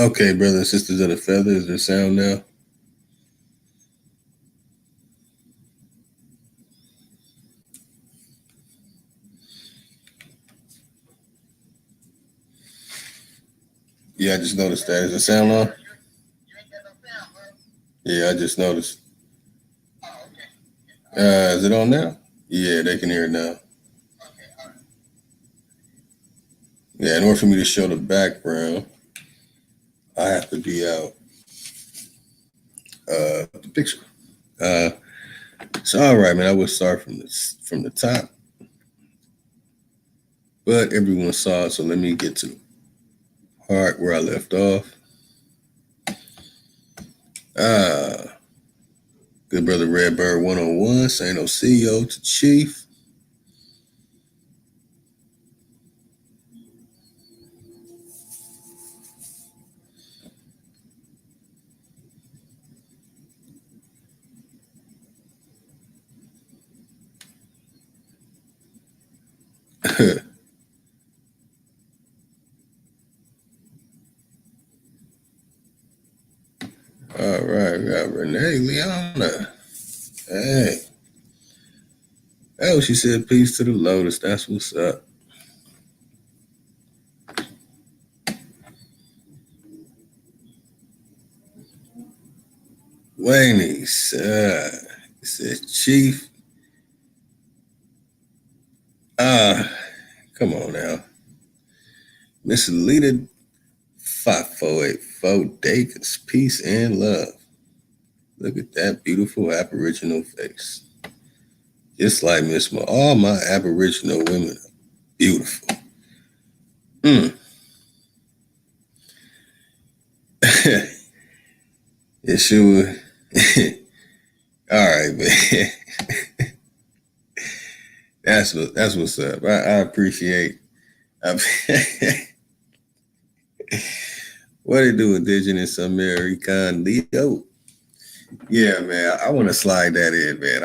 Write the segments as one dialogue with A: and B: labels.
A: Okay, brothers and sisters of the feather, is there sound now? Yeah, I just noticed that. Is the sound on? Yeah, I just noticed. Is it on now? Yeah, they can hear it now. Yeah, in order for me to show the background, I have to be out the picture. Uh, so all right, man. I will start from the top, but everyone saw it, so let me get to the part where I left off. Ah, good brother Redbird 101 saying no CEO to Chief. All right, we got Renee Leona. Hey. Oh, she said peace to the Lotus. That's what's up. Wayne said Chief. Come on now. Miss Lita 5484 Dacus. Peace and love. Look at that beautiful Aboriginal face. Just like Miss Ma. All my Aboriginal women are beautiful. It sure. All right, man. That's what's up. I appreciate. What it do, Indigenous American Leo? Yeah, man. I want to slide that in, man.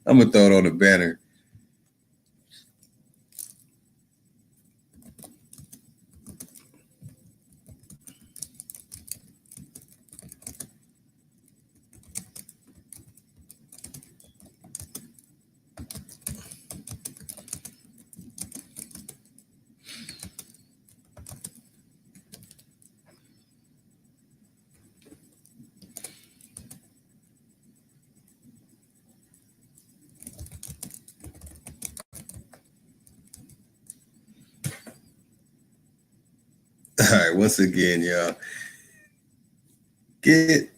A: I'm gonna throw it on the banner. All right, once again, y'all, get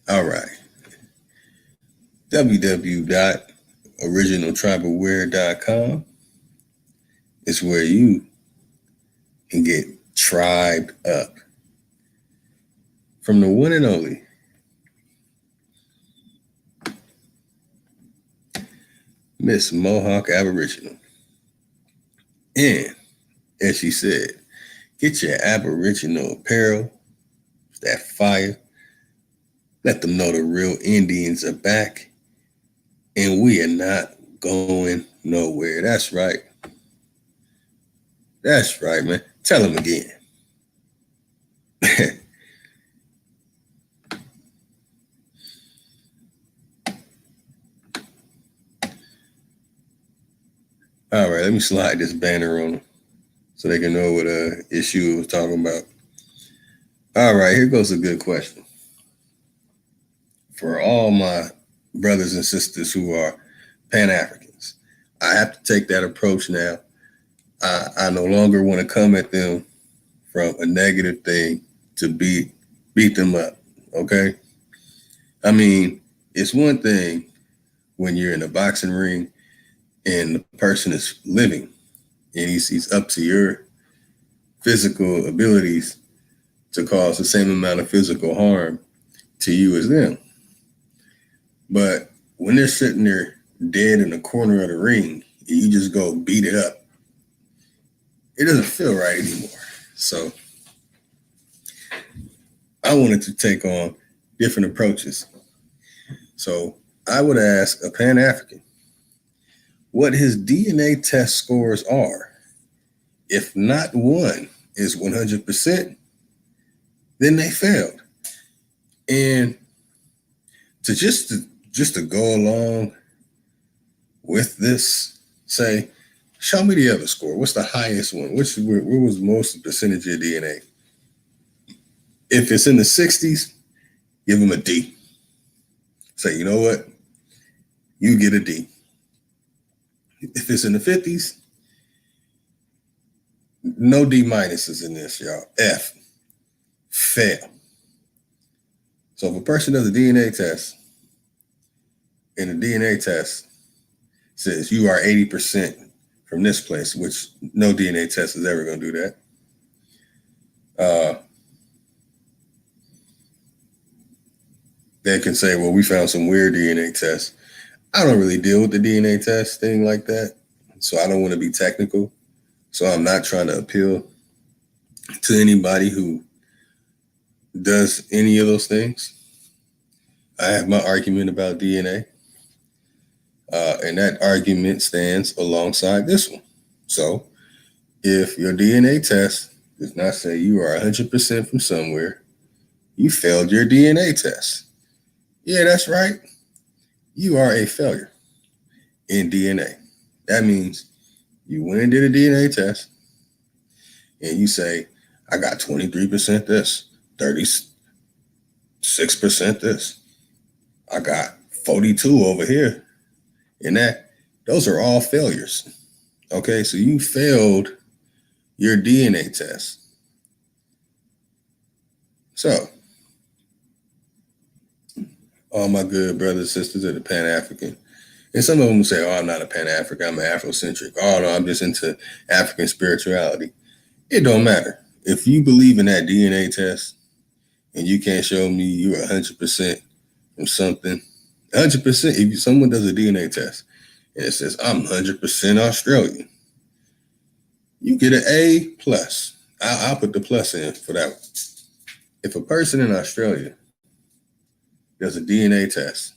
A: all right. www.originaltribalwear.com is where you can get tribed up from the one and only Miss Mohawk Aboriginal. And as she said, get your Aboriginal apparel, that fire. Let them know the real Indians are back. And we are not going nowhere. That's right. That's right, man. Tell them again. All right, let me slide this banner on them so they can know what issue it was talking about. All right, here goes a good question. For all my brothers and sisters who are Pan-Africans, I have to take that approach now. I no longer want to come at them from a negative thing to beat them up, okay? I mean, it's one thing when you're in a boxing ring and the person is living and he's up to your physical abilities to cause the same amount of physical harm to you as them. But when they're sitting there dead in the corner of the ring, you just go beat it up. It doesn't feel right anymore. So I wanted to take on different approaches. So I would ask a Pan-African what his DNA test scores are. If not one is 100%, then they failed. And to go along with this, say, show me the other score. What's the highest one? Where was most percentage of DNA? If it's in the 60s, give them a D. Say, you know what? You get a D. If it's in the 50s, no D minuses in this, y'all. F. Fail. So if a person does a DNA test, and the DNA test says you are 80% from this place, which no DNA test is ever going to do that. They can say, well, we found some weird DNA tests. I don't really deal with the DNA test thing like that, so I don't want to be technical. So I'm not trying to appeal to anybody who does any of those things. I have my argument about DNA, and that argument stands alongside this one. So if your DNA test does not say you are 100% from somewhere, you failed your DNA test. Yeah, that's right. You are a failure in DNA. That means you went and did a DNA test and you say, I got 23% this, 36% this. I got 42 over here. And those are all failures. Okay, so you failed your DNA test. So, all my good brothers and sisters are the Pan-African. And some of them will say, oh, I'm not a Pan-African, I'm Afrocentric. Oh, no, I'm just into African spirituality. It don't matter. If you believe in that DNA test and you can't show me you're 100% from something, 100%, if someone does a DNA test and it says, I'm 100% Australian, you get an A plus. I'll put the plus in for that one. If a person in Australia does a DNA test,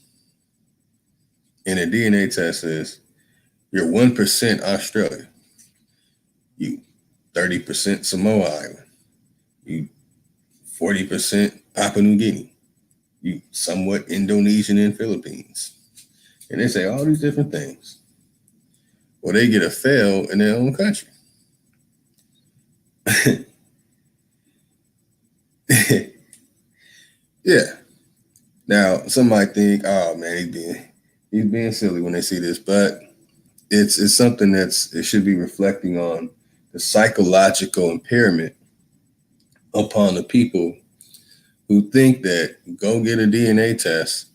A: and a DNA test says you're 1% Australia, you 30% Samoa Island, you 40% Papua New Guinea, you somewhat Indonesian and Philippines. And they say all these different things. Well, they get a fail in their own country. Yeah. Now, some might think, oh man, he's being silly when they see this, but it's something it should be reflecting on the psychological impairment upon the people who think that go get a DNA test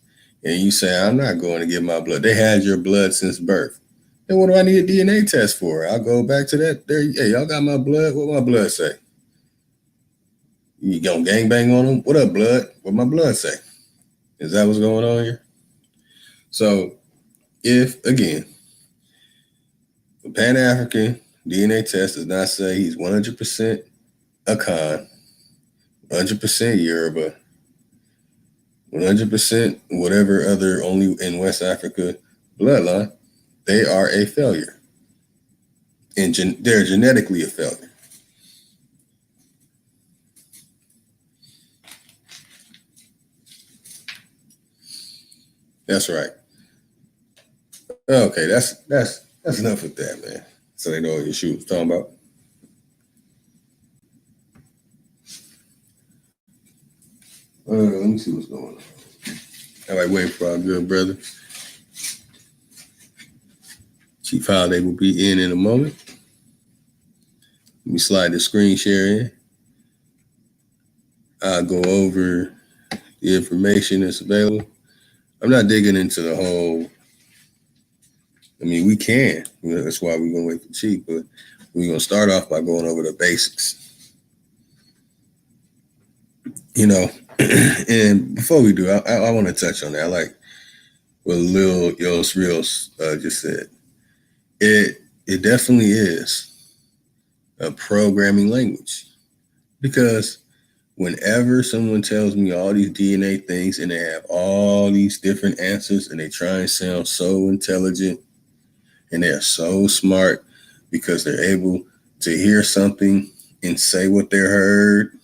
A: and you say, I'm not going to get my blood. They had your blood since birth. Then what do I need a DNA test for? I'll go back to that. Hey, y'all got my blood? What my blood say? You gonna gangbang on them? What up, blood? What my blood say? Is that what's going on here? So if, again, the Pan-African DNA test does not say he's 100% Akan, 100% Yoruba, 100% whatever other only in West Africa bloodline, they are a failure. And they're genetically a failure. That's right. Okay, that's enough with that, man. So they know what your shoe was talking about. Let me see what's going on. All right, waiting for our good brother. Chief Holiday will be in a moment. Let me slide the screen share in. I'll go over the information that's available. I'm not digging into the whole, I mean, we can. That's why we're going to wait for Chief, but we're going to start off by going over the basics. You know, and before we do, I want to touch on that. I like what Lil Yos Reels just said. It definitely is a programming language because Whenever someone tells me all these DNA things and they have all these different answers and they try and sound so intelligent and they're so smart because they're able to hear something and say what they heard,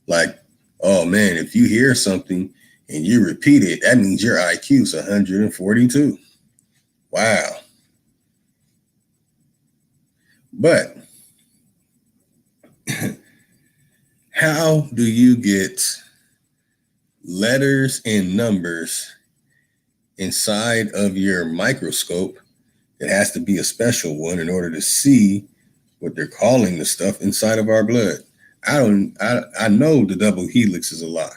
A: like, oh man, if you hear something and you repeat it, that means your IQ is 142. Wow. But how do you get letters and numbers inside of your microscope? It has to be a special one in order to see what they're calling the stuff inside of our blood. I know the double helix is a lie.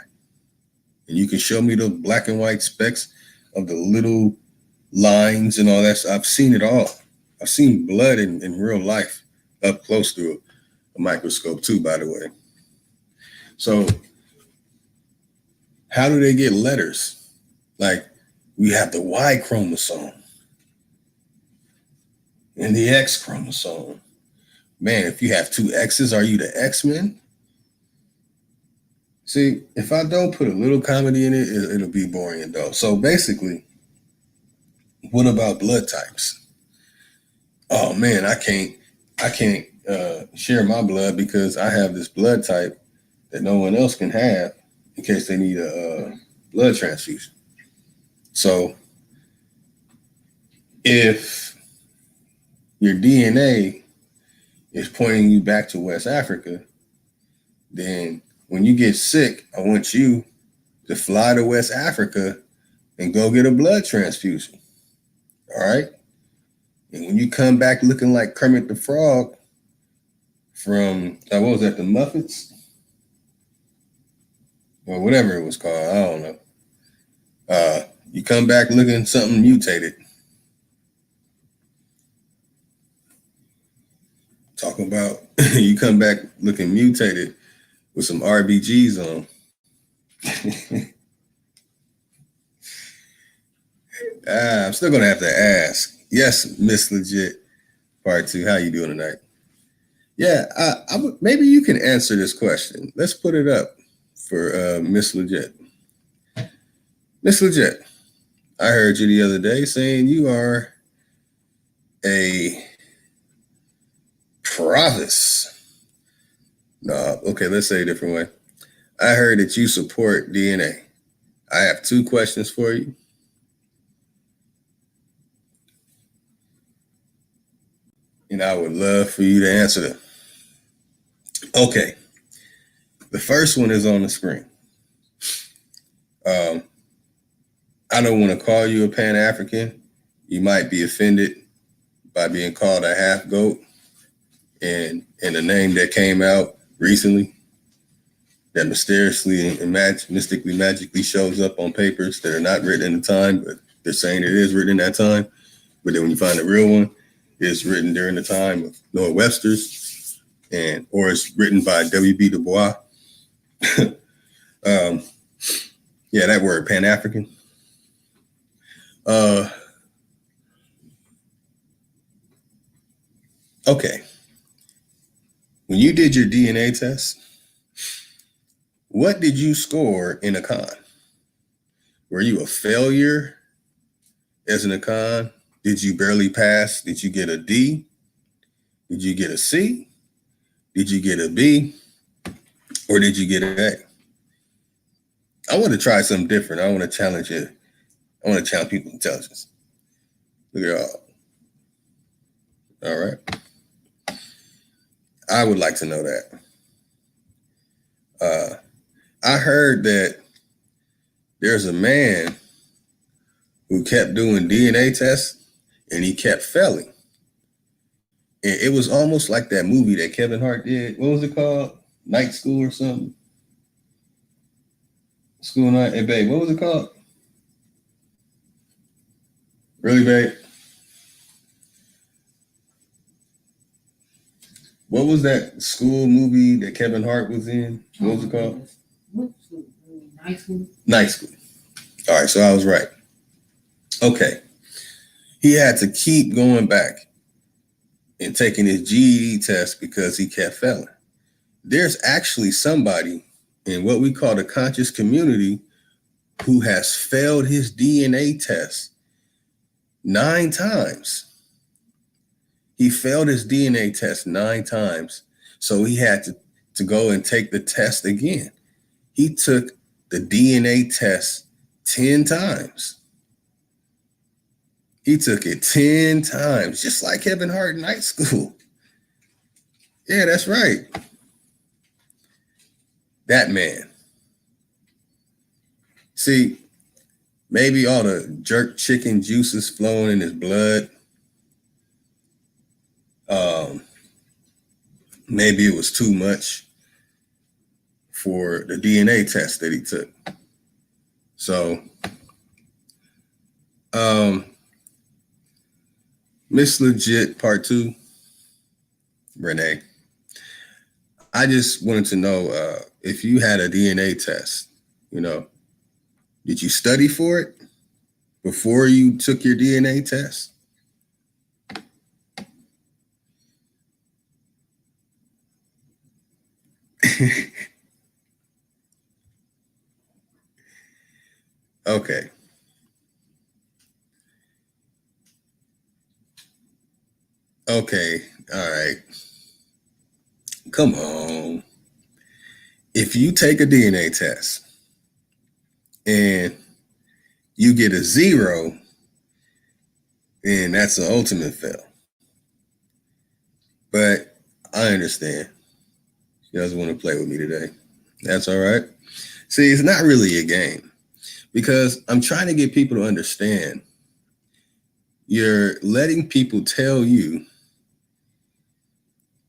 A: And you can show me the black and white specks of the little lines and all that. I've seen it all. I've seen blood in real life up close through a microscope too, by the way. So how do they get letters? Like, we have the Y chromosome and the X chromosome. Man, if you have two X's, are you the X-Men? See, if I don't put a little comedy in it, it'll be boring and dull. So basically, what about blood types? Oh man, I can't share my blood because I have this blood type that no one else can have in case they need a blood transfusion. So if your DNA is pointing you back to West Africa, then when you get sick, I want you to fly to West Africa and go get a blood transfusion. All right? And when you come back looking like Kermit the Frog from, what was that, the Muppets? Or whatever it was called, I don't know. You come back looking something mutated. Talking about you come back looking mutated with some RBGs on. I'm still gonna have to ask. Yes, Miss Legit, part 2. How you doing tonight? Yeah, maybe you can answer this question. Let's put it up for Miss Legit. Miss Legit, I heard you the other day saying you are a province. No, okay, let's say it a different way. I heard that you support DNA. I have 2 questions for you. And I would love for you to answer them. Okay. The first one is on the screen. I don't want to call you a Pan-African. You might be offended by being called a half goat and a name that came out recently that mysteriously and mystically, magically shows up on papers that are not written in the time, but they're saying it is written in that time. But then when you find the real one, it's written during the time of Noah Webster's, or it's written by W.B. Du Bois. Yeah, that word, Pan-African. Okay. When you did your DNA test, what did you score in a con? Were you a failure as an econ? Did you barely pass? Did you get a D? Did you get a C? Did you get a B? Or did you get an A? I want to try something different. I want to challenge you. I want to challenge people's intelligence. Look at all right. I would like to know that. I heard that there's a man who kept doing DNA tests and he kept failing. And it was almost like that movie that Kevin Hart did. What was it called? Night School or something? School Night. Hey, babe, what was it called? Really, babe? What was that school movie that Kevin Hart was in? What was it called?
B: Night School.
A: Night School. All right, so I was right. Okay. He had to keep going back and taking his GED test because he kept failing. There's actually somebody in what we call the conscious community who has failed his DNA test 9 times. He failed his DNA test 9 times. So he had to go and take the test again. He took the DNA test 10 times. He took it 10 times, just like Kevin Hart in night school. Yeah, that's right. That man. See, maybe all the jerk chicken juices flowing in his blood. Maybe it was too much for the DNA test that he took. So, Miss Legit Part 2, Renee, I just wanted to know if you had a DNA test, did you study for it before you took your DNA test? Okay. Okay. All right. Come on. If you take a DNA test and you get a 0, then that's an ultimate fail. But I understand. She doesn't want to play with me today. That's all right. See, it's not really a game because I'm trying to get people to understand. You're letting people tell you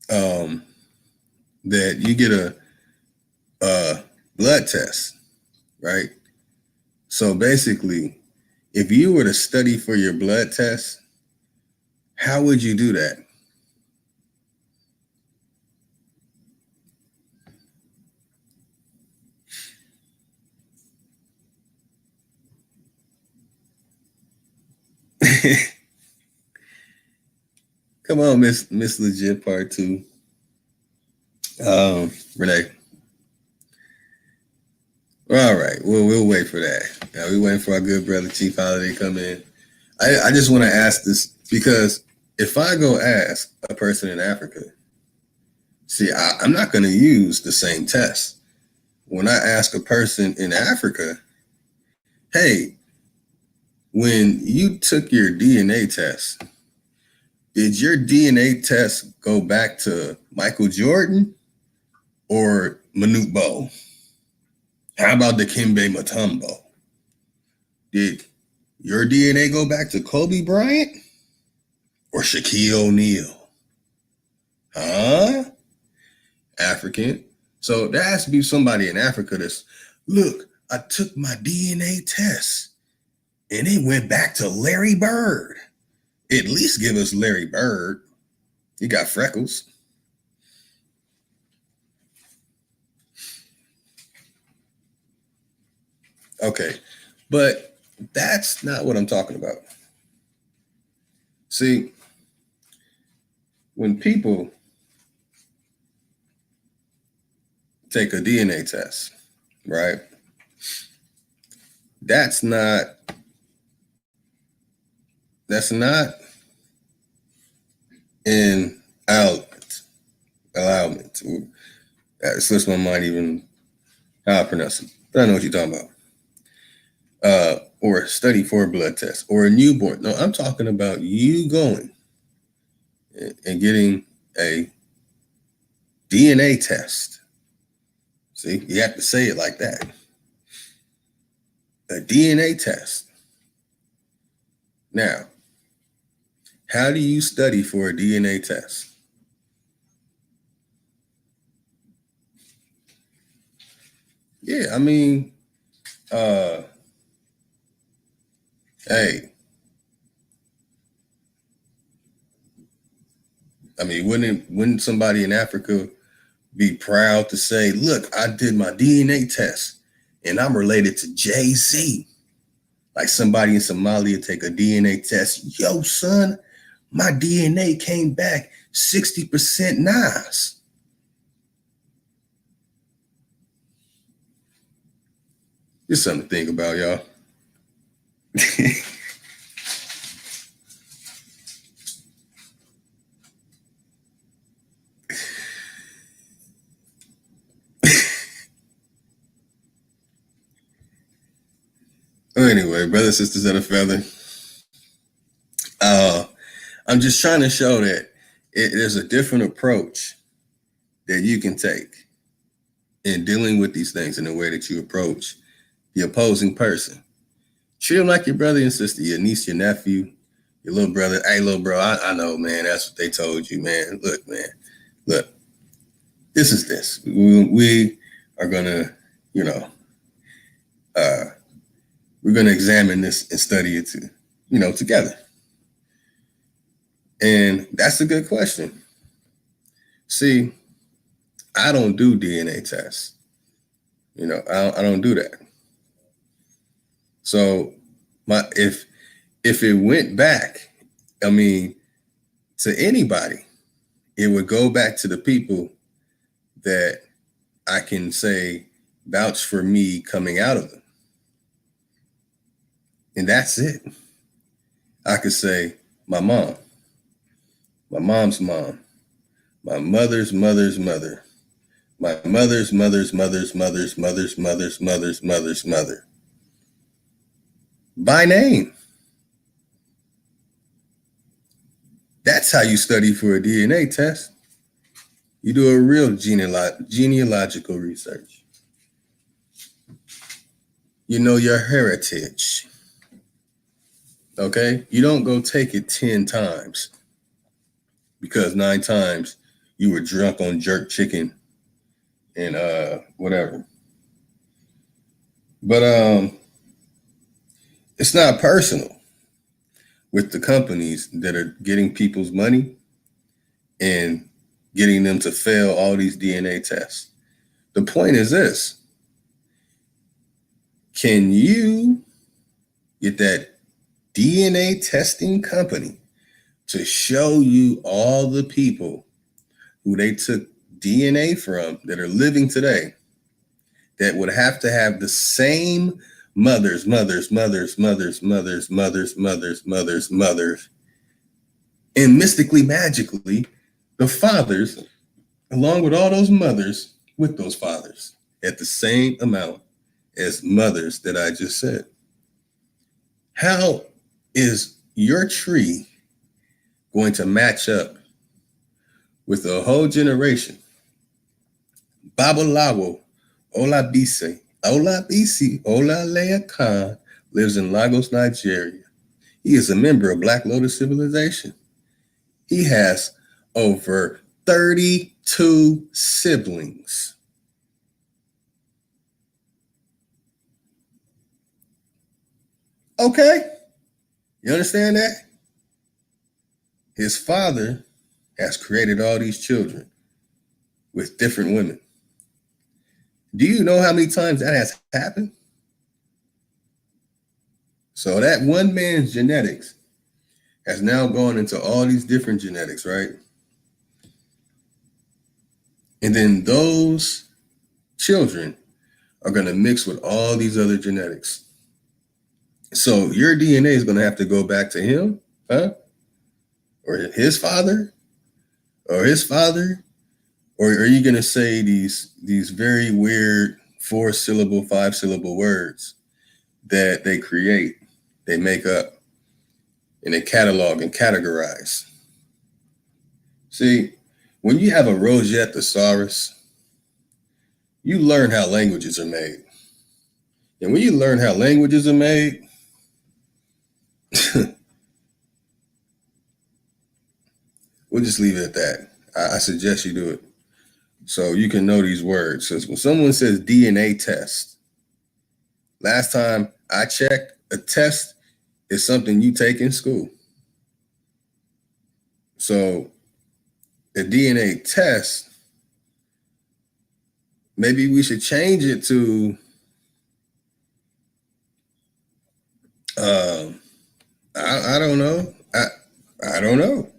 A: that you get a blood test, right? So basically, if you were to study for your blood test, how would you do that? Come on, Miss Legit Part 2. Renee. All right. Well, we'll wait for that. Now we're waiting for our good brother Chief Holiday to come in. I just want to ask this because if I go ask a person in Africa, see, I'm not going to use the same test. When I ask a person in Africa, hey, when you took your DNA test, did your DNA test go back to Michael Jordan or Manute Bol? How about the Dikembe Mutombo? Did your DNA go back to Kobe Bryant or Shaquille O'Neal? Huh? African. So there has to be somebody in Africa that's, look, I took my DNA test and it went back to Larry Bird. At least give us Larry Bird. He got freckles. Okay, but that's not what I'm talking about. See, when people take a DNA test, right? That's not an allowment. That slips my mind even how I pronounce it. But I know what you're talking about. Or study for a blood test or a newborn. No, I'm talking about you going and getting a DNA test. See, you have to say it like that. A DNA test. Now, how do you study for a DNA test? Yeah, I mean, hey, I mean, wouldn't somebody in Africa be proud to say, look, I did my DNA test and I'm related to Jay-Z? Like somebody in Somalia take a DNA test. Yo, son, my DNA came back 60% Nas. Just something to think about, y'all. Anyway, brothers, sisters of the feather, I'm just trying to show that there's a different approach that you can take in dealing with these things in the way that you approach the opposing person. Treat them like your brother and sister, your niece, your nephew, your little brother. Hey, little bro, I know, man. That's what they told you, man. Look, man. Look, this is this. We are going to, we're going to examine this and study it, together. And that's a good question. See, I don't do DNA tests. I don't do that. So if it went back, to anybody, it would go back to the people that I can say vouch for me coming out of them. And that's it. I could say my mom, my mom's mom, my mother's mother's mother, my mother's mother's mother's mother's mother's mother's mother's mother's mother. By name. That's how you study for a DNA test. You do a real genealogical research. You know your heritage. Okay? You don't go take it 10 times because 9 times you were drunk on jerk chicken and whatever. But it's not personal with the companies that are getting people's money and getting them to fail all these DNA tests. The point is this: can you get that DNA testing company to show you all the people who they took DNA from that are living today that would have to have the same mothers, and mystically, magically, the fathers, along with all those mothers, with those fathers at the same amount as mothers that I just said? How is your tree going to match up with a whole generation? Babalawo Olabisi Olalea Khan lives in Lagos, Nigeria. He is a member of Black Lotus Civilization. He has over 32 siblings. Okay, you understand that? His father has created all these children with different women. Do you know how many times that has happened? So that one man's genetics has now gone into all these different genetics, right? And then those children are going to mix with all these other genetics. So your DNA is going to have to go back to him, huh? Or his father, or his father, or are you going to say these very weird 4-syllable, 5-syllable words that they create, they make up, and they catalog and categorize? See, when you have a Rosette thesaurus, you learn how languages are made. And when you learn how languages are made, we'll just leave it at that. I suggest you do it so you can know these words. So when someone says DNA test, last time I checked, a test is something you take in school. So a DNA test, maybe we should change it to I don't know. I don't know.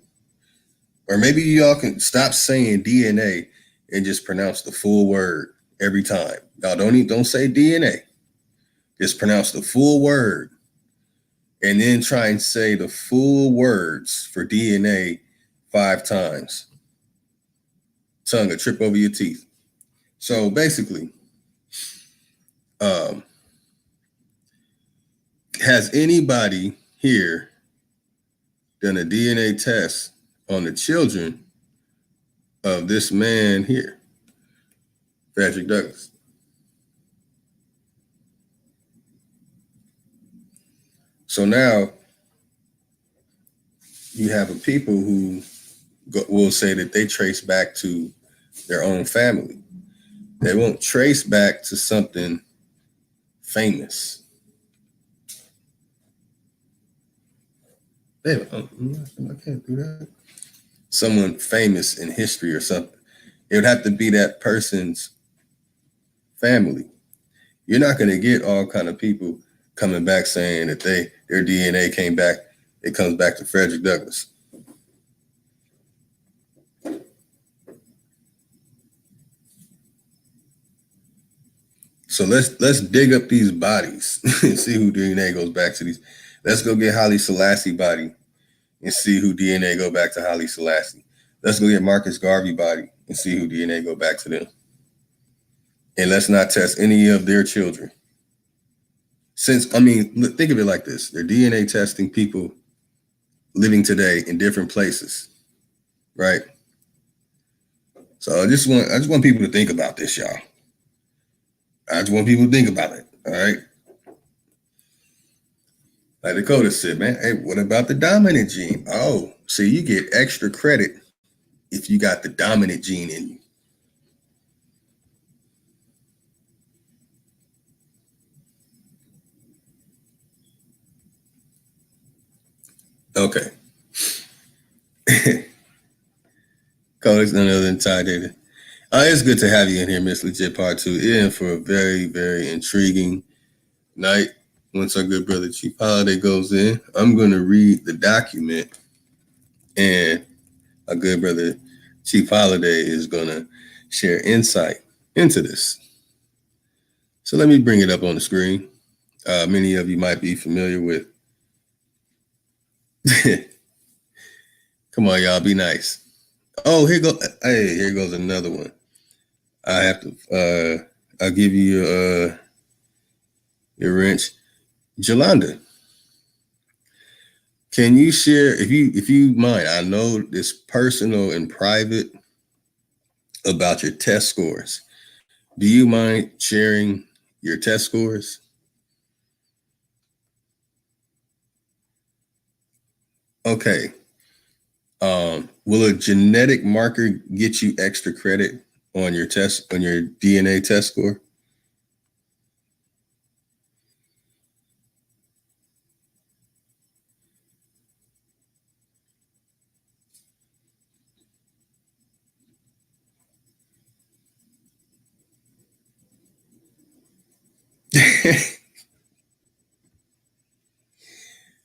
A: Or maybe y'all can stop saying DNA and just pronounce the full word every time. Y'all don't say DNA. Just pronounce the full word and then try and say the full words for DNA 5 times. Tongue, a trip over your teeth. So basically, has anybody here done a DNA test on the children of this man here, Frederick Douglass? So now you have a people who will say that they trace back to their own family. They won't trace back to something famous. I can't do that. Someone famous in history or something. It would have to be that person's family. You're not going to get all kind of people coming back saying that their DNA came back. It comes back to Frederick Douglass. So let's dig up these bodies and see who DNA goes back to these. Let's go get Haile Selassie body and see who DNA go back to Haile Selassie. Let's go get Marcus Garvey body and see who DNA go back to them. And let's not test any of their children. Think of it like this. They're DNA testing people living today in different places, right? So I just want people to think about this, y'all. I just want people to think about it, all right? Like Dakota said, man, hey, what about the dominant gene? Oh, so you get extra credit if you got the dominant gene in you. Okay. Codex none other than Ty David. It's good to have you in here, Miss Legit Part 2. In for a very, very intriguing night. Once our good brother Chief Holiday goes in, I'm going to read the document, and our good brother Chief Holiday is going to share insight into this. So let me bring it up on the screen. Many of you might be familiar with. Come on, y'all, be nice. Oh, here goes another one. I have to. I'll give you your wrench, Jolanda. Can you share, if you mind? I know it's personal and private about your test scores. Do you mind sharing your test scores? Okay. Will a genetic marker get you extra credit on your test, on your DNA test score?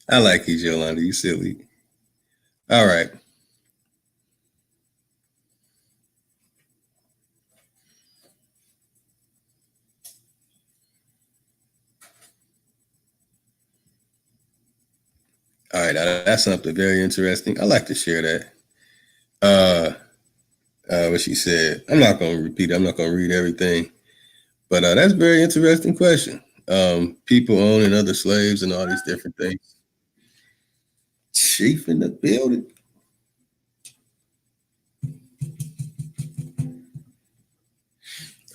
A: I like you, Jolanda. You silly. All right. All right. That's something very interesting. I like to share that. What she said. I'm not going to repeat it. I'm not going to read everything. But that's a very interesting question. People owning other slaves and all these different things. Chief in the building.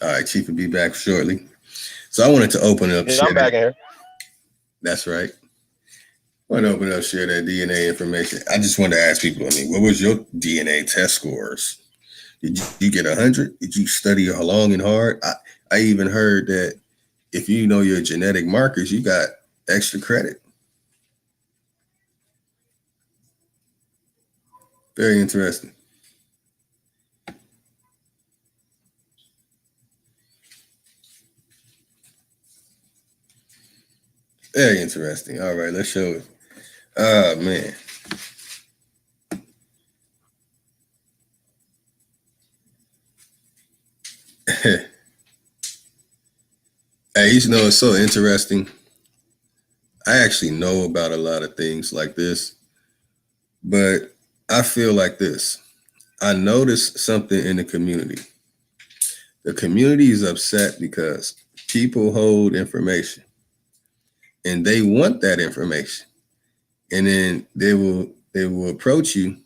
A: All right, Chief will be back shortly. So I wanted to open up.
C: Yeah, I'm back in here.
A: That's right. I want to open up, share that DNA information. I just wanted to ask people, what was your DNA test scores? Did you get 100? Did you study long and hard? I even heard that if you know your genetic markers, you got extra credit. Very interesting. Very interesting. All right, let's show it. Oh, man. Hey, you know, it's so interesting. I actually know about a lot of things like this, but I feel like this. I noticed something in the community. The community is upset because people hold information and they want that information. And then they will approach you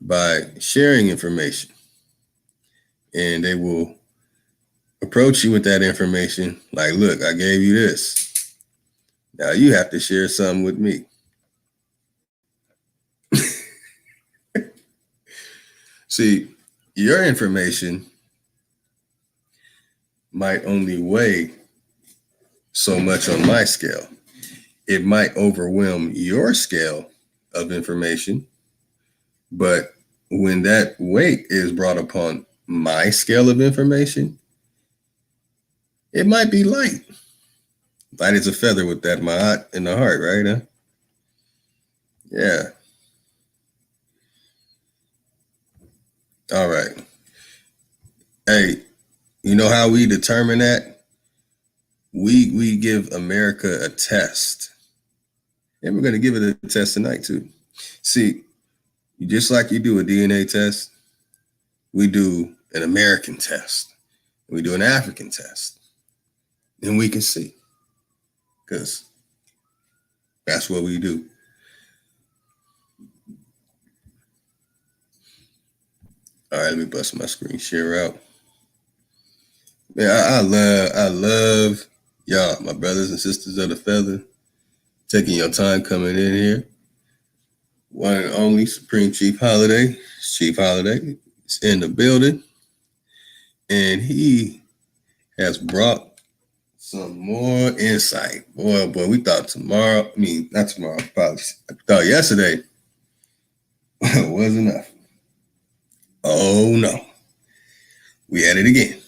A: by sharing information. And they will approach you with that information like, look, I gave you this. Now you have to share something with me. See, your information might only weigh so much on my scale. It might overwhelm your scale of information, but when that weight is brought upon my scale of information, it might be light. Light as a feather with that in the heart, right? Huh? Yeah. All right. Hey, you know how we determine that? We give America a test. And we're going to give it a test tonight too. See, just like you do a DNA test, we do an American test. We do an African test. And we can see. Because that's what we do. All right, let me bust my screen share out. Man, I love y'all, my brothers and sisters of the feather, taking your time coming in here. One and only Supreme Chief Holiday. Chief Holiday is in the building. And he has brought some more insight. Boy, we thought not tomorrow, probably I thought yesterday was enough. Oh no. We had it again.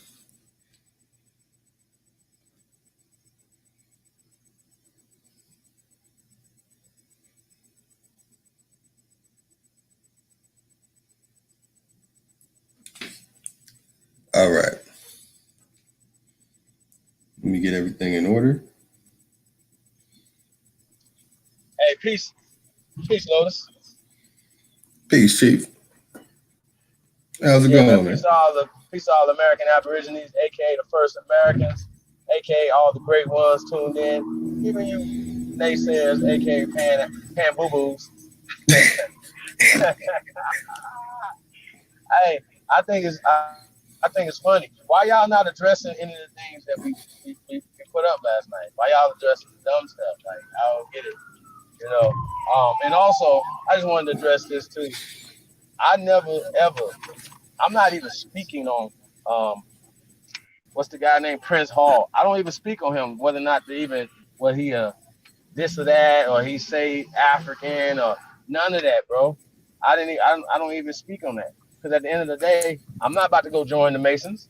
A: All right. Let me get everything in order.
C: Hey, peace, Lotus.
A: Peace, Chief. How's it going, man?
C: Peace to all the American Aborigines, aka the first Americans, aka all the great ones tuned in. Even you naysayers, aka pan boo boos. Hey, I think it's funny. Why y'all not addressing any of the things that we put up last night? Why y'all addressing the dumb stuff? Like I don't get it, you know. And also, I just wanted to address this too. I never ever. I'm not even speaking on what's the guy named Prince Hall. I don't even speak on him whether or not to even what he this or that or he say African or none of that, bro. I don't even speak on that because at the end of the day, I'm not about to go join the Masons.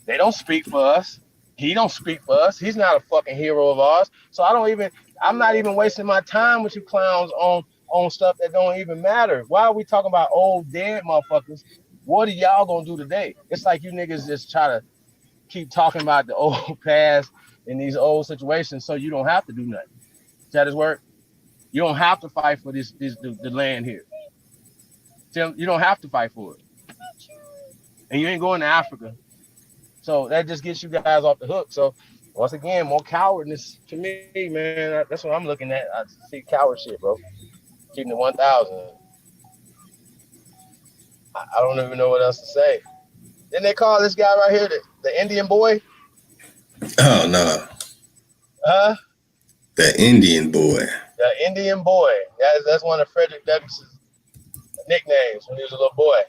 C: They don't speak for us. He don't speak for us. He's not a fucking hero of ours. So I'm not even wasting my time with you clowns on stuff that don't even matter. Why are we talking about old dead motherfuckers? What are y'all gonna do today? It's like you niggas just try to keep talking about the old past in these old situations so you don't have to do nothing. Is that his word? You don't have to fight for the land here. Tim, you don't have to fight for it. And you ain't going to Africa. So that just gets you guys off the hook. So once again, more cowardness to me, man. That's what I'm looking at. I see coward shit, bro. Keeping the 1,000. I don't even know what else to say. Didn't they call this guy right here the Indian boy?
A: Oh no.
C: Huh?
A: The Indian boy.
C: The Indian boy. That's one of Frederick Douglass's nicknames when he was a little boy.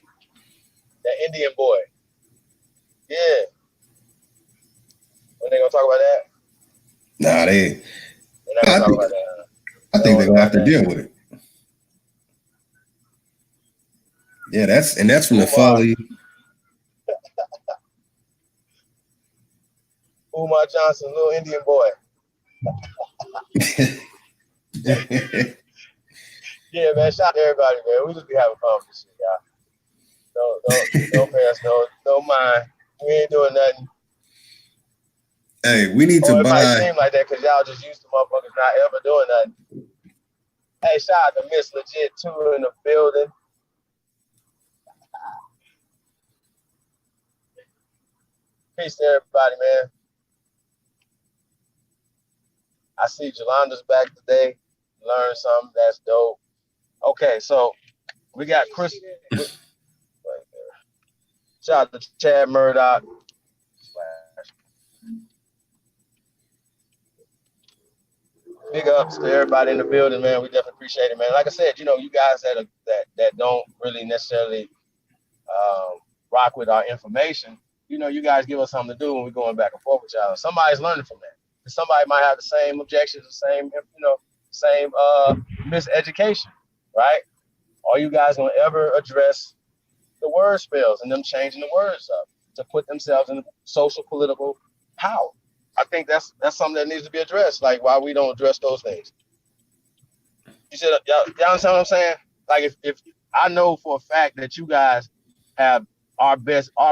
C: The Indian boy. Yeah. When they gonna talk about that?
A: Nah,
C: They're not gonna talk about that. Huh?
A: I think they're gonna have to deal with it. Yeah, that's from the Folly.
C: Umar Johnson, little Indian boy. Yeah, man. Shout out to everybody, man. We just be having fun with this shit, y'all. Don't pay us no mind. We ain't doing nothing.
A: Hey, we need to
C: Or it might
A: buy.
C: seem like that because y'all just used to motherfuckers not ever doing nothing. Hey, shout out to Miss Legit too in the building. Peace to everybody, man. I see Jolanda's back today. Learn something. That's dope. Okay, so we got Chris. Shout out to Chad Murdoch. Big ups to everybody in the building, man. We definitely appreciate it, man. Like I said, you know, you guys that don't really necessarily rock with our information, you know, you guys give us something to do when we're going back and forth with y'all. Somebody's learning from that. Somebody might have the same objections, the same, same miseducation, right? Are you guys gonna ever address the word spells and them changing the words up to put themselves in social political power? I think that's something that needs to be addressed. Like why we don't address those things. You said y'all understand what I'm saying? Like if I know for a fact that you guys have our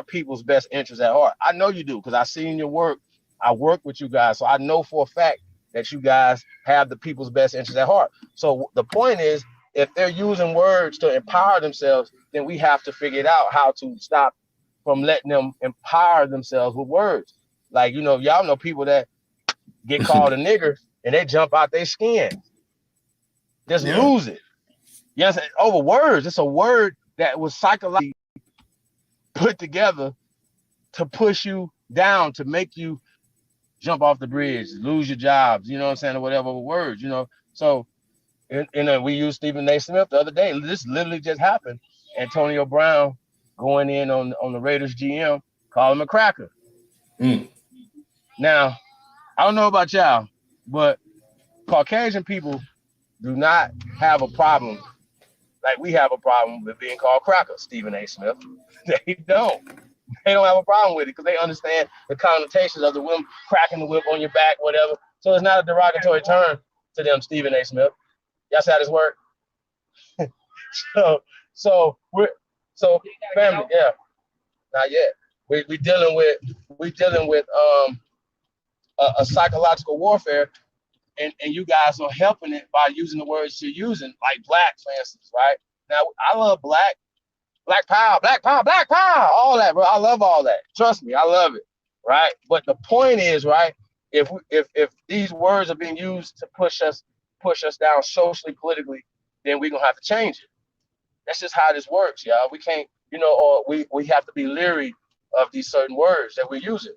C: people's best interests at heart. I know you do because I seen your work. I work with you guys, so I know for a fact that you guys have the people's best interests at heart. So the point is, if they're using words to empower themselves, then we have to figure it out how to stop from letting them empower themselves with words. Like, you know, y'all know people that get called a nigger and they jump out their skin. Just lose it. Yes, over words. It's a word that was psychologically put together to push you down, to make you jump off the bridge, lose your jobs, you know what I'm saying, or whatever words, you know. So, we used Stephen A. Smith the other day. This literally just happened. Antonio Brown going in on the Raiders GM, call him a cracker. Now, I don't know about y'all, but Caucasian people do not have a problem like we have a problem with being called cracker, Stephen A. Smith. They don't. They don't have a problem with it because they understand the connotations of the whip, cracking the whip on your back, whatever. So it's not a derogatory term to them, Stephen A. Smith. Y'all see how this work? so family, yeah, not yet. We dealing with a psychological warfare, and you guys are helping it by using the words you're using, like black, for instance, right? Now I love black power, all that, bro. I love all that. Trust me, I love it, right? But the point is, right? If these words are being used to push us down socially, politically, then we're gonna have to change it. That's just how this works, y'all. We can't, or we have to be leery of these certain words that we're using.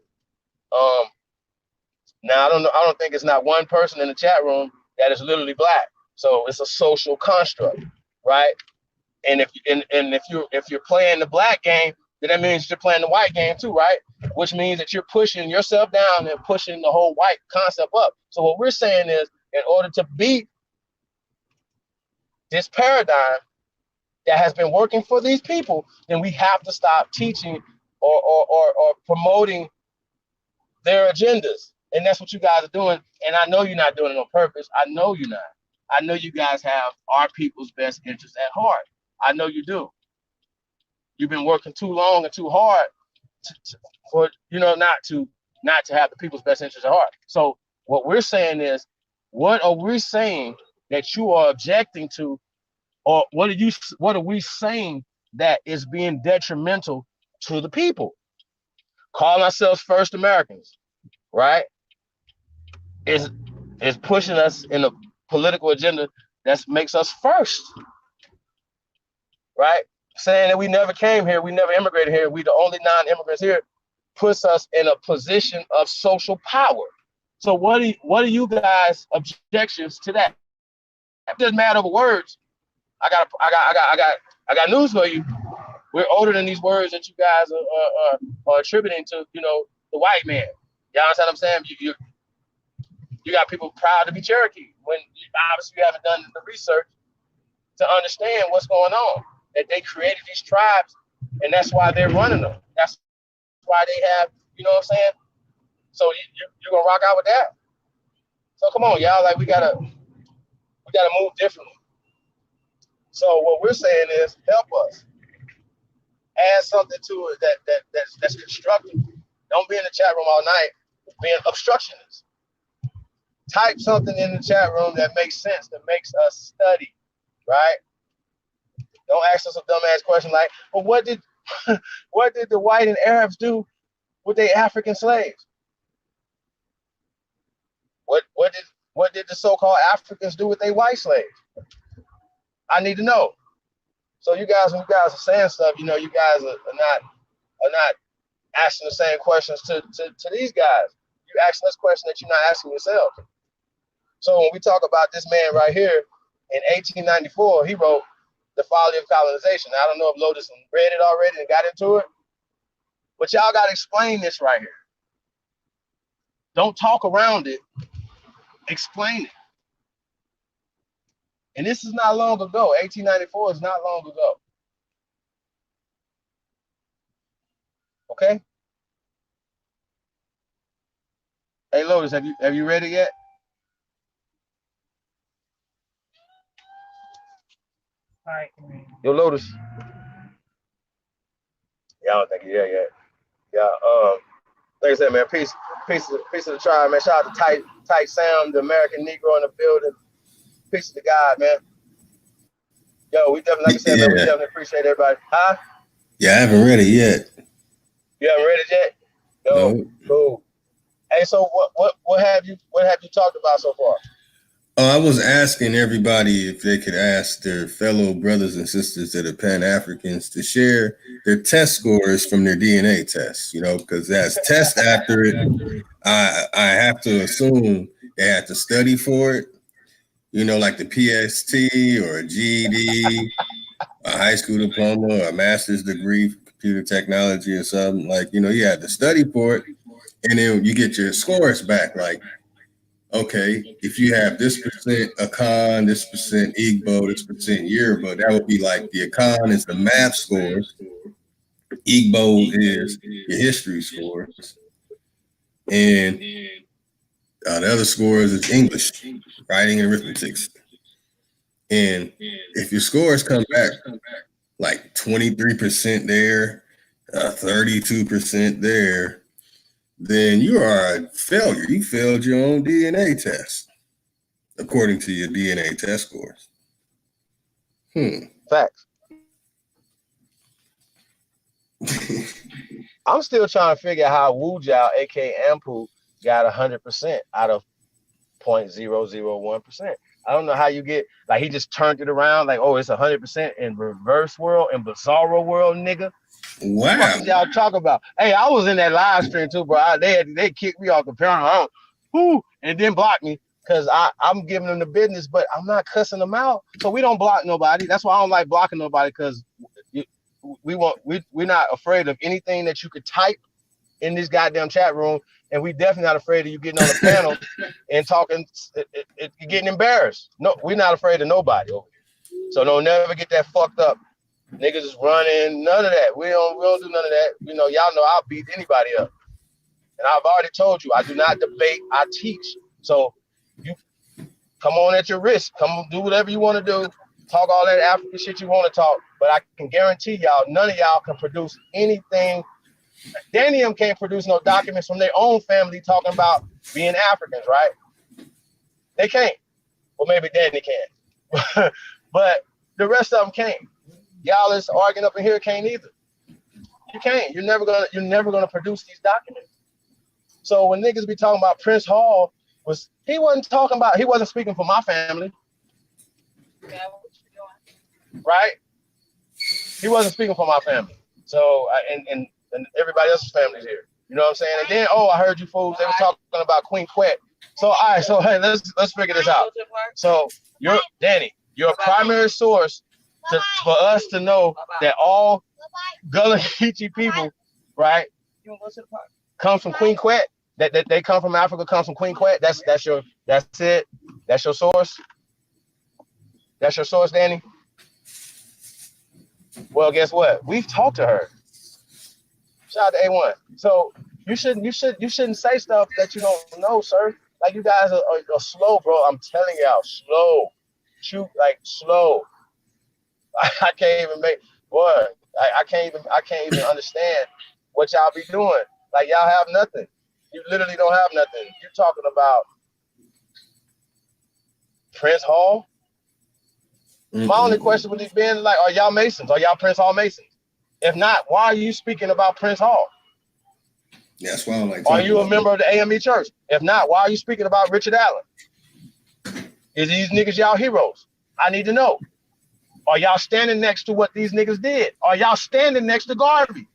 C: Now I don't think it's not one person in the chat room that is literally black. So it's a social construct, right? And if you're playing the black game, then that means you're playing the white game too, right? Which means that you're pushing yourself down and pushing the whole white concept up. So what we're saying is, in order to beat this paradigm that has been working for these people, then we have to stop teaching or promoting their agendas. And that's what you guys are doing. And I know you're not doing it on purpose. I know you're not. I know you guys have our people's best interests at heart. I know you do. You've been working too long and too hard for not to have the people's best interests at heart. So what we're saying is, what are we saying that you are objecting to, or what are we saying that is being detrimental to the people? Calling ourselves First Americans, right? Is pushing us in a political agenda that makes us first, right? Saying that we never came here, we never immigrated here, we the only non-immigrants here, puts us in a position of social power. So what are you guys' objections to that? If there's mad over words, I got news for you. We're older than these words that you guys are attributing to, the white man. Y'all understand what I'm saying? You got people proud to be Cherokee when obviously you haven't done the research to understand what's going on. That they created these tribes, and that's why they're running them. That's why they have, you know what I'm saying? So you're gonna rock out with that. So come on, y'all. Like we gotta move differently. So what we're saying is, help us. Add something to it that's constructive. Don't be in the chat room all night being obstructionists. Type something in the chat room that makes sense, that makes us study, right? Don't ask us a dumbass question like, well, what did what did the white and Arabs do with their African slaves? What did the so-called Africans do with their white slaves? I need to know. So you guys, when you guys are saying stuff, you know, you guys are not asking the same questions to these guys. You asking us questions that you're not asking yourself. So when we talk about this man right here, in 1894, he wrote The Folly of Colonization. Now, I don't know if Lotus read it already and got into it, but y'all got to explain this right here. Don't talk around it. Explain it. And this is not long ago. 1894 is not long ago. Okay? Hey, Lotus, have you read it yet?
B: Right.
C: Yo, Lotus. Yeah, I don't think yeah yet. Yeah. Like I said, man, peace of the tribe, man. Shout out to Tight Sam, the American Negro in the building. Peace to the God, man. Yo, we definitely, like I said, man, we definitely appreciate everybody. Huh?
A: Yeah, I haven't read it yet.
C: You haven't read it yet? Yo,
A: No.
C: cool. Hey, so what have you talked about so far?
A: Oh, I was asking everybody if they could ask their fellow brothers and sisters that are Pan-Africans to share their test scores from their DNA tests, you know, because as test after it, I have to assume they had to study for it, you know, like the PST or a GED, a high school diploma, or a master's degree for computer technology or something. Like, you know, you had to study for it, and then you get your scores back, like, okay, if you have this percent Akan, this percent Igbo, this percent Yoruba, that would be like the Akan is the math scores, Igbo is your history scores, and the other scores is English, writing and arithmetic. And if your scores come back like 23% there, 32% there, then you are a failure. You failed your own DNA test, according to your DNA test scores.
C: Facts. I'm still trying to figure out how Wu Jiao, aka Ampu, got 100% out of 0.001%. I don't know how you get, like, he just turned it around, like, oh, it's 100% in reverse world, in bizarro world, nigga.
A: Wow.
C: What did y'all talk about? Hey, I was in that live stream too, bro. They kicked me off the panel, and then blocked me because I'm giving them the business, but I'm not cussing them out. So we don't block nobody. That's why I don't like blocking nobody, because we're not afraid of anything that you could type in this goddamn chat room, and we definitely not afraid of you getting on the panel and talking, getting embarrassed. No, we're not afraid of nobody over here. So don't never get that fucked up. Niggas is running, none of that. We don't do none of that. You know, y'all know I'll beat anybody up. And I've already told you, I do not debate, I teach. So you come on at your risk. Come do whatever you want to do. Talk all that African shit you want to talk. But I can guarantee y'all, none of y'all can produce anything. Danny can't produce no documents from their own family talking about being Africans, right? They can't. Well, maybe Danny can. But the rest of them can't. Y'all is arguing up in here can't either. You can't. You're never gonna produce these documents. So when niggas be talking about Prince Hall, he wasn't speaking for my family. Right? He wasn't speaking for my family. So and everybody else's family's here. You know what I'm saying? And then, I heard you fools, they was talking about Queen Quet. So all right, so hey, let's figure this out. So Danny, your primary source for us to know that all Gullah Geechee people, right, comes from Queen Quet, that they come from Africa, comes from Queen Quet. That's it. That's your source. That's your source, Danny. Well, guess what? We've talked to her. Shout out to A1. So you shouldn't say stuff that you don't know, sir. Like, you guys are slow, bro. I'm telling y'all, slow. Shoot, like, slow. I can't even I can't even understand what y'all be doing. Like, y'all have nothing. You literally don't have nothing. You're talking about Prince Hall. My only question would have been like, are y'all Masons? Are y'all Prince Hall Masons? If not, why are you speaking about Prince Hall?
A: That's why I don't like
C: Are
A: talking
C: you a
A: about
C: member of the AME Church? If not, why are you speaking about Richard Allen? Is these niggas y'all heroes? I need to know. Are y'all standing next to what these niggas did? Are y'all standing next to Garvey?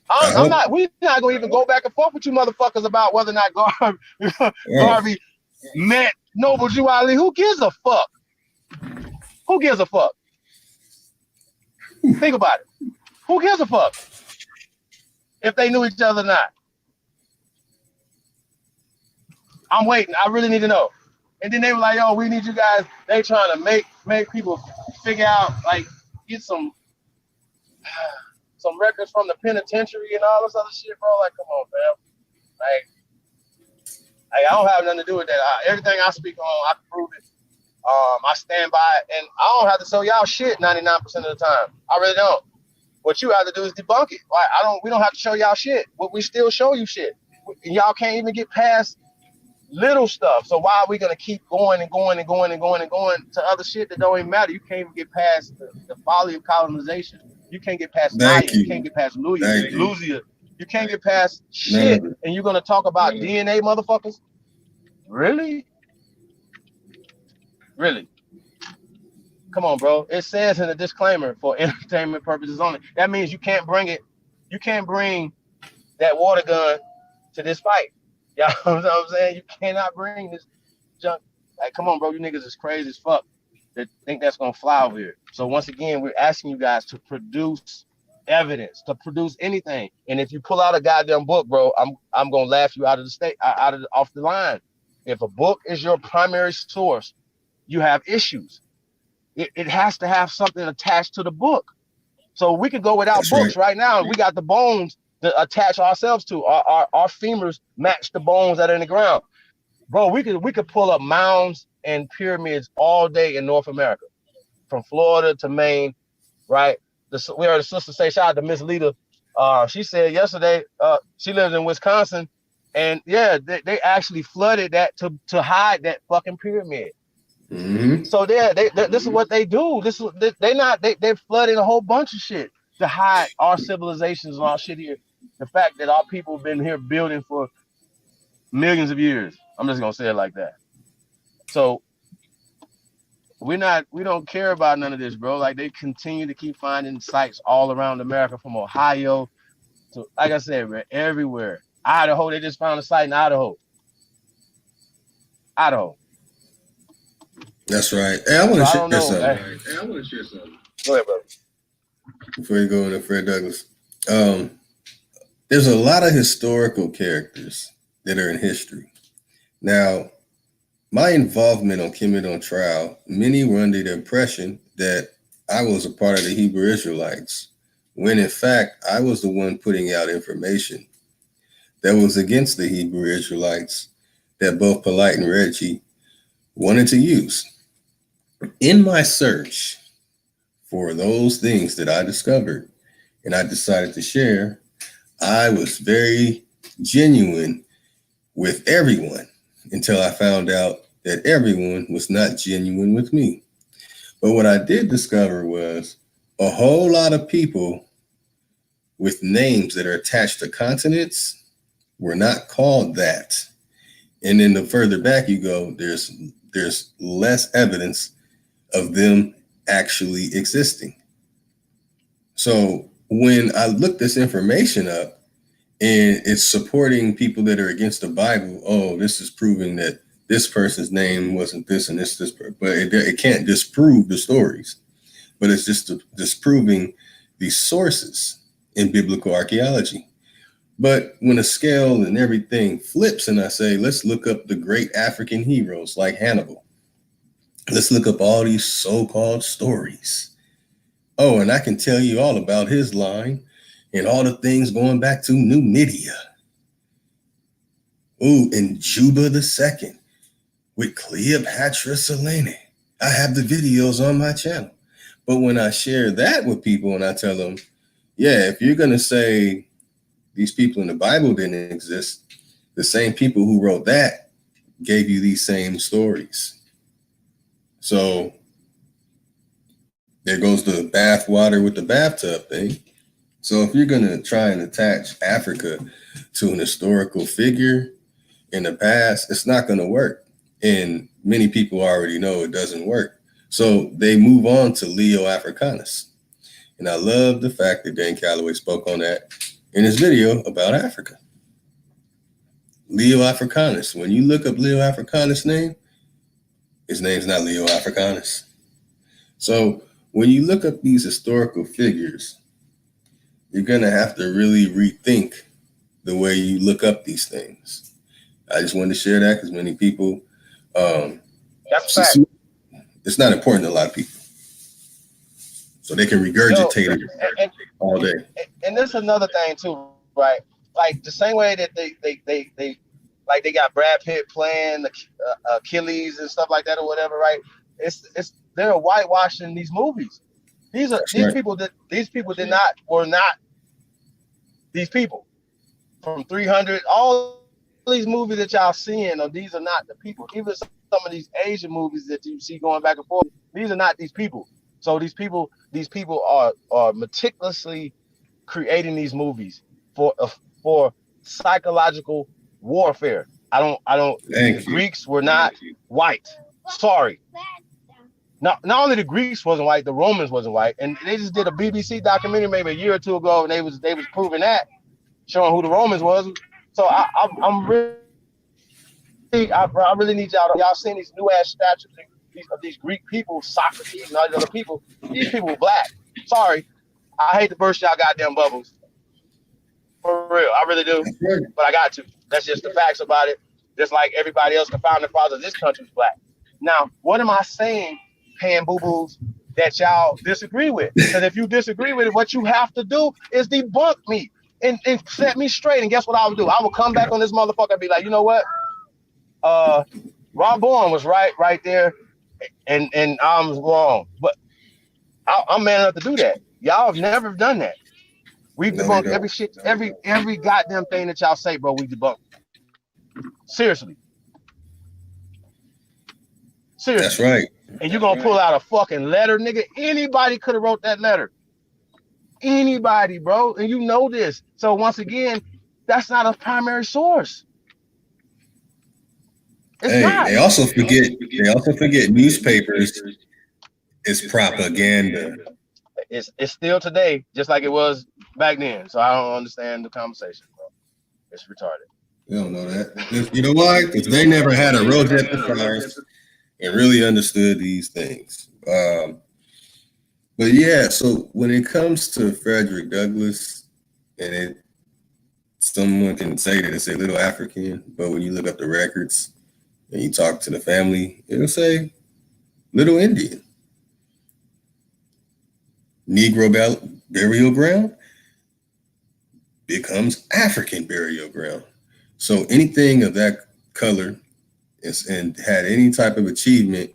C: I'm not. We're not gonna even go back and forth with you motherfuckers about whether or not Garvey met Noble Jew Ali. Who gives a fuck? Who gives a fuck? Think about it. Who gives a fuck if they knew each other or not? I'm waiting. I really need to know. And then they were like, yo, we need you guys. They trying to make people figure out, like, get some records from the penitentiary and all this other shit, bro. Like, come on, fam. Like I don't have nothing to do with that. Everything I speak on, I can prove it. I stand by it, and I don't have to tell y'all shit 99% of the time. I really don't. What you have to do is debunk it. Like we don't have to show y'all shit, but we still show you shit. Y'all can't even get past little stuff. So why are we gonna keep going and going and going and going and going to other shit that don't even matter? You can't even get past the folly of colonization. You can't get past Naya. You can't get past Luzia. You can't get past shit. And you're gonna talk about DNA, motherfuckers? Really? Really? Come on, bro. It says in the disclaimer for entertainment purposes only. That means you can't bring it. You can't bring that water gun to this fight. Y'all know what I'm saying? You cannot bring this junk. Like, come on, bro. You niggas is crazy as fuck that think that's gonna fly over here. So once again, we're asking you guys to produce evidence, to produce anything. And if you pull out a goddamn book, bro, I'm gonna laugh you out of the state, off the line. If a book is your primary source, you have issues. It has to have something attached to the book. So we could go without books right now. We got the bones to attach ourselves to. Our femurs match the bones that are in the ground. Bro, we could pull up mounds and pyramids all day in North America, from Florida to Maine, right? We heard the sister say, shout out to Miss Lita. She said yesterday, she lives in Wisconsin, and yeah, they actually flooded that to hide that fucking pyramid. Mm-hmm. So this is what they do. They're flooding a whole bunch of shit to hide our civilizations and our shit here. The fact that our people have been here building for millions of years. I'm just gonna say it like that. So we don't care about none of this, bro. Like, they continue to keep finding sites all around America, from Ohio to, like I said, everywhere. Idaho, they just found a site in Idaho.
A: That's right. Hey, I want to share something.
C: Go ahead, bro.
A: Before you go into Fred Douglass. There's a lot of historical characters that are in history. Now, my involvement on Kemet on Trial, many were under the impression that I was a part of the Hebrew Israelites, when in fact, I was the one putting out information that was against the Hebrew Israelites that both Polite and Reggie wanted to use. In my search for those things that I discovered and I decided to share, I was very genuine with everyone until I found out that everyone was not genuine with me. But what I did discover was a whole lot of people with names that are attached to continents were not called that. And then the further back you go, there's less evidence of them actually existing. So when I looked this information up, and it's supporting people that are against the Bible, oh, this is proving that this person's name wasn't this and this, but it can't disprove the stories, but it's just disproving the sources in biblical archaeology. But when a scale and everything flips and I say, let's look up the great African heroes like Hannibal. Let's look up all these so-called stories. Oh, and I can tell you all about his line and all the things going back to Numidia. Ooh, and Juba II with Cleopatra Selene. I have the videos on my channel. But when I share that with people and I tell them, yeah, if you're going to say these people in the Bible didn't exist, the same people who wrote that gave you these same stories. So there goes the bath water with the bathtub thing. So if you're going to try and attach Africa to an historical figure in the past, it's not going to work. And many people already know it doesn't work. So they move on to Leo Africanus. And I love the fact that Dan Calloway spoke on that in his video about Africa. Leo Africanus. When you look up Leo Africanus' name, his name's not Leo Africanus. So when you look up these historical figures, you're going to have to really rethink the way you look up these things. I just wanted to share that because many people,
C: That's a fact.
A: It's not important to a lot of people. So they can regurgitate it all day.
C: And this is another thing too, right? Like the same way that they got Brad Pitt playing the Achilles and stuff like that or whatever, right? They're whitewashing these movies. These people were not these people from 300. All these movies that y'all seeing, these are not the people. Even some of these Asian movies that you see going back and forth, these are not these people. So these people are meticulously creating these movies for psychological warfare. The Greeks were not white. Sorry. Not only the Greeks wasn't white, the Romans wasn't white, and they just did a BBC documentary maybe a year or two ago, and they was proving that, showing who the Romans was. So I really need y'all seeing these new ass statues of these Greek people, Socrates and all these other people. These people were black. Sorry, I hate to burst y'all goddamn bubbles. For real, I really do. But I got to. That's just the facts about it. Just like everybody else, the founding fathers of this country was black. Now, what am I saying, pan boo-boos, that y'all disagree with? Because if you disagree with it, what you have to do is debunk me and set me straight. And guess what I will do? I will come back on this motherfucker and be like, you know what? Rob Bourne was right there, and I'm wrong. But I'm man enough to do that. Y'all have never done that. We've debunked every shit, every goddamn thing that y'all say, bro. We debunked. Seriously.
A: That's right.
C: And you're gonna pull out a fucking letter, nigga. Anybody could have wrote that letter. Anybody, bro. And you know this. So once again, that's not a primary source. It's not.
A: They also forget newspapers is propaganda.
C: It's still today, just like it was back then. So I don't understand the conversation, bro. It's retarded.
A: You don't know that. You know why? Because they never had a Rosetta Stars and really understood these things. But yeah, so when it comes to Frederick Douglass, and someone can say that it's a little African, but when you look up the records and you talk to the family, it'll say Little Indian. Negro burial ground becomes African burial ground. So anything of that color and had any type of achievement,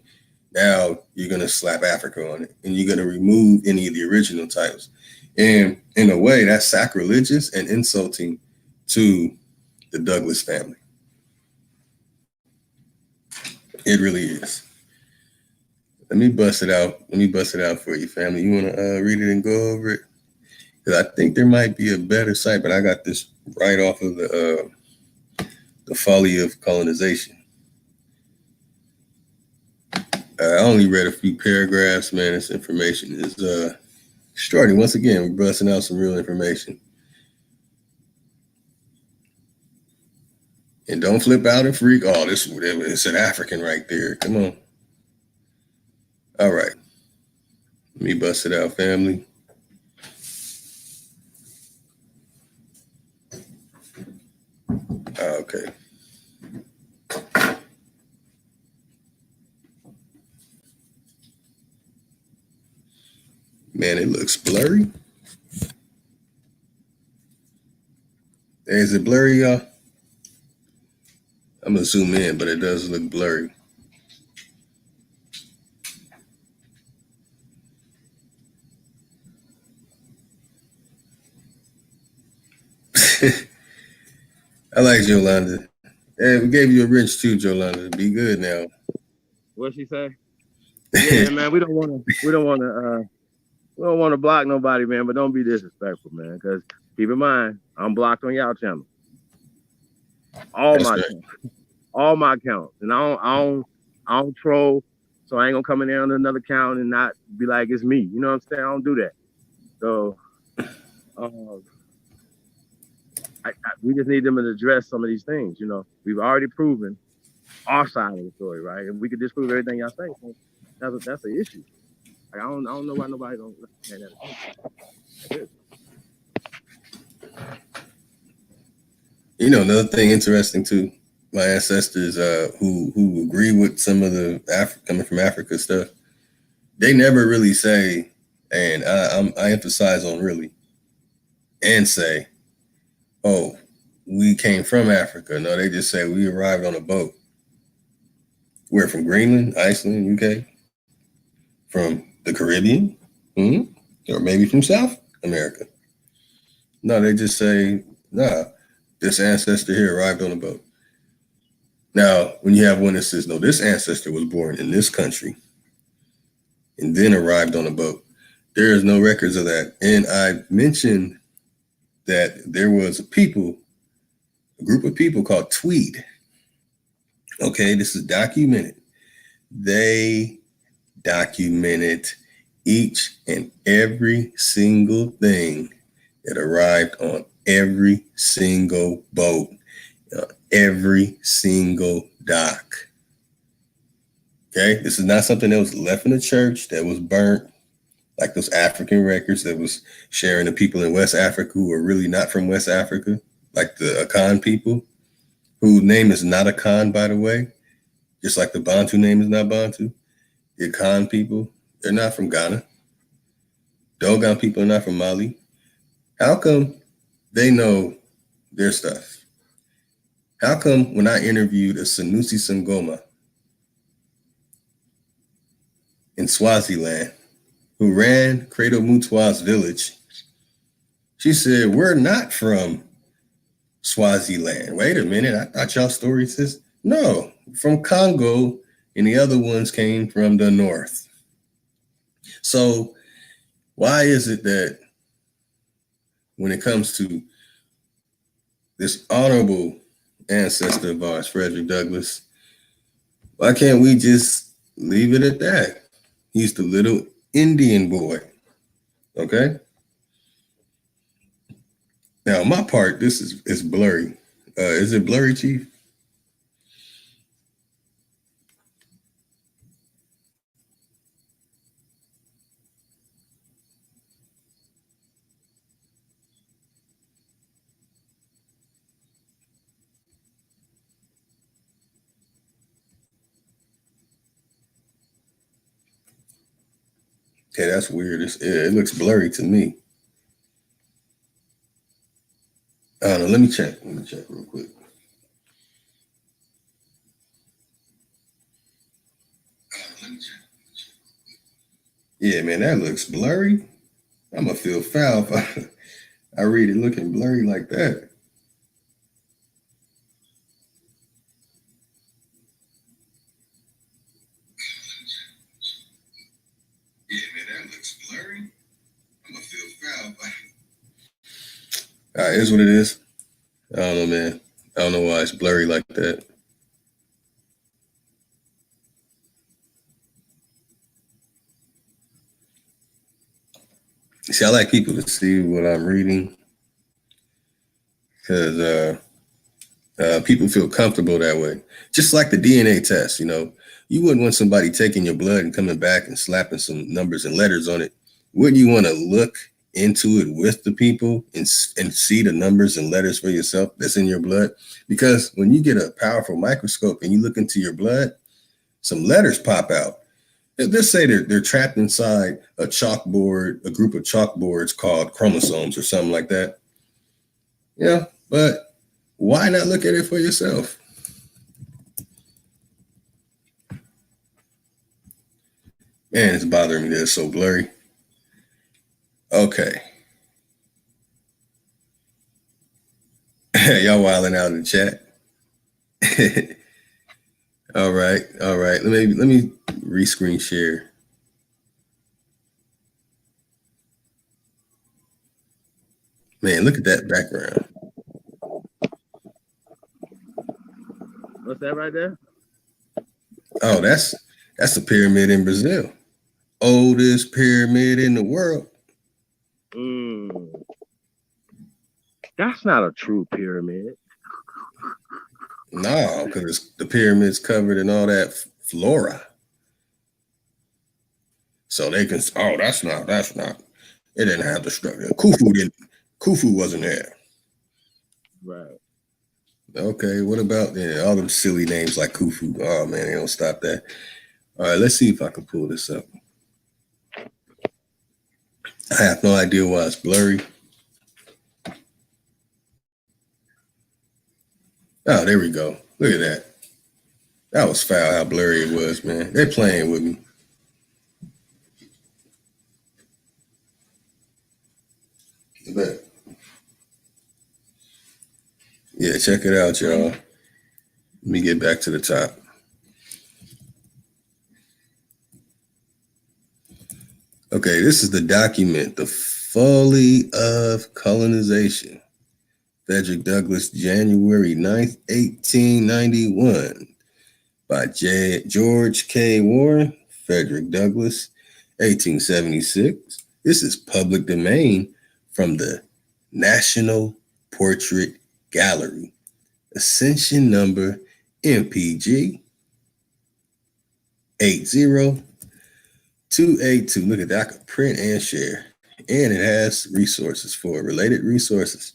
A: now you're going to slap Africa on it, and you're going to remove any of the original titles. And in a way, that's sacrilegious and insulting to the Douglass family. It really is. Let me bust it out. For you, family. You want to read it and go over it? Because I think there might be a better site, but I got this right off of the Folly of Colonization. I only read a few paragraphs, man. This information is extraordinary. Once again, we're busting out some real information. And don't flip out and freak. Oh, it's an African right there. Come on. All right. Let me bust it out, family. Okay. Man, it looks blurry. Is it blurry, y'all? I'm gonna zoom in, but it does look blurry. I like Yolanda. Hey, we gave you a wrench too, Jolanda. Be good now.
C: What she say? Yeah, man. We don't want to block nobody, man. But don't be disrespectful, man. Because keep in mind, I'm blocked on y'all channel, all
A: That's
C: my
A: right.
C: all my accounts, and I don't troll. So I ain't gonna come in there on another account and not be like it's me. You know what I'm saying? I don't do that. So um, we just need them to address some of these things. You know, we've already proven our side of the story, right? And we could disprove everything y'all say. So that's an issue. Like, I don't know why nobody don't understand that.
A: You know, another thing interesting too. My ancestors, who agree with some of the coming from Africa stuff, they never really say, and I emphasize on really, and say, "Oh, we came from Africa." No, they just say we arrived on a boat. We're from Greenland, Iceland, UK, from the Caribbean, or maybe from South America. No, they just say, "Nah, this ancestor here arrived on a boat." Now, when you have one that says, "No, this ancestor was born in this country and then arrived on a boat," there is no records of that. And I mentioned that there was a group of people called Tweed. Okay, this is documented. They documented each and every single thing that arrived on every single boat, every single dock. Okay, this is not something that was left in the church that was burnt, like those African records that was sharing the people in West Africa who are really not from West Africa, like the Akan people, whose name is not Akan, by the way, just like the Bantu name is not Bantu. The Akan people, they're not from Ghana. Dogon people are not from Mali. How come they know their stuff? How come when I interviewed a Sanusi Sangoma in Swaziland, who ran Credo Mutwa's village, she said, "We're not from Swaziland." Wait a minute, I thought y'all story says, no, from Congo, and the other ones came from the north. So why is it that when it comes to this honorable ancestor of ours, Frederick Douglass, why can't we just leave it at that? He's the little Indian boy. Okay. Now, my part, this is blurry. Is it blurry, Chief? Okay, that's weird. It looks blurry to me. I don't know. Let me check. Let me check real quick. Yeah, man, that looks blurry. I'm gonna feel foul if I read it looking blurry like that. Yeah, man, that looks blurry. I'm gonna feel foul. All right, here's what it is. I don't know, man. I don't know why it's blurry like that. See, I like people to see what I'm reading because people feel comfortable that way. Just like the DNA test, you wouldn't want somebody taking your blood and coming back and slapping some numbers and letters on it. Wouldn't you want to look into it with the people and see the numbers and letters for yourself that's in your blood? Because when you get a powerful microscope and you look into your blood, some letters pop out. Let's say they're trapped inside a chalkboard, a group of chalkboards called chromosomes or something like that. Yeah, but why not look at it for yourself? Man, it's bothering me that it's so blurry. Okay. Y'all wilding out in the chat. All right, all right. Let me re-screen share. Man, look at that background.
C: What's that right there?
A: Oh, that's a pyramid in Brazil. Oldest pyramid in the world.
C: That's not a true pyramid.
A: No, because the pyramid's covered in all that flora. So they can. Oh, that's not. It didn't have the structure. Khufu wasn't there.
C: Right.
A: Okay, what about all them silly names like Khufu? Oh man, they don't stop that. All right, let's see if I can pull this up. I have no idea why it's blurry. Oh, there we go. Look at that. That was foul how blurry it was, man. They're playing with me. But yeah, check it out, y'all. Let me get back to the top. Okay, this is the document, The Folly of Colonization. Frederick Douglass, January 9th, 1891. By George K. Warren, Frederick Douglass, 1876. This is public domain from the National Portrait Gallery. Ascension number MPG 80282. Look at that. I can print and share. And it has resources for related resources.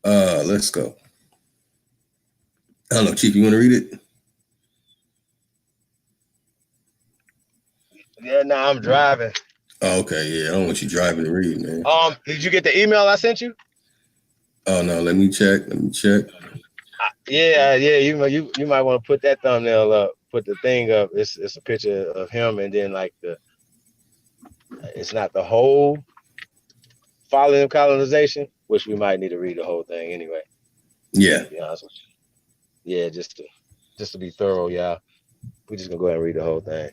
A: Let's go. I don't know, Chief, you want to read it?
C: Yeah, nah, I'm driving.
A: Oh, okay, yeah. I don't want you driving to read, man.
C: Did you get the email I sent you?
A: Oh no, let me check.
C: Yeah. You might want to put that thumbnail up, put the thing up. It's a picture of him, and then like it's not the whole Folly of Colonization, which we might need to read the whole thing anyway.
A: Yeah.
C: To be honest with you. Yeah, just to be thorough, y'all. We're just gonna go ahead and read the whole thing.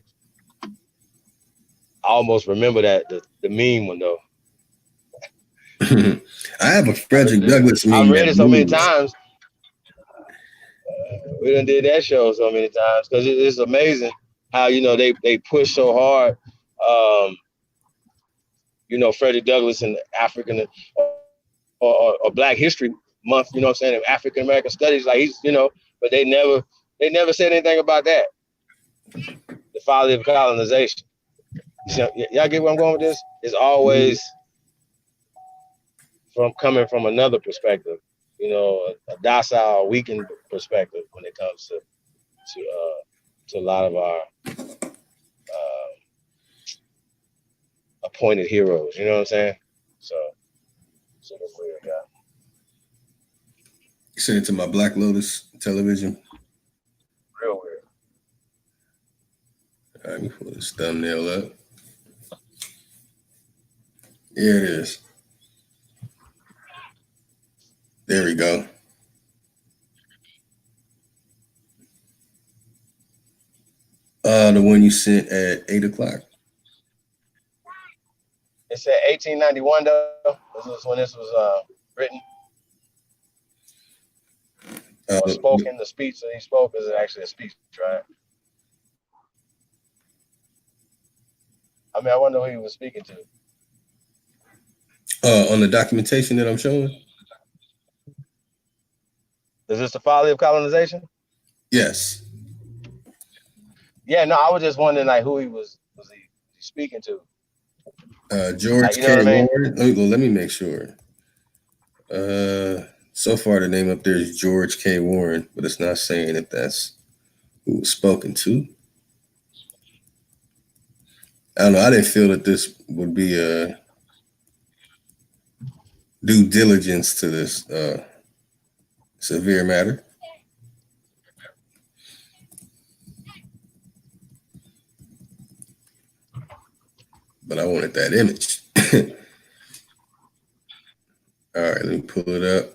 C: I almost remember that the meme one though.
A: I have a Frederick Douglass meme.
C: I've read it so many times. We done did that show so many times because it's amazing how they push so hard. Frederick Douglass and African or Black History Month. You know what I'm saying? African American Studies. Like but they never said anything about that. The folly of colonization. Y'all get where I'm going with this? It's always coming from another perspective, a docile, weakened perspective when it comes to a lot of our appointed heroes. You know what I'm saying? So that's weird, yeah.
A: You sent it to my Black Lotus television.
C: Real weird.
A: All right, let me pull this thumbnail up. Here it is. There we go. The one you sent at 8 o'clock.
C: It said 1891 though. This was when this was written. Spoken. The speech that he spoke is actually a speech, right? I mean, I wonder who he was speaking to.
A: On the documentation that I'm showing?
C: Is this the folly of colonization?
A: Yes.
C: Yeah, no, I was just wondering like who he was he speaking to?
A: George K. Warren. Let me make sure. So far the name up there is George K. Warren, but it's not saying that that's who was spoken to. I don't know. I didn't feel that this would be a due diligence to this severe matter. But I wanted that image. All right, let me pull it up.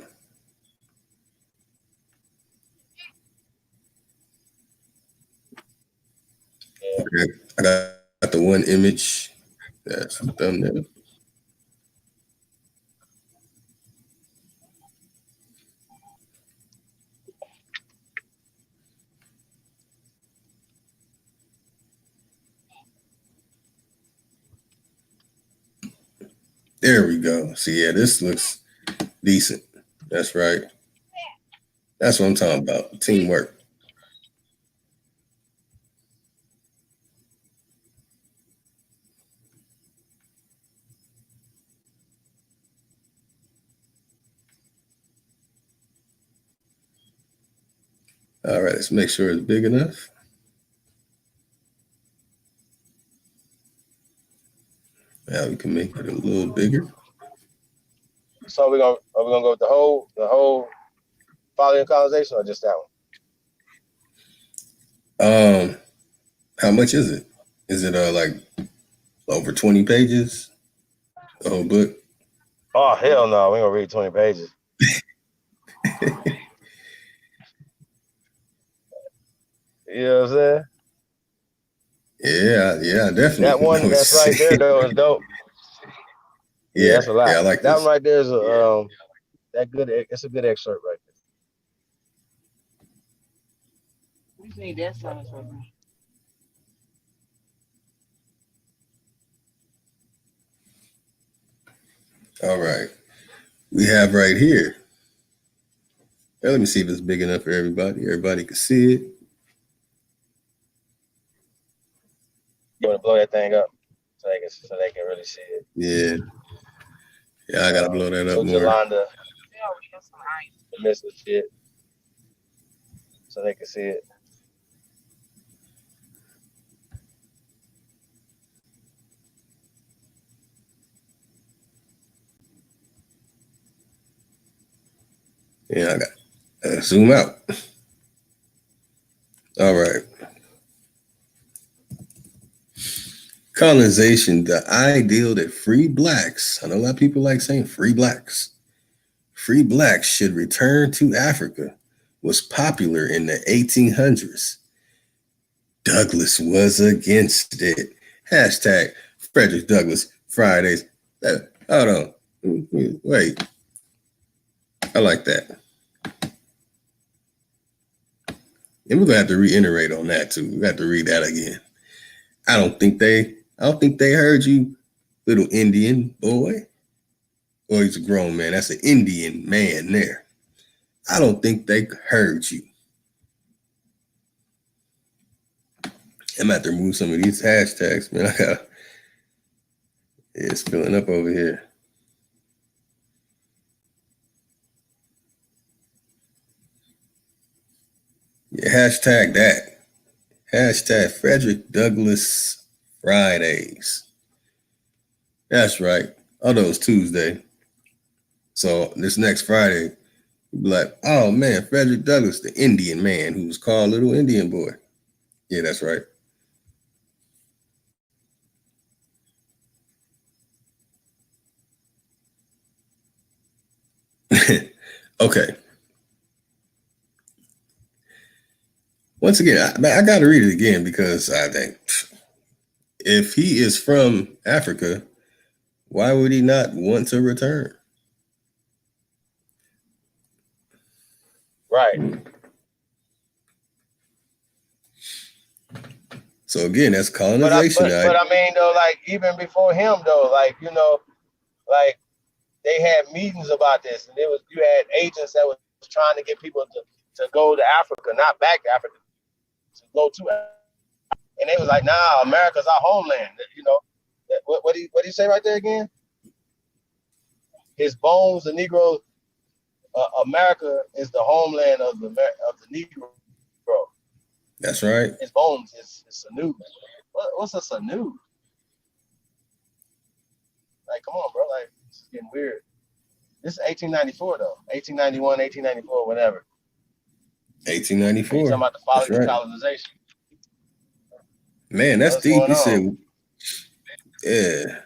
A: the one image. That's the thumbnail. There we go. See, yeah, this looks decent. That's right. That's what I'm talking about. Teamwork. All right, let's make sure it's big enough. Now we can make it a little bigger.
C: So are we gonna go with the whole Folly of Colonization or just that one?
A: How much is it? Is it like over 20 pages? The whole book?
C: Oh hell no, we ain't gonna read 20 pages. You know what I'm saying?
A: Yeah, definitely.
C: That one that's right there though is dope. Yeah, that's a lot.
A: Yeah, I like
C: that
A: this.
C: one right there is a it's a good excerpt right there.
B: We need that song for me.
A: All right. We have right here. Now, let me see if it's big enough for everybody. Everybody can see it.
C: You want to blow that thing up so they can really see it.
A: Yeah, I gotta blow that up more.
C: Yolanda,
B: Yeah, we got some ice.
C: the miss the shit so they can see it.
A: Yeah, I got zoom out. All right. Colonization, the ideal that free blacks, I know a lot of people like saying free blacks should return to Africa, was popular in the 1800s. Douglass was against it. Hashtag Frederick Douglass Fridays. Hold on. Wait. I like that. And we're gonna have to reiterate on that too. We have to read that again. I don't think they heard you, little Indian boy. Or he's a grown man. That's an Indian man there. I don't think they heard you. I'm gonna have to remove some of these hashtags, man. It's filling up over here. Yeah, hashtag that. Hashtag Frederick Douglass Fridays. That's right. Although it's Tuesday. So this next Friday, you'll be like, oh man, Frederick Douglass, the Indian man who was called Little Indian Boy. Yeah, that's right. Okay. Once again, I got to read it again because I think if he is from Africa, why would he not want to return?
C: Right.
A: So again, that's colonization.
C: But I mean though, like even before him though, like you know, like they had meetings about this, and you had agents that was trying to get people to go to Africa, not back to Africa, to go to Africa. And they was like, nah, America's our homeland. You know, what do you say right there again? His bones, the Negro, America is the homeland of the Negro.
A: That's right.
C: His bones is Sanu. What's a Sanu? Like, come on, bro. Like, this is getting weird. This is 1894, though. 1891, 1894, whatever.
A: 1894.
C: You're talking about the Folly of Colonization.
A: Man, that's deep. He said, yeah,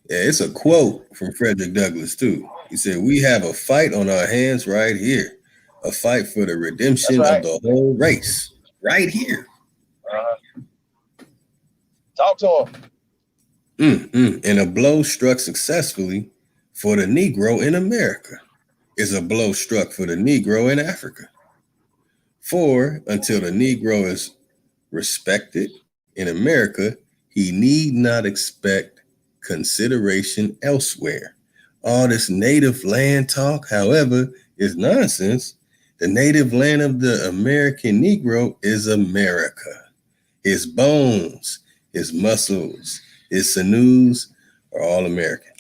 A: it's a quote from Frederick Douglass, too. He said, we have a fight on our hands right here, a fight for the redemption of the whole race right here.
C: Talk to him.
A: And a blow struck successfully for the Negro in America is a blow struck for the Negro in Africa. For until the Negro is respected in America, he need not expect consideration elsewhere. All this native land talk, however, is nonsense. The native land of the American Negro is America. His bones, his muscles, his sinews are all American.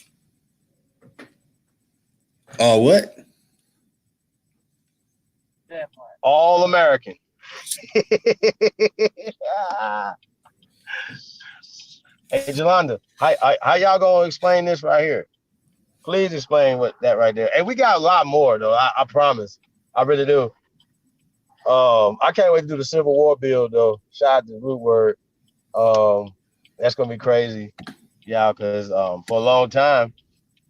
A: All what?
B: That part.
C: All American. Hey, Jolanda, how y'all gonna explain this right here? Please explain what that right there. And we got a lot more though. I promise. I really do. I can't wait to do the Civil War bill though. Shout out to Root Word. That's gonna be crazy, yeah. Because for a long time,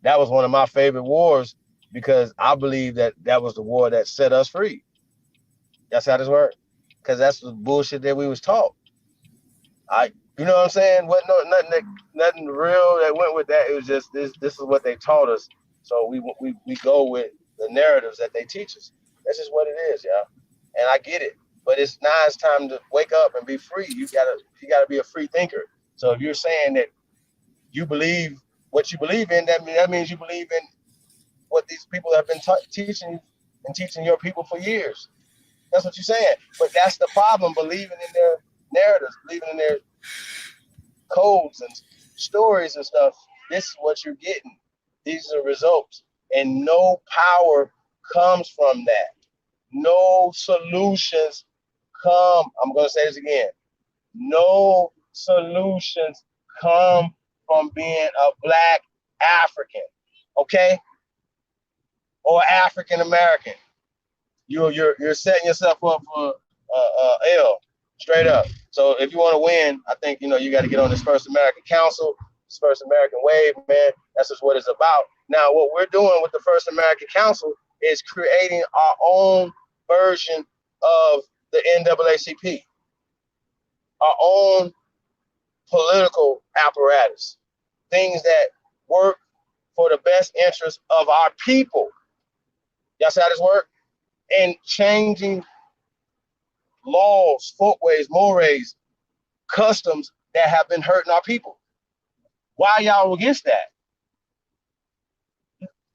C: that was one of my favorite wars because I believe that was the war that set us free. That's how this works. Because that's the bullshit that we was taught. You know what I'm saying? What nothing real that went with that. It was just this is what they taught us. So we go with the narratives that they teach us. That's just what it is, yeah. And I get it. But it's time to wake up and be free. You gotta be a free thinker. So if you're saying that you believe what you believe in, that means you believe in what these people have been teaching your people for years. That's what you're saying. But that's the problem, believing in their narratives, believing in their codes and stories and stuff. This is what you're getting. These are results. And no power comes from that. No solutions come. I'm going to say this again. No solutions come from being a Black African, okay? Or African American. You're setting yourself up for L, straight up. So if you want to win, I think you got to get on this First American Council, this First American Wave, man. That's just what it's about. Now, what we're doing with the First American Council is creating our own version of the NAACP, our own political apparatus, things that work for the best interest of our people. Y'all see how this works? And changing laws, folkways, mores, customs that have been hurting our people. Why y'all against that?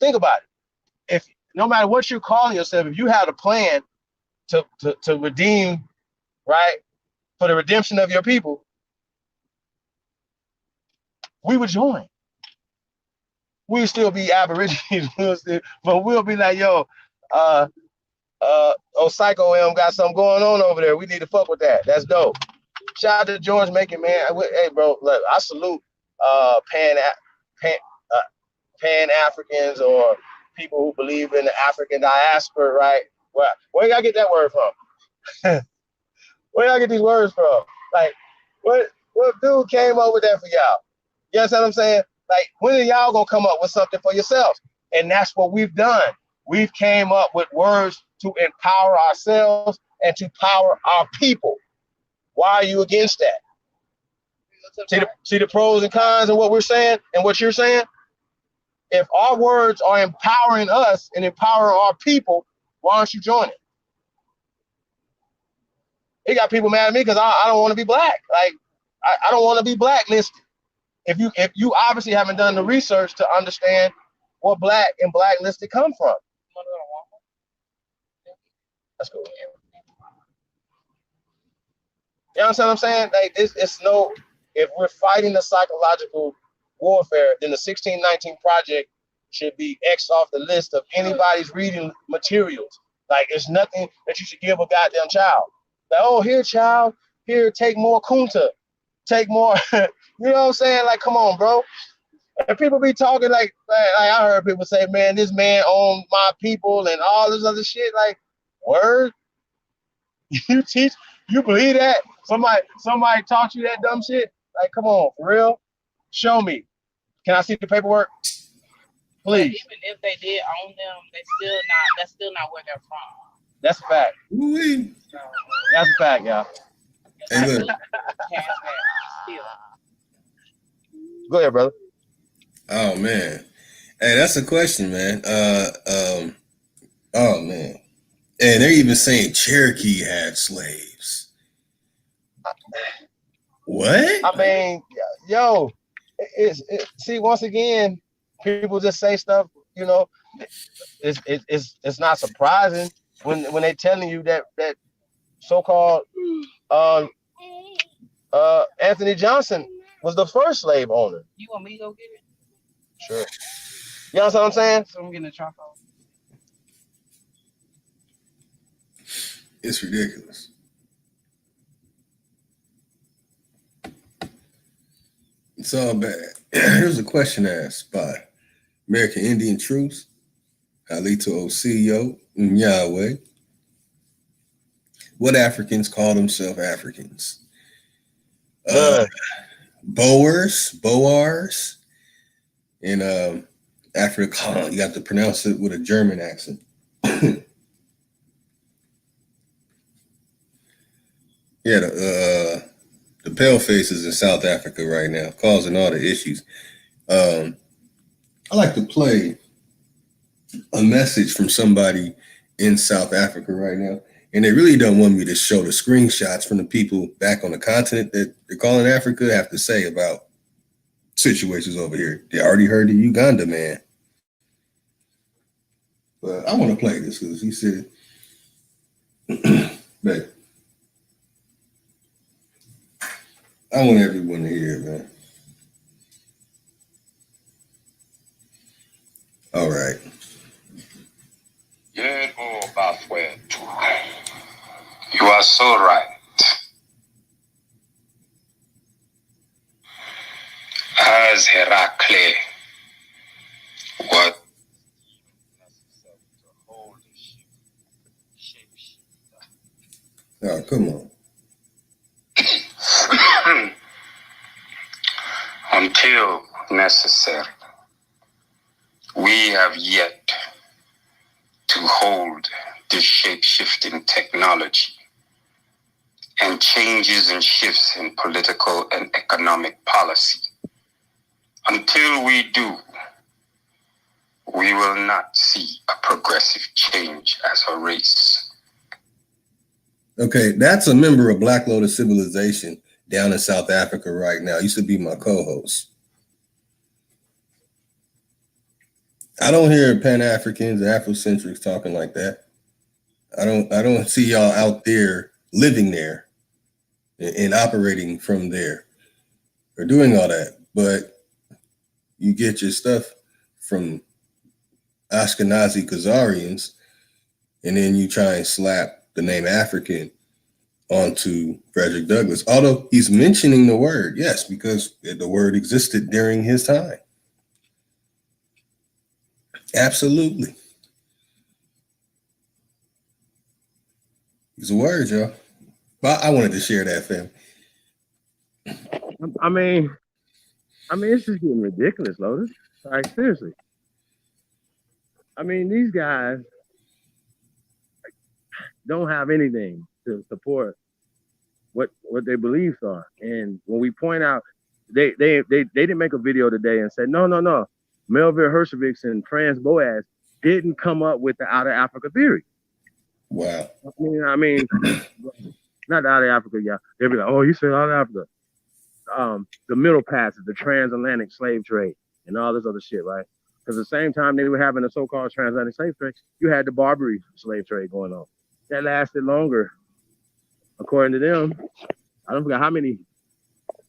C: Think about it. If no matter what you're calling yourself, if you had a plan to redeem, right, for the redemption of your people, we would join. We'll still be Aborigines, but we'll be like, yo, Psycho M got something going on over there. We need to fuck with that. That's dope. Shout out to George Macon, man. Hey, bro, look, I salute Pan-Africans or people who believe in the African diaspora, right? Well, where y'all get that word from? Where y'all get these words from? Like, what dude came up with that for y'all? You understand what I'm saying? Like, when are y'all gonna come up with something for yourselves? And that's what we've done. We've came up with words to empower ourselves and to power our people. Why are you against that? See the pros and cons of what we're saying and what you're saying? If our words are empowering us and empowering our people, why aren't you joining? It got people mad at me because I don't want to be Black. Like, I don't want to be blacklisted. If you obviously haven't done the research to understand where Black and blacklisted come from. That's cool. You understand what I'm saying? Like, if we're fighting the psychological warfare, then the 1619 Project should be X off the list of anybody's reading materials. Like, it's nothing that you should give a goddamn child. Like, oh, here, child, here, take more Kunta, take more, you know what I'm saying? Like, come on, bro. And people be talking like I heard people say, man, this man owned my people and all this other shit. Like, word? You believe that? Somebody taught you that dumb shit? Like, come on, for real? Show me. Can I see the paperwork? Please.
B: But even if they did own them, that's still not where they're from.
C: That's a fact.
A: Ooh-wee.
C: That's a fact, y'all.
A: Hey, look.
B: Still.
C: Go ahead, brother.
A: Oh man. Hey, that's a question, man. Oh man. And they're even saying Cherokee had slaves. What?
C: I mean, yo, see, once again, people just say stuff. You know, it's not surprising when they telling you that so-called uh Anthony Johnson was the first slave owner.
B: You want me to go get it?
C: Sure. You know what I'm saying?
B: So I'm getting a charcoal.
A: It's ridiculous. It's all bad. Here's a question asked by American Indian Troops, Halito CEO, Yahweh. What Africans call themselves Africans? Boers, in Africa. You have to pronounce it with a German accent. Yeah, the pale faces in South Africa right now, causing all the issues. I like to play a message from somebody in South Africa right now, and they really don't want me to show the screenshots from the people back on the continent that they're calling Africa have to say about situations over here. They already heard the Uganda man. But I want to play this because he said, "Babe, I want everyone to hear it, man." All right.
D: You are so right. As Herakle, what
A: Oh, come on.
D: until necessary, we have yet to hold this shape-shifting technology and changes and shifts in political and economic policy. Until we do, we will not see a progressive change as a race.
A: Okay, that's a member of Black Lotus Civilization down in South Africa right now. Used to be my co-host. I don't hear Pan-Africans, Afrocentrics talking like that. I don't see y'all out there living there and operating from there or doing all that. But you get your stuff from Ashkenazi Khazarians, and then you try and slap the name African onto Frederick Douglass. Although he's mentioning the word, yes, because the word existed during his time. Absolutely. It's a word, y'all. But I wanted to share that, fam.
C: I mean, it's just getting ridiculous, Lotus. Like, seriously. I mean, these guys don't have anything to support what their beliefs are. And when we point out, they didn't make a video today and said, no. Melville Hershevich and Franz Boas didn't come up with the Out of Africa theory.
A: Wow.
C: I mean, not Out of Africa, yeah. They'll be like, oh, you said Out of Africa. The Middle Passage, the transatlantic slave trade, and all this other shit, right? Because at the same time they were having the so-called transatlantic slave trade, you had the Barbary slave trade going on. That lasted longer, according to them. I don't forget how many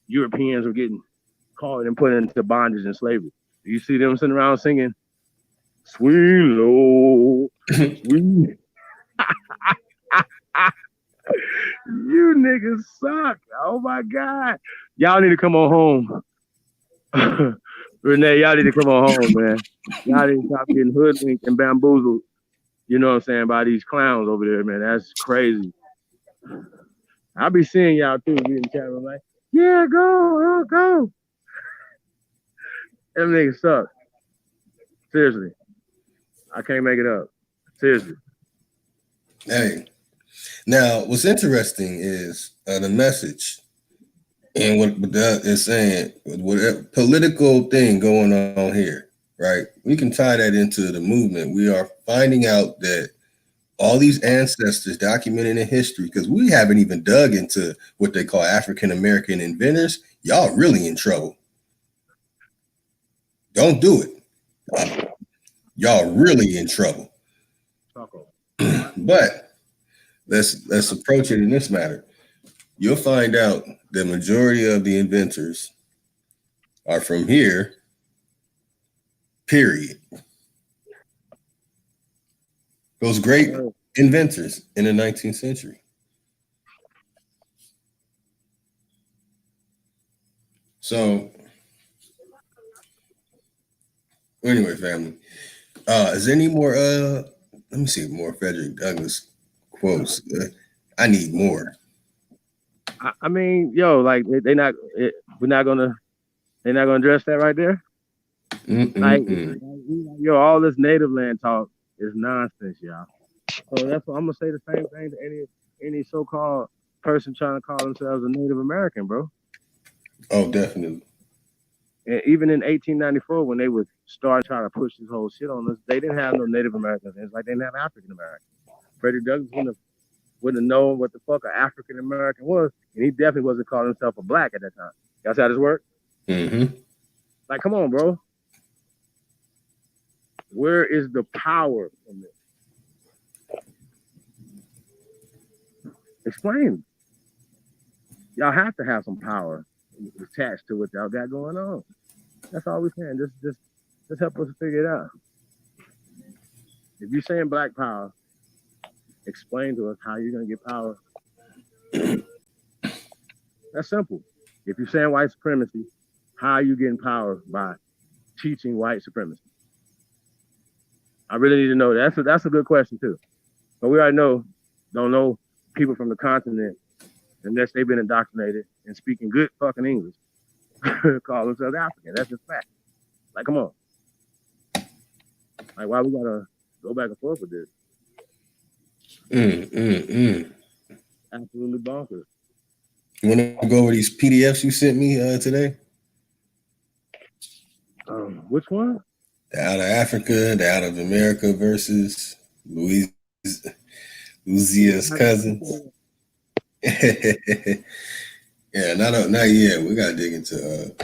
C: Europeans were getting caught and put into bondage and slavery. You see them sitting around singing, "Sweet Lord, sweet." You niggas suck. Oh my God. Y'all need to come on home. Renee, y'all need to come on home, man. Y'all need to stop getting hoodwinked and bamboozled, you know what I'm saying, by these clowns over there, man. That's crazy. I'll be seeing y'all too. Be in the chat room like, yeah, go. Them niggas suck. Seriously. I can't make it up. Seriously.
A: Hey. Now, what's interesting is the message And what that is saying, whatever political thing going on here, right? We can tie that into the movement. We are finding out that all these ancestors documented in history, because we haven't even dug into what they call African American inventors. Y'all really in trouble. Don't do it. Y'all really in trouble. But let's approach it in this matter. You'll find out the majority of the inventors are from here, period. Those great inventors in the 19th century. So, anyway, family, is there any more, let me see, more Frederick Douglass quotes. I need more.
C: I mean, yo, like they're not gonna address that right there. Like, yo, all this native land talk is nonsense, y'all. So that's what I'm gonna say. The same thing to any so-called person trying to call themselves a Native American, bro.
A: Oh, definitely.
C: And even in 1894, when they would start trying to push this whole shit on us, they didn't have no Native Americans. It's like they didn't have African Americans. Frederick Douglass wouldn't have known what the fuck an African American was, and he definitely wasn't calling himself a black at that time. Y'all see how this worked?
A: Mm-hmm.
C: Like, come on, bro. Where is the power in this? Explain. Y'all have to have some power attached to what y'all got going on. That's all we're saying. Just help us figure it out. If you're saying black power, explain to us how you're gonna get power. That's simple. If you're saying white supremacy, how are you getting power? By teaching white supremacy. I really need to know. That's a good question too. But we already don't know people from the continent unless they've been indoctrinated and speaking good fucking English. Call themselves African. That's just fact. Like, come on. Like, why we gotta go back and forth with this? Absolutely bonkers.
A: You want to go over these PDFs you sent me today?
C: Which one?
A: The Out of Africa, the Out of America versus Louisia's cousins. Yeah, not yet. We gotta dig into.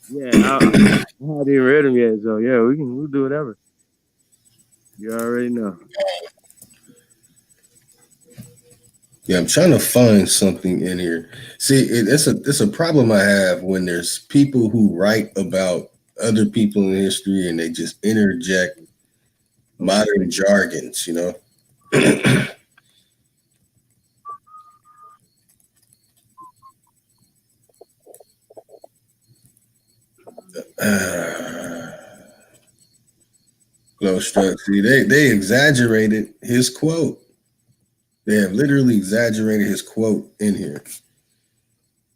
C: Yeah, I haven't even read them yet, so yeah, we'll do whatever. You already know.
A: Yeah, I'm trying to find something in here. See, it's a problem I have when there's people who write about other people in history and they just interject modern jargons, you know. See, they exaggerated his quote. They have literally exaggerated his quote in here.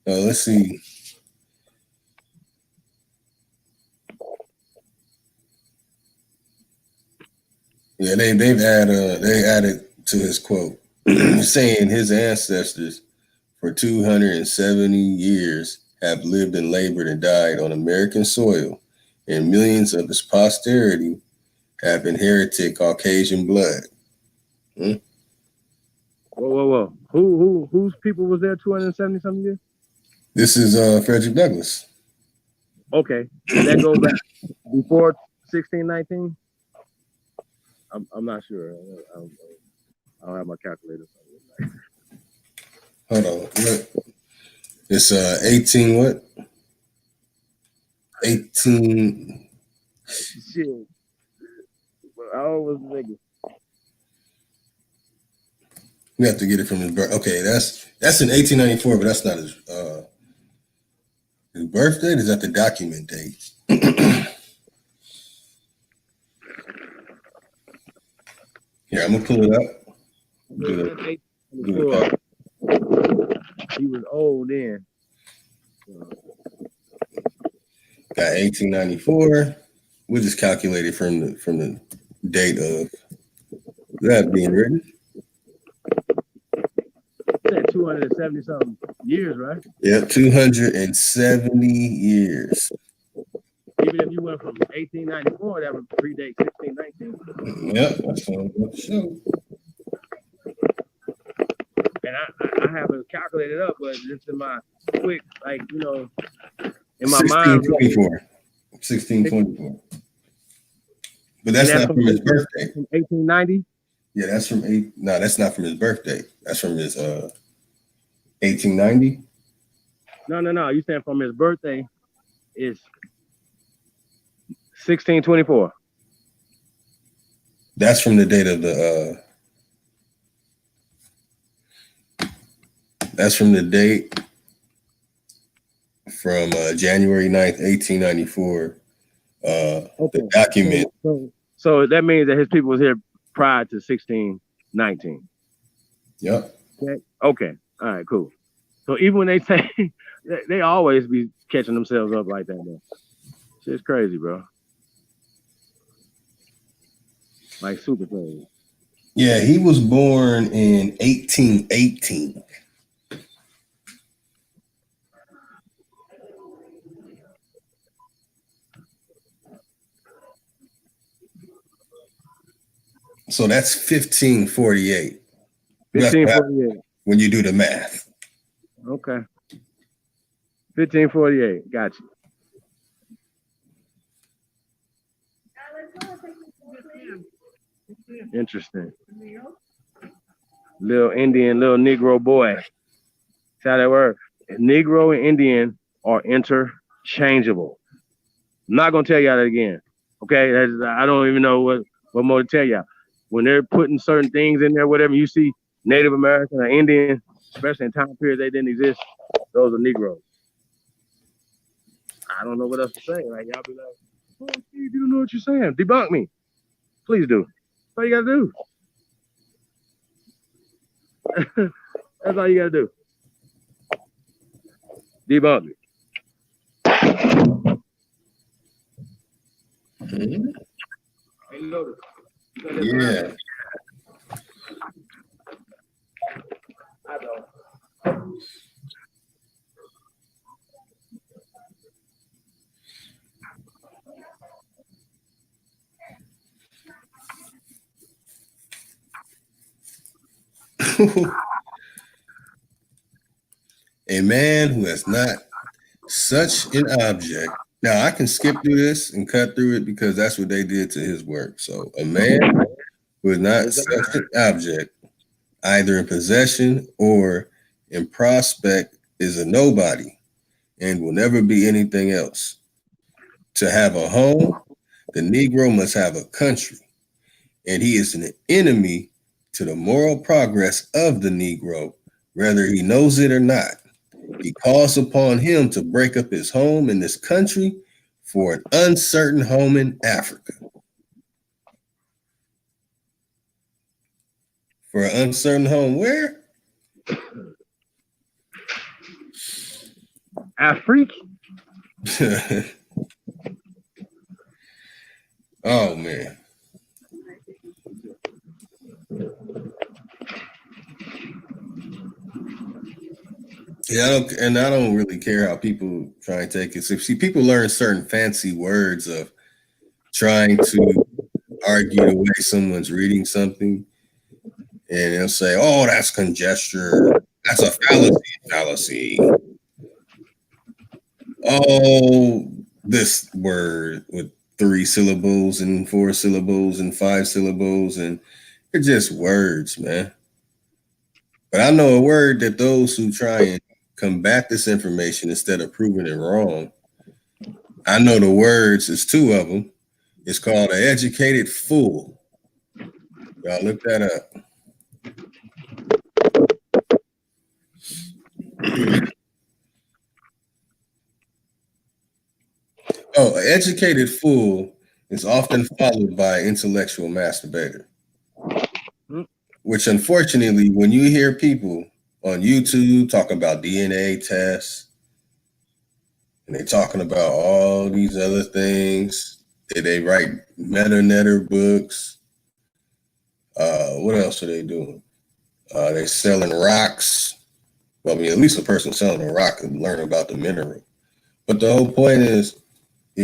A: Let's see. Yeah, they added to his quote, saying his ancestors for 270 years have lived and labored and died on American soil, and millions of his posterity have inherited Caucasian blood.
C: Whoa. Whose people was there 270 something years?
A: This is Frederick Douglass.
C: Okay. Did that go back before 1619? I'm not sure. I don't have my calculator.
A: Hold on. It's 18 what? 18.
C: Shit. I always thinking.
A: We have to get it from his birth. Okay, that's in 1894, but that's not his birth date. Is that the document date? Here, I'm gonna pull it up.
C: He was old then.
A: Got 1894. We'll just calculate it from the date of that being written.
C: Said 270 270 something years, right?
A: Yeah, 270 years.
C: Even if you went from 1894, that would predate 1619.
A: Yep, that's what I'm going to show.
C: And I haven't calculated up, but just in my quick, like, you know, in my mind.
A: 1624. But that's not from his birthday.
C: 1890?
A: Yeah, that's from no, that's not from his birthday. That's from his 1890.
C: No. You saying from his birthday is 1624.
A: That's from the date of the that's from the date from January 9th, 1894. Okay. The document.
C: So that means that his people was here prior to 1619.
A: Yep.
C: Okay. All right, cool. So even when they say they always be catching themselves up like that, man. Shit's crazy, bro. Like super crazy.
A: Yeah, he was born in 1818. So that's 1548.
C: 1548.
A: When you do the math.
C: Okay. 1548. Gotcha. Interesting. Little Indian, little Negro boy. That's how that works. Negro and Indian are interchangeable. I'm not gonna tell y'all that again. Okay, I don't even know what more to tell y'all. When they're putting certain things in there, whatever you see, Native American or Indian, especially in time periods they didn't exist, those are Negroes. I don't know what else to say. Like y'all be like, "Oh, Steve, you don't know what you're saying. Debunk me, please do. That's all you gotta do. That's all you gotta do. Debunk me."
A: Yeah.
C: I don't.
A: A man who has not such an object. Now I can skip through this and cut through it because that's what they did to his work. So a man who is not such an object, either in possession or in prospect, is a nobody and will never be anything else. To have a home, the Negro must have a country, and he is an enemy to the moral progress of the Negro, whether he knows it or not. He calls upon him to break up his home in this country for an uncertain home in Africa. For an uncertain home where?
C: Afrique?
A: Oh man. Yeah, I don't really care how people try and take it. So, see, people learn certain fancy words of trying to argue the way someone's reading something, and they'll say, "Oh, that's conjecture. That's a fallacy. Oh, this word with 3 syllables and 4 syllables and 5 syllables, and they're just words, man." But I know a word that those who try and combat this information instead of proving it wrong, I know the words, there's 2 of them. It's called an educated fool. Y'all look that up. Oh, an educated fool is often followed by intellectual masturbator. Which unfortunately, when you hear people on YouTube talking about DNA tests, and they're talking about all these other things, they write meta-netter books. What else are they doing? They're selling rocks. Well, I mean, at least a person selling a rock could learn about the mineral. But the whole point is,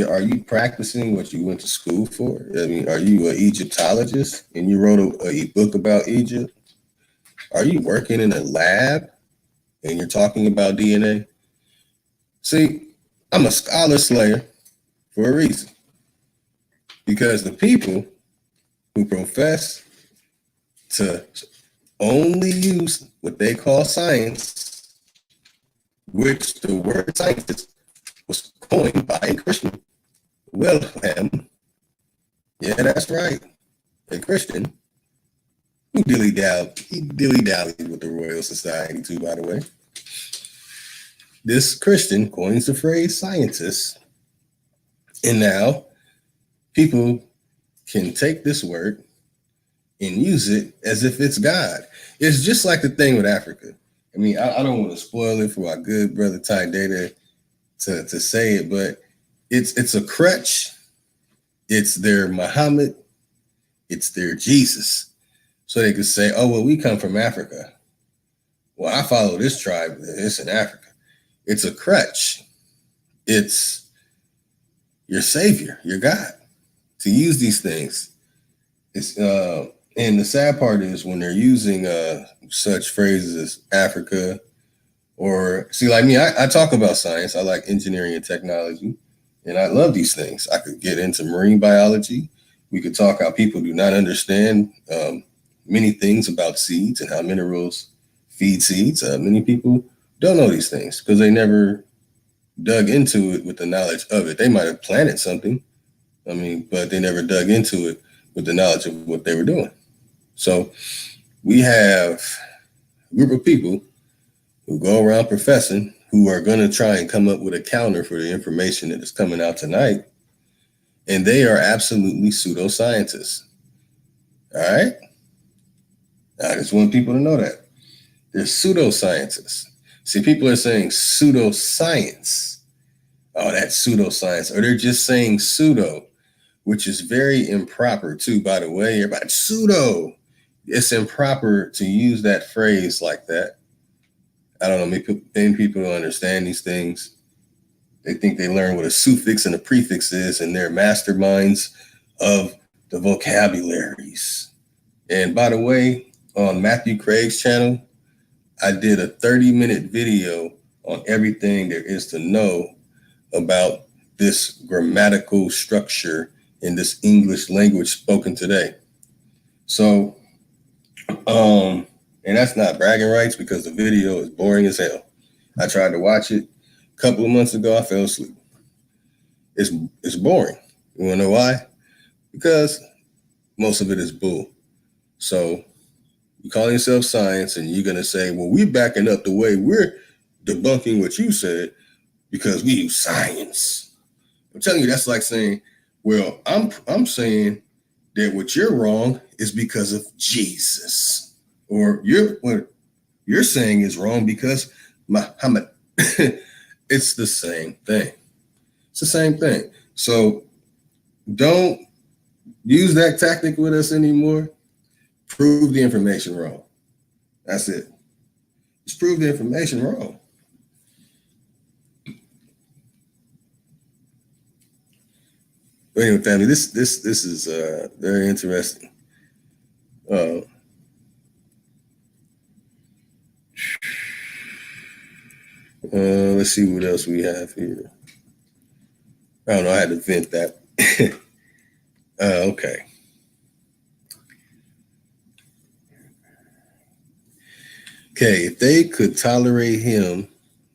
A: are you practicing what you went to school for? I mean, are you an Egyptologist and you wrote a book about Egypt? Are you working in a lab and you're talking about DNA? See, I'm a scholar slayer for a reason. Because the people who profess to only use what they call science, which the word scientist was coined by a Christian, Wilhelm. Yeah, that's right. A Christian who dilly-dallied with the Royal Society too, by the way. This Christian coins the phrase scientist, and now people can take this word and use it as if it's God. It's just like the thing with Africa. I mean, I don't want to spoil it for our good brother Ty Data to say it, but it's a crutch. It's their Muhammad. It's their Jesus. So they could say, oh, well, we come from Africa. Well, I follow this tribe. It's in Africa. It's a crutch. It's your savior, your God, to use these things. It's and the sad part is when they're using such phrases as Africa, or see, like me, I talk about science. I like engineering and technology, and I love these things. I could get into marine biology. We could talk how people do not understand many things about seeds and how minerals feed seeds. Many people don't know these things because they never dug into it with the knowledge of it. They might have planted something, I mean, but they never dug into it with the knowledge of what they were doing. So we have a group of people who go around professing, who are going to try and come up with a counter for the information that is coming out tonight. And they are absolutely pseudoscientists. All right? I just want people to know that. They're pseudoscientists. See, people are saying pseudoscience. Oh, that's pseudoscience. Or they're just saying pseudo, which is very improper too, by the way. Everybody, pseudo. It's improper to use that phrase like that. I don't know, maybe people don't understand these things. They think they learn what a suffix and a prefix is, and they're masterminds of the vocabularies. And by the way, on Matthew Craig's channel, I did a 30-minute video on everything there is to know about this grammatical structure in this English language spoken today. So, and that's not bragging rights because the video is boring as hell. I tried to watch it a couple of months ago. I fell asleep. It's boring. You want to know why? Because most of it is bull. So you call yourself science and you're going to say, well, we're backing up the way we're debunking what you said because we use science. I'm telling you, that's like saying, well, I'm saying that what you're wrong is because of Jesus. Or what you're saying is wrong because Muhammad. It's the same thing. It's the same thing. So don't use that tactic with us anymore. Prove the information wrong. That's it. Just prove the information wrong. But anyway, family, this is very interesting. Let's see what else we have here. I don't know. I had to vent that. Okay. Okay, if they could tolerate him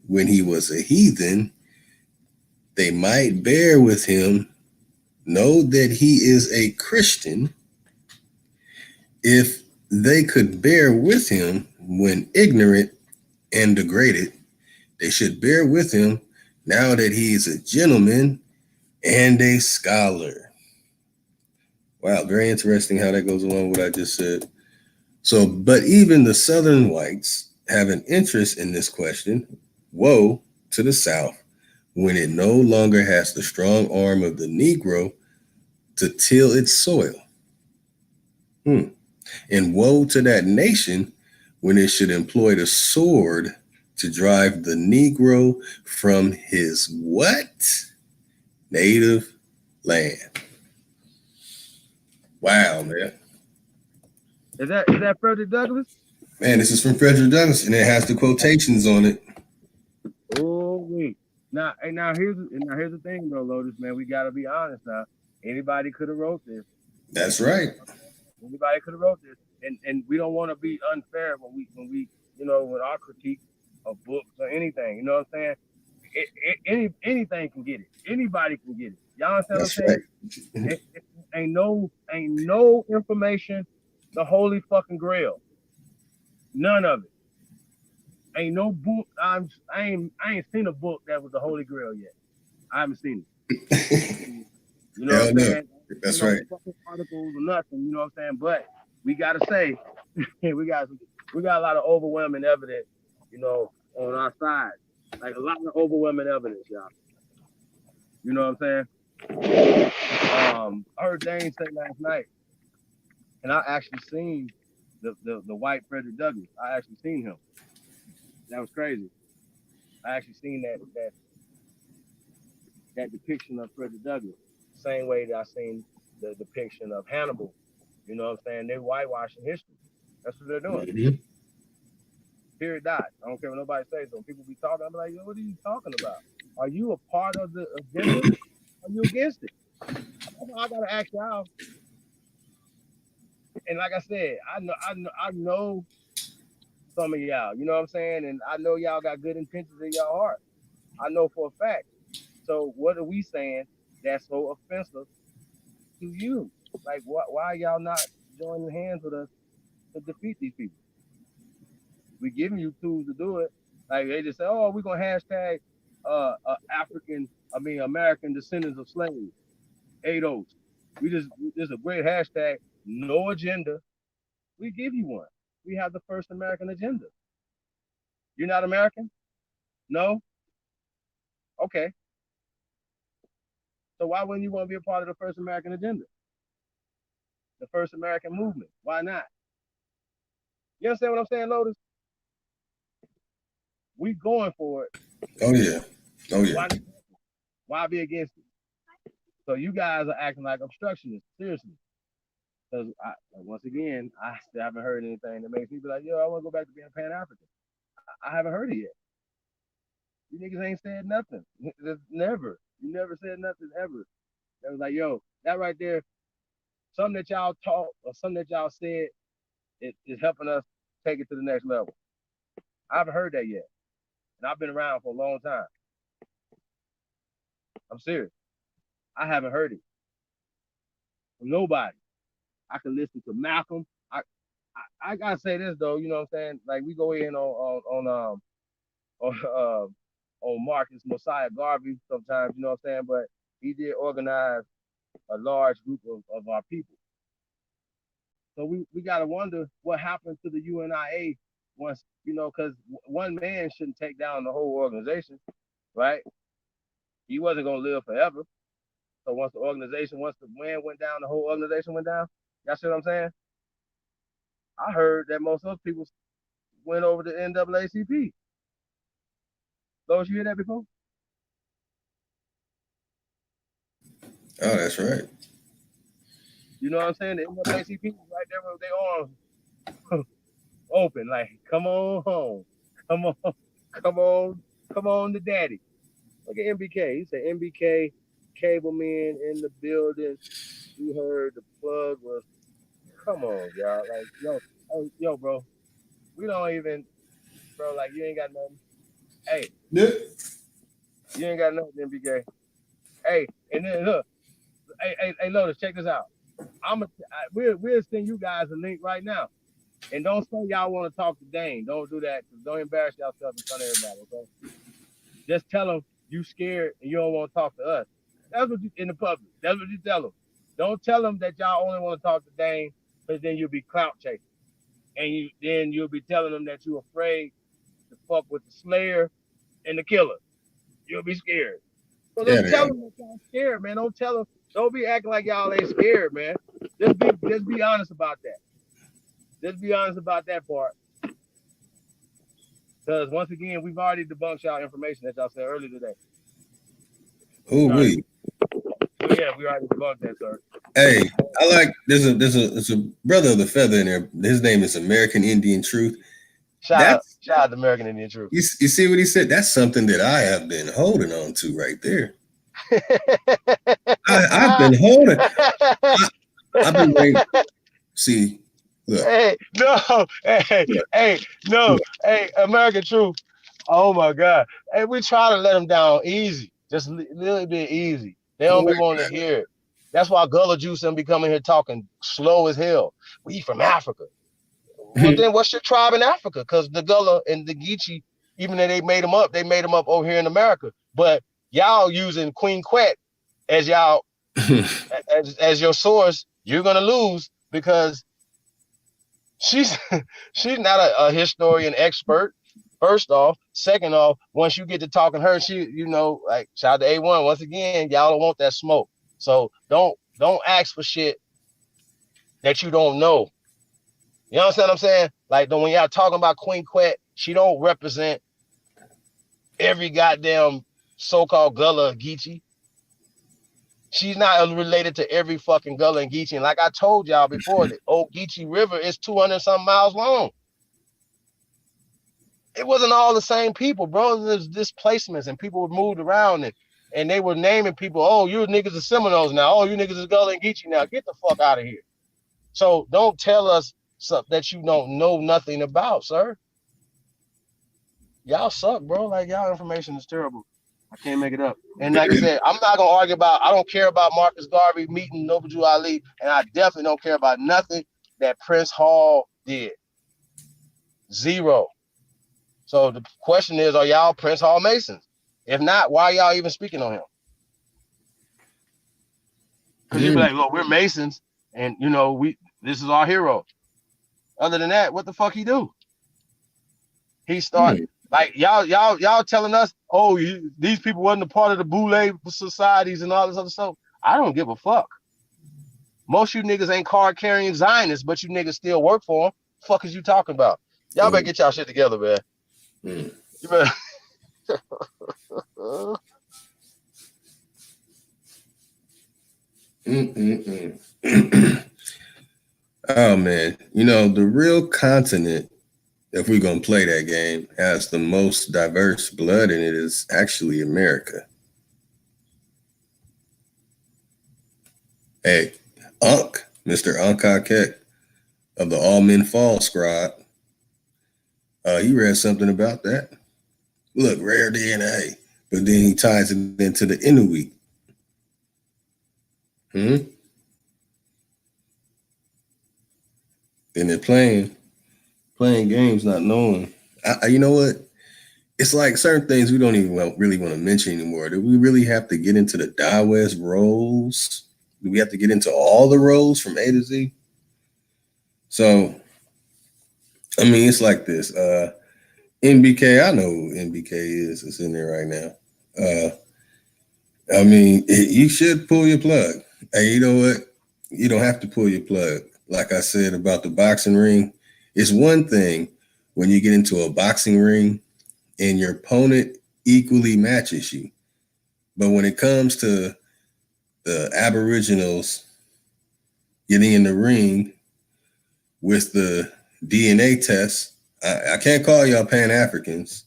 A: when he was a heathen, they might bear with him, know that he is a Christian. If they could bear with him when ignorant and degraded, they should bear with him now that he is a gentleman and a scholar. Wow, very interesting how that goes along with what I just said. So, but even the Southern whites have an interest in this question. Woe to the South when it no longer has the strong arm of the Negro to till its soil. And woe to that nation when it should employ the sword to drive the Negro from his what? Native land. Wow, man.
C: Is that Frederick Douglass?
A: Man, this is from Frederick Douglass, and it has the quotations on it.
C: Oh wait. Now here's the thing though, Lotus, man. We gotta be honest now. Anybody could have wrote this.
A: That's right.
C: Anybody could have wrote this. And we don't want to be unfair when we with our critique of books or anything. You know what I'm saying? Anything can get it. Anybody can get it. Y'all understand
A: That's
C: what I'm saying?
A: right.
C: Ain't no information the holy fucking grail. None of it. Ain't no book. I ain't seen a book that was the holy grail yet. I haven't seen it. You know what I'm saying?
A: That's right.
C: Fucking articles or nothing. You know what I'm saying? But we gotta say we got a lot of overwhelming evidence, on our side. Like a lot of overwhelming evidence, y'all. You know what I'm saying? I heard Dane say last night, and I actually seen the white Frederick Douglass. I actually seen him. That was crazy. I actually seen that depiction of Frederick Douglass. Same way that I seen the depiction of Hannibal. You know what I'm saying? They're whitewashing history. That's what they're doing.
A: Mm-hmm.
C: Period. Dot. I don't care what nobody says. So when people be talking, I'm like, yo, what are you talking about? Are you a part of the agenda? Are you against it? I gotta ask y'all. And like I said, I know some of y'all. You know what I'm saying? And I know y'all got good intentions in your heart. I know for a fact. So what are we saying that's so offensive to you? Like, why are y'all not joining hands with us to defeat these people? We're giving you tools to do it. Like they just say, oh, we're gonna hashtag American descendants of slaves. ADOS. This is a great hashtag, no agenda. We give you one. We have the first American agenda. You're not American? No? Okay. So why wouldn't you want to be a part of the first American agenda? The first American movement? Why not? You understand what I'm saying, Lotus? We going for it.
A: Oh yeah. Oh yeah.
C: Why be against it? So you guys are acting like obstructionists, seriously. Because once again, I still haven't heard anything that makes me be like, yo, I want to go back to being Pan-African. I haven't heard it yet. You niggas ain't said nothing. Never. You never said nothing ever. That was like, yo, that right there, something that y'all taught or something that y'all said is helping us take it to the next level. I haven't heard that yet. And I've been around for a long time. I'm serious. I haven't heard it from nobody. I can listen to Malcolm. I gotta say this though, you know what I'm saying? Like we go in on Marcus Mosiah Garvey sometimes, you know what I'm saying? But he did organize a large group of our people. So we gotta wonder what happened to the UNIA once, because one man shouldn't take down the whole organization, right? He wasn't gonna live forever. So once the man went down, the whole organization went down. Y'all see what I'm saying? I heard that most of those people went over to NAACP. Those you hear that before?
A: Oh, that's right.
C: You know what I'm saying? The NAACP is right there with their arms open, like, come on home. Come on to daddy. Look at MBK. He said MBK cable men in the building. We heard the plug was, come on, y'all. Like, yo, bro. We don't even, bro, like, you ain't got nothing. Hey.
A: Yeah.
C: You ain't got nothing, MBK. Hey, and then look. Hey, Lotus, check this out. We'll send you guys a link right now. And don't say y'all want to talk to Dane. Don't do that. Don't embarrass yourself in front of everybody, okay? Just tell them you scared and you don't want to talk to us. That's what you in the public. That's what you tell them. Don't tell them that y'all only want to talk to Dane because then you'll be clout chasing. And then you'll be telling them that you're afraid to fuck with the slayer and the killer. You'll be scared. So just tell them that y'all scared, man. Don't tell them. Don't be acting like y'all ain't scared, man. Just be honest about that. Just be honest about that part. Because once again, we've already debunked y'all information that y'all said earlier today.
A: Who we?
C: So yeah, we already debunked that, sir.
A: Hey, I like there's a brother of the feather in there. His name is American Indian Truth.
C: Shout out to American Indian Truth.
A: You see what he said? That's something that I have been holding on to right there. I've been holding. I've been waiting. See, look.
C: Hey, no, hey, American Truth. Oh my God. Hey, we try to let them down easy. Just a little bit easy. They don't be wanting to hear it. That's why Gullah Juice and be coming here talking slow as hell. We from Africa. Well, then what's your tribe in Africa? Because the Gullah and the Geechee, even though they made them up over here in America. But y'all using Queen Quet as y'all as your source, you're gonna lose because she's not a historian expert. First off, second off, once you get to talking to her, she, like shout out to A1 once again, y'all don't want that smoke. So don't ask for shit that you don't know. You understand what I'm saying? Like when y'all talking about Queen Quet, she don't represent every goddamn so-called Gullah Geechee. She's not related to every fucking Gullah and Geechee. And like I told y'all before, the old Geechee River is 200-something miles long. It wasn't all the same people, bro. There's displacements and people were moved around and they were naming people, oh, you niggas are Seminoles now. Oh, you niggas is Gullah and Geechee now. Get the fuck out of here. So don't tell us something that you don't know nothing about, sir. Y'all suck, bro. Like, y'all information is terrible. I can't make it up. And like I said, I'm not going to argue I don't care about Marcus Garvey meeting Nobuju Ali, and I definitely don't care about nothing that Prince Hall did. Zero. So the question is, are y'all Prince Hall Masons? If not, why are y'all even speaking on him? Because you be like, look, we're Masons, and this is our hero. Other than that, what the fuck he do? He started like y'all telling us, oh, these people wasn't a part of the Boule societies and all this other stuff. I don't give a fuck. Most of you niggas ain't card carrying Zionists, but you niggas still work for them. Fuck is you talking about? Y'all better get y'all shit together, man. You better.
A: Oh man, the real continent, if we're gonna play that game, has the most diverse blood in it is actually America. Hey, Mr. Ankh of the All Men Fall Squad, he read something about that. Look, rare DNA, but then he ties it into the Inuit. Then they're playing games, not knowing. You know what? It's like certain things we don't even really want to mention anymore. Do we really have to get into the Daoist roles? Do we have to get into all the roles from A to Z? So, I mean, it's like this. NBK, I know who NBK is. It's in there right now. I mean, you should pull your plug. Hey, you know what? You don't have to pull your plug. Like I said about the boxing ring, it's one thing when you get into a boxing ring and your opponent equally matches you. But when it comes to the Aboriginals getting in the ring with the DNA test, I can't call y'all Pan-Africans.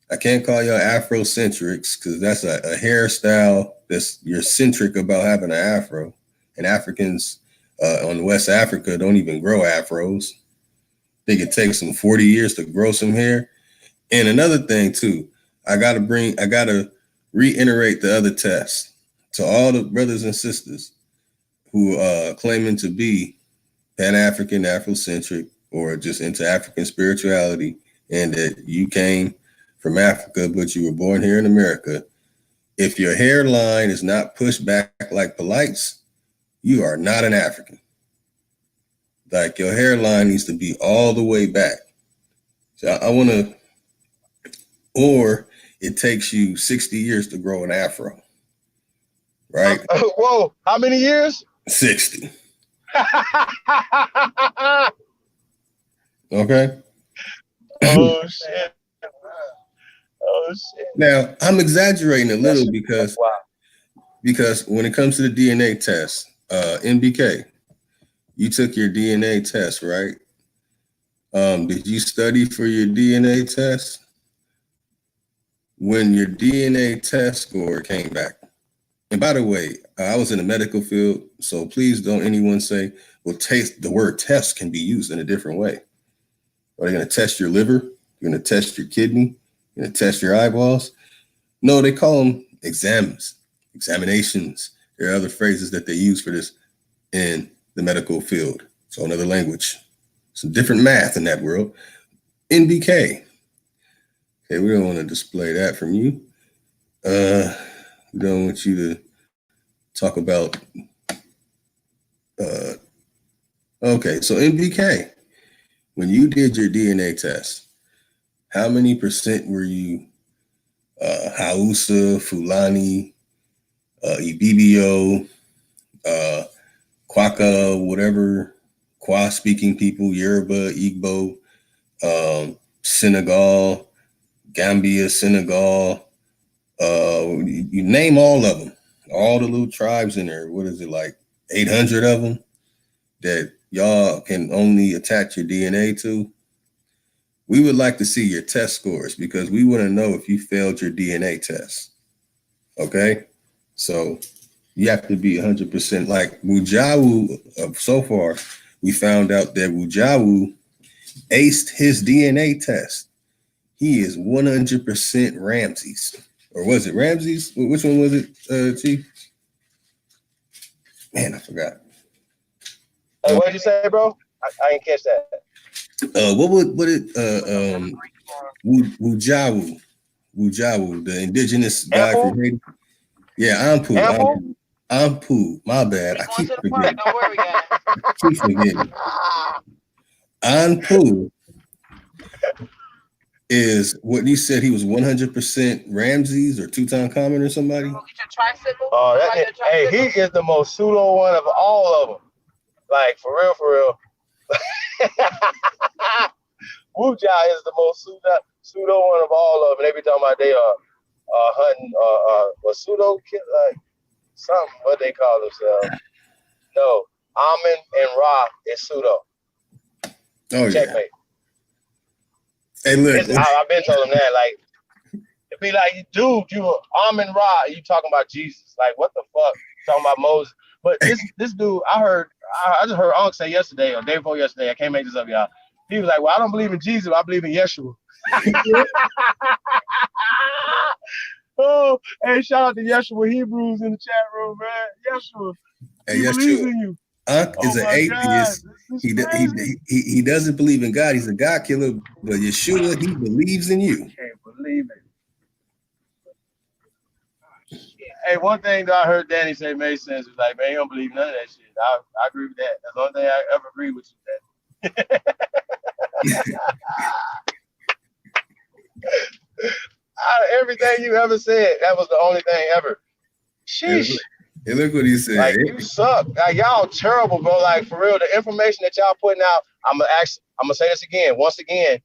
A: I can't call y'all Afrocentrics because that's a hairstyle you're centric about having an afro. And Africans on West Africa don't even grow afros. They could take some 40 years to grow some hair. And another thing too, I gotta reiterate the other test to all the brothers and sisters who claiming to be Pan-African, Afrocentric, or just into African spirituality, and that you came from Africa, but you were born here in America. If your hairline is not pushed back like Polite's, you are not an African. Like your hairline needs to be all the way back. So I want to, or it takes you 60 years to grow an afro, right?
C: Whoa, how many years?
A: 60. Okay.
C: Oh shit. Oh shit.
A: Now I'm exaggerating a little
C: That's wild.
A: because when it comes to the DNA test, MBK, you took your DNA test, right? Did you study for your DNA test? When your DNA test score came back, and by the way, I was in the medical field, so please don't anyone say, well, the word test can be used in a different way. Are they going to test your liver? You're going to test your kidney? You're going to test your eyeballs? No, they call them examinations. There are other phrases that they use for this in the medical field. So another language, some different math in that world. NBK. Okay, we don't want to display that from you. We don't want you to talk about. Okay, so NBK, when you did your DNA test, how many percent were you Hausa, Fulani, Ibibio, Kwaka, whatever, Kwa speaking people, Yoruba, Igbo, Senegal, Gambia, Senegal, you name all of them, all the little tribes in there. What is it, like 800 of them that y'all can only attach your DNA to? We would like to see your test scores because we want to know if you failed your DNA test. Okay? So you have to be 100% like Wujawu. So far, we found out that Wujawu aced his DNA test. He is 100% Ramses. Or was it Ramses? Which one was it, Chief? Man, I forgot.
C: Hey, what did you say, bro? I didn't catch that.
A: Wujawu, the indigenous guy from Haiti. Yeah, Ampu. My bad. I keep forgetting.
B: Don't worry, guys.
A: Keep forgetting. Anpu is what you said. He was 100% Ramses or Tutankhamun or somebody.
B: Get your tricycle.
C: Hey, he is the most pseudo one of all of them. Like for real. Wuja is the most pseudo one of all of them. They be talking about they are hunting or pseudo like something. What they call themselves? No, Amen and Ra is pseudo.
A: Oh,
C: checkmate.
A: Yeah. Hey, look.
C: I've been told him that. Like, it'd be like, dude, you Amen Ra. You talking about Jesus? Like, what the fuck? Talking about Moses? But this dude, I just heard Unc say yesterday or day before yesterday. I can't make this up, y'all. He was like, well, I don't believe in Jesus. I believe in Yeshua. Oh, hey, shout out to Yeshua Hebrews in the chat room, man. Yeshua,
A: Hey,
C: he believes in you.
A: Unc is an atheist. He doesn't believe in God. He's a God killer. But Yeshua, he believes in you.
C: Can't believe it. Hey, one thing that I heard Danny say made sense. Was like, man, he don't believe none of that shit. I agree with that. That's the only thing I ever agree with you, Danny. Out of everything you ever said, that was the only thing ever. Sheesh.
A: Hey, look what he said.
C: Like, you suck. Like, y'all terrible, bro. Like, for real, the information that y'all putting out, I'm gonna say this again. Once again,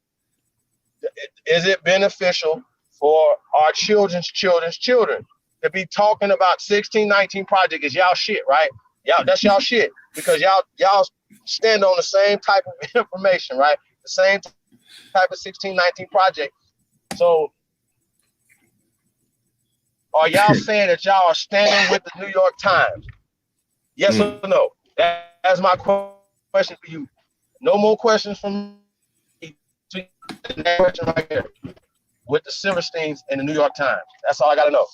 C: is it beneficial for our children's children to be talking about 1619 Project is y'all shit, right? Y'all, that's y'all shit. Because y'all stand on the same type of information, right? The same type of 1619 Project. So are y'all saying that y'all are standing with the New York Times? Yes or no? That's my question for you. No more questions from me. That question right there. With the Silversteins and the New York Times. That's all I gotta know.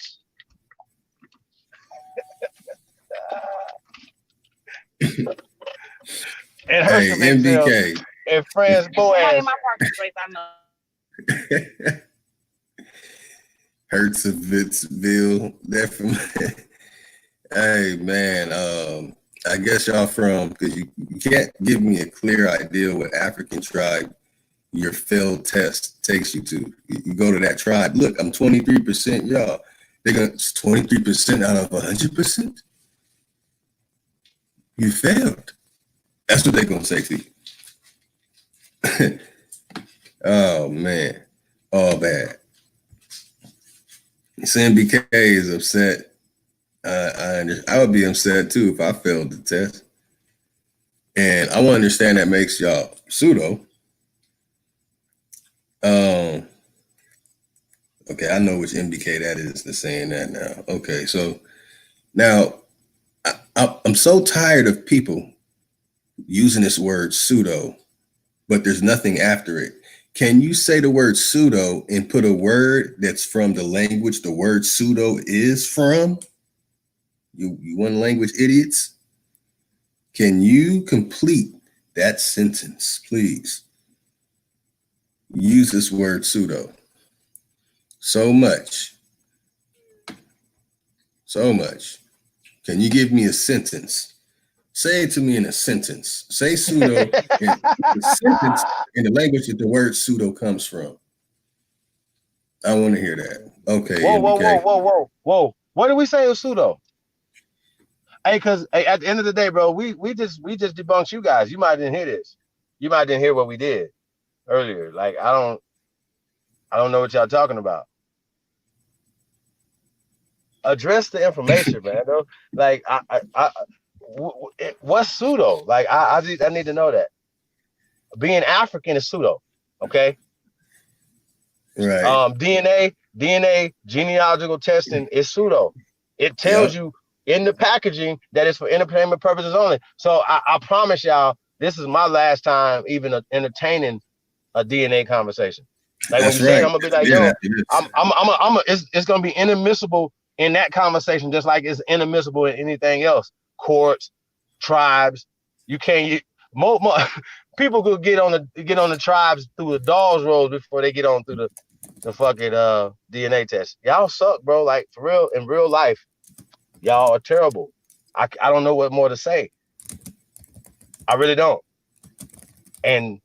C: And
A: MBK.
C: And Franz Boas.
B: My parking space, I know.
A: Hertzville, definitely. Hey man, I guess y'all from, because you can't give me a clear idea what African tribe your failed test takes you to. You go to that tribe. Look, I'm 23%. Y'all, they're gonna 23% out of 100%. You failed. That's what they're gonna say to you. Oh man, all bad. CMBK is upset. I would be upset too if I failed the test. And I want to understand that makes y'all pseudo. Okay, I know which MBK that is that's saying that now. Okay, so now I'm so tired of people using this word pseudo, but there's nothing after it. Can you say the word pseudo and put a word that's from the language the word pseudo is from? You one language idiots? Can you complete that sentence, please? Use this word pseudo. So much. So much. Can you give me a sentence? Say it to me in a sentence. Say pseudo in the sentence in the language that the word pseudo comes from. I want to hear that. Okay,
C: Whoa, whoa,
A: MBK.
C: whoa. What did we say was pseudo? Hey, because at the end of the day, bro, we just debunked you guys. You might didn't hear this. You might didn't hear what we did earlier. Like I don't know what y'all talking about. Address the information, man. Though, like what's pseudo? Like I need to know that. Being African is pseudo. Okay.
A: Right.
C: DNA genealogical testing is pseudo. It tells you in the packaging that it's for entertainment purposes only. So I promise y'all, this is my last time even entertaining a DNA conversation. Like
A: That's
C: when you say
A: right.
C: it, I'm gonna be like, yo, it's gonna be inadmissible in that conversation, just like it's inadmissible in anything else. Courts, tribes, you can't. More people could get on the tribes through the doll's road before they get on through the fucking DNA test. Y'all suck, bro. Like for real, in real life, y'all are terrible. I don't know what more to say. I really don't. And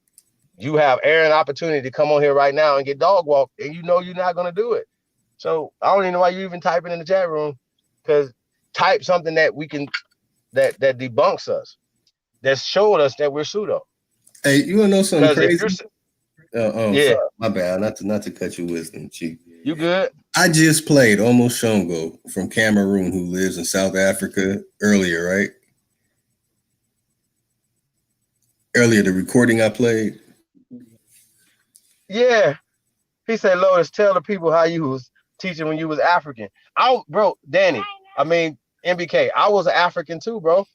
C: you have an opportunity to come on here right now and get dog walked, and you know you're not gonna do it. So I don't even know why you even typing in the chat room, because type something that we can that debunks us, that showed us that we're pseudo.
A: Hey, you wanna know something crazy?
C: Yeah,
A: sorry, my bad. Not to cut your wisdom, Chief.
C: You good?
A: I just played Omo Shongo from Cameroon, who lives in South Africa earlier, right? Earlier, the recording I played.
C: Yeah. He said, Lotus, tell the people how you was teaching when you was African. Danny, I mean, MBK, I was an African too, bro.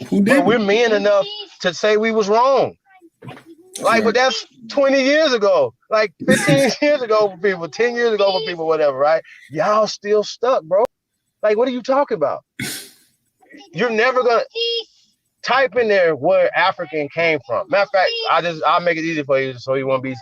A: Who did?
C: But we're men enough to say we was wrong. Like, but that's 20 years ago, like 15 years ago for people, 10 years ago for people, whatever, right? Y'all still stuck, bro. Like, what are you talking about? You're never gonna type in there where African came from. Matter of fact, I'll make it easy for you so you won't be.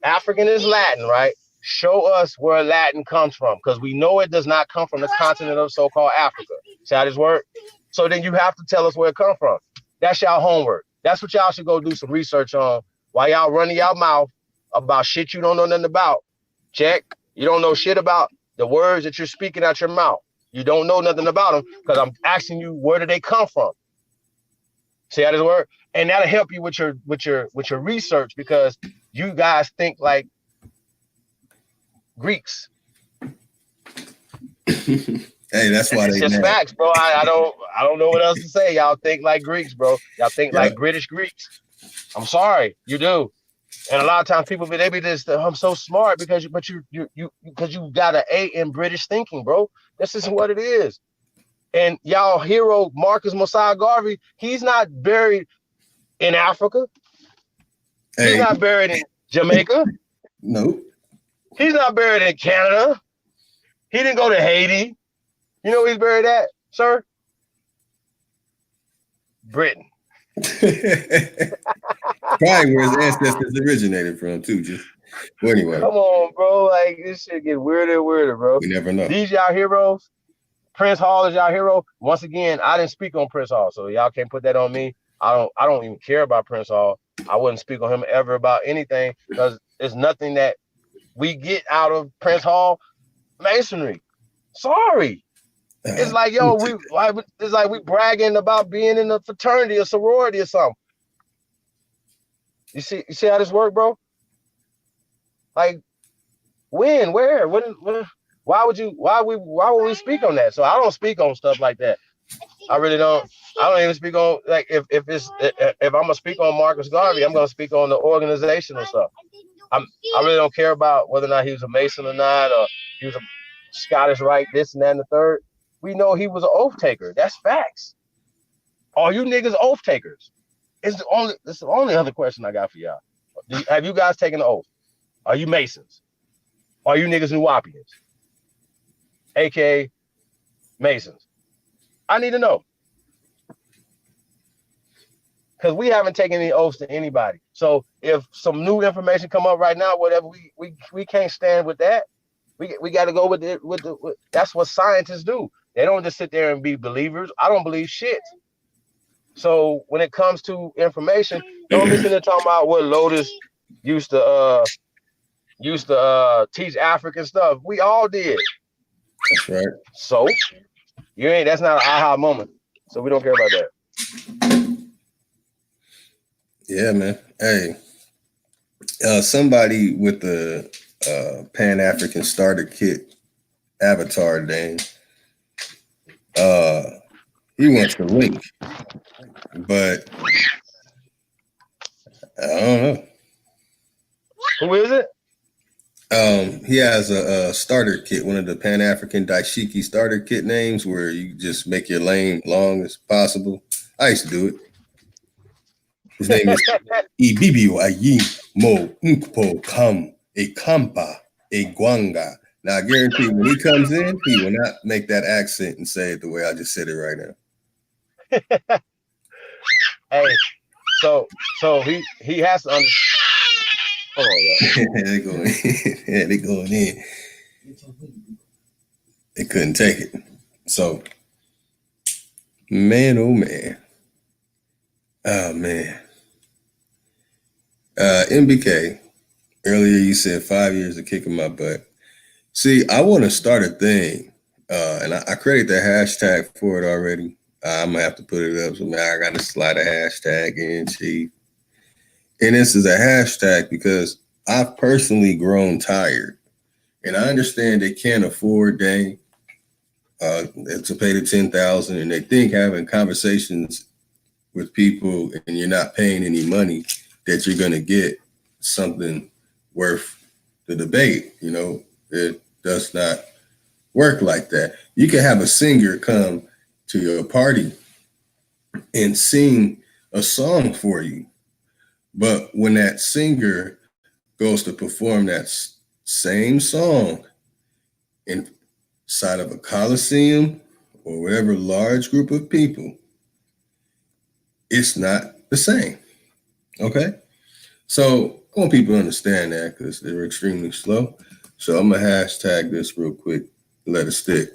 C: African is Latin, right? Show us where Latin comes from, because we know it does not come from the continent of so-called Africa. See how this work? So then you have to tell us where it comes from. That's y'all homework. That's what y'all should go do some research on while y'all running y'all mouth about shit you don't know nothing about. Check. You don't know shit about the words that you're speaking out your mouth. You don't know nothing about them, because I'm asking you, where do they come from? See how this work? And that'll help you with your research, because you guys think like Greeks.
A: Hey, that's why
C: it's just facts, bro. I don't know what else to say. Y'all think like Greeks, bro. Y'all think like British Greeks. I'm sorry, you do. And a lot of times people they be just, I'm so smart because you got an A in British thinking, bro. This is what it is. And y'all hero Marcus Mosiah Garvey, he's not buried in Africa. Hey. He's not buried in Jamaica.
A: Nope.
C: He's not buried in Canada. He didn't go to Haiti. You know where he's buried at, sir? Britain.
A: Probably where his ancestors originated from, too. Well, anyway.
C: Come on, bro. Like, this shit get weirder and weirder, bro.
A: We never know.
C: These y'all heroes. Prince Hall is y'all hero. Once again, I didn't speak on Prince Hall, so y'all can't put that on me. I don't even care about Prince Hall. I wouldn't speak on him ever about anything, because there's nothing that we get out of Prince Hall masonry. Sorry. It's like, yo, it's like we bragging about being in a fraternity or sorority or something. You see how this work, bro? Like, when, where, when? Why would we speak on that? So I don't speak on stuff like that. I really don't. I don't even speak on like if I'm gonna speak on Marcus Garvey, I'm gonna speak on the organizational stuff. I really don't care about whether or not he was a Mason or not, or he was a Scottish Rite, this and that and the third. We know he was an oath taker. That's facts. Are you niggas oath takers? It's the only other question I got for y'all. Have you guys taken an oath? Are you Masons? Are you niggas Nuwapians? AKA Masons. I need to know. Because we haven't taken any oaths to anybody. So if some new information come up right now, whatever, we can't stand with that. We got to go with it. That's what scientists do. They don't just sit there and be believers. I don't believe shit. So when it comes to information, don't be sitting there talking about what Lotus used to teach African stuff. We all did.
A: That's right.
C: So that's not an aha moment. So we don't care about that.
A: Yeah, man. Hey, somebody with the Pan-African starter kit avatar, Dane. He wants the link, but I don't know.
C: Who is it?
A: He has a starter kit, one of the Pan-African Daishiki starter kit names, where you just make your lane long as possible. I used to do it. His name is Ibibiu Ayin Mo Nkpo Kam Ekampa Egwanga. Now I guarantee when he comes in, he will not make that accent and say it the way I just said it right now.
C: Hey, so he has to understand. Hold on, y'all.
A: They going in. Yeah, they going in. They couldn't take it. So, man, oh man. Oh man. MBK, earlier you said 5 years of kicking my butt. See, I want to start a thing, and I created the hashtag for it already. I'm gonna have to put it up. So man, I gotta slide a hashtag in, chief. And this is a hashtag because I've personally grown tired, and I understand they can't afford to pay the $10,000, and they think having conversations with people and you're not paying any money that you're gonna get something worth the debate. You know, it does not work like that. You can have a singer come to your party and sing a song for you. But when that singer goes to perform that same song inside of a coliseum or whatever large group of people, it's not the same. Okay? So I want people to understand that because they're extremely slow. So I'm going to hashtag this real quick, let it stick.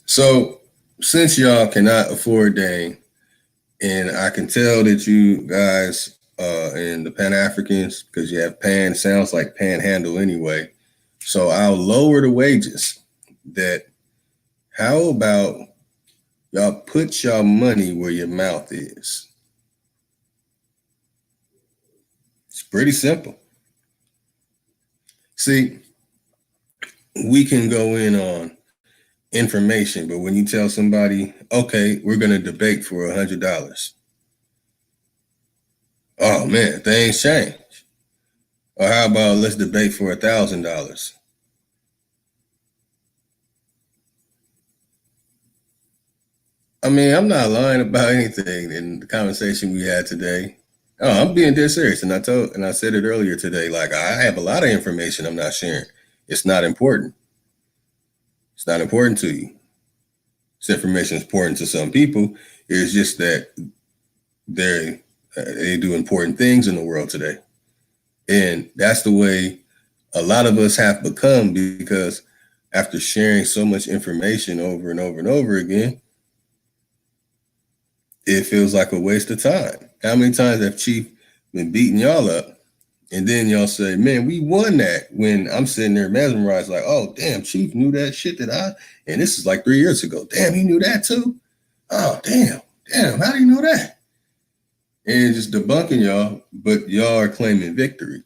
A: So since y'all cannot afford Dane, and I can tell that you guys and the Pan-Africans, because you have Pan, sounds like Panhandle anyway. So I'll lower the wages. How about y'all put your money where your mouth is? It's pretty simple. See, we can go in on information, but when you tell somebody, okay, we're going to debate for $100. Oh man, things change. Or how about let's debate for $1,000? I mean, I'm not lying about anything in the conversation we had today. Oh, I'm being dead serious. And I said it earlier today, like I have a lot of information I'm not sharing. It's not important. It's not important to you. This information is important to some people. It's just that they do important things in the world today. And that's the way a lot of us have become, because after sharing so much information over and over and over again, it feels like a waste of time. How many times have Chief been beating y'all up And then y'all say, man, we won that, when I'm sitting there mesmerized, like, oh, damn, Chief knew that shit and this is like 3 years ago. Damn, he knew that too? Oh, damn, how do you know that? And just debunking y'all, but y'all are claiming victory.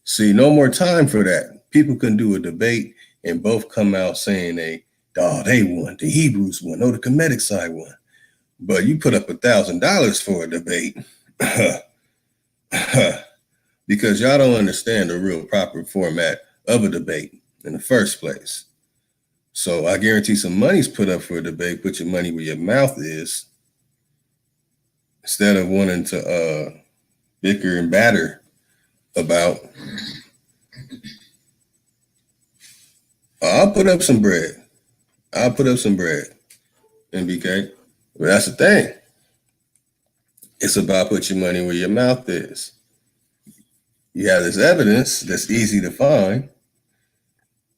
A: See, no more time for that. People can do a debate and both come out saying they won, the Hebrews won, the Kemetic side won. But you put up $1,000 for a debate. Because y'all don't understand the real proper format of a debate in the first place. So I guarantee some money's put up for a debate. Put your money where your mouth is, instead of wanting to bicker and batter about. I'll put up some bread. MBK. But that's the thing. It's about put your money where your mouth is. You have this evidence that's easy to find.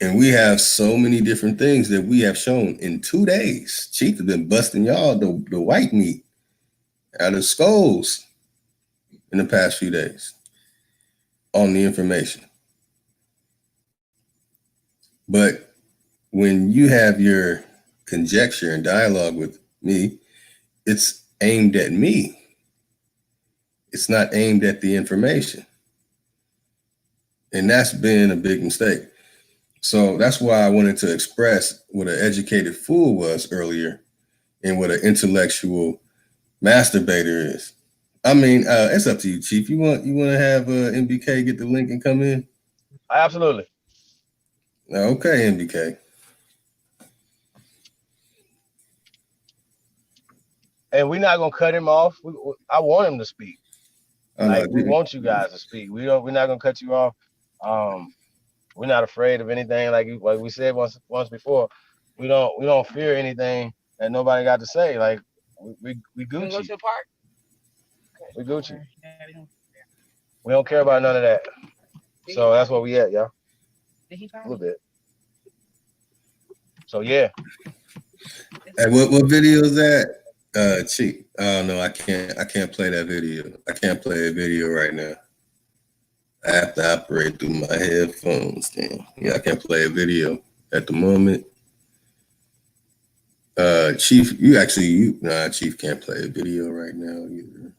A: And we have so many different things that we have shown in 2 days. Chief has been busting y'all the white meat out of skulls in the past few days on the information. But when you have your conjecture and dialogue with me, it's aimed at me. It's not aimed at the information. And that's been a big mistake. So that's why I wanted to express what an educated fool was earlier and what an intellectual masturbator is. I mean, it's up to you, Chief. You want to have MBK get the link and come in?
C: Absolutely.
A: Okay, MBK.
C: And we're not gonna cut him off. I want him to speak. We want you guys to speak. We're not gonna cut you off. We're not afraid of anything. Like we said once before, we don't fear anything that nobody got to say. Like we Gucci.
B: Go to the park?
C: We Gucci. We don't care about none of that. So that's where we at, y'all.
B: Did he
C: A little bit. So yeah.
A: Hey, what video is that? Chief. Oh no, I can't play that video. I can't play a video right now. I have to operate through my headphones. Damn. Yeah, I can't play a video at the moment. Chief, Chief can't play a video right now either.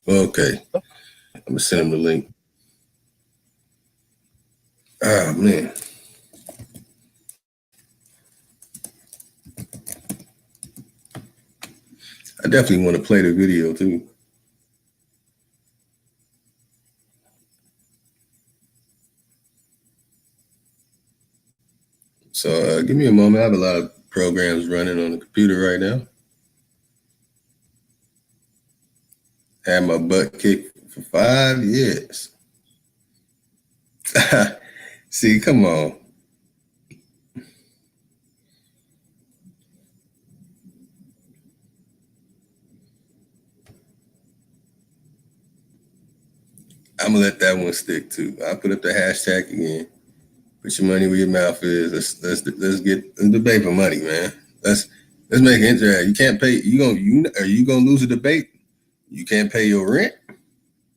A: Okay. I'm gonna send him the link. Oh man. I definitely want to play the video too. So give me a moment. I have a lot of programs running on the computer right now. Had my butt kicked for 5 years. See, come on. I'm gonna let that one stick too. I'll put up the hashtag again. Put your money where your mouth is. Let's get a debate for money, man. Let's make it interesting. You can't pay. Are you gonna lose a debate? You can't pay your rent.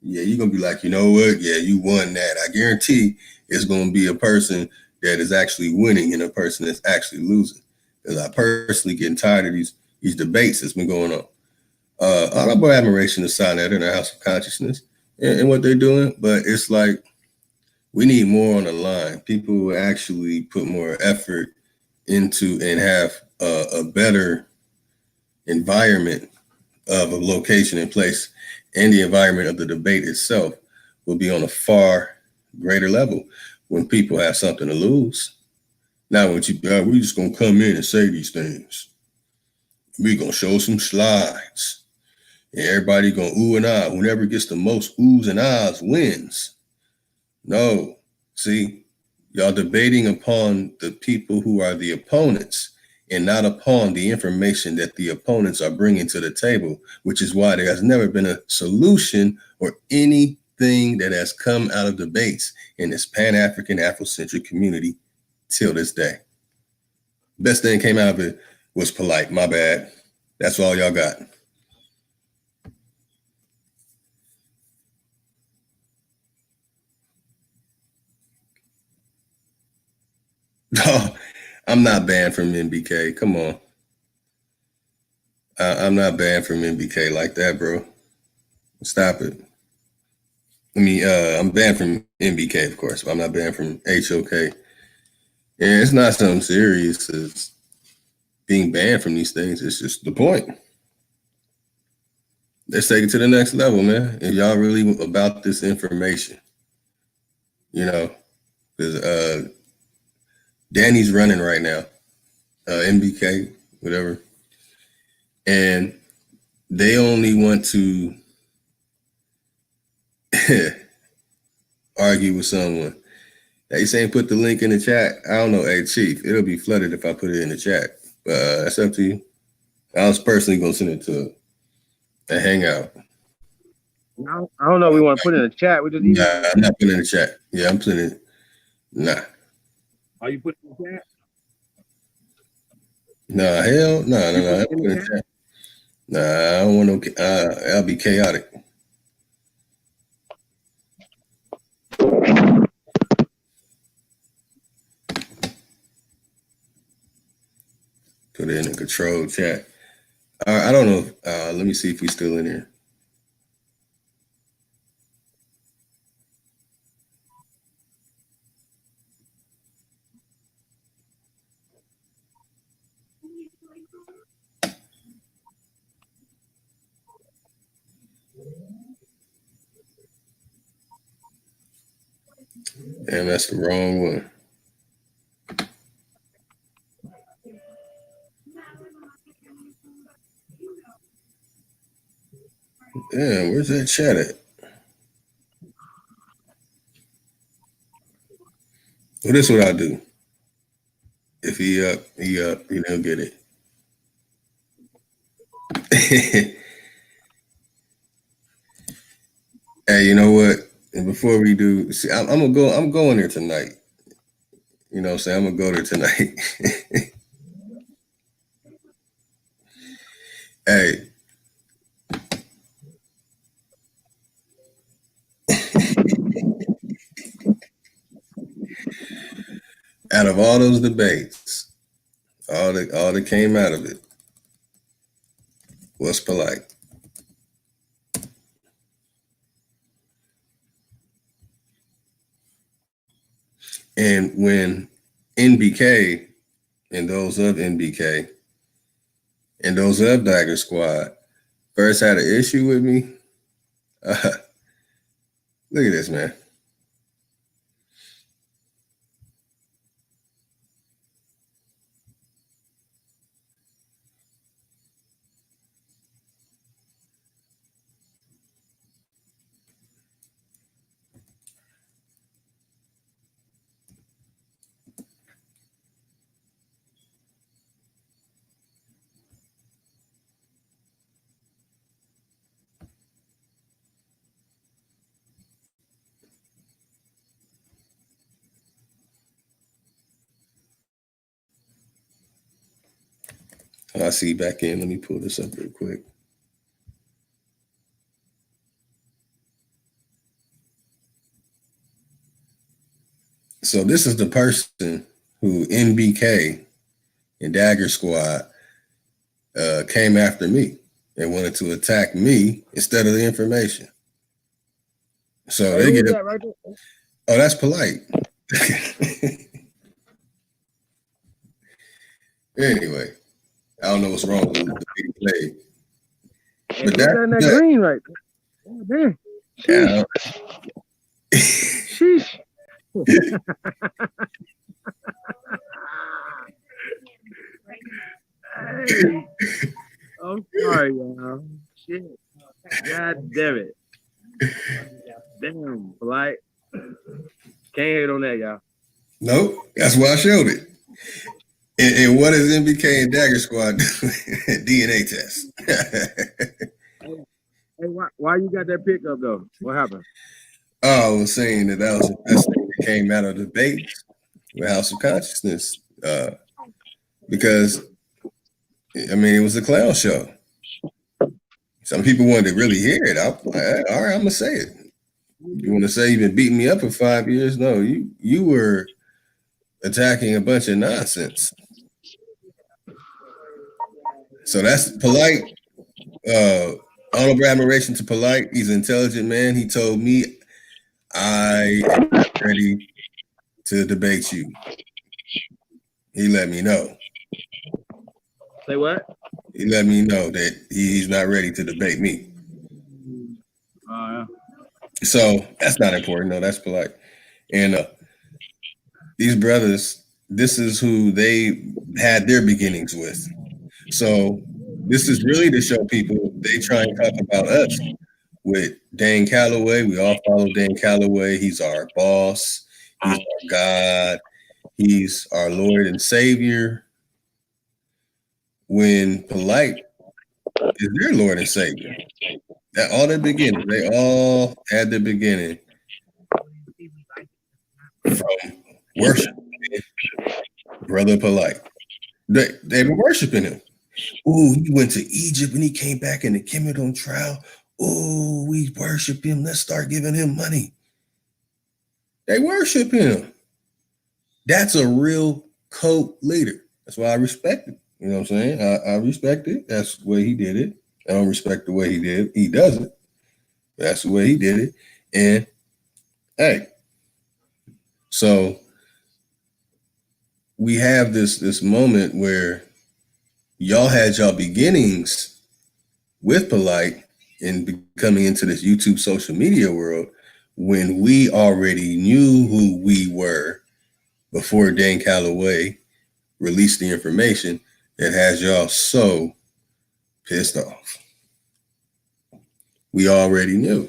A: Yeah, you're gonna be like, you know what? Yeah, you won that. I guarantee it's gonna be a person that is actually winning and a person that's actually losing. Because I personally getting tired of these debates that's been going on. Honorable admiration to Sonnet in our House of Consciousness and what they're doing, but it's like we need more on the line. People will actually put more effort into and have a better environment of a location and place, and the environment of the debate itself will be on a far greater level when people have something to lose. Now, we're just gonna come in and say these things. We're gonna show some slides, and everybody gonna ooh and ah. Whoever gets the most oohs and ahs wins. No, see, y'all debating upon the people who are the opponents and not upon the information that the opponents are bringing to the table, which is why there has never been a solution or anything that has come out of debates in this Pan-African Afrocentric community till this day. Best thing came out of it was polite. My bad. That's all y'all got. No, I'm not banned from MBK. Come on. I'm not banned from MBK like that, bro. Stop it. I mean, I'm banned from MBK, of course, but I'm not banned from HOK. And it's not something serious as being banned from these things. It's just the point. Let's take it to the next level, man. If y'all really about this information, you know, because Danny's running right now, MBK, whatever, and they only want to argue with someone. They saying put the link in the chat. I don't know, hey Chief, it'll be flooded if I put it in the chat. But that's up to you. I was personally gonna send it to a hangout.
C: I don't know if we want to put it in the chat. We just
A: Nah, I'm not putting it in the chat. Yeah, I'm putting it. Nah.
C: Are you putting it in the chat?
A: Nah, hell, no. I'm putting it in the chat. Nah, I don't want no. That'll be chaotic. Put it in the control chat. I don't know. Let me see if we're still in here. Damn, that's the wrong one. Damn, where's that chat at? Well, this is what I'll do. If he up, he'll get it. Hey, you know what? And before we do, see, I'm going there tonight. You know what I'm saying? I'm gonna go there tonight. Hey. Out of all those debates, all that came out of it was polite. And when NBK and those of NBK and those of Dagger Squad first had an issue with me, look at this, man. I'll see you back in. Let me pull this up real quick. So this is the person who NBK and Dagger Squad came after me and wanted to attack me instead of the information. So they get
C: that right there?
A: Oh, that's polite. Anyway, I don't know what's wrong with the big play. But
C: that green right there. Oh, damn. Sheesh. Hey. I'm sorry, y'all. Shit. God damn it. Damn, polite. Can't hate on that, y'all.
A: Nope, that's why I showed it. And what is MBK and Dagger Squad doing? DNA test.
C: Hey, why you got that pickup though? What happened?
A: Oh, I was saying that was the best thing that came out of the debate with House of Consciousness. Because, I mean, it was a clown show. Some people wanted to really hear it. All right, I'm going to say it. You want to say you've been beating me up for 5 years? No, you were attacking a bunch of nonsense. So that's Polite. Honorable admiration to Polite. He's an intelligent man. He told me I am not ready to debate you. He let me know.
C: Say what?
A: He let me know that he's not ready to debate me.
C: Yeah.
A: So that's not important. No, that's Polite. And these brothers, this is who they had their beginnings with. So this is really to show people they try and talk about us with Dan Calloway. We all follow Dan Calloway. He's our boss. He's our God. He's our Lord and Savior. When Polite is their Lord and Savior. At all their beginnings, they all had their beginning from worship. Brother Polite. They were worshiping him. Oh, he went to Egypt and he came back in the Kemeton trial. Oh, we worship him. Let's start giving him money. They worship him. That's a real cult leader. That's why I respect it. You know what I'm saying? I respect it. That's the way he did it. I don't respect the way he does it. That's the way he did it. And hey, so we have this moment where y'all had y'all beginnings with Polite and becoming into this YouTube social media world when we already knew who we were before Dan Calloway released the information that has y'all so pissed off. We already knew.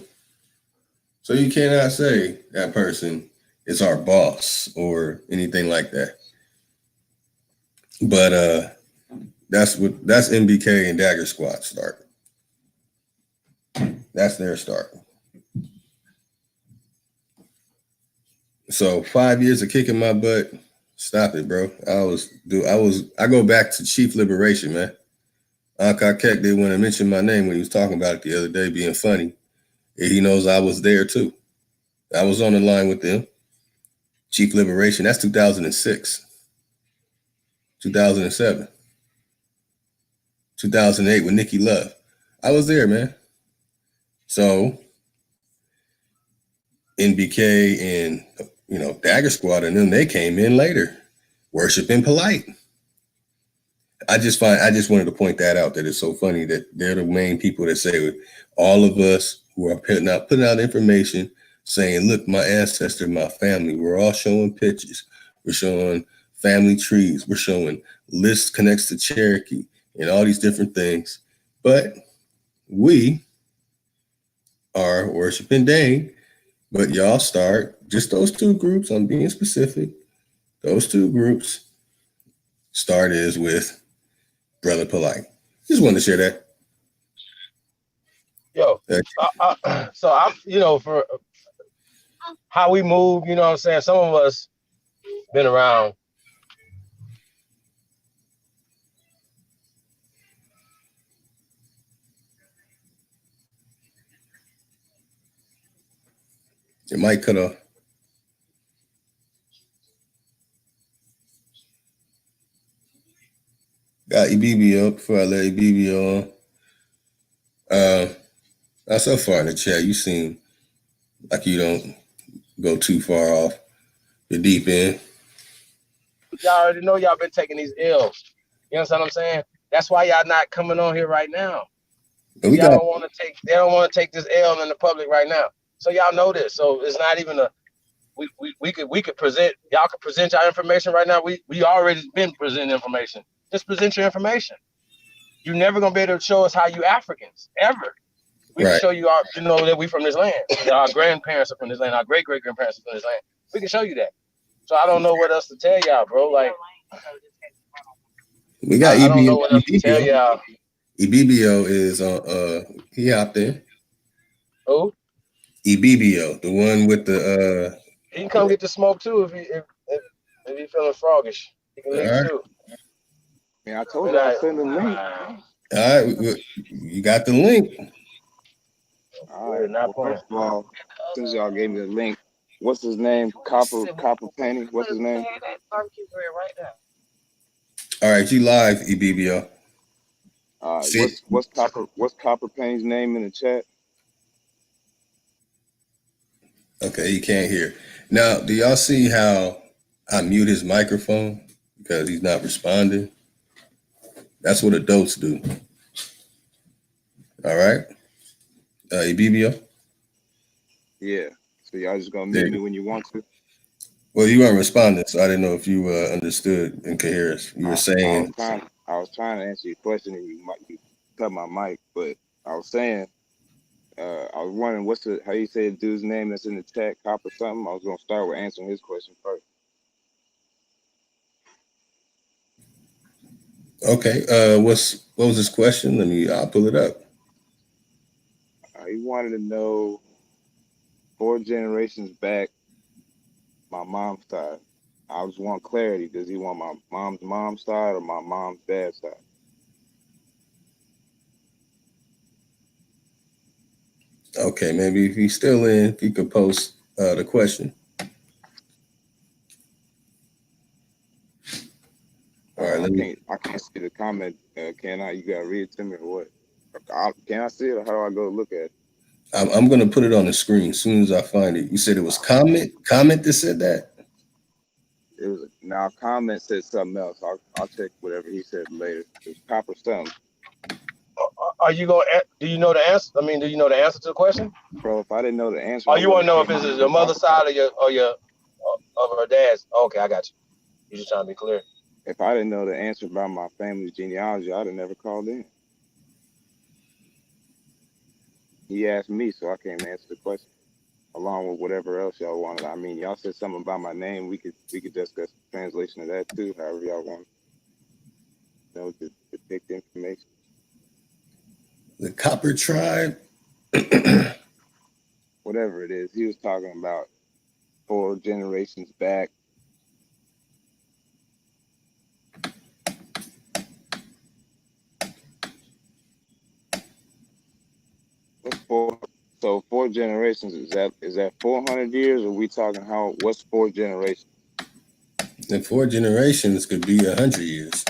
A: So you cannot say that person is our boss or anything like that. But that's MBK and Dagger Squad start. That's their start. So 5 years of kicking my butt. Stop it, bro. I go back to Chief Liberation, man. Ankar Keck didn't want to mention my name when he was talking about it the other day, being funny. And he knows I was there too. I was on the line with them. Chief Liberation, that's 2006, 2007, 2008 with Nikki Love. I was there, man. So NBK and Dagger Squad and them, they came in later, worshiping Polite. I just wanted to point that out, that it's so funny that they're the main people that say all of us who are putting out information saying, look, my ancestor, my family, we're all showing pictures. We're showing family trees. We're showing lists connects to Cherokee and all these different things. But we are worshiping Dane. But y'all start, just those two groups, I'm being specific, those two groups start is with Brother Polite. Just wanted to share that.
C: Yo, so I'm, for how we move, you know what I'm saying? Some of us been around.
A: It might cut off. Got EBBO before I let EBBO on. So far in the chat, you seem like you don't go too far off the deep end.
C: Y'all already know y'all been taking these L's. You understand what I'm saying? That's why y'all not coming on here right now. They don't want to take this L in the public right now. So y'all know this. So it's not even we could present, y'all could present your information right now. We already been presenting information. Just present your information. You're never gonna be able to show us how you Africans, ever. We can show you that we from this land. That our grandparents are from this land, our great grandparents are from this land. We can show you that. So I don't know what else to tell y'all, bro. Like,
A: we got
C: I don't know what else to tell y'all.
A: EBBO is he hopped in.
C: Who?
A: EBBO, the one with the
C: he can come get the smoke too if he feeling froggish. He can leave too.
E: Yeah, I told you I send a link.
A: All right, you got the link.
E: All right. Well, first of all, since y'all gave me the link, What's his name? Copper Painting. What's his
B: Put
E: name?
B: that barbecue grill right there.
A: All right, you live, EBBO. See,
E: What's Copper Painting's name in the chat?
A: okay, he can't hear. Now, do y'all see how I mute his microphone because he's not responding? That's what adults do. All right, EBBO.
E: Yeah. So y'all just gonna
A: There
E: mute
A: you
E: me
A: go.
E: when you want to.
A: Well, you weren't responding, so I didn't know if you understood and could hear us. You were saying,
E: I was trying to answer your question and you cut my mic, but I was saying I was wondering how you say the dude's name that's in the chat, Copper something. I was gonna start with answering his question first.
A: okay, what was his question? I'll pull it up.
E: He wanted to know 4 generations back, my mom's side. I just want clarity. Does he want my mom's side or my mom's dad's side?
A: Okay, maybe if he's still in, he could post the question. All right,
E: I can't see the comment. Can I? You gotta read it to me or what? Can I see it or how do I go look at it?
A: I'm going to put it on the screen as soon as I find it. You said it was comment that said that?
E: It was now comment said something else. I'll check whatever he said later. It's Copper something.
C: Are you going? Do you know the answer? I mean, do you know the answer to the question?
E: Bro, if I didn't know the answer,
C: Oh,
E: I
C: you want to
E: wouldn't
C: know
E: have
C: if
E: came
C: it's
E: out
C: your
E: here
C: mother's
E: talking about
C: side or her dad's? Okay, I got you. You just trying to be clear.
E: it. If I didn't know the answer about my family's genealogy, I'd have never called in. He asked me, so I came to answer the question, along with whatever else y'all wanted. I mean, y'all said something about my name. We could discuss the translation of that too, however y'all want to know to depict the information.
A: The Copper Tribe.
E: Whatever it is, he was talking about 4 generations back. What's 4? So 4 generations, is that 400 years, or we talking what's 4 generations?
A: And 4 generations could be 100 years.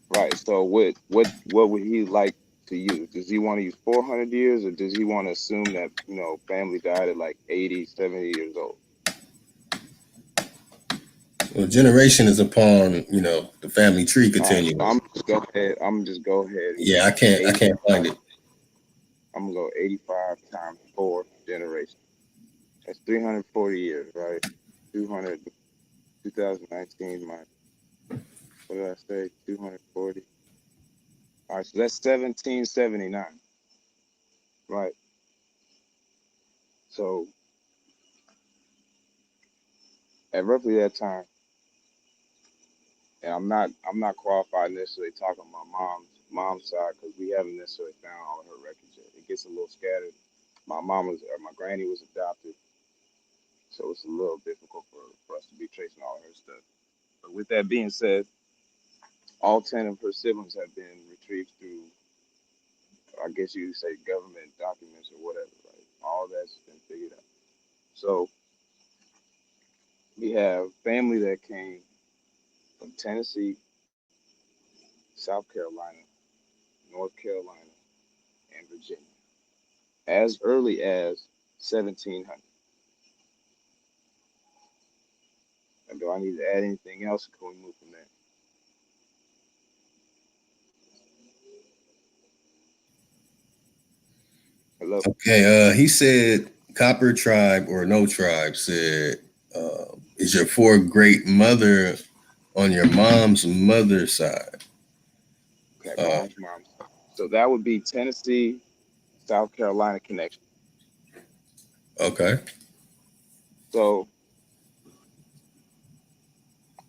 E: Right. So what would he like to use? Does he want to use 400 years, or does he want to assume that, family died at like 80, 70 years old?
A: Well, generation is upon, the family tree
E: All right, so
A: continuum.
E: I'm just go ahead and
A: Yeah,
E: go
A: I can't find it.
E: I'm gonna go 85 times 4 generations. That's 340 years, right? 2019 minus, what did I say? 240. All right, so that's 1779, right? So at roughly that time, and I'm not qualified necessarily talking about my mom's side because we haven't necessarily found all of her records yet. It gets a little scattered. My granny was adopted, so it's a little difficult for us to be tracing all of her stuff. But with that being said, all 10 of her siblings have been retrieved through, I guess you would say, government documents or whatever, right? All that's been figured out. So we have family that came from Tennessee, South Carolina, North Carolina, and Virginia as early as 1700. And do I need to add anything else, or can we move from there? Hello?
A: Okay, he said Copper Tribe or no tribe said, is your 4 great mother on your mom's mother's side?
E: Okay, mom's. So that would be Tennessee, South Carolina connection.
A: Okay.
E: So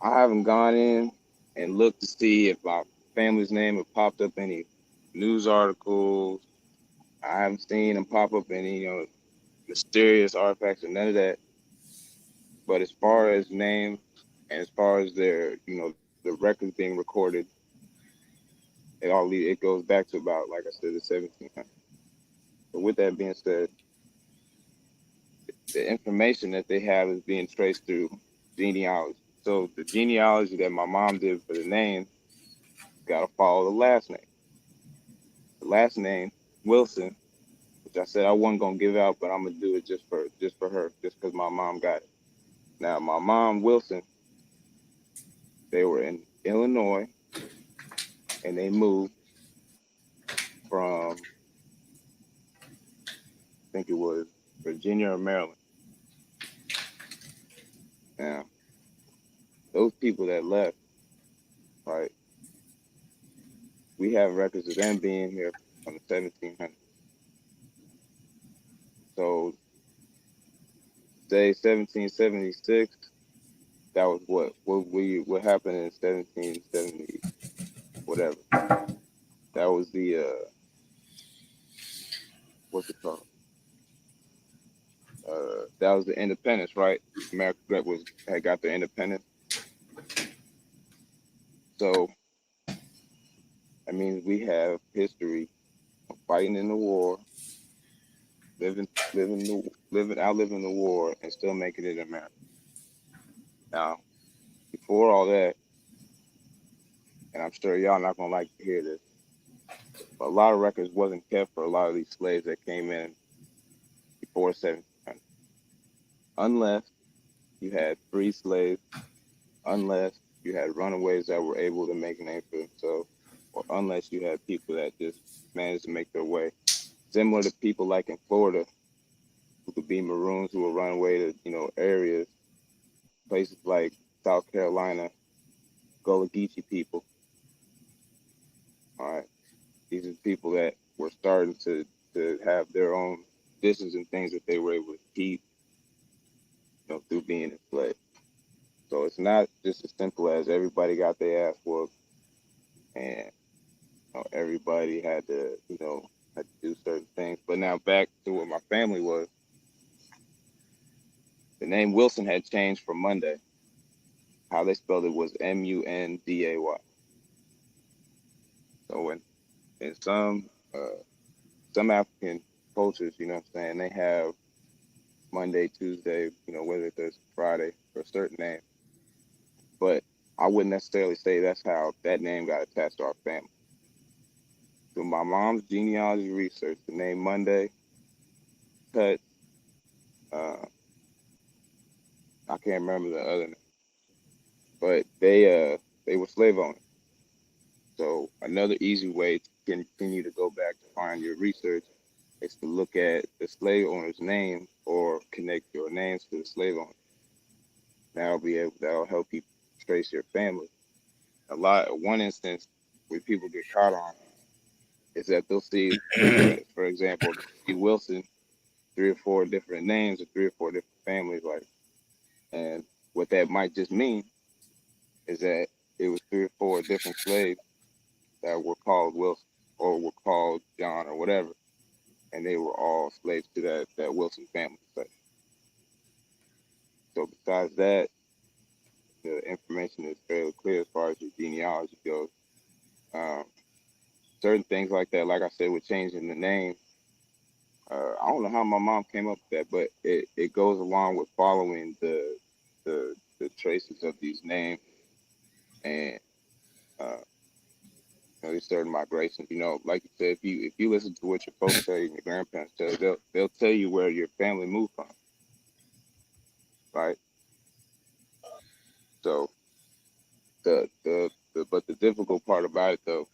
E: I haven't gone in and looked to see if my family's name have popped up any news articles. I haven't seen them pop up any, mysterious artifacts or none of that. But as far as name and as far as their, the records being recorded, it goes back to about, like I said, the 1700s. But with that being said, the information that they have is being traced through genealogy. So the genealogy that my mom did for the name got to follow the last name. The last name, Wilson, which I said I wasn't gonna give out, but I'm gonna do it just for her, just because my mom got it. Now my mom, Wilson, they were in Illinois, and they moved from, I think it was Virginia or Maryland. Now those people that left, right? We have records of them being here from the 1700s. So say 1776, that was what happened in 1770, whatever. That was the what's it called? That was the independence, right? America had got their independence. So that means we have history of fighting in the war, outliving the war, and still making it in America. Now, before all that, and I'm sure y'all not gonna like to hear this, but a lot of records wasn't kept for a lot of these slaves that came in before 1700, unless you had free slaves, unless you had runaways that were able to make a name for themselves, or unless you had people that just managed to make their way. Similar to people like in Florida, who could be Maroons who will run away to, areas, places like South Carolina, Gullah Geechee people. All right. These are people that were starting to have their own dishes and things that they were able to keep, through being enslaved. So it's not just as simple as everybody got their ass whooped and everybody had to, had to do certain things. But now back to what my family was. The name Wilson had changed from Monday. How they spelled it was Munday. So in some African cultures, you know what I'm saying, they have Monday, Tuesday, Wednesday, Thursday, Friday for a certain name. But I wouldn't necessarily say that's how that name got attached to our family. Through my mom's genealogy research, the name Monday, Cut, I can't remember the other name, but they were slave owners. So another easy way to continue to go back to find your research is to look at the slave owner's name or connect your names to the slave owner. That'll help you trace your family. One instance where people get caught on is that they'll see, for example, see Wilson, 3 or 4 different names or 3 or 4 different families, like, and what that might just mean is that it was 3 or 4 different slaves that were called Wilson or were called John or whatever, and they were all slaves to that Wilson family. So besides that, the information is fairly clear as far as your genealogy goes. Certain things like that, like I said, with changing the name, I don't know how my mom came up with that, but it goes along with following the traces of these names and these certain migrations. Like you said, if you listen to what your folks tell you and your grandparents tell you, they'll tell you where your family moved from, right? So but the difficult part about it though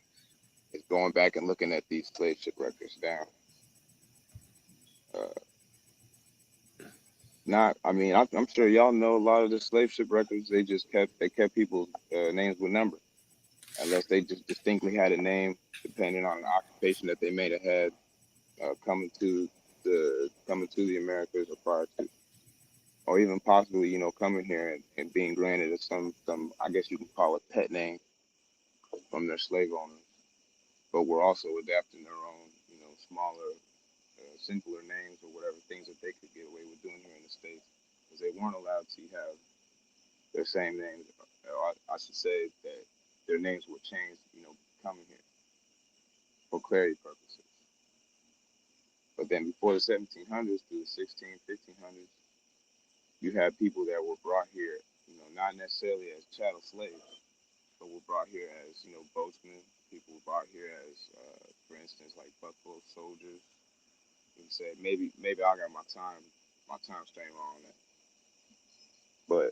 E: is going back and looking at these slave ship records down. I'm sure y'all know a lot of the slave ship records. They kept people's names with numbers, unless they just distinctly had a name depending on the occupation that they may have had coming to the Americas or prior to, or even possibly coming here and being granted some I guess you can call it pet name from their slave owners, but were also adapting their own smaller simpler names or whatever things that they could get away with doing here in the States, because they weren't allowed to have their same names. I should say that their names were changed, coming here for clarity purposes. But then before the 1700s through the 1500s, You have people that were brought here, not necessarily as chattel slaves, but were brought here as, boatmen. People were brought here as, for instance, like buffalo soldiers. And said maybe I got my time staying wrong on that. But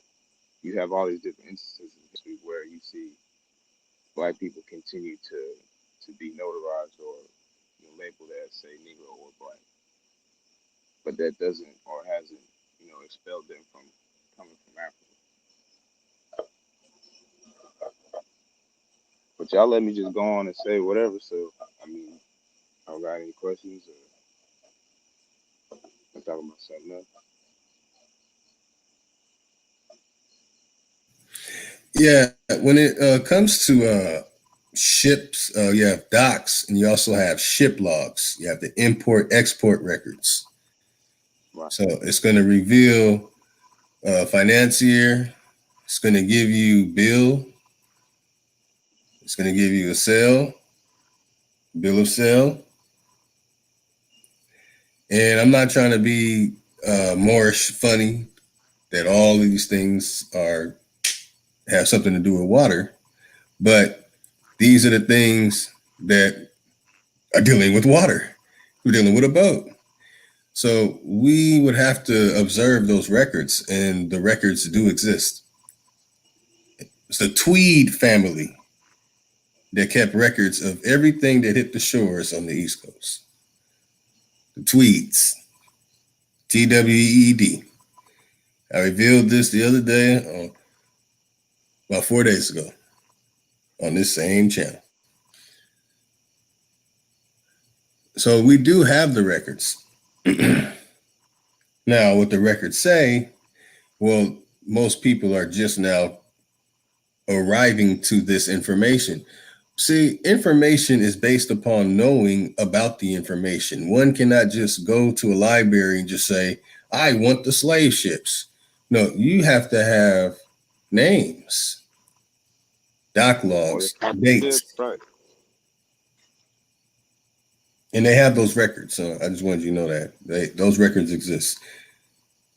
E: you have all these different instances in history where you see black people continue to be notarized or labeled as, say, Negro or black, but that doesn't or hasn't expelled them from coming from Africa. But y'all let me just go on and say whatever. So I mean, I don't got any questions or I'm talking about something else.
A: Yeah, when it comes to ships, you have docks, and you also have ship logs. You have the import-export records.
E: Right.
A: So it's going to reveal financier. It's going to give you bill. It's going to give you a bill of sale. And I'm not trying to be more funny that all of these things have something to do with water, but these are the things that are dealing with water. We're dealing with a boat. So we would have to observe those records, and the records do exist. It's the Tweed family that kept records of everything that hit the shores on the East Coast. The Tweeds, TWEED. I revealed this the other day, about 4 days ago, on this same channel. So we do have the records. Now, what the records say, well, most people are just now arriving to this information. See, information is based upon knowing about the information. One cannot just go to a library and just say, I want the slave ships. No, you have to have names, dock logs, dates,
E: Right.
A: and they have those records. So I just wanted you to know that those records exist.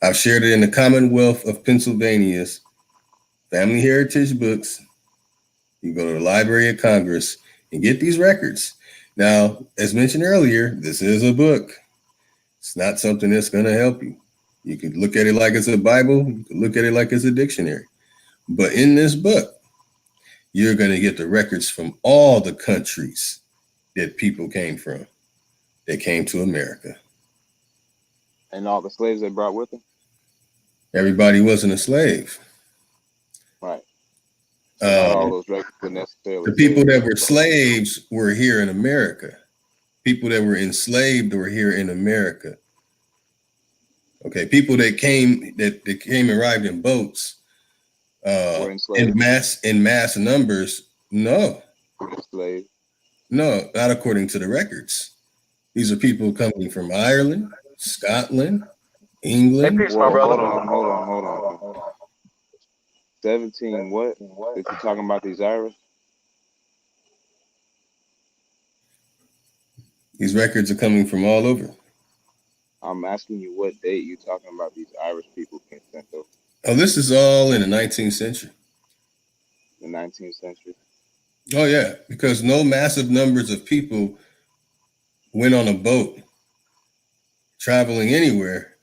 A: I've shared it in the Commonwealth of Pennsylvania's Family Heritage Books. You go to the Library of Congress and get these records. Now, as mentioned earlier, this is a book. It's not something that's going to help you. You could look at it like it's a Bible. You could look at it like it's a dictionary. But in this book, you're going to get the records from all the countries that people came from. They came to America.
E: And all the slaves they brought with them.
A: Everybody wasn't a slave.
E: Right. So not all those records were
A: The
E: necessarily.
A: people that were slaves were here in America. People that were enslaved were here in America. Okay, people that arrived in boats
E: Were enslaved.
A: in mass numbers. No,
E: Enslaved.
A: no, not according to the records. These are people coming from Ireland, Scotland, England.
C: Hey, peace, my brother.
E: Hold on. 17 what? If you're talking about these Irish?
A: These records are coming from all over.
E: I'm asking you what date you're talking about these Irish people being sent over.
A: Oh, this is all in the 19th century.
E: The 19th century?
A: Oh, yeah, because no massive numbers of people went on a boat traveling anywhere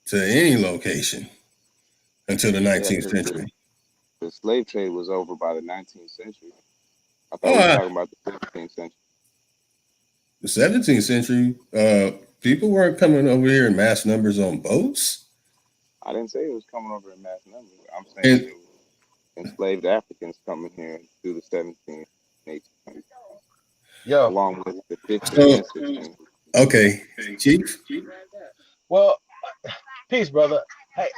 A: to any location until the 19th century.
E: The slave trade was over by the 19th century. I thought we were talking about the 17th century.
A: The 17th century, people weren't coming over here in mass numbers on boats.
E: I didn't say it was coming over in mass numbers. I'm saying it was enslaved Africans coming here through the 17th and 18th.
C: Yo.
E: Along with the 15th and 16th.
A: Okay, Chief.
C: Well, peace, brother.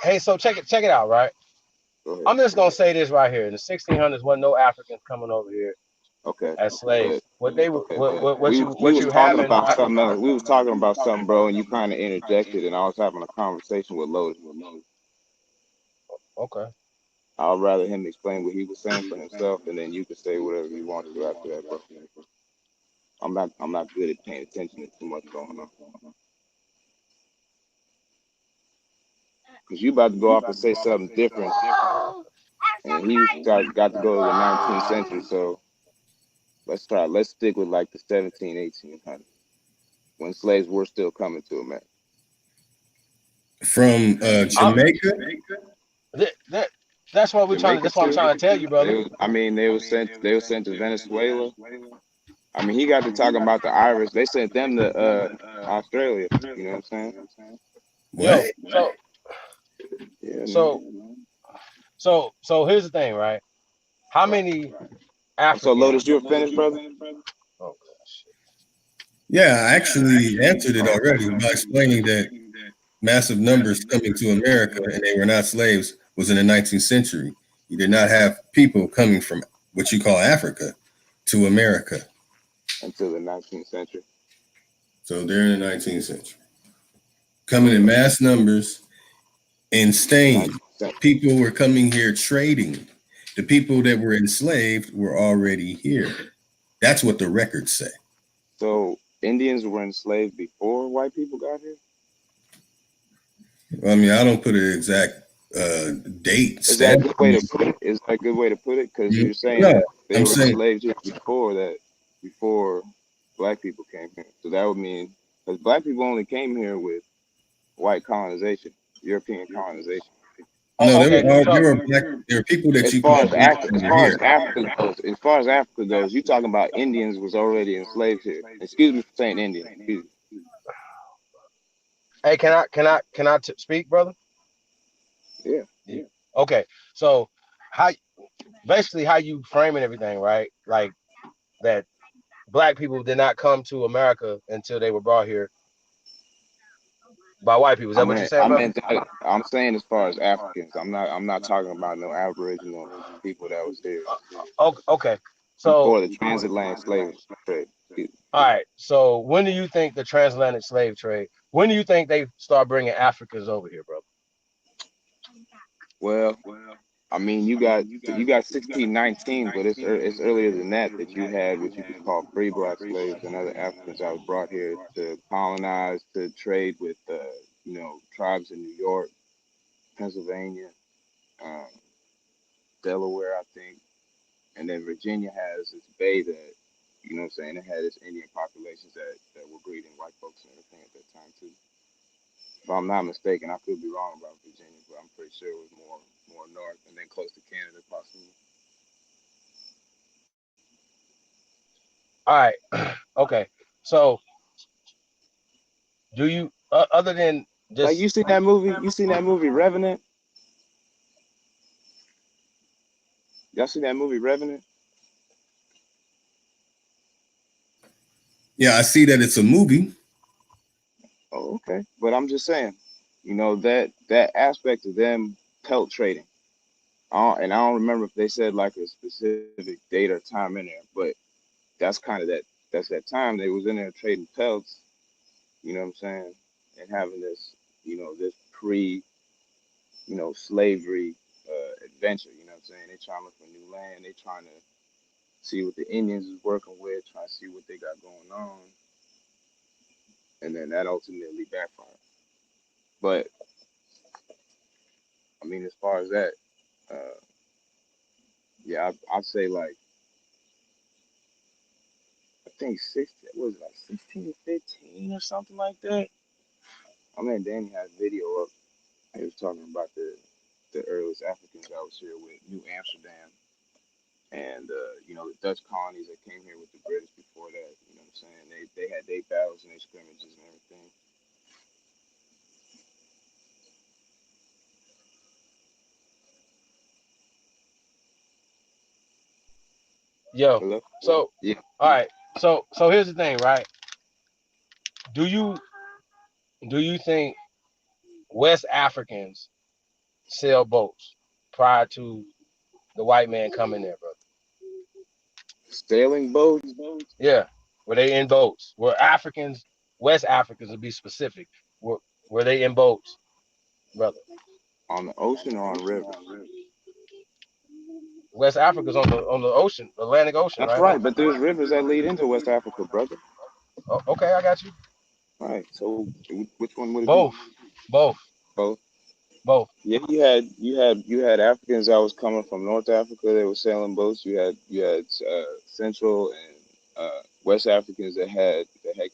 C: Hey, so check it out, right? I'm just gonna say this right here. In the 1600s, wasn't no Africans coming over here as slaves. What they were, what you having?
E: About something else. We was talking about something, bro, and you kind of interjected, and I was having a conversation with Lotus.
C: Okay.
E: I'd rather him explain what he was saying for himself, and then you can say whatever you want to do after that, bro. I'm not good at paying attention to too much going on. because you about to go off and say something different, and he got to go to the 19th century. So let's stick with like the 1800s when slaves were still coming to America.
A: From Jamaica.
C: That's what that's what I'm trying to tell you, brother.
E: They were sent to Venezuela. I mean, he got to talking about the Irish. They sent them to Australia. You know what I'm saying?
A: What?
C: Yo,
E: Yeah,
C: so here's the thing, right? How many Africans?
E: So Lotus, you were finished, brother?
C: Oh,
A: Yeah, I actually answered it already by explaining that massive numbers coming to America and they were not slaves was in the 19th century. You did not have people coming from what you call Africa to America
E: until the 19th century.
A: So during the 19th century, coming in mass numbers and staying. People were coming here trading. The people that were enslaved were already here. That's what the records say.
E: So Indians were enslaved before white people got here?
A: I mean, I don't put an exact date.
E: Is that a good way to put it? Is that a good way to put it? Because you're saying that they were enslaved here before black people came here. So that would mean, because black people only came here with white colonization, European colonization.
A: No, there were people that you call
E: as far as Africa goes, you talking about Indians was already enslaved here. Excuse me for saying Indian. Excuse me.
C: Hey, can I speak, brother?
E: Yeah.
C: Okay, so how you framing everything, right? Like that black people did not come to America until they were brought here by white people. Is that what you're saying?
E: I'm saying as far as Africans. I'm not talking about no Aboriginal people that was here.
C: Okay. So
E: before the transatlantic slave trade.
C: All right. So when do you think the transatlantic slave trade? When do you think they start bringing Africans over here, bro?
E: Well, I mean, you got 1619, but it's earlier than that you had what you could call free black slaves and other Africans that was brought here to colonize, to trade with tribes in New York, Pennsylvania, Delaware, I think, and then Virginia has its bay that, you know what I'm saying, it had its Indian populations that were breeding white folks and everything at that time too. If I'm not mistaken, I could be wrong about Virginia, but I'm pretty sure it was more north and then close to Canada possibly.
C: All right. Okay. So do you other than just
E: like you seen that movie Revenant? Y'all seen that movie Revenant?
A: Yeah, I see that it's a movie.
E: Oh, okay. But I'm just saying, that aspect of them pelt trading. I don't remember if they said like a specific date or time in there, but that's kind of that's that time they was in there trading pelts, you know what I'm saying, and having this, this slavery adventure, you know what I'm saying. They trying to look for new land, they trying to see what the Indians is working with, trying to see what they got going on, and then that ultimately backfired. But I mean, as far as that, yeah, I'd say like I think 16 15 or something like that. I mean, Danny had a video up. He was talking about the earliest Africans that was here with New Amsterdam and the Dutch colonies that came here with the British before that. You know what I'm saying? They had their battles and their scrimmages and everything.
C: Yo.
E: Hello?
C: So
E: Yeah.
C: all right. So here's the thing, right? Do you think West Africans sail boats prior to the white man coming there, brother?
E: Sailing boats
C: Yeah. Were they in boats? Were Africans, West Africans to be specific, were they in boats, brother?
E: on the ocean or on rivers?
C: West Africa's on the ocean, Atlantic Ocean,
E: That's
C: right?
E: right, but there's rivers that lead into West Africa, brother.
C: Oh, okay, I got you.
E: All right, so which one would it be?
C: Both.
E: Both.
C: Both.
E: Yeah, you had Africans that was coming from North Africa. They were sailing boats. You had Central and West Africans that had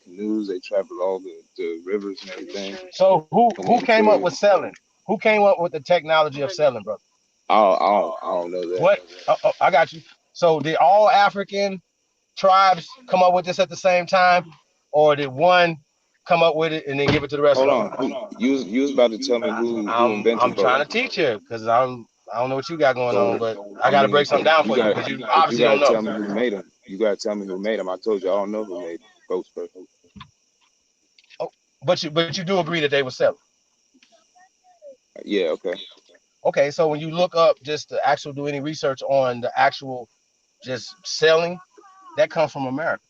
E: canoes. They traveled all the rivers and everything.
C: So who
E: Coming
C: came up
E: into
C: with selling? Who came up with the technology of selling, brother?
E: I don't know that.
C: What? I got you. So did all African tribes come up with this at the same time, or did one come up with it and then give it to the rest
E: Hold
C: of them?
E: on. You was about to tell me who
C: I'm
E: invented
C: trying to
E: boats.
C: teach you because I don't know what you got going on,
E: So
C: but I
E: I
C: got to
E: mean,
C: break something down
E: you
C: for you
E: got
C: because you
E: you
C: obviously
E: got
C: don't
E: to
C: know.
E: tell me who made them. You got to tell me who made them. I told you I don't know who made boats first.
C: Oh, but you do agree that they were selling.
E: Yeah. Okay.
C: Okay, so when you look up just to actual do any research on the actual just selling, that comes from America.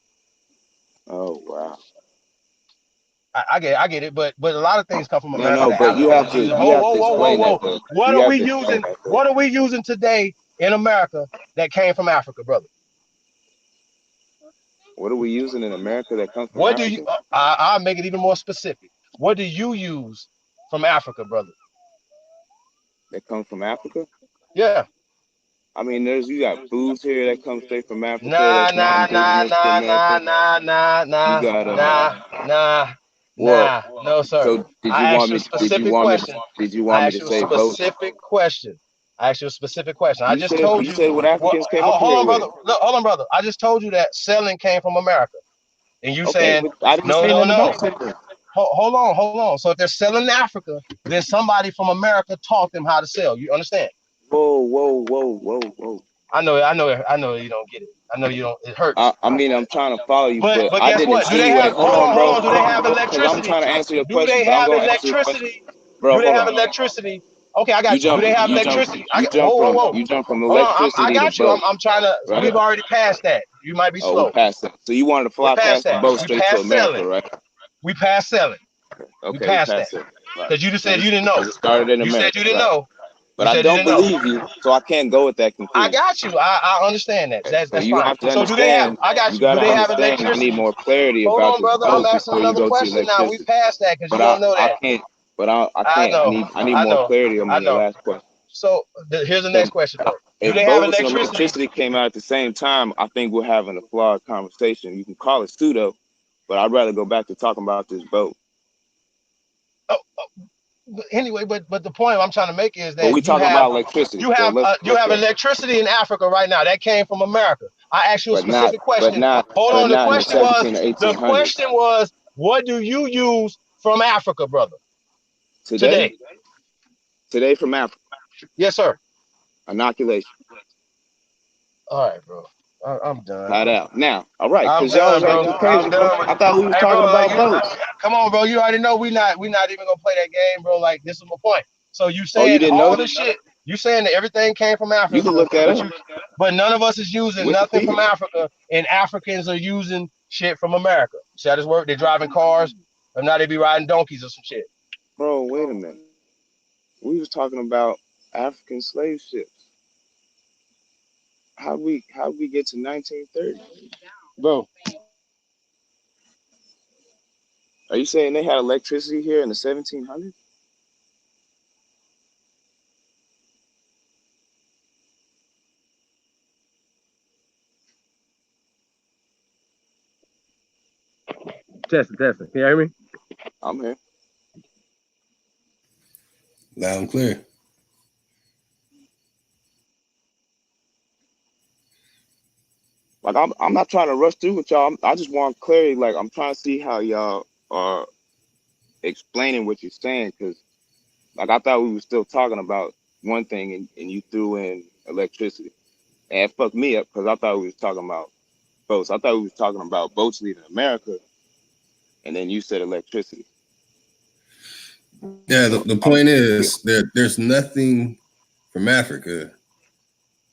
E: Oh wow.
C: I get it, but a lot of things come from America
E: No,
C: that
E: but you
C: Africans
E: have
C: are
E: to
C: using.
E: you
C: Whoa,
E: have
C: whoa,
E: to
C: whoa, whoa,
E: explain that
C: whoa!
E: though.
C: What
E: You
C: are
E: have
C: we
E: to explain
C: using?
E: that though.
C: What are we using today in America that came from Africa, brother?
E: What are we using in America that comes from
C: What do you?
E: Africa?
C: I'll make it even more specific. What do you use from Africa, brother?
E: That comes from Africa?
C: Yeah.
E: I mean, you got foods here that come straight from Africa.
C: Nah,
E: That's not
C: nah, nah,
E: indigenous to
C: nah, nah,
E: America.
C: nah, nah,
E: You
C: nah,
E: got
C: nah, nah,
E: well.
C: nah. No, sir.
E: So
C: I asked you a specific question.
E: did you
C: I
E: want me
C: asked
E: to
C: you a
E: say boats?
C: specific question. I asked you a specific question. I
E: You
C: just
E: said
C: told
E: you
C: you.
E: said what
C: Well,
E: Africans came up
C: hold
E: here
C: on, brother.
E: with.
C: Look, hold on, brother. I just told you that selling came from America, and you
E: Okay,
C: saying
E: but I didn't
C: no,
E: say
C: no,
E: nothing
C: no.
E: about selling.
C: Hold on, hold on. So if they're selling in Africa, then somebody from America taught them how to sell. You understand?
E: Whoa.
C: I know you don't get it. I know you don't. It hurts.
E: I mean, I'm trying to follow you, but
C: But
E: I
C: guess
E: didn't
C: what? Do they
E: insinuate.
C: have?
E: Hold on,
C: Hold
E: bro.
C: on. Do they have
E: Because I'm
C: electricity?
E: trying to answer your
C: Do
E: question,
C: they
E: but I'm
C: have
E: gonna answer your question,
C: electricity?
E: bro.
C: Do they
E: Hold
C: have
E: on.
C: electricity? Okay, I
E: You
C: got you. Do
E: jump,
C: they have
E: you jump,
C: electricity?
E: you jump from
C: Whoa. Hold on. I
E: electricity to
C: got you.
E: boat,
C: I'm trying to.
E: right?
C: We've already passed that. You might be
E: Oh, we
C: slow.
E: passed that. So you wanted to
C: We're
E: fly
C: past
E: past the
C: that.
E: boat
C: We
E: straight to
C: passed
E: America,
C: selling.
E: right?
C: We passed selling. We
E: Okay, we
C: passed that
E: passed it, right?
C: because you just said you didn't know.
E: Because it started in
C: You said
E: America,
C: you didn't
E: right?
C: know.
E: But
C: You
E: I
C: said you
E: don't
C: didn't know.
E: believe you, so I can't go with that
C: I
E: conclusion.
C: got you. I understand that.
E: Okay, so
C: That's
E: you
C: fine.
E: have to
C: So do they have?
E: understand.
C: I got
E: You
C: you.
E: got
C: Do
E: to
C: they have
E: understand. I need
C: electricity?
E: more clarity
C: Hold
E: about
C: on,
E: this
C: brother. I'm
E: boat
C: asking
E: before you
C: another
E: go to
C: question now. We
E: electricity.
C: passed that because you
E: But
C: don't know
E: I
C: that.
E: can't. But I
C: I
E: can't.
C: know.
E: I need
C: I
E: more
C: know.
E: clarity on
C: I
E: your
C: know.
E: last question.
C: So here's the
E: Because
C: next question though. Do
E: if
C: they have
E: boats and
C: electricity?
E: electricity came out at the same time, I think we're having a flawed conversation. You can call it pseudo, but I'd rather go back to talking about this boat.
C: Oh, anyway, but the point I'm trying to make is
E: But
C: that
E: we talking about electricity, so
C: you
E: let's
C: have
E: go.
C: electricity in Africa right now. That came from America. I asked you a
E: But not
C: specific question. Hold
E: but
C: on.
E: not in the 17 or
C: The
E: 1800s.
C: question was, what do you use from Africa, brother?
E: Today,
C: Today?
E: from Africa,
C: Yes, sir.
E: inoculation,
C: All right, bro. I'm done,
E: flat
C: bro.
E: out. Now, all right,
C: I'm
E: because y'all
C: done,
E: was
C: bro.
E: acting
C: I'm
E: crazy, bro.
C: done with
E: I
C: you.
E: thought we was
C: Hey, bro,
E: talking
C: like
E: about
C: you,
E: boats.
C: come on, bro. You already know we not even gonna play that game, bro. Like this is my point. So you
E: Oh, you
C: saying
E: didn't know
C: all
E: that?
C: this shit? You saying that everything came from
E: You can
C: Africa,
E: look that up.
C: but none of us is using nothing from
E: Wikipedia.
C: Africa, and Africans are using shit from America. See how this work? They're driving cars, or now they be riding donkeys or some shit.
E: Bro, wait a minute. We was talking about African slave ships. How we get to 1930?
C: Bro,
E: Are you saying they had electricity here in the 1700s?
C: testing. Can you hear me?
E: I'm here.
A: Loud and clear.
E: Like I'm not trying to rush through with y'all. I just want clarity. Like I'm trying to see how y'all are explaining what you're saying, because like I thought we were still talking about one thing, and you threw in electricity, and it fucked me up because I thought we was talking about boats. I thought we was talking about boats leaving America, and then you said electricity.
A: Yeah,
E: So
A: the point is there's nothing from Africa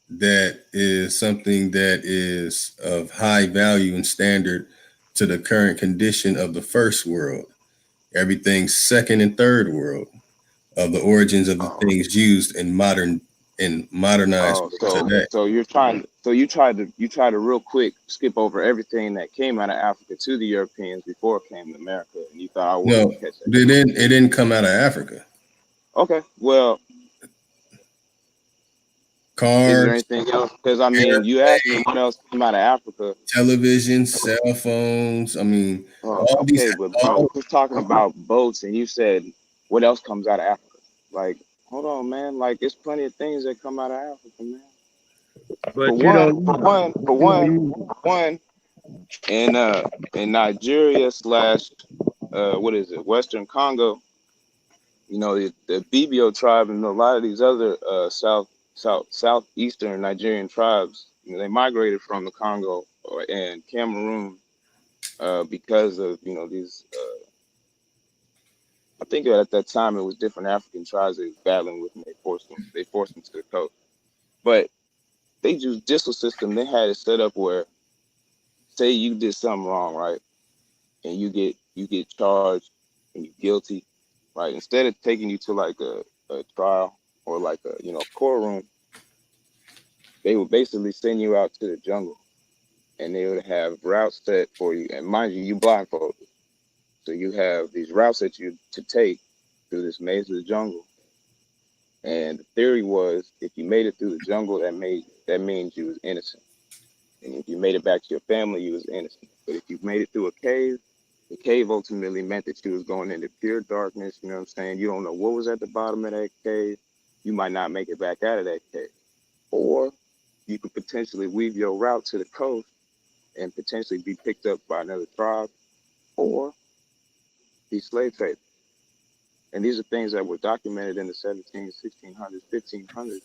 A: that is something that is of high value and standard to the current condition of the first world. Everything's second and third world of the origins of the things used in modernized
E: Oh,
A: today.
E: so you tried to real quick skip over everything that came out of Africa to the Europeans before it came to America, and you thought I
A: No,
E: wouldn't catch that.
A: it didn't come out of Africa.
E: Okay. Well, is there
A: Cars,
E: anything else? Because I mean, you asked me
A: airplanes,
E: what else came out of Africa.
A: television, cell phones. I mean, all these,
E: Okay, but bro, we're talking about boats, and you said what else comes out of Africa? Like, hold on, man. Like, there's plenty of things that come out of Africa, man. For
A: but
E: one, for one, for one,
A: you
E: for one, in Nigeria slash what is it, Western Congo, you know, the Bibio tribe and a lot of these other southeastern Nigerian tribes, you know, they migrated from the Congo and Cameroon because of, you know, these I think at that time it was different African tribes they was battling with, and they forced them to the coast. But they used judicial system. They had it set up where, say you did something wrong, right, and you get charged and you're guilty, right. Instead of taking you to like a trial or like a courtroom, they would basically send you out to the jungle, and they would have routes set for you. And mind you, you blindfolded, so you have these routes that you to take through this maze of the jungle. And the theory was, if you made it through the jungle, that means you was innocent. And if you made it back to your family, you was innocent. But if you made it through a cave, the cave ultimately meant that you was going into pure darkness. You know what I'm saying? You don't know what was at the bottom of that cave. You might not make it back out of that cave. Or you could potentially weave your route to the coast and potentially be picked up by another tribe or be slave traders. And these are things that were documented in the 1700s, 1600s, 1500s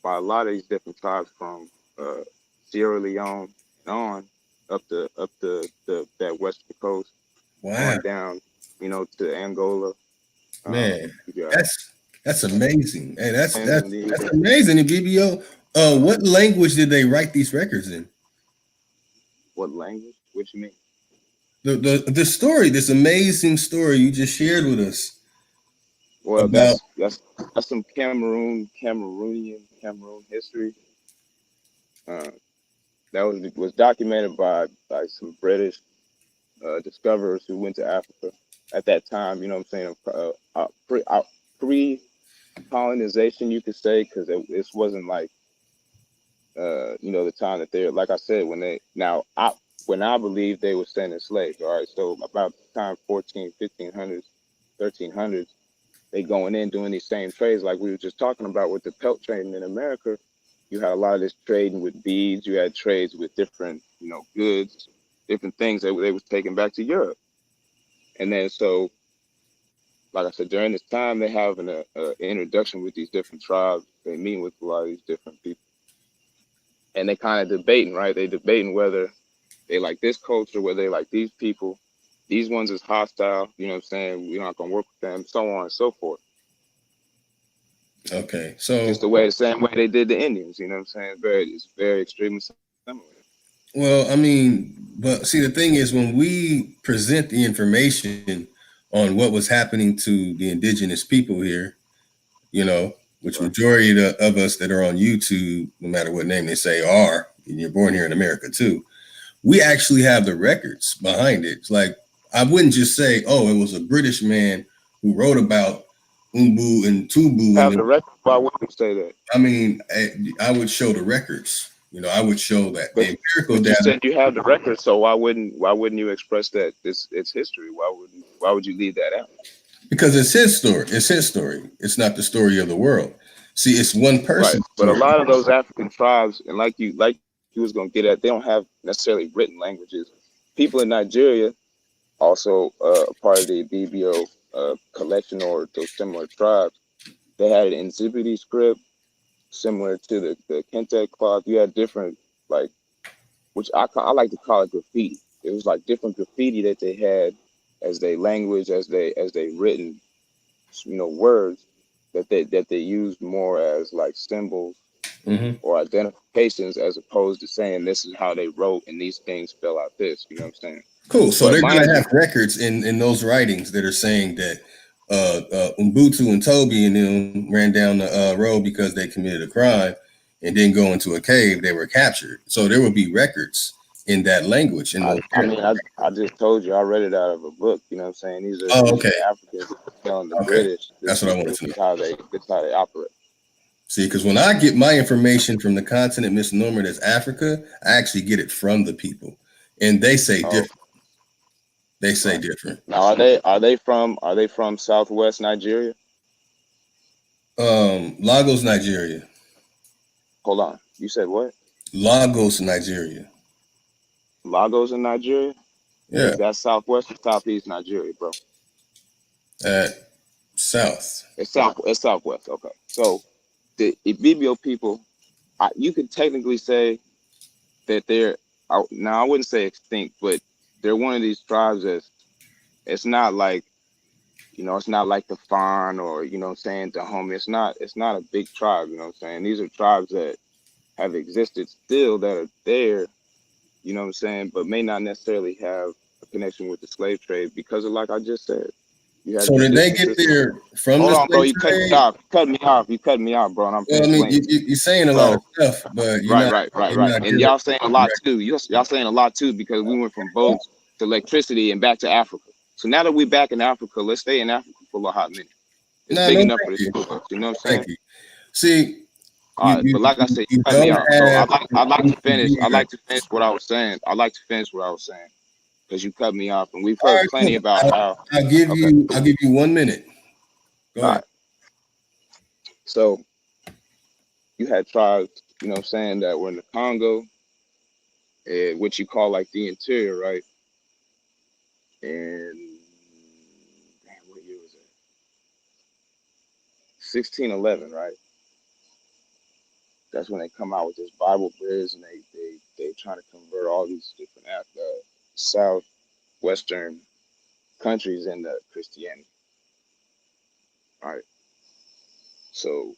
E: by a lot of these different tribes from Sierra Leone on up the that western coast,
A: wow,
E: on down, you know, to Angola.
A: man,
E: You got
A: that's amazing. Hey, that's
E: Tanzania.
A: amazing. And BBO, what language did they write these records in?
E: What language? What you mean?
A: The story, this amazing story you just shared with us
E: Well,
A: about.
E: that's some Cameroon history. Uh, that was documented by some British discoverers who went to Africa at that time. You know what I'm saying? Pre-colonization, you could say, because this wasn't like you know, the time that they're, like I said, when I believe they were sending slaves. All right, so about the time 14, 1500s, 1300s, they going in doing these same trades like we were just talking about with the pelt trading in America. You had a lot of this trading with beads. You had trades with different, you know, goods, different things that they was taking back to Europe. And then so, like I said, during this time, they having a introduction with these different tribes. They meet with a lot of these different people, and they kind of debating, right? They debating whether they like this culture, whether they like these people. These ones is hostile. You know what I'm saying? We're not gonna work with them, so on and so forth.
A: Okay,
E: Just
A: so
E: the same way they did the Indians. You know what I'm saying? It's very extremely similar.
A: well, I mean, but see, the thing is, when we present the information on what was happening to the indigenous people here, you know, which
E: Right.
A: majority of us that are on YouTube, no matter what name they say, are, and you're born here in America too, we actually have the records behind it. It's like, I wouldn't just say, oh, it was a British man who wrote about Umbu and Tubu, and
E: Have the
A: then,
E: record. Why would you say that?
A: I mean, I would show the records. You know, I would show that the
E: But
A: empirical
E: but you
A: data.
E: said you have the record, so why wouldn't you express that it's history? Why would you leave that out?
A: Because it's his story. It's his story. It's not the story of the world. See, it's one
E: Right.
A: person's
E: But a
A: story.
E: lot of those African tribes, and like you was gonna get at, they don't have necessarily written languages. People in Nigeria also a part of the BBO collection or those similar tribes. They had an Nzibidi script similar to the Kente cloth. You had different, like, which I like to call it graffiti. It was like different graffiti that they had as they language, as they written, you know, words that they used more as like symbols
A: Hmm.
E: or identifications, as opposed to saying this is how they wrote and these things spell out this. You know what I'm saying?
A: Cool. So
E: But
A: they're going
E: mind
A: to
E: you,
A: have records in those writings that are saying that Ubuntu and Toby and them ran down the road because they committed a crime and didn't go into a cave. They were captured. So there would be records in that language in
E: I,
A: those
E: I
A: areas.
E: mean, I just told you I read it out of a book. You know what I'm saying? These are
A: Oh,
E: these are
A: okay.
E: the Africans. telling the
A: Okay,
E: British
A: that's what I wanted to know.
E: this is how they operate.
A: See, because when I get my information from the continent misnomer that's Africa, I actually get it from the people, and they say
E: Oh,
A: different. They say
E: right.
A: different.
E: Now, are they from Southwest Nigeria?
A: Lagos, Nigeria.
E: Hold on. You said what?
A: Lagos, Nigeria.
E: Lagos in Nigeria?
A: Yeah,
E: That's Southwest or Southeast Nigeria, bro.
A: south.
E: It's Southwest. Okay. So the Ibibio people, you could technically say that they're now I wouldn't say extinct, but they're one of these tribes that's it's not like it's not like the Fawn or what I'm saying, the Home. It's not a big tribe, you know what I'm saying? These are tribes that have existed still that are there, you know what I'm saying, but may not necessarily have a connection with the slave trade because of like I just said. You have
A: So
E: these
A: did they get
E: differences.
A: there from
E: Hold
A: the
E: on, bro.
A: slave
E: You cut me
A: trade?
E: off. You cut me off, bro, and I'm
A: Well,
E: finished
A: I mean,
E: explaining.
A: you're saying a lot of
E: So,
A: stuff, but
E: right.
A: you're not
E: And
A: giving
E: y'all saying a lot too. Y'all saying a lot too because we went from boats to electricity and back to Africa. So now that we're back in Africa, let's stay in Africa for a little hot minute. It's
A: No,
E: big
A: no,
E: enough
A: thank
E: for this
A: you,
E: two of us. You know what I'm
A: thank
E: saying?
A: you. See,
E: All right, but like I said, you
A: you
E: cut me
A: don't
E: off. So
A: have
E: I'd like to finish. I'd
A: here.
E: like to finish what I was saying. I'd like to finish what I was saying because you cut me off, and we've
A: All
E: heard
A: right,
E: plenty
A: cool.
E: about how.
A: I'll give
E: Okay,
A: you.
E: cool.
A: I'll give you 1 minute. Go
E: All
A: ahead.
E: right. So you had tribes, you know what I'm saying, that were in the Congo, which you call like the interior, right? And damn, what year was that? 1611, right? That's when they come out with this Bible Bridge, and they try to convert all these different southwestern countries into Christianity, right? So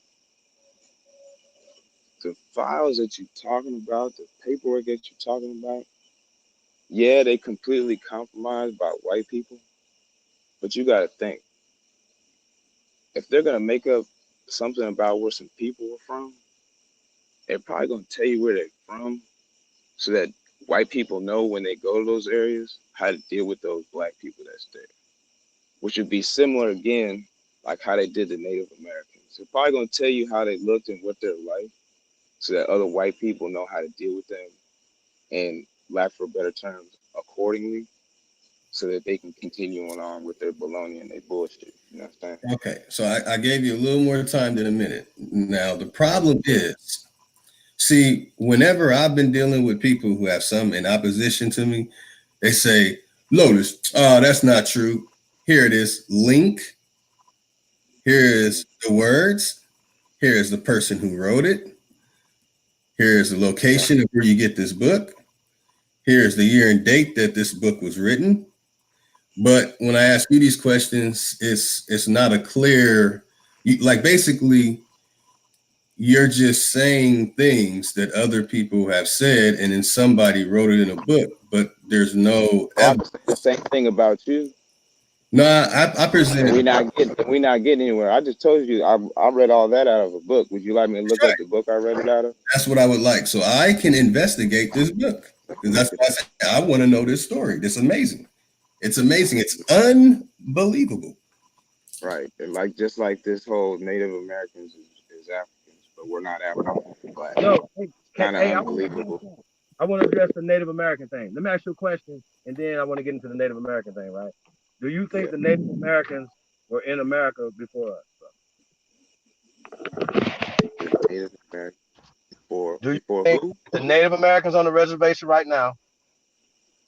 E: the files that you're talking about, the paperwork that you're talking about, yeah, they completely compromised by white people, but you got to think if they're gonna make up something about where some people are from, they're probably gonna tell you where they're from so that white people know when they go to those areas how to deal with those black people that's there, which would be similar again, like how they did the Native Americans. They're probably gonna tell you how they looked and what they're like so that other white people know how to deal with them and, lack for better terms, accordingly, so that they can continue on with their baloney and their bullshit. You know what I'm saying?
A: Okay, so I gave you a little more time than a minute. Now the problem is, see, whenever I've been dealing with people who have some in opposition to me, they say, "Lotus, that's not true. Here it is. Link. Here is the words. Here is the person who wrote it. Here is the location of where you get this book. Here is the year and date that this book was written." But when I ask you these questions, it's not a clear, like basically you're just saying things that other people have said, and then somebody wrote it in a book, but there's no
E: Oh, I
A: evidence.
E: can say the same thing about you.
A: No, I present.
E: We not getting anywhere. I just told you I read all that out of a book. Would you like me to look
A: Right.
E: up the book I read it out of?
A: That's what I would like, so I can investigate this book because that's what I said. I want to know this story. It's amazing. It's amazing. It's unbelievable.
E: Right. And like just like this whole Native Americans is Africans, but we're not African black.
C: Yo,
E: Kind of
C: hey,
E: unbelievable.
C: I want to address the Native American thing. Let me ask you a question, and then I want to get into the Native American thing, right? Do you think
E: Yeah.
C: the Native Americans were in America before us?
E: The Native Americans
C: Do you
E: before
C: think
E: who?
C: the Native Americans on the reservation right now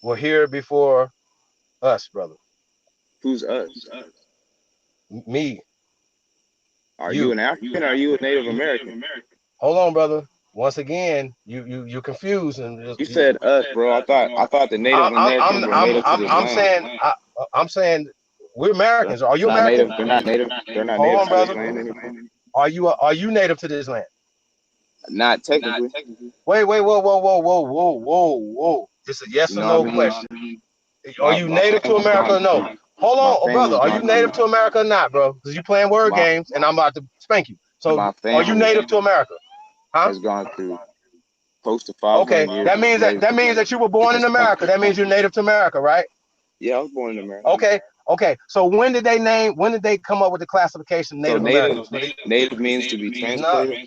C: were here before us, brother?
E: Who's us?
C: Me,
E: Are you
C: you.
E: an African or are you a Native American?
C: Hold on, brother. Once again, you confused and
E: You said us, bro. I thought the Native Americans were native to this land.
C: I'm saying we're Americans. Are you
E: Not
C: American?
E: native. They're not native. They're not
C: Hold
E: native
C: on,
E: to this
C: brother.
E: land anymore.
C: Are you native to this land?
E: Not technically.
C: Wait, whoa. It's a yes
E: You
C: or
E: know
C: no
E: what I mean?
C: question. Are you native to America or no? Hold
E: My
C: on, brother.
E: family's
C: Are you
E: gone
C: native
E: through.
C: to America or not, bro? Because you playing word
E: My
C: games and I'm about to spank you. So
E: my
C: are you
E: family
C: native to America? Huh?
E: has gone through close to
C: Okay.
E: 500 years
C: That
E: of
C: means
E: slavery
C: that you were
E: to
C: born in
E: this
C: America.
E: country.
C: That means you're native to America, right?
E: Yeah, I was born in America.
C: Okay. So when did they come up with the classification of
E: So
C: Native Americans?
E: native means to be transplanted.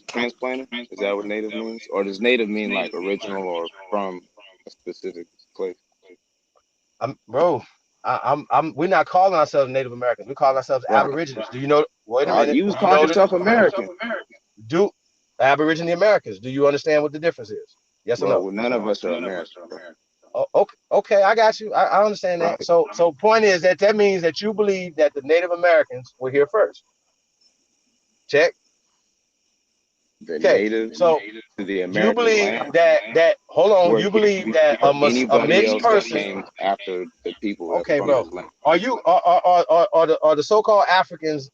E: Is that what native means, or does native mean like original or from a specific place?
C: Bro, we're not calling ourselves Native Americans. We call ourselves
E: Right.
C: Aborigines. Do you know? Wait a minute.
E: You was
C: Do you
E: calling
C: know
E: yourself American.
C: Do Aborigine Americans? Do you understand what the difference is? Yes or
E: Bro,
C: no?
E: well, none of us are American.
C: Oh, okay, I got you. I understand that.
E: Right.
C: So point is that means that you believe that the Native Americans were here first. Check.
E: The
C: Okay.
E: native
C: So
E: to the
C: you
E: American
C: believe
E: land,
C: that hold on.
E: or
C: You believe that a
E: anybody
C: mixed
E: else that
C: person.
E: came after the people
C: Okay,
E: from
C: bro.
E: this land.
C: Are the so-called Africans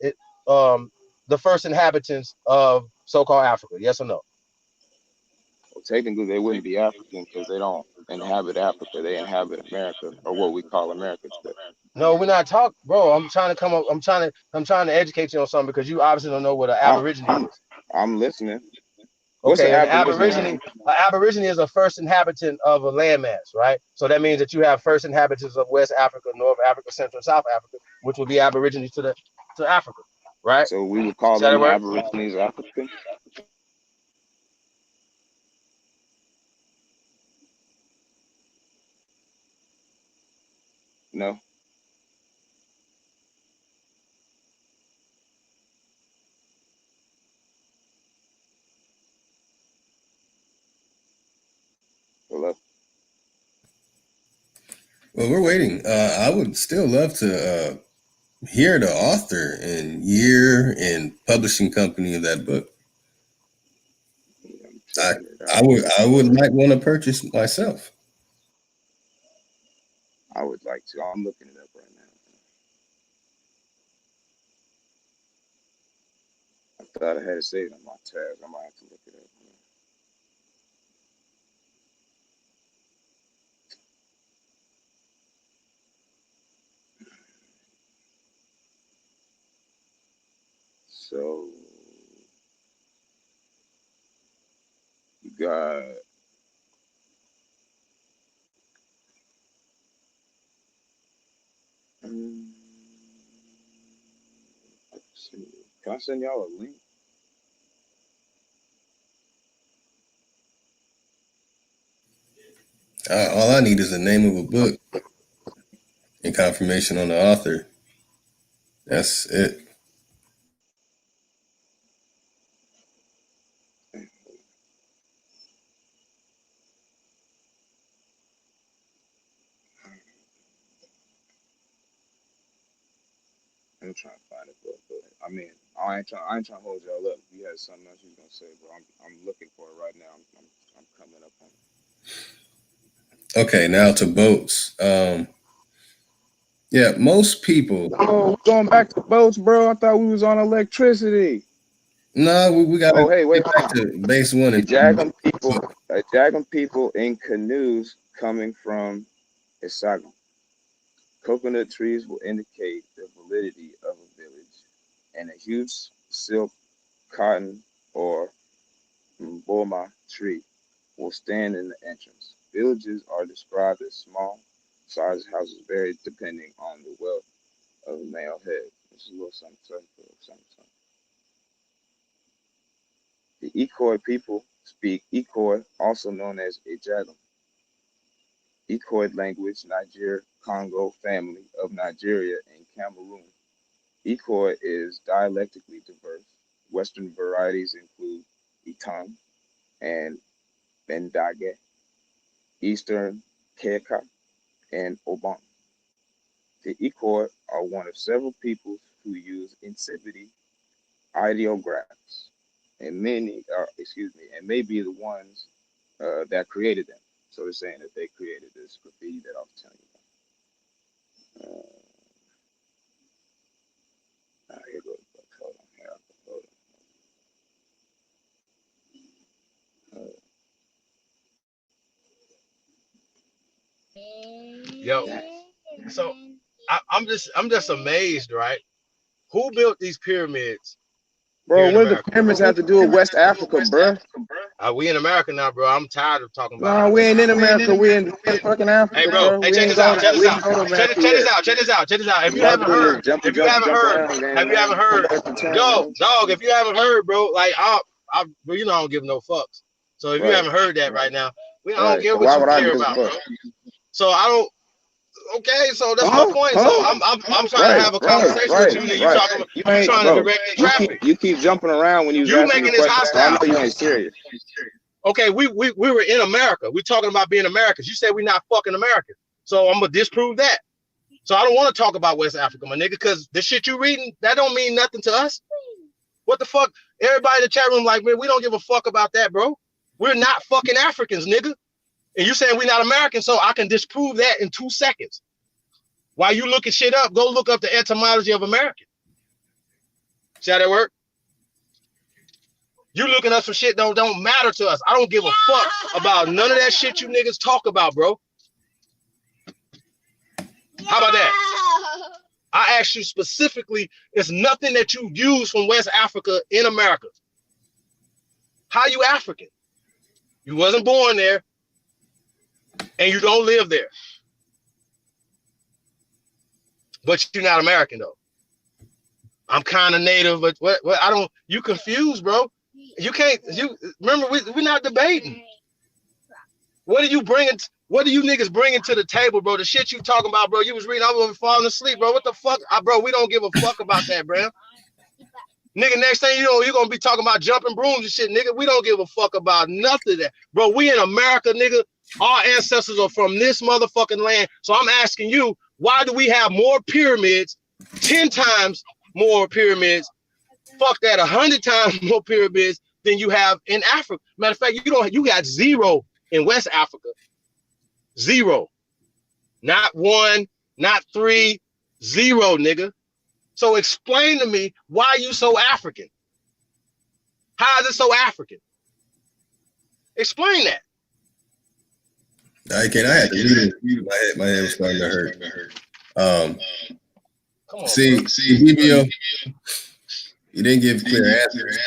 C: the first inhabitants of so-called Africa? Yes or no?
E: Well, technically, they wouldn't be African because they don't inhabit Africa. They inhabit America, or what we call America today.
C: No, we're not talking, bro. I'm trying to come up. I'm trying to educate you on something because you obviously don't know what an aborigine is.
E: I'm listening. What's
C: Okay,
E: an
C: an
E: aborigine?
C: aborigine is a first inhabitant of a landmass, right? So that means that you have first inhabitants of West Africa, North Africa, Central, and South Africa, which would be aborigines to Africa, right?
E: So we would call
C: Is that a
E: them
C: word?
E: aborigines African? No. Hello.
A: Well, we're waiting. I would still love to hear the author and year and publishing company of that book.
E: Yeah, I'm
A: I
E: checking it out.
A: I would might want to purchase myself.
E: I would like to. I'm looking it up right now. I thought I had it saved on my tabs. I might have to look it up. So you got. um, Can I send y'all a link?
A: All I need is the name of a book and confirmation on the author. That's it.
E: I'm trying to find it, but I mean, I ain't trying to hold y'all up. If you had something else you was gonna say, bro, I'm looking for it right now. I'm coming up on it.
A: Okay, now to boats. Yeah, most people.
E: Oh, we're going back to boats, bro. I thought we was on electricity.
A: No, we got to
E: Oh, hey, wait,
A: get back to base one
E: a
A: and
E: Jagan people in canoes coming from Isagan. Coconut trees will indicate the validity of a village, and a huge silk, cotton, or mboma tree will stand in the entrance. Villages are described as small sized houses, varied depending on the wealth of the male head. This is a little something. The Ikoi people speak Ikoi, also known as Ejagam. Ikoi language, Niger, Congo family of Nigeria and Cameroon. Ikoi is dialectically diverse. Western varieties include Itan and Bendage, Eastern Keka, and Oban. The Ikoi are one of several peoples who use insipidity ideographs, and and may be the ones that created them. So they're saying that they created this graffiti that I was telling you about. Here goes the book. Hold on here. Hold
C: Yo. So I'm just amazed, right? Who built these pyramids here
E: Bro,
C: in
E: what do the
C: America?
E: pyramids have to do with West Africa, bro?
C: We in America now, bro. I'm tired of talking about.
E: No, we ain't in America. We in fucking Africa,
C: Hey, bro. Hey, check this out. Check this out. Check this out. Check this out. Check this out. If you haven't heard, dog. If you haven't heard, bro, like you know, I don't give no fucks. So if you haven't heard that right now, I don't care what you care about, bro. So I don't. Okay, so that's my point. So I'm trying to have a conversation with you, and you talking about you trying to direct the traffic.
E: You keep jumping around when you
C: making this hostile.
E: I know you ain't serious.
C: Okay, we were in America. We're talking about being Americans. You said we're not fucking Americans. So I'm gonna disprove that. So I don't want to talk about West Africa, my nigga, because the shit you reading, that don't mean nothing to us. What the fuck? Everybody in the chat room like, man, we don't give a fuck about that, bro. We're not fucking Africans, nigga. And you saying we're not American, so I can disprove that in 2 seconds. While you looking shit up, go look up the etymology of American. See how that work? You looking up some shit don't matter to us. I don't give a fuck about none of that shit you niggas talk about, bro. How about that? I asked you specifically, it's nothing that you use from West Africa in America. How you African? You wasn't born there. And you don't live there. But you're not American though. I'm kind of native, but what I don't, you confused, bro. You can't, remember, we're not debating. What are you bringing, what are you niggas bringing to the table, bro? The shit you talking about, bro, you was reading, I was falling asleep, bro. What the fuck? Bro, we don't give a fuck about that, bro. Nigga, next thing you know, you're gonna be talking about jumping brooms and shit, nigga. We don't give a fuck about nothing of that. Bro, we in America, nigga. Our ancestors are from this motherfucking land. So I'm asking you, why do we have more pyramids, 10 times more pyramids, fuck that, 100 times more pyramids than you have in Africa? Matter of fact, you got 0 in West Africa. 0. Not 1, not 3, 0, nigga. So explain to me why you so African. How is it so African? Explain that.
A: I had to read it. My head was starting to hurt.
C: Come on,
A: see, Hibio, you didn't give clear answers.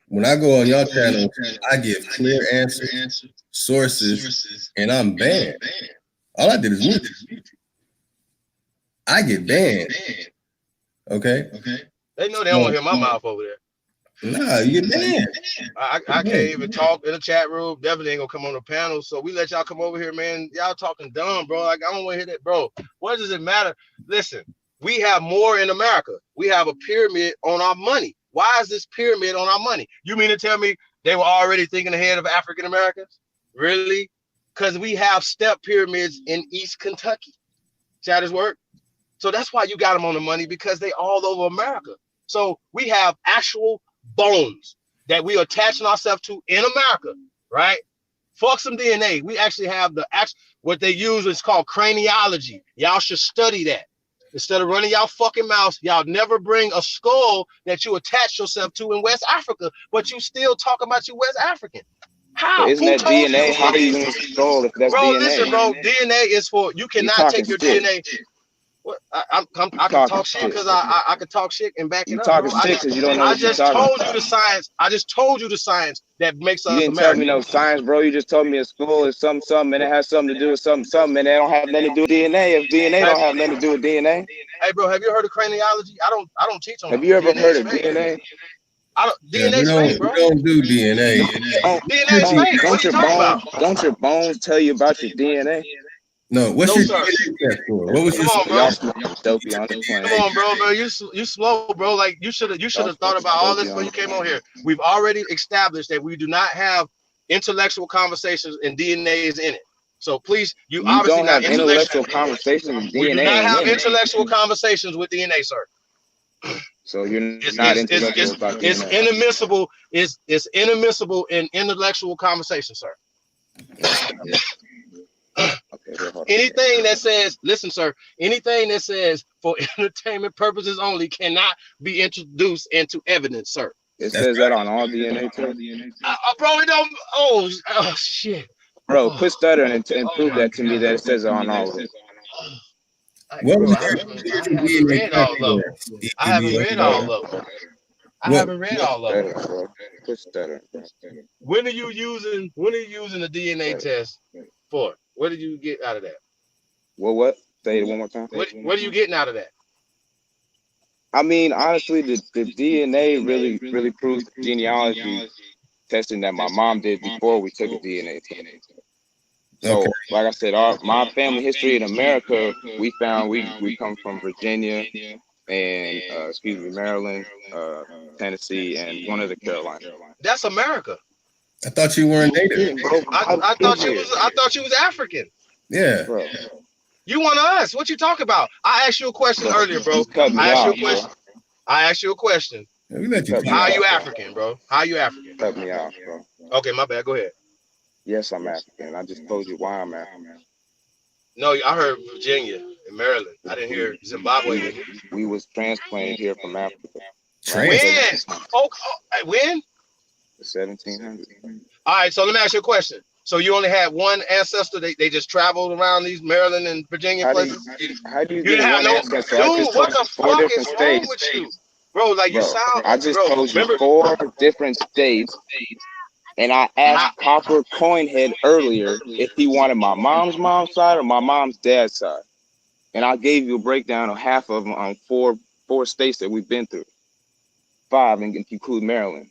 A: When I go on y'all channel, I give clear answers, sources, and I'm banned. All I did is mute. I get banned. Okay.
C: They know they don't want to hear my mouth over there.
A: Nah, you get banned.
C: I can't even talk in the chat room. Definitely ain't gonna come on the panel. So we let y'all come over here, man. Y'all talking dumb, bro. Like, I don't want to hear that, bro. What does it matter? Listen, we have more in America. We have a pyramid on our money. Why is this pyramid on our money? You mean to tell me they were already thinking ahead of African Americans? Really? Because we have step pyramids in East Kentucky. See how this work? So that's why you got them on the money, because they all over America. So we have actual bones that we are attaching ourselves to in America, right? Fuck some DNA. We actually have what they use is called craniology. Y'all should study that. Instead of running y'all fucking mouths, y'all never bring a skull that you attach yourself to in West Africa, but you still talk about you West African. How?
E: Isn't that DNA? How do you use a skull if that's
C: bro,
E: DNA?
C: Listen, bro, DNA is for, you cannot take your DNA. What? I can talk shit because I can talk shit and back it up.
E: Talking shit because you don't know. I just
C: told you the science. I just told you the science that makes us.
E: You didn't tell me no science, bro. You just told me a school is something, and it has something to do with something, and they don't have nothing to do with DNA. If DNA don't have nothing to do with DNA.
C: Hey, bro, have you heard of craniology? I don't teach on.
E: Have you ever heard of DNA?
C: DNA's fake, bro.
A: We don't do DNA.
C: DNA's fake. What are you talking about?
E: Don't your bones tell you about your DNA?
A: No, what's your test for? What was your?
C: Come on, bro. You slow, bro. Like you should have thought about all this when you came on here. We've already established that we do not have intellectual conversations and DNA is in it. So please, you obviously
E: don't have intellectual conversations with DNA.
C: We do not have intellectual conversations with DNA, sir.
E: So you're not intellectual about DNA.
C: It's inadmissible. It's inadmissible in intellectual conversation, sir. Anything that says, listen, sir, anything that says for entertainment purposes only cannot be introduced into evidence, sir.
E: It says that on all DNA tests.
C: Bro, it don't. Oh shit.
E: Bro, quit stuttering and prove that to me that it says it on all of it.
A: What was
C: I haven't read all of them. I
A: What?
C: haven't read all of them.
E: Bro. Quit stuttering, bro.
C: When are you using the DNA test for? What did you get out of that?
E: What? Say it one more time.
C: What are you getting out of that?
E: I mean, honestly, the DNA really proves the genealogy testing that my mom did before we took a DNA test. So,
A: Okay.
E: like I said, my family history in America, we found we come from Virginia and Maryland, Tennessee, and one of the Carolinas.
C: That's America.
A: I thought you weren't native.
E: Yeah, bro.
C: I thought you was African.
A: Yeah.
E: Bro.
C: You one of us. What you talking about? I asked you a question earlier, bro.
E: You cut me
C: I asked you a
E: off,
C: question. I asked you a question.
A: Yeah, we let you
E: Cut me
A: talk.
C: How are
E: off,
C: you
E: bro.
C: African, bro? How are you African?
E: Cut me off, bro.
C: Okay, my bad. Go ahead.
E: Yes, I'm African. I just told you why I'm African.
C: No, I heard Virginia and Maryland. I didn't hear Zimbabwe.
E: We was transplanted here from Africa.
A: Trans-
C: When? When?
E: The 1700s.
C: All right, so let me ask you a question. So you only had one ancestor? They just traveled around these Maryland and Virginia places?
E: How do you
C: You
E: get
C: didn't have
E: one
C: no.
E: ancestor?
C: Dude, what the fuck is wrong with you, bro? Like you sound.
E: I just
C: bro,
E: told you
C: remember,
E: 4 different states, and I asked Copper Coinhead earlier if he wanted my mom's side or my mom's dad's side, and I gave you a breakdown of half of them on four states that we've been through, 5, and include Maryland.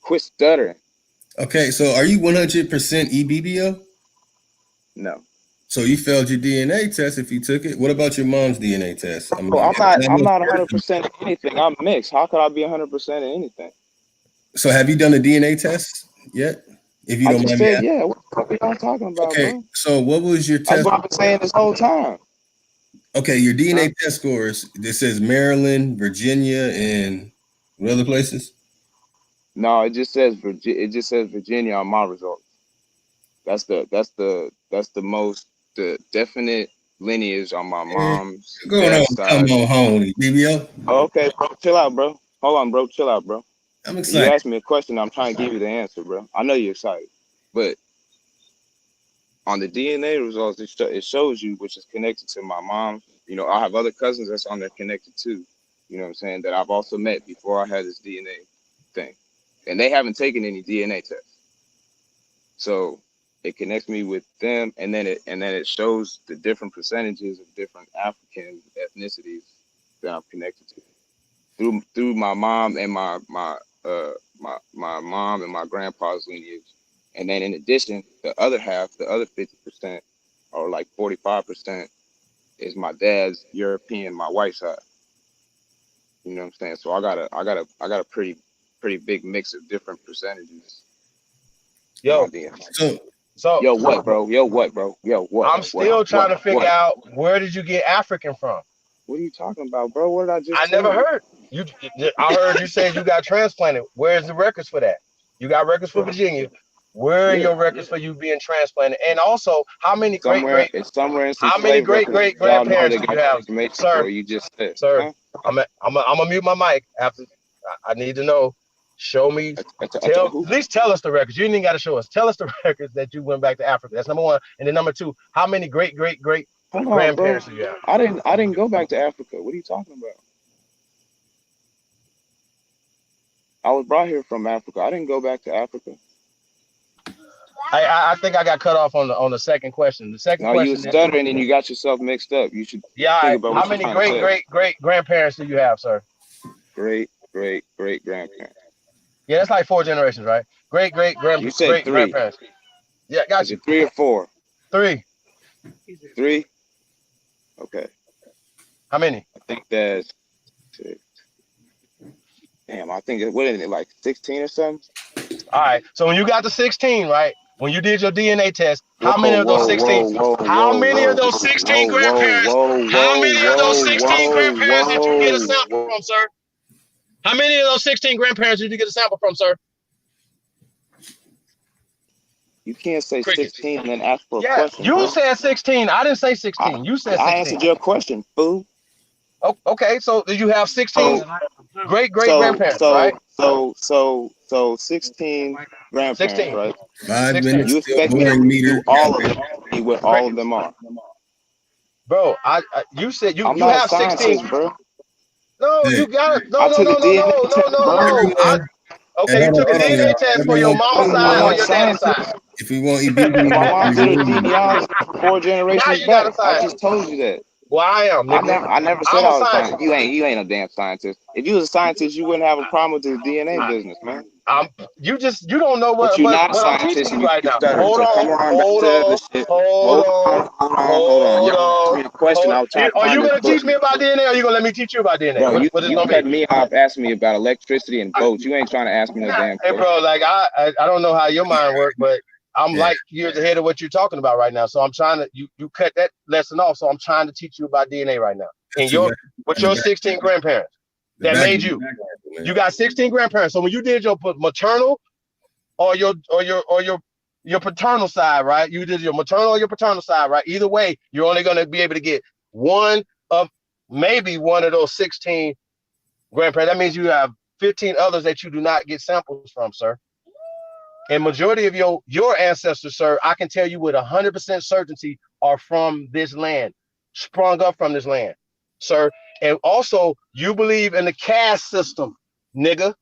E: Quit stuttering.
A: Okay, so are you 100% EBBO?
E: No.
A: So you failed your DNA test if you took it. What about your mom's DNA test? I mean,
E: Bro, I'm not 100% of anything. I'm mixed. How could I be 100% of anything?
A: So have you done a DNA test yet? If you
E: I
A: don't
E: just
A: mind me
E: said,
A: asking.
E: yeah. What the fuck are y'all talking about,
A: Okay,
E: bro?
A: so what was your
E: That's
A: test?
E: what I've been saying this whole time.
A: Okay, your DNA test scores. This says Maryland, Virginia, and what other places?
E: No, it just says Virginia on my results. That's the most definite lineage on my mom's
A: Go on,
E: dad's
A: come
E: side.
A: on home, BBO.
E: Okay, bro, chill out, bro. Hold on, bro. Chill out, bro.
A: I'm
E: You
A: excited.
E: asked me a question. I'm trying to give you the answer, bro. I know you're excited, but on the DNA results, it shows you which is connected to my mom. You know, I have other cousins that's on there connected too. You know what I'm saying? That I've also met before I had this DNA thing, and they haven't taken any DNA tests. So it connects me with them, and then it shows the different percentages of different African ethnicities that I'm connected to through my mom and my mom and my grandpa's lineage. And then in addition, the other 50%, or like 45%, is my dad's European, my wife's side. You know what I'm saying? So I got a pretty big mix of different percentages.
C: yo, so
E: yo, what, bro? Yo, what?
C: I'm still trying to figure out, where did you get African from?
E: What are you talking about, bro? What did I just
C: I
E: say?
C: never heard. I heard you said you got transplanted. Where's the records for that? You got records for Virginia. Where are your records for you being transplanted? And also, how many great
E: It's somewhere in some
C: how many
E: slave
C: great
E: records.
C: grandparents do you have,
E: Information
C: sir?
E: for you just said,
C: Sir,
E: huh?
C: I'm gonna mute my mic after. I need to know. Show me. At least tell us the records. You ain't even got to show us. Tell us the records that you went back to Africa. That's number one. And then number two, how many great grandparents do you have?
E: I didn't go back to Africa. What are you talking about? I was brought here from Africa. I didn't go back to Africa.
C: I think I got cut off on the second question. The second question.
E: You were stuttering and you got yourself mixed up. You should think about what
C: how many great grandparents do you have, sir?
E: Great grandparents.
C: Yeah, that's like 4 generations, right? Great
E: You said 3.
C: Grandparents. Yeah, got you.
E: 3 or 4?
C: 3.
E: 3? Okay.
C: How many?
E: I think that's 6. Damn, I think what is it, like 16 or something?
C: All right. So when you got to 16, right? When you did your DNA test, how many of those 16? How many of those 16 grandparents? How many of those 16 grandparents did you get a sample from, sir? How many of those 16 grandparents did you get a sample from, sir?
E: You can't say 16 and then ask for a question.
C: You said 16. I didn't say 16. You said 16.
E: I answered your question, fool.
C: Oh, okay, so did you have 16 great grandparents, right?
E: So 16 grandparents, 16. Right?
A: 5 minutes.
E: You expect me to do all of them, see what all of them are.
C: Bro, you said you
E: I'm
C: have
E: not
C: 16,
E: bro.
C: No,
A: Hey,
C: you got it.
E: I took a DNA test, bro.
C: No.
A: everyone,
C: Okay,
A: and
C: you took a
A: hold on,
C: DNA
A: y'all.
C: test for your
A: Everyone,
C: mama's
A: everyone,
C: side
E: I'm
C: or
E: not a
C: your daddy's
E: scientist.
C: side.
A: if we want
E: My
A: EBBL,
E: mom did a
A: remove
E: genealogy 4 generations
C: Now you got
E: back.
C: a
E: I
C: scientist.
E: just told you that.
C: Well, I am, nigga.
E: I never said
C: I'm a
E: I was a scientist.
C: scientist.
E: You ain't a damn scientist. If you was a scientist, you wouldn't have a problem with this DNA business, man.
C: You don't know
E: But you're not a
C: what I'm
E: scientist
C: teaching you
E: and you
C: right
E: keep
C: now.
E: stuttering.
C: Hold
E: So
C: on,
E: come on back
C: hold
E: to the
C: on,
E: shit.
C: hold on,
E: Hold on.
C: hold
E: Y'all asked
C: on,
E: me a question. I was trying to
C: Are
E: find
C: you
E: this
C: gonna
E: book.
C: teach me about DNA or are you gonna let me teach you about DNA?
E: Bro,
C: What is it
E: you
C: gonna be?
E: cut me off asking me about electricity and boats. You ain't trying to ask me no damn
C: Hey,
E: question.
C: bro, like I don't know how your mind works, but I'm
A: Yeah,
C: like years ahead of what you're talking about right now. So I'm trying to you cut that lesson off. So I'm trying to teach you about DNA right now.
A: that's
C: And
A: too bad.
C: with
A: In the
C: your
A: back,
C: 16 grandparents
A: the
C: that
A: back,
C: made you.
A: man.
C: You got 16 grandparents. So when you did your maternal or your paternal side, right? You did your maternal or your paternal side, right? Either way, you're only going to be able to get one of maybe one of those 16 grandparents. That means you have 15 others that you do not get samples from, sir. And majority of your ancestors, sir, I can tell you with 100% certainty are from this land, sprung up from this land, sir. And also, you believe in the caste system, nigga.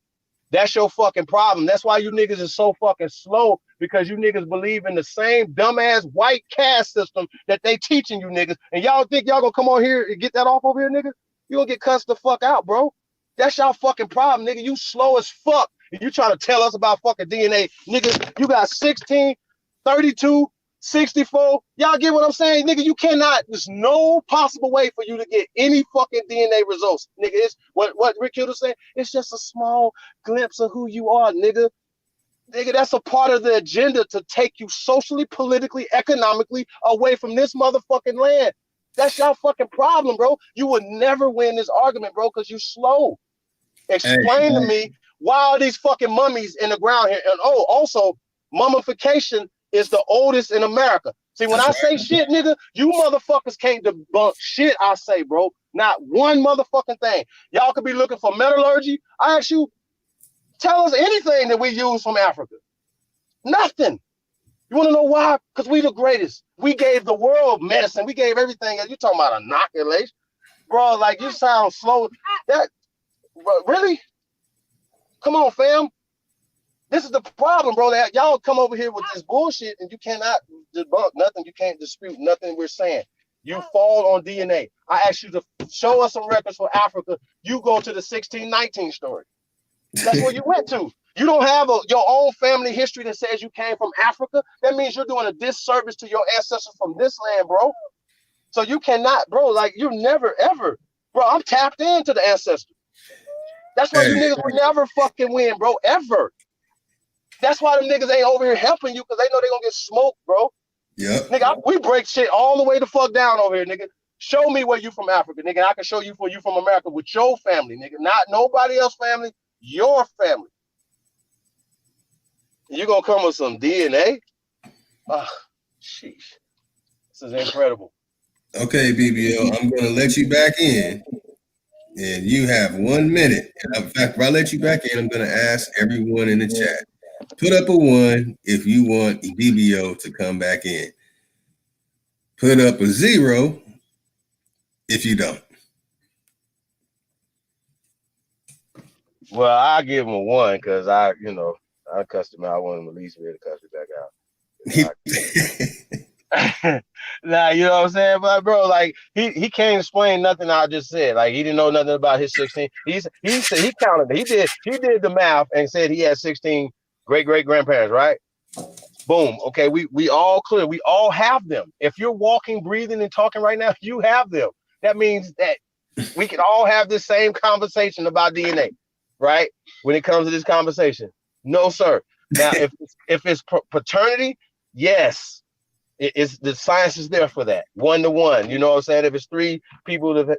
C: That's your fucking problem. That's why you niggas is so fucking slow because you niggas believe in the same dumbass white caste system that they teaching you niggas. And y'all think y'all gonna come on here and get that off over here, nigga? You gonna get cussed the fuck out, bro. That's y'all fucking problem, nigga. You slow as fuck. And you trying to tell us about fucking DNA, nigga. You got 16, 32, 64. Y'all get what I'm saying, nigga? You cannot. There's no possible way for you to get any fucking DNA results, nigga. It's what Rick Hilder said. It's just a small glimpse of who you are, nigga. Nigga, that's a part of the agenda to take you socially, politically, economically away from this motherfucking land. That's y'all fucking problem, bro. You would never win this argument, bro, because you slow.
A: Hey,
C: Explain to me why are these fucking mummies in the ground here? And oh, also, mummification is the oldest in America. See, when
A: that's
C: I
A: right.
C: say shit, nigga, you motherfuckers can't debunk shit I say, bro. Not one motherfucking thing. Y'all could be looking for metallurgy. I ask you, tell us anything that we use from Africa. Nothing. You want to know why? Because we the greatest. We gave the world medicine. We gave everything. You talking about inoculation, bro? Like you sound slow. That bro, really? Come on, fam. This is the problem, bro. That y'all come over here with this bullshit and you cannot debunk nothing. You can't dispute nothing we're saying. You fall on DNA. I asked you to show us some records for Africa. You go to the 1619 story. That's where you went to. You don't have your own family history that says you came from Africa. That means you're doing a disservice to your ancestors from this land, bro. So you cannot, bro. Like you never ever, bro. I'm tapped into the ancestors. That's why
A: Hey,
C: you niggas will never fucking win, bro. Ever. That's why them niggas ain't over here helping you because they know they gonna get smoked, bro.
A: yep.
C: Nigga, we break shit all the way the fuck down over here, nigga. Show me where you from Africa, nigga. I can show you for you from America with your family, nigga. Not nobody else family, your family. You gonna come with some DNA? Ah, sheesh. This is incredible.
A: Okay, BBL, I'm gonna let you back in, and you have 1 minute. And in fact, if I let you back in, I'm gonna ask everyone in the chat. Put up a 1 if you want BBO to come back in. Put up a 0 if you don't.
C: Well, I give him a 1 because I cussed him out. I want him at least be able to cuss me back out. Nah, you know what I'm saying? But bro, like he can't explain nothing I just said. Like he didn't know nothing about his 16. He said he counted. He did the math and said he had 16 great grandparents, right? Boom. Okay, we all clear. We all have them. If you're walking, breathing, and talking right now, you have them. That means that we can all have this same conversation about DNA, right? When it comes to this conversation, no, sir. Now, if it's paternity, yes, it's the science is there for that 1-to-1. You know what I'm saying? If it's 3 people that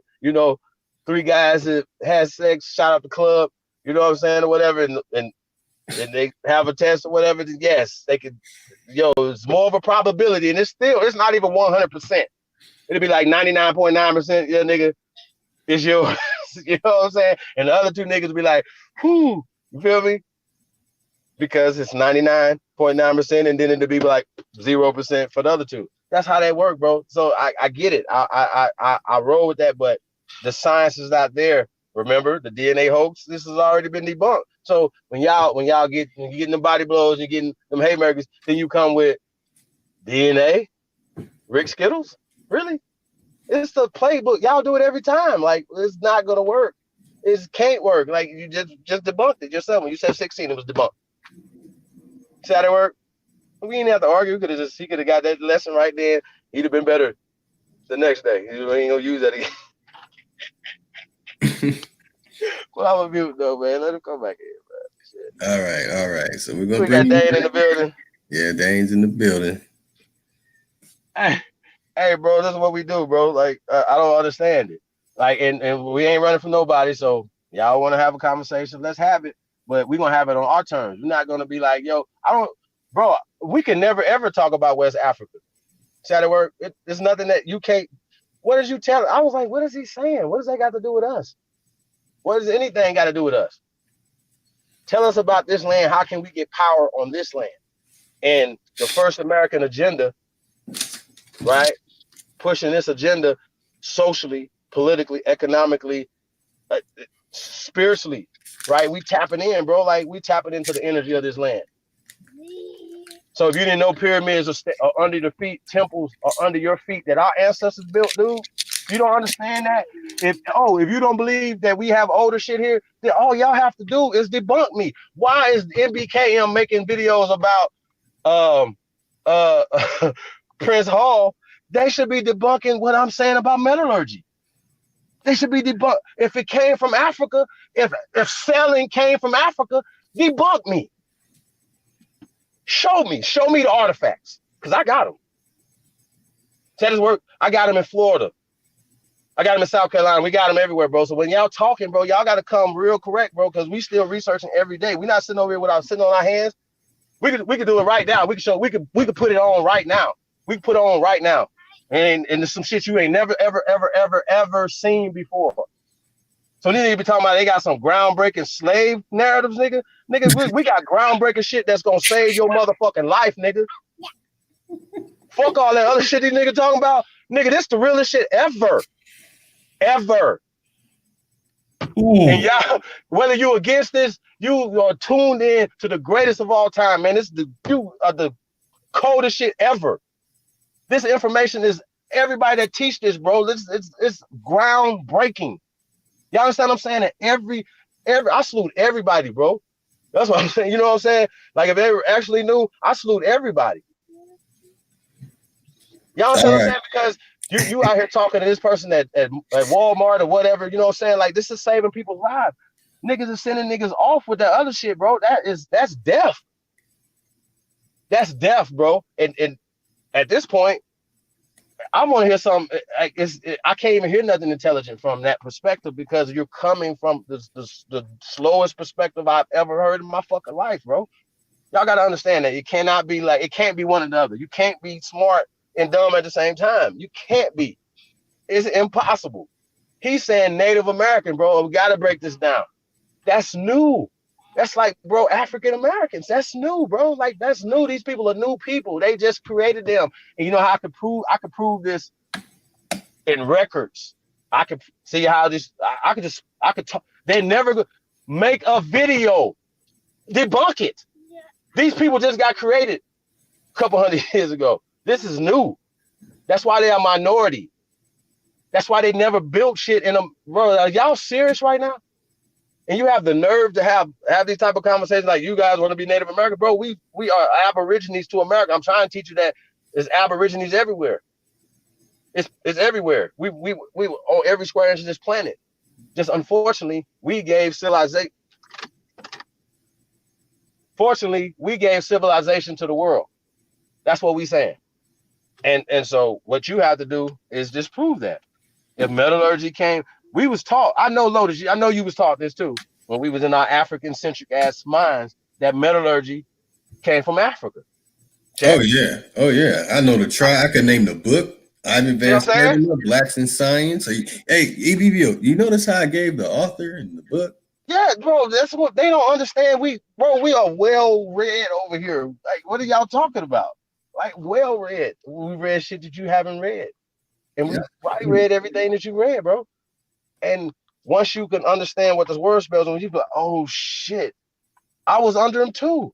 C: 3 guys that has sex, shout out the club. You know what I'm saying, or whatever, and they have a test or whatever. Yes, they could. It's more of a probability, and it's not even 100%. It'll be like 99.9%. Yeah, nigga, it's yours. You know what I'm saying? And the other 2 niggas be like, whoo, you feel me? Because it's 99.9%, and then it'll be like 0% for the other 2. That's how they work, bro. So I get it. I roll with that, but the science is not there Remember the DNA hoax? This has already been debunked. So when you're getting the body blows, you're getting them haymakers, then you come with DNA, Rick Skittles? Really? It's the playbook. Y'all do it every time. Like, it's not gonna work. It can't work. Like, you just debunked it yourself. When you said 16, it was debunked. See how that work? We didn't have to argue. He could have got that lesson right there. He'd have been better the next day. He ain't gonna use that again. Well, I'm a mute though, man. Let him come back here, bro.
A: All right. So we're gonna
C: We
A: bring
C: got Dane in the building.
A: Yeah, Dane's in the building.
C: Hey, bro, this is what we do, bro. Like, I don't understand it. Like, and we ain't running from nobody. So y'all want to have a conversation? Let's have it. But we're gonna have it on our terms. We're not gonna be like, yo, bro. We can never ever talk about West Africa. See how that work? It's nothing that you can't. What is you telling? I was like, what is he saying? What does that got to do with us? What does anything got to do with us? Tell us about this land. How can we get power on this land? And the first American agenda, right? Pushing this agenda socially, politically, economically, spiritually, right? We tapping in, bro. Like, we tapping into the energy of this land. So if you didn't know pyramids are under your feet, temples are under your feet that our ancestors built, dude, you don't understand that? If you don't believe that we have older shit here, then all y'all have to do is debunk me. Why is MBKM making videos about Prince Hall? They should be debunking what I'm saying about metallurgy. They should be debunked. If it came from Africa, if selling came from Africa, debunk me. Show me the artifacts, because I got them. That is work. I got them in Florida. I got them in South Carolina. We got them everywhere, bro. So when y'all talking, bro, y'all got to come real correct, bro, because we still researching every day. We're not sitting over here without sitting on our hands. We could do it right now. We could put it on right now. We can put it on right now. And there's some shit you ain't never, ever seen before. So they need to be talking about they got some groundbreaking slave narratives, nigga. Nigga, we got groundbreaking shit that's gonna save your motherfucking life, nigga. Fuck all that other shit these niggas talking about. Nigga, this the realest shit ever. Ever. Ooh. And y'all, whether you against this, you are tuned in to the greatest of all time, man. This is the coldest shit ever. This information is everybody that teach this, bro. It's groundbreaking. Y'all understand what I'm saying? That every I salute everybody, bro. That's what I'm saying. You know what I'm saying? Like, if they actually knew, I salute everybody. Y'all understand what I'm saying? Because you out here talking to this person at Walmart or whatever, you know what I'm saying? Like, this is saving people's lives. Niggas is sending niggas off with that other shit, bro. That's death. That's death, bro. And at this point, I want to hear something. I can't even hear nothing intelligent from that perspective, because you're coming from the slowest perspective I've ever heard in my fucking life, bro. Y'all got to understand that it cannot be like, it can't be one or the other. You can't be smart and dumb at the same time. You can't be. It's impossible. He's saying Native American, bro. We got to break this down. That's new. That's like, bro, African Americans. That's new, bro. Like, that's new. These people are new people. They just created them. And you know how I could prove this in records. I could see how this. I could talk. They never make a video debunk it. Yeah. These people just got created a couple hundred years ago. This is new. That's why they are minority. That's why they never built shit in them. Bro, are y'all serious right now? And you have the nerve to have these type of conversations like, you guys want to be Native American? Bro, we are aborigines to America. I'm trying to teach you that there's aborigines everywhere. It's everywhere. We on every square inch of this planet. Just unfortunately, we gave civilization. Fortunately, we gave civilization to the world. That's what we saying. And so what you have to do is just prove that. If metallurgy came, we was taught, I know Lotus, I know you was taught this too, when we was in our African-centric ass minds, that metallurgy came from Africa.
A: Check. Oh yeah. I know I can name the book. I'm advanced Blacks in Science. Hey, EBBO, you notice how I gave the author in the book?
C: Yeah, bro, that's what they don't understand. We are well read over here. Like, what are y'all talking about? Like, well read. We read shit that you haven't read. And we probably read everything that you read, bro. And once you can understand what this word spells, when you go, oh shit, I was under him too.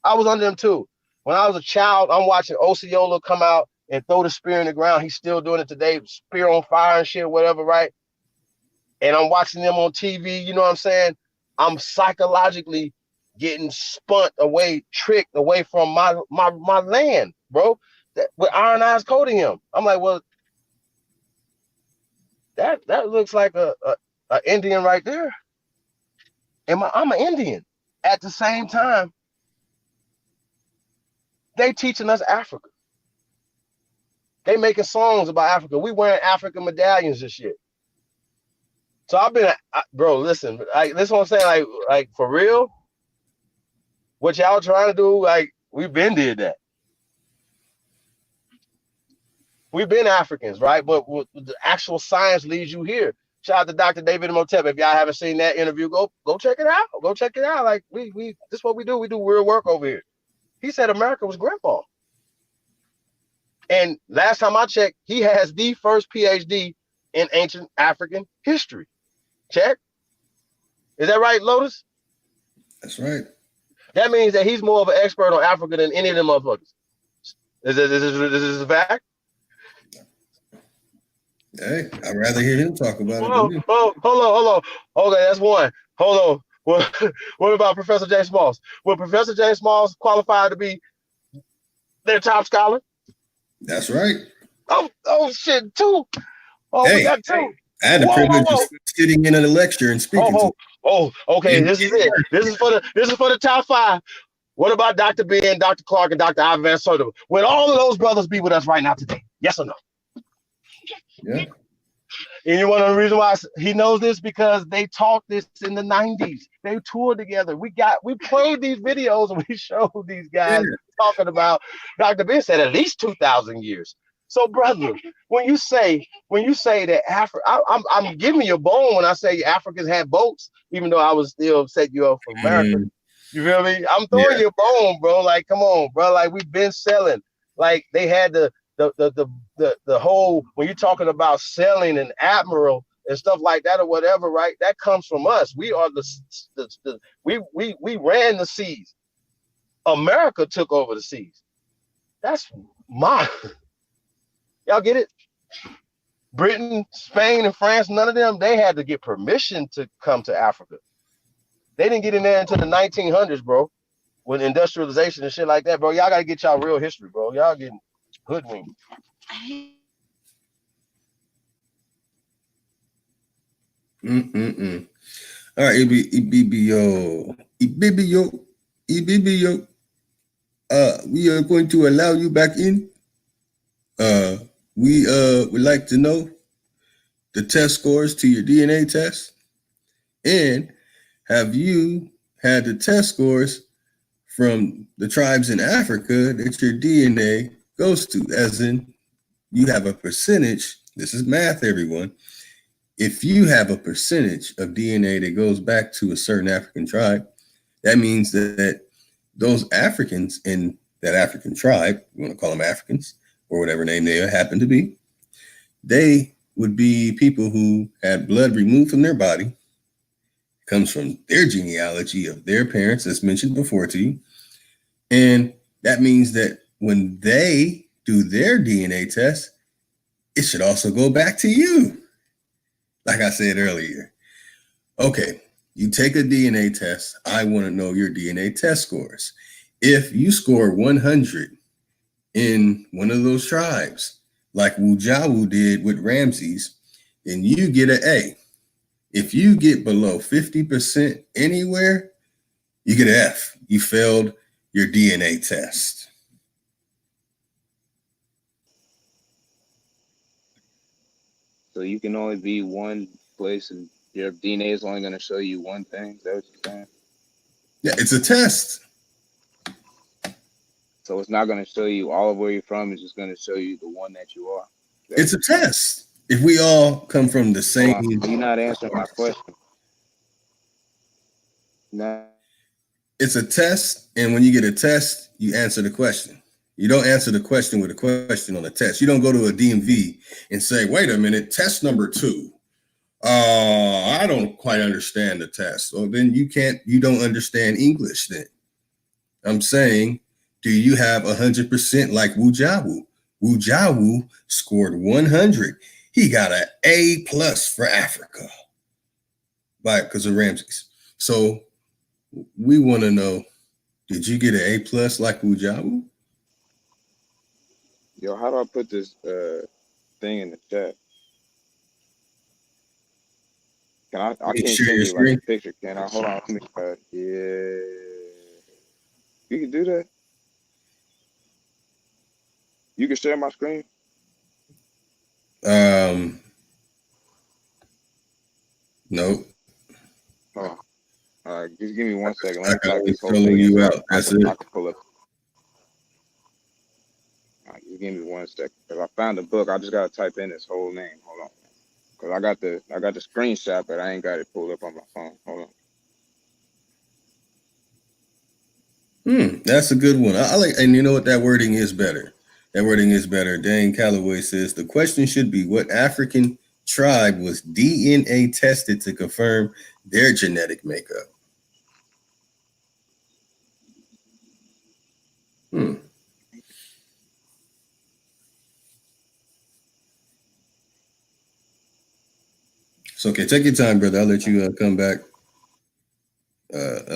C: I was under him too. When I was a child, I'm watching Osceola come out and throw the spear in the ground. He's still doing it today, spear on fire and shit, whatever, right? And I'm watching them on TV, you know what I'm saying? I'm psychologically getting spunt away, tricked away from my land, bro. With Iron Eyes coding him. I'm like, well, that looks like a Indian right there. And I'm an Indian. At the same time, they teaching us Africa. They making songs about Africa. We wearing African medallions and shit. So I've been, bro. Listen, this is what I'm saying. Like for real, what y'all trying to do? Like we've been did that. We've been Africans, right? But the actual science leads you here. Shout out to Dr. David Motep. If y'all haven't seen that interview, go check it out. Go check it out. Like we this is what we do. We do real work over here. He said America was grandpa. And last time I checked, he has the first PhD in ancient African history. Check. Is that right, Lotus?
A: That's right.
C: That means that he's more of an expert on Africa than any of them motherfuckers. Is this a fact?
A: Hey, I'd rather hear him talk about it than me.
C: Hold on. Okay, that's one. Hold on. What about Professor James Smalls? Will Professor James Smalls qualify to be their top scholar?
A: That's right.
C: Oh shit, two. Oh,
A: hey,
C: we got two.
A: I had the privilege of sitting in a lecture and speaking to.
C: Okay. This is it. This is for the top 5. What about Dr. Ben, Dr. Clark, and Dr. Ivan Van Sertima? Would all of those brothers be with us right now today? Yes or no?
A: Yeah.
C: And you want to know the reason why he knows this? Because they talked this in the 90s. They toured together. We played these videos and we showed these guys talking about Dr. Ben said at least 2,000 years. So, brother, when you say that Africa, I'm giving you a bone when I say Africans had boats, even though I was still set you up for America. You feel me? I'm throwing you a bone, bro. Like, come on, bro. Like, we've been selling. Like, they had the whole, when you're talking about selling and admiral and stuff like that or whatever, right? That comes from us. We are we ran the seas. America took over the seas. That's my. Y'all get it? Britain, Spain, and France, none of them, they had to get permission to come to Africa. They didn't get in there until the 1900s, bro, with industrialization and shit like that, bro. Y'all got to get y'all real history, bro. Y'all getting hoodwinked.
A: All right, Ibibio. We are going to allow you back in. We would like to know the test scores to your DNA test, and have you had the test scores from the tribes in Africa that your DNA goes to, as in you have a percentage. This is math, everyone. If you have a percentage of DNA that goes back to a certain African tribe, that means that those Africans in that African tribe, you want to call them Africans or whatever name they happen to be, they would be people who had blood removed from their body. It comes from their genealogy of their parents, as mentioned before to you. And that means that when they do their DNA test, it should also go back to you. Like I said earlier. Okay, you take a DNA test. I want to know your DNA test scores. If you score 100 in one of those tribes, like Wujawu did with Ramses, then you get an A. If you get below 50% anywhere, you get an F. You failed your DNA test.
E: So you can only be one place and your DNA is only going to show you one thing? Is that what you're saying?
A: Yeah, it's a test.
E: So it's not going to show you all of where you're from. It's just going to show you the one that you are.
A: It's a test. If we all come from the same...
E: You're not answering my question. No.
A: It's a test, and when you get a test, you answer the question. You don't answer the question with a question on the test. You don't go to a DMV and say, wait a minute, test number 2. I don't quite understand the test. So then you don't understand English then. I'm saying, do you have 100% like Wu Jiawu? Wu Jiawu scored 100. He got an A plus for Africa because of Ramses. So we want to know, did you get an A plus like Wu Jiawu?
E: Yo, how do I put this thing in the chat? Can I
A: You
E: can't
A: share
E: send
A: your
E: you like a
A: screen?
E: picture, can I? Hold on, let me yeah. You can do that? You can share my screen?
A: Nope.
E: Hold on. All right, just give me 1 second. Let
A: I
E: me
A: can
E: type
A: only
E: this whole
A: solo
E: thing in
A: you
E: so
A: out. That's
E: I
A: it.
E: can pull up. All right, just give me 1 second. Because I found the book. I just gotta type in this whole name. Hold on. Because I got the screenshot, but I ain't got it pulled up on my phone. Hold on.
A: That's a good one. I like, and you know what? That wording is better. That wording is better. Dane Calloway says the question should be, what African tribe was DNA tested to confirm their genetic makeup? So, okay, take your time, brother. I'll let you come back.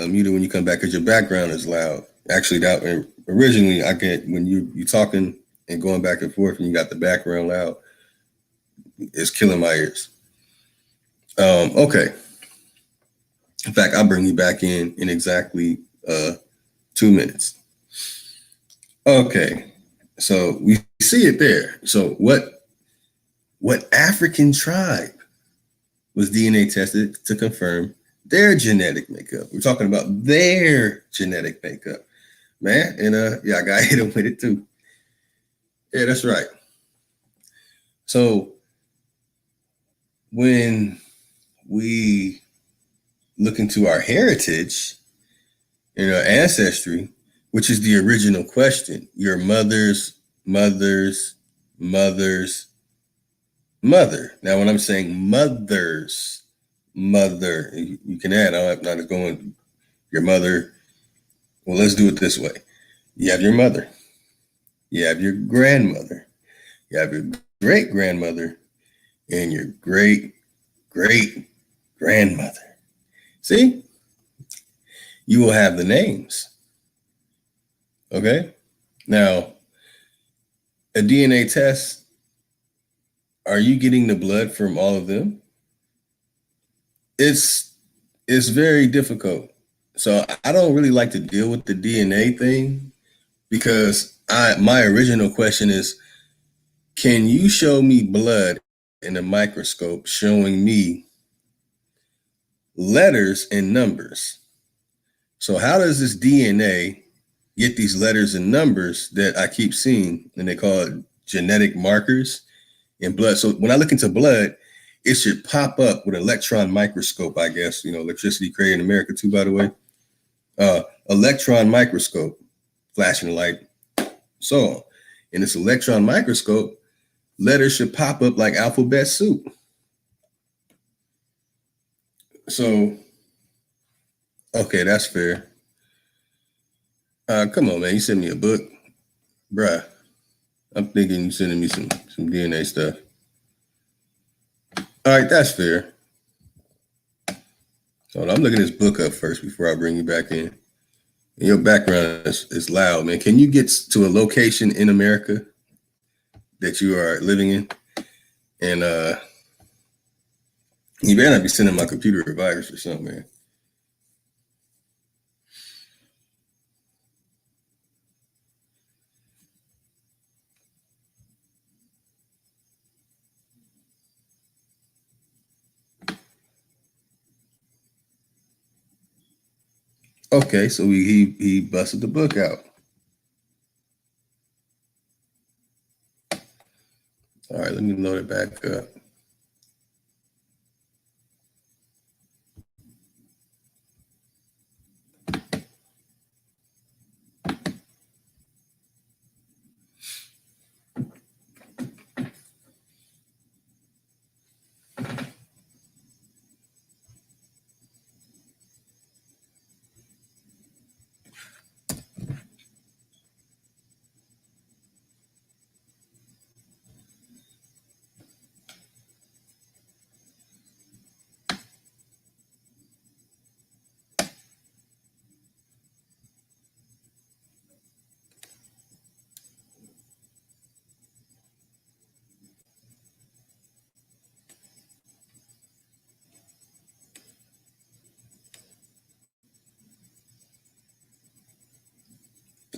A: Mute it when you come back because your background is loud. Actually, that originally I get when you talking and going back and forth and you got the background loud, it's killing my ears. Okay. In fact, I'll bring you back in exactly 2 minutes. Okay. So we see it there. So what African tribe was DNA tested to confirm their genetic makeup? We're talking about their genetic makeup, man. And yeah, I got hit him with it too. Yeah, that's right. So when we look into our heritage and our ancestry, which is the original question, your mother's mother's mother's mother. Now, when I'm saying mother's mother, you can add, I'm not going your mother. Well, let's do it this way. You have your mother, you have your grandmother, you have your great grandmother, and your great great grandmother. See, you will have the names. Okay. Now, a DNA test, are you getting the blood from all of them? It's very difficult. So I don't really like to deal with the DNA thing because my original question is, can you show me blood in a microscope showing me letters and numbers? So how does this DNA get these letters and numbers that I keep seeing, and they call it genetic markers in blood? So when I look into blood, it should pop up with an electron microscope, I guess. Electricity created in America too, by the way. Electron microscope, flashing light, so on. In this electron microscope, letters should pop up like alphabet soup. So, okay, that's fair. Come on, man. You sent me a book, bruh. I'm thinking you sending me some DNA stuff. All right, that's fair. Hold on, I'm looking this book up first before I bring you back in. And your background is loud, man. Can you get to a location in America that you are living in? And you better not be sending my computer a virus or something, man. Okay, so he busted the book out. All right, let me load it back up.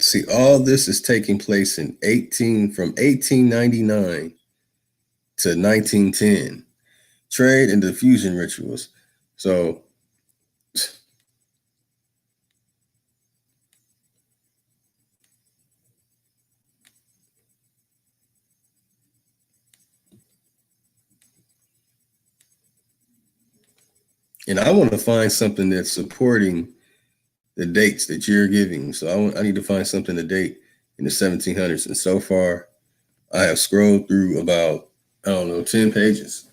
A: See, all this is taking place in from 1899 to 1910. Trade and diffusion rituals. So and I want to find something that's supporting the dates that you're giving. So I need to find something to date in the 1700s. And so far, I have scrolled through about, 10 pages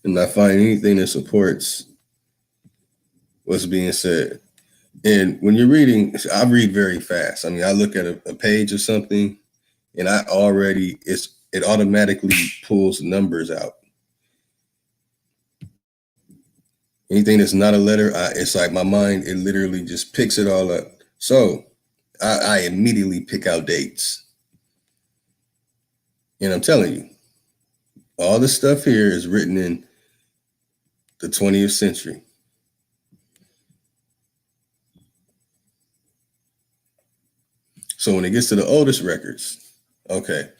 A: and not find anything that supports what's being said. And when you're reading, I read very fast. I mean, I look at a page or something and it automatically pulls numbers out. Anything that's not a letter, it's like my mind, it literally just picks it all up. So I immediately pick out dates. And I'm telling you, all the stuff here is written in the 20th century. So when it gets to the oldest records, okay,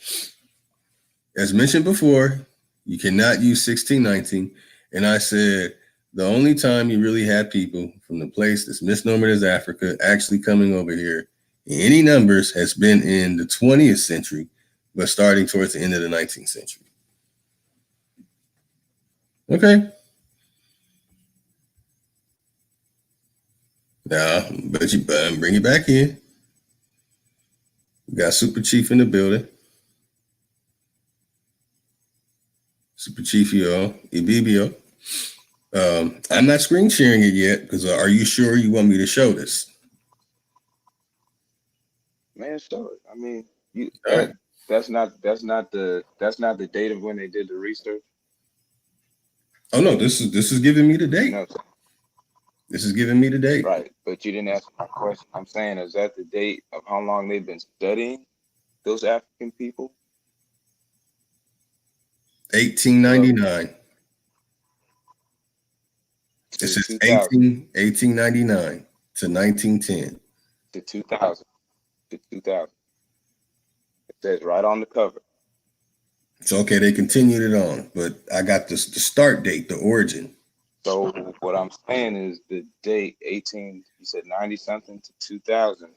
A: as mentioned before, you cannot use 1619. And I said, the only time you really had people from the place that's misnomered as Africa actually coming over here in any numbers has been in the 20th century, but starting towards the end of the 19th century. Okay. Now, but you bring it back in. We got Super Chief in the building. Super Chief Ibibio. I'm not screen sharing it yet because are you sure you want me to show this?
E: Man, show it. I mean, you
A: All right.
E: that's not the date of when they did the research.
A: Oh no, this is giving me the date.
E: No,
A: This is giving me the date.
E: right, but you didn't answer my question. I'm saying, is that the date of how long they've been studying those African people?
A: 1899. It
E: To
A: says 1899 to 1910.
E: to 2000 to 2000. It says right on the cover.
A: It's okay, they continued it on, but I got the start date, the origin.
E: So what I'm saying is the date 18, you said 90 something to 2000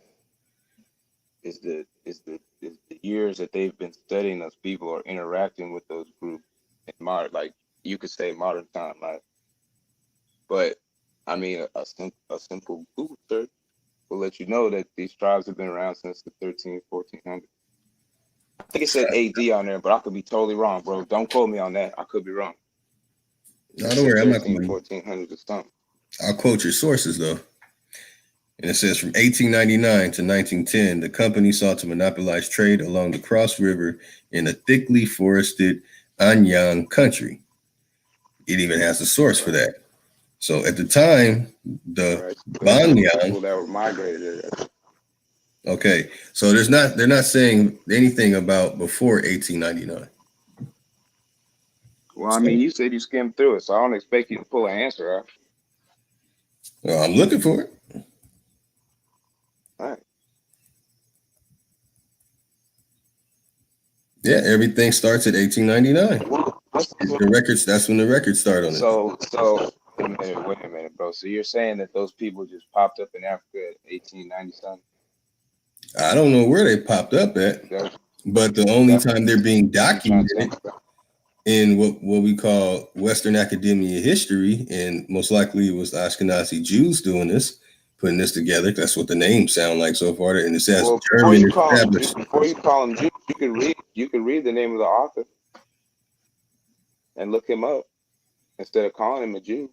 E: is the years that they've been studying those people or interacting with those groups in modern, like you could say modern time, right? But I mean, a simple Google search will let you know that these tribes have been around since the 1400s. I think it said AD on there, but I could be totally wrong, bro. Don't quote me on that. I could be wrong.
A: No, don't worry, I'm not going to.
E: 1400s or something.
A: I'll quote your sources though. And it says from 1899 to 1910, the company sought to monopolize trade along the Cross River in a thickly forested Anyang country. It even has a source for that. So at the time, the Banyang
E: people that were migrated there.
A: Okay, so they're not saying anything about before 1899.
E: Well, I mean, you said you skimmed through it, so I don't expect you to pull an answer out.
A: Well, I'm looking for it.
E: All right.
A: Yeah, everything starts at 1899. The records. That's when the records start on it.
E: So wait a minute, bro. So you're saying that those people just popped up in Africa at 1890 something?
A: I don't know where they popped up at, but the only time they're being documented in what we call Western academia history, and most likely it was the Ashkenazi Jews doing this, putting this together. That's what the names sound like so far. And it says German established.
E: Before you call them Jews, you could read the name of the author and look him up instead of calling him a Jew.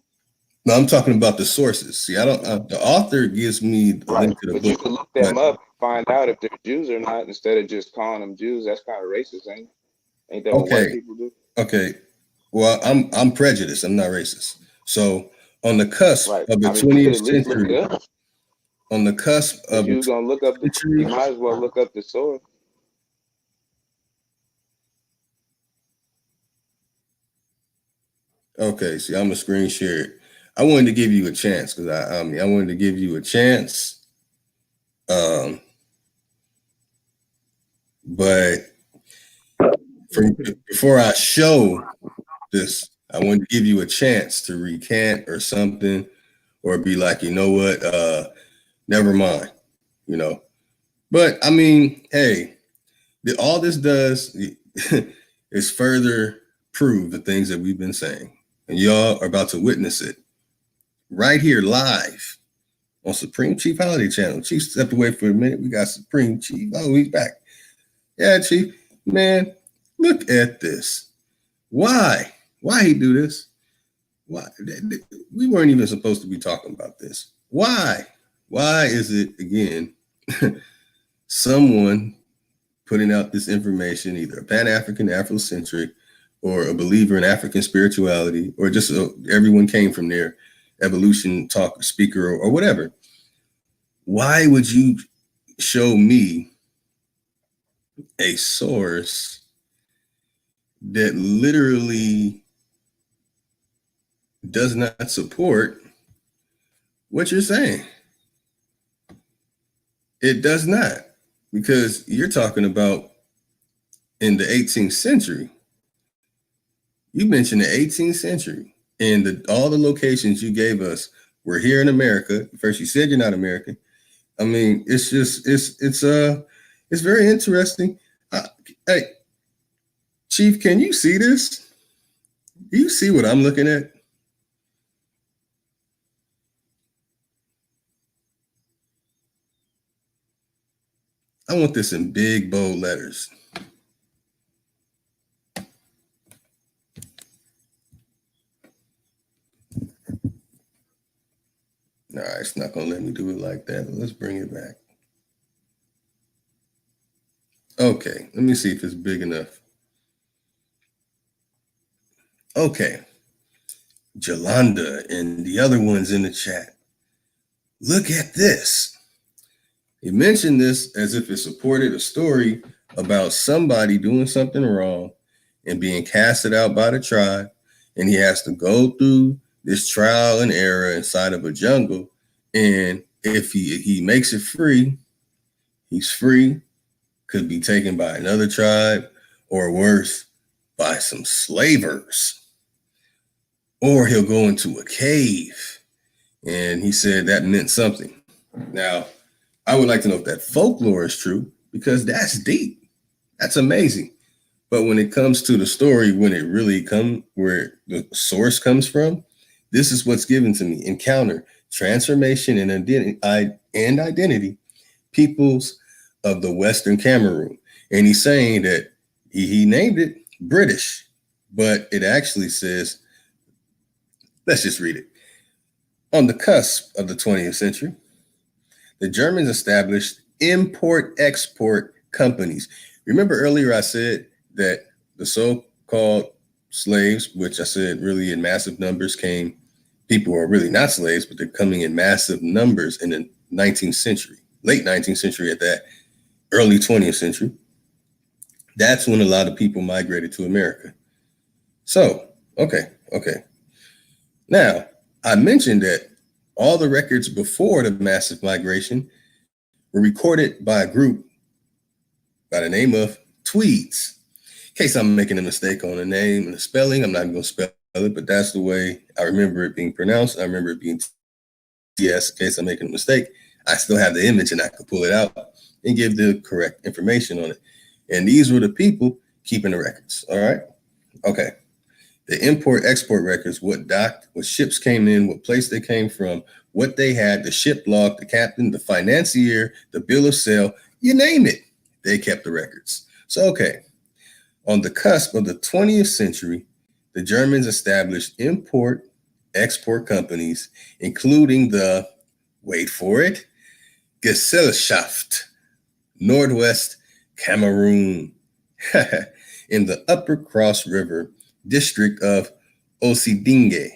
A: No, I'm talking about the sources. See, I don't. The author gives me the link to the book.
E: You can look them up, find out if they're Jews or not, instead of just calling them Jews. That's kind of racist, ain't it? Ain't that what white people do?
A: Okay. Well, I'm prejudiced. I'm not racist. So on the cusp of the 20th century, on the cusp of
E: you're gonna look up you might as well look up the source.
A: Okay, see, I'm a screen share it. I wanted to give you a chance because I wanted to give you a chance. But before I show this, I want to give you a chance to recant or something, or be like, you know what, never mind, you know. But I mean, hey, all this does is further prove the things that we've been saying, and y'all are about to witness it right here live on Supreme Chief Holiday Channel. Chief stepped away for a minute. We got Supreme Chief. Oh, he's back. Yeah, Chief, man, look at this. Why he do this? Why? We weren't even supposed to be talking about this. Why is it, again, someone putting out this information, either a Pan-African, Afrocentric, or a believer in African spirituality, or just everyone came from there, evolution talk speaker, or whatever? Why would you show me a source that literally does not support what you're saying? It does not, because you're talking about in the 18th century. You mentioned the 18th century, and all the locations you gave us were here in America. First, you said you're not American. I mean, it's just it's very interesting. Hey, Chief, can you see this? Do you see what I'm looking at? I want this in big, bold letters. All right, it's not going to let me do it like that. Let's bring it back. Okay, let me see if it's big enough. Okay. Jolanda and the other ones in the chat. Look at this. He mentioned this as if it supported a story about somebody doing something wrong and being casted out by the tribe, and he has to go through this trial and error inside of a jungle. And if he makes it free, he's free, could be taken by another tribe, or worse, by some slavers. Or he'll go into a cave. And he said that meant something. Now, I would like to know if that folklore is true, because that's deep. That's amazing. But when it comes to the story, when it really comes, where the source comes from, this is what's given to me. Encounter, transformation, and identity, peoples of the Western Cameroon. And he's saying that he named it British, but it actually says, let's just read it. On the cusp of the 20th century, the Germans established import-export companies. Remember earlier I said that the so-called slaves, which I said really in massive numbers came, people who are really not slaves, but they're coming in massive numbers in the 19th century, late 19th century at that, early 20th century. That's when a lot of people migrated to America. So, okay. Now, I mentioned that all the records before the massive migration were recorded by a group by the name of Tweeds. In case I'm making a mistake on the name and the spelling, I'm not even going to spell it, but that's the way I remember it being pronounced. I remember it being TS. In case I'm making a mistake, I still have the image and I could pull it out and give the correct information on it. And these were the people keeping the records. All right. Okay. The import-export records, what docked, what ships came in, what place they came from, what they had, the ship log, the captain, the financier, the bill of sale, you name it, they kept the records. So, okay, on the cusp of the 20th century, the Germans established import-export companies, including the, wait for it, Gesellschaft, Northwest Cameroon, in the Upper Cross River district of Osidinge.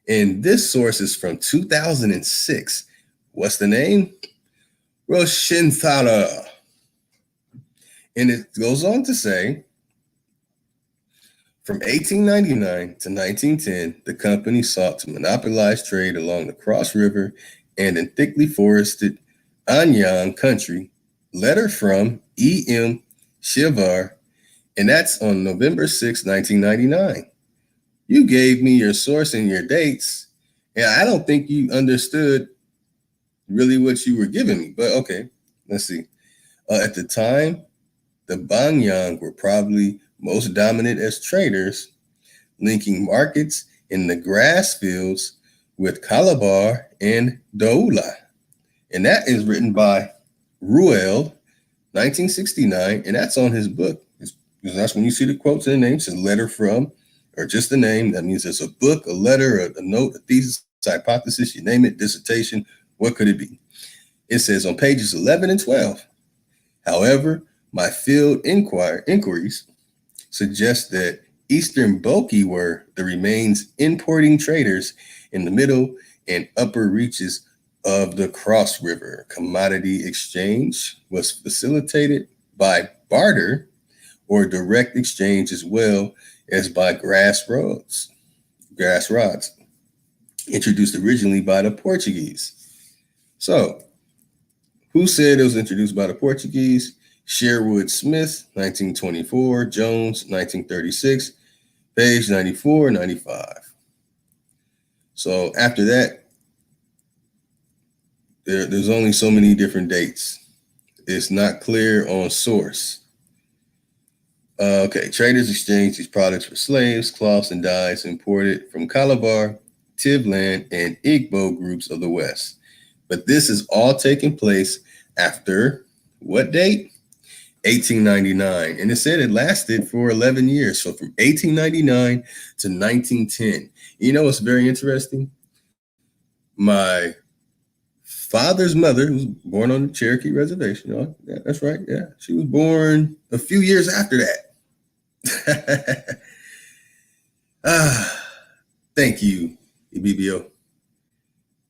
A: And this source is from 2006. What's the name? Roshinthala. And it goes on to say, from 1899 to 1910, the company sought to monopolize trade along the Cross River and in thickly forested Anyang country. Letter from E.M. Shivar, and that's on November 6, 1999. You gave me your source and your dates, and I don't think you understood really what you were giving me. But okay, let's see. At the time, the Bangyang were probably most dominant as traders, linking markets in the grass fields with Calabar and Doula. And that is written by Ruel, 1969, and that's on his book. That's when you see the quotes in the name, says letter from, or just the name. That means it's a book, a letter, a note, a thesis, a hypothesis, you name it, dissertation. What could it be? It says on pages 11 and 12. However, my field inquiries suggest that Eastern Boki were the remains importing traders in the middle and upper reaches of the Cross River. Commodity exchange was facilitated by barter or direct exchange as well as by grass rods, introduced originally by the Portuguese. So, who said it was introduced by the Portuguese? Sherwood Smith, 1924, Jones, 1936, page 94, 95. So after that, there's only so many different dates. It's not clear on source. Okay, traders exchanged these products for slaves, cloths, and dyes imported from Calabar, Tivland, and Igbo groups of the West. But this is all taking place after what date? 1899. And it said it lasted for 11 years. So from 1899 to 1910. You know what's very interesting? My father's mother, who was born on the Cherokee Reservation. Oh, yeah, that's right. Yeah, she was born a few years after that. Thank you, EBBO.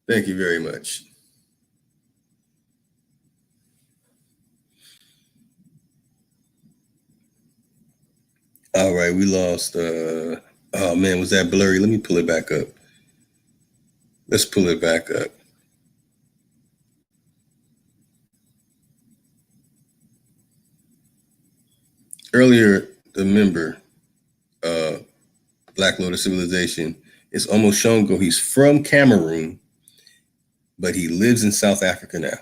A: Thank you very much. All right, we lost. Oh man, was that blurry? Let me pull it back up. Let's pull it back up. Earlier, the member, Black Lord of Civilization, is almost Shongo. He's from Cameroon, but he lives in South Africa now.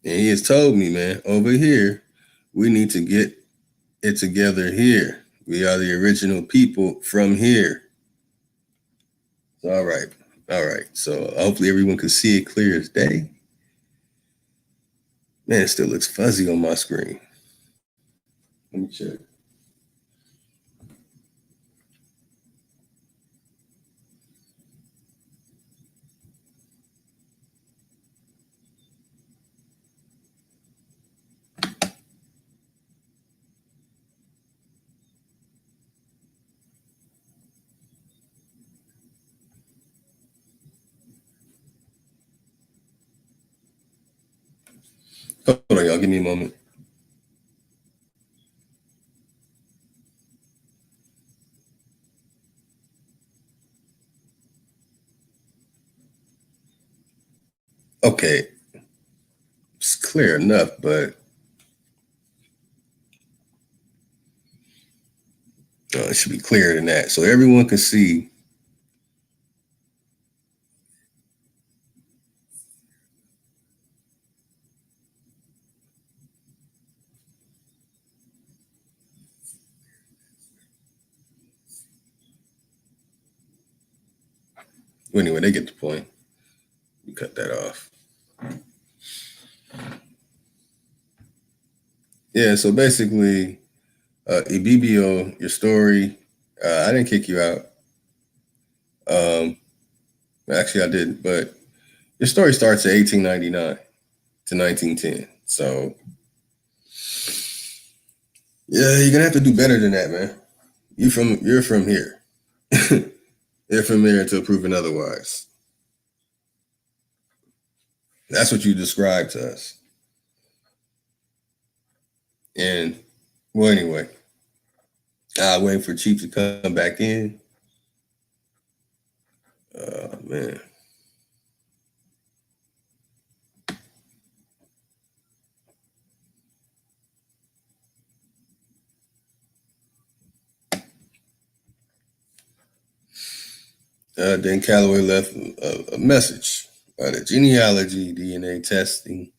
A: And he has told me, man, over here, we need to get it together here. We are the original people from here. All right. All right. So hopefully everyone can see it clear as day. Man, it still looks fuzzy on my screen. Let me check. Hold on, y'all. Give me a moment. Okay. It's clear enough, but it should be clearer than that. So everyone can see. Well, anyway, they get the point. You cut that off. Yeah, so basically, EBBO, your story, I didn't kick you out. Actually, I didn't, but your story starts at 1899 to 1910. So, yeah, you're gonna have to do better than that, man. You're from here. They're from there until proven otherwise. That's what you described to us. And well, anyway, I'll wait for Chief to come back in. Man. man. Then Calloway left a message. The genealogy DNA testing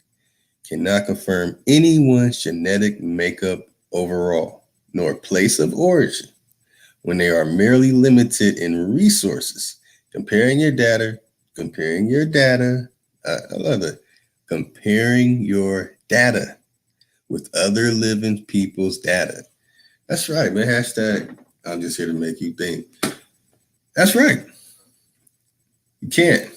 A: cannot confirm anyone's genetic makeup overall, nor place of origin, when they are merely limited in resources. Comparing your data, I love that. Comparing your data with other living people's data. That's right, man. Hashtag, I'm just here to make you think. That's right. You can't.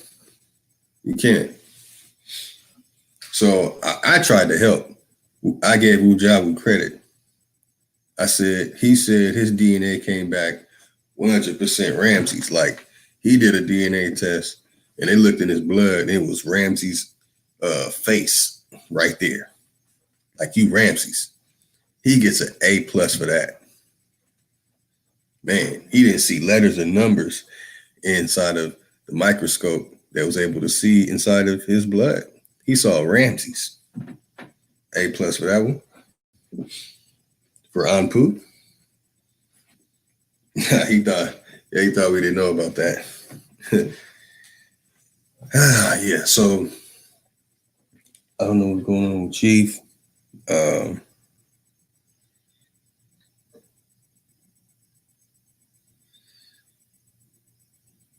A: So I tried to help. I gave Ujawu credit. He said his DNA came back 100% Ramsey's. Like, he did a DNA test and they looked in his blood and it was Ramsey's face right there. Like, you Ramsey's. He gets an A+ for that. Man, he didn't see letters and numbers inside of the microscope that was able to see inside of his blood. He saw Ramsey's. A+ for that one. For Anpu. he thought we didn't know about that. Yeah, so I don't know what's going on with Chief.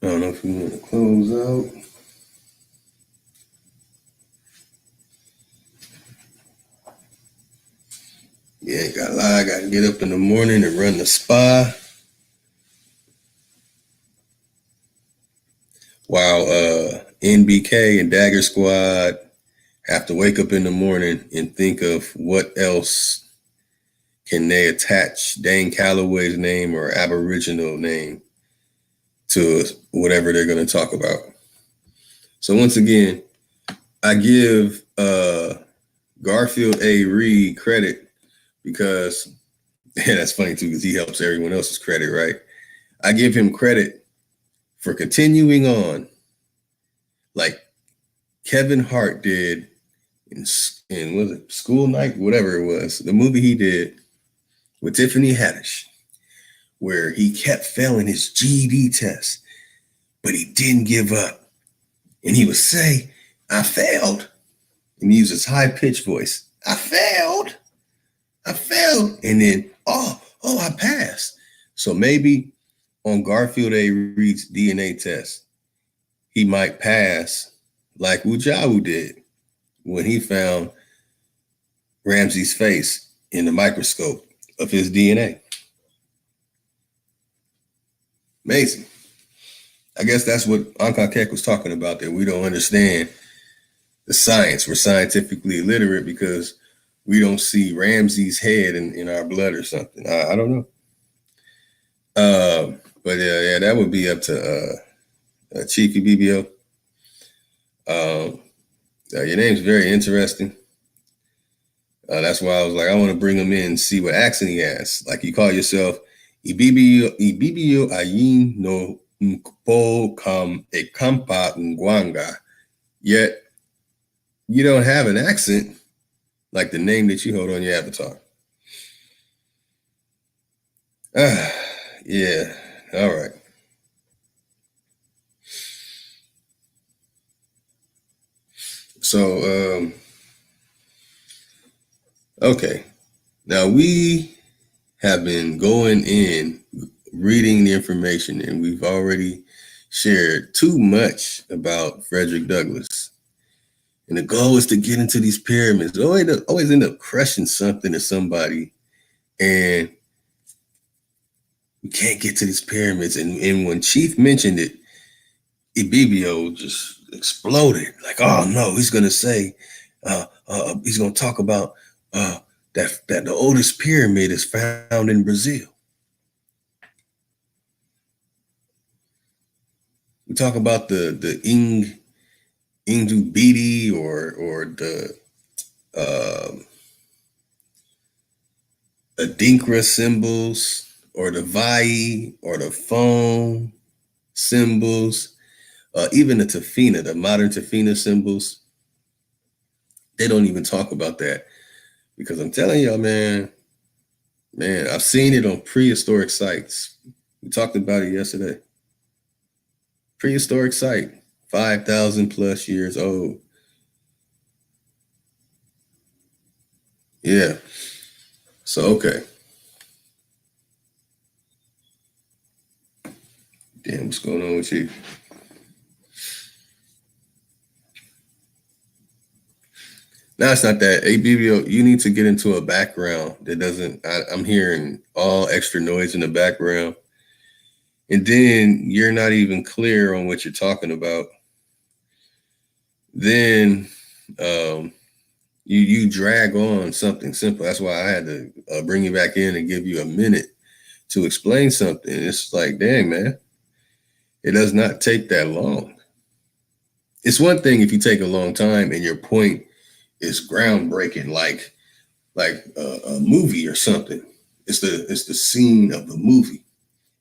A: I don't know if we want to close out. Yeah, ain't I got to get up in the morning and run the spa. While NBK and Dagger Squad have to wake up in the morning and think of what else can they attach Dane Calloway's name or Aboriginal name to whatever they're going to talk about. So once again, I give Garfield A. Reed credit because, and that's funny too, because he helps everyone else's credit, right? I give him credit for continuing on like Kevin Hart did in was it School Night, whatever it was, the movie he did with Tiffany Haddish, where he kept failing his GED test, but he didn't give up. And he would say, I failed. And he used his high-pitched voice. I failed. And then, I passed. So maybe on Garfield A. Reed's DNA test, he might pass like Ujawu did when he found Ramsey's face in the microscope of his DNA. Amazing. I guess that's what Ankakek was talking about, that we don't understand the science. We're scientifically illiterate because we don't see Ramsey's head in our blood or something. I don't know. But yeah, that would be up to Chiefy BBO. Your name's very interesting. That's why I was like, I want to bring him in and see what accent he has. Like, you call yourself Ibibio Ayin no Mpo Kam Ekampa Ngwanga. Yet you don't have an accent like the name that you hold on your avatar. Yeah. All right. So, okay. Now we have been going in, reading the information, and we've already shared too much about Frederick Douglass. And the goal is to get into these pyramids. Always end up crushing something or somebody, and we can't get to these pyramids. And when Chief mentioned it, Ibibio just exploded. Like, oh no, he's gonna say, he's gonna talk about that the oldest pyramid is found in Brazil. We talk about the Indu Bidi or the Adinkra symbols or the Vai or the phone symbols. Even the tafina, the modern tafina symbols, they don't even talk about that because I'm telling y'all, man, I've seen it on prehistoric sites. We talked about it yesterday. Prehistoric site, 5,000 plus years old. Yeah. So, okay. Damn, what's going on with you? No, it's not that. Hey, BBO, you need to get into a background that doesn't, I'm hearing all extra noise in the background. And then you're not even clear on what you're talking about. Then you drag on something simple. That's why I had to bring you back in and give you a minute to explain something. It's like, dang, man, it does not take that long. It's one thing if you take a long time and your point is groundbreaking, like a movie or something. It's the scene of the movie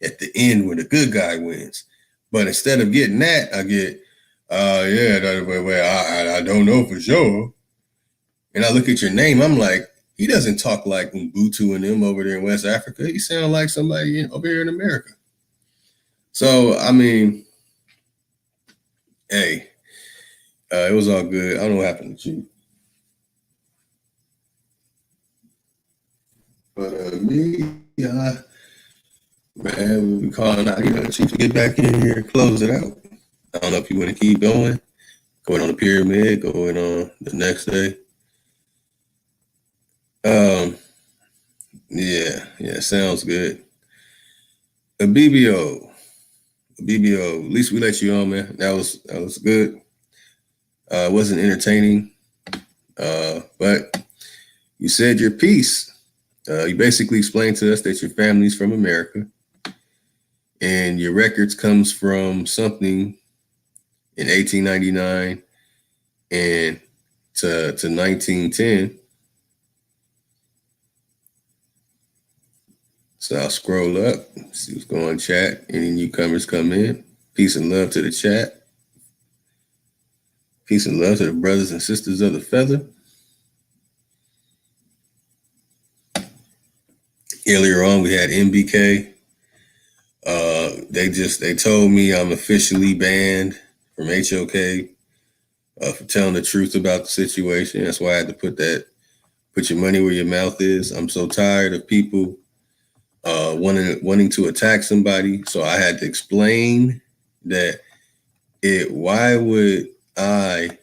A: at the end where the good guy wins. But instead of getting that, I get, I don't know for sure. And I look at your name, I'm like, he doesn't talk like Ubuntu and them over there in West Africa. He sounds like somebody over here in America. So, I mean, hey, it was all good. I don't know what happened to you. But man, we'll be calling out, Chief, to get back in here and close it out. I don't know if you want to keep going on the pyramid, going on the next day. Yeah, sounds good. A BBO, at least we let you on, man. That was good. It wasn't entertaining, but you said your piece. You basically explained to us that your family's from America and your records comes from something in 1899 and to 1910. So I'll scroll up, see what's going on, chat. Any newcomers come in. Peace and love to the chat. Peace and love to the brothers and sisters of the feather. Earlier on, we had MBK. They told me I'm officially banned from HOK for telling the truth about the situation. That's why I had to put your money where your mouth is. I'm so tired of people wanting to attack somebody. So I had to explain that why would I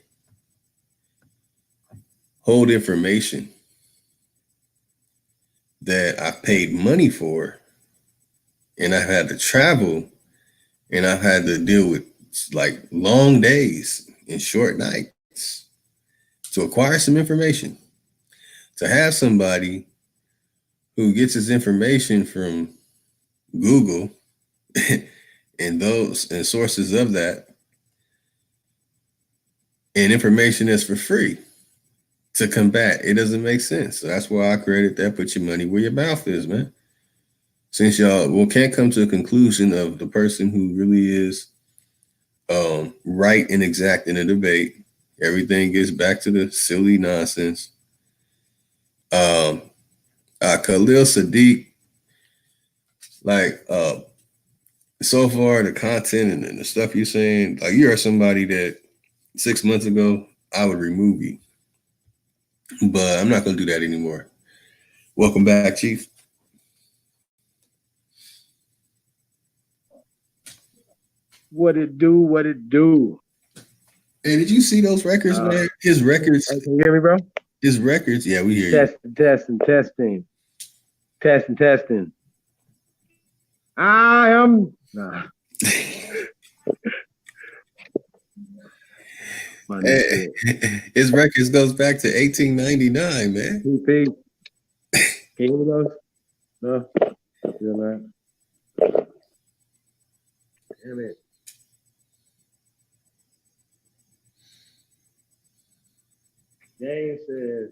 A: hold information that I paid money for and I've had to travel and I've had to deal with like long days and short nights to acquire some information, to have somebody who gets his information from Google and sources of that and information that's for free to combat. It doesn't make sense. So that's why I created that. Put your money where your mouth is, man. Since y'all can't come to a conclusion of the person who really is right and exact in a debate, everything gets back to the silly nonsense. Khalil Sadiq, so far the content and the stuff you're saying, like you are somebody that 6 months ago I would remove you, but I'm not going to do that anymore. Welcome back, Chief.
F: What it do?
A: Hey, did you see those records, man? His records.
F: Can you hear me, bro?
A: His records. Yeah, we hear you.
F: Testing. I am. Nah.
A: Hey, his records goes back to 1899, man.
F: PP. Can you hear me those? No. Yeah, man. Damn it. James says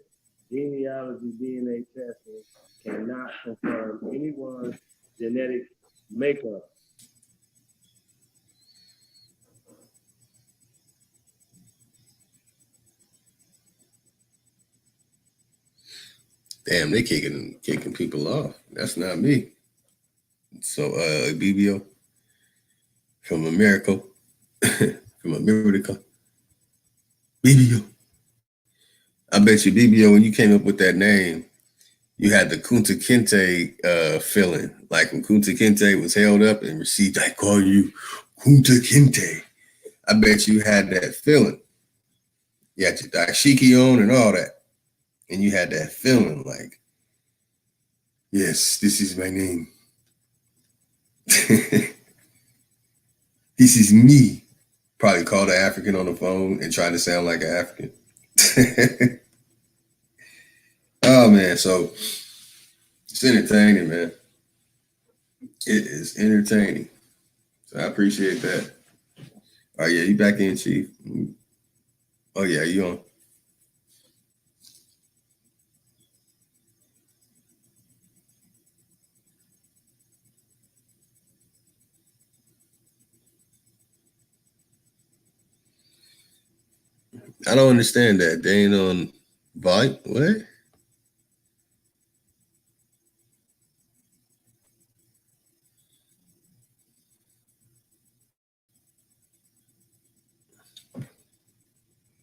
F: genealogy DNA testing cannot confirm anyone's genetic makeup.
A: Damn, they kicking people off. That's not me. So BBO from America, from America, BBO. I bet you BBO, when you came up with that name, you had the Kunta Kinte feeling. Like when Kunta Kinte was held up and received, I call you Kunta Kinte. I bet you had that feeling. You had your dashiki on and all that. And you had that feeling like, yes, this is my name. This is me. Probably called an African on the phone and tried to sound like an African. Oh, man. So it's entertaining, man. It is entertaining. So I appreciate that. Oh, yeah, you back in, Chief. Oh, yeah, you on. I don't understand that. They ain't on volume. What?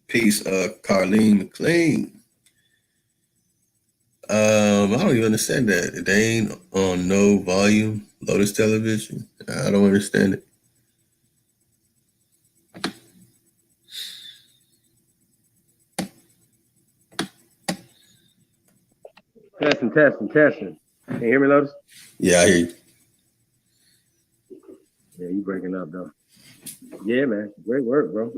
A: Peace, Carlene McLean. I don't even understand that. They ain't on no volume, Lotus Television. I don't understand it.
F: Testing. Can you hear me, Lotus?
A: Yeah, I hear you.
F: Yeah, you breaking up though. Yeah, man. Great work, bro.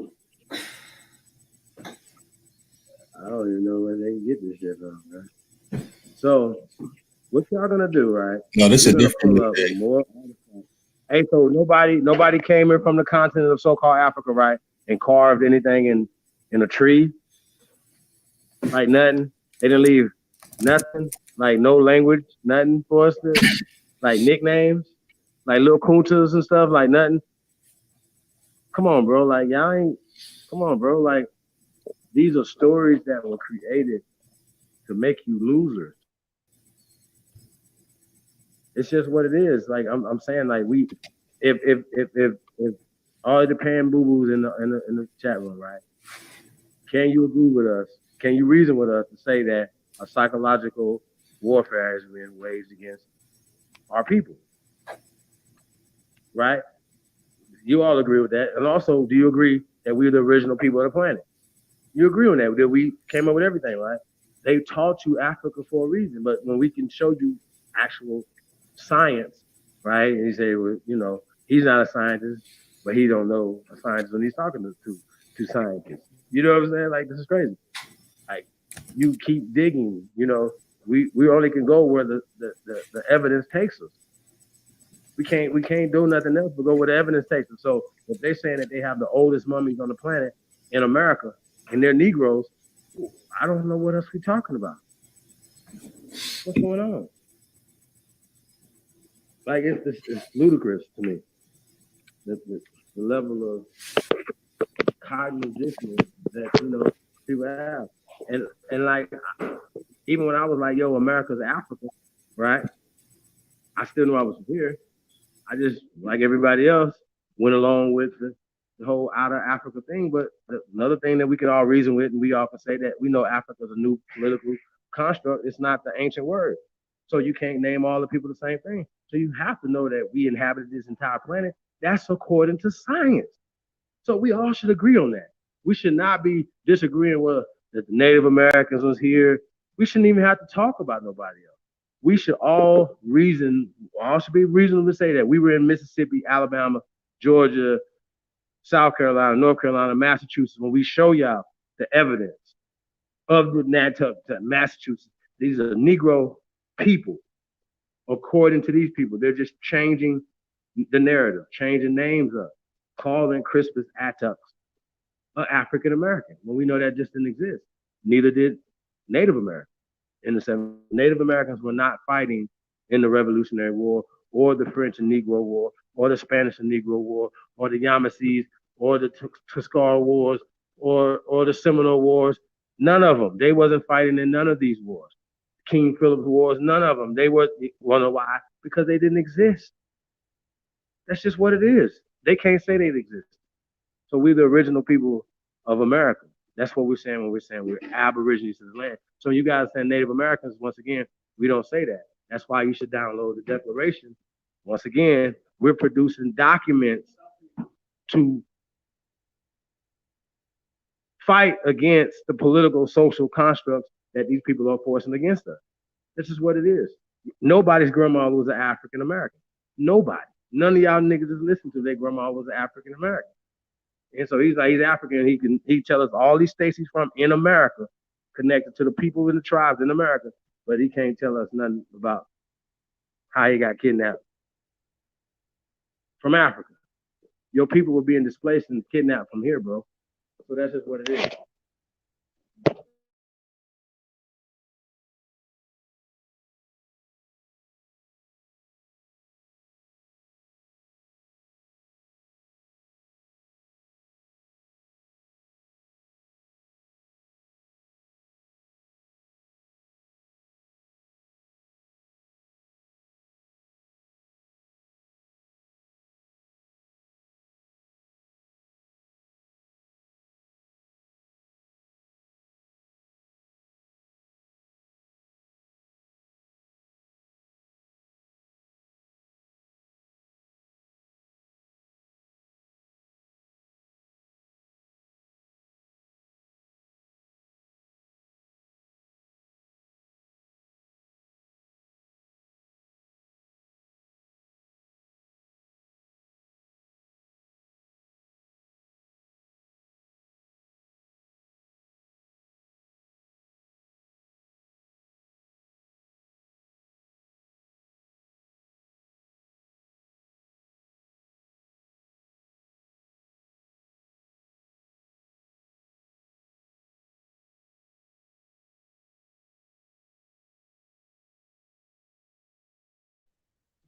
F: I don't even know where they can get this shit from, man. So, what y'all gonna do, right?
A: No, this is a different
F: day. Hey, so nobody came in from the continent of so-called Africa, right? And carved anything in a tree, like nothing. They didn't leave nothing, like no language, nothing for us to, like nicknames, like little kuntas and stuff, like nothing. Come on, bro. Like y'all ain't. Come on, bro. Like these are stories that were created to make you losers. It's just what it is. Like I'm saying, like if all the pan boo boos in the chat room, right? Can you agree with us? Can you reason with us to say that a psychological warfare has been waged against our people? Right? You all agree with that. And also, do you agree that we're the original people of the planet? You agree on that we came up with everything, right? They taught you Africa for a reason, but when we can show you actual science, right? And you say, well, you know, he's not a scientist, but he don't know a scientist when he's talking to scientists. You know what I'm saying? Like, this is crazy. Like, you keep digging, you know, we only can go where the evidence takes us. We can't do nothing else but go where the evidence takes us. So if they're saying that they have the oldest mummies on the planet in America and they're Negroes, I don't know what else we're talking about. What's going on? Like it's ludicrous to me. The level of cognitive dissonance that people have, and like even when I was like, "Yo, America's Africa," right? I still knew I was here. I just, like everybody else, went along with the whole outer Africa thing. But another thing that we can all reason with, and we all can say that we know Africa is a new political construct. It's not the ancient word. So you can't name all the people the same thing. So you have to know that we inhabited this entire planet. That's according to science. So we all should agree on that. We should not be disagreeing with that the Native Americans was here. We shouldn't even have to talk about nobody else. We should all should be reasonable to say that we were in Mississippi, Alabama, Georgia, South Carolina, North Carolina, Massachusetts, when we show y'all the evidence of the Massachusetts. These are Negro people. According to these people, they're just changing the narrative, changing names up, calling Crispus Attucks an African American when we know that just didn't exist. Neither did Native Americans. In the 70s, Native Americans were not fighting in the Revolutionary War or the French and Negro War or the Spanish and Negro War or the Yamasees or the Tuskar Wars or the Seminole Wars. None of them. They wasn't fighting in none of these wars. King Philip's Wars, none of them. They were, wanna know why? Because they didn't exist. That's just what it is. They can't say they exist. So we're the original people of America. That's what we're saying when we're saying we're aborigines to the land. So you guys saying Native Americans, once again, we don't say that. That's why you should download the Declaration. Once again, we're producing documents to fight against the political, social constructs that these people are forcing against us. This is what it is. Nobody's grandma was an African American. Nobody. None of y'all niggas is listening to their grandma was an African American. And so he's like, he's African. He tell us all these states he's from in America, connected to the people in the tribes in America, but he can't tell us nothing about how he got kidnapped from Africa. Your people were being displaced and kidnapped from here, bro. So that's just what it is.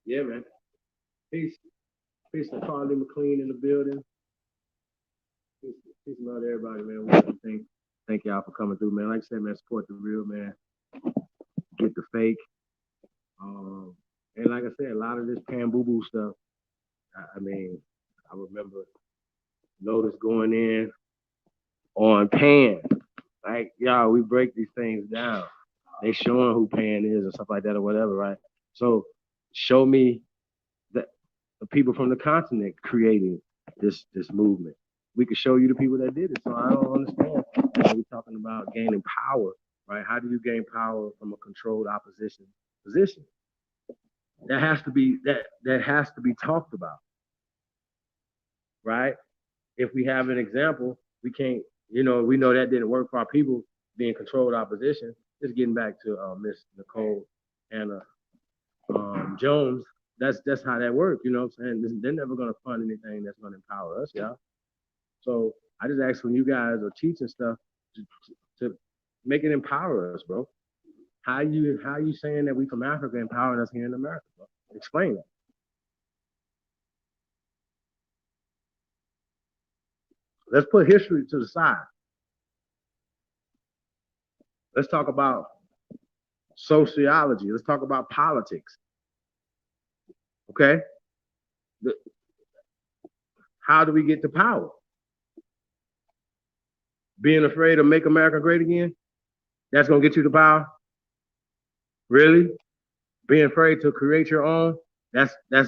F: Yeah, man. Peace. Peace to Carly McLean in the building. Peace, peace and love to everybody, man. Thank y'all for coming through, man. Like I said, man, support the real, man. Get the fake. And like I said, a lot of this pan boo boo stuff. I mean, I remember Lotus going in on Pan. Like, y'all, we break these things down. They showing who Pan is and stuff like that or whatever, right? So show me that the people from the continent creating this movement. We could show you the people that did it. So I don't understand. We're talking about gaining power, right? How do you gain power from a controlled opposition position? That has to be talked about, right? If we have an example, we can't, we know that didn't work for our people being controlled opposition. Just getting back to Miss Nicole Anna Jones, that's how that works, you know what I'm saying? They're never gonna fund anything that's gonna empower us, y'all. So I just ask when you guys are teaching stuff to make it empower us, bro. How you saying that we from Africa empowering us here in America, bro? Explain that. Let's put history to the side. Let's talk about sociology. Let's talk about politics. Okay? How do we get to power? Being afraid to make America great again? That's gonna get you to power? Really? Being afraid to create your own? That's not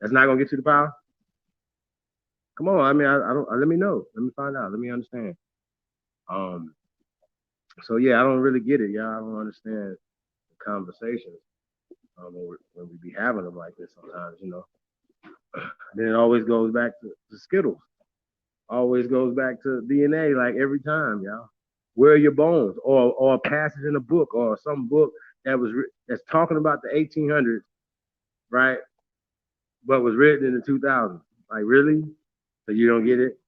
F: gonna get you to power? Come on, I mean, I don't. Let me know. Let me find out. Let me understand. So yeah, I don't really get it, y'all. I don't understand the conversations when we be having them like this sometimes, Then it always goes back to Skittles. Always goes back to DNA, like every time, y'all. Where are your bones? Or a passage in a book or some book that's talking about the 1800s, right? But was written in the 2000s. Like, really? So you don't get it?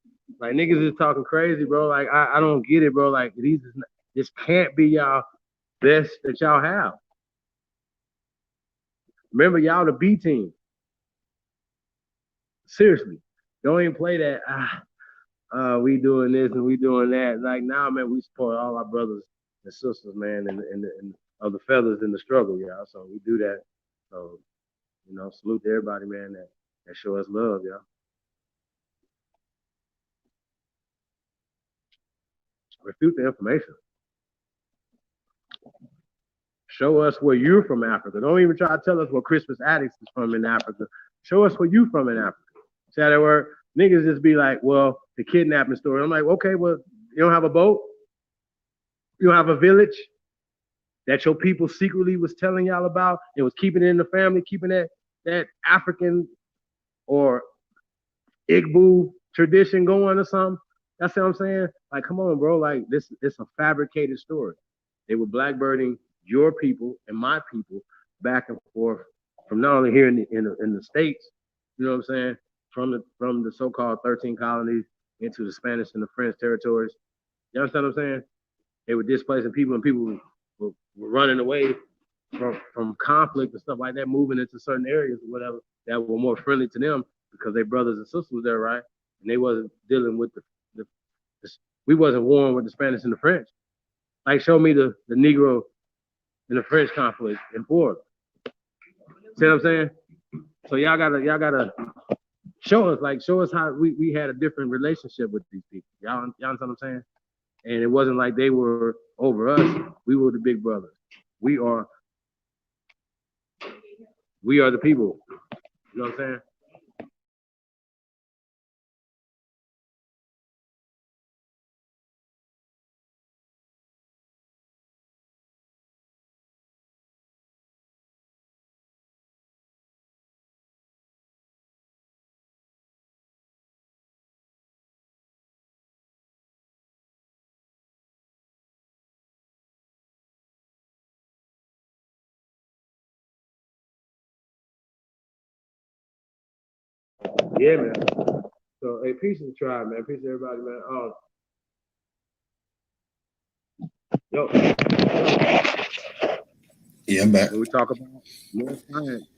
F: Like, niggas is talking crazy, bro. Like, I don't get it, bro. Like, this can't be y'all best that y'all have. Remember, y'all the B team. Seriously. Don't even play that, we doing this and we doing that. Like, now, man, we support all our brothers and sisters, man, and of the feathers in the struggle, y'all. So we do that. So, salute to everybody, man, that show us love, y'all. Refute the information. Show us where you're from Africa. Don't even try to tell us where Christmas Addicts is from in Africa. Show us where you from in Africa. See how that work? Niggas just be like, well, the kidnapping story. I'm like, okay, well, you don't have a boat? You don't have a village that your people secretly was telling y'all about and was keeping it in the family, keeping that African or Igbo tradition going or something? That's what I'm saying. Like, come on, bro. Like, it's a fabricated story. They were blackbirding your people and my people back and forth from not only here in the States, you know what I'm saying, from the so-called 13 colonies into the Spanish and the French territories. You understand what I'm saying? They were displacing people, and people were running away from conflict and stuff like that, moving into certain areas or whatever that were more friendly to them because their brothers and sisters were there, right? And they wasn't dealing with we wasn't warring with the Spanish and the French. Like, show me the Negro and the French conflict in Florida. See what I'm saying? So y'all gotta show us how we had a different relationship with these people. Y'all understand what I'm saying? And it wasn't like they were over us. We were the big brothers. We are the people. You know what I'm saying? Yeah, man. So, hey, peace to the tribe, man. Peace to everybody, man. Yo.
A: Yeah, I'm back.
F: When we talk about more science,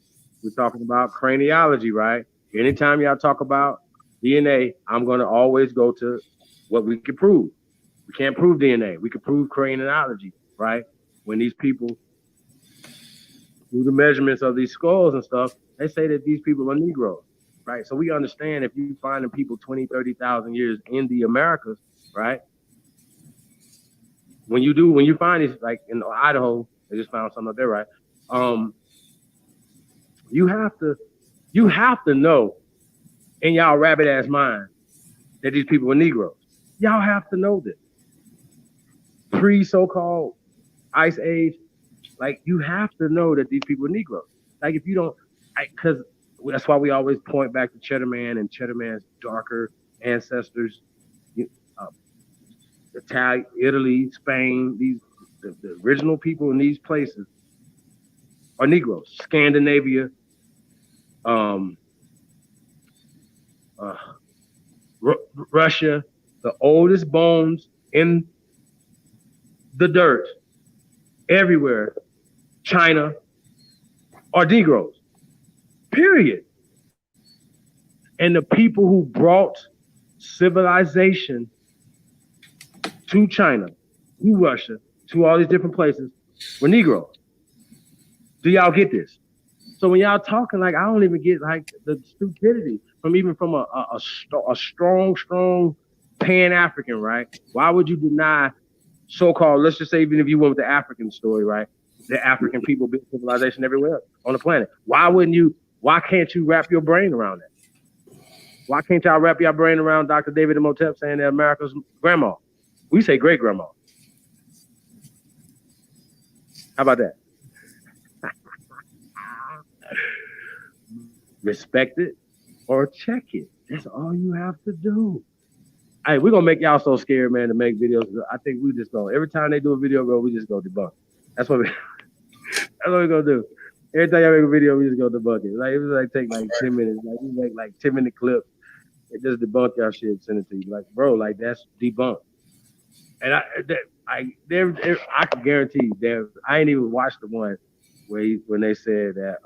F: we're talking about craniology, right? Anytime y'all talk about DNA, I'm going to always go to what we can prove. We can't prove DNA. We can prove craniology, right? When these people do the measurements of these skulls and stuff, they say that these people are Negroes, right? So we understand if you find people 20, 30,000 years in the Americas, right? When you find these, like in Idaho, they just found something up there, right? You have to know in y'all rabbit ass mind that these people are Negroes. Y'all have to know this. Pre so-called Ice Age, like, you have to know that these people are Negroes. Like, if you don't, because that's why we always point back to Cheddar Man and Cheddar Man's darker ancestors, Italy, Italy, Spain. The original people in these places are Negroes. Scandinavia, Russia, the oldest bones in the dirt everywhere, China, are Negroes, period. And the people who brought civilization to China, to Russia, to all these different places were Negroes. Do y'all get this? So when y'all talking, like, I don't even get like the stupidity from a strong Pan-African, right? Why would you deny so-called, let's just say, even if you went with the African story, right? The African people built civilization everywhere on the planet. Why can't you wrap your brain around that? Why can't y'all wrap your brain around Dr. David Imhotep saying that America's grandma? We say great grandma. How about that? Respect it or check it. That's all you have to do. Hey, we're gonna make y'all so scared, man, to make videos. I think we just go every time they do a video, we just go debunk. That's what we're gonna do. Every time y'all make a video, we just go debunk it. Like, it was like take like 10 minutes. Like, we make like 10-minute clips and just debunk y'all shit, send it to you. Like, bro, like, that's debunked. And I can guarantee there. I ain't even watched the one when they said that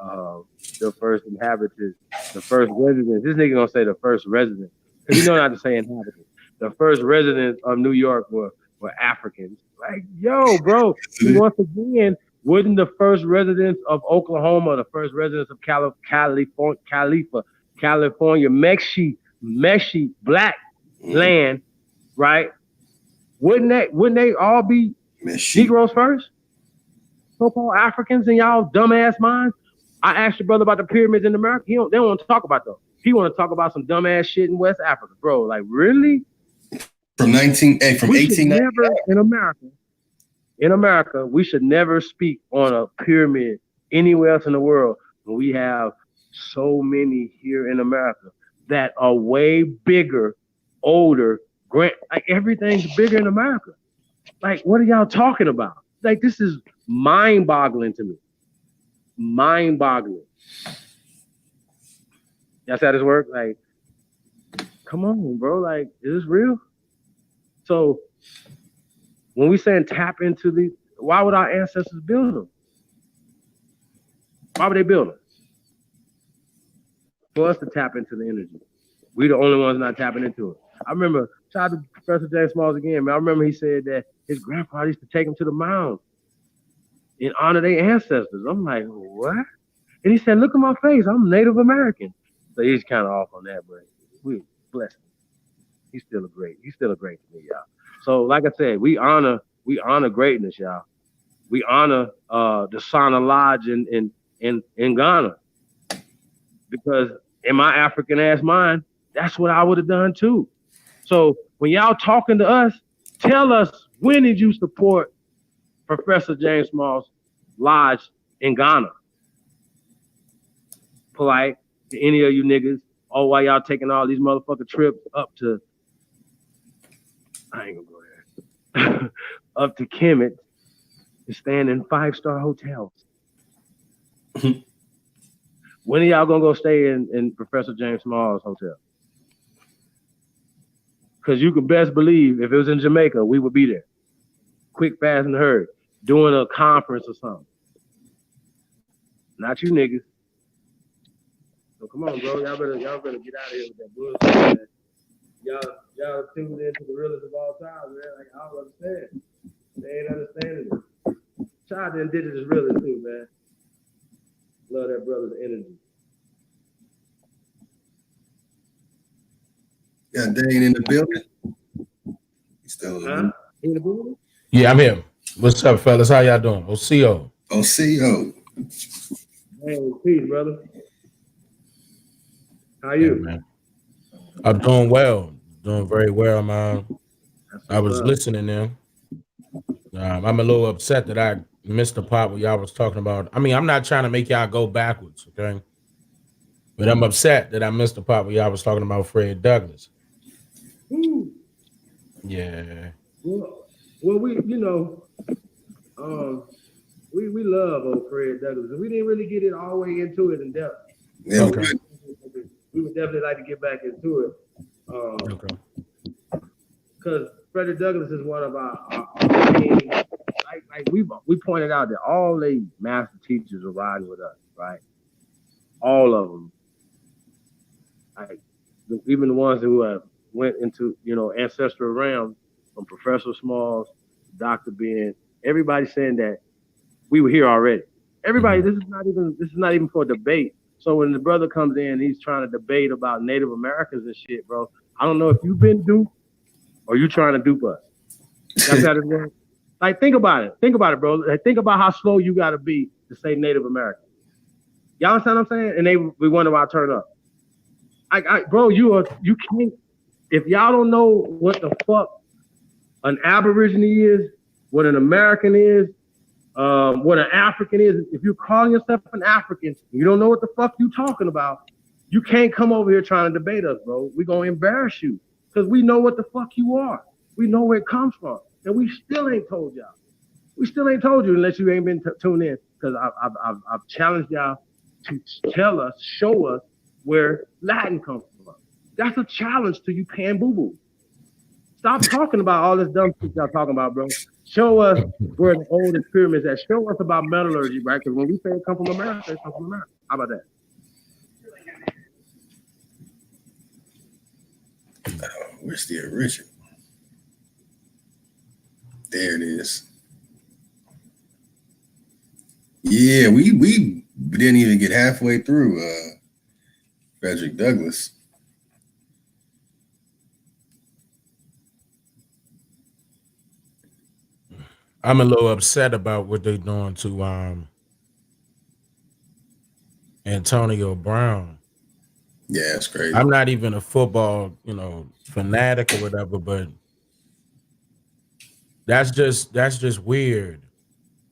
F: the first inhabitants, the first residents. This nigga gonna say the first residents because you know not to say inhabitants. The first residents of New York were were Africans. Like, yo, bro, once again, wouldn't the first residents of Oklahoma, the first residents of California, Meshi, black land, right? Wouldn't they all be Negroes first? So-called Africans in y'all dumbass minds? I asked your brother about the pyramids in America. They don't want to talk about those. He want to talk about some dumbass shit in West Africa, bro. Like, really?
A: From 1890.
F: Never in America, we should never speak on a pyramid anywhere else in the world when we have so many here in America that are way bigger, older, like everything's bigger in America. Like, what are y'all talking about? Like, this is mind-boggling to me. Mind-boggling. That's how this works? Like, come on, bro. Like, is this real? So, when we saying tap into these, why would our ancestors build them? Why would they build them? For us to tap into the energy. We the only ones not tapping into it. I remember, shout out to Professor James Smalls again, man. I remember he said that his grandfather used to take him to the mound in honor of their ancestors. I'm like, what? And he said, look at my face. I'm Native American. So he's kind of off on that, but we bless him. He's still a great to me, y'all. So like I said, we honor greatness, y'all. We honor the Sana Lodge in Ghana. Because in my African ass mind, that's what I would have done too. So when y'all talking to us, tell us, when did you support Professor James Smalls' lodge in Ghana? Polite to any of you niggas. Oh, why y'all taking all these motherfucking trips up to, I ain't gonna go there, up to Kemet and staying in 5-star hotels? When are y'all gonna go stay in Professor James Smalls' hotel? Because you can best believe if it was in Jamaica, we would be there. Quick, fast, and hurry. Doing a conference or something. Not you niggas. So come on, bro. Y'all better get out of here with that bullshit, man. Y'all tuned into the realest of all time, man. Like, I don't understand. They ain't understanding it. Child the indigenous realist too, man. Love that brother's energy.
A: Got Dane in the building. He's still
F: in the building?
G: Yeah, I'm here. What's up, fellas? How y'all doing? OCO.
A: OCO.
F: Hey, peace, brother. How you?
G: Yeah, man. I'm doing well. Doing very well, man. I was listening now. I'm a little upset that I missed the part where y'all was talking about. I mean, I'm not trying to make y'all go backwards, okay? But I'm upset that I missed the part where y'all was talking about Fred Douglass.
F: Ooh.
G: Yeah.
F: Well, we we love old Fred Douglass, and we didn't really get it all the way into it in depth.
A: Yeah,
G: okay.
F: We would definitely like to get back into it.
G: Okay.
F: Because Frederick Douglass is one of our main, like we pointed out that all the master teachers are riding with us, right? All of them. Like, even the ones who went into, ancestral realms, from Professor Smalls, Dr. Ben, everybody saying that we were here already. Everybody, this is not even for debate. So when the brother comes in, he's trying to debate about Native Americans and shit, bro. I don't know if you've been duped or you trying to dupe us. That's how it works. Like, think about it, bro. Like, think about how slow you got to be to say Native American. Y'all understand what I'm saying? And we wonder why I turn up. Bro, you can't. If y'all don't know what the fuck an Aborigine is, what an American is, what an African is, if you're calling yourself an African, you don't know what the fuck you talking about, you can't come over here trying to debate us, bro. We're going to embarrass you because we know what the fuck you are. We know where it comes from. And we still ain't told y'all. We still ain't told you unless you ain't been tuned in, because I've challenged y'all to tell us, show us where Latin comes from. That's a challenge to you pan boo-boo. Stop talking about all this dumb shit y'all talking about, bro. Show us where the oldest pyramids at. Show us about metallurgy, right? Because when we say it come from America, it comes from America. How about that?
A: Where's the original? There it is. Yeah, we didn't even get halfway through Frederick Douglass.
G: I'm a little upset about what they're doing to Antonio Brown.
A: Yeah, it's crazy.
G: I'm not even a football, fanatic or whatever, but that's just weird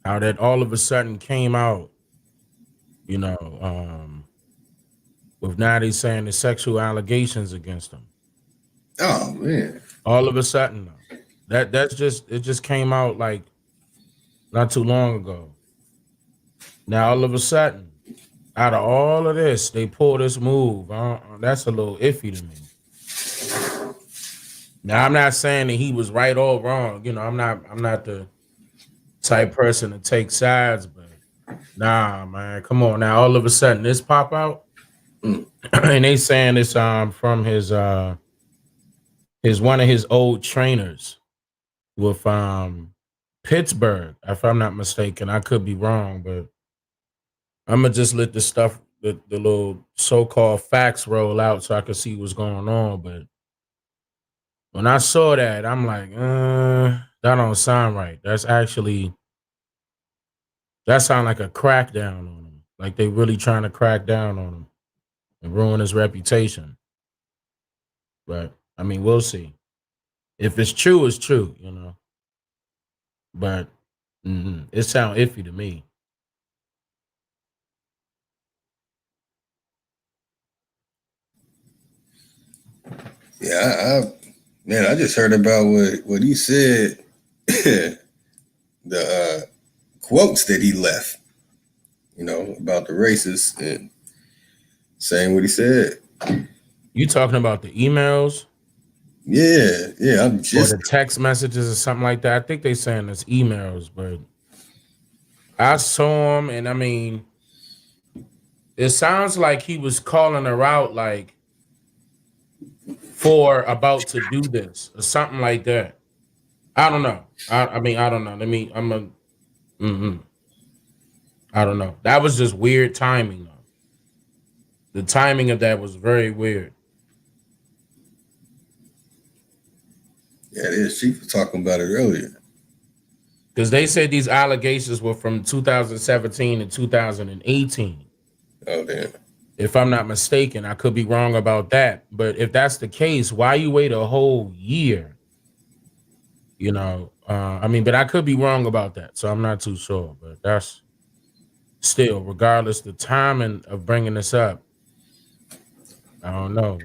G: how that all of a sudden came out, with now they saying the sexual allegations against him.
A: Oh man.
G: All of a sudden, it just came out like not too long ago. Now all of a sudden, out of all of this, they pull this move. That's a little iffy to me. Now I'm not saying that he was right or wrong. I'm not the type person to take sides, but nah, man, come on. Now all of a sudden this pop out, and they saying it's from his one of his old trainers with Pittsburgh, if I'm not mistaken. I could be wrong, but I'm gonna just let the stuff, the little so-called facts roll out so I can see what's going on. But when I saw that, I'm like, that don't sound right. That sounds like a crackdown on him. Like they really trying to crack down on him and ruin his reputation. But I mean, we'll see. If it's true, it's true, But it sounds iffy to me.
A: Yeah, I just heard about what he said. The quotes that he left, about the racists and saying what he said.
G: You talking about the emails?
A: Yeah. I'm
G: Or
A: just
G: the text messages or something like that. I think they saying it's emails, but I saw him, and I mean, it sounds like he was calling her out, like for about to do this or something like that. I don't know. I mean, I don't know. I don't know. That was just weird timing, though. The timing of that was very weird.
A: Yeah, it is. She was talking about it earlier.
G: Because they said these allegations were from 2017 and 2018.
A: Oh, damn.
G: If I'm not mistaken, I could be wrong about that. But if that's the case, why you wait a whole year? But I could be wrong about that. So I'm not too sure. But that's still, regardless the timing of bringing this up, I don't know.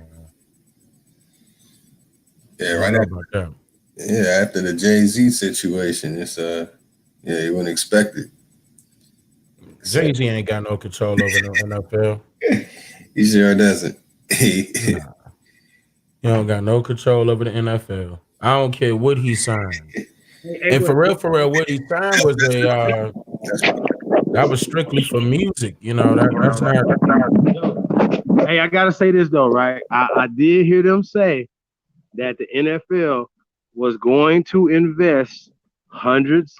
A: Yeah, right
G: about that.
A: Yeah, after the Jay-Z situation, it's you wouldn't expect it.
G: Jay-Z ain't got no control over no NFL.
A: He sure doesn't.
G: Nah. He don't got no control over the NFL. I don't care what he signed. And for real, what he signed was that was strictly for music. That's not.
F: Hey, I gotta say this though, right? I did hear them say that the NFL was going to invest hundreds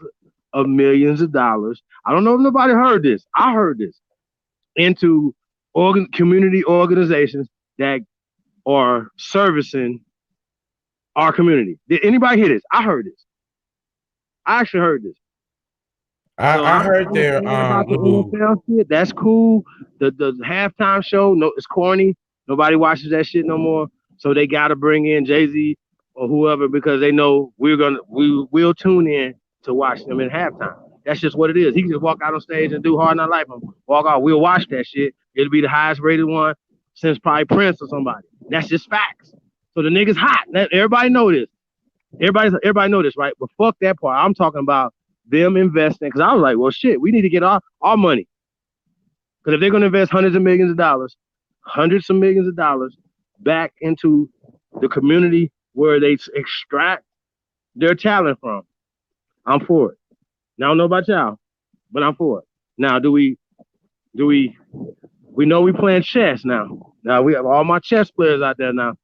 F: of millions of dollars. I don't know if nobody heard this. I heard this into community organizations that are servicing our community. Did anybody hear this? I heard this. I actually heard this.
G: I heard their
F: about the NFL shit. That's cool. The halftime show, no, it's corny. Nobody watches that shit no more. So they gotta bring in Jay-Z or whoever because they know we will tune in to watch them in halftime. That's just what it is. He can just walk out on stage and do Hard Not Life. Walk out. We'll watch that shit. It'll be the highest rated one since probably Prince or somebody. That's just facts. So the nigga's hot. Everybody know this. Everybody know this, right? But fuck that part. I'm talking about them investing, because I was like, well, shit, we need to get our money. Because if they're going to invest hundreds of millions of dollars back into the community where they extract their talent from, I'm for it. Now, I don't know about y'all, but I'm for it. Now, we know we playing chess now. Now, we have all my chess players out there now.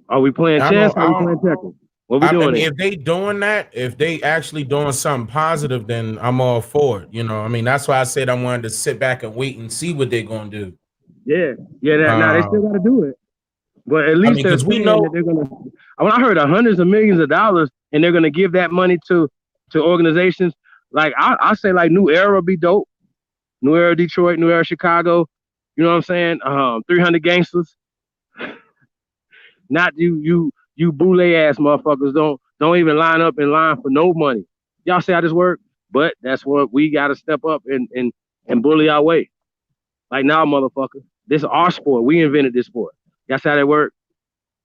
F: Are we playing chess or are we playing checkers? What we
G: I
F: doing
G: mean,
F: it?
G: if they doing that, if they actually doing something positive, then I'm all for it. You know, I mean, that's why I said I wanted to sit back and wait and see what they're gonna do.
F: Yeah. Now they still got to do it, but at
G: I
F: least
G: mean,
F: they're
G: because we
F: saying
G: know
F: that they're gonna. When I heard hundreds of millions of dollars, and they're gonna give that money to organizations like I say like New Era be dope, New Era Detroit, New Era Chicago. You know what I'm saying? 300 Gangsters. Not you boule ass motherfuckers don't even line up in line for no money. Y'all see how this work? But that's what we gotta step up and bully our way. Like now, motherfucker, this is our sport. We invented this sport. That's how they work.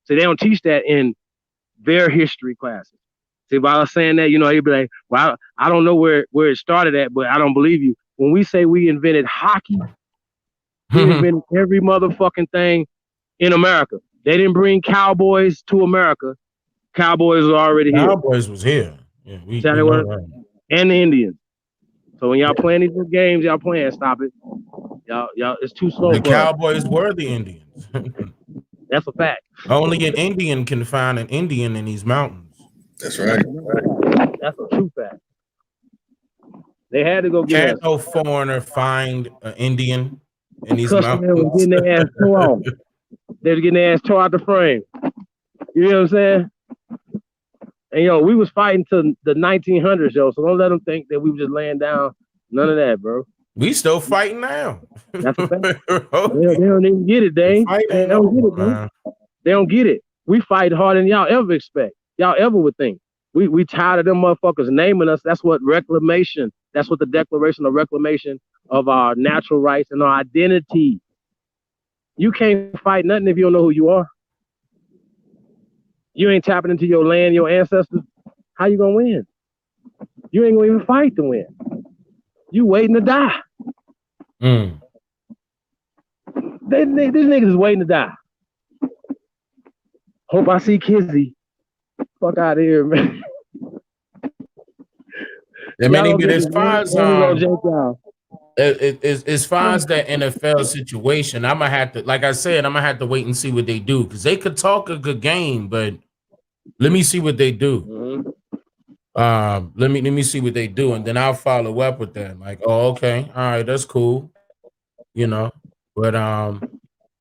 F: So they don't teach that in their history classes. See, by us saying that, you know, he'd be like, well, I don't know where it started at, but I don't believe you. When we say we invented hockey, we invented every motherfucking thing in America. They didn't bring cowboys to America. Cowboys were already here.
G: Cowboys was here. Yeah, we
F: See how they
G: know
F: work?
G: that.
F: And the Indians. So when y'all playing these games, y'all playing, stop it. Y'all, it's too slow
G: The
F: for us.
G: Cowboys were the Indians.
F: That's a fact.
G: Only an Indian can find an Indian in these mountains.
A: That's right.
F: That's a true fact. They had to go get
G: Can't
F: us.
G: no foreigner find an Indian in these
F: Customer was
G: mountains.
F: getting their ass tore off. They was getting their ass tore out the frame. You know what I'm saying? And yo, we was fighting to the 1900s, yo. So don't let them think that we were just laying down. None of that, bro.
G: We still fighting now.
F: That's a fact. They don't even get it, they don't get it, man. They don't get it. We fight harder than y'all ever expect. Y'all ever would think. We tired of them motherfuckers naming us. That's what reclamation. That's what the Declaration of Reclamation of our natural rights and our identity. You can't fight nothing if you don't know who you are. You ain't tapping into your land, your ancestors. How you gonna win? You ain't gonna even fight to win. You waiting to die.
G: Mm.
F: These niggas is waiting to die. Hope I see Kizzy. Fuck out of here, man.
G: I mean, but as far as that NFL situation, I'm gonna have to, like I said, I'm gonna have to wait and see what they do, because they could talk a good game, but let me see what they do.
F: Mm-hmm.
G: Let me see what they do, and then I'll follow up with that. Like, oh, okay, all right, that's cool, you know. But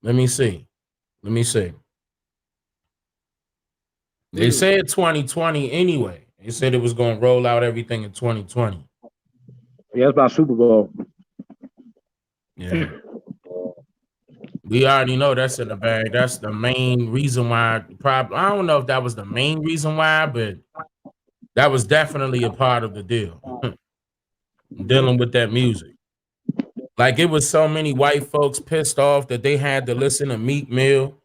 G: let me see. They said 2020 anyway. They said it was going to roll out everything in 2020.
F: Yeah, it's about Super Bowl.
G: Yeah. We already know that's in the bag. That's the main reason why. Probably, I don't know if that was the main reason why, but that was definitely a part of the deal. Dealing with that music. Like, it was so many white folks pissed off that they had to listen to Meek Mill.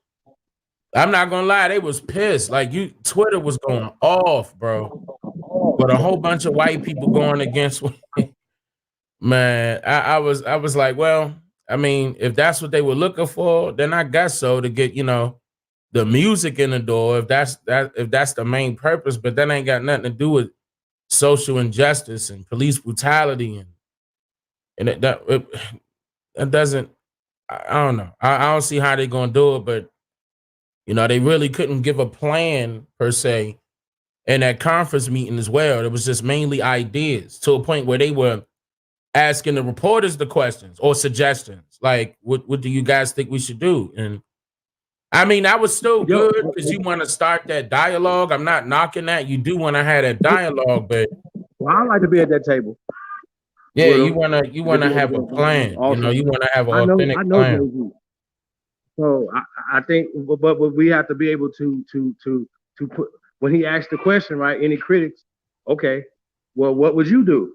G: I'm not gonna lie, they was pissed. Like, Twitter was going off, bro. But a whole bunch of white people going against man. I was like, well, I mean, if that's what they were looking for, then I guess so, to get, you know, the music in the door, if that's the main purpose. But that ain't got nothing to do with social injustice and police brutality, and it doesn't. I don't know. I don't see how they're gonna do it, but you know, they really couldn't give a plan per se in that conference meeting as well. It was just mainly ideas, to a point where they were asking the reporters the questions or suggestions, like, what do you guys think we should do? And I mean, that was still good, because you want to start that dialogue. I'm not knocking that. You do want to have that dialogue, but
F: well, I like to be at that table.
G: yeah, you wanna have a plan.
F: Also,
G: you know, you want to have an authentic
F: I know
G: plan.
F: Jay-Z. So I think, but we have to be able to put, when he asked the question, right? Any critics? Okay, well, what would you do?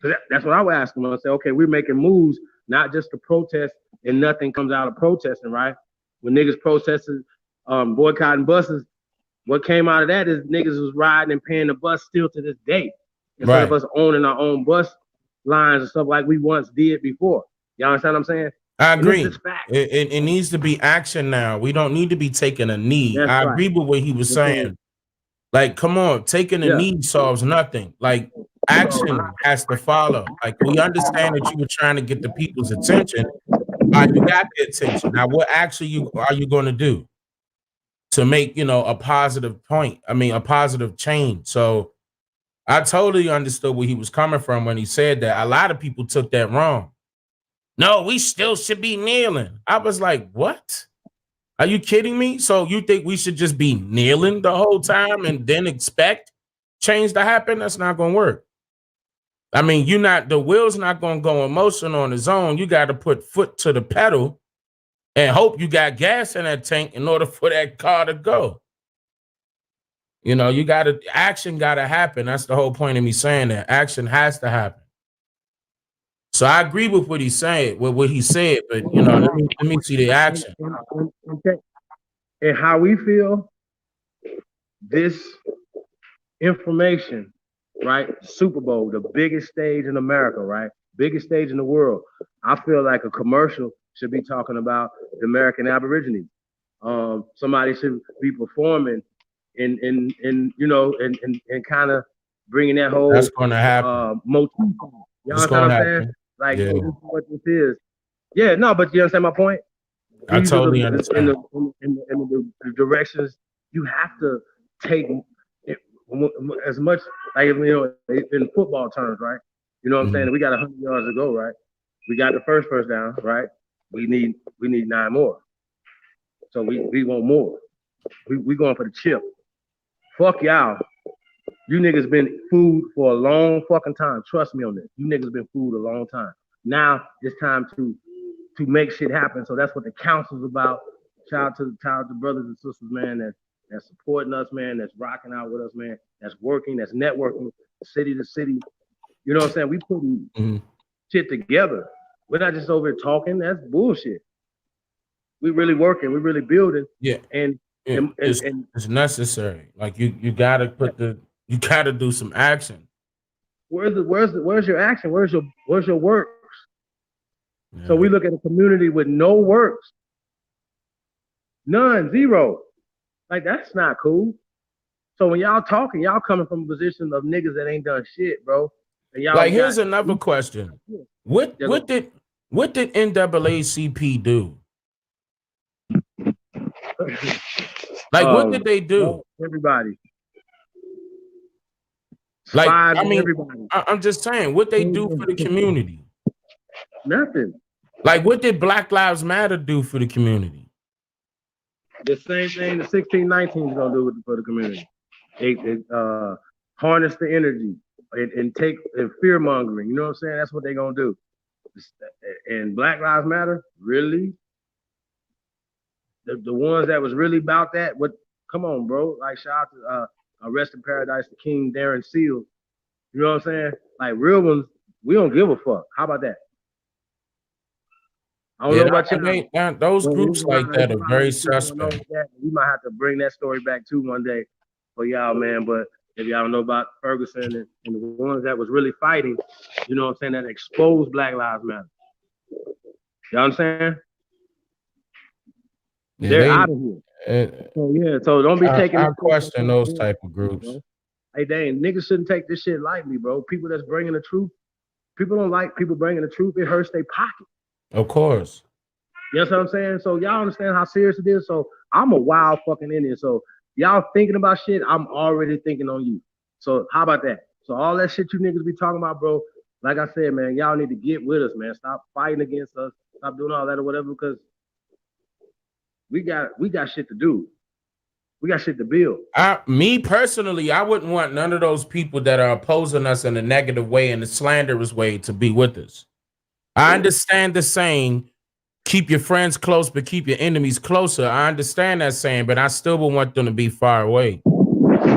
F: So that's what I would ask him. I say, okay, we're making moves, not just to protest, and nothing comes out of protesting, right? When niggas protested, boycotting buses, what came out of that is niggas was riding and paying the bus still to this day, instead of us owning our own bus lines and stuff like we once did before. Y'all understand what I'm saying?
G: I agree. It needs to be action now. We don't need to be taking a knee.
F: That's
G: I
F: right.
G: agree with what he was saying. Like, come on, taking a knee solves nothing. Like, action has to follow. Like, we understand that you were trying to get the people's attention. You got the attention. Now, what actually are you going to do to make, you know, a positive point. I mean, a positive change. So I totally understood where he was coming from when he said that. A lot of people took that wrong. No, we still should be kneeling. I was like, what? Are you kidding me? So you think we should just be kneeling the whole time and then expect change to happen? That's not going to work. I mean, the wheel's not going to go in motion on its own. You got to put foot to the pedal and hope you got gas in that tank in order for that car to go. You know, action got to happen. That's the whole point of me saying that. Action has to happen. So I agree with what he's saying, with what he said, but you know, let me see the action.
F: And how we feel, this information, right? Super Bowl, the biggest stage in America, right? Biggest stage in the world. I feel like a commercial should be talking about the American Aborigines. Somebody should be performing in you know, and kind of bringing that whole
G: That's going to happen.
F: motif. You know what I'm saying? Like,
G: yeah.
F: This is what this is. Yeah, no, but you understand my point?
G: I totally understand.
F: In the directions you have to take it, as much, like, you know, in football terms, right? You know what I'm saying? We got 100 yards to go, right? We got the first down, right? We need 9 more. So we want more. We going for the chip. Fuck y'all. You niggas been food for a long fucking time. Trust me on this. You niggas been food a long time. Now it's time to make shit happen. So that's what the council's about. Shout out to brothers and sisters, man, that's supporting us, man, that's rocking out with us, man, that's working, that's networking, city to city. You know what I'm saying? We putting shit together. We're not just over here talking. That's bullshit. We really working. We really building.
G: Yeah.
F: And
G: it's necessary. Like you gotta you gotta do some action.
F: Where's your action? Where's your works? Yeah. So we look at a community with no works. None, zero. Like, that's not cool. So when y'all talking, y'all coming from a position of niggas that ain't done shit, bro. And y'all
G: like, here's another question. What did NAACP do? Like, what did they do?
F: Everybody.
G: Like, I mean, everybody. I'm just saying, what they do for the community?
F: Nothing.
G: Like, what did Black Lives Matter do for the community?
F: The same thing the 1619 is gonna do for the community. It harness the energy and take fear mongering. You know what I'm saying? That's what they're gonna do. And Black Lives Matter, really? The ones that was really about that, come on, bro. Like, shout out to Rest in Paradise, the King Darren Seal. You know what I'm saying? Like, real ones, we don't give a fuck. How about that? I don't know about you.
G: Those groups like that are very suspect.
F: We might have to bring that story back too one day for y'all, man. But if y'all don't know about Ferguson and the ones that was really fighting, you know what I'm saying, that exposed Black Lives Matter. You know what I'm saying? Yeah, they're out of here. So don't be taking.
G: I question those type of groups.
F: Bro. Hey, dang, niggas shouldn't take this shit lightly, bro. People that's bringing the truth. People don't like people bringing the truth. It hurts their pocket.
G: Of course.
F: You know what I'm saying? So y'all understand how serious it is. So I'm a wild fucking Indian. So y'all thinking about shit, I'm already thinking on you. So how about that? So all that shit you niggas be talking about, bro, like I said, man, y'all need to get with us, man. Stop fighting against us. Stop doing all that or whatever, because we got shit to do. We got shit to build.
G: Me personally, I wouldn't want none of those people that are opposing us in a negative way, in a slanderous way, to be with us. I understand the saying, keep your friends close, but keep your enemies closer. I understand that saying, but I still would want them to be far away,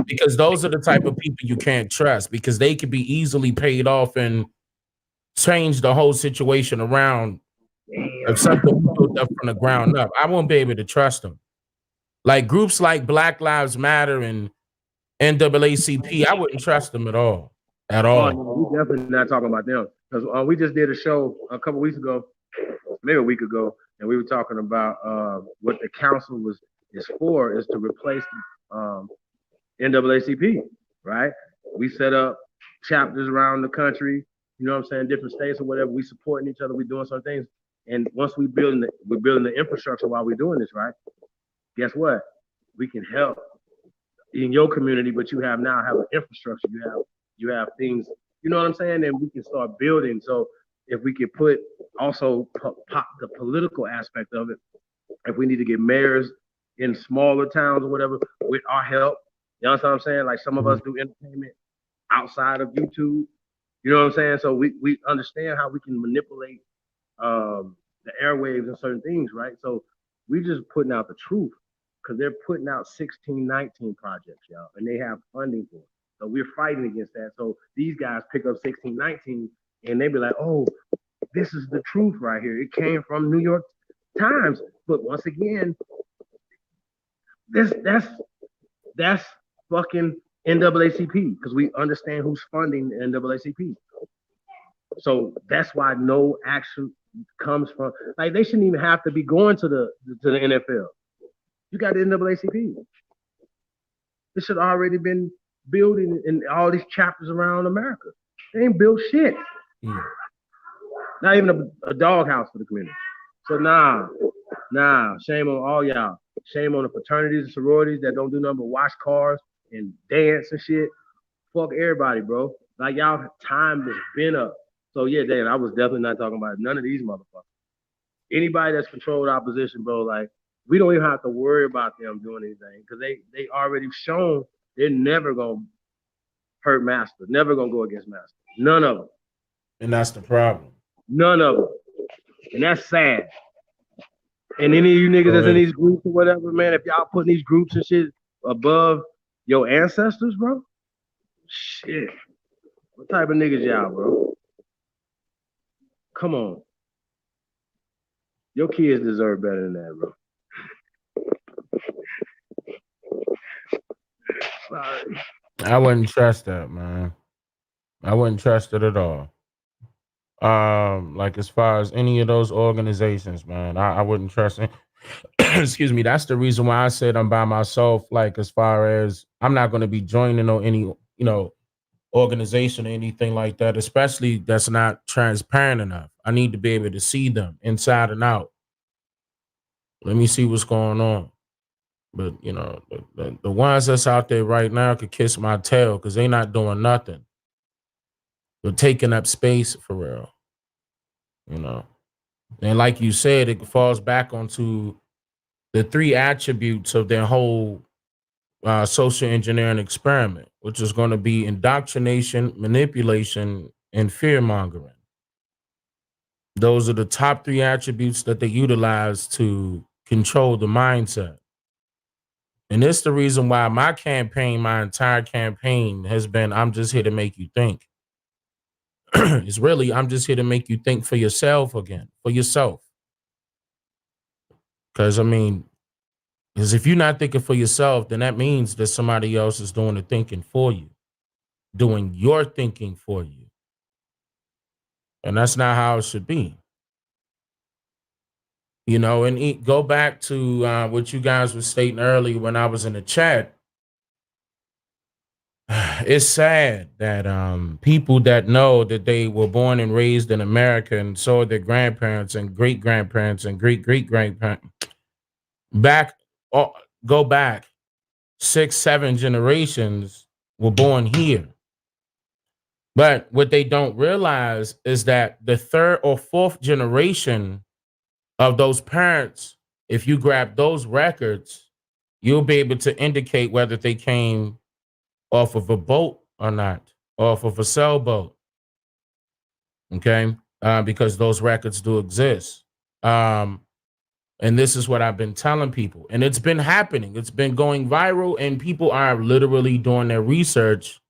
G: because those are the type of people you can't trust, because they could be easily paid off and change the whole situation around. If something built up from the ground up, I won't be able to trust them. Like groups like Black Lives Matter and NAACP, I wouldn't trust them at all. At all.
F: We're definitely not talking about them, because we just did a show a couple weeks ago, maybe a week ago, and we were talking about what the council is to replace NAACP, right? We set up chapters around the country, you know what I'm saying, different states or whatever. We supporting each other, we doing some things, and once we're building the infrastructure while we're doing this, right? Guess what? we can help in your community, but you have an infrastructure. You have things, you know what I'm saying? And we can start building. So if we could put also the political aspect of it, if we need to get mayors in smaller towns or whatever with our help, you know what I'm saying? Like some of us do entertainment outside of YouTube, you know what I'm saying? So we understand how we can manipulate the airwaves and certain things, right? So we just putting out the truth because they're putting out 1619 projects, y'all, and they have funding for it. So we're fighting against that. So these guys pick up 1619 and they be like, oh, this is the truth right here. It came from New York Times. But once again, that's fucking NAACP because we understand who's funding the NAACP. So that's why no action comes from, like, they shouldn't even have to be going to the NFL. You got the NAACP. This should already been building in all these chapters around America. They ain't built shit. Not even a doghouse for the community. So nah, shame on all y'all. Shame on the fraternities and sororities that don't do nothing but wash cars and dance and shit. Fuck everybody, bro. Like, y'all time has been up. So yeah, Dan, I was definitely not talking about none of these motherfuckers. Anybody that's controlled opposition, bro, like, we don't even have to worry about them doing anything because they already shown they're never gonna hurt Master, never gonna go against Master. None of them.
G: And that's the problem.
F: None of them. And that's sad. And any of you niggas that's in these groups or whatever, man, if y'all putting these groups and shit above your ancestors, bro, shit. What type of niggas y'all, bro? Come on. Your kids deserve better than that, bro. Sorry.
G: I wouldn't trust that, man. I wouldn't trust it at all. Like, as far as any of those organizations, man, I wouldn't trust it. Excuse me. That's the reason why I said I'm by myself. Like, as far as I'm not going to be joining on any, organization or anything like that, especially that's not transparent enough. I need to be able to see them inside and out. Let me see what's going on. But, the ones that's out there right now could kiss my tail because they not doing nothing. They're taking up space for real. And like you said, it falls back onto the three attributes of their whole social engineering experiment, which is going to be indoctrination, manipulation, and fear mongering. Those are the top three attributes that they utilize to control the mindset. And it's the reason why my entire campaign has been, I'm just here to make you think. It's really, I'm just here to make you think for yourself again, for yourself. Because, because if you're not thinking for yourself, then that means that somebody else is doing the thinking for you, doing your thinking for you. And that's not how it should be. And go back to what you guys were stating earlier when I was in the chat. It's sad that people that know that they were born and raised in America and saw their grandparents and great-grandparents and great-great-grandparents go back 6-7 generations were born here. But what they don't realize is that the third or fourth generation of those parents, if you grab those records, you'll be able to indicate whether they came off of a boat or not, off of a sailboat. Okay? Because those records do exist. And this is what I've been telling people. And it's been happening. It's been going viral, and people are literally doing their research,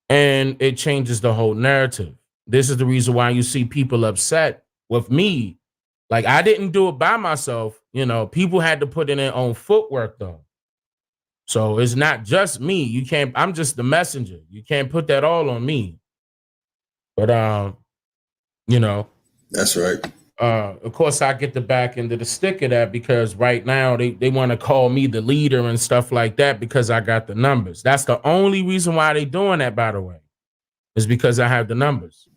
G: and it changes the whole narrative. This is the reason why you see people upset with me. Like, I didn't do it by myself. People had to put in their own footwork, though. So it's not just me. I'm just the messenger. You can't put that all on me. But,
A: That's right.
G: Of course, I get the back end of the stick of that because right now they want to call me the leader and stuff like that because I got the numbers. That's the only reason why they doing that, by the way, is because I have the numbers.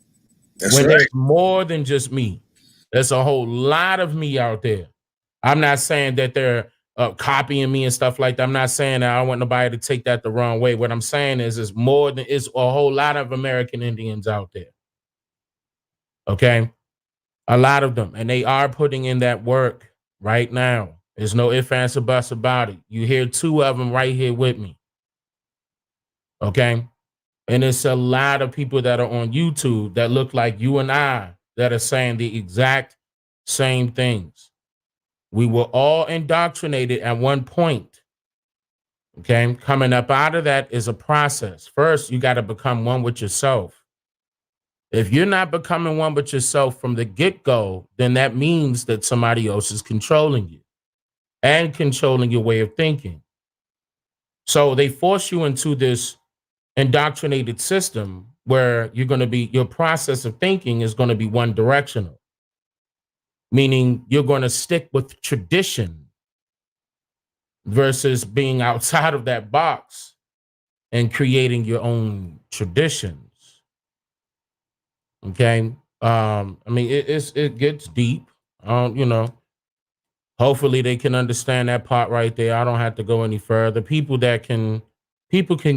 A: That's
G: when
A: right.
G: There's more than just me. There's a whole lot of me out there. I'm not saying that they're copying me and stuff like that. I'm not saying that I don't want nobody to take that the wrong way. What I'm saying is it's a whole lot of American Indians out there. Okay. A lot of them. And they are putting in that work right now. There's no ifs, ands, or buts about it. You hear two of them right here with me. Okay. And it's a lot of people that are on YouTube that look like you and I that are saying the exact same things. We were all indoctrinated at one point. Okay. Coming up out of that is a process. First, you got to become one with yourself. If you're not becoming one with yourself from the get-go, then that means that somebody else is controlling you and controlling your way of thinking. So they force you into this indoctrinated system where your process of thinking is going to be one directional, meaning you're going to stick with tradition versus being outside of that box and creating your own traditions. Okay. I mean, it gets deep. Hopefully they can understand that part right there. I don't have to go any further. People can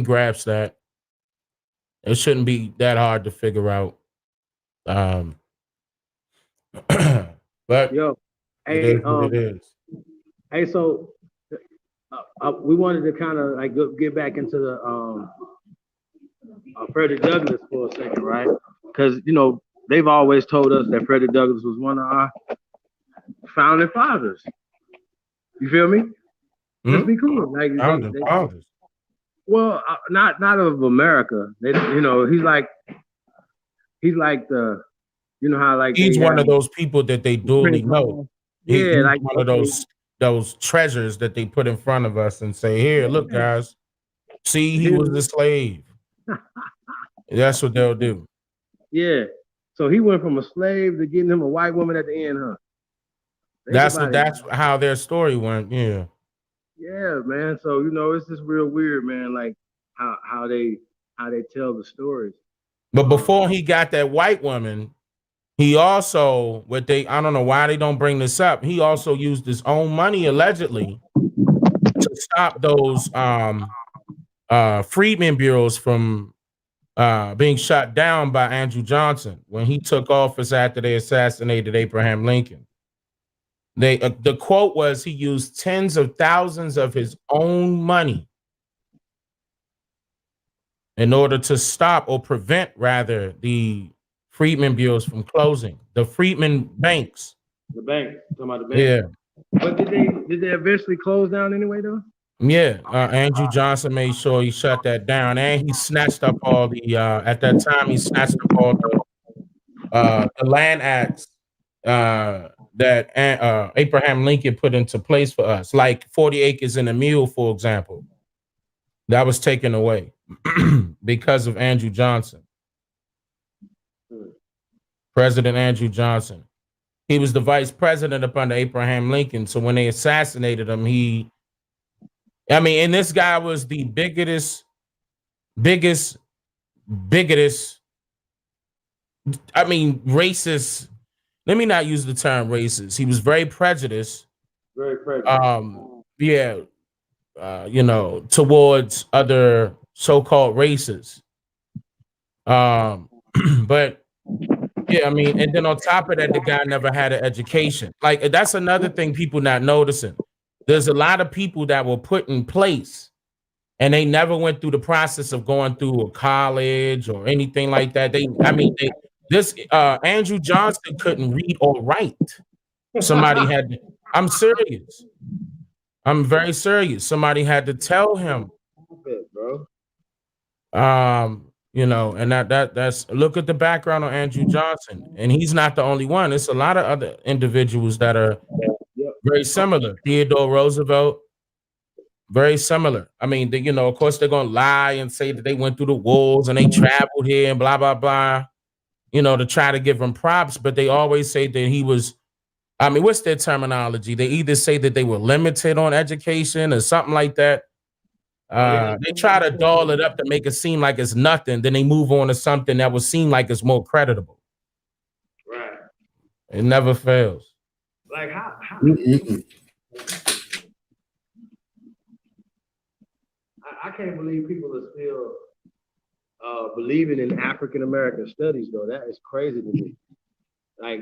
G: grasp that. It shouldn't be that hard to figure out. But
F: Yo,
G: it
F: hey,
G: is what it is.
F: hey, so we wanted to kind of like get back into the Frederick Douglass for a second, right? Because they've always told us that Frederick Douglass was one of our founding fathers. You feel me? Let's be cool. Like
G: Founding fathers.
F: Well, not of America. He's like the, how like
G: he's one of those people that they duly know.
F: Yeah,
G: he's
F: like
G: one of those treasures that they put in front of us and say, "Here, look, guys, see, he was a slave." That's what they'll do.
F: Yeah. So he went from a slave to getting him a white woman at the end, huh?
G: That's how their story went. Yeah.
F: Yeah, man. So it's just real weird, man. Like how they tell the stories.
G: But before he got that white woman, he also I don't know why they don't bring this up. He also used his own money allegedly to stop those freedmen bureaus from being shut down by Andrew Johnson when he took office after they assassinated Abraham Lincoln. The quote was he used tens of thousands of his own money in order to stop or prevent, rather, the freedmen bureaus from closing. The freedmen banks.
F: The bank. Talking about the bank.
G: Yeah.
F: But did they eventually close down anyway, though?
G: Yeah, Andrew Johnson made sure he shut that down, and he snatched up all the. At that time, he snatched up all the land acts that Abraham Lincoln put into place for us, like 40 acres and a mule, for example. That was taken away because of Andrew Johnson, President Andrew Johnson. He was the vice president up under Abraham Lincoln. So when they assassinated him, and this guy was the biggest, racist. Let me not use the term racist. He was very prejudiced.
F: Very prejudiced.
G: Towards other so-called races. But yeah, and then on top of that, the guy never had an education. Like, that's another thing people not noticing. There's a lot of people that were put in place and they never went through the process of going through a college or anything like that. Andrew Johnson couldn't read or write. Somebody had to, I'm serious. I'm very serious. Somebody had to tell him, and that's look at the background on Andrew Johnson, and he's not the only one. It's a lot of other individuals that are very similar. Theodore Roosevelt, very similar. Of course, they're gonna lie and say that they went through the wars and they traveled here and blah blah blah, to try to give him props. But they always say that he was. What's their terminology? They either say that they were limited on education or something like that. They try to doll it up to make it seem like it's nothing. Then they move on to something that would seem like it's more creditable.
F: Right.
G: It never fails.
F: Like how I can't believe people are still believing in African American studies, though. That is crazy to me. Like,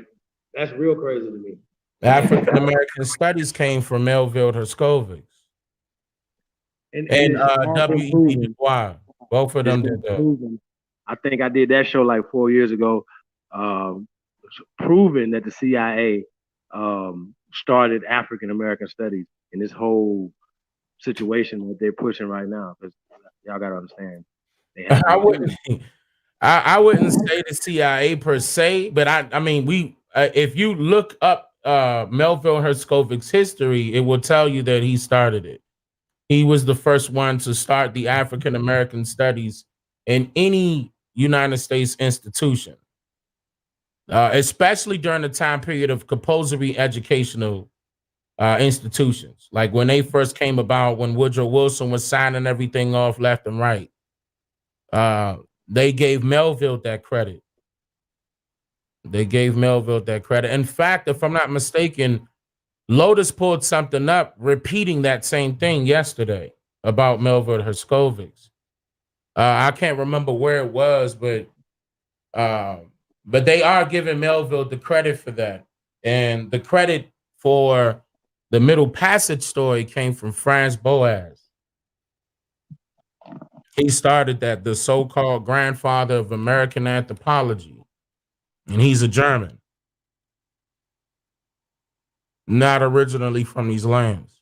F: that's real crazy to me.
G: African American studies came from Melville Herskovich
F: And
G: and
F: it has been
G: W.E.B. Du
F: proven.
G: Bois. Both of them
F: It's
G: did
F: been
G: that.
F: proven. I think I did that show like 4 years ago, proving that the CIA started African American studies in this whole situation that they're pushing right now. Because y'all gotta understand, they have
G: I
F: been
G: wouldn't. I wouldn't say the CIA per se, but I mean, we if you look up Melville Herscovich's history, it will tell you that he started it. He was the first one to start the African American studies in any United States institution, especially during the time period of compulsory educational institutions, like when they first came about, when Woodrow Wilson was signing everything off left and right. They gave Melville that credit. They gave Melville that credit. In fact, if I'm not mistaken, Lotus pulled something up repeating that same thing yesterday about Melville Herskovich. I can't remember where it was, but they are giving Melville the credit for that. And the credit for the Middle Passage story came from Franz Boas. He started that, the so-called grandfather of American anthropology. And he's a German, not originally from these lands.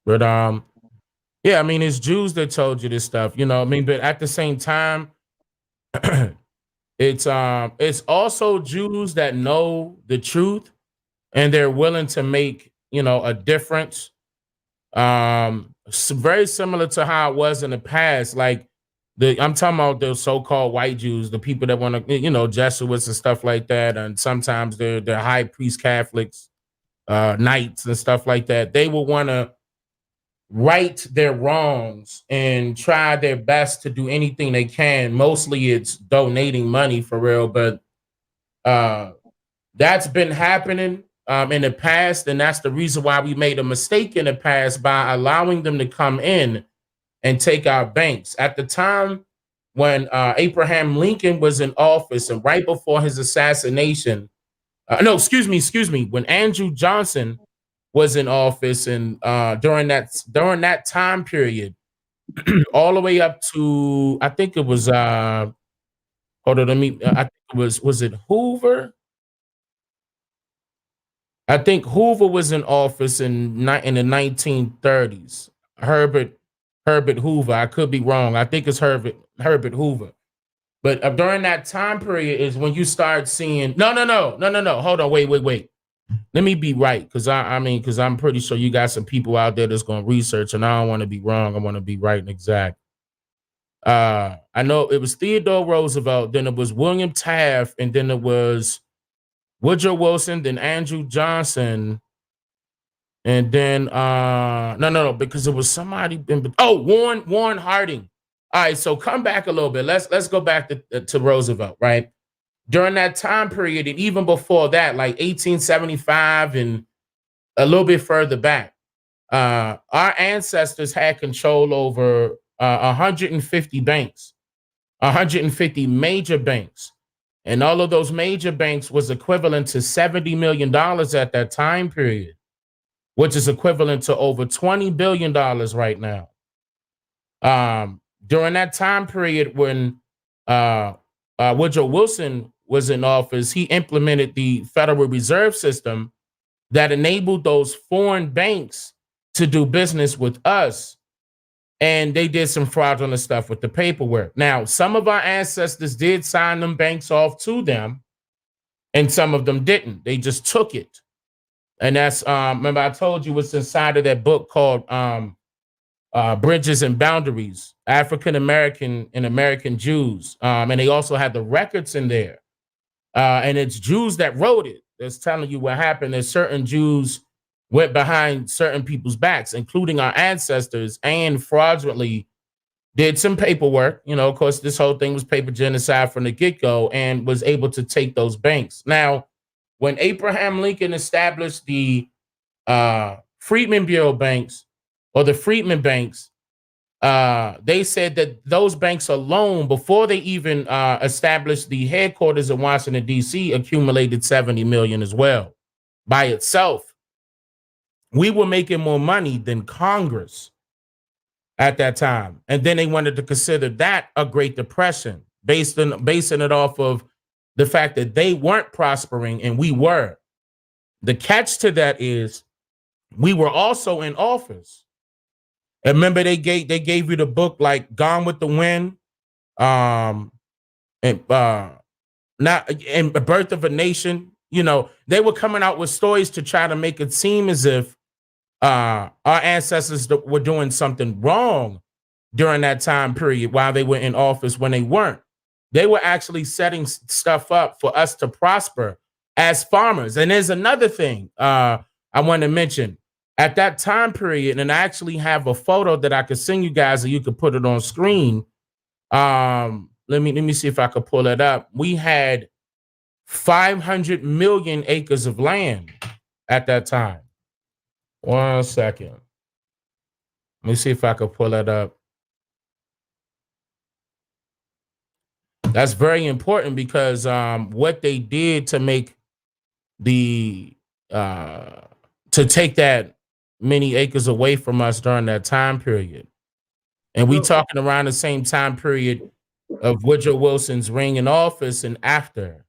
G: But yeah, I mean, it's Jews that told you this stuff, you know what I mean? But at the same time, it's also Jews that know the truth and they're willing to make, you know, a difference. Very similar to how it was in the past. Like I'm talking about the so-called white Jews, the people that want to, you know, Jesuits and stuff like that, and sometimes they're high priest Catholics, knights and stuff like that. They will want to right their wrongs and try their best to do anything they can. Mostly it's donating money for real, but that's been happening in the past, and that's the reason why we made a mistake in the past by allowing them to come in and take our banks. At the time when Abraham Lincoln was in office and right before his assassination, excuse me, when Andrew Johnson was in office, and during that time period, all the way up to, I think it was hold on, I think it was it Hoover? I think Hoover was in office in the 1930s. Herbert Hoover. I could be wrong. I think it's Herbert Hoover. But during that time period is when you start seeing no. Hold on, wait. Let me be right, because because I'm pretty sure you got some people out there that's going to research, and I don't want to be wrong. I want to be right and exact. I know it was Theodore Roosevelt, then it was William Taft, and then it was Woodrow Wilson, then Andrew Johnson, and then no, because it was somebody. Warren Harding. All right, so come back a little bit. Let's go back to Roosevelt, right? During that time period, and even before that, like 1875 and a little bit further back, our ancestors had control over 150 banks, 150 major banks. And all of those major banks was equivalent to $70 million at that time period, which is equivalent to over $20 billion right now. During that time period when Woodrow Wilson was in office, he implemented the Federal Reserve System that enabled those foreign banks to do business with us. And they did some fraudulent stuff with the paperwork. Now, some of our ancestors did sign them banks off to them, and some of them didn't. They just took it. And that's, remember I told you what's inside of that book called Bridges and Boundaries, African American and American Jews. And they also have the records in there. And it's Jews that wrote it. That's telling you what happened. There's certain Jews went behind certain people's backs, including our ancestors, and fraudulently did some paperwork. You know, of course, this whole thing was paper genocide from the get-go, and was able to take those banks. Now, when Abraham Lincoln established the Freedmen Bureau banks, or the Freedmen Banks, they said that those banks alone, before they even established the headquarters in Washington, D.C., accumulated 70 million as well by itself. We were making more money than Congress at that time. And then they wanted to consider that a Great Depression, basing it off of the fact that they weren't prospering and we were. The catch to that is we were also in office. And remember, they gave you the book like Gone with the Wind, and not and The Birth of a Nation. You know, they were coming out with stories to try to make it seem as if our ancestors were doing something wrong during that time period while they were in office when they weren't. They were actually setting stuff up for us to prosper as farmers. And there's another thing I want to mention. At that time period, and I actually have a photo that I could send you guys, and you could put it on screen. Let me see if I could pull it up. We had 500 million acres of land at that time. 1 second. Let me see if I could pull that up. That's very important because what they did to make to take that many acres away from us during that time period. And we talking around the same time period of Woodrow Wilson's reign in office and after.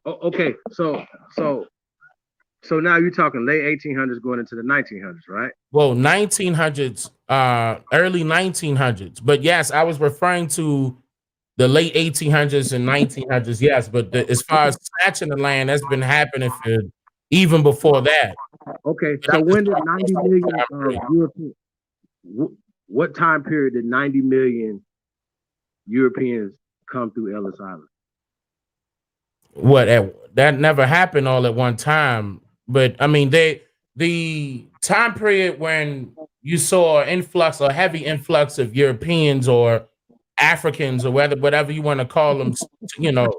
F: Okay, so now you're talking late 1800s going into the 1900s, right?
G: Well, 1900s, early 1900s. But yes, I was referring to the late 1800s and 1900s. Yes, but as far as snatching the land, that's been happening for even before that.
F: Okay, so when did 90 million Europeans? What time period did 90 million Europeans come through Ellis Island?
G: That never happened all at one time. But I mean, the time period when you saw a heavy influx of Europeans or Africans or whatever you want to call them, you know,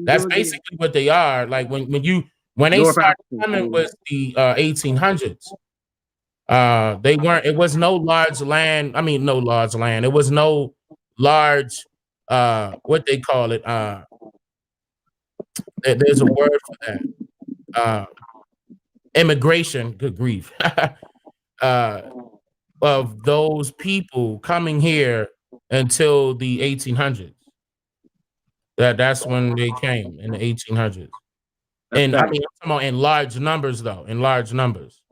G: that's basically what they are. Like when they started coming was the 1800s. They weren't. It was no large land. I mean, no large land. It was no large. What they call it. There's a word for that. Immigration. Good grief. Of those people coming here until the 1800s. That's when they came in the 1800s. And I mean, I'm talking about in large numbers, though. In large numbers.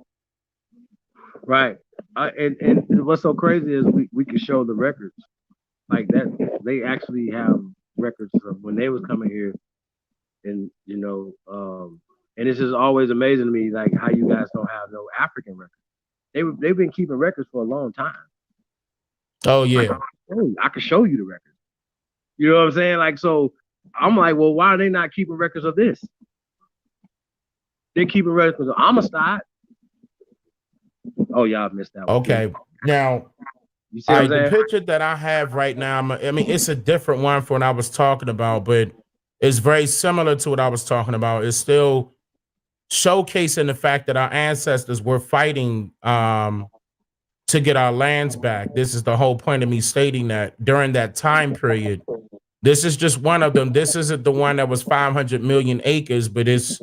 F: Right. And what's so crazy is we can show the records like that. They actually have records of when they was coming here, and you know, and it's just always amazing to me like how you guys don't have no African records. They've been keeping records for a long time.
G: Oh yeah,
F: I can show you the records. You know what I'm saying? Like, so I'm like, well, why are they not keeping records of this? They're keeping records of Amistad. Oh, y'all missed that one.
G: Okay. Now,
F: you see
G: the picture that I have right now, I mean, it's a different one from what I was talking about, but it's very similar to what I was talking about. It's still showcasing the fact that our ancestors were fighting to get our lands back. This is the whole point of me stating that during that time period. This is just one of them. This isn't the one that was 500 million acres, but it's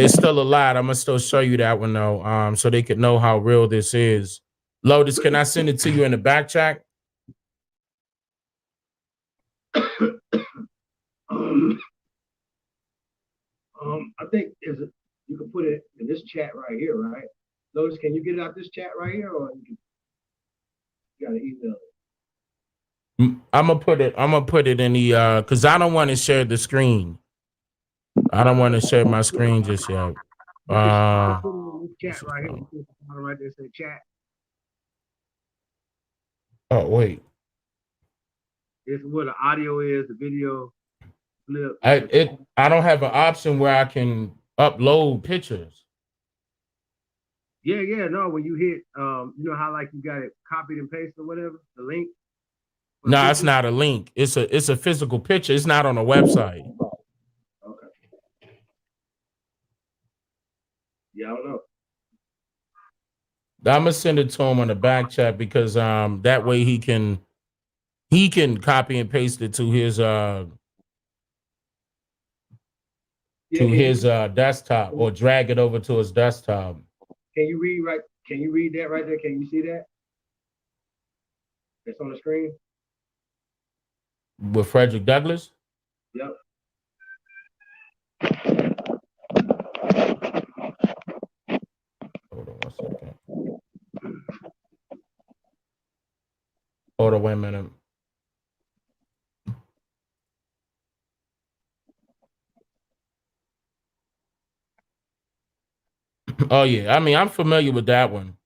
G: still a lot. I'm gonna still show you that one though, so they could know how real this is. Lotus, can I send it to you in the back chat?
F: I think you can put it in this chat right here, right? Lotus, can you get it out this chat right here, or you gotta email it?
G: I'm gonna put it in the because I don't want to share the screen. I don't want to share my screen just yet.
F: Chat right here. Right there, say chat.
G: Oh wait.
F: It's where the audio is, the video flip.
G: I don't have an option where I can upload pictures.
F: Yeah, no. When you hit, you know how like you got it copied and pasted or whatever, the link.
G: No, it's not a link. It's a physical picture. It's not on a website.
F: Okay. Yeah, I don't know.
G: I'm gonna send it to him on the back chat because that way he can copy and paste it to his
F: Yeah, can you
G: desktop or drag it over to his desktop.
F: can you read right? Can you read that right there? Can you see that? It's on the screen.
G: With Frederick Douglass?
F: Yep.
G: Hold on 1 second. Hold on, wait a minute. Oh yeah, I mean I'm familiar with that one.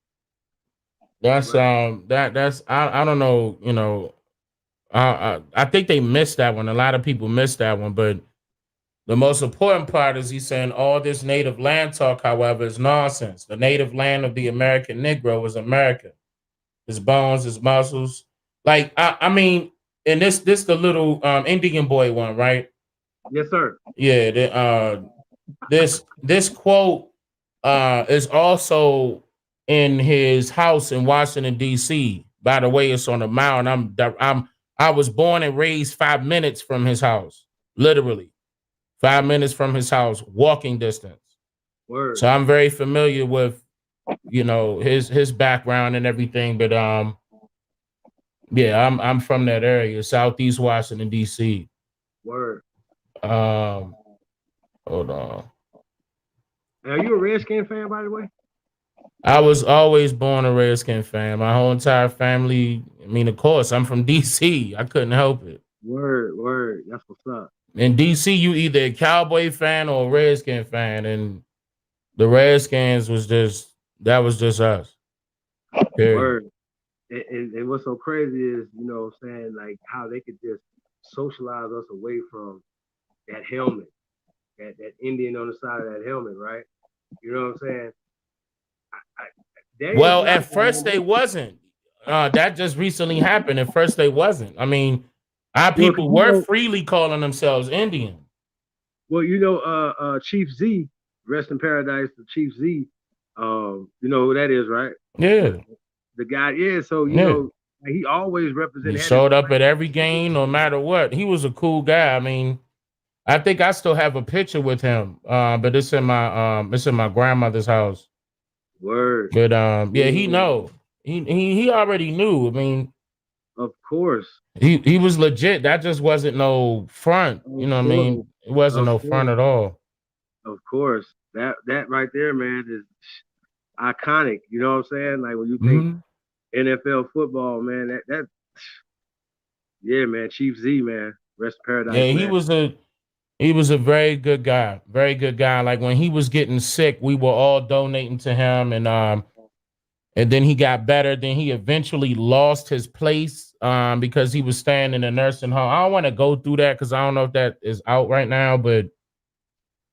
G: That's that's I don't know, you know, I think they missed that one. A lot of people missed that one, but the most important part is he's saying all this native land talk, however, is nonsense. The native land of the American Negro is America. His bones, his muscles. Like I mean, and this the little Indian boy one, right?
F: Yes, sir.
G: Yeah, this quote is also in his house in Washington D.C. By the way, it's on a mile, and I was born and raised 5 minutes from his house, literally 5 minutes from his house, walking distance.
F: Word.
G: So I'm very familiar with his background and everything. But yeah, I'm from that area, Southeast Washington D.C.
F: Word.
G: Hold on.
F: Are you a Redskin fan, by the way?
G: I was always born a Redskin fan. My whole entire family. I mean, of course, I'm from DC. I couldn't help it.
F: Word. That's what's up.
G: In DC, you either a Cowboy fan or a Redskin fan, and the Redskins was just us. Period.
F: Word. And what's so crazy is, saying like how they could just socialize us away from that helmet, that Indian on the side of that helmet, right? You know what I'm saying?
G: Well, at first they wasn't. That just recently happened. At first they wasn't. I mean, our people were freely calling themselves Indian.
F: Well, Chief Z, rest in paradise, the Chief Z. You know who that is, right?
G: Yeah.
F: The guy, yeah. So you know, he always represented.
G: He showed up at every game, no matter what. He was a cool guy. I mean, I think I still have a picture with him, but it's in my grandmother's house.
F: Word.
G: But yeah, he know. He already knew. I mean,
F: of course.
G: He was legit. That just wasn't no front. You know what I mean? It wasn't no front at all.
F: Of course. That right there, man, is iconic. You know what I'm saying? Like when you think NFL football, man, that yeah, man, Chief Z, man. Rest in paradise.
G: Yeah,
F: man.
G: he was a very good guy. Very good guy. Like when he was getting sick, we were all donating to him, and then he got better. Then he eventually lost his place because he was staying in a nursing home. I don't want to go through that because I don't know if that is out right now, but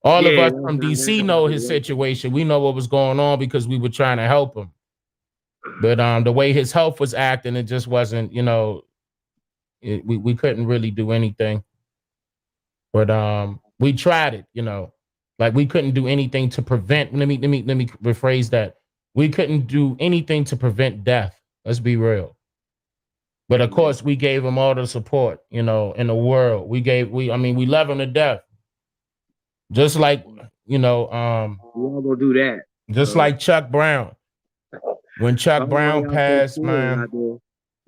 G: all of us from DC know his situation. We know what was going on because we were trying to help him. But the way his health was acting, it just wasn't, we couldn't really do anything. But we tried it, like we couldn't do anything to prevent. Let me rephrase that. We couldn't do anything to prevent death. Let's be real. But of course, we gave him all the support, in the world. We love him to death. Just like,
F: we all gonna do that.
G: Just like Chuck Brown. When Chuck Brown passed, man.
F: Your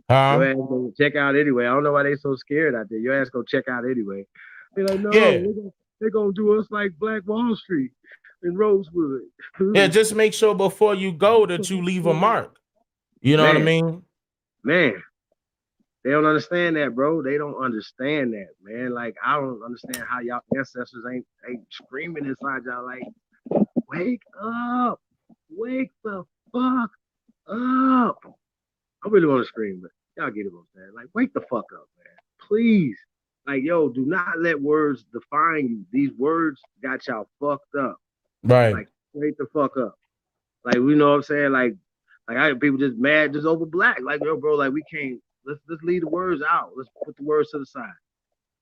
F: ass gonna check out anyway. I don't know why they so scared out there. Your ass gonna check out anyway. They're like, no, they're gonna do us like Black Wall Street in Rosewood.
G: Yeah, just make sure before you go that you leave a mark. You know what I mean?
F: Man, they don't understand that, bro. They don't understand that, man. Like, I don't understand how y'all ancestors ain't screaming inside y'all like, wake up, wake the fuck up. I really want to scream, but y'all get it what I'm saying. Like, wake the fuck up, man. Please. Like, yo, do not let words define you. These words got y'all fucked up.
G: Right.
F: Like, wake the fuck up. Like, you know what I'm saying? Like I have people just mad just over black. Like, yo, bro, like we can't let's leave the words out. Let's put the words to the side.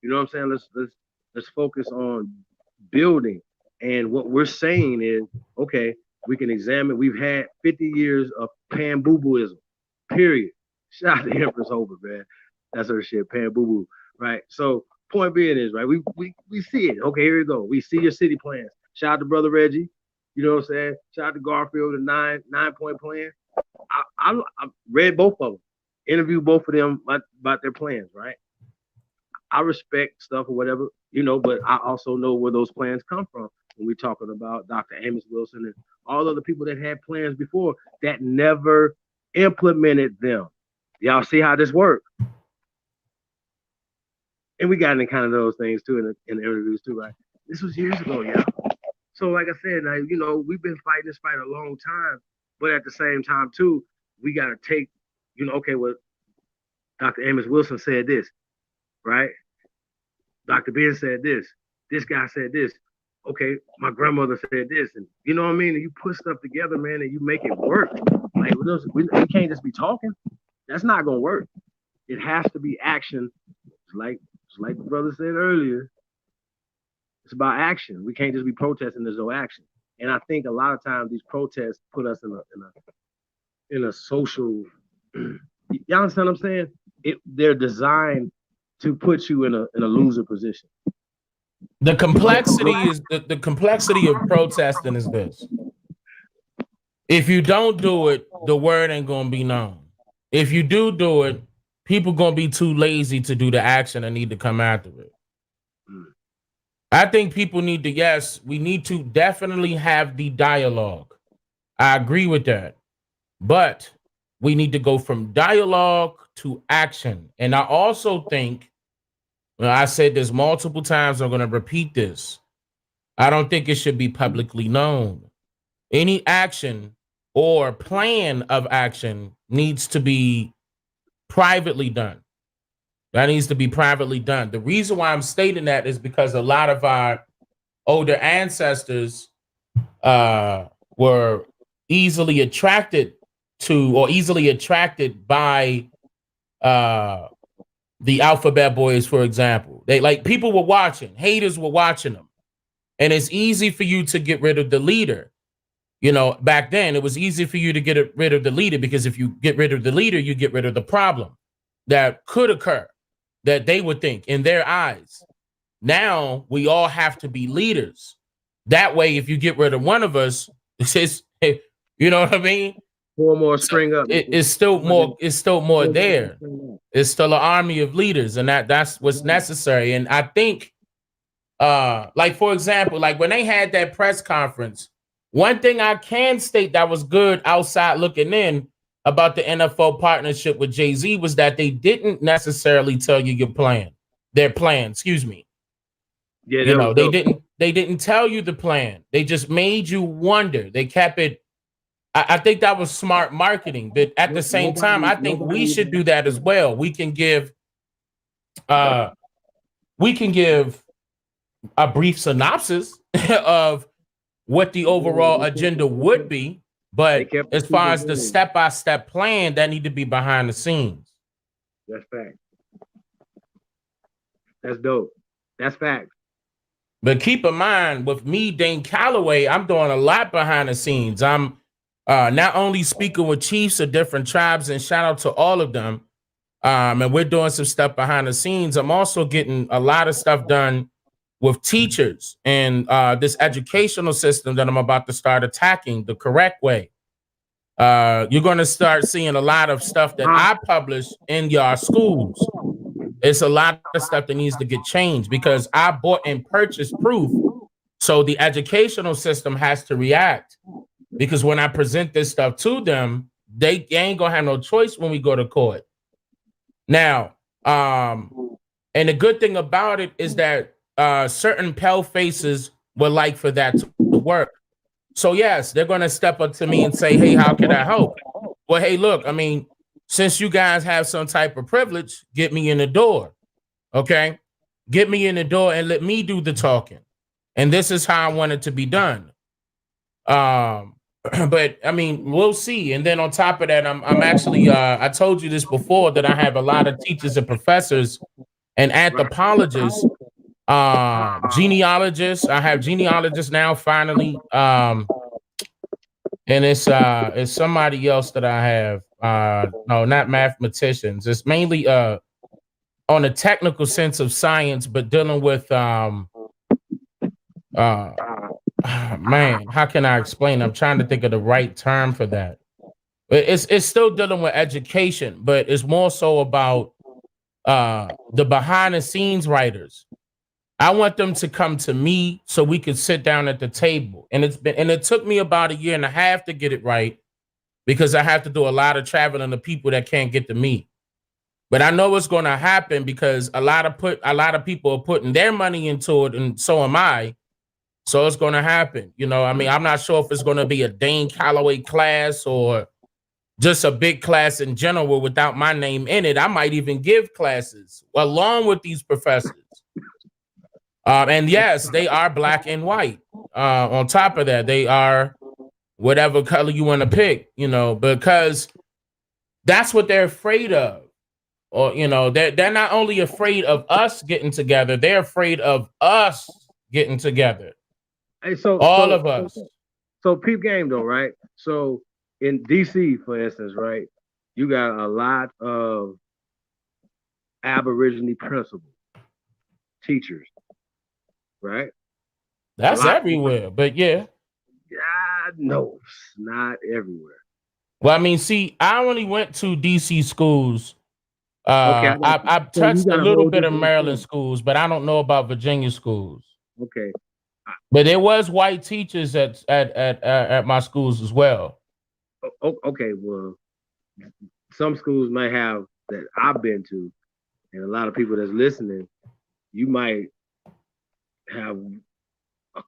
F: You know what I'm saying? Let's focus on building. And what we're saying is, okay, We can examine. We've had 50 years of pan-boo-booism, period. Shout out to Empress Hoover, man. That's her shit, pan-boo-boo, right? So point being is, right, we see it. Okay, here we go. We see your city plans. Shout out to Brother Reggie. You know what I'm saying? Shout out to Garfield, the nine-point plan. I read both of them, interviewed both of them about their plans, right? I respect stuff or whatever, you know, but I also know where those plans come from when we're talking about Dr. Amos Wilson and all other people that had plans before that never implemented them. Y'all see how this works? And we got into kind of those things too in the interviews too, right? This was years ago, y'all. So like I said, now, you know, we've been fighting this fight a long time, but at the same time too, we got to take, you know, okay, well, Dr. Amos Wilson said this, right? Dr. Ben said this. This guy said this. Okay, my grandmother said this. And you know what I mean? And you put stuff together, man, and you make it work. Like, we can't just be talking. That's not going to work. It has to be action. It's like the brother said earlier. It's about action. We can't just be protesting. There's no action. And I think a lot of times these protests put us in a social. Y'all understand what I'm saying? They're designed to put you in a loser position.
G: The complexity is the complexity of protesting is this. If you don't do it, the word ain't gonna be known. If you do it, people gonna be too lazy to do the action and need to come after it. I think people need to, yes, we need to definitely have the dialogue. I agree with that. But we need to go from dialogue to action. And I also think, well, I said this multiple times, I'm going to repeat this. I don't think it should be publicly known. Any action or plan of action needs to be privately done. That needs to be privately done. The reason why I'm stating that is because a lot of our older ancestors were easily attracted to or easily attracted by the Alphabet Boys, for example. They like people were watching, haters were watching them. And it's easy for you to get rid of the leader. You know, back then it was easy for you to get rid of the leader because if you get rid of the leader, you get rid of the problem that could occur, that they would think in their eyes. Now we all have to be leaders. That way, if you get rid of one of us, it's just, you know what I mean?
F: Four more spring up.
G: It's still more. It's still more there. It's still an army of leaders, and that's what's necessary. And I think, like for example, like when they had that press conference, one thing I can state that was good outside looking in about the NFL partnership with Jay-Z was that they didn't necessarily tell you their plan. Excuse me.
F: Yeah,
G: you know, they didn't tell you the plan. They just made you wonder. They kept it. I think that was smart marketing, but at the same time, I think we should do that as well. We can give a brief synopsis of what the overall agenda would be, but as far as the step-by-step plan, that need to be behind the scenes.
F: That's fact. That's dope. That's fact.
G: But keep in mind, with me, Dane Calloway, I'm doing a lot behind the scenes. I'm not only speaking with chiefs of different tribes, and shout out to all of them, and we're doing some stuff behind the scenes. I'm also getting a lot of stuff done with teachers and this educational system that I'm about to start attacking the correct way. You're going to start seeing a lot of stuff that I publish in your schools. It's a lot of stuff that needs to get changed because I bought and purchased proof. So the educational system has to react. Because when I present this stuff to them, they ain't gonna have no choice when we go to court. Now, and the good thing about it is that certain pale faces would like for that to work. So yes, they're gonna step up to me and say, "Hey, how can I help?" Well, hey, look, I mean, since you guys have some type of privilege, get me in the door, okay? Get me in the door and let me do the talking. And this is how I want it to be done. But I mean, we'll see. And then on top of that, I'm actually, I told you this before that I have a lot of teachers and professors and anthropologists, genealogists. I have genealogists now finally And it's somebody else that I have. No, not mathematicians. It's mainly on a technical sense of science, but dealing with man, how can I explain? I'm trying to think of the right term for that. It's still dealing with education, but it's more so about the behind the scenes writers. I want them to come to me so we could sit down at the table. And it took me about 1.5 years to get it right because I have to do a lot of traveling to people that can't get to me. But I know it's going to happen because a lot of people are putting their money into it, and so am I. So it's going to happen. You know, I mean, I'm not sure if it's going to be a Dane Calloway class or just a big class in general without my name in it. I might even give classes along with these professors. And yes, they are black and white. On top of that, they are whatever color you want to pick, you know, because that's what they're afraid of. Or, you know, they're not only afraid of us getting together, they're afraid of us getting together.
F: Hey,
G: All of us.
F: So peep game though, right? So in DC, for instance, right, you got a lot of Aborigine principal teachers, right?
G: That's everywhere, but yeah.
F: Yeah, no, not everywhere.
G: Well, I mean, see, I only went to DC schools.
F: Okay,
G: I've touched a little bit of Maryland schools, but I don't know about Virginia schools.
F: Okay.
G: But there was white teachers at my schools as well.
F: Okay, well, some schools might have that I've been to, and a lot of people that's listening, you might have a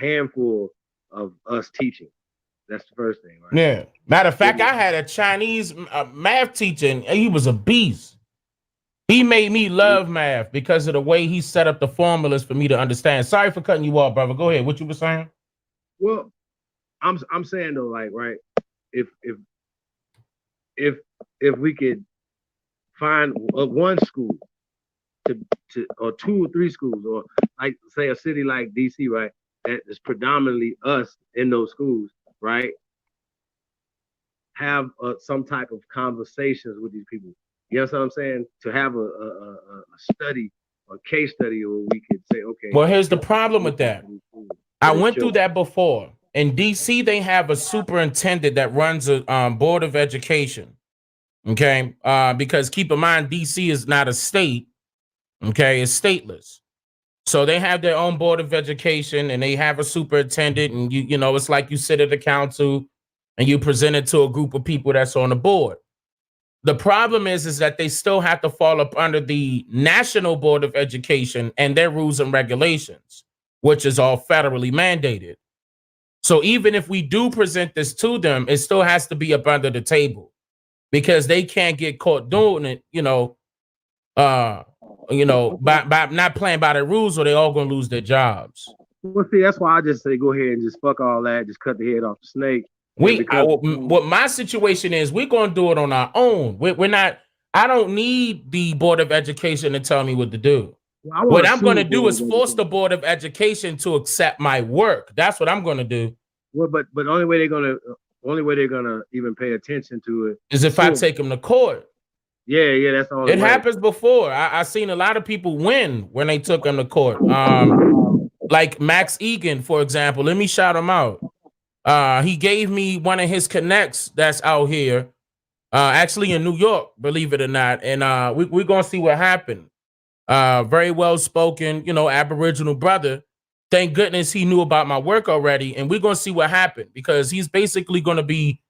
F: handful of us teaching. That's the first thing, right?
G: Yeah. Matter of fact, I had a Chinese math teacher, and he was a beast. He made me love math because of the way he set up the formulas for me to understand. Sorry for cutting you off, brother. Go ahead. What you were saying?
F: Well, I'm saying though, like, right, if we could find one school to or 2 or 3 schools, or like say a city like DC, right, that is predominantly us in those schools, right, have some type of conversations with these people. You know what I'm saying? To have a study or case study where we could say, okay.
G: Well, here's the problem with that. I went through that before. In DC, they have a superintendent that runs a board of education. Okay, because keep in mind, DC is not a state. Okay, it's stateless. So they have their own board of education, and they have a superintendent, and you know, it's like you sit at the council and you present it to a group of people that's on the board. The problem is that they still have to fall up under the National Board of Education and their rules and regulations, which is all federally mandated. So even if we do present this to them, it still has to be up under the table because they can't get caught doing it, by not playing by the rules, or they all gonna lose their jobs.
F: Well, see, that's why I just say go ahead and just fuck all that, just cut the head off the snake.
G: What my situation is, we're gonna do it on our own. We're not. I don't need the Board of Education to tell me what to do. What I'm gonna do is force the Board of Education to accept my work. That's what I'm gonna do.
F: Well, but the only way they're gonna even pay attention to it
G: is if I take them to court.
F: Yeah, that's all.
G: It happens before. I seen a lot of people win when they took them to court. Like Max Egan, for example. Let me shout him out. He gave me one of his connects that's out here, actually in New York, believe it or not. And we're going to see what happened. Very well spoken, Aboriginal brother. Thank goodness he knew about my work already. And we're going to see what happened because he's basically going to be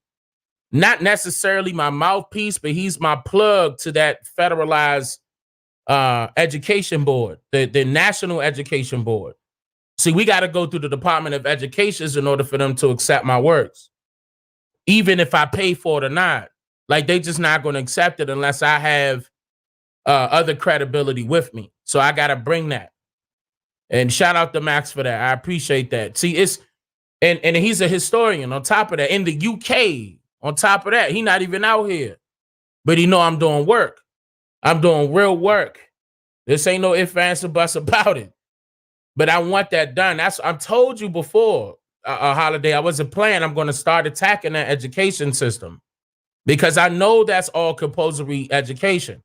G: not necessarily my mouthpiece, but he's my plug to that federalized education board, the National Education Board. See, we got to go through the Department of Education in order for them to accept my works. Even if I pay for it or not. Like, they just not going to accept it unless I have other credibility with me. So I got to bring that. And shout out to Max for that. I appreciate that. See, and he's a historian on top of that. In the UK, on top of that, he not even out here. But he know I'm doing work. I'm doing real work. This ain't no ifs, ands, or buts about it. But I want that done. I told you before, a holiday. I wasn't playing. I'm going to start attacking that education system because I know that's all compulsory education.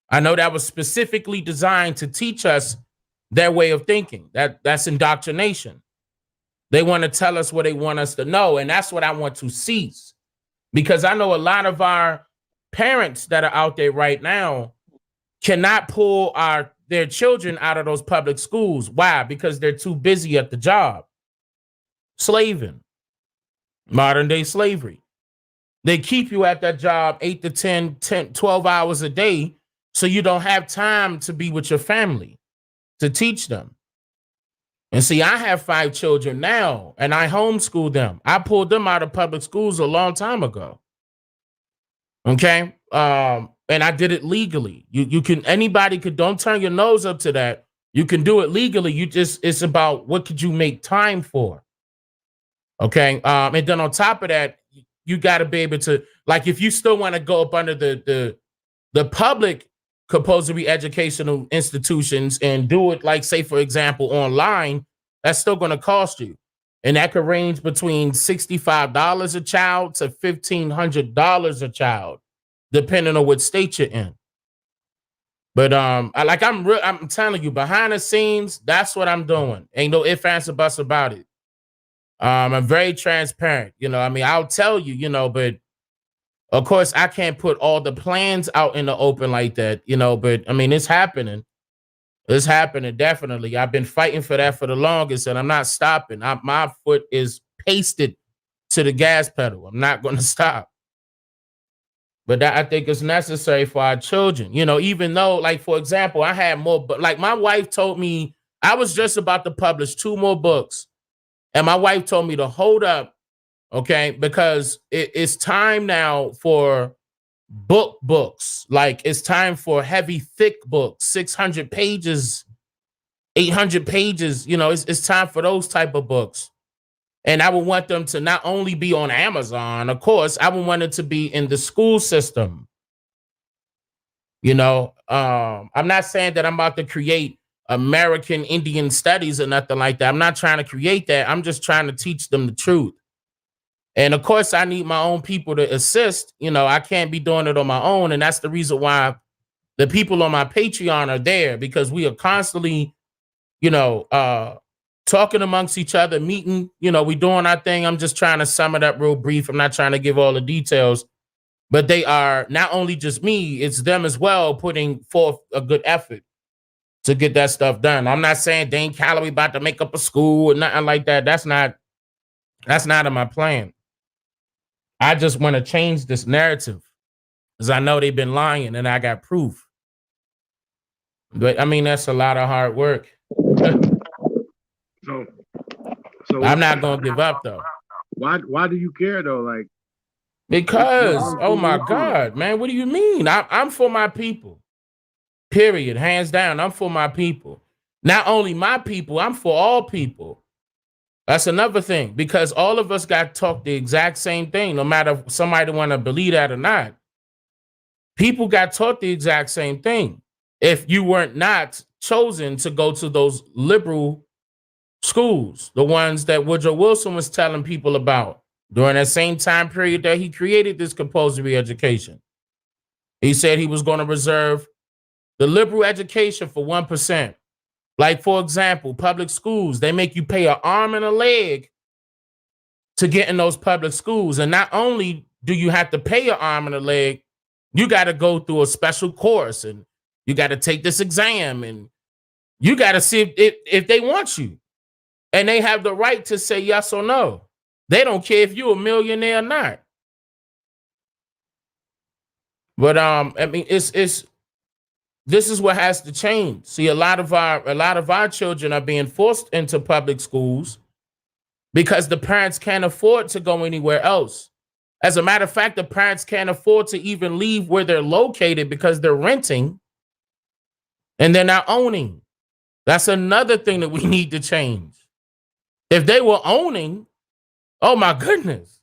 G: I know that was specifically designed to teach us their way of thinking. That's indoctrination. They want to tell us what they want us to know, and that's what I want to cease. Because I know a lot of our parents that are out there right now cannot pull their children out of those public schools. Why? Because they're too busy at the job. Slaving. Modern day slavery. They keep you at that job 8 to 10, 12 hours a day, so you don't have time to be with your family, to teach them. And see, I have 5 children now, and I homeschool them. I pulled them out of public schools a long time ago. Okay? And I did it legally. You can, anybody could, don't turn your nose up to that. You can do it legally. It's about what could you make time for? Okay? And then on top of that, you got to be able to, like, if you still want to go up under the public compulsory educational institutions and do it, like, say, for example, online, that's still going to cost you. And that could range between $65 a child to $1,500 a child, depending on what state you're in. But I'm telling you, behind the scenes, that's what I'm doing. Ain't no ifs, ands, or buts about it. I'm very transparent. I mean, I'll tell you, but of course I can't put all the plans out in the open like that, but I mean, it's happening. It's happening, definitely. I've been fighting for that for the longest, and I'm not stopping. My foot is pasted to the gas pedal. I'm not going to stop. But that, I think, is necessary for our children. Even though, like, for example, I had more, but like my wife told me I was just about to publish 2 more books. And my wife told me to hold up, okay, because it's time now for books. Like, it's time for heavy, thick books, 600 pages, 800 pages. It's time for those type of books. And I would want them to not only be on Amazon, of course, I would want it to be in the school system. I'm not saying that I'm about to create American Indian studies or nothing like that. I'm not trying to create that. I'm just trying to teach them the truth. And of course, I need my own people to assist. I can't be doing it on my own. And that's the reason why the people on my Patreon are there, because we are constantly, talking amongst each other, meeting, we doing our thing. I'm just trying to sum it up real brief. I'm not trying to give all the details, but they are not only just me, it's them as well, putting forth a good effort to get that stuff done. I'm not saying Dane Calloway about to make up a school or nothing like that. That's not in my plan. I just want to change this narrative because I know they've been lying and I got proof. But I mean, that's a lot of hard work.
F: So
G: I'm not going to give up, though.
F: Why do you care, though? Like,
G: because, oh my God, man, what do you mean? I'm for my people. Period. Hands down. I'm for my people. Not only my people, I'm for all people. That's another thing, because all of us got taught the exact same thing, no matter if somebody want to believe that or not. People got taught the exact same thing. If you weren't not chosen to go to those liberal schools, the ones that Woodrow Wilson was telling people about during that same time period that he created this compulsory education. He said he was going to reserve the liberal education for 1%. Like, for example, public schools, they make you pay an arm and a leg to get in those public schools. And not only do you have to pay an arm and a leg, you got to go through a special course and you got to take this exam and you got to see if they want you. And they have the right to say yes or no. They don't care if you're a millionaire or not. But I mean, this is what has to change. See, a lot of our children are being forced into public schools because the parents can't afford to go anywhere else. As a matter of fact, the parents can't afford to even leave where they're located because they're renting and they're not owning. That's another thing that we need to change. If they were owning, oh my goodness,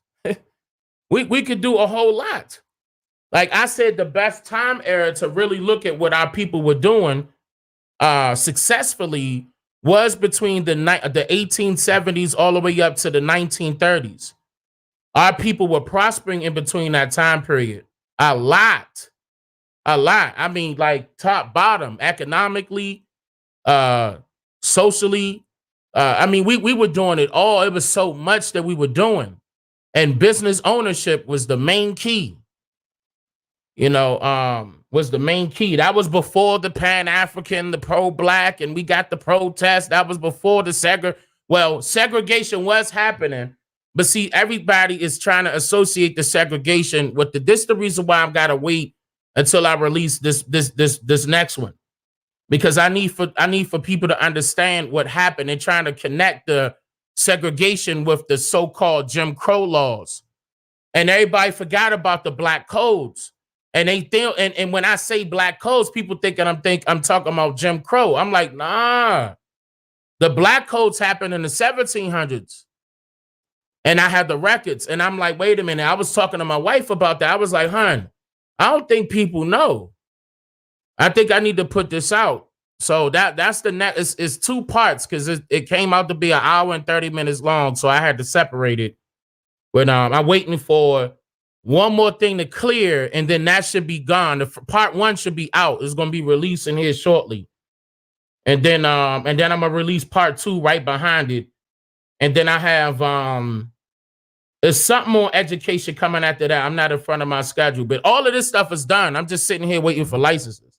G: we could do a whole lot. Like I said, the best time era to really look at what our people were doing successfully was between the 1870s all the way up to the 1930s. Our people were prospering in between that time period. A lot. I mean, like top bottom, economically, socially. I mean, we were doing it all. It was so much that we were doing. And business ownership was the main key. Was the main key. That was before the Pan-African, the pro-black, and we got the protest. That was before the segregation was happening. But see, everybody is trying to associate the segregation with this. The reason why I've got to wait until I release this next one, because I need for people to understand what happened. They're trying to connect the segregation with the so-called Jim Crow laws, and everybody forgot about the black codes. And they think, and when I say black codes, people think I'm talking about Jim Crow. I'm like, nah, the black codes happened in the 1700s. And I had the records, and I'm like, wait a minute. I was talking to my wife about that. I was like, hun, I don't think people know. I think I need to put this out. So that's the next. It's 2 parts because it came out to be an hour and 30 minutes long. So I had to separate it. But I'm waiting for one more thing to clear, and then that should be gone. Part 1 should be out. It's going to be releasing here shortly. And then I'm gonna release part 2 right behind it. And then I have there's something more education coming after that. I'm not in front of my schedule, but all of this stuff is done. I'm just sitting here waiting for licenses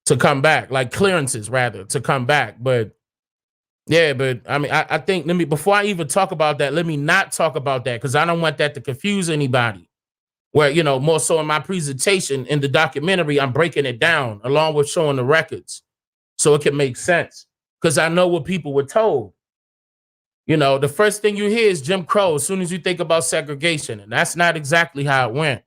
G: to come back, like clearances rather, to come back. But yeah, but I mean, I think before I even talk about that, let me not talk about that because I don't want that to confuse anybody. Where, more so in my presentation in the documentary, I'm breaking it down along with showing the records so it can make sense because I know what people were told. The first thing you hear is Jim Crow as soon as you think about segregation. And that's not exactly how it went.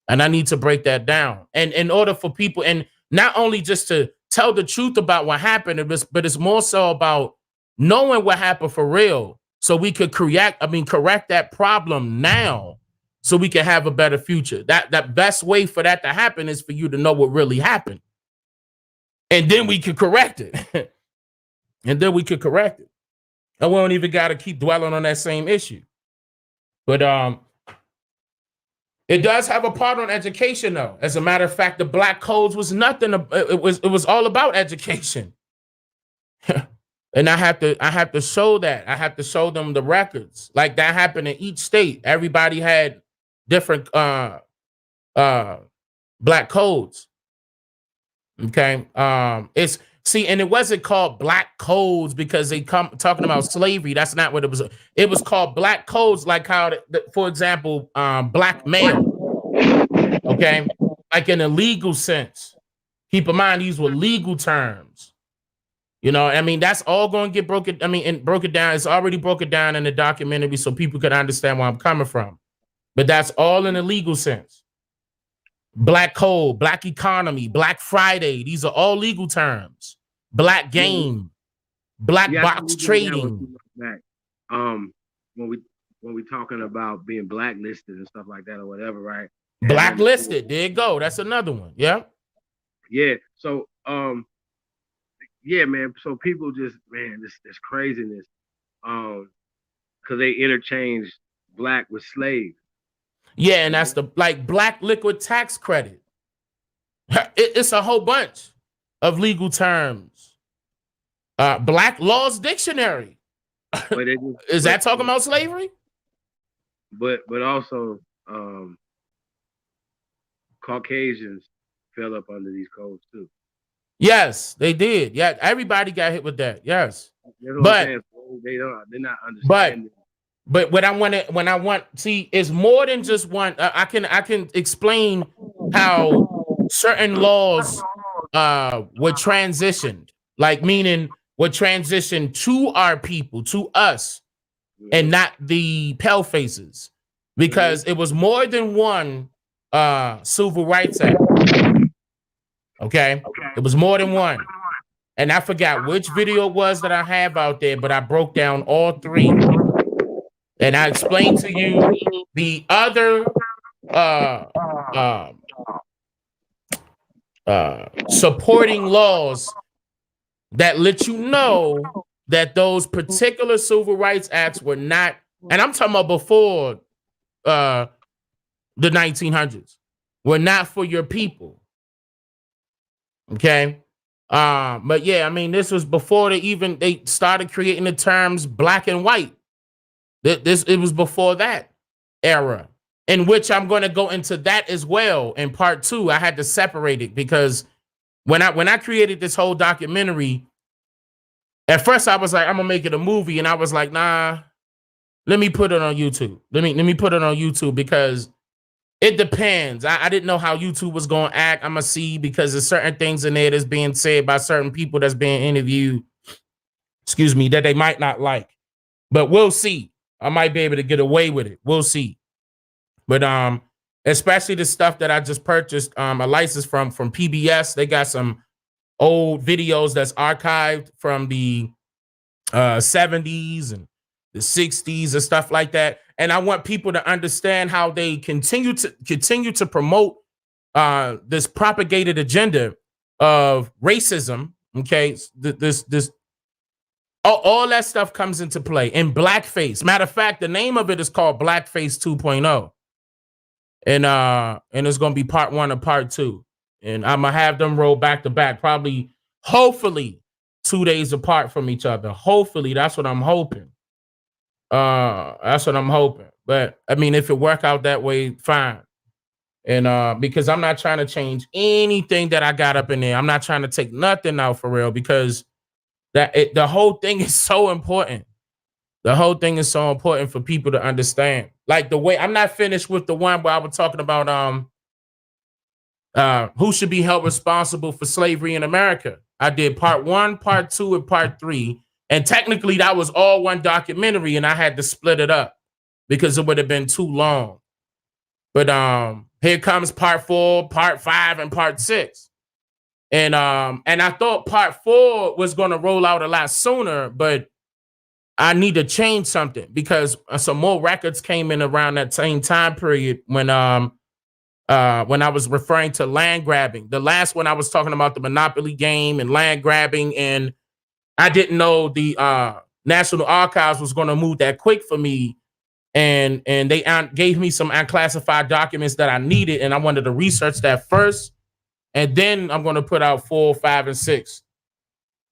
G: And I need to break that down. And in order for people, and not only just to tell the truth about what happened, but it's more so about knowing what happened for real. So we could correct that problem now so we can have a better future. That best way for that to happen is for you to know what really happened. And then we could correct it. And we don't even got to keep dwelling on that same issue. But it does have a part on education, though. As a matter of fact, the black codes was nothing. It was all about education. And I have to show that. I have to show them the records. Like that happened in each state. Everybody had different black codes. Okay. And it wasn't called black codes because they come talking about slavery. That's not what it was. It was called black codes, like how, for example, black male. Okay, like in a legal sense. Keep in mind these were legal terms. That's all going to get broken. And broke it down. It's already broken down in the documentary so people can understand where I'm coming from. But that's all in a legal sense. Black code, black economy, Black Friday. These are all legal terms. Black game, black box trading.
F: When we talking about being blacklisted and stuff like that or whatever, right?
G: Blacklisted. There you go. That's another one. Yeah.
F: Yeah. So yeah, man. So people just, man, this craziness. Because they interchange black with slave.
G: Yeah, and that's the black liquid tax credit. It's a whole bunch of legal terms. Black Laws Dictionary. Is that talking about slavery?
F: But also Caucasians fell up under these codes too.
G: Yes, they did. Yeah, everybody got hit with that. Yes,
F: but they're not understanding.
G: But what I want, see, it's more than just one. I can explain how certain laws were transitioned, like meaning were transitioned to our people, to us, and not the pale faces, because it was more than one Civil Rights Act. Okay, it was more than one, and I forgot which video it was that I have out there, but I broke down all 3. And I explained to you the other supporting laws that let you know that those particular civil rights acts were not, and I'm talking about before the 1900s, were not for your people. Okay. But yeah, I mean, this was before they started creating the terms black and white. It was before that era, in which I'm going to go into that as well in part 2. I had to separate it because when I created this whole documentary, at first I was like, I'm gonna make it a movie, and I was like, nah, let me put it on YouTube. Let me put it on YouTube because it depends. I didn't know how YouTube was gonna act. I'm gonna see because there's certain things in there that's being said by certain people that's being interviewed, excuse me, that they might not like. But we'll see. I might be able to get away with it. We'll see. But especially the stuff that I just purchased a license from PBS. They got some old videos that's archived from the 70s and the 60s and stuff like that. And I want people to understand how they continue to promote this propagated agenda of racism. Okay, this all that stuff comes into play in blackface. Matter of fact, the name of it is called Blackface 2.0. And it's gonna be part 1 and part 2. And I'm gonna have them roll back to back, probably, hopefully, 2 days apart from each other. Hopefully, that's what I'm hoping. That's what I'm hoping. But I mean, if it work out that way, fine. And because I'm not trying to change anything that I got up in there. I'm not trying to take nothing out for real because the whole thing is so important. The whole thing is so important for people to understand. Like the way I'm not finished with the one where I was talking about who should be held responsible for slavery in America. I did part 1, part 2, and part 3. And technically that was all one documentary, and I had to split it up because it would have been too long. But here comes part 4, part 5, and part 6. And I thought part 4 was going to roll out a lot sooner, but I need to change something because some more records came in around that same time period when I was referring to land grabbing. The last one I was talking about the Monopoly game and land grabbing, and I didn't know the National Archives was going to move that quick for me, and they gave me some unclassified documents that I needed, and I wanted to research that first, and then I'm going to put out 4, 5, and 6,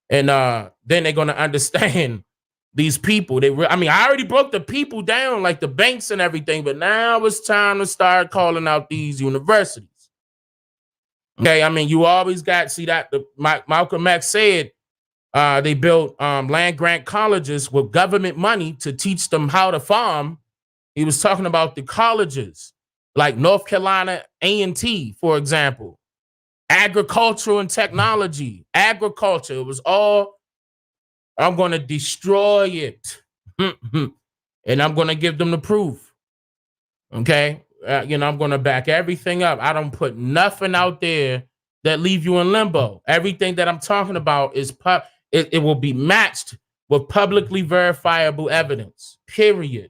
G: and then they're going to understand these people. I mean, I already broke the people down, like the banks and everything, but now it's time to start calling out these universities. Okay, I mean, you always got, see that Malcolm X said they built land grant colleges with government money to teach them how to farm. He was talking about the colleges like North Carolina A&T, for example, agricultural and technology, agriculture. It was all, I'm going to destroy it. And I'm going to give them the proof. Okay. I'm going to back everything up. I don't put nothing out there that leave you in limbo. Everything that I'm talking about is it will be matched with publicly verifiable evidence. Period.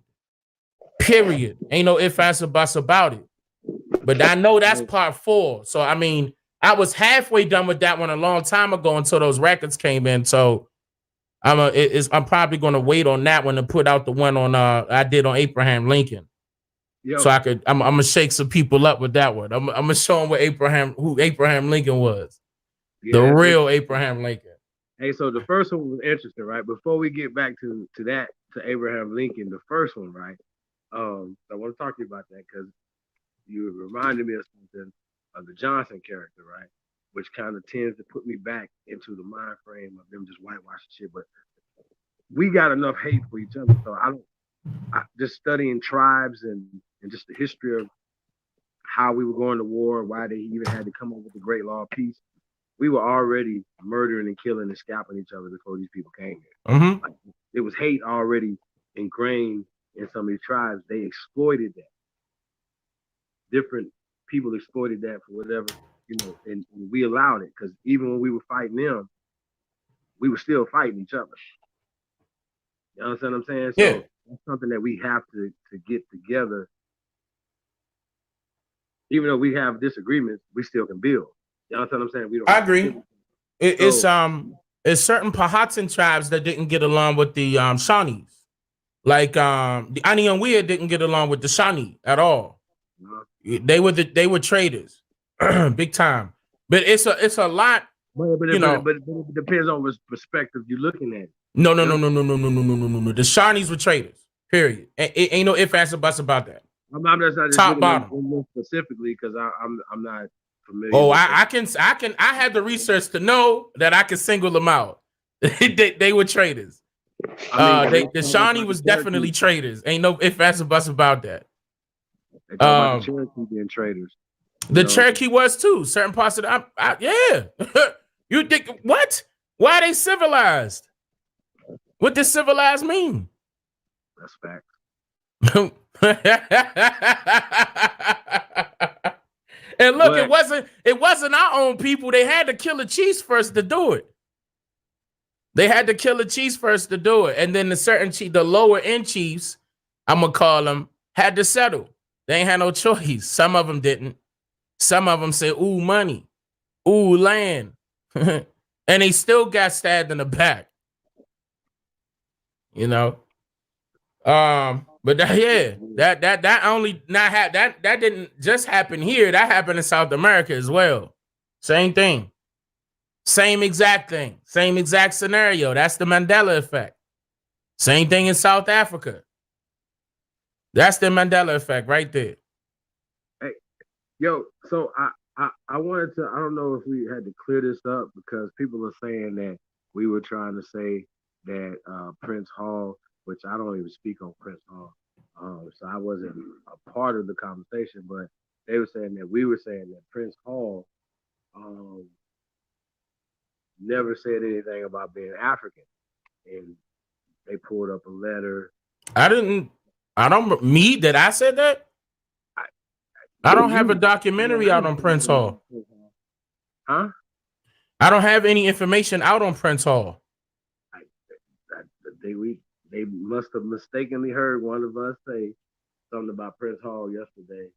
G: Ain't no ifs, ands, or buts about it. But I know that's part 4. So, I mean, I was halfway done with that one a long time ago until those records came in. So, I'm probably going to wait on that one to put out the one on I did on Abraham Lincoln. Yo. So I'm gonna shake some people up with that one. I'm gonna show them who Abraham Lincoln was. Yeah, the real Abraham Lincoln.
F: Hey, so the first one was interesting, right? Before we get back to Abraham Lincoln, the first one, right? I want to talk to you about that because you reminded me of something of the Johnson character, right? Which kind of tends to put me back into the mind frame of them just whitewashing shit. But we got enough hate for each other. So I just studying tribes and just the history of how we were going to war, why they even had to come up with the Great Law of Peace. We were already murdering and killing and scalping each other before these people came here.
G: Mm-hmm.
F: Like, it was hate already ingrained in some of these tribes. They exploited that. Different people exploited that for whatever, and we allowed it because even when we were fighting them, we were still fighting each other. You understand what I'm saying? So that's something that we have to get together. Even though we have disagreements, we still can build. You understand what I'm saying?
G: I agree. it's certain Powhatan tribes that didn't get along with the Shawnees. Like the Anianwea didn't get along with the Shawnee at all. They were traders, big time. But it's a lot.
F: But it depends on which perspective you're looking at.
G: No. The Shawnees were traders. Period. Ain't no ifs, ands, or buts about that.
F: I'm just not
G: top bottom
F: specifically because I'm not familiar.
G: Oh, I had the research to know that I could single them out. they were traders. The Shawnee was definitely traders. Ain't no ifs, ands, or buts about that.
F: They talk about the Cherokee being traders.
G: The Cherokee was too. Certain parts of the yeah. You think what? Why are they civilized? What does civilized mean?
F: That's fact.
G: And look, it wasn't our own people. They had to kill the chiefs first to do it. And then the lower end chiefs, I'm gonna call them, had to settle. They ain't had no choice. Some of them didn't. Some of them said, "Ooh, money, ooh, land," and they still got stabbed in the back. You know. But that didn't just happen here. That happened in South America as well. Same thing. Same exact thing. Same exact scenario. That's the Mandela effect. Same thing in South Africa. That's the Mandela effect right there.
F: Hey, yo, so I wanted to, I don't know if we had to clear this up because people are saying that we were trying to say that Prince Hall, which I don't even speak on Prince Hall, so I wasn't a part of the conversation, but they were saying that we were saying that Prince Hall never said anything about being African, and they pulled up a letter.
G: I said that? I don't have a documentary out on Prince Hall.
F: Huh?
G: I don't have any information out on Prince Hall.
F: They must have mistakenly heard one of us say something about Prince Hall yesterday.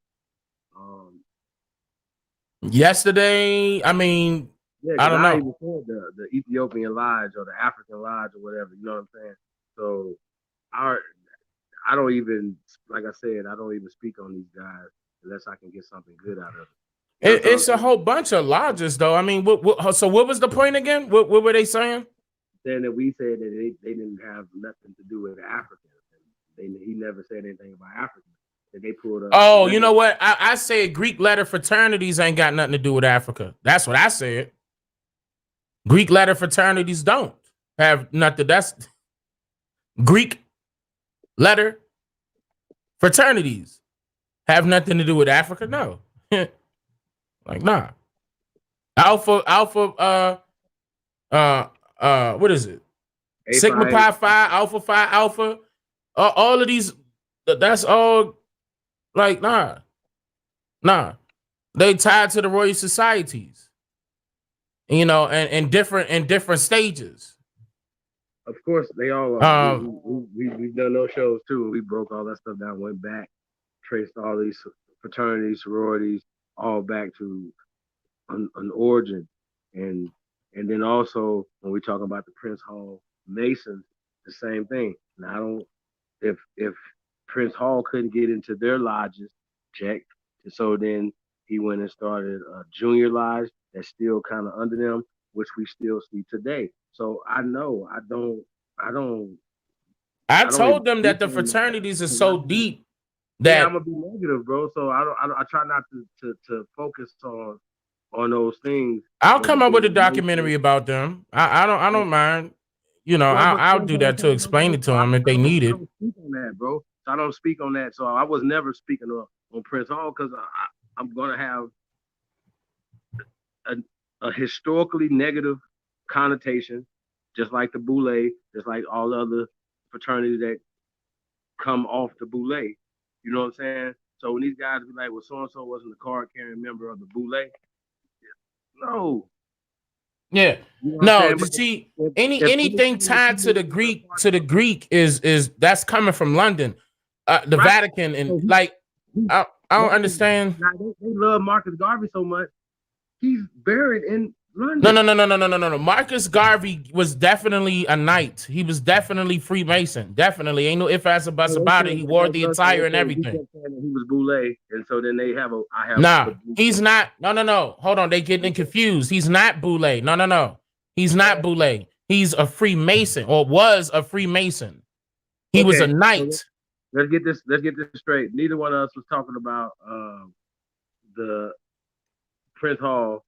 G: Yesterday, I mean,
F: yeah,
G: I don't know.
F: I even said the Ethiopian Lodge or the African Lodge or whatever, you know what I'm saying? So I don't even, like I said, I don't even speak on these guys unless I can get something good out of it.
G: It's a whole bunch of lodges, though. I mean, so what was the point again? What were they saying?
F: Saying that we said that they didn't have nothing to do with Africans. He never said anything about Africans. That they pulled up.
G: Oh, you know what? I said Greek letter fraternities ain't got nothing to do with Africa. That's what I said. Greek letter fraternities don't have nothing. That's Greek letter fraternities have nothing to do with Africa. No. Like, nah. Alpha, what is it? Sigma Pi Phi, Alpha Phi Alpha. All of these, that's all like, nah. They tied to the Royal Societies, you know, and different stages.
F: Of course, they all are. We've done those shows too. We broke all that stuff down, went back, traced all these fraternities, sororities, all back to an origin. And then also when we talk about the Prince Hall Masons, the same thing. Now if Prince Hall couldn't get into their lodges, check. So then he went and started a junior lodge that's still kind of under them, which we still see today. So I
G: told them that the fraternities are so deep that
F: I'm gonna be negative, bro. So I try not to focus on those things.
G: I'll come up with a documentary about them. I don't mind. You know, I'll do that to explain it to them if they need it.
F: I don't speak on that, bro. So I don't speak on that. So I was never speaking on Prince Hall because I'm gonna have a historically negative connotation, just like the Boule, just like all the other fraternities that come off the Boule. You know what I'm saying? So when these guys be like, well, so-and-so wasn't a card-carrying member of the Boule. No.
G: Yeah. You know no, see, anything tied to the Greek is that's coming from London. The right. Vatican and like I don't understand.
F: Now, they love Marcus Garvey so much. He's buried in
G: No. Marcus Garvey was definitely a knight. He was definitely Freemason. Definitely. Ain't no ifs, ands, or buts about it. He wore the attire and everything.
F: He was Boule, and so then they have
G: Nah, he's not. No. Hold on. They getting confused. He's not Boule. No. He's not Boule. He's a Freemason, or was a Freemason. He was a knight.
F: So let's get this straight. Neither one of us was talking about the Prince Hall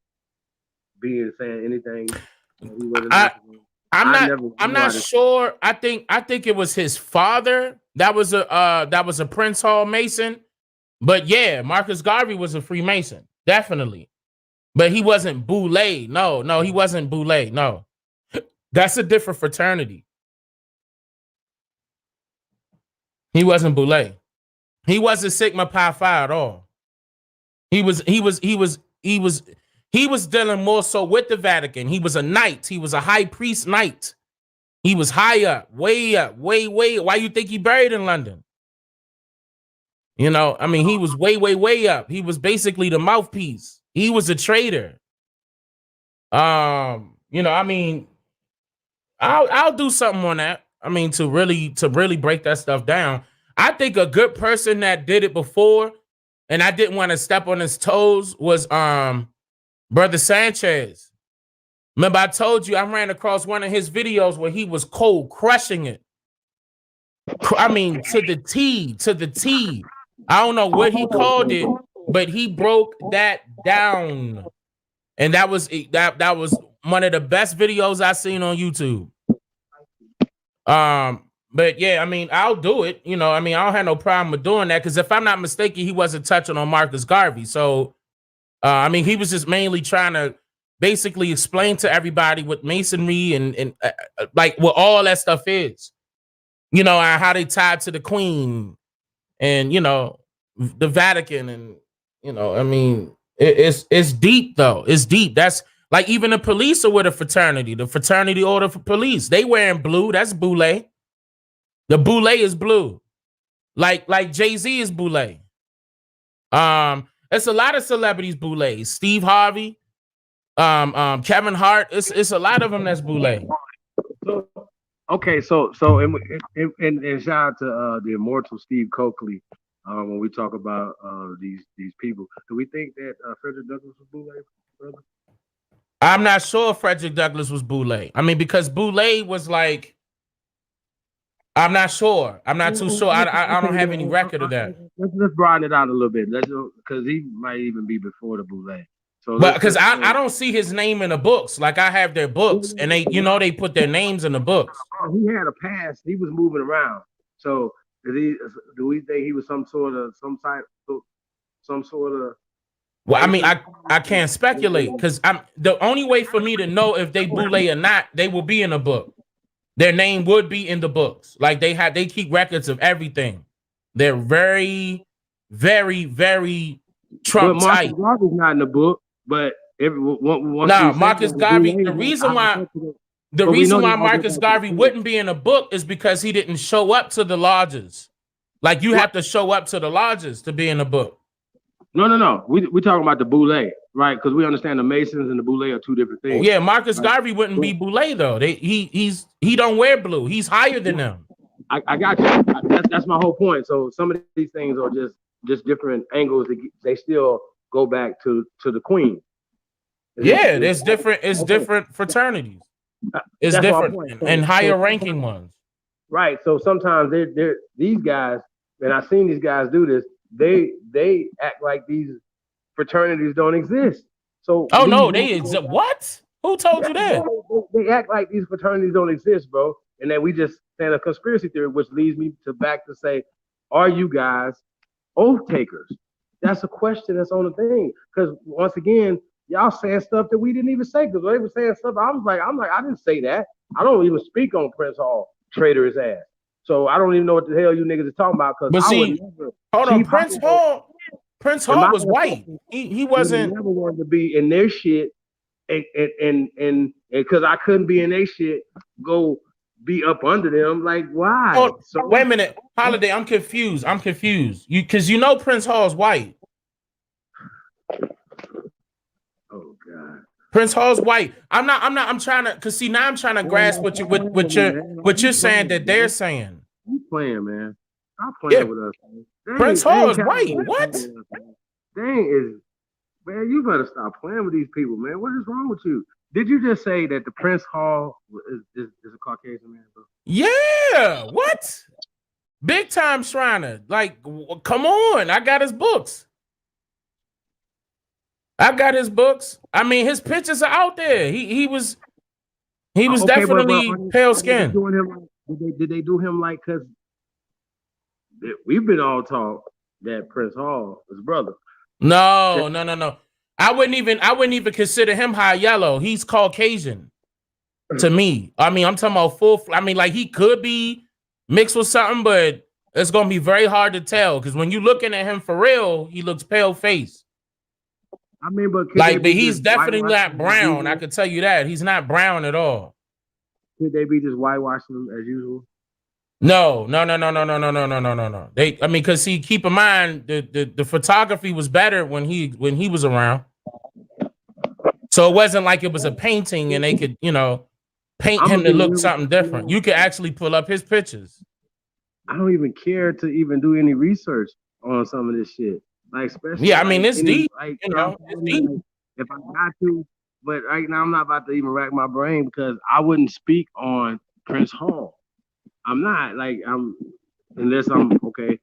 F: being saying anything.
G: I'm not sure. I think it was his father that was a Prince Hall Mason. But yeah, Marcus Garvey was a Freemason, definitely. But he wasn't Boule. No, he wasn't Boule. No, that's a different fraternity. He wasn't Boule. He wasn't Sigma Pi Phi at all. He was dealing more so with the Vatican. He was a knight. He was a high priest knight. He was high up, way up, way. Why you think he buried in London? You know, I mean, he was way up. He was basically the mouthpiece. He was a traitor. You know, I mean, I'll do something on that. I mean, to really break that stuff down. I think a good person that did it before, and I didn't want to step on his toes, was Brother Sanchez. Remember, I told you I ran across one of his videos where he was cold crushing it. I mean, to the T. I don't know what he called it, but he broke that down. And that was one of the best videos I seen on YouTube. But yeah, I mean, I'll do it. You know, I mean, I don't have no problem with doing that, because if I'm not mistaken, he wasn't touching on Marcus Garvey. So, I mean, he was just mainly trying to basically explain to everybody what Masonry and like what all that stuff is. You know, how they tied to the Queen and, you know, the Vatican, and, you know, I mean, it's deep though. It's deep. That's like even the police are with a fraternity, the Fraternity Order for Police. They wearing blue. That's Boule. The Boule is blue. Like Jay-Z is Boule. It's a lot of celebrities Boule. Steve Harvey, Kevin Hart. It's a lot of them that's Boule.
F: Okay, so and shout out to the immortal Steve Coakley. When we talk about these people, do we think that Frederick Douglass was Boule, brother?
G: I'm not sure if Frederick Douglass was Boule. I mean, because Boule was like, I'm not sure. I'm not too sure. I don't have any record of that.
F: Let's broaden it out a little bit. Because he might even be before the Boule. So,
G: but because I don't see his name in the books. Like I have their books, and they put their names in the books.
F: He had a past. He was moving around. So do we think he was some sort of?
G: Well, I mean, I can't speculate, because the only way for me to know if they Boule or not, they will be in the book. Their name would be in the books. Like they keep records of everything. They're very, very, very Trump tight.
F: Marcus Garvey's not in the book, but
G: Marcus Garvey. The reason why Marcus Garvey wouldn't be in a book is because he didn't show up to the lodges. Like you have to show up to the lodges to be in a book.
F: No. We're talking about the Boule, right? Because we understand the Masons and the Boule are two different things.
G: Yeah, Marcus Garvey wouldn't be Boule though. He don't wear blue. He's higher than them.
F: I got you. That's my whole point. So some of these things are just different angles. They still go back to the Queen.
G: There's different. It's different fraternities. It's
F: That's
G: different and higher ranking ones.
F: Right. So sometimes they're these guys, and I've seen these guys do this. They act like these fraternities don't exist. So
G: they exist. What? Who told you that?
F: They act like these fraternities don't exist, bro. And then we just stand a conspiracy theory, which leads me back to say, are you guys oath takers? That's a question that's on the thing. Because once again, y'all saying stuff that we didn't even say. Because they were saying stuff, I'm like, I didn't say that. I don't even speak on Prince Hall, traitor his ass. So I don't even know what the hell you niggas are talking about.
G: But see, hold on, Prince Hall was white. He wasn't.
F: I never wanted to be in their shit, and because I couldn't be in their shit, go be up under them. Like why?
G: Oh, wait a minute, Holiday. I'm confused. Because you know Prince Hall's white.
F: Oh God.
G: Prince Hall's white. I'm trying to, cause see, now I'm trying to grasp what you're saying that they're saying.
F: You playing, man. Stop
G: Yeah,
F: playing with us, man.
G: Prince
F: They
G: Hall
F: ain't
G: is white.
F: capitalizing
G: What?
F: with us, man. They ain't man, you better stop playing with these people, man. What is wrong with you? Did you just say that the Prince Hall is a Caucasian man, bro?
G: Yeah. What? Big time Shriner. Like, come on. I got his books. I mean, his pictures are out there. He was
F: Okay,
G: definitely pale skin.
F: Did they do him like, because we've been all taught that Prince Hall is brother.
G: No. I wouldn't even consider him high yellow. He's Caucasian to me. I mean, I'm talking about full. I mean, like he could be mixed with something, but it's gonna be very hard to tell because when you looking at him for real, he looks pale face.
F: I mean, but
G: he's definitely not brown. I could tell you that he's not brown at all.
F: Could they be just whitewashing him as usual?
G: No. Because see, keep in mind the photography was better when he was around. So it wasn't like it was a painting and they could, paint him to look something different. You could actually pull up his pictures.
F: I don't even care to even do any research on some of this shit. Like, especially
G: I mean, it's deep.
F: Like,
G: It's deep.
F: If I got to, but right now I'm not about to even rack my brain because I wouldn't speak on Prince Hall. I'm not unless I'm okay.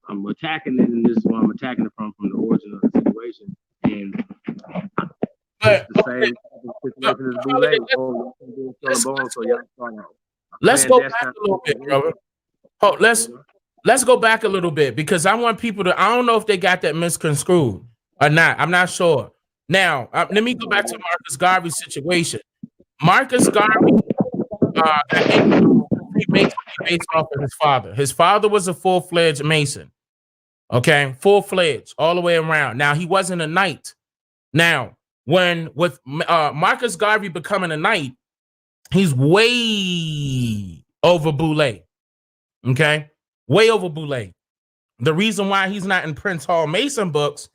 F: I'm attacking it, and this is where I'm attacking it from the origin of the situation. And
G: but
F: the same situation as Boulay.
G: Let's go back a little bit, brother. Oh, let's go back a little bit because I want people to. I don't know if they got that misconstrued or not. I'm not sure. Now, let me go back to Marcus Garvey's situation. Marcus Garvey, based off of his father. His father was a full-fledged Mason. Okay, full-fledged all the way around. Now he wasn't a knight. Now, with Marcus Garvey becoming a knight, he's way over Boulay. Okay, way over Boulay. The reason why he's not in Prince Hall Mason books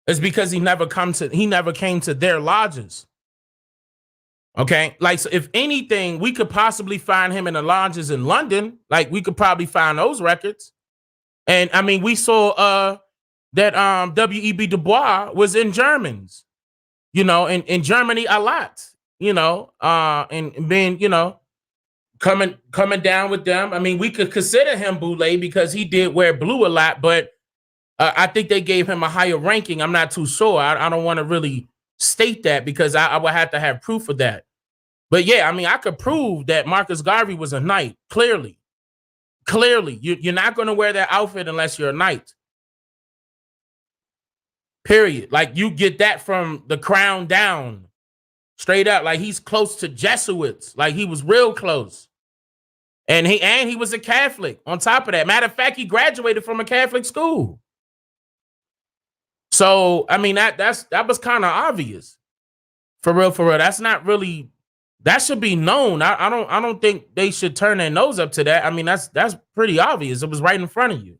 G: is because he never came to their lodges. Okay, like so if anything, we could possibly find him in the lodges in London. Like we could probably find those records. And I mean, we saw that W.E.B. Du Bois was in Germans, in Germany a lot, and being, coming down with them. I mean, we could consider him Boulay because he did wear blue a lot, but I think they gave him a higher ranking. I'm not too sure. I don't want to really state that because I would have to have proof of that. But yeah, I mean, I could prove that Marcus Garvey was a knight. Clearly, you're not going to wear that outfit unless you're a knight. Period. Like you get that from the crown down, straight up. Like he's close to Jesuits. Like he was real close. And he was a Catholic on top of that. Matter of fact, he graduated from a Catholic school. So, I mean, that was kind of obvious. For real. That's not really, that should be known. I don't think they should turn their nose up to that. I mean, that's pretty obvious. It was right in front of you.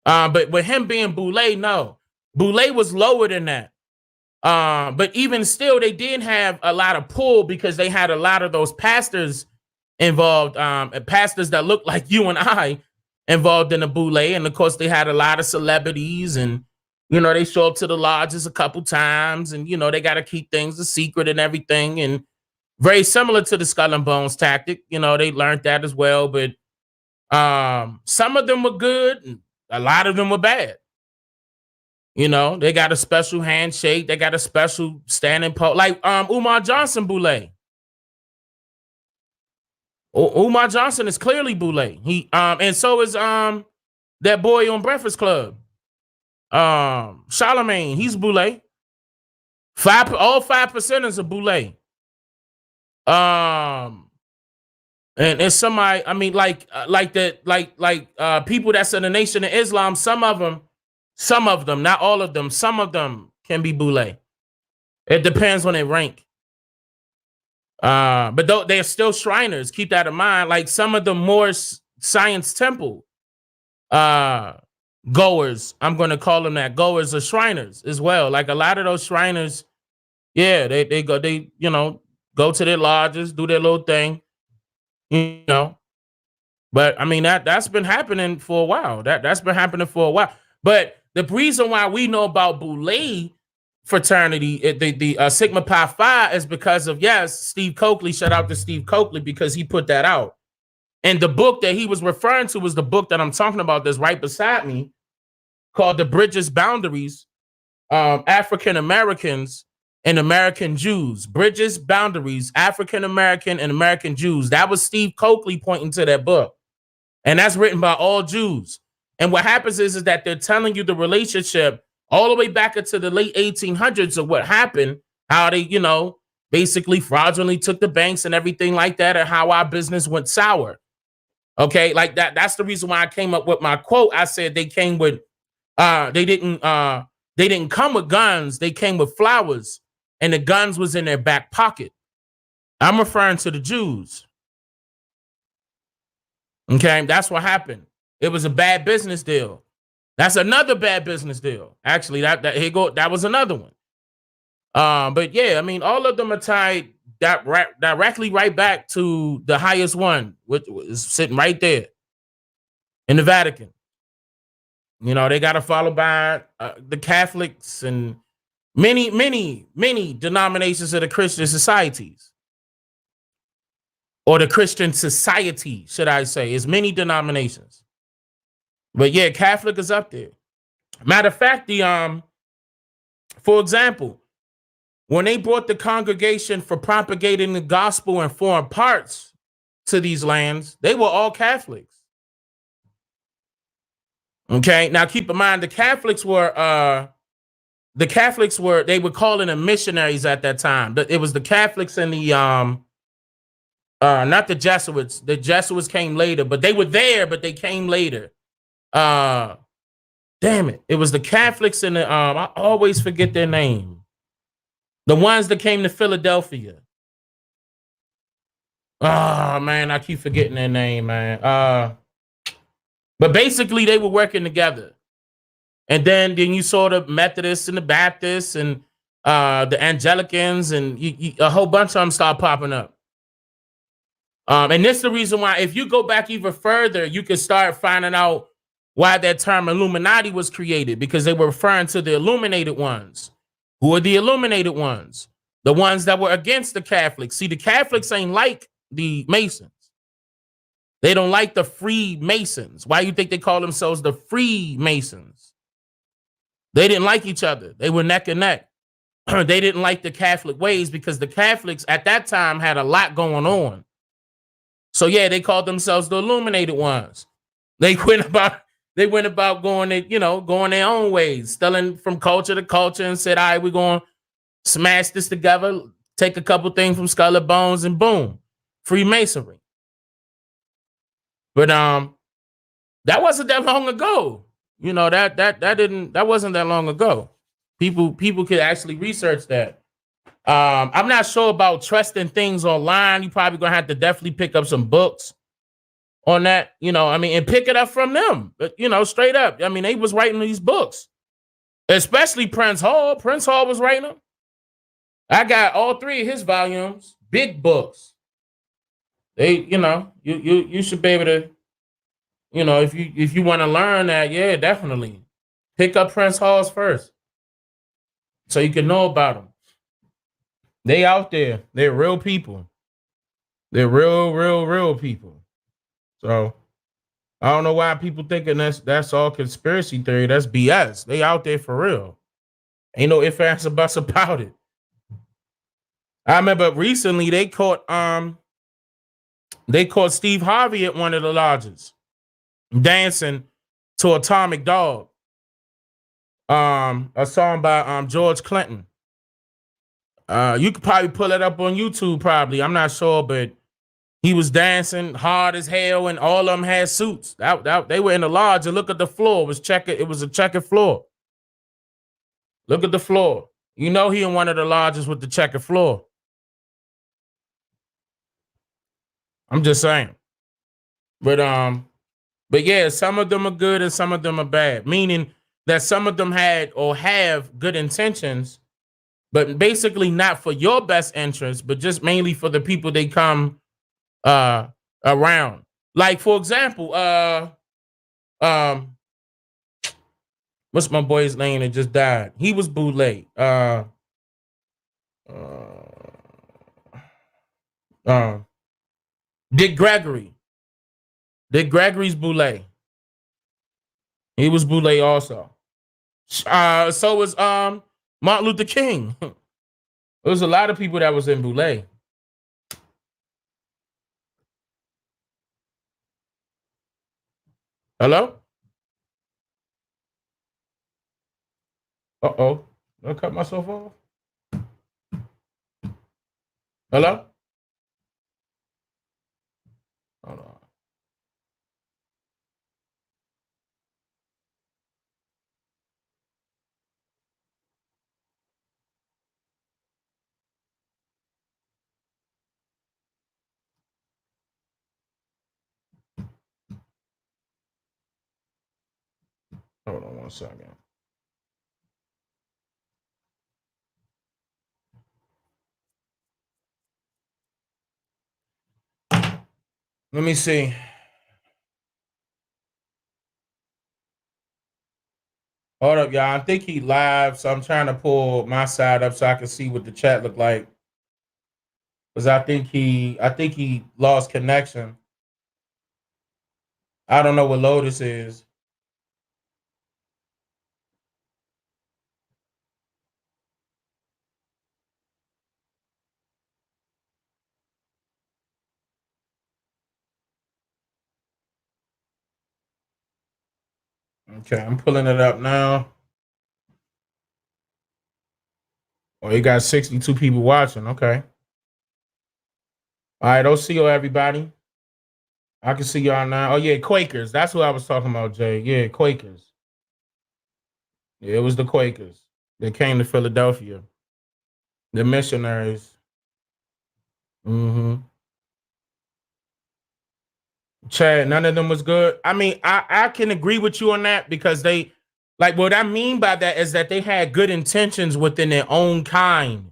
G: But with him being Boulay, no. Boulay was lower than that. But even still, they did have a lot of pull because they had a lot of those pastors involved, pastors that looked like you and I involved in the Boulay. And of course, they had a lot of celebrities and, they show up to the lodges a couple times and, they got to keep things a secret and everything. And very similar to the Skull and Bones tactic, they learned that as well. But some of them were good and a lot of them were bad. They got a special handshake. They got a special standing pose, like Umar Johnson Boulay. Umar Johnson is clearly Boulay. He and so is that boy on Breakfast Club. Charlemagne, he's Boulay. All 5% are Boulay. And it's somebody, I mean, like people that's in the Nation of Islam, some of them, not all of them, some of them can be Boulay. It depends on their rank. But though they're still Shriners, keep that in mind. Like some of the more Science Temple goers, I'm going to call them that, goers are Shriners as well. Like a lot of those Shriners Yeah, they go, they, go to their lodges, do their little thing, you know. But I mean that's been happening for a while. That's been happening for a while. But the reason why we know about Boule fraternity, the Sigma Pi Phi, is because of, yes, Steve Coakley. Shout out to Steve Coakley because he put that out. And the book that he was referring to was the book that I'm talking about that's right beside me, called The Bridges Boundaries, African Americans and American Jews. Bridges Boundaries, African American and American Jews. That was Steve Coakley pointing to that book. And that's written by all Jews. And what happens is that they're telling you the relationship all the way back into the late 1800s of what happened, how they, basically fraudulently took the banks and everything like that, and how our business went sour. Okay, like that. That's the reason why I came up with my quote. I said they came with, they didn't come with guns. They came with flowers, and the guns was in their back pocket. I'm referring to the Jews. Okay, that's what happened. It was a bad business deal. That's another bad business deal. Actually, that was another one. But yeah, I mean, all of them are tied directly right back to the highest one, which is sitting right there in the Vatican. They got to follow by the Catholics and many denominations of the Christian societies, or the Christian society, should I say. It's many denominations. But yeah, Catholic is up there. Matter of fact, for example, when they brought the Congregation for Propagating the Gospel in Foreign Parts to these lands, they were all Catholics. Okay, now keep in mind, the Catholics were they were calling them missionaries at that time. But it was the Catholics and the not the Jesuits. The Jesuits came later, but they were there, but they came later. Damn it. It was the Catholics and the I always forget their name. The ones that came to Philadelphia. Oh man, I keep forgetting their name, man. But basically they were working together. And then you saw the Methodists and the Baptists and the Anglicans, and a whole bunch of them start popping up. And this is the reason why, if you go back even further, you can start finding out why that term Illuminati was created, because they were referring to the illuminated ones. Who are the illuminated ones? The ones that were against the Catholics. See, the Catholics ain't like the Masons. They don't like the Freemasons. Why do you think they call themselves the Freemasons? They didn't like each other. They were neck and neck. They didn't like the Catholic ways, because the Catholics at that time had a lot going on. So yeah, they called themselves the illuminated ones. They went about going their own ways, stealing from culture to culture, and said, all right, we're going to smash this together, take a couple things from Skull and Bones, and boom, Freemasonry. But that wasn't that long ago. That wasn't that long ago. People could actually research that. I'm not sure about trusting things online. You probably gonna have to definitely pick up some books on that, and pick it up from them. But straight up. I mean, they was writing these books, especially Prince Hall. Prince Hall was writing them. I got all 3 of his volumes, big books. They, you should be able to, if you want to learn that, yeah, definitely pick up Prince Hall's first, so you can know about them. They out there. They're real people. They're real people. So I don't know why people thinking that's all conspiracy theory. That's BS. They out there for real. Ain't no ifs, ands, or buts about it. I remember recently they caught Steve Harvey at one of the lodges dancing to Atomic Dog, a song by George Clinton. You could probably pull it up on YouTube, probably. I'm not sure, but he was dancing hard as hell, and all of them had suits. They were in the lodge, and look at the floor. It was a checkered floor. Look at the floor. He in one of the lodges with the checkered floor. I'm just saying. But yeah, some of them are good and some of them are bad, meaning that some of them had or have good intentions, but basically not for your best interest, but just mainly for the people they come around. Like, for example, what's my boy's name that just died? He was bootleg. Dick Gregory. Dick Gregory's bootleg. He was bootleg also. So was Martin Luther King. There was a lot of people that was in bootleg. Hello? Uh-oh. Did I cut myself off? Hello? Hold on. Hold on 1 second. Let me see. Hold up, y'all. I think he live, so I'm trying to pull my side up so I can see what the chat look like. Because I think he lost connection. I don't know what Lotus is. Okay, I'm pulling it up now. Oh, you got 62 people watching. Okay. All right, OCO, everybody. I can see y'all now. Oh, yeah, Quakers. That's what I was talking about, Jay. Yeah, Quakers. Yeah, it was the Quakers. They came to Philadelphia. The missionaries. Mm-hmm. Chad, none of them was good. I mean, I can agree with you on that because they, like, what I mean by that is that they had good intentions within their own kind.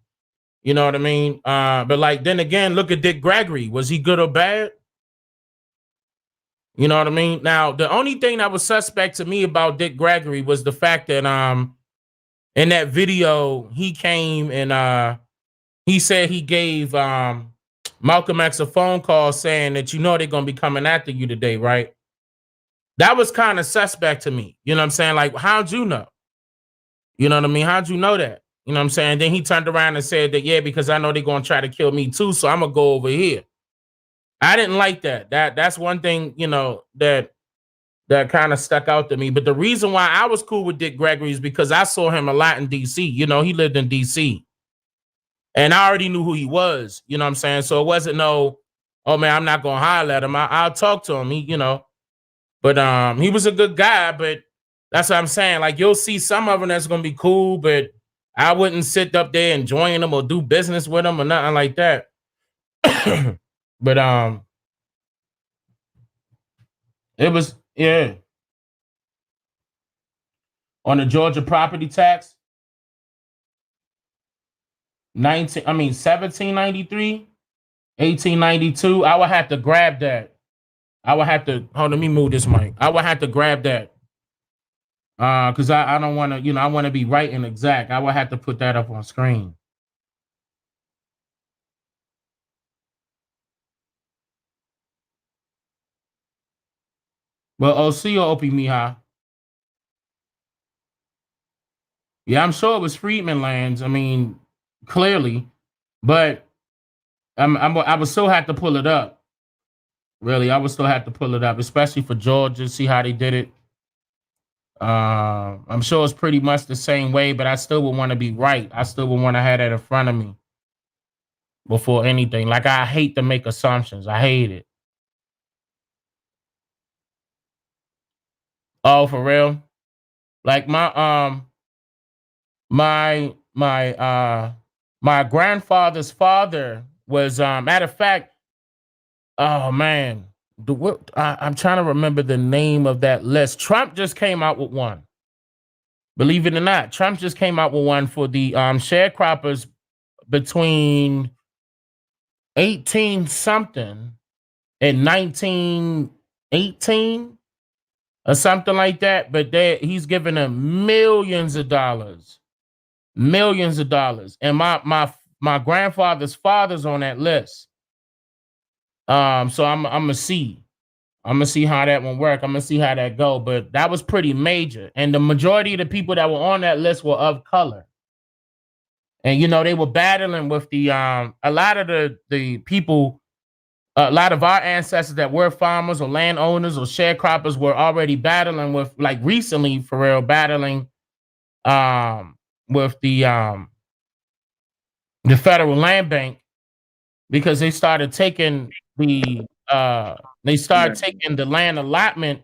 G: You know what I mean? But like, then again, look at Dick Gregory. Was he good or bad? You know what I mean? Now, the only thing that was suspect to me about Dick Gregory was the fact that in that video he came and he said he gave Malcolm X a phone call saying that they're gonna be coming after you today, right? That was kind of suspect to me. You know what I'm saying? Like, how'd you know? You know what I mean? How'd you know that? You know what I'm saying? Then he turned around and said that, yeah, because I know they're gonna try to kill me too, so I'm gonna go over here. I didn't like that. That's one thing, that kind of stuck out to me. But the reason why I was cool with Dick Gregory is because I saw him a lot in DC. You know, he lived in DC. And I already knew who he was. You know what I'm saying? So it wasn't no, oh man, I'm not gonna holler at him. I'll talk to him. But he was a good guy, but that's what I'm saying. Like, you'll see some of them that's gonna be cool, but I wouldn't sit up there and join them or do business with them or nothing like that. But it was, yeah. On the Georgia property tax, 1793, 1892. I would have to grab that. I would have to let me move this mic. I would have to grab that. Because I don't want to, I want to be right and exact. I would have to put that up on screen. Well, OC or Opie Miha. Yeah, I'm sure it was Freedman lands. I mean, clearly, but I would still have to pull it up. Really, I would still have to pull it up, especially for Georgia. See how they did it. I'm sure it's pretty much the same way, but I still would want to be right. I still would want to have that in front of me before anything. Like, I hate to make assumptions. I hate it. Oh, for real? Like my grandfather's father was matter of fact, oh man, I'm trying to remember the name of that list. Trump just came out with one. Believe it or not, Trump just came out with one for the sharecroppers between 18 something and 1918 or something like that. But he's giving them millions of dollars, and my grandfather's father's on that list. So I'm gonna see. I'm gonna see how that one work. I'm gonna see how that go. But that was pretty major, and the majority of the people that were on that list were of color. And they were battling with the a lot of the people, a lot of our ancestors that were farmers or landowners or sharecroppers were already battling with, like recently for real, battling with the Federal Land Bank, because they started taking the land allotment.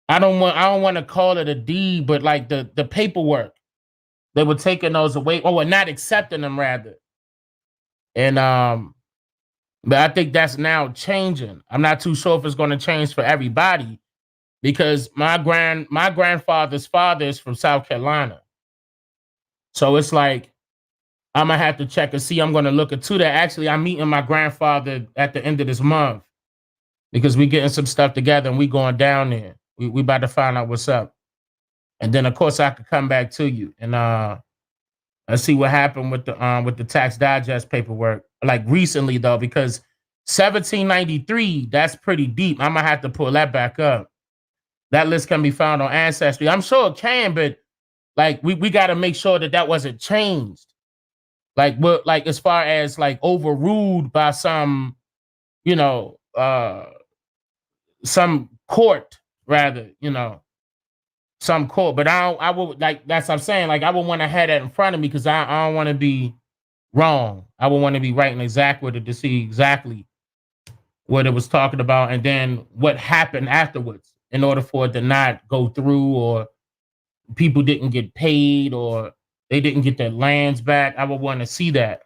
G: I don't want to call it a deed, but like the paperwork, they were taking those away, or were not accepting them rather. And but I think that's now changing. I'm not too sure if it's going to change for everybody, because my grandfather's father is from South Carolina. So it's like I'm gonna have to check and see. I'm gonna look into that. Actually, I'm meeting my grandfather at the end of this month, because we getting some stuff together and we going down there. We about to find out what's up. And then of course I could come back to you and let's see what happened with the tax digest paperwork. Like recently though, because 1793, that's pretty deep. I'm gonna have to pull that back up. That list can be found on Ancestry. I'm sure it can, but like we got to make sure that wasn't changed. Like what, like as far as like overruled by some, some court rather, some court. But I would like, that's what I'm saying. Like I would want to have that in front of me, because I don't want to be wrong. I would want to be right and exact with it to see exactly what it was talking about, and then what happened afterwards in order for it to not go through, or people didn't get paid, or they didn't get their lands back. I would want to see that.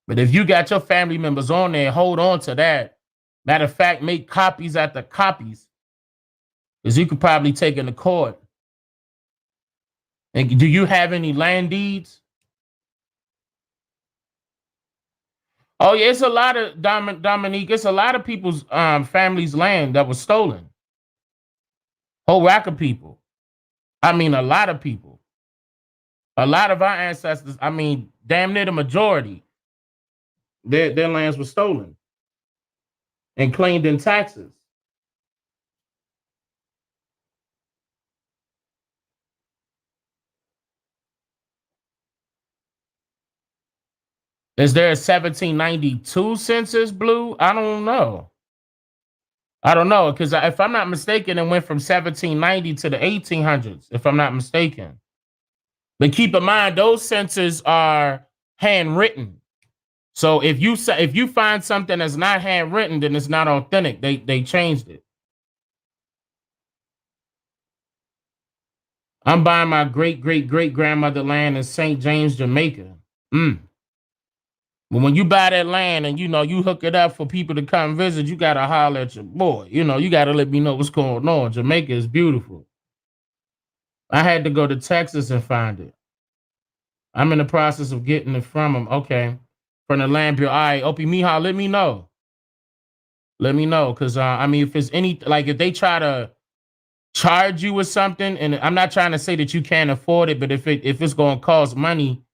G: But if you got your family members on there, hold on to that. Matter of fact, make copies after copies, because you could probably take it to court. And do you have any land deeds? Oh yeah, it's a lot of Dominique. It's a lot of people's families' land that was stolen. Whole rack of people. I mean, a lot of people. A lot of our ancestors. I mean, damn near the majority. Their lands were stolen and claimed in taxes. Is there a 1792 census, Blue? I don't know. Because if I'm not mistaken, it went from 1790 to the 1800s, if I'm not mistaken. But keep in mind, those censuses are handwritten. So if you find something that's not handwritten, then it's not authentic. They changed it. I'm buying my great grandmother land in St. James, Jamaica. But when you buy that land and you hook it up for people to come visit, you gotta holler at your boy. You gotta let me know what's going on. Jamaica is beautiful. I had to go to Texas and find it. I'm in the process of getting it from them. Okay. From the land bureau. All right, Opie Mija, let me know. Let me know. Cause I mean, if it's any, like if they try to charge you with something, and I'm not trying to say that you can't afford it, but if it's gonna cost money,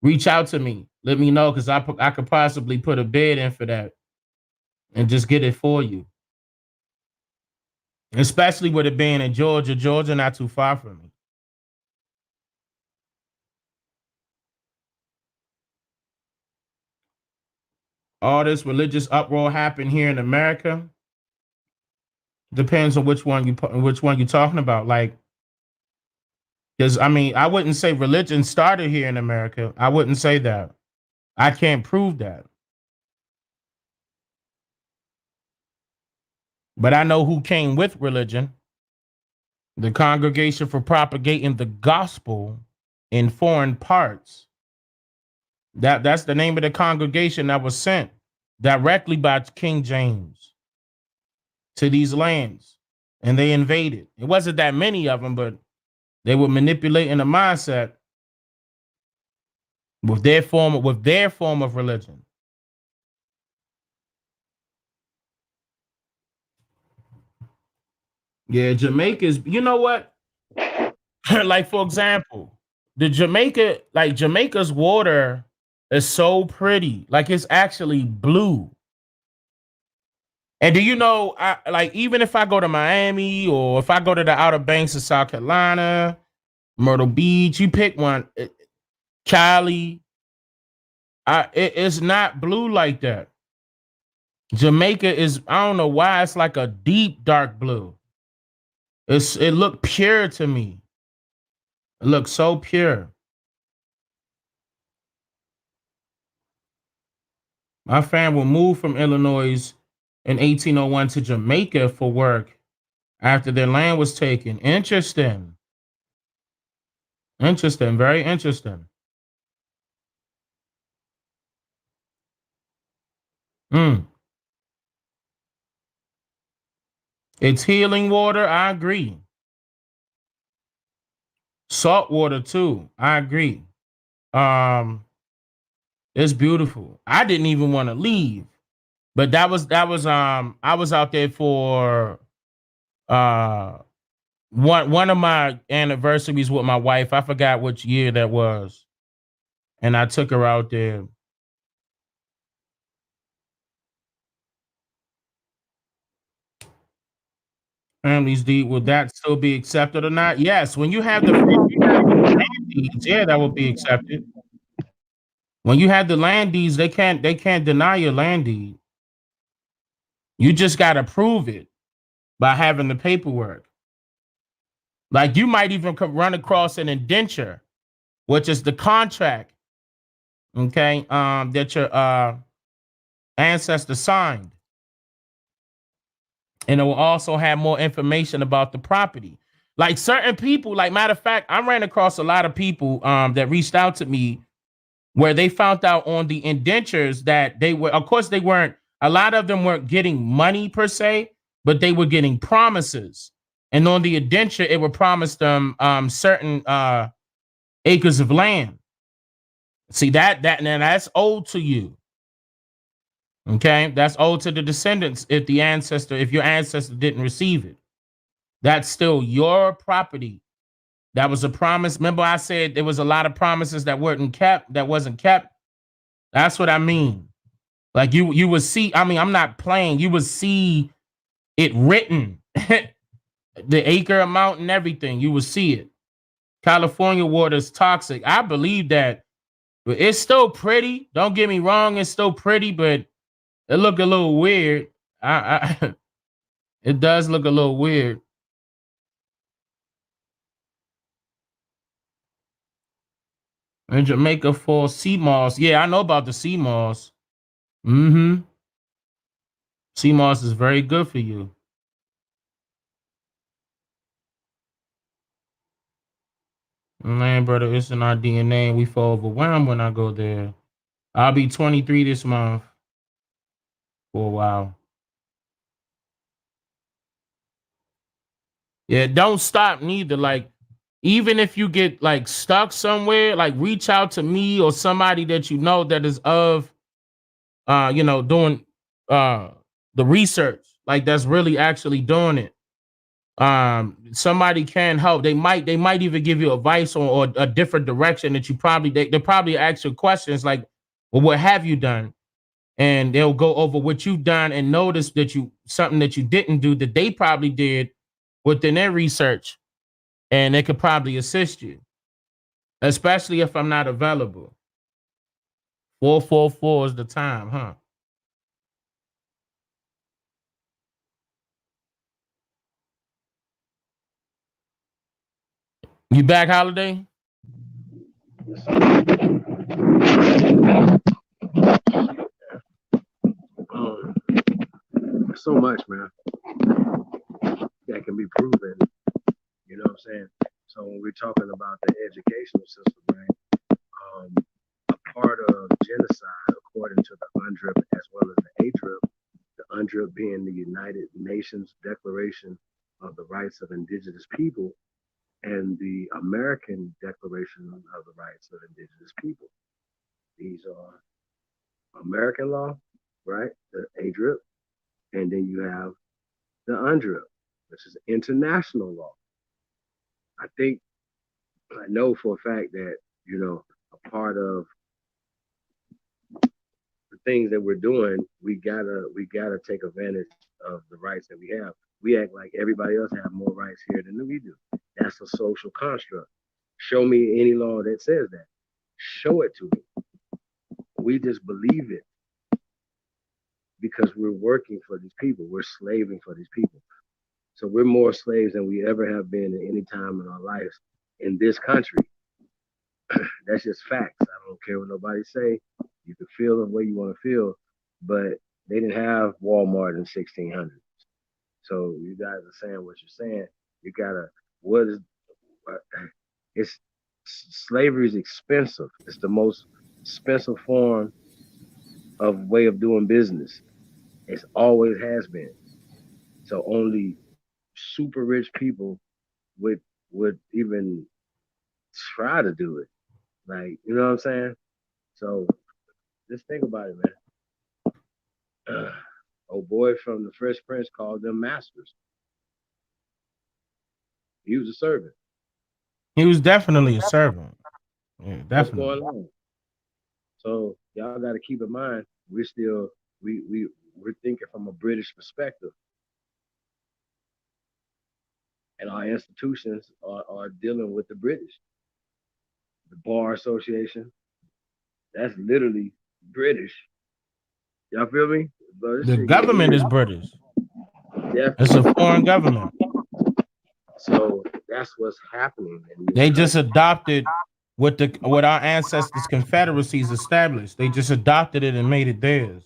G: reach out to me. Let me know, because I could possibly put a bid in for that and just get it for you. Especially with it being in Georgia. Georgia not too far from me. All this religious uproar happened here in America. Depends on which one you're talking about. Like, because I mean, I wouldn't say religion started here in America. I wouldn't say that. I can't prove that. But I know who came with religion. The Congregation for Propagating the Gospel in Foreign Parts. That's the name of the congregation that was sent directly by King James to these lands. and they invaded. It wasn't that many of them, but they were manipulating the mindset with their form of religion. Yeah, Jamaica's, you know what? Like, for example, Jamaica's water is so pretty. Like, it's actually blue. And do you know, even if I go to Miami or if I go to the Outer Banks of South Carolina, Myrtle Beach, you pick one, Cali, it's not blue like that. Jamaica is, I don't know why, it's like a deep dark blue. It looked pure to me. It looked so pure. My family moved from Illinois in 1801 to Jamaica for work after their land was taken. Interesting. Interesting. Very interesting. Mm. It's healing water. I agree. Salt water too. I agree. It's beautiful. I didn't even want to leave, but I was out there for uh one of my anniversaries with my wife. I forgot which year that was, and I took her out there. Families deed, would that still be accepted or not? Yes, when you have the land deeds, yeah, that will be accepted. When you have the land deeds, they can't deny your land deed. You just got to prove it by having the paperwork. Like, you might even run across an indenture, which is the contract, okay, that your ancestor signed, and it will also have more information about the property. Like, certain people, like, matter of fact, I ran across a lot of people that reached out to me where they found out on the indentures that they were, of course, they weren't, a lot of them weren't getting money per se, but they were getting promises. And on the indenture, it would promise them certain acres of land. See, now that's owed to you. Okay, that's owed to the descendants if your ancestor didn't receive it. That's still your property. That was a promise. Remember, I said there was a lot of promises that wasn't kept. That's what I mean. Like, you would see, I mean, I'm not playing. You would see it written, the acre amount and everything. You would see it. California water is toxic. I believe that, but it's still pretty. Don't get me wrong, it's still pretty, but it look a little weird. It does look a little weird. In Jamaica for sea moss. Yeah, I know about the sea moss. Mm-hmm. Sea moss is very good for you. Man, brother, it's in our DNA. We feel overwhelmed when I go there. I'll be 23 this month for a while. Yeah, don't stop neither. Like, even if you get like stuck somewhere, like, reach out to me or somebody that you know that is of doing the research, like, that's really actually doing it. Somebody can help. They might even give you advice or a different direction that they probably ask you questions like, well, what have you done? And they'll go over what you've done and notice that something that you didn't do that they probably did within their research, and they could probably assist you, especially if I'm not available. 444 is the time, huh? You back, Holiday?
F: So much, man, that can be proven. You know what I'm saying? So when we're talking about the educational system, right? A part of genocide, according to the UNDRIP as well as the ADRIP, the UNDRIP being the United Nations Declaration of the Rights of Indigenous People and the American Declaration of the Rights of Indigenous People. These are American law, right? The ADRIP, and then you have the UNDRIP, which is international law. I know for a fact that, a part of the things that we're doing, we gotta take advantage of the rights that we have. We act like everybody else have more rights here than we do. That's a social construct. Show me any law that says that. Show it to me. We just believe it because we're working for these people. We're slaving for these people. So we're more slaves than we ever have been at any time in our lives in this country. That's just facts. I don't care what nobody say. You can feel the way you want to feel, but they didn't have Walmart in 1600s. So you guys are saying what you're saying. You gotta. It's slavery is expensive. It's the most expensive form of way of doing business. It always has been. So only super rich people would even try to do it. Like, you know what I'm saying? So just think about it, man. Old boy from the Fresh Prince called them masters. He was a servant.
G: He was definitely a servant. Yeah,
F: What's
G: definitely.
F: going on? So y'all got to keep in mind, we're still we're thinking from a British perspective, and our institutions are dealing with the British. The Bar Association, that's literally British. Y'all feel me? Bro,
G: The government is British. It's a foreign government.
F: So that's what's happening.
G: They just adopted what our ancestors' confederacies established. They just adopted it and made it theirs.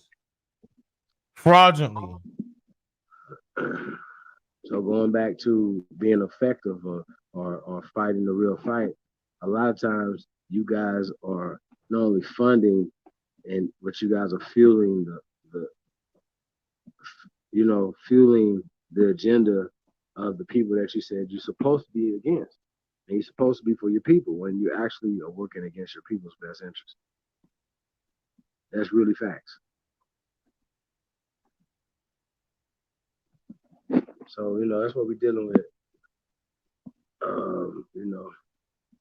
G: Fraudulently.
F: So going back to being effective or fighting the real fight, a lot of times you guys are not only funding but you guys are fueling fueling the agenda of the people that you said you're supposed to be against. And you're supposed to be for your people when you actually are working against your people's best interest. That's really facts. So, that's what we're dealing with.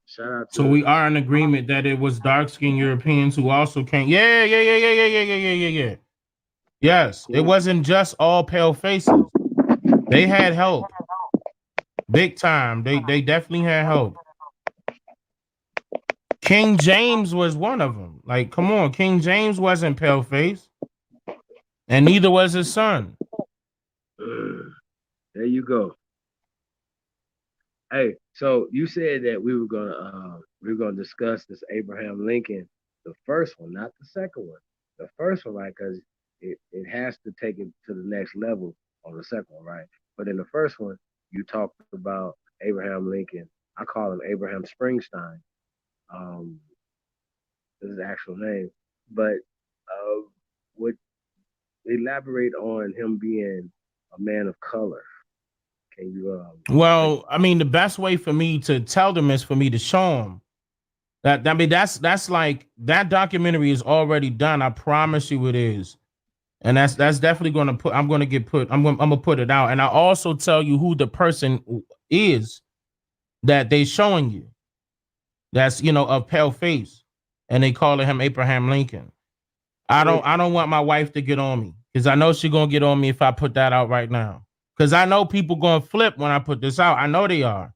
F: Shout out to.
G: So we are in agreement that it was dark-skinned Europeans who also came. Yeah. Yes, it wasn't just all pale faces. They had help. Big time. They definitely had help. King James was one of them. Like, come on, King James wasn't pale face, and neither was his son.
F: There you go. Hey, so you said that we were gonna discuss this Abraham Lincoln, the first one, not the second one. The first one, right? Because it has to take it to the next level on the second one, right? But in the first one, you talked about Abraham Lincoln. I call him Abraham Springsteen. This is his actual name, but would elaborate on him being a man of color. Can you?
G: Well, I mean, the best way for me to tell them is for me to show them. That's like that documentary is already done. I promise you it is. And that's definitely going to put. I'm going to put it out, and I also tell you who the person is that they showing you. That's of pale face, and they calling him Abraham Lincoln. I don't want my wife to get on me because I know she's gonna get on me if I put that out right now. Because I know people gonna flip when I put this out. I know they are.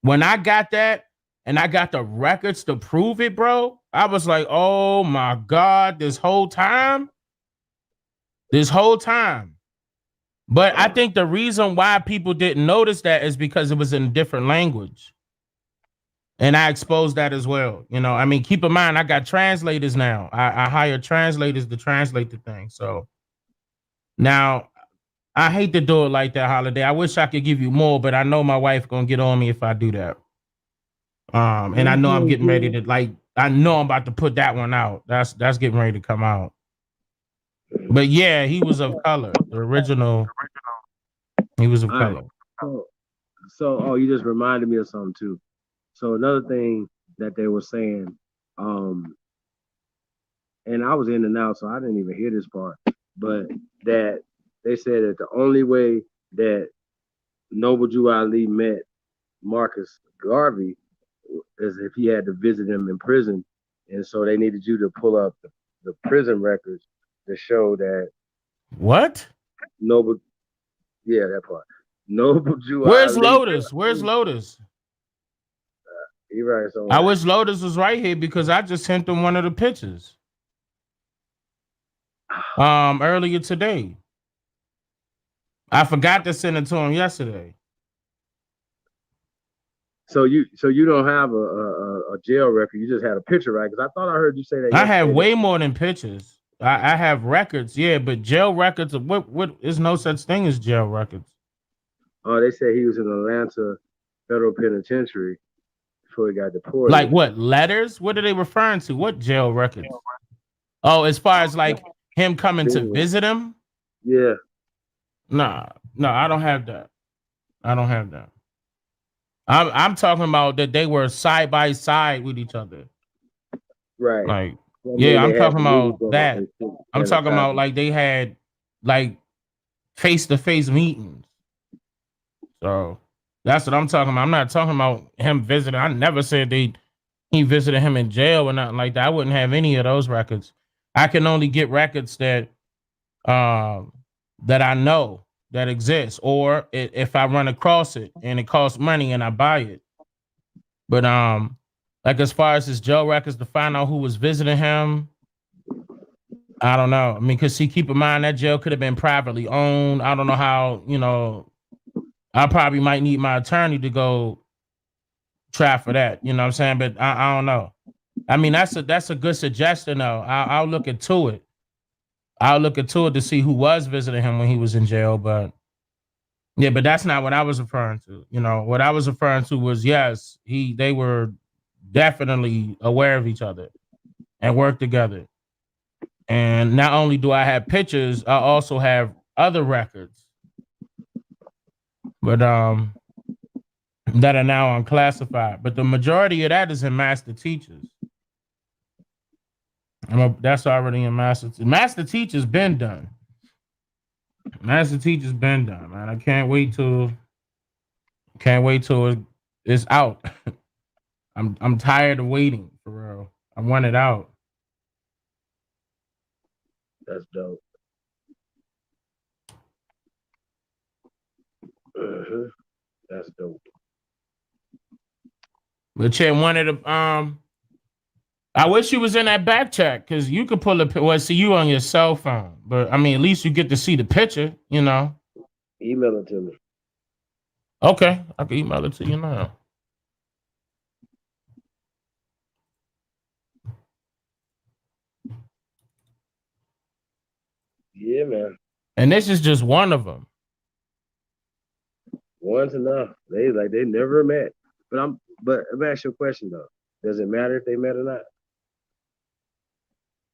G: When I got that and I got the records to prove it, bro, I was like, oh my God, this whole time. But I think the reason why people didn't notice that is because it was in a different language. And I exposed that as well. I mean, keep in mind, I got translators now. I hire translators to translate the thing. So now I hate to do it like that, Holiday. I wish I could give you more, but I know my wife gonna get on me if I do that. And I know I'm getting ready to I know I'm about to put that one out. That's getting ready to come out. But yeah, he was of color. The original, he was of color.
F: So you just reminded me of something too. So another thing that they were saying, and I was in and out, so I didn't even hear this part, but that they said that the only way that Noble Drew Ali met Marcus Garvey is if he had to visit him in prison, and so they needed you to pull up the prison records to show that
G: What?
F: Noble, yeah, that part. Noble Drew
G: Where's
F: Ali.
G: Lotus? Where's Lotus?
F: He right somewhere.
G: I wish Lotus was right here because I just sent him one of the pictures. Earlier today. I forgot to send it to him yesterday.
F: So you don't have a jail record. You just had a picture, right? Because I thought I heard you say that.
G: I have way more than pictures. I have records, yeah, but jail records. What is no such thing as jail records?
F: Oh, they said he was in Atlanta Federal Penitentiary before he got deported.
G: Like what? Letters? What are they referring to? What jail records? Oh, as far as like him coming to visit him?
F: Yeah.
G: No, I don't have that. I don't have that. I'm talking about that they were side by side with each other.
F: Right.
G: Like, yeah, I'm talking about that. I'm talking about like they had like face-to-face meetings. So that's what I'm talking about. I'm not talking about him visiting. I never said he visited him in jail or nothing like that. I wouldn't have any of those records. I can only get records that that I know that exists, or if I run across it and it costs money and I buy it. But like as far as his jail records to find out who was visiting him, I don't know. I mean, because keep in mind that jail could have been privately owned. I don't know how, I probably might need my attorney to go try for that. You know what I'm saying? But I don't know. I mean, that's a good suggestion though. I'll look into it. I'll look into it to see who was visiting him when he was in jail. But yeah, but that's not what I was referring to. What I was referring to was, yes, they were definitely aware of each other and worked together. And not only do I have pictures, I also have other records, but that are now unclassified. But the majority of that is in Master Teachers. That's already in Master Teachers been done. Master Teachers been done, man. I can't wait till it's out. I'm tired of waiting, for real. I want it out.
F: That's dope. That's dope.
G: But Chet wanted to I wish you was in that back chat because you could pull see you on your cell phone. But I mean, at least you get to see the picture,
F: Email it to me.
G: Okay, I can email it to you now.
F: Yeah, man.
G: And this is just one of them.
F: One's enough. They never met. But let me ask you a question though. Does it matter if they met or not?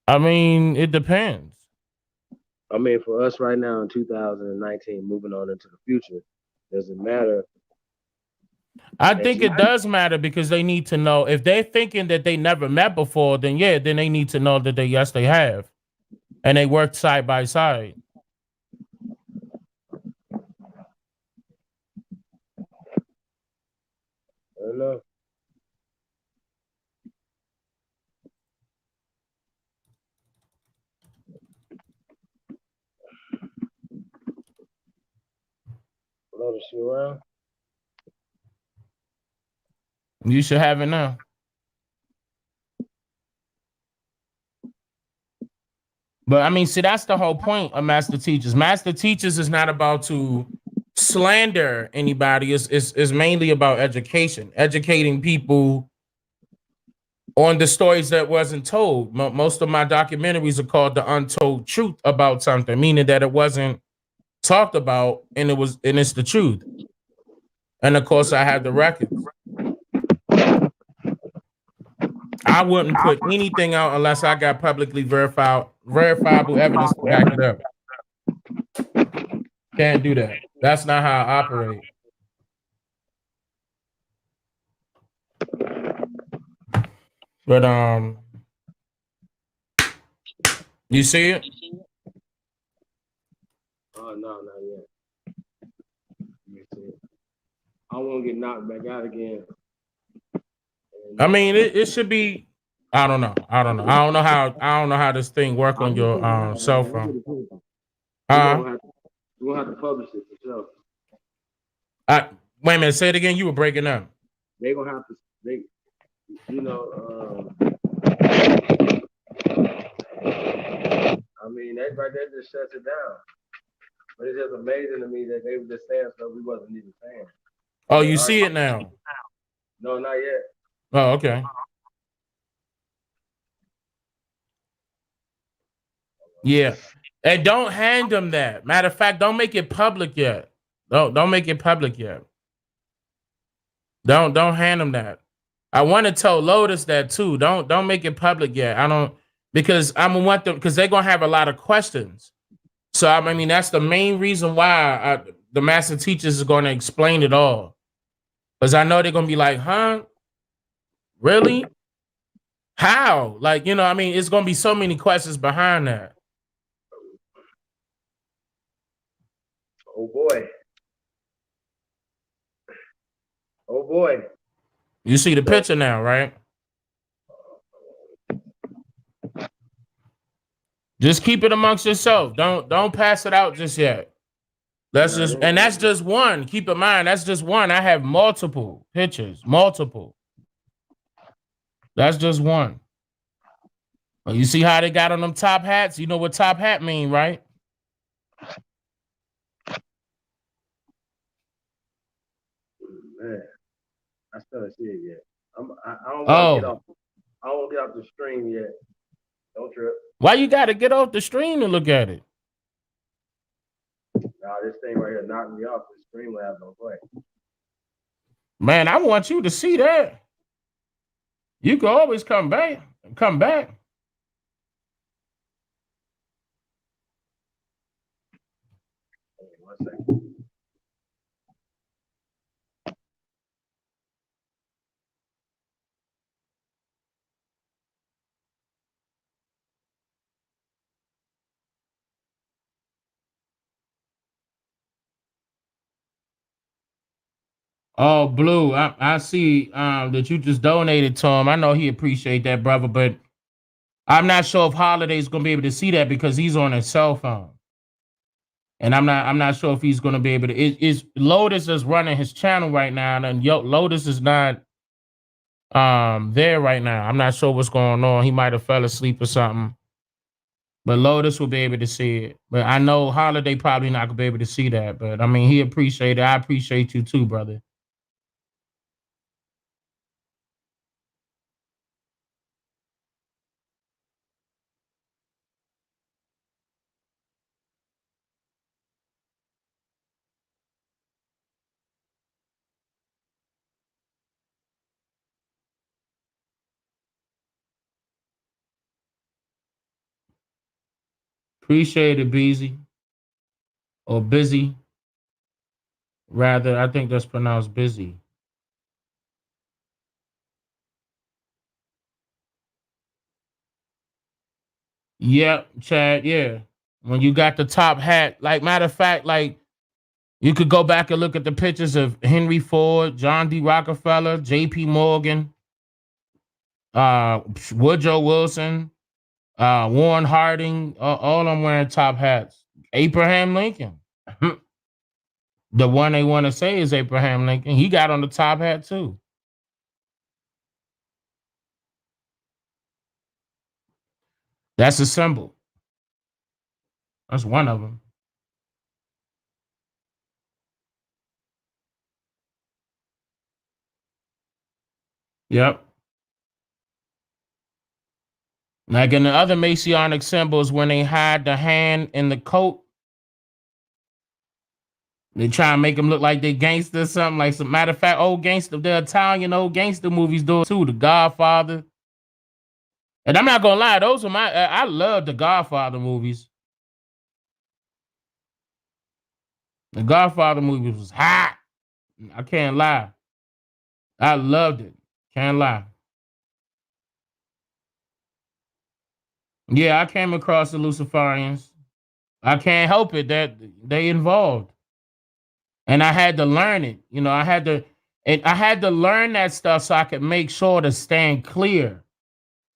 G: I mean, it depends.
F: I mean, for us right now in 2019, moving on into the future, does it matter?
G: I think it does matter because they need to know. If they're thinking that they never met before, then yeah, then they need to know that they have. And they worked side by side.
F: I don't know. Lotus, you around?
G: You should have it now. But I mean, see, that's the whole point of Master Teachers. Master Teachers is not about to slander anybody. It's mainly about education, educating people on the stories that wasn't told. Most of my documentaries are called The Untold Truth about something, meaning that it wasn't talked about and it's the truth. And of course, I have the records. I wouldn't put anything out unless I got publicly verifiable evidence to back it up. Can't do that. That's not how I operate. But you see it?
F: Oh no, not yet. Let me see. I won't get knocked back out again. And,
G: I mean, it should be. I don't know. I don't know how this thing work on your cell phone. Huh?
F: We're gonna have to publish it for sure.
G: Wait a minute. Say it again. You were breaking up.
F: They're gonna have to. They, you know. I mean, that right there just shuts it down. But it's just amazing to me that they were just saying stuff we wasn't even saying.
G: Oh, you see it now?
F: No, not yet.
G: Oh, okay. Yeah. And don't hand them that. Matter of fact, don't make it public yet. Don't make it public yet. Don't hand them that. I want to tell Lotus that too. Don't make it public yet. I don't, because I'm gonna want them, because they're gonna have a lot of questions. So I mean that's the main reason why the master teachers is going to explain it all, because I know they're gonna be like, huh, really? How? Like, you know, I mean, it's gonna be so many questions behind that.
F: Oh boy. Oh boy.
G: You see the picture now, right? Just keep it amongst yourself. Don't pass it out just yet. That's just one. Keep in mind, that's just one. I have multiple pictures, multiple. That's just one. Well, you see how they got on them top hats? You know what top hat mean, right?
F: Man, I still don't see it yet. I don't want to get off. I don't want to get off the stream yet. Don't trip.
G: Why you got to get off the stream to look at it?
F: Nah, this thing right here knocked me off. The stream will have no play.
G: Man, I want you to see that. You can always come back. Come back.
F: Hey, 1 second.
G: Oh, Blue, I see that you just donated to him. I know he appreciate that, brother, but I'm not sure if Holiday's gonna be able to see that because he's on his cell phone. And I'm not sure if he's gonna be able to. Is Lotus is running his channel right now, and Lotus is not there right now. I'm not sure what's going on. He might have fell asleep or something. But Lotus will be able to see it. But I know Holiday probably not gonna be able to see that. But I mean, he appreciate it. I appreciate you too, brother. Appreciate it, Beezy. Or Busy. Rather, I think that's pronounced busy. Yep, Chad, yeah. When you got the top hat, like matter of fact, like you could go back and look at the pictures of Henry Ford, John D. Rockefeller, J.P. Morgan, Woodrow Wilson, Warren Harding, all of them wearing top hats. Abraham Lincoln. The one they want to say is Abraham Lincoln. He got on the top hat too. That's a symbol. That's one of them. Yep. Like in the other Masonic symbols, when they hide the hand in the coat, they try and make them look like they gangster or something. Like, some matter of fact, old gangster, the Italian old gangster movies do it too. The Godfather. And I'm not gonna lie, those are I love the Godfather movies. The Godfather movies was hot. I can't lie. I loved it. Can't lie. Yeah, I came across the Luciferians. I can't help it that they involved. And I had to learn it. You know, I had to learn that stuff so I could make sure to stand clear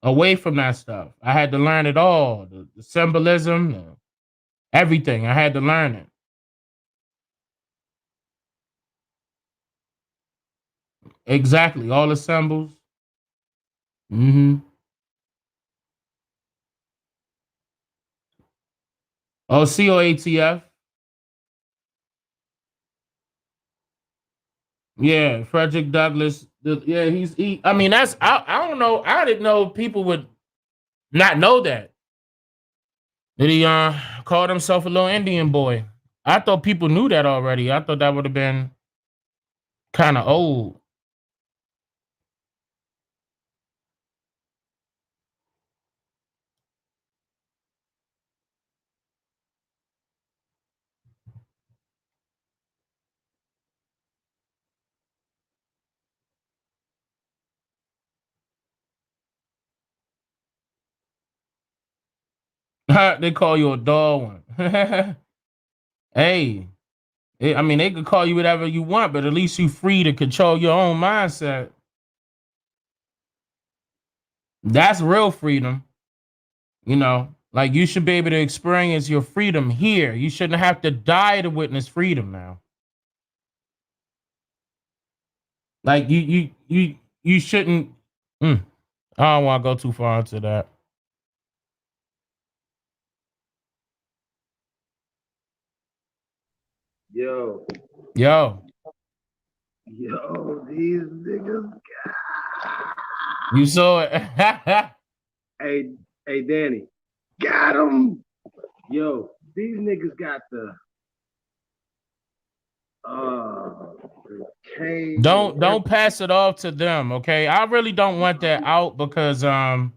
G: away from that stuff. I had to learn it all. The symbolism, everything. I had to learn it. Exactly. All the symbols. Mm-hmm. Oh, COATF. Yeah, Frederick Douglass. Yeah, I mean, I don't know. I didn't know people would not know that. That he called himself a little Indian boy. I thought people knew that already. I thought that would have been kind of old. They call you a Darwin. Hey, I mean, they could call you whatever you want, but at least you free to control your own mindset. That's real freedom. You know, like you should be able to experience your freedom here. You shouldn't have to die to witness freedom now. Like you shouldn't. I don't want to go too far into that.
F: Yo, these niggas.
G: You saw it.
F: Hey, Danny, got him. Yo, these niggas got the
G: Don't pass it off to them, okay? I really don't want that out because I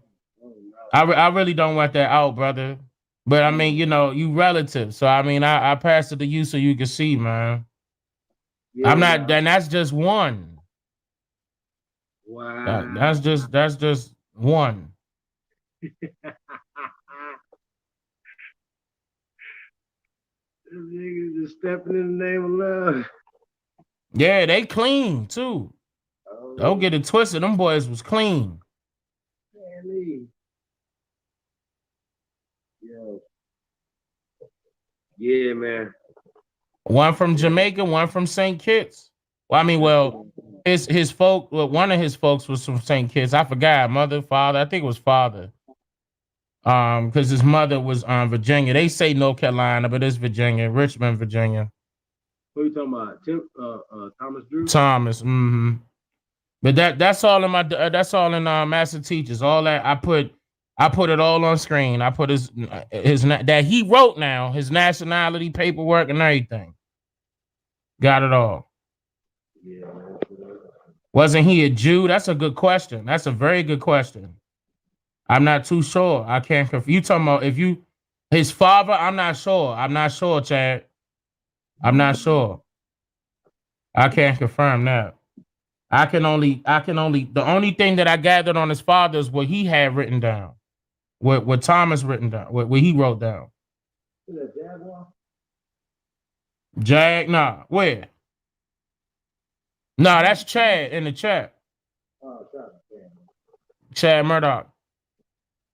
G: really don't want that out, brother. But I mean, you know, you relative, so I mean, I pass it to you so you can see, man.
F: Yeah,
G: I'm not. Then that's just one.
F: Wow.
G: That's just one.
F: This nigga just stepping in the name of love.
G: Yeah, they clean too. Don't get it twisted. Them boys was clean.
F: Danny. Yo. Yeah, man.
G: One from Jamaica, one from St. Kitts. Well, I mean, his folk. Well, one of his folks was from St. Kitts. I forgot. Mother, father. I think it was father. Because his mother was Virginia. They say North Carolina, but it's Virginia, Richmond, Virginia.
F: Who you talking about? Thomas Drew.
G: Thomas. Mm-hmm. But that's all in my. That's all in Master Teachers. All that I put it all on screen. I put his that he wrote now, his nationality, paperwork, and everything. Got it all.
F: Yeah.
G: Wasn't he a Jew? That's a good question. That's a very good question. I'm not too sure. I can't confirm. You talking about his father? I'm not sure. I'm not sure, Chad. I'm not sure. I can't confirm that. I can only the only thing that I gathered on his father is what he had written down. What Thomas written down, what he wrote down.
F: Is that Jaguar?
G: Nah, where? Nah, that's Chad in the chat.
F: Oh,
G: Chad Murdoch.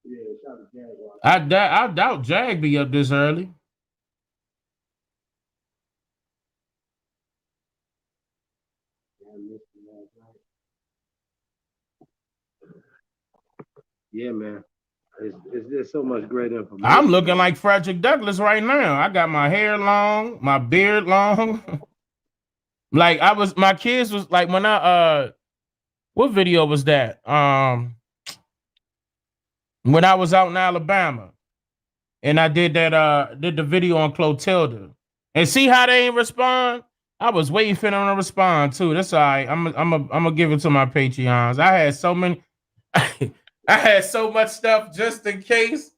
F: Yeah, shout out Jaguar.
G: I doubt Jag be up this early.
F: Yeah, man. It's just so much great information.
G: I'm looking like Frederick Douglass right now. I got my hair long, my beard long. Like my kids was like when what video was that? When I was out in Alabama and I did the video on Clotilda. And see how they ain't respond? I was waiting for them to respond too. That's all right. I'm gonna give it to my Patreons. I had so many I had so much stuff just in case.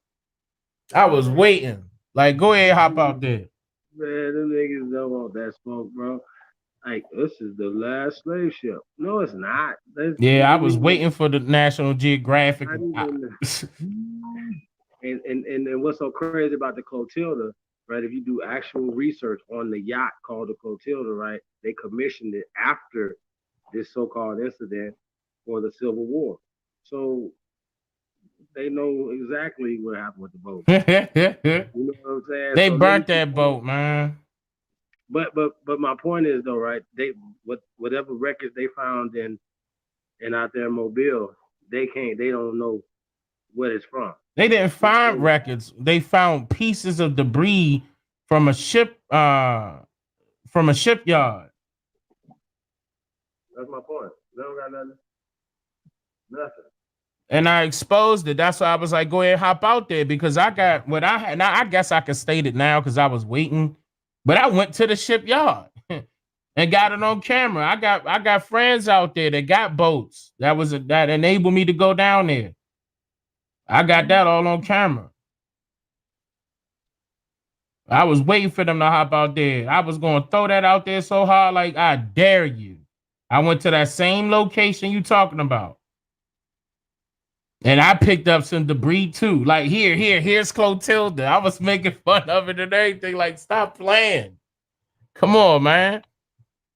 G: I was waiting. Like, go ahead, hop out there.
F: Man, them niggas don't want that smoke, bro. Like, this is the last slave ship. No, it's not.
G: Yeah, I was waiting for the National Geographic.
F: Not even, and what's so crazy about the Clotilda, right? If you do actual research on the yacht called the Clotilda, right? They commissioned it after this so-called incident for the Civil War. So they know exactly what happened with the boat. You know what I'm saying?
G: They
F: So
G: burnt that boat, man.
F: But my point is though, right? Whatever records they found in out there in Mobile, they don't know what it's from.
G: They didn't find records. They found pieces of debris from a ship, from a shipyard.
F: That's my point. They don't got nothing.
G: And I exposed it. That's why I was like, go ahead, hop out there, because I got what I had. Now I guess I could state it now because I was waiting. But I went to the shipyard and got it on camera. I got friends out there that got boats. That enabled me to go down there. I got that all on camera. I was waiting for them to hop out there. I was going to throw that out there so hard, like, I dare you. I went to that same location you talking about. And I picked up some debris too. Like, here's Clotilda. I was making fun of it and everything. Like, stop playing. Come on, man.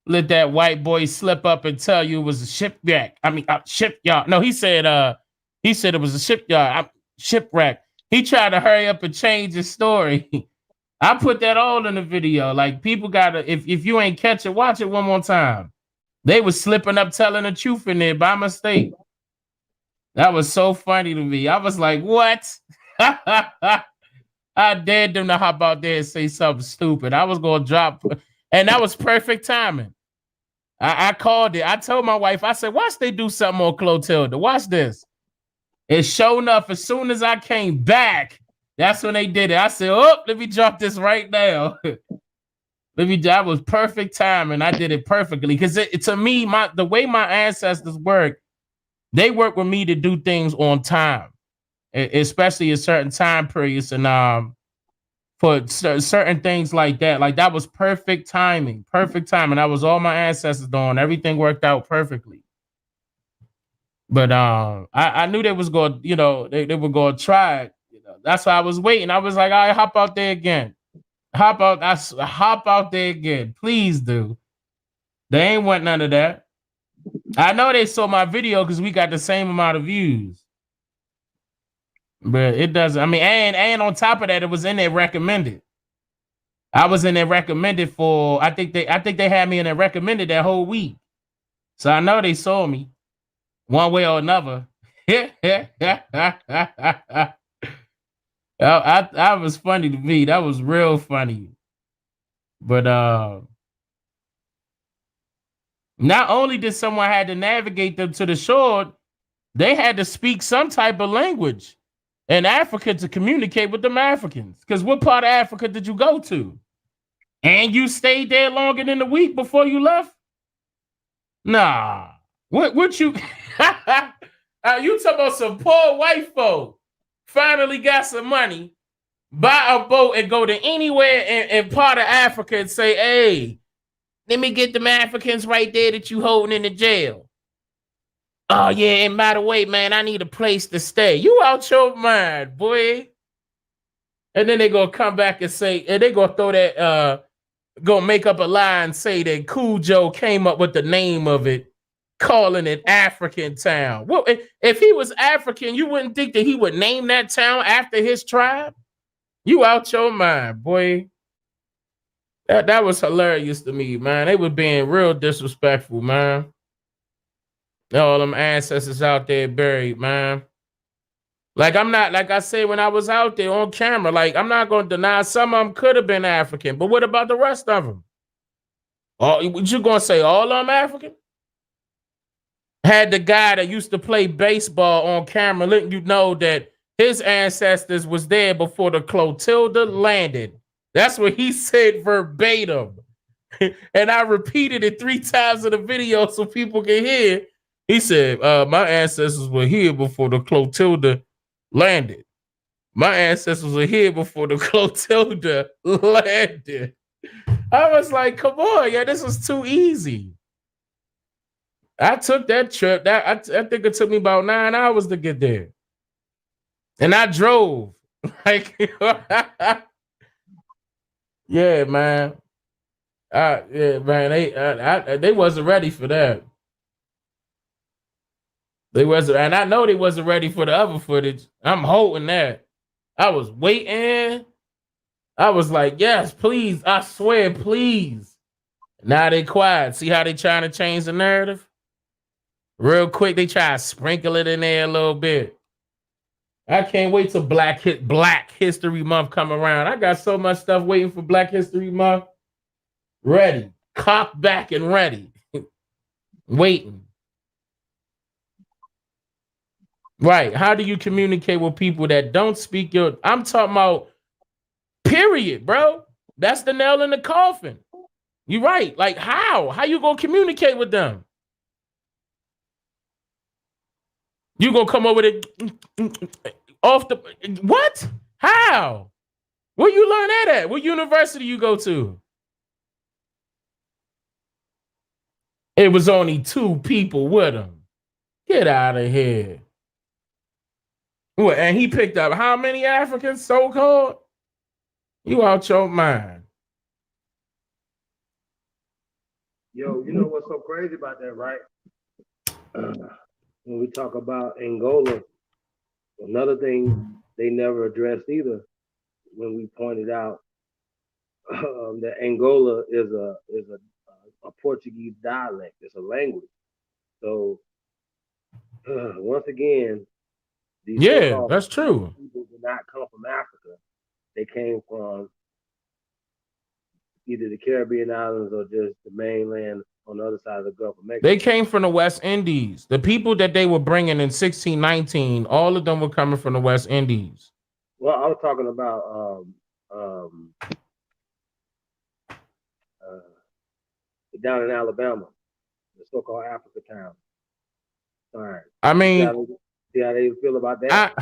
G: Let that white boy slip up and tell you it was a shipwreck. I mean, shipyard. No, he said it was a shipyard. Shipwreck. He tried to hurry up and change his story. I put that all in the video. Like, people gotta, if you ain't catch it, watch it one more time. They was slipping up telling the truth in there by mistake. That was so funny to me. I was like, what? I dared them to hop out there and say something stupid. I was going to drop. And that was perfect timing. I called it. I told my wife, I said, watch they do something on Clotilda. Watch this. And sure enough, as soon as I came back, that's when they did it. I said, oh, let me drop this right now. That was perfect timing. I did it perfectly. Because to me, the way my ancestors work, they work with me to do things on time, especially in certain time periods. And for certain things like that was perfect timing. That was all my ancestors doing. Everything worked out perfectly. But I knew they was going, they were going to try it. That's why I was waiting. I was like, all right, hop out there again. Hop out there again. Please do. They ain't want none of that. I know they saw my video because we got the same amount of views. But it doesn't. I mean, and on top of that, it was in there recommended. I was in there recommended for, I think they had me in there recommended that whole week. So I know they saw me one way or another. That was funny to me. That was real funny. But not only did someone had to navigate them to the shore, they had to speak some type of language in Africa to communicate with them Africans. Because what part of Africa did you go to? And you stayed there longer than a week before you left? Nah. What you... you talking about some poor white folk finally got some money, buy a boat and go to anywhere in part of Africa and say, hey, let me get them Africans right there that you holding in the jail. Oh, yeah, and by the way, man, I need a place to stay. You out your mind, boy. And then they gonna come back and say, and they gonna throw that, gonna make up a lie and say that Cool Joe came up with the name of it, calling it African Town. Well, if he was African, you wouldn't think that he would name that town after his tribe? You out your mind, boy. That was hilarious to me, man. They were being real disrespectful, man. All them ancestors out there buried, man. Like, I'm not, like I said when I was out there on camera, like, I'm not going to deny some of them could have been African, but what about the rest of them? What you going to say, all of them African? Had the guy that used to play baseball on camera letting you know that his ancestors was there before the Clotilda landed. That's what he said verbatim. And I repeated it 3 times in the video so people can hear. He said, my ancestors were here before the Clotilda landed. My ancestors were here before the Clotilda landed. I was like, come on, yeah, this was too easy. I took that trip. I think it took me about 9 hours to get there. And I drove. Like, yeah, man. Yeah, man. They wasn't ready for that. They wasn't, and I know they wasn't ready for the other footage. I'm holding that. I was waiting. I was like, yes, please. I swear, please. Now they quiet. See how they trying to change the narrative? Real quick, they try to sprinkle it in there a little bit. I can't wait till Black History Month come around. I got so much stuff waiting for Black History Month. Ready. Cocked back and ready. Waiting. Right. How do you communicate with people that don't speak your... I'm talking about period, bro. That's the nail in the coffin. You're right. Like, how? How you gonna communicate with them? You gonna come over there off the... What? How? Where you learn that at? What university you go to? It was only 2 people with him. Get out of here. What? And he picked up how many Africans, so-called? You out your mind.
F: Yo, you know what's so crazy about that, right? When we talk about Angola, another thing they never addressed either, when we pointed out that Angola is a Portuguese dialect. It's a language. So once again, these so-called
G: that's true.
F: people did not come from Africa. They came from either the Caribbean islands or just the mainland on the other side of the Gulf of Mexico.
G: They came from the West Indies. The people that they were bringing in 1619, all of them were coming from the West Indies.
F: Well, I was talking about down in Alabama, the so-called Africa town. All right.
G: I mean,
F: see how they feel about that?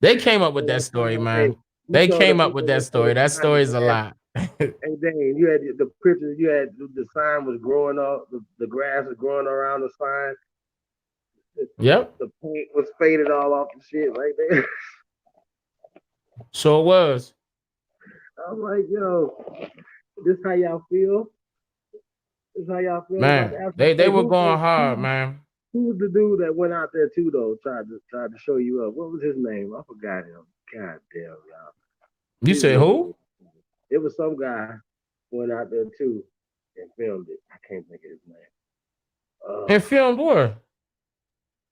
G: They came up with that story, man. They came up with that story. That story is a lie.
F: Hey, Dane, you had the picture. You had the sign was growing up. The grass was growing around the sign.
G: Yep.
F: The paint was faded all off the shit right there.
G: So it was.
F: I'm like, yo, this how y'all feel? This how y'all feel?
G: Man, they were going hard, man.
F: Who was the dude that went out there too, though? Tried to show you up. What was his name? I forgot him. God damn, y'all.
G: You said who?
F: It was some guy went out there too and filmed it. I can't think of his name.
G: And filmed what?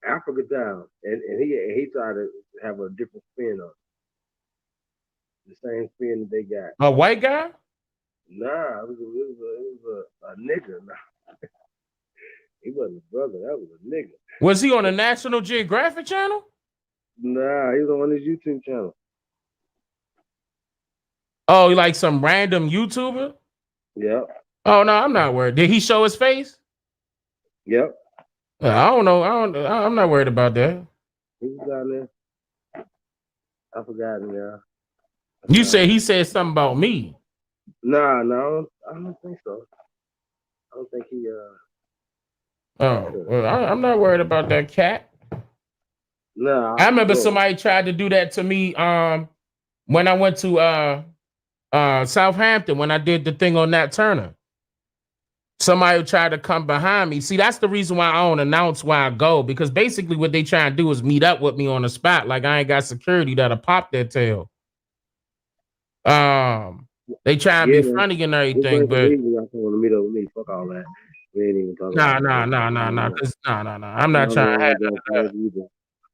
F: Africa Town, and he tried to have a different spin on it. The same spin that they got.
G: A white guy?
F: Nah, it was a nigga. Nah. He wasn't a brother. That was a nigga.
G: Was he on the National Geographic channel?
F: Nah, he was on his YouTube channel.
G: Oh, like some random YouTuber?
F: Yep.
G: Oh no, I'm not worried. Did he show his face?
F: Yep.
G: I don't know. I'm not worried about that.
F: He was down there. I forgot him, yeah.
G: You say he said something about me?
F: Nah, no, I don't think so. I don't think he.
G: Oh, well, I'm not worried about that cat.
F: No,
G: I remember somebody tried to do that to me. When I went to Southampton when I did the thing on Nat Turner. Somebody tried to come behind me. See, that's the reason why I don't announce where I go, because basically what they try to do is meet up with me on the spot. Like I ain't got security that'll pop their tail. They try to be funny and everything, but
F: I told him to meet up with me. Fuck all that. We ain't even talking.
G: Nah. I'm not trying to have that.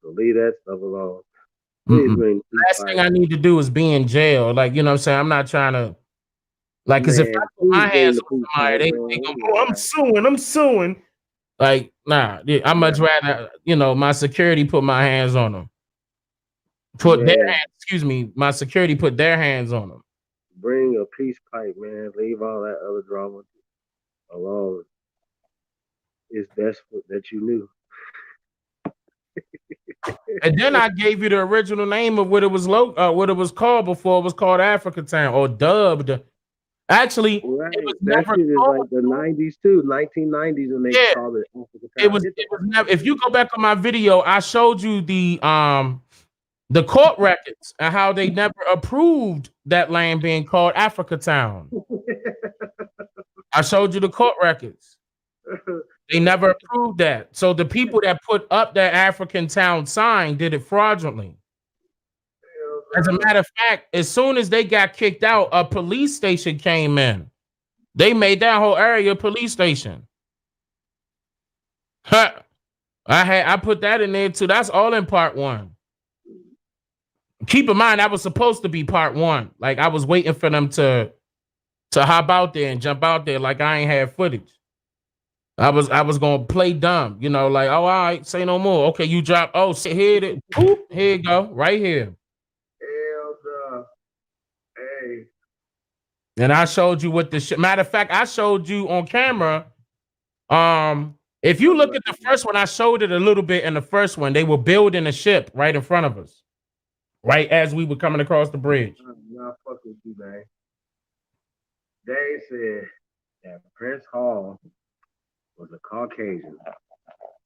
F: So leave that stuff alone.
G: Last thing I need to do is be in jail. Like, you know what I'm saying? I'm not trying to, like, because if I put my hands on somebody, they go, oh, I'm suing. Like, nah, I'd much rather, my security put my hands on them. My security put their hands on them.
F: Bring a peace pipe, man. Leave all that other drama alone. It's best that you knew.
G: And then I gave you the original name of what it was what it was called before. It was called Africa Town or dubbed. Actually,
F: Right.
G: it was
F: That
G: never
F: shit is
G: called.
F: like the 90s too, 1990s when they
G: Yeah,
F: called it Africa
G: it
F: Town.
G: was. It was never. If you go back on my video, I showed you the court records and how they never approved that land being called Africa Town. I showed you the court records. They never approved that. So the people that put up that African Town sign did it fraudulently. As a matter of fact, as soon as they got kicked out, a police station came in. They made that whole area a police station. Huh. I put that in there too. That's all in part one. Keep in mind, that was supposed to be part one. Like I was waiting for them to hop out there and jump out there like I ain't had footage. I was gonna play dumb, you know, like, oh, all right, say no more. Okay, you drop. Oh, here it is. Boop, here you go, right here.
F: Hell no. Hey.
G: And I showed you what the matter of fact, I showed you on camera. If you look at the first one, I showed it a little bit in the first one. They were building a ship right in front of us, right as we were coming across the bridge.
F: Nah, fuck with you, man. They said that Prince Hall was a Caucasian.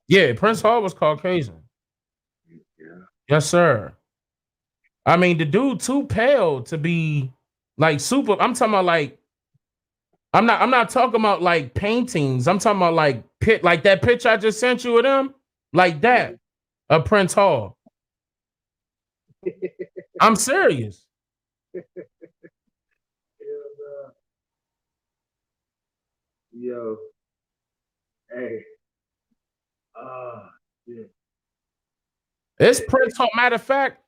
G: Yeah, Prince Hall was Caucasian.
F: Yeah.
G: Yes, sir. I mean, the dude too pale to be like super. I'm talking about like, I'm not talking about like paintings. I'm talking about like like that picture I just sent you of them, like that, of Prince Hall. I'm serious.
F: Yo. Hey. Yeah.
G: It's Prince Hall. Matter of fact,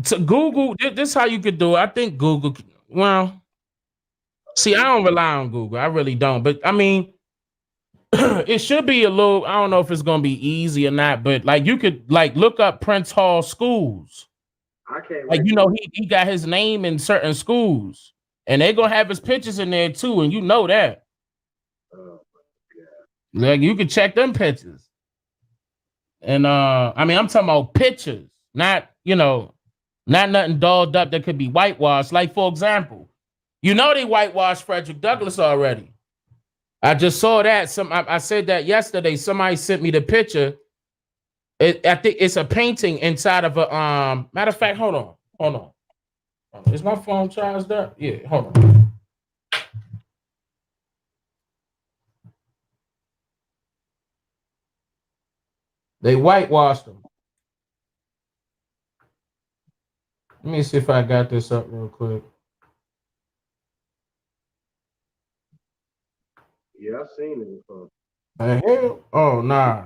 G: to Google, this is how you could do it. I think Google, well, see, I don't rely on Google. I really don't. But I mean, it should be a little, I don't know if it's going to be easy or not, but like you could like look up Prince Hall schools.
F: I can't
G: Like, you know, he got his name in certain schools and they're going to have his pictures in there too. And you know that.
F: Oh,
G: like you can check them pictures. And I mean, I'm talking about pictures, not, you know, not nothing dolled up that could be whitewashed. Like, for example, you know, they whitewashed Frederick Douglass already. I just saw that. I said that yesterday. Somebody sent me the picture. I think it's a painting inside of a matter of fact, hold on. Is my phone charged up? Yeah, hold on. They whitewashed them. Let me see if I got this up real quick.
F: yeah, I've seen it before.
G: The hell? Oh, nah.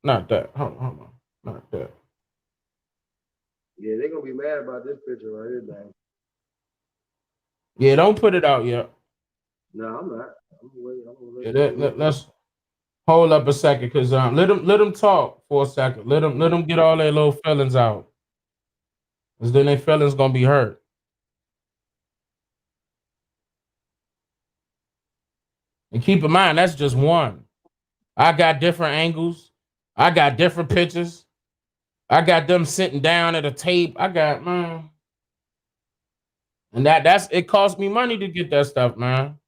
G: Not that. Hold on. Not that.
F: Yeah, they're gonna be mad about this picture right here, man.
G: Yeah, don't put it out yet.
F: No, I'm not. I'm gonna wait.
G: Yeah, let's hold up a second, cause let them talk for a second. Let them get all their little feelings out, cause then their feelings gonna be hurt. And keep in mind, that's just one. I got different angles. I got different pictures. I got them sitting down at a tape. I got, man. And that's it cost me money to get that stuff, man.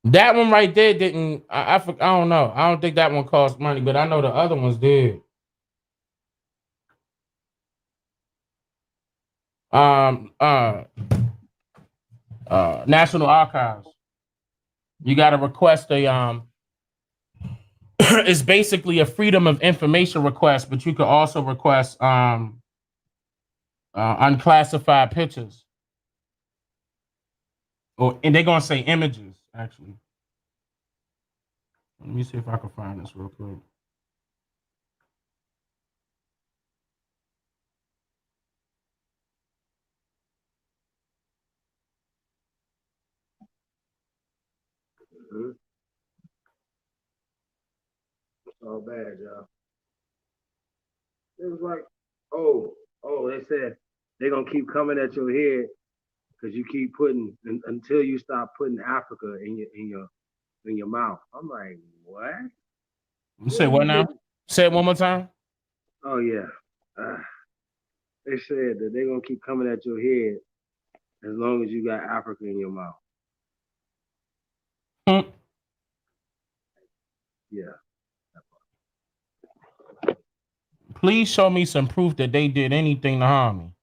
G: That one right there didn't, I don't know. I don't think that one cost money, but I know the other ones did. National Archives. You got to request a it's basically a freedom of information request, but you could also request unclassified pictures. And they're gonna say images, actually. Let me see if I can find this real quick.
F: Mm-hmm. It's all bad, y'all. It was like, they said they're gonna keep coming at your head because you keep putting until you stop putting Africa in your mouth. I'm like, what?
G: You say what now? Say it one more time.
F: Oh yeah. They said that they're gonna keep coming at your head as long as you got Africa in your mouth. Yeah.
G: Please show me some proof that they did anything to harm me.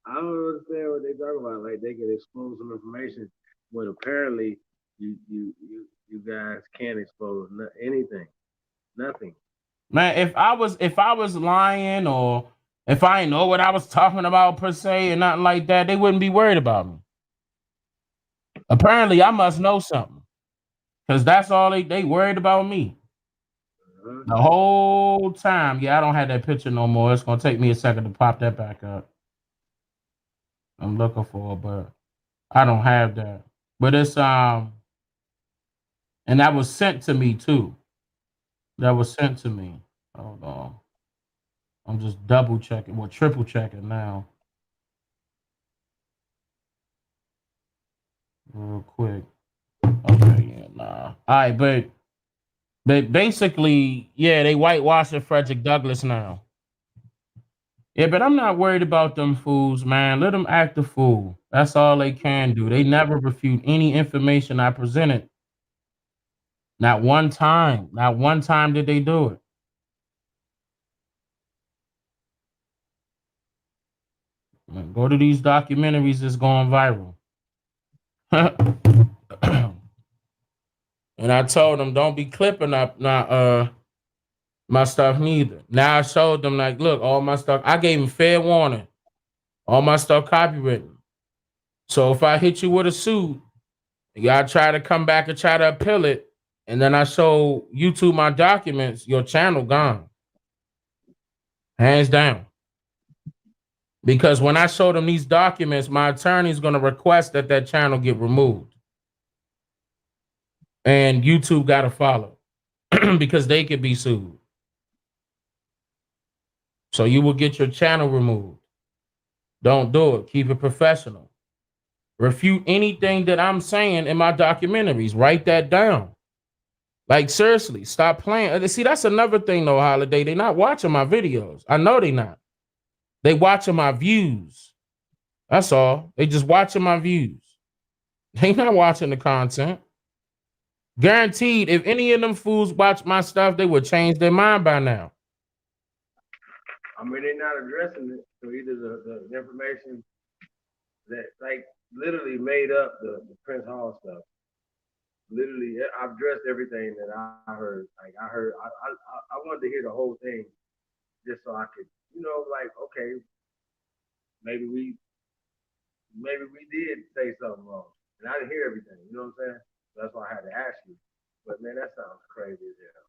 F: I don't understand what they talk about. Like they can expose some information, but apparently you guys can't expose anything, nothing.
G: Man, if I was lying or if I didn't know what I was talking about per se and nothing like that, they wouldn't be worried about me. Apparently, I must know something because that's all they worried about me the whole time. Yeah, I don't have that picture no more. It's gonna take me a second to pop that back up. I'm looking for it, but I don't have that. But it's and that was sent to me too. That was sent to me. Hold on. I'm just double checking, well, triple checking now. Real quick. Okay, yeah, nah. All right, but basically, yeah, they whitewashing Frederick Douglass now. Yeah, but I'm not worried about them fools, man. Let them act the fool. That's all they can do. They never refute any information I presented. Not one time. Not one time did they do it. Man, go to these documentaries that's going viral. And I told them, don't be clipping up my stuff neither. Now I showed them, like, look, all my stuff, I gave them fair warning. All my stuff copywritten. So if I hit you with a suit, y'all try to come back and try to appeal it, and then I show YouTube my documents, your channel gone. Hands down. Because when I show them these documents, my attorney's going to request that channel get removed. And YouTube got to follow because they could be sued. So you will get your channel removed. Don't do it. Keep it professional. Refute anything that I'm saying in my documentaries. Write that down. Like, seriously, stop playing. See, that's another thing, though, Holiday. They're not watching my videos. I know they're not. They watching my views. That's all. They just watching my views. They not watching the content. Guaranteed, if any of them fools watch my stuff, they would change their mind by now.
F: I mean, they're not addressing it. So either the information that, like, literally made up the Prince Hall stuff. Literally, I've addressed everything that I heard. Like, I wanted to hear the whole thing just so I could, like, okay, maybe we did say something wrong. And I didn't hear everything, you know what I'm saying? That's why I had to ask you. But man, that sounds crazy as hell.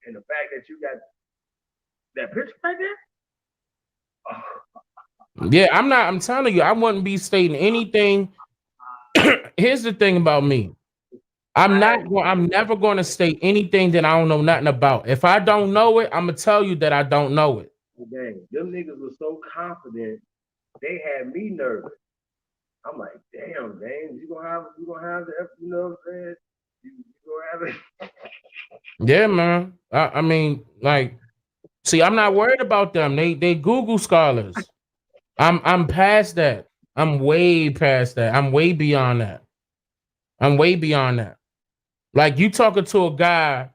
F: And the fact that you got that picture right there? Oh.
G: Yeah, I'm telling you, I wouldn't be stating anything. Here's the thing about me. I'm never going to state anything that I don't know nothing about. If I don't know it, I'm going to tell you that I don't know it.
F: Dang, them niggas were so confident, they had me nervous. I'm like, damn, you gonna have the, you know what I'm saying? You gonna have it.
G: Yeah, man. I mean, like, see, I'm not worried about them. They Google scholars. I'm past that. I'm way past that. I'm way beyond that. Like, you talking to a guy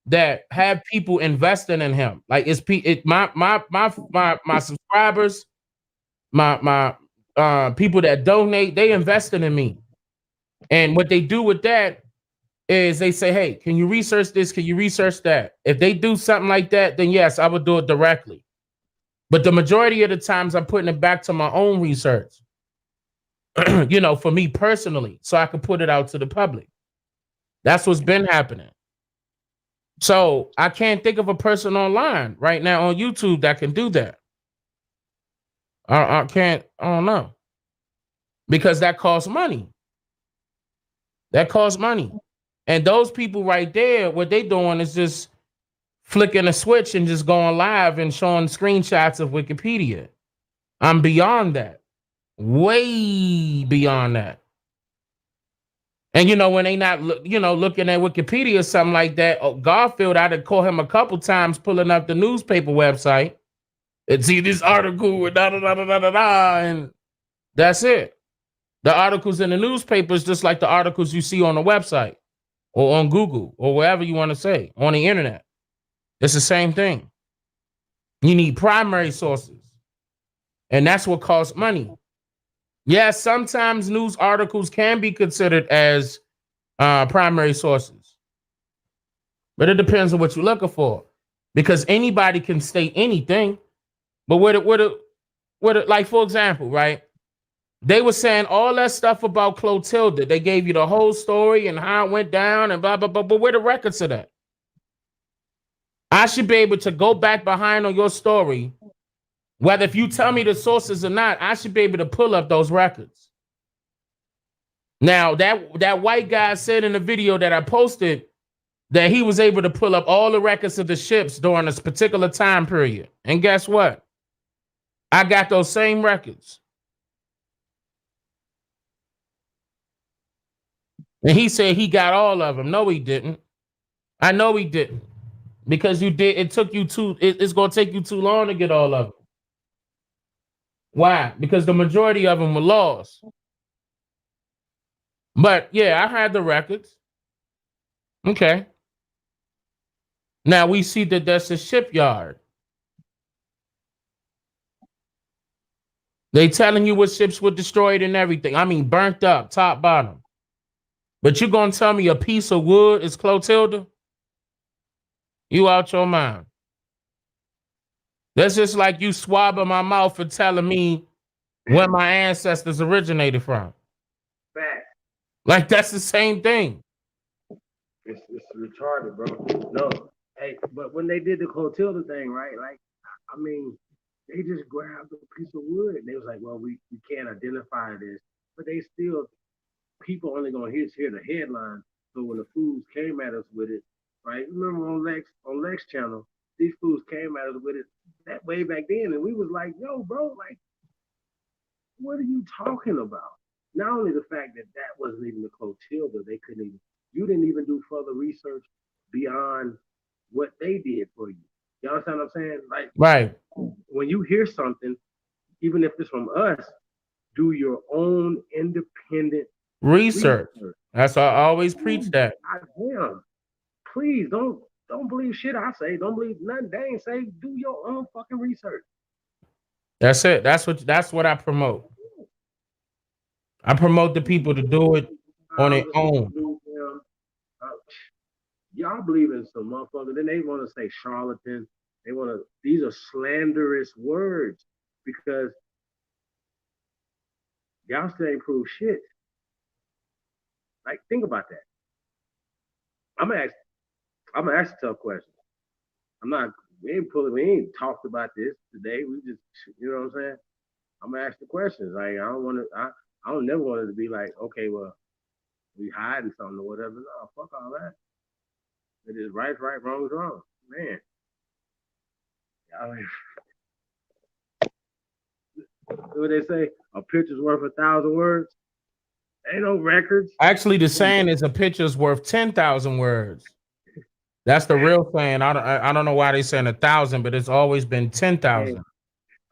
G: that have people investing in him. Like, my subscribers, my people that donate, they invested in me. And what they do with that is they say, hey, can you research this? Can you research that? If they do something like that, then yes, I would do it directly. But the majority of the times I'm putting it back to my own research, for me personally, so I can put it out to the public. That's what's been happening. So I can't think of a person online right now on YouTube that can do that. I don't know. Because that costs money. And those people right there, what they doing is just flicking a switch and just going live and showing screenshots of Wikipedia. I'm beyond that. Way beyond that. And when they not looking at Wikipedia or something like that, Garfield, I'd have called him a couple times pulling up the newspaper website and see this article with da da da da da da da, and that's it. The articles in the newspaper is just like the articles you see on the website or on Google or wherever you want to say on the internet. It's the same thing. You need primary sources, and that's what costs money. Yes, sometimes news articles can be considered as primary sources, but it depends on what you're looking for, because anybody can state anything. But like, for example, right? They were saying all that stuff about Clotilda. They gave you the whole story and how it went down and blah, blah, blah. But where the records of that? I should be able to go back behind on your story. Whether if you tell me the sources or not, I should be able to pull up those records. Now, that white guy said in the video that I posted that he was able to pull up all the records of the ships during this particular time period. And guess what? I got those same records. And he said he got all of them. No, he didn't. I know he didn't. Because you did. It's going to take you too long to get all of them. Why? Because the majority of them were lost. But yeah, I had the records. Okay. Now we see that that's a shipyard. They telling you what ships were destroyed and everything. I mean, burnt up, top, bottom. But you gonna tell me a piece of wood is Clotilda? You out your mind. That's just like you swabbing my mouth for telling me where my ancestors originated from.
F: Fact.
G: Like, that's the same thing.
F: It's retarded, bro. No. Hey, but when they did the Clotilda thing, right? Like, I mean, they just grabbed a piece of wood and they was like, well, we can't identify this. But they still, people only gonna hear the headline. So when the fools came at us with it, right? Remember on Lex channel, these fools came at us with it that way back then, and we was like, yo, bro, like, what are you talking about? Not only the fact that wasn't even the Clotilda, you didn't even do further research beyond what they did for you. You understand what I'm saying? Like,
G: right.
F: When you hear something, even if it's from us, do your own independent
G: research. That's why I always preach that.
F: Damn. Please don't believe shit I say. Don't believe nothing they ain't say. Do your own fucking research.
G: That's it. That's what I promote. I promote the people to do it on their own.
F: Y'all believe in some motherfucker, then they want to say charlatan. These are slanderous words because y'all still ain't prove shit. Like, think about that. I'm gonna ask a tough question. We ain't talked about this today. We just, you know what I'm saying? I'm gonna ask the questions. Like, I don't never want it to be like, okay, well, we hiding something or whatever. No, fuck all that. It is right, wrong is wrong. Man. I mean, what they say? A picture's worth 1,000 words. Ain't no records.
G: Actually, the saying is a picture's worth 10,000 words. That's the real saying. I don't know why they saying 1,000, but it's always been 10,000.
F: Hey,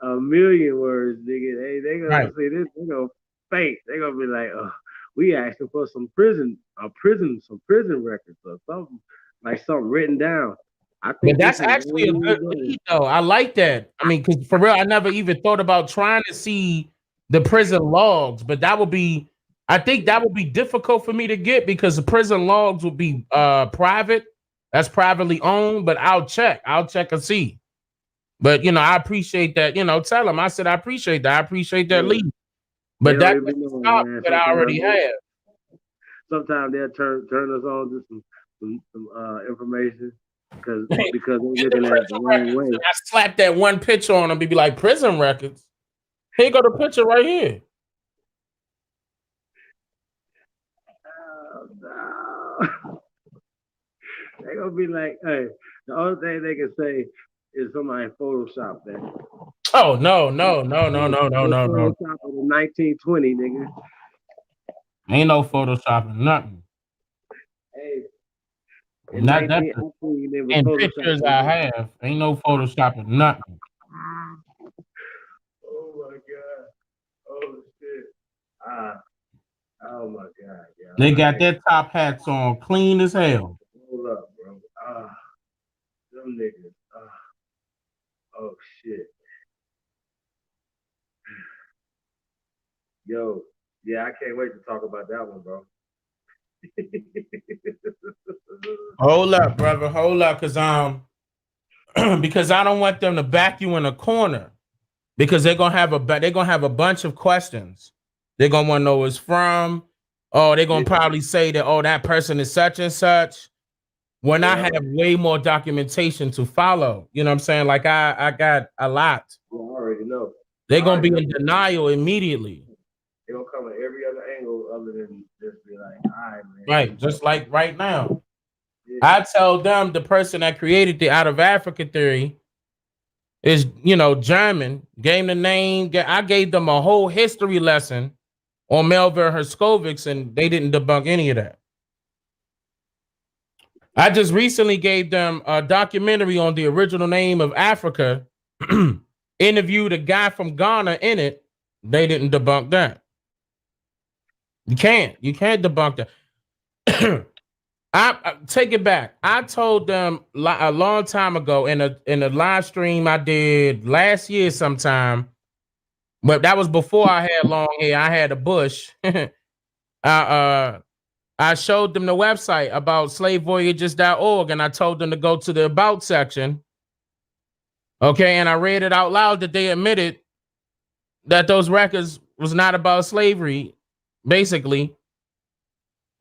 F: 1,000,000 words, nigga. Hey, they gonna say this. They gonna fake. They gonna be like, we asking for some prison records or something, like something written down. I think
G: but that's actually a good lead, though. I like that. I mean, because for real, I never even thought about trying to see the prison logs, but I think that would be difficult for me to get because the prison logs would be private. That's privately owned, but I'll check and see. But I appreciate that. Tell them I said I appreciate that. I appreciate that lead. But that doesn't stop that I already have.
F: Sometimes they'll turn us on to some information because they're looking at the wrong way.
G: I slap that one picture on them and be like, prison records. Here go the picture right here.
F: No. They're gonna be like, hey, the only thing they can say is somebody Photoshop that.
G: Oh no.
F: Photoshop of the 1920, nigga.
G: Ain't no photoshopping nothing.
F: Hey, in
G: Not that
F: 1918, it was
G: and
F: Photoshop.
G: pictures I have. Ain't no photoshopping nothing.
F: Oh my God. Oh shit. Ah. Oh my God. Yeah.
G: They got their top hats on clean as hell.
F: Hold up, bro. Ah. Them niggas. Ah. Oh shit. Yo. Yeah, I can't wait to talk about that one, bro.
G: Hold up, brother. Hold up, cause because I don't want them to back you in a corner because they're gonna have a bunch of questions. They're gonna want to know where it's from. Oh, they're gonna probably say that that person is such and such. When I have way more documentation to follow, you know what I'm saying? Like I got a lot.
F: Well, I already know.
G: They're gonna be in denial immediately.
F: They're gonna come at every other angle other than just be like, all right, man.
G: Right, just like right now. I tell them the person that created the out of Africa theory is, German. Gave the name. I gave them a whole history lesson on Melville Herskovix, and they didn't debunk any of that. I just recently gave them a documentary on the original name of Africa, interviewed a guy from Ghana in it. They didn't debunk that. You can't debunk that. I take it back. I told them a long time ago in a live stream I did last year sometime, but that was before I had long hair. I had a bush. I showed them the website about slavevoyages.org, and I told them to go to the about section. Okay, and I read it out loud that they admitted that those records was not about slavery, basically,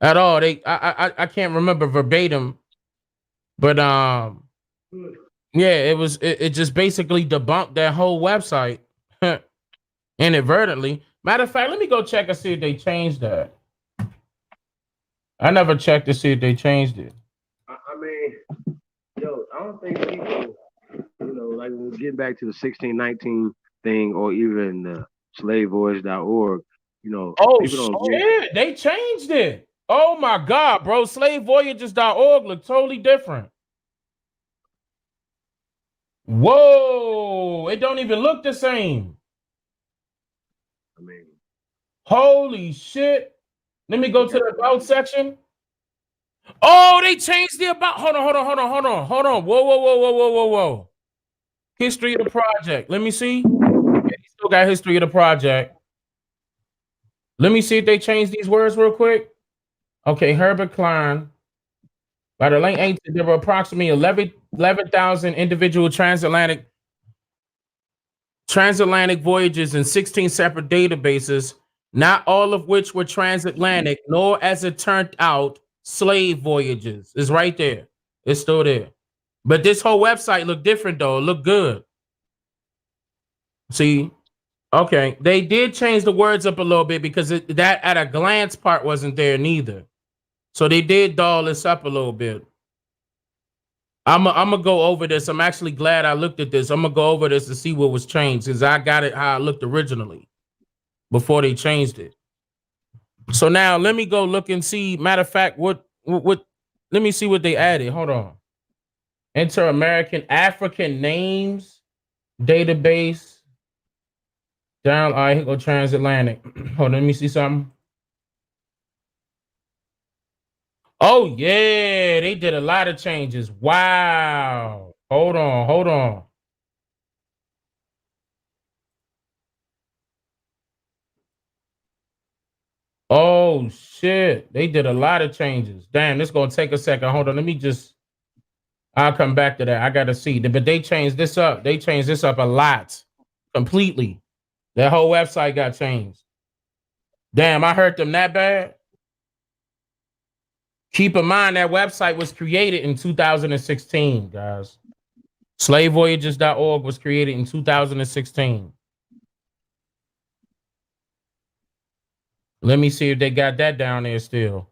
G: at all. I can't remember verbatim, but yeah, it just basically debunked that whole website inadvertently. Matter of fact, let me go check and see if they changed that. I never checked to see if they changed it.
F: I mean, yo, I don't think people, like when we get back to the 1619 thing or even the slavevoyage.org,
G: Oh,
F: people don't
G: shit, they changed it. Oh my God, bro. Slavevoyages.org look totally different. Whoa, it don't even look the same.
F: I mean,
G: holy shit. Let me go to the about section. Oh, they changed the about. Hold on. Whoa. History of the project. Let me see. They still got history of the project. Let me see if they changed these words real quick. Okay, Herbert Klein. By the late 18th, there were approximately 11,000 individual transatlantic voyages in 16 separate databases, not all of which were transatlantic, nor, as it turned out, slave voyages. It's right there. It's still there. But this whole website looked different, though. It looked good. See? Okay. They did change the words up a little bit because that at a glance part wasn't there neither. So they did doll this up a little bit. I'm gonna go over this. I'm actually glad I looked at this. I'm gonna go over this to see what was changed because I got it how it looked originally before they changed it. So now let me go look and see. Matter of fact, what let me see what they added. Hold on. Enter American African names database. Down. All right, here go transatlantic. Hold on, let me see something. Oh yeah, they did a lot of changes. Wow. Hold on. Oh shit, they did a lot of changes. Damn, this gonna take a second. Hold on, I'll come back to that. I gotta see. But they changed this up. They changed this up a lot. Completely. That whole website got changed. Damn, I hurt them that bad. Keep in mind that website was created in 2016, guys. Slavevoyages.org was created in 2016. Let me see if they got that down there still.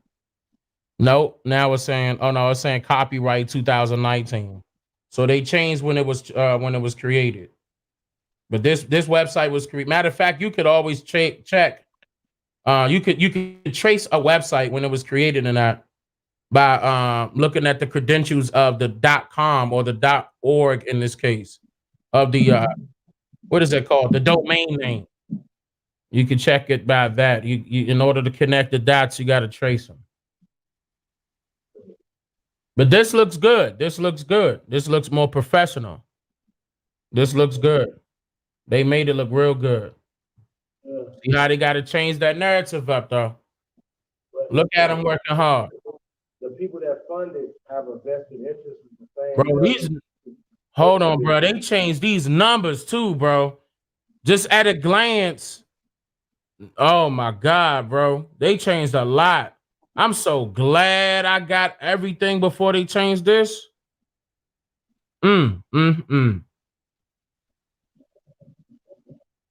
G: Nope. Now it's saying, it's saying copyright 2019. So they changed when it was created. But this website was created. Matter of fact, you could always check You could trace a website when it was created and that by looking at the credentials of the .com or the .org in this case of the what is that called? The domain name. You can check it by that. You in order to connect the dots, you got to trace them. But this looks good. This looks good. This looks more professional. This looks good. They made it look real good. See how they got to change that narrative up, though. Look at them working hard.
F: The people that fund it have a vested interest in the
G: Bro, these hold on, bro. They changed these numbers too, bro. Just at a glance. Oh my God, bro. They changed a lot. I'm so glad I got everything before they changed this.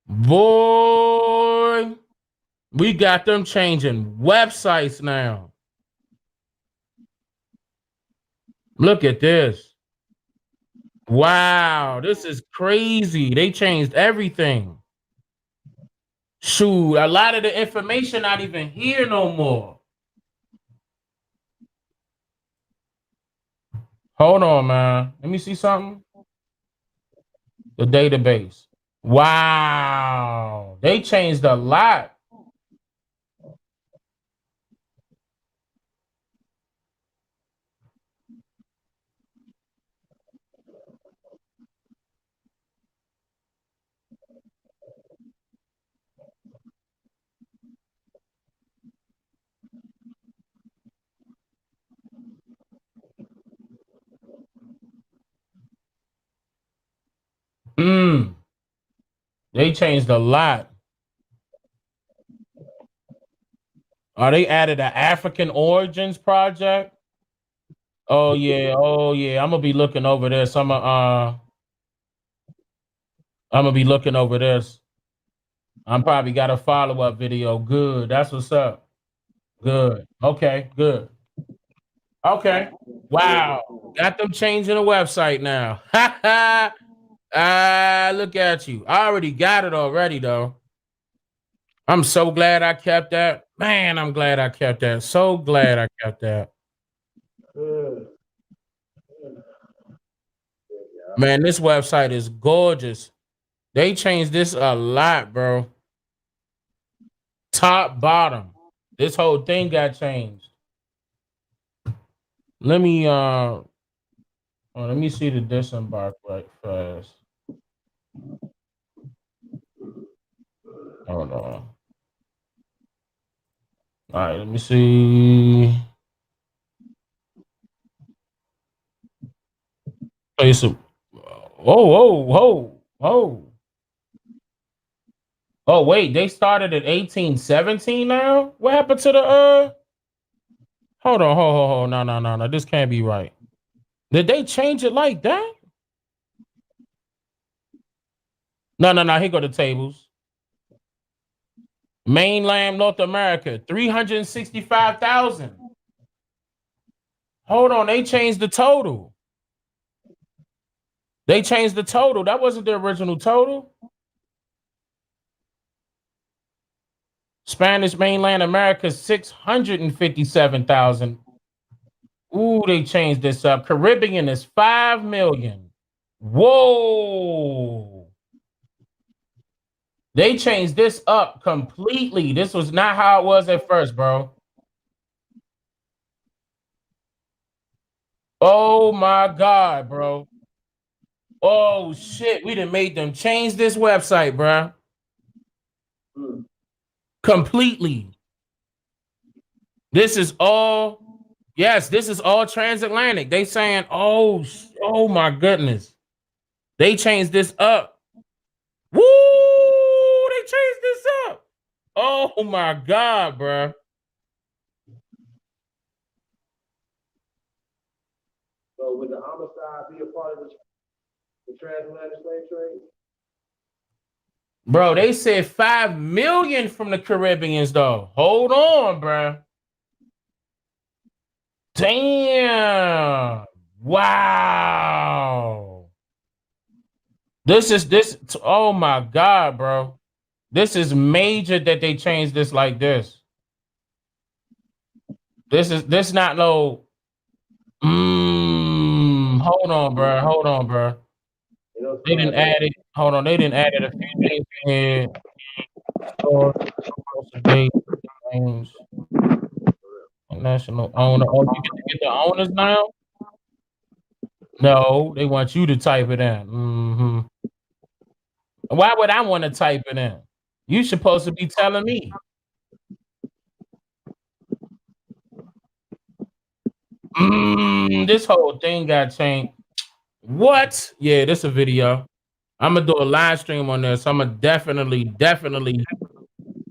G: Boy, we got them changing websites now. Look at this. Wow, this is crazy. They changed everything. Shoot, a lot of the information not even here no more. Hold on, man. Let me see something. The database. Wow. They changed a lot. They changed a lot. They added an African Origins project. Oh yeah. I'm gonna be looking over this. I'm gonna be looking over this. I'm probably got a follow-up video. Good. That's what's up. Good. Okay, good. Okay. Wow. Got them changing the website now. Look at you. I already got it already, though. I'm so glad I kept that. Man, I'm glad I kept that. So glad I kept that. Man, this website is gorgeous. They changed this a lot, bro. Top, bottom. This whole thing got changed. Let me see the disembark right fast. Hold on. All right, let me see. Play some. Oh. Oh, wait, they started at 1817 now? What happened to the Hold on. No. This can't be right. Did they change it like that? No. Here go the tables. Mainland North America, 365,000. Hold on, they changed the total. That wasn't the original total. Spanish mainland America, 657,000. Ooh, they changed this up. Caribbean is 5 million. Whoa. They changed this up completely. This was not how it was at first, bro. Oh my God, bro. Oh shit, we done made them change this website, bro. Completely. This is all transatlantic. They saying, oh my goodness. They changed this up. Woo! They changed this up. Oh my God, bro.
F: So would the homicide be a part of the transatlantic slave trade?
G: Bro, they said 5 million from the Caribbeans, though. Hold on, bro. Damn. Wow. This. Oh my God, bro. This is major that they changed this like this. This not no. Hold on, bro. Hold on, bro. They didn't add it. Hold on. They didn't add it a few things in here. Store, date, names, national owner. Oh, you get the owners now? No, they want you to type it in. Why would I want to type it in? You supposed to be telling me. This whole thing got changed. What? Yeah, this a video. I'm gonna do a live stream on this. I'm gonna definitely.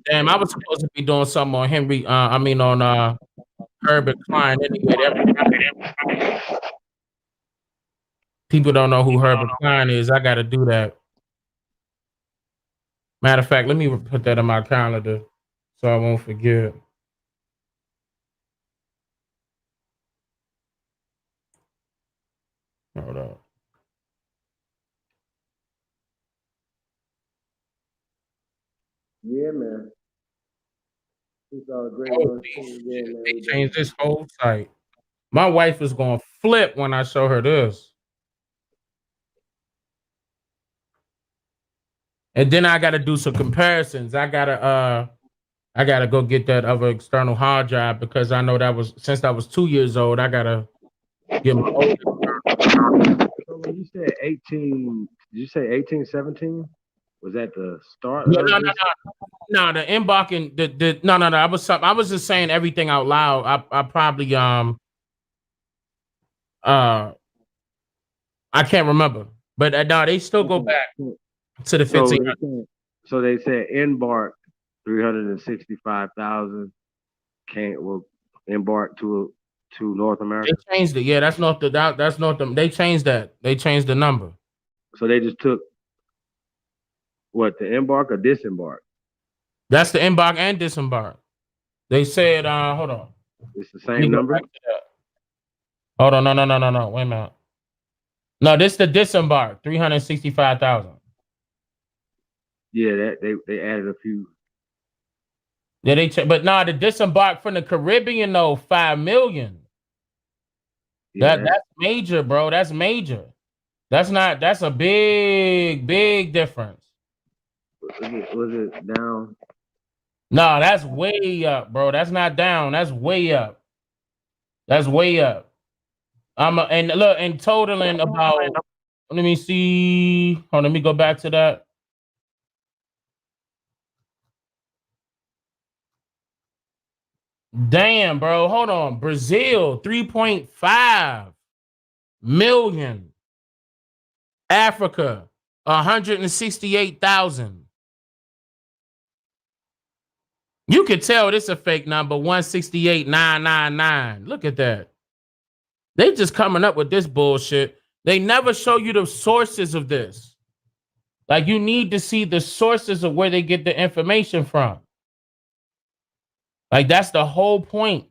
G: Damn, I was supposed to be doing something on Henry. On Herbert Klein. Anyway, people don't know who Herbert Klein is. I got to do that. Matter of fact, let me put that in my calendar so I won't forget. Hold on.
F: Yeah, man. It's all great.
G: They changed this whole site. My wife is gonna flip when I show her this. And then I gotta do some comparisons. I gotta go get that other external hard drive because I know that was since I was 2 years old. I gotta get my old.
F: So when you said 18, did you say 1817? Was that the start?
G: No, the embarking. No. I was just saying everything out loud. I probably I can't remember, but no, they still go back to the 1500s.
F: So they said embark 365,000 will embark to North America.
G: They changed it. Yeah, that's not the. They changed that. They changed the number.
F: So they just took what, the embark or disembark?
G: That's the embark and disembark. They said, hold on.
F: It's the same number.
G: Hold on, no. Wait a minute. No, this is the disembark, 365,000.
F: Yeah, that they added a few.
G: Yeah, but the disembark from the Caribbean though, 5 million. Yeah, that's major, bro. That's major. That's a big difference.
F: Was it down?
G: No, that's way up, bro. That's not down. That's way up. That's way up. And look, and totaling about. Let me see. Oh, let me go back to that. Damn, bro. Hold on. Brazil, 3.5 million. Africa, 168,000. You could tell this a fake number, 168,999. Look at that. They just coming up with this bullshit. They never show you the sources of this. Like, you need to see the sources of where they get the information from. Like, that's the whole point.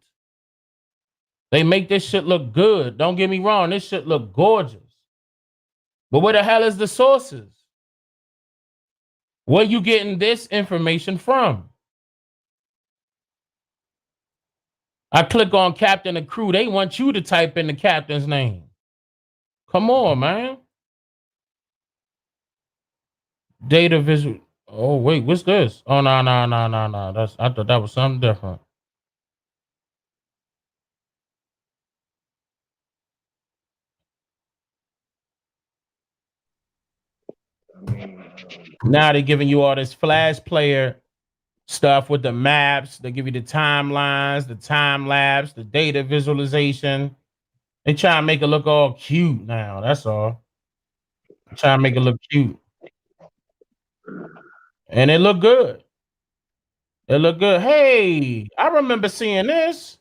G: They make this shit look good. Don't get me wrong. This shit look gorgeous. But where the hell is the sources? Where you getting this information from? I click on captain and crew. They want you to type in the captain's name. Come on, man. Data visual. Oh, wait, what's this? Oh, no. I thought that was something different. Now they're giving you all this Flash Player stuff with the maps. They give you the timelines, the time lapse, the data visualization. They try to make it look all cute now. That's all. Try to make it look cute. And it look good. It look good. Hey, I remember seeing this.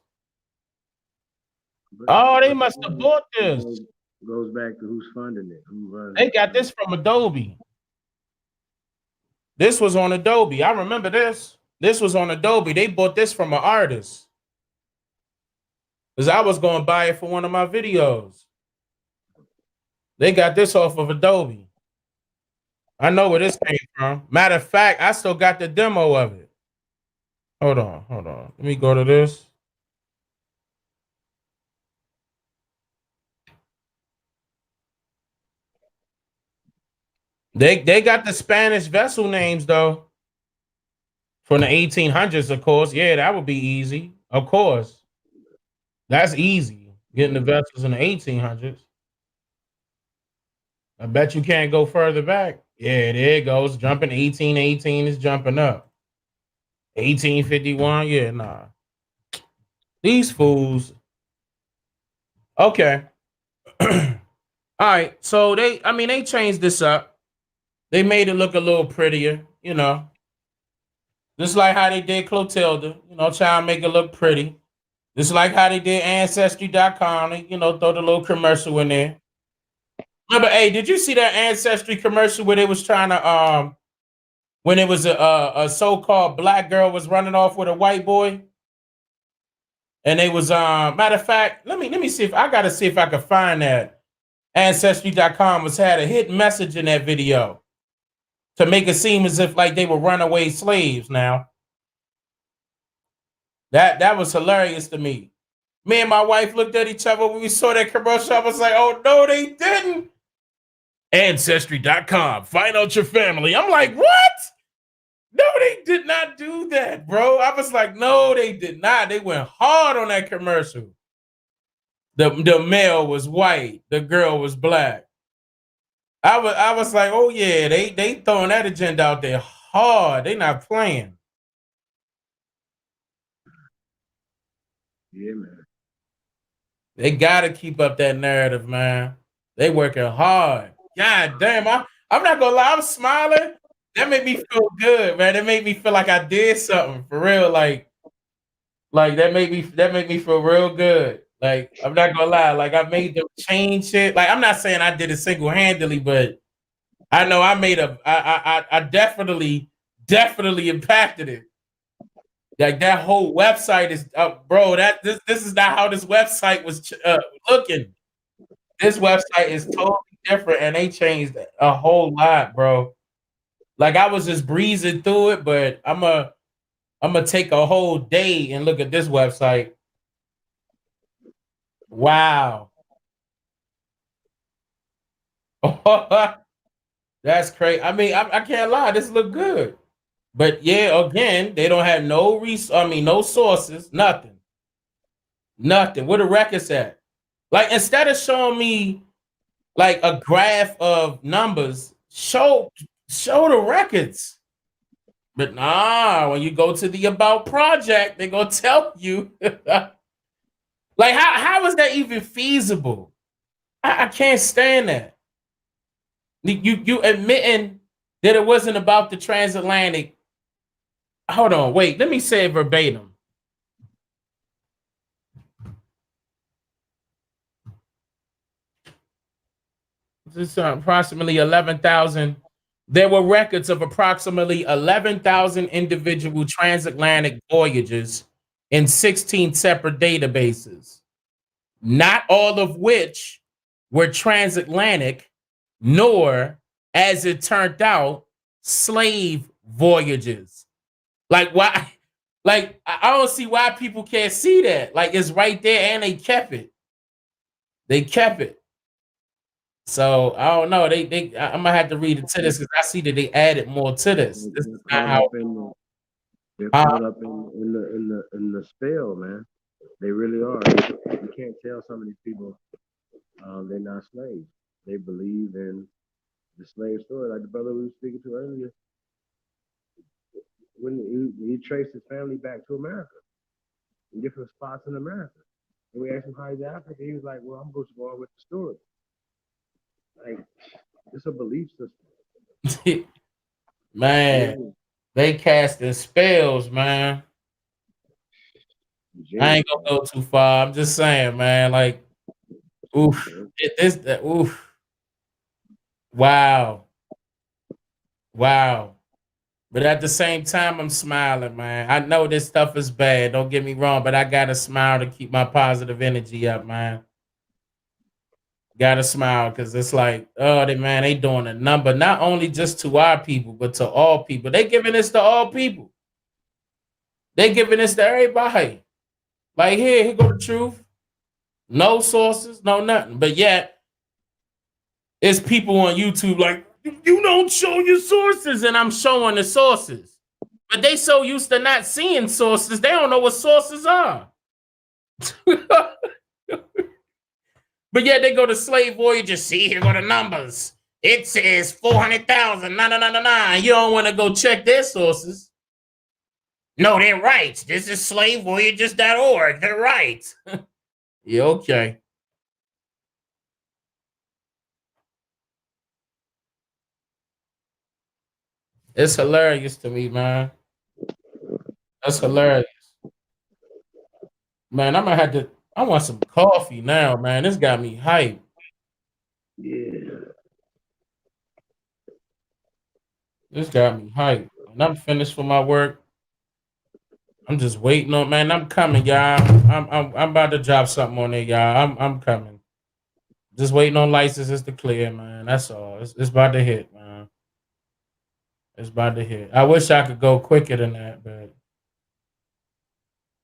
G: Oh, they must have bought this.
F: Goes back to who's funding it.
G: They got this from Adobe. This was on Adobe. I remember this. This was on Adobe. They bought this from an artist. Because I was going to buy it for one of my videos. They got this off of Adobe. I know where this came bro. Matter of fact, I still got the demo of it. Hold on. Let me go to this. They got the Spanish vessel names though. From the 1800s, of course. Yeah, that would be easy. Of course. That's easy. Getting the vessels in the 1800s. I bet you can't go further back. Yeah, there it goes. Jumping 1818 is jumping up. 1851, yeah, nah. These fools. Okay. All right. So they changed this up. They made it look a little prettier, you know. Just like how they did Clotilda, you know, trying to make it look pretty. Just like how they did Ancestry.com, they, you know, throw the little commercial in there. Remember, hey, did you see that Ancestry commercial where they was trying to when it was a so-called black girl was running off with a white boy? And they was matter of fact, let me see if I gotta see if I can find that. Ancestry.com had a hidden message in that video to make it seem as if like they were runaway slaves now. That was hilarious to me. Me and my wife looked at each other when we saw that commercial. I was like, oh no, they didn't. Ancestry.com, find out your family. I'm like, what? No, they did not do that, bro. I was like, no, they did not. They went hard on that commercial. The male was white, the girl was black. I was like, oh yeah, they throwing that agenda out there hard. They not playing.
F: Yeah, man.
G: They gotta keep up that narrative, man. They working hard. God damn, I'm not gonna lie, I'm smiling. That made me feel good, man. That made me feel like I did something for real. Like that made me feel real good. Like, I'm not gonna lie, like I made them change shit. Like, I'm not saying I did it single-handedly, but I know I made I definitely impacted it. Like that whole website is bro, this is not how this website was looking. This website is totally different and they changed a whole lot, bro. Like I was just breezing through it, but I'm gonna take a whole day and look at this website. Wow. That's crazy. I mean, I can't lie, this look good. But yeah, again, they don't have no sources, nothing. Nothing. Where the records at? Like, instead of showing me like a graph of numbers, show the records. But nah, when you go to the About project, they're gonna tell you. Like, how is that even feasible? I can't stand that. You admitting that it wasn't about the transatlantic. Hold on, wait, let me say it verbatim. This is approximately 11,000. There were records of approximately 11,000 individual transatlantic voyages in 16 separate databases, not all of which were transatlantic, nor, as it turned out, slave voyages. Like, why? Like, I don't see why people can't see that. Like, it's right there, and they kept it. They kept it. So I don't know. I'm gonna have to read into this because I see that they added more to this. This is not how.
F: They're caught up in the spell, man. They really are. You can't tell some of these people they're not slaves. They believe in the slave story, like the brother we were speaking to earlier. When he traced his family back to America, in different spots in America, and we asked him how he's African, he was like, "Well, I'm going to go on with the story." Like, it's a belief system.
G: Man, they casting spells, man. I ain't gonna go too far. I'm just saying, man. Like, oof, oof. Wow. But at the same time, I'm smiling, man. I know this stuff is bad. Don't get me wrong, but I gotta smile to keep my positive energy up, man. Gotta smile because it's like, oh, they doing a number, not only just to our people, but to all people. They giving this to all people. They giving this to everybody. Like, here go the truth. No sources, no nothing. But yet, it's people on YouTube like, you don't show your sources, and I'm showing the sources. But they so used to not seeing sources, they don't know what sources are. But yet they go to slave voyages. See, here go the numbers. It says 400,000. Nah. You don't want to go check their sources. No, they're right. This is slavevoyages.org. They're right. Yeah, okay. It's hilarious to me, man. That's hilarious. Man, I'm gonna have to. I want some coffee now, man. This got me hyped.
F: Yeah.
G: This got me hyped. And I'm finished for my work. I'm just waiting on, man. I'm coming, y'all. I'm about to drop something on there, y'all. I'm coming. Just waiting on licenses to clear, man. That's all. It's about to hit, man. It's about to hit. I wish I could go quicker than that, but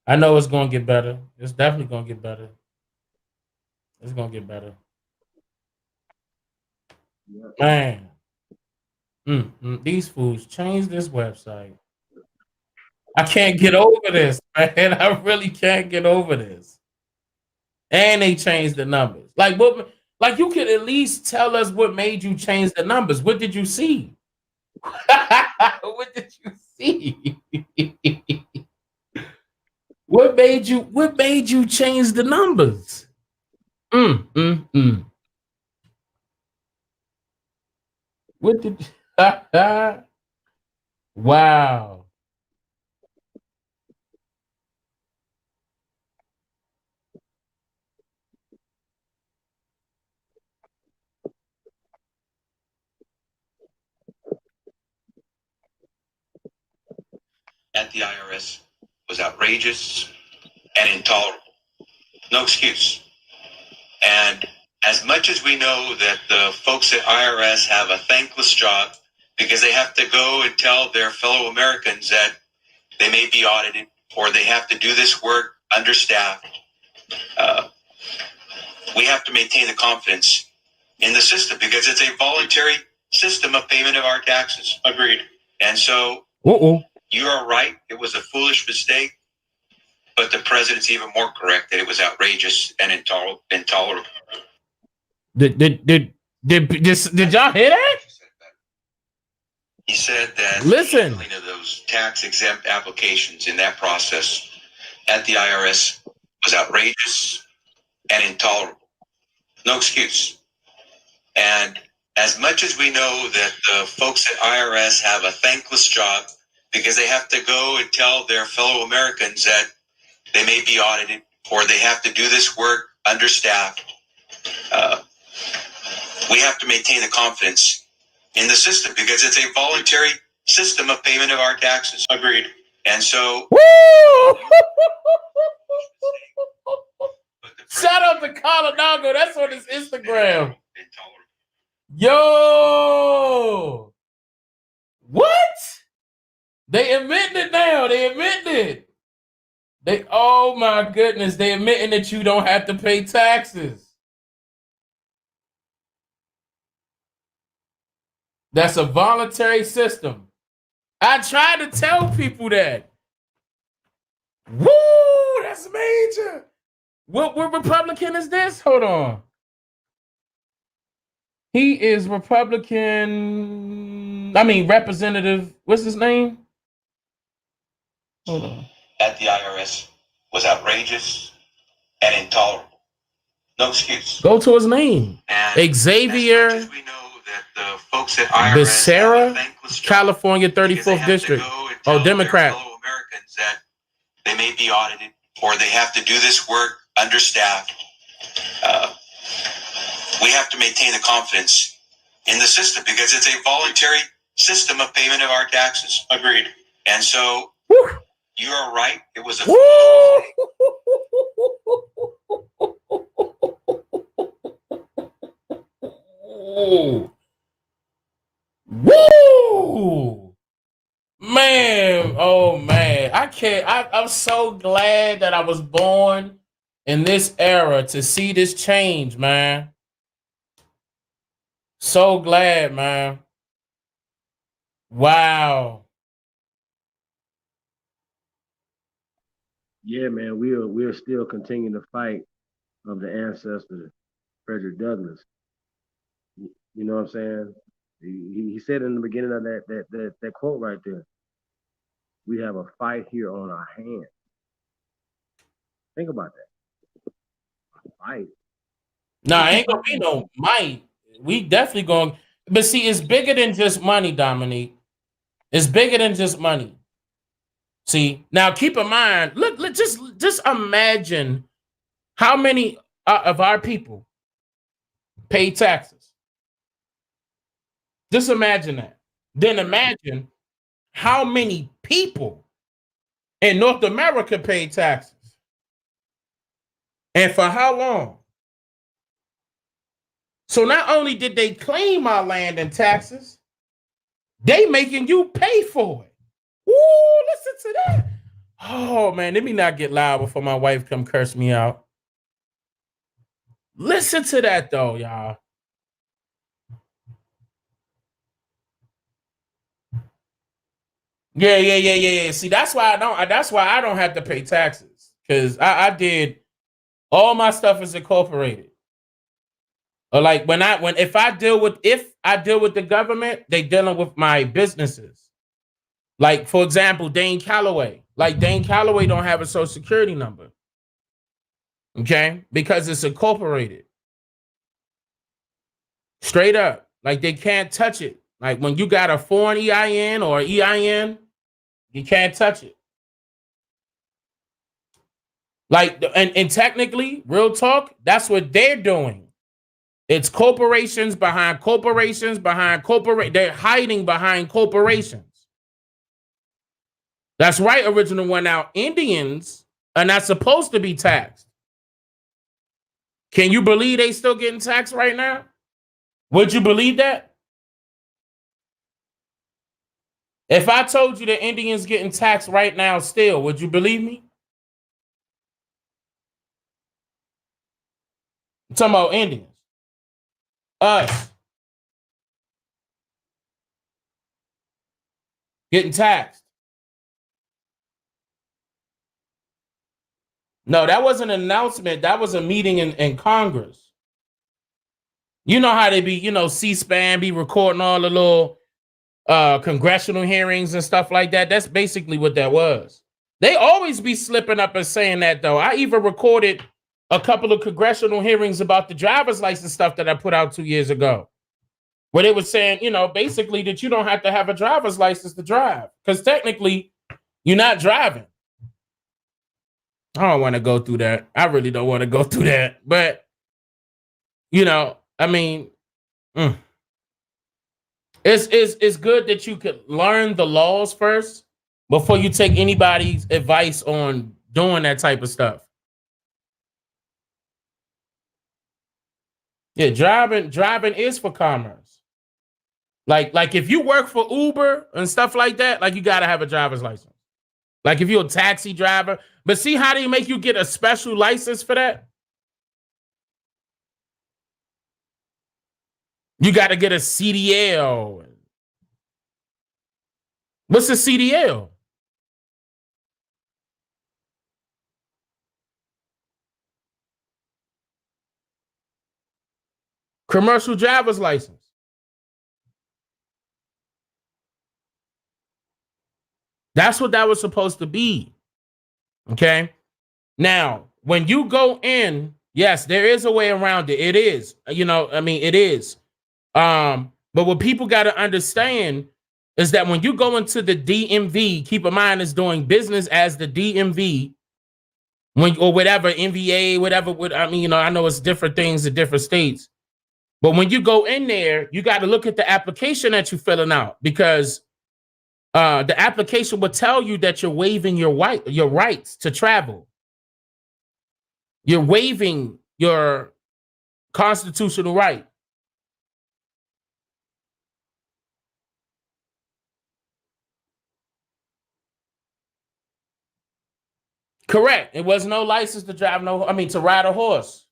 G: I know it's gonna get better. It's definitely gonna get better. It's gonna get better.
F: Yeah.
G: Man. These fools changed this website. I can't get over this, man. I really can't get over this. And they changed the numbers. Like what? Like you could at least tell us what made you change the numbers. What did you see? What did you see? What made you change the numbers? What did wow.
D: At the IRS was outrageous and intolerable. No excuse. And as much as we know that the folks at IRS have a thankless job because they have to go and tell their fellow Americans that they may be audited or they have to do this work understaffed, we have to maintain the confidence in the system because it's a voluntary system of payment of our taxes. Agreed. And so you are right. It was a foolish mistake, but the president's even more correct that it was outrageous and intolerable.
G: Did y'all hear that?
D: He said that
G: Listen,
D: the handling of those tax exempt applications in that process at the IRS was outrageous and intolerable. No excuse. And as much as we know that the folks at IRS have a thankless job because they have to go and tell their fellow Americans that they may be audited or they have to do this work understaffed, we have to maintain the confidence in the system because it's a voluntary system of payment of our taxes. Agreed. And so
G: shout out to Colorado. That's on his Instagram. Yo, what? They admitting it now. They admitting it. Oh my goodness. They admitting that you don't have to pay taxes. That's a voluntary system. I try to tell people that. Woo, that's major. What Republican is this? Hold on. He is Republican. I mean, Representative. What's his name? Hold on.
D: At the IRS was outrageous and intolerable. No excuse.
G: Go to his name.
D: And
G: Xavier
D: as we know that the folks at IRS
G: Becerra, California 34th District. Oh, Democrat.
D: Fellow Americans that they may be audited or they have to do this work understaffed. We have to maintain the confidence in the system because it's a voluntary system of payment of our taxes. Agreed. And so you are right. It was a
G: Woo! Woo! Man, oh man. I can't. I'm so glad that I was born in this era to see this change, man. So glad, man. Wow.
F: Yeah, man, we'll still continue to fight of the ancestor Frederick Douglass. You know what I'm saying? He said in the beginning of that quote right there, we have a fight here on our hands. Think about that. Fight.
G: Nah, ain't gonna be no might. We definitely going. But see, it's bigger than just money, Dominique. It's bigger than just money. See, now keep in mind, look just imagine how many of our people pay taxes. Just imagine that. Then imagine how many people in North America pay taxes. And for how long? So not only did they claim our land and taxes, they making you pay for it. Ooh, listen to that. Oh man, let me not get loud before my wife come curse me out. Listen to that though, y'all. Yeah. See, that's why I don't have to pay taxes. Because I did all my stuff is incorporated. Or like if I deal with the government, they dealing with my businesses. Like, for example, Dane Calloway. Like, Dane Calloway don't have a social security number. Okay? Because it's incorporated. Straight up. Like, they can't touch it. Like, when you got a foreign EIN or EIN, you can't touch it. Like, and technically, real talk, that's what they're doing. It's corporations behind corporations behind corporate. They're hiding behind corporations. That's right, original one. Now, Indians are not supposed to be taxed. Can you believe they still getting taxed right now? Would you believe that? If I told you the Indians getting taxed right now still, would you believe me? I'm talking about Indians. Us. Getting taxed. No, that wasn't an announcement. That was a meeting in Congress. You know how they be, C-SPAN be recording all the little congressional hearings and stuff like that. That's basically what that was. They always be slipping up and saying that, though. I even recorded a couple of congressional hearings about the driver's license stuff that I put out 2 years ago, where they were saying, basically that you don't have to have a driver's license to drive, because technically you're not driving. I don't want to go through that. I really don't want to go through that. But, it's good that you could learn the laws first before you take anybody's advice on doing that type of stuff. Yeah, driving is for commerce. Like if you work for Uber and stuff like that, like you got to have a driver's license. Like if you're a taxi driver, but see how they make you get a special license for that? You got to get a CDL. What's a CDL? Commercial driver's license. That's what that was supposed to be. Okay. Now, when you go in, yes, there is a way around it. It is, it is. But what people got to understand is that when you go into the DMV, keep in mind it's doing business as the DMV, or whatever, NVA, whatever. I know it's different things in different states. But when you go in there, you got to look at the application that you're filling out, because the application will tell you that you're waiving your rights to travel. You're waiving your constitutional right. Correct. It was no license to drive to ride a horse.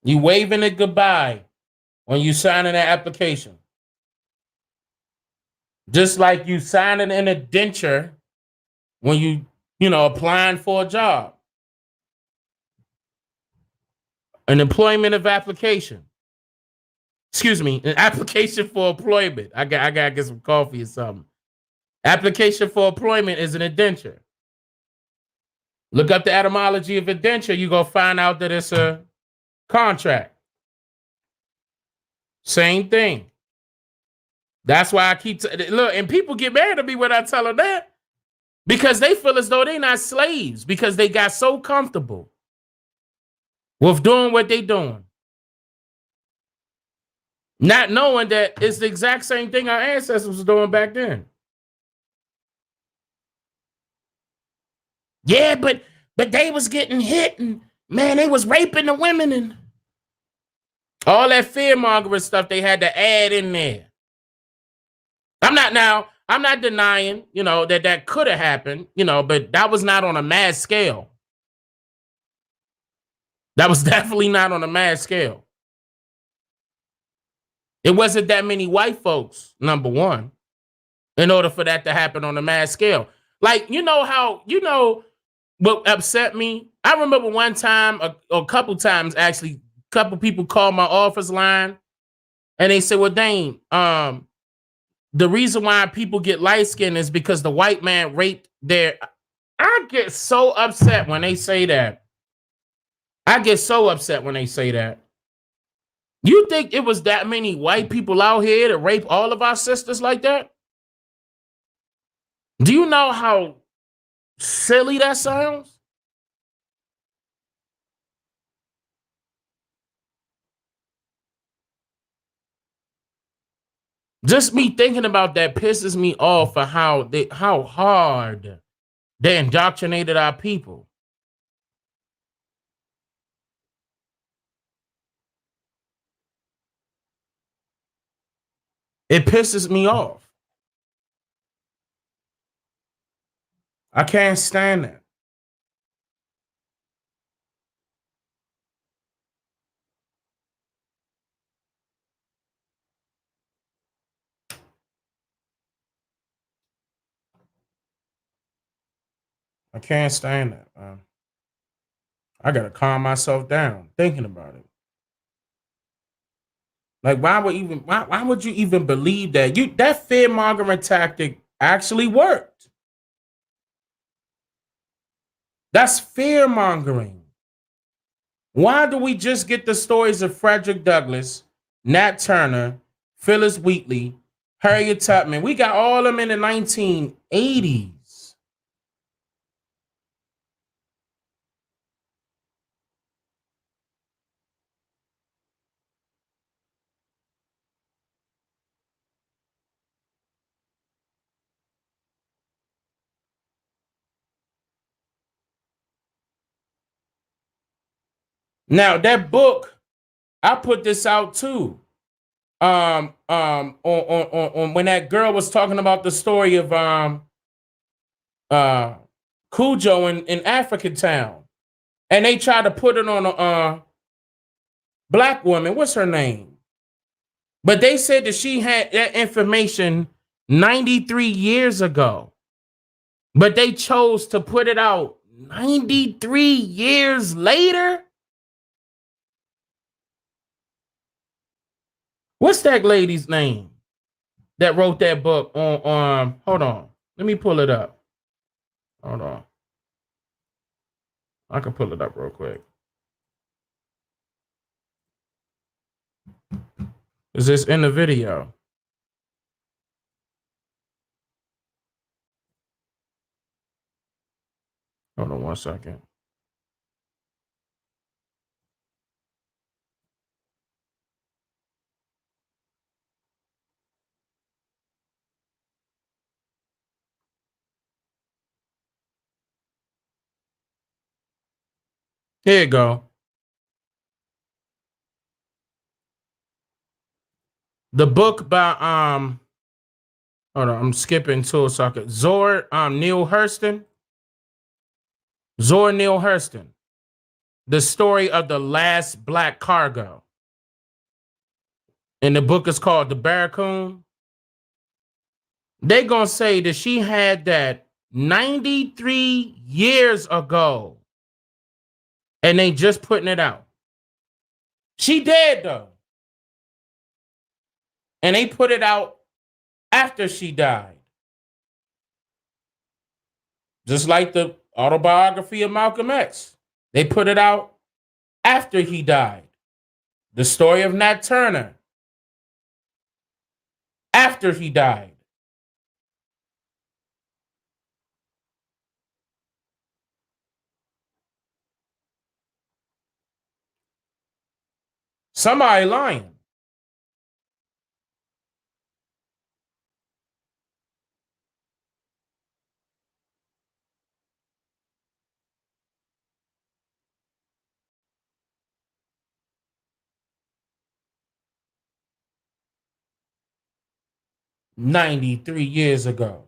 G: You waving it goodbye when you signing that application. Just like you signing an indenture when applying for a job. An employment of application. Excuse me, an application for employment. I gotta get some coffee or something. Application for employment is an indenture. Look up the etymology of indenture. You're gonna find out that it's a contract. Same thing. That's why I keep look, and people get mad at me when I tell them that because they feel as though they're not slaves because they got so comfortable with doing what they doing. Not knowing that it's the exact same thing our ancestors was doing back then. Yeah, but they was getting hit and man, they was raping the women and all that fear-mongering stuff they had to add in there. I'm not denying, that could have happened, but that was not on a mass scale. That was definitely not on a mass scale. It wasn't that many white folks, number one, in order for that to happen on a mass scale. Like, what upset me? I remember one time, a couple times actually, a couple people called my office line and they said, well, Dane, the reason why people get light skinned is because the white man raped their. I get so upset when they say that. You think it was that many white people out here to rape all of our sisters like that? Do you know how silly that sounds? Just me thinking about that pisses me off for how hard they indoctrinated our people. It pisses me off. I can't stand that. I can't stand that, man. I gotta calm myself down thinking about it. Like, why would you even believe that? That fear mongering tactic actually worked. That's fear mongering. Why do we just get the stories of Frederick Douglass, Nat Turner, Phyllis Wheatley, Harriet Tubman? We got all of them in the 1980s. Now that book, I put this out too. On when that girl was talking about the story of Cujo in African Town, and they tried to put it on a black woman. What's her name? But they said that she had that information 93 years ago. But they chose to put it out 93 years later. What's that lady's name that wrote that book on hold on. Let me pull it up. Hold on. I can pull it up real quick. Is this in the video? Hold on 1 second. Here you go. The book by hold on, I'm skipping to a second. Neil Hurston. Zora Neale Hurston. The story of the last black cargo. And the book is called The Barracoon. They gonna say that she had that 93 years ago. And they just putting it out. She dead though. And they put it out after she died. Just like the autobiography of Malcolm X. They put it out after he died. The story of Nat Turner. After he died. Somebody lying. $93 ago.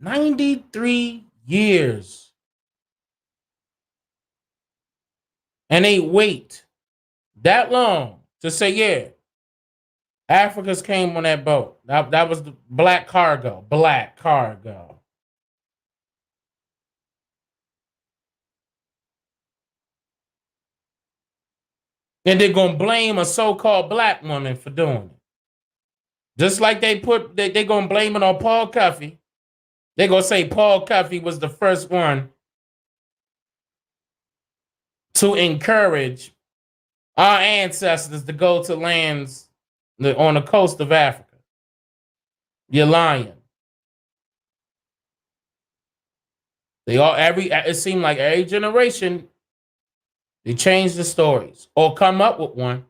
G: 93 years. And they wait that long to say, yeah, Africans came on that boat. That was the black cargo. Black cargo. And they're going to blame a so-called black woman for doing it. Just like they're going to blame it on Paul Cuffey. They're going to say Paul Cuffey was the first one to encourage our ancestors to go to lands on the coast of Africa. You're lying. It seemed like every generation, they change the stories or come up with one.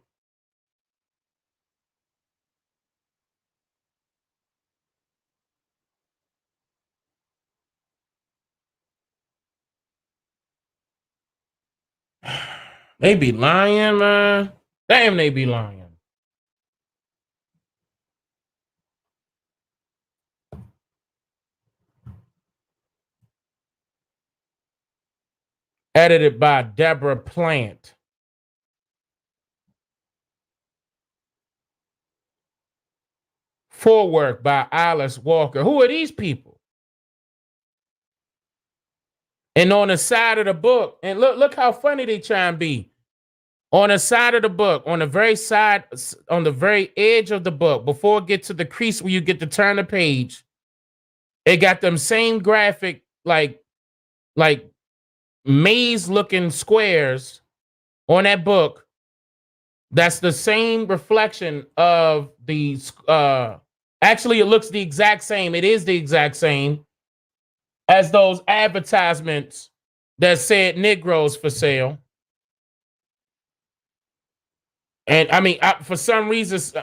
G: They be lying, man. Damn, they be lying. Edited by Deborah Plant. Foreword by Alice Walker. Who are these people? And on the side of the book, and look how funny they try and be. On the side of the book, on the very side, on the very edge of the book, before it gets to the crease where you get to turn the page, it got them same graphic, like maze-looking squares on that book. That's the same reflection of the. Actually, it looks the exact same. It is the exact same as those advertisements that said Negroes for sale. And I mean, for some reason,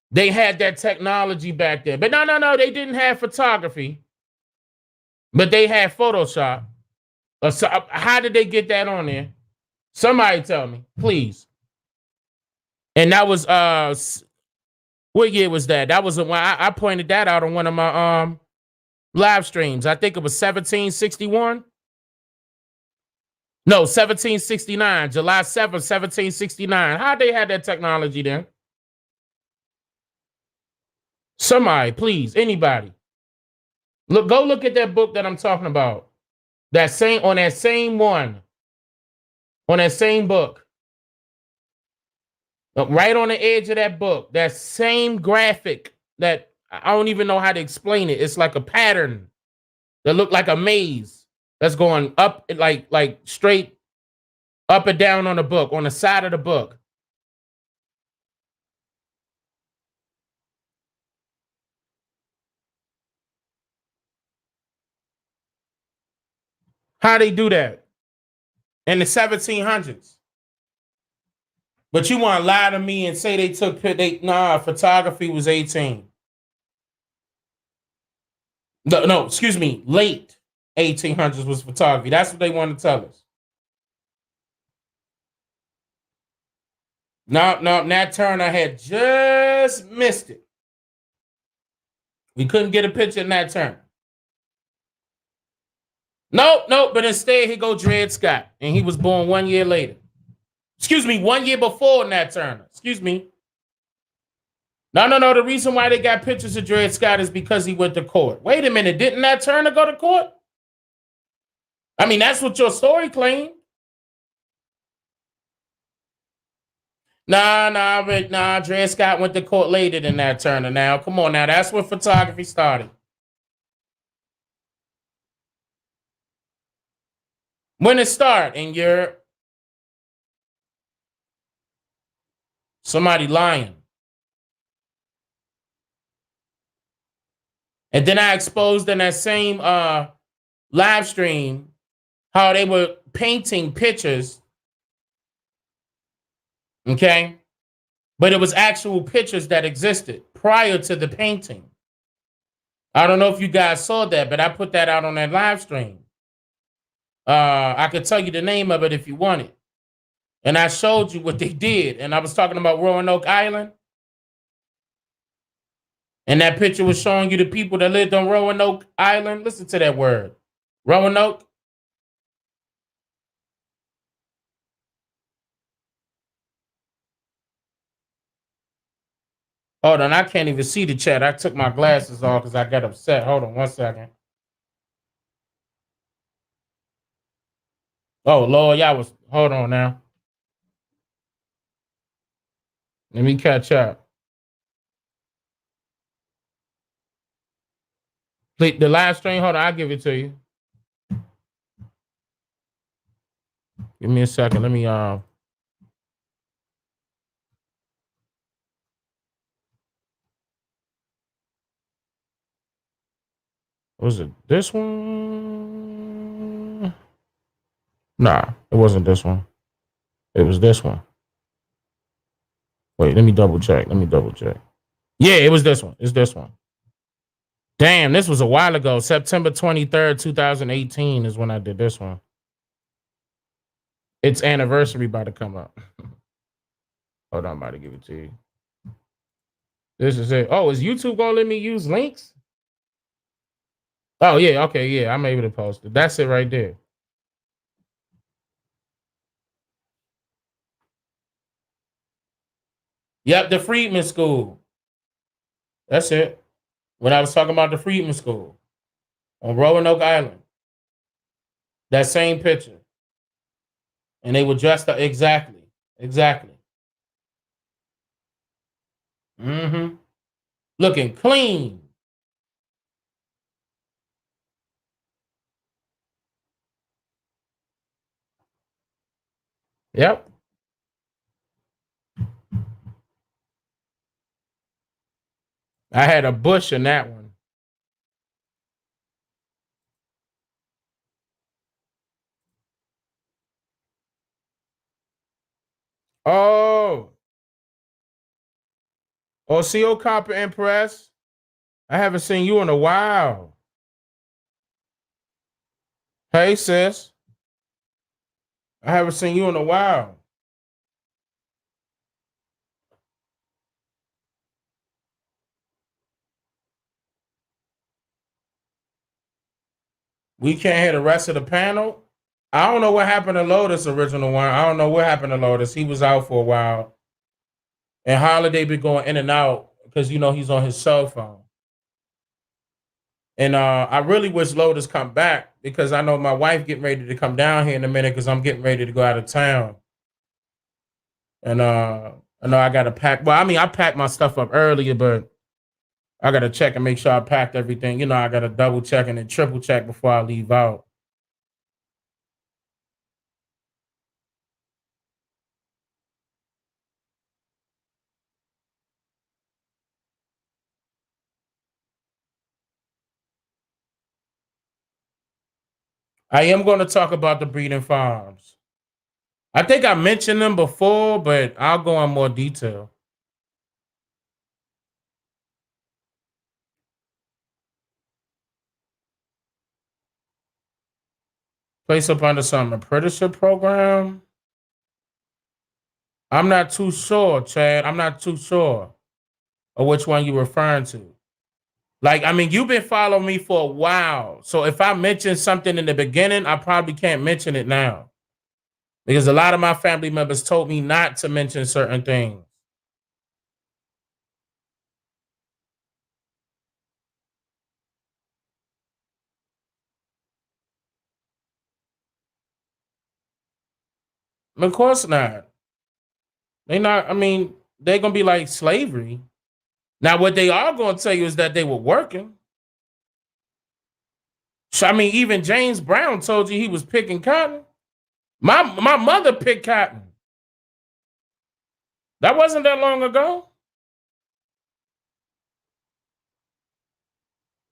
G: they had that technology back then. But no, they didn't have photography. But they had Photoshop. So how did they get that on there? Somebody tell me, please. And that was what year was that? That was when I pointed that out on one of my live streams. I think it was 1761. No, 1769, July 7th, 1769. How'd they have that technology then? Somebody, please, anybody. Go look at that book that I'm talking about. On that same book. Right on the edge of that book, that same graphic that I don't even know how to explain it. It's like a pattern that looked like a maze that's going up, like straight up and down on the book, on the side of the book. How they do that? In the 1700s. But you want to lie to me and say they took, photography was 18. No, excuse me, late 1800s was photography. That's what they want to tell us. No, Nat Turner had just just missed it. We couldn't get a picture in that Turner. Nope. But instead, he go Dred Scott, and he was born 1 year later. Excuse me, 1 year before Nat Turner. Excuse me. No. The reason why they got pictures of Dred Scott is because he went to court. Wait a minute, didn't Nat Turner go to court? I mean, that's what your story claimed. Nah. Dred Scott went to court later than Nat Turner. Now, come on, now that's when photography started. When it started in Europe, somebody lying. And then I exposed in that same live stream how they were painting pictures. Okay. But it was actual pictures that existed prior to the painting. I don't know if you guys saw that, but I put that out on that live stream. I could tell you the name of it if you want it. And I showed you what they did. And I was talking about Roanoke Island. And that picture was showing you the people that lived on Roanoke Island. Listen to that word. Roanoke. Hold on, I can't even see the chat. I took my glasses off because I got upset. Hold on 1 second. Oh, Lord, y'all was... Hold on now. Let me catch up. The live stream, hold on, I'll give it to you. Give me a second. Let me... Was it this one? Nah, it wasn't this one. It was this one. Wait, let me double check. Yeah, it was this one. It's this one. Damn, this was a while ago. September 23rd, 2018 is when I did this one. Its anniversary about to come up. Hold on, I'm about to give it to you. This is it. Oh, is YouTube gonna let me use links? Oh, yeah, okay, yeah, I'm able to post it. That's it right there. Yep, the Freedman School. That's it. When I was talking about the Freedman School on Roanoke Island. That same picture. And they were dressed up exactly. Mm-hmm. Looking clean. Yep. I had a bush in that one. Oh, CO Copper Impress. I haven't seen you in a while. Hey, sis. I haven't seen you in a while. We can't hear the rest of the panel. I don't know what happened to Lotus, original one. I don't know what happened to Lotus. He was out for a while. And Holiday been going in and out because, you know, he's on his cell phone. And I really wish Lotus come back because I know my wife getting ready to come down here in a minute because I'm getting ready to go out of town. And I know I got to pack. Well, I mean, I packed my stuff up earlier, but I got to check and make sure I packed everything. You know, I got to double check and then triple check before I leave out. I am going to talk about the breeding farms. I think I mentioned them before, but I'll go in more detail. Place up under some apprenticeship program. I'm not too sure, Chad. I'm not too sure. or which one you referring to? Like, I mean, you've been following me for a while. So if I mention something in the beginning, I probably can't mention it now. Because a lot of my family members told me not to mention certain things. Of course not. They not, I mean, they're gonna be like slavery. Now, what they are gonna tell you is that they were working. So, I mean, even James Brown told you he was picking cotton. My mother picked cotton. That wasn't that long ago.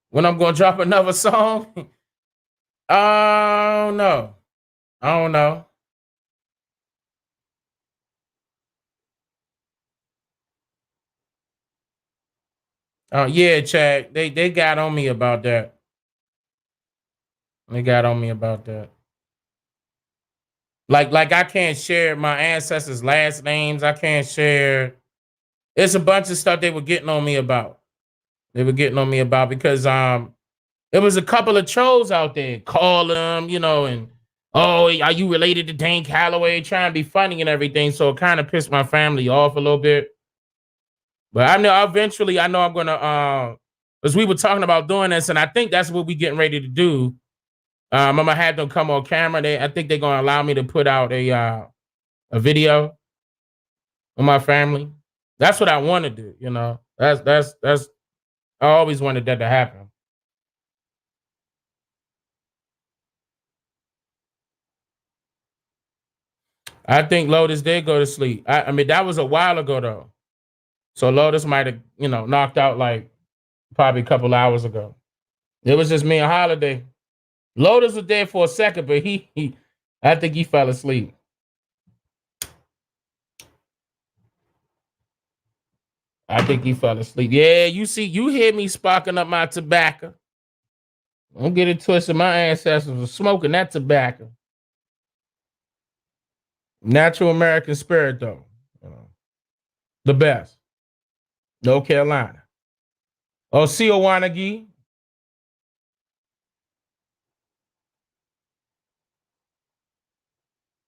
G: When I'm gonna drop another song? Oh no. I don't know. Yeah, Chad. They got on me about that. They got on me about that. Like I can't share my ancestors' last names. I can't share. It's a bunch of stuff they were getting on me about. They were getting on me about because there was a couple of trolls out there calling them, and oh, are you related to Dane Calloway? Trying to be funny and everything. So it kind of pissed my family off a little bit. But I know eventually I'm gonna because we were talking about doing this, and I think that's what we getting ready to do. I'm gonna have them come on camera. I think they're gonna allow me to put out a video of my family. That's what I want to do. That's I always wanted that to happen. I think Lotus did go to sleep. I mean, that was a while ago though. So Lotus might have, knocked out like probably a couple hours ago. It was just me and Holiday. Lotus was there for a second, but I think he fell asleep. I think he fell asleep. Yeah, you hear me sparking up my tobacco. Don't get it twisted. My ancestors were smoking that tobacco. Natural American spirit, though. The best. North Carolina. Oh, Wanagi.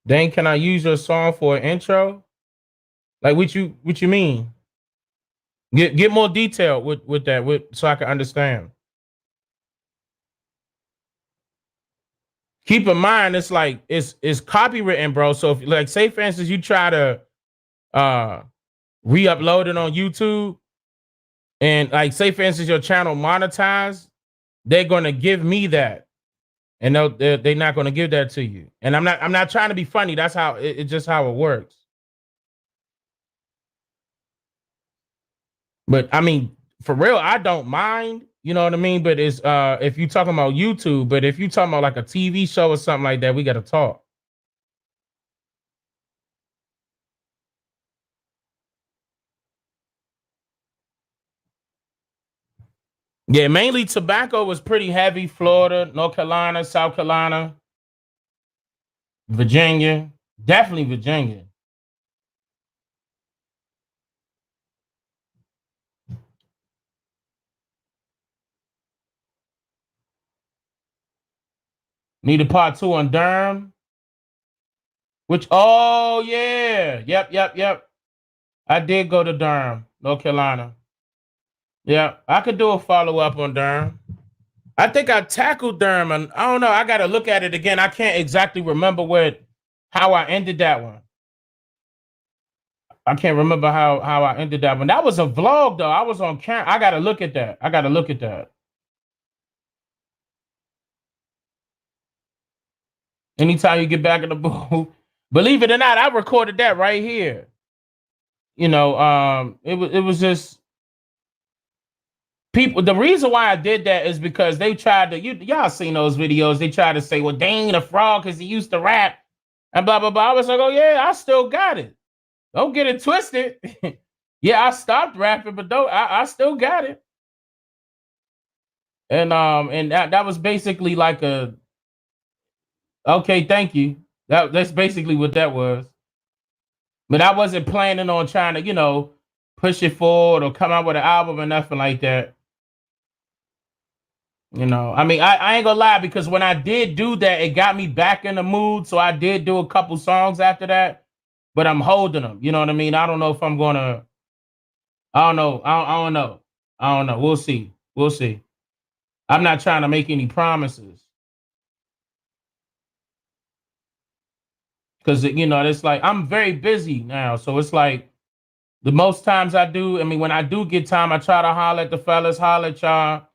G: Dang, can I use your song for an intro? Like what you mean? Get more detail with that so I can understand. Keep in mind, it's like it's copywritten, bro. So if, like, say for instance, you try to re-upload it on YouTube, and like say for instance your channel monetized, they're gonna give me that, and they're not gonna give that to you. And I'm not trying to be funny. That's how it's just how it works. But I mean, for real, I don't mind. You know what I mean? But it's if you talking about YouTube, but if you talking about like a TV show or something like that, we got to talk. Yeah, mainly tobacco was pretty heavy. Florida, North Carolina, South Carolina, Virginia, definitely Virginia. Need a part 2 on Durham. Oh yeah, yep. I did go to Durham, North Carolina. Yeah, I could do a follow up on Durham. I think I tackled Durham, and I don't know. I got to look at it again. I can't exactly remember how I ended that one. I can't remember how I ended that one. That was a vlog though. I was on camera. I got to look at that. Anytime you get back in the booth, believe it or not, I recorded that right here. It was just people. The reason why I did that is because they tried to. Y'all seen those videos? They tried to say, "Well, Dane a fraud because he used to rap," and blah blah blah. I was like, "Oh yeah, I still got it. Don't get it twisted." Yeah, I stopped rapping, but I still got it. And that was basically like a. Okay, thank you. That's basically what that was. But I wasn't planning on trying to, push it forward or come out with an album or nothing like that. You know, I mean, I ain't gonna lie, because when I did do that, it got me back in the mood. So I did do a couple songs after that, but I'm holding them. You know what I mean? I don't know if I'm gonna. I don't know. I don't know. I don't know. We'll see. We'll see. I'm not trying to make any promises, because you know it's like I'm very busy now. So it's like the most times I do. I mean, when I do get time, I try to holler at the fellas, holler at y'all.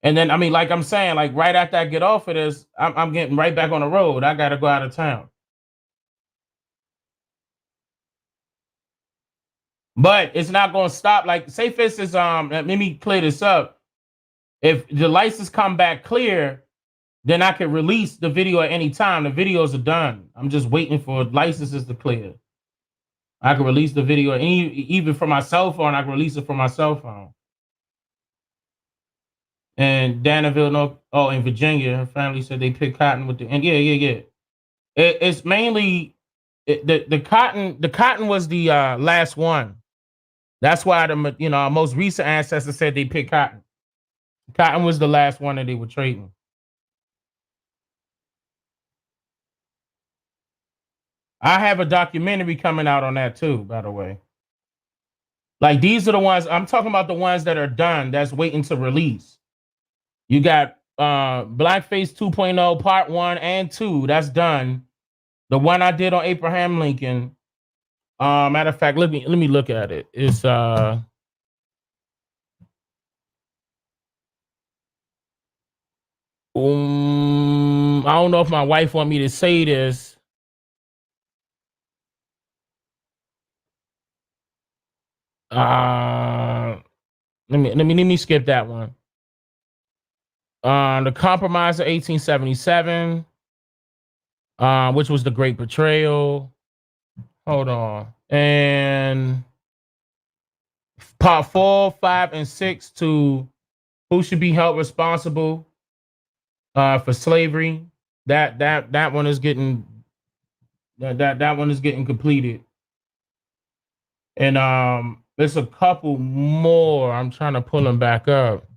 G: And then, I mean, like I'm saying, like right after I get off of this, I'm getting right back on the road. I got to go out of town. But it's not going to stop. Like, say for instance, let me clear this up. If the license come back clear, then I can release the video at any time. The videos are done. I'm just waiting for licenses to clear. I can release the video even from my cell phone. I can release it from my cell phone. And Danville, in Virginia, her family said they picked cotton with and yeah. It's mainly the cotton. The cotton was the last one. That's why our most recent ancestors said they picked cotton. Cotton was the last one that they were trading. I have a documentary coming out on that too, by the way. Like, these are the ones I'm talking about, the ones that are done, that's waiting to release. You got Blackface 2.0 Part 1 and 2. That's done. The one I did on Abraham Lincoln. Matter of fact, let me look at it. It's I don't know if my wife want me to say this. Let me skip that one. The Compromise of 1877, which was the Great Betrayal. Hold on. And part 4, 5, and 6 to who should be held responsible for slavery. That one is getting that one is getting completed. And there's a couple more. I'm trying to pull them back up.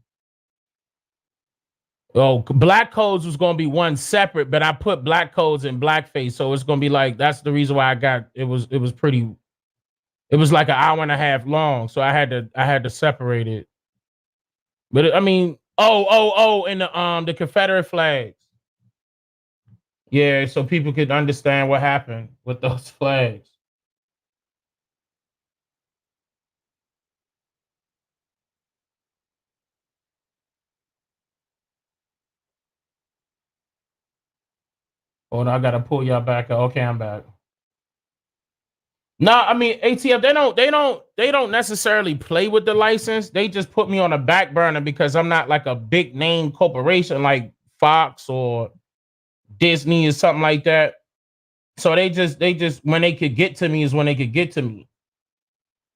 G: Oh, Black Codes was going to be one separate, but I put Black Codes in blackface, so it's going to be like, that's the reason why I got it was pretty. It was like an hour and a half long, so I had to separate it. But I mean, and the Confederate flags. Yeah, so people could understand what happened with those flags. Hold on, I gotta pull y'all back. Okay, I'm back. No, I mean, ATF, they don't necessarily play with the license. They just put me on a back burner because I'm not like a big name corporation like Fox or Disney or something like that. So they just when they could get to me is when they could get to me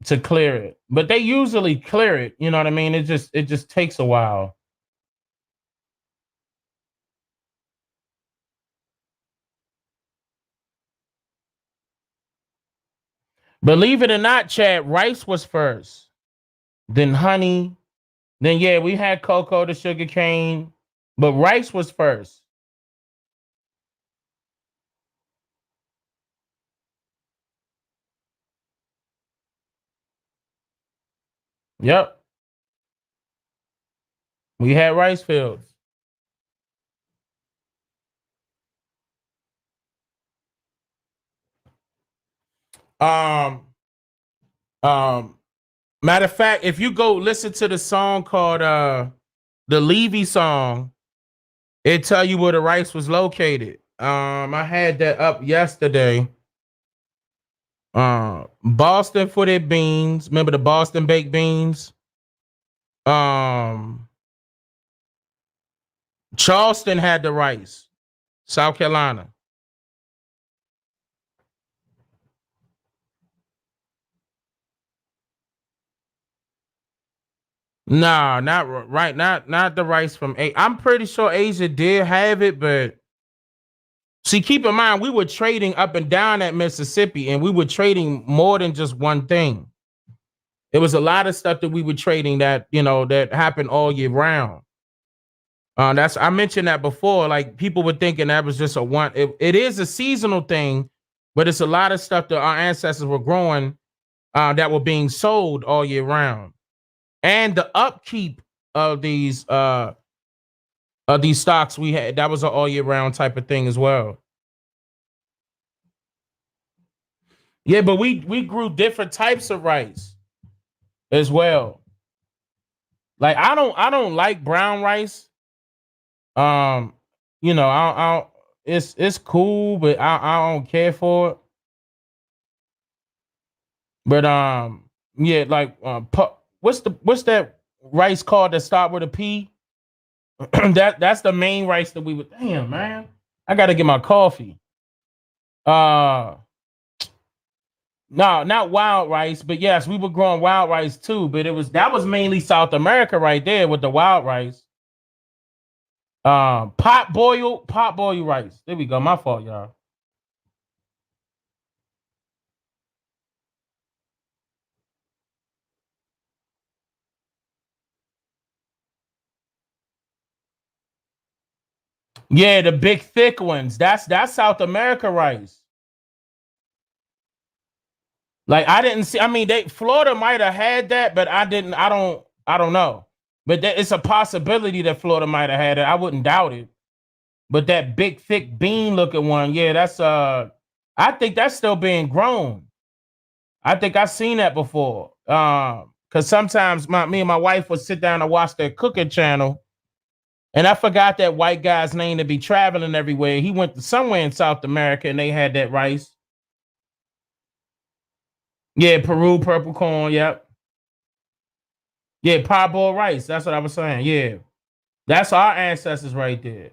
G: to clear it. But they usually clear it, you know what I mean? It just takes a while. Believe it or not, Chad, rice was first, then honey, then we had cocoa, the sugar cane, but rice was first. Yep. We had rice fields. Um, Matter of fact, if you go listen to the song called the Levy song, it tell you where the rice was located. I had that up yesterday. Boston for their beans. Remember the Boston baked beans? Charleston had the rice. South Carolina. Nah, not right. Not the rice from Asia. I'm pretty sure Asia did have it, but see, keep in mind, we were trading up and down at Mississippi, and we were trading more than just one thing. It was a lot of stuff that we were trading that, you know, that happened all year round. I mentioned that before. Like people were thinking that was just a one. It is a seasonal thing, but it's a lot of stuff that our ancestors were growing that were being sold all year round. And the upkeep of these stocks we had, that was an all year round type of thing as well. Yeah, but we grew different types of rice as well. Like I don't like brown rice. Um, you know, I it's cool, but I don't care for it. But yeah, like what's that rice called that start with a P? That's the main rice that we would. Damn, man, I gotta get my coffee. Uh, no, not wild rice, but yes, we were growing wild rice too. But that was mainly South America right there with the wild rice. Pot boil rice. There we go. My fault, y'all. Yeah, the big thick ones. That's South America rice. Like I didn't see. I mean, Florida might have had that, but I didn't. I don't know. But it's a possibility that Florida might have had it. I wouldn't doubt it. But that big, thick bean looking one, yeah, that's I think that's still being grown. I think I've seen that before. Because sometimes me and my wife would sit down and watch their cooking channel. And I forgot that white guy's name to be traveling everywhere. He went to somewhere in South America and they had that rice. Yeah, Peru, purple corn, yep. Yeah, parboiled rice. That's what I was saying. Yeah. That's our ancestors right there.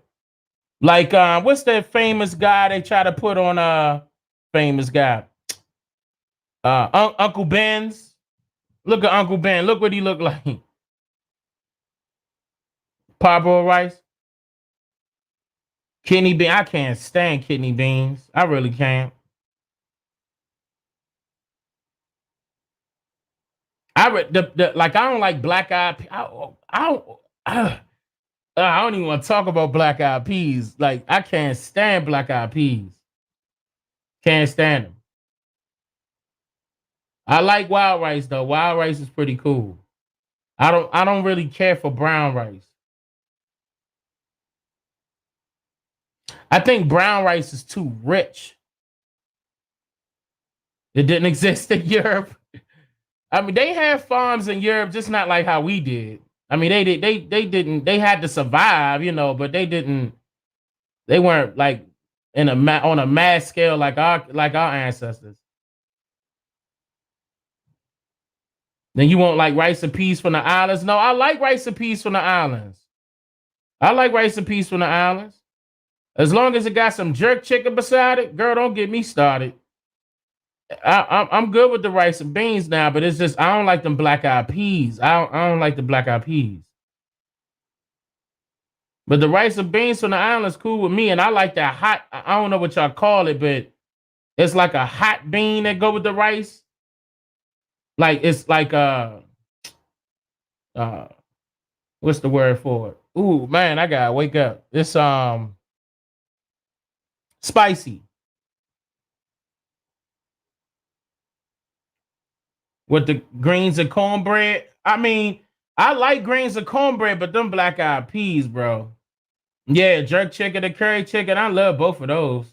G: Like what's that famous guy they try to put on famous guy? Uncle Ben's. Look at Uncle Ben. Look what he looked like. Parboiled rice. Kidney bean. I can't stand kidney beans. I really can't. Like I don't like black eyed. I don't even want to talk about black eyed peas. Like I can't stand black eyed peas. Can't stand them. I like wild rice though. Wild rice is pretty cool. I don't really care for brown rice. I think brown rice is too rich. It didn't exist in Europe. I mean, they had farms in Europe, just not like how we did. I mean, they didn't. They had to survive, you know, but they didn't. They weren't like on a mass scale like our ancestors. Then you want like rice and peas from the islands? No, I like rice and peas from the islands. I like rice and peas from the islands. As long as it got some jerk chicken beside it, girl, don't get me started. I'm good with the rice and beans now, but it's just I don't like them black eyed peas. I don't like the black eyed peas. But the rice and beans from the island's cool with me, and I like that hot. I don't know what y'all call it, but it's like a hot bean that go with the rice. Like it's like uh what's the word for it? Ooh man, I gotta wake up. It's spicy with the greens and cornbread. I mean, I like greens and cornbread, but them black eyed peas, bro. Yeah, jerk chicken and curry chicken. I love both of those.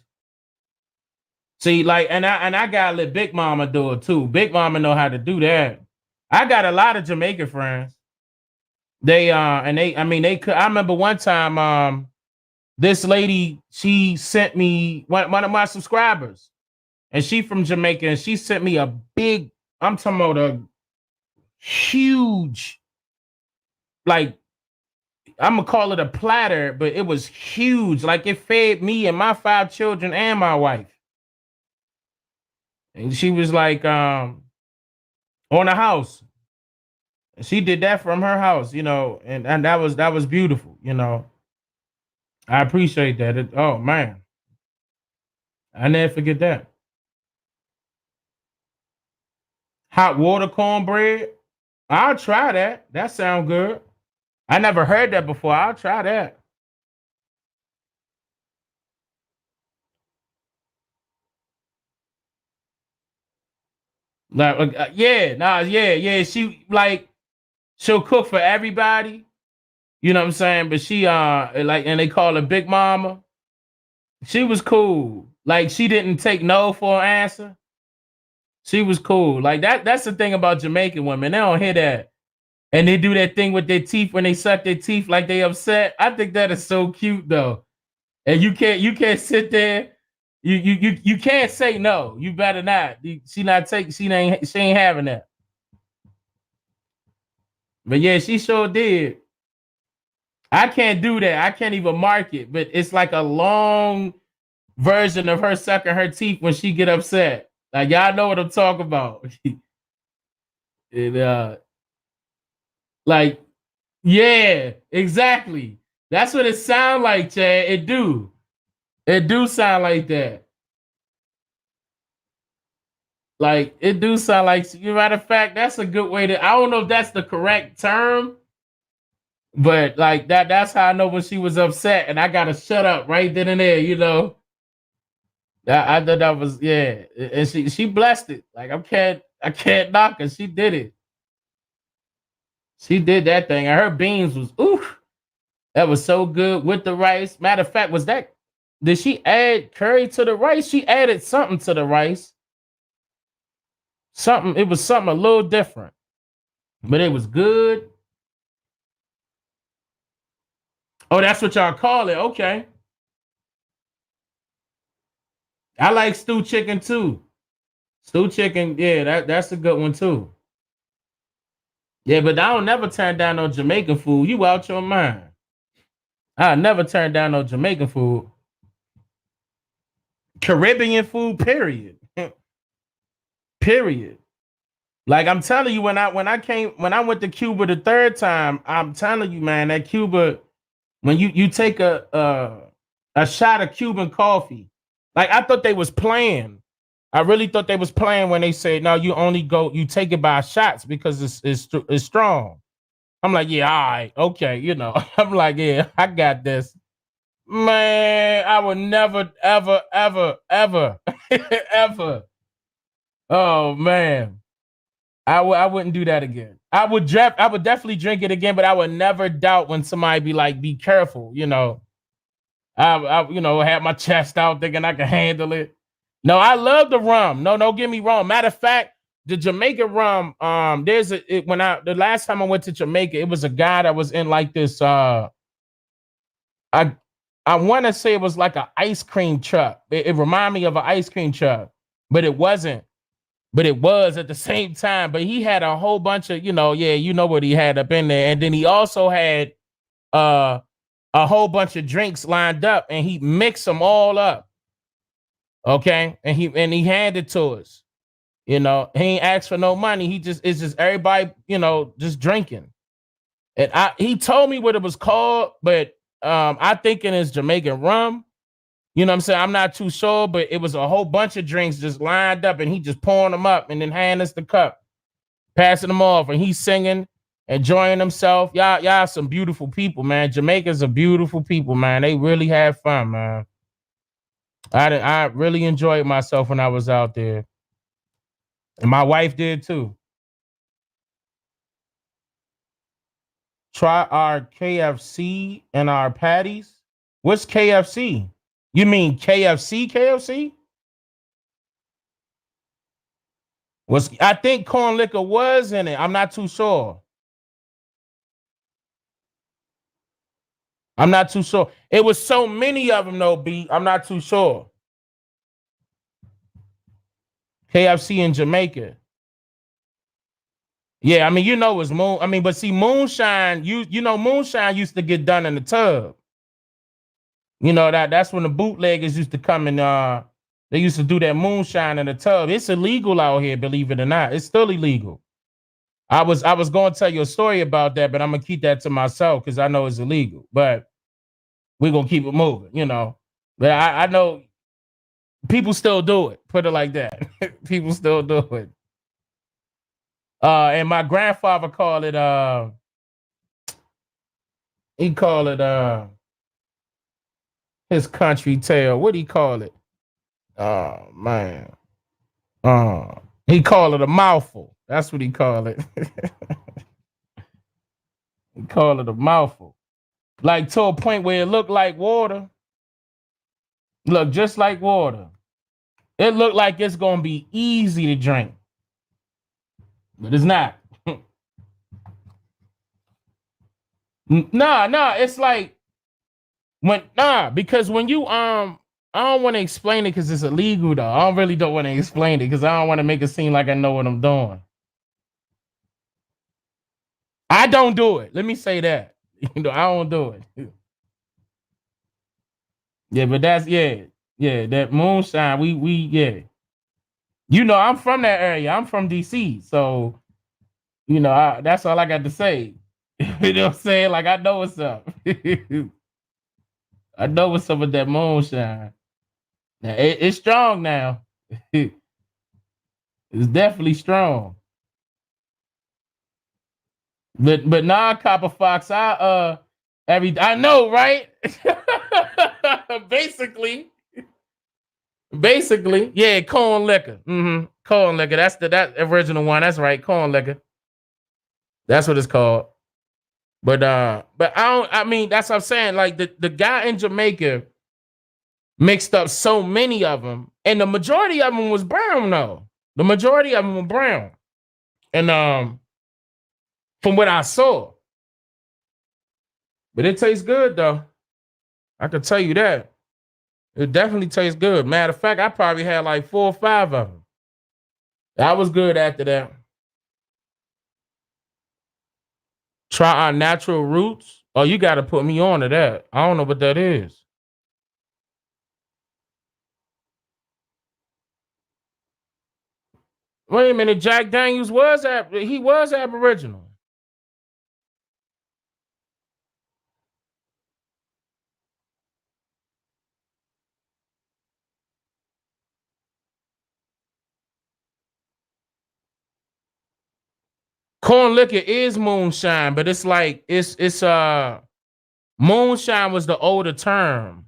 G: See, like, and I gotta let Big Mama do it too. Big Mama know how to do that. I got a lot of Jamaican friends. I mean they could. I remember one time this lady, she sent me one of my subscribers, and she from Jamaica, and she sent me a big, I'm talking about a huge, like I'm gonna call it a platter, but it was huge. Like it fed me and my 5 children and my wife. And she was like on a house. She did that from her house, you know, and that was beautiful, you know. I appreciate that. Oh man, I never forget that. Hot water cornbread. I'll try that. That sounds good. I never heard that before. I'll try that. Like, yeah. She like she'll cook for everybody. You know what I'm saying? But she like, and they call her Big Mama. She was cool. Like she didn't take no for an answer. She was cool. Like that's the thing about Jamaican women. They don't hear that. And they do that thing with their teeth when they suck their teeth like they upset. I think that is so cute though. And you can't sit there. You can't say no. You better not. She ain't having that. But yeah, she sure did. I can't do that. I can't even mark it. But it's like a long version of her sucking her teeth when she get upset. Like y'all know what I'm talking about. And like, yeah, exactly. That's what it sound like, Chad. It do. It do sound like that. Like it do sound like. Matter of fact, that's a good way to. I don't know if that's the correct term, but like that. That's how I know when she was upset, and I gotta shut up right then and there. You know. I thought that was yeah, and she blessed it. Like I can't knock her. She did it. She did that thing, and her beans was oof. That was so good with the rice. Matter of fact, did she add curry to the rice? She added something to the rice. It was something a little different, but it was good. Oh, that's what y'all call it. Okay. I like stew chicken too. Stew chicken, yeah, that's a good one too. Yeah, but I don't never turn down no Jamaican food. You out your mind. I never turn down no Jamaican food. Caribbean food, period. Period. Like I'm telling you, when I went to Cuba the third time, I'm telling you, man, that Cuba, when you take a shot of Cuban coffee, like I thought they was playing. I really thought they was playing when they said, no, you take it by shots because it's strong. I'm like, yeah, all right, okay, you know. I'm like, yeah, I got this. Man, I would never, ever, ever, ever, ever. Oh man. I wouldn't do that again. I would definitely drink it again, but I would never doubt when somebody be like, be careful, you know. I had my chest out thinking I could handle it. No, I love the rum. No, don't get me wrong. Matter of fact, the Jamaican rum, the last time I went to Jamaica, it was a guy that was in like this I want to say it was like an ice cream truck. It reminded me of an ice cream truck, but it wasn't. But it was at the same time. But he had a whole bunch of, you know what he had up in there. And then he also had a whole bunch of drinks lined up and he mixed them all up. Okay. And he handed to us. You know, he ain't asked for no money. It's just everybody, just drinking. And he told me what it was called, but I think it is Jamaican rum. You know what I'm saying? I'm not too sure, but it was a whole bunch of drinks just lined up and he just pouring them up and then handing us the cup, passing them off, and he's singing, enjoying himself. Y'all some beautiful people, man. Jamaicans are beautiful people, man. They really have fun, man. I really enjoyed myself when I was out there. And my wife did too. Try our KFC and our patties. What's KFC? You mean KFC? KFC? I think corn liquor was in it. I'm not too sure. It was so many of them though, B. I'm not too sure. KFC in Jamaica. Yeah, I mean, it's moon. I mean, but see, moonshine, moonshine used to get done in the tub. You know, that's when the bootleggers used to come and they used to do that moonshine in the tub. It's illegal out here, believe it or not. It's still illegal. I was going to tell you a story about that, but I'm gonna keep that to myself because I know it's illegal. But we're gonna keep it moving, But I know people still do it. Put it like that. People still do it. And my grandfather called it he called it his country tale. What do he call it? Oh man. He called it a mouthful. That's what he called it. He called it a mouthful. Like to a point where it looked like water. Look, just like water. It looked like it's gonna be easy to drink. But it's not. Nah, it's like because when you I don't want to explain it because it's illegal though. I really don't want to explain it because I don't want to make it seem like I know what I'm doing. I don't do it. Let me say that. I don't do it. Yeah, but that's that moonshine. We. I'm from that area. I'm from DC, so that's all I got to say. You know what I'm saying? Like I know what's up. I know what's up with that moonshine. Now, it's strong now. It's definitely strong. But nah, Copper Fox, I know, right? Basically, yeah, corn liquor. Corn liquor. That's that original one. That's right, corn liquor. That's what it's called. But I mean, that's what I'm saying. Like the guy in Jamaica mixed up so many of them, and the majority of them was brown though. The majority of them were brown, and from what I saw, but it tastes good though. I can tell you that it definitely tastes good. Matter of fact, I probably had like 4 or 5 of them. That was good after that. Try our natural roots. Oh, you got to put me on to that. I don't know what that is. Wait a minute, Jack Daniels was Aboriginal. Corn liquor is moonshine, but it's like it's moonshine was the older term.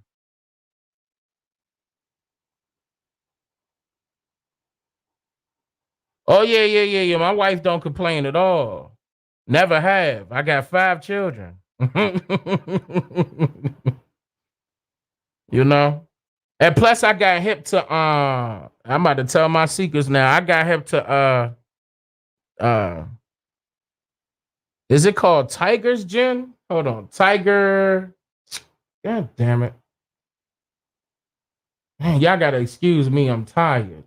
G: Oh yeah. My wife don't complain at all. Never have. I got 5 children. And plus I got hip to I'm about to tell my secrets now. I got hip to is it called Tiger's Gin? Hold on. Tiger. God damn it. Man, y'all gotta excuse me. I'm tired.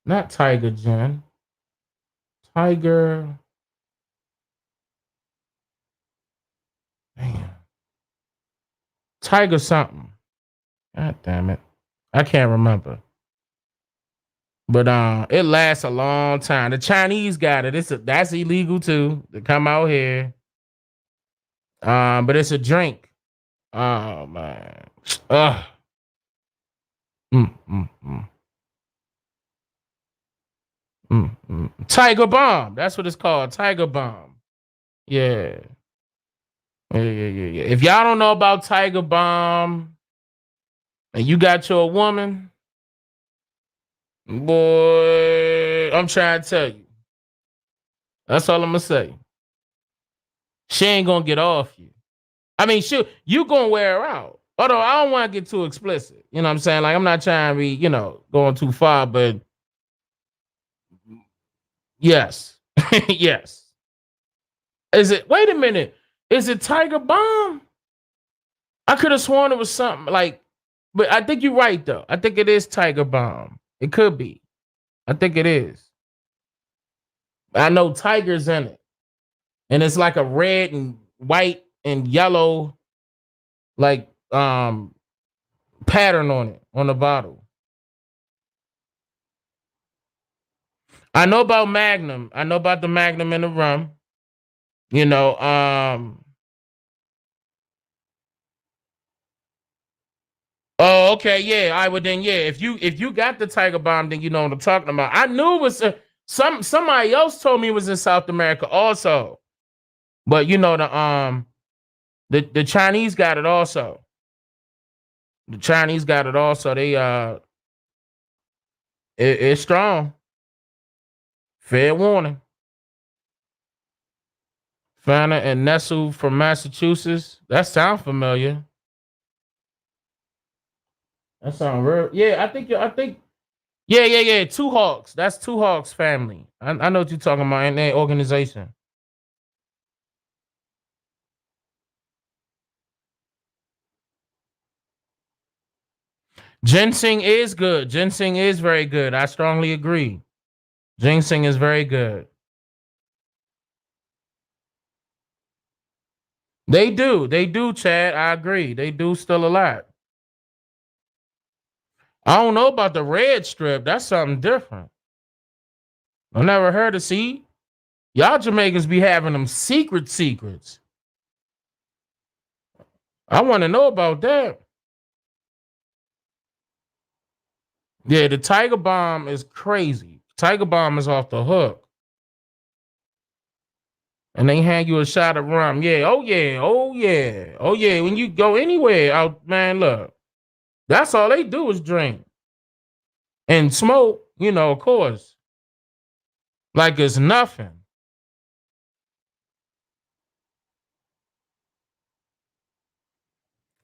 G: Not Tiger Gin. Tiger. Man. Tiger something. God damn it. I can't remember. But it lasts a long time. The Chinese got it. That's illegal too to come out here. But it's a drink. Oh man. Ugh. Tiger Bomb. That's what it's called. Tiger Bomb. Yeah. Yeah. If y'all don't know about Tiger Bomb and you got your woman, boy, I'm trying to tell you. That's all I'm gonna say. She ain't gonna get off you. I mean, you gonna wear her out. Although I don't want to get too explicit. You know what I'm saying? Like I'm not trying to be, going too far, but yes. Yes. Wait a minute. Is it Tiger Bomb? I could have sworn it was something like, but I think you're right though. I think it is Tiger Bomb. It could be. I think it is. I know Tiger's in it. And it's like a red and white and yellow, like pattern on it, on the bottle. I know about Magnum. I know about the Magnum and the rum. Oh, okay, yeah. I would then, yeah. If you got the Tiger Bomb, then you know what I'm talking about. I knew it was Somebody else told me it was in South America also. But you know, the Chinese got it also. The Chinese got it also. They it's strong. Fair warning. Fana and Nestle from Massachusetts. That sounds familiar. That sounds real. Yeah, I think. Yeah. Two Hawks. That's Two Hawks family. I know what you're talking about in that organization. Ginseng is good. Ginseng is very good. I strongly agree. Ginseng is very good. They do, Chad. I agree. They do still a lot. I don't know about the red strip. That's something different. I never heard of. See, y'all Jamaicans be having them secrets. I want to know about that. Yeah, the Tiger Bomb is crazy. Tiger Bomb is off the hook. And they hand you a shot of rum. Yeah, oh yeah. When you go anywhere out, man, look. That's all they do is drink. And smoke, of course. Like it's nothing.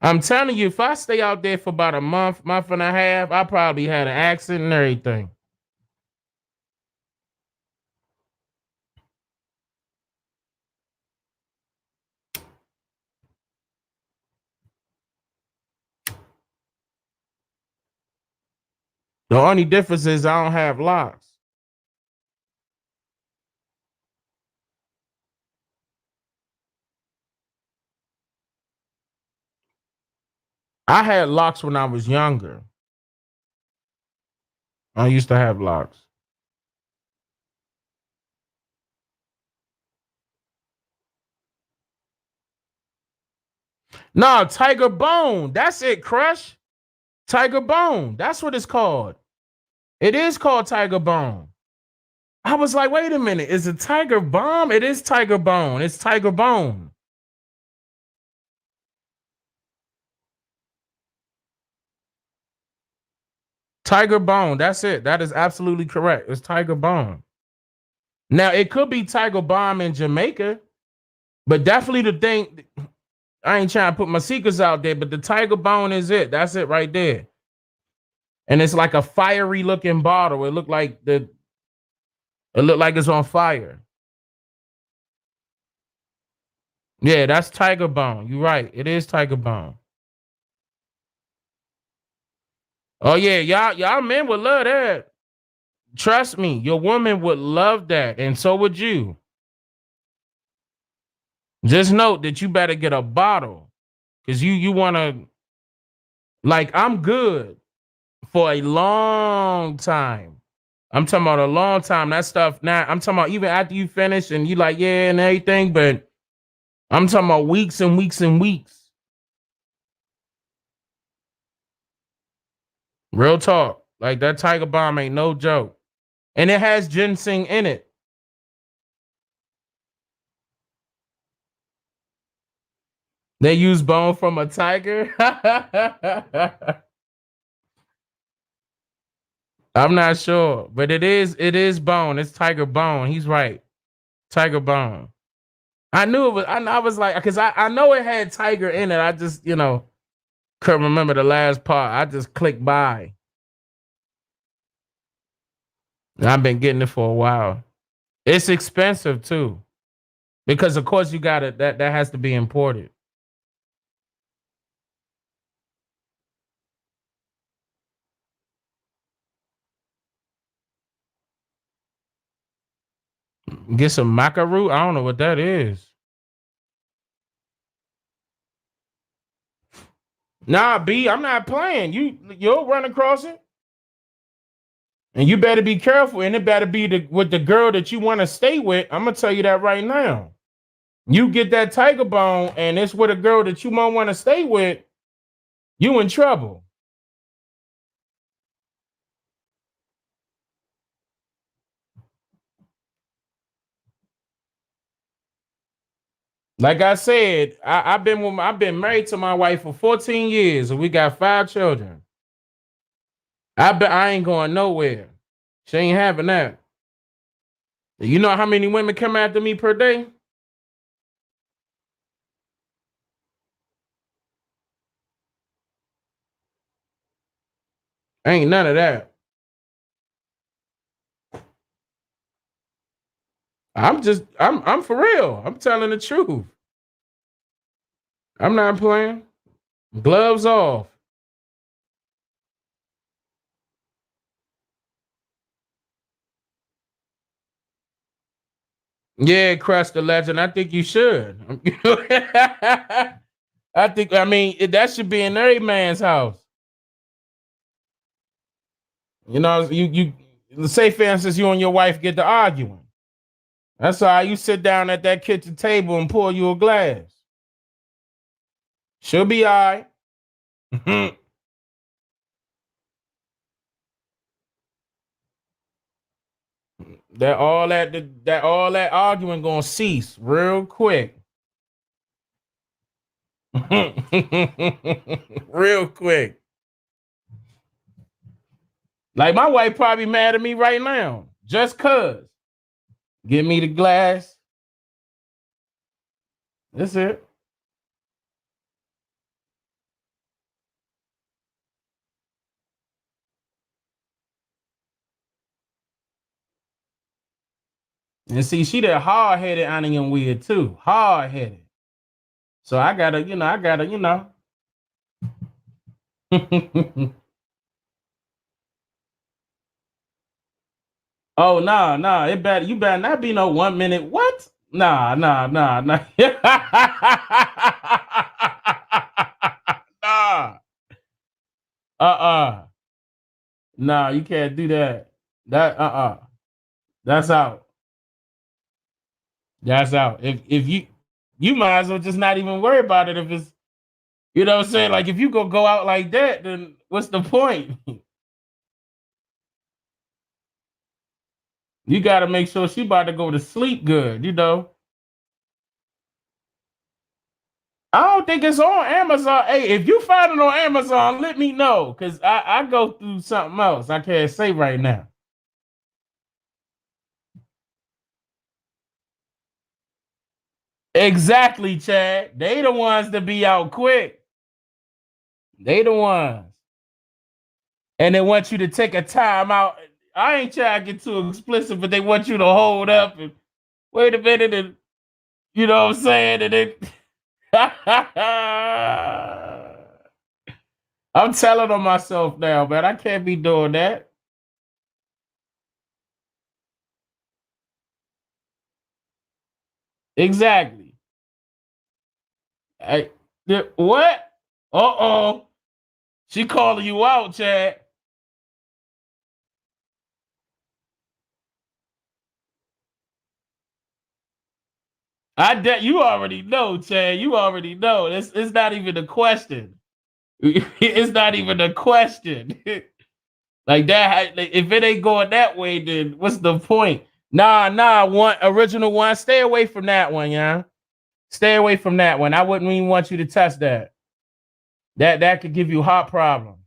G: I'm telling you, if I stay out there for about a month and a half, I probably had an accident and everything. The only difference is I don't have locks. I had locks when I was younger. I used to have locks. No, Tiger Bone. That's it, Crush. Tiger Bone. That's what it's called. It is called Tiger Bone. I was like, wait a minute. Is it Tiger Bomb? It is Tiger Bone. It's Tiger Bone. Tiger Bone. That's it. That is absolutely correct. It's Tiger Bone. Now, it could be Tiger Bomb in Jamaica, but definitely the thing, I ain't trying to put my secrets out there, but the Tiger Bone is it. That's it right there. And it's like a fiery looking bottle. It looked like it's on fire. Yeah, that's Tiger Bone. You're right. It is Tiger Bone. Oh yeah, y'all men would love that. Trust me, your woman would love that, and so would you. Just note that you better get a bottle, because you want to. Like, I'm good for a long time. I'm talking about a long time. That stuff now. I'm talking about even after you finish and you like yeah and everything, but I'm talking about weeks and weeks and weeks. Real talk. Like that Tiger Bomb ain't no joke. And it has ginseng in it. They use bone from a tiger. I'm not sure, but it is bone. It's Tiger Bone. He's right. Tiger Bone. I knew it was. I was like, because I know it had tiger in it. I just couldn't remember the last part. I just clicked by. I've been getting it for a while. It's expensive too, because of course you got it. That has to be imported. Get some maca root. I don't know what that is. Nah, B, I'm not playing. You'll run across it. And you better be careful. And it better be with the girl that you want to stay with. I'm gonna tell you that right now. You get that Tiger Bone and it's with a girl that you might want to stay with, you in trouble. Like I said, I've been married to my wife for 14 years, and we got 5 children. I ain't going nowhere. She ain't having that. You know how many women come after me per day? Ain't none of that. I'm for real. I'm telling the truth. I'm not playing. Gloves off. Yeah, Crush the Legend. I think you should. I mean, that should be in every man's house. You know, say for instance, you and your wife get to arguing. That's all right. You sit down at that kitchen table and pour you a glass. She'll be all right. that arguing gonna cease real quick. Real quick. Like my wife probably mad at me right now. Just cause. Give me the glass. That's it. And see, she that hard-headed onion weird too. Hard-headed. So I gotta. Oh no. You better not be no 1 minute. What? Nah. Nah. Nah. Nah, you can't do that. That's out. That's out. If you might as well just not even worry about it if it's, you know what I'm saying? Like if you go out like that, then what's the point? You gotta make sure she about to go to sleep good, you know. I don't think it's on Amazon. Hey, if you find it on Amazon, let me know. Cause I go through something else. I can't say right now. Exactly, Chad. They the ones that be out quick. They the ones. And they want you to take a time out. I ain't trying to get too explicit, but they want you to hold up and wait a minute and you know what I'm saying? And then I'm telling on myself now, man. I can't be doing that. Exactly. Hey, what? Uh-oh. She calling you out, Chad. You already know, Chad. You already know. It's not even a question. It's not even a question. Like that. Like, if it ain't going that way, then what's the point? Nah. One original one. Stay away from that one, yeah. Stay away from that one. I wouldn't even want you to touch that. That could give you heart problems.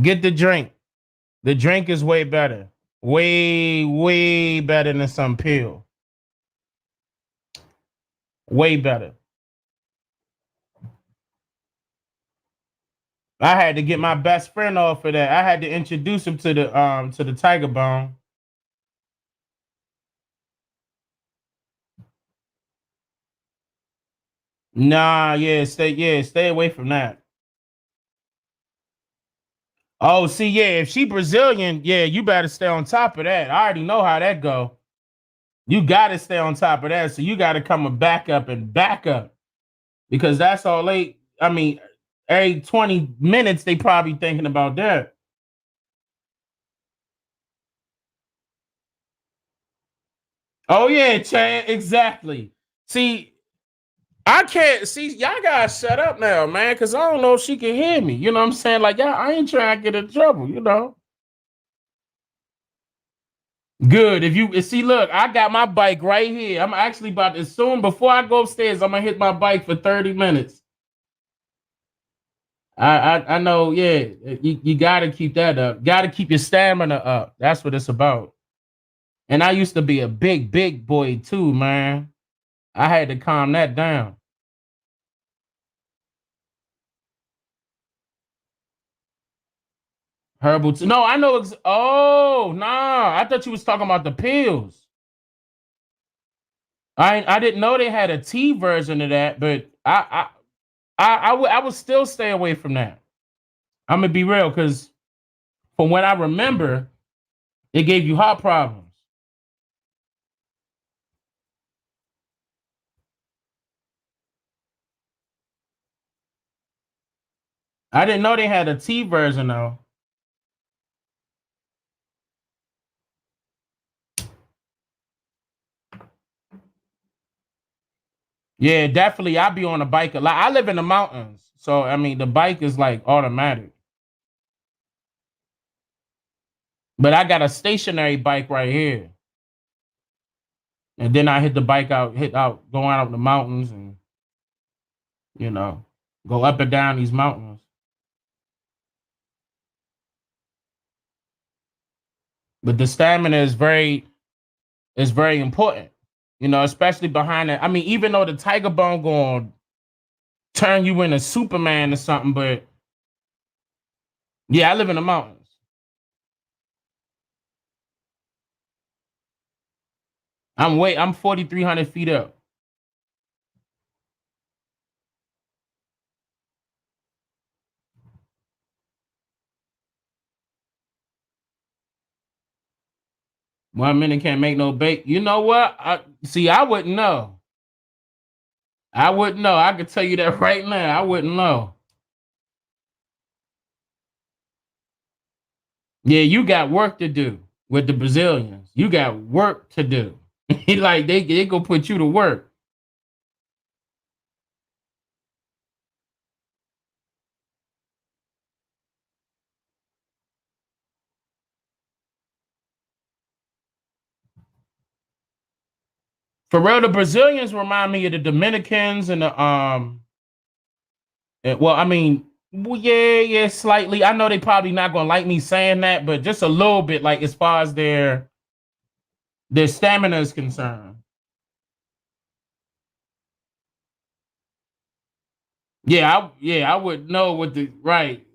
G: Get the drink. The drink is way better. Way better than some pill. Way better. I had to get my best friend off of that. I had to introduce him to the Tiger Bone. Nah, stay away from that. Oh, see, yeah, if she Brazilian, yeah, you better stay on top of that. I already know how that go. You got to stay on top of that. So you got to come a back up because that's all they. I mean, every 20 minutes they probably thinking about that. Oh yeah, Chad, exactly. See, I can't see y'all gotta shut up now, man, because I don't know if she can hear me. You know what I'm saying? Like, y'all, I ain't trying to get in trouble, you know. Good. If you see, look, I got my bike right here. I'm actually about to soon before I go upstairs, I'm gonna hit my bike for 30 minutes. I know, yeah. You gotta keep that up. Gotta keep your stamina up. That's what it's about. And I used to be a big boy too, man. I had to calm that down. Herbal tea. No, I know. Oh, nah. I thought you was talking about the pills. I didn't know they had a tea version of that, but I would still stay away from that. I'm gonna be real, because from what I remember, it gave you heart problems. I didn't know they had a tea version though. Yeah, definitely. I be on a bike a lot. I live in the mountains, so I mean the bike is like automatic. But I got a stationary bike right here, and then I hit going out in the mountains, and you know, go up and down these mountains. But the stamina is very important, you know, especially behind it. I mean, even though the tiger bone going to turn you into Superman or something, but yeah, I live in the mountains. I'm 4,300 feet up. One minute can't make no bake. You know what? I wouldn't know. I wouldn't know. I could tell you that right now. I wouldn't know. Yeah, you got work to do with the Brazilians. You got work to do. Like they go put you to work. For real, the Brazilians remind me of the Dominicans and the well, I mean, well, yeah, slightly. I know they probably not gonna like me saying that, but just a little bit, like as far as their stamina is concerned. I would know what the right.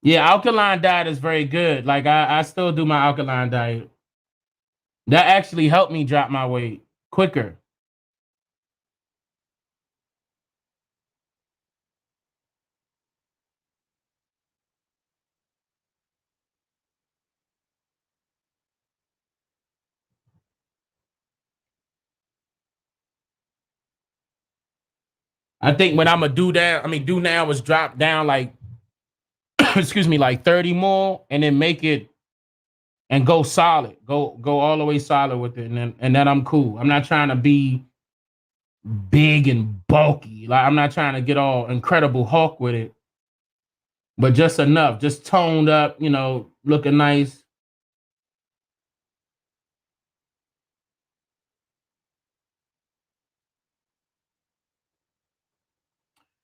G: Yeah, alkaline diet is very good. Like I still do my alkaline diet. That actually helped me drop my weight quicker. I think what I'm gonna do now is drop down like excuse me, like 30 more and then make it and go solid. Go all the way solid with it. And then I'm cool. I'm not trying to be big and bulky. Like I'm not trying to get all Incredible Hulk with it. But just enough, just toned up, you know, looking nice.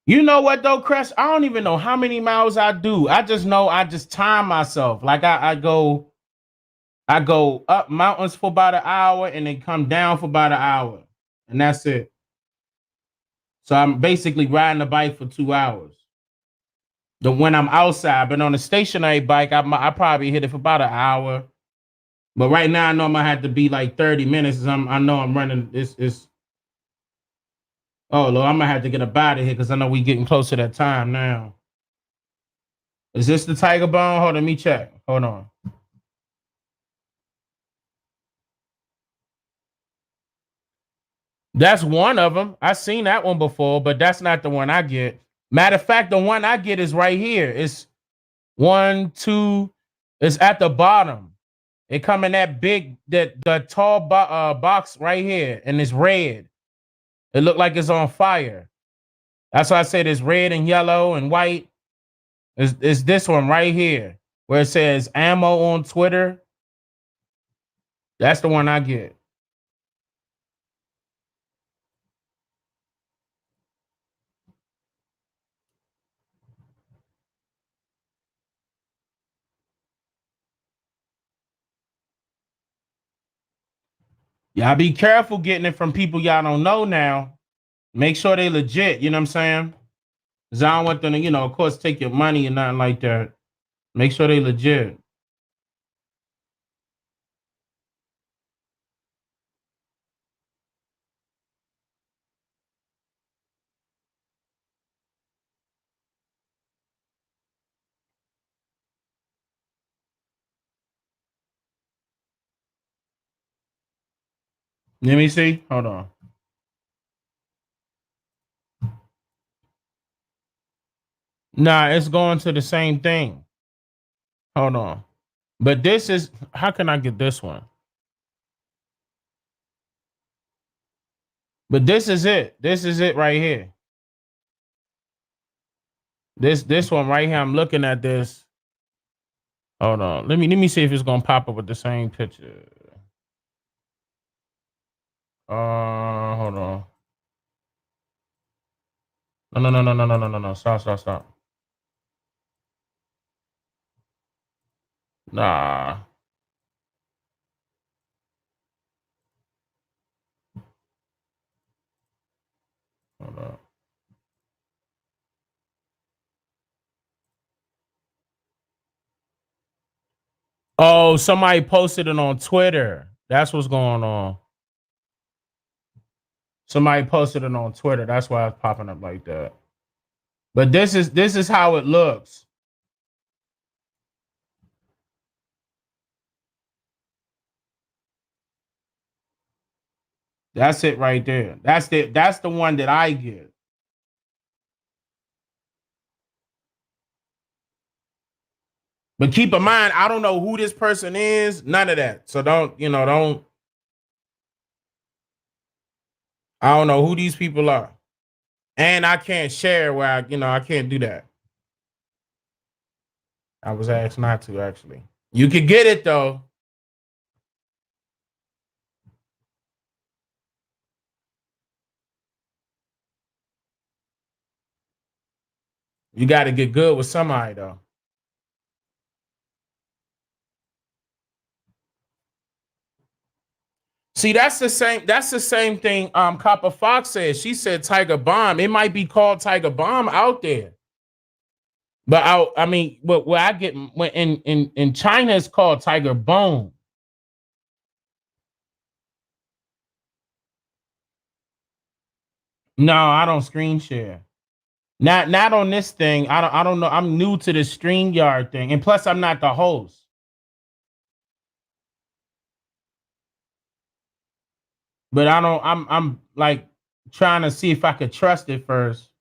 G: You know what though, Chris? I don't even know how many miles I do. I just know I just time myself. Like I go up mountains for about an hour and then come down for about an hour. And that's it. So I'm basically riding the bike for 2 hours. When I'm outside, but on a stationary bike, I probably hit it for about an hour. But right now, I know I'm gonna have to be like 30 minutes. I know I'm running. It's oh Lord, I'm gonna have to get up out of here because I know we getting close to that time now. Is this the tiger bone? Hold on, let me check. Hold on. That's one of them. I seen that one before, but that's not the one I get. Matter of fact, the one I get is right here. It's one, two. It's at the bottom. It come in that big, the tall box right here, and it's red. It look like it's on fire. That's why I said it's red and yellow and white. It's this one right here where it says ammo on Twitter. That's the one I get. Y'all be careful getting it from people y'all don't know now. Make sure they legit, you know what I'm saying? Cause I don't want them to, of course, take your money and nothing like that. Make sure they legit. Let me see. Hold on. Nah, it's going to the same thing. Hold on. But this is, how can I get this one? But this is it. This is it right here. This one right here. I'm looking at this. Hold on. Let me see if it's gonna pop up with the same picture. Hold on. No. Stop. Nah. Hold on. Oh, somebody posted it on Twitter. That's what's going on. Somebody posted it on Twitter. That's why it's popping up like that. But this is how it looks. That's it right there. That's the one that I get. But keep in mind, I don't know who this person is. None of that. So don't. I don't know who these people are. And I can't share where I can't do that. I was asked not to, actually. You could get it though. You got to get good with somebody though. See, that's the same thing Copper Fox said. She said Tiger Bomb. It might be called Tiger Bomb out there. But I mean, where I get when in China it's called Tiger Bone. No, I don't screen share. Not on this thing. I don't know. I'm new to the StreamYard thing. And plus I'm not the host. But I'm like trying to see if I could trust it first.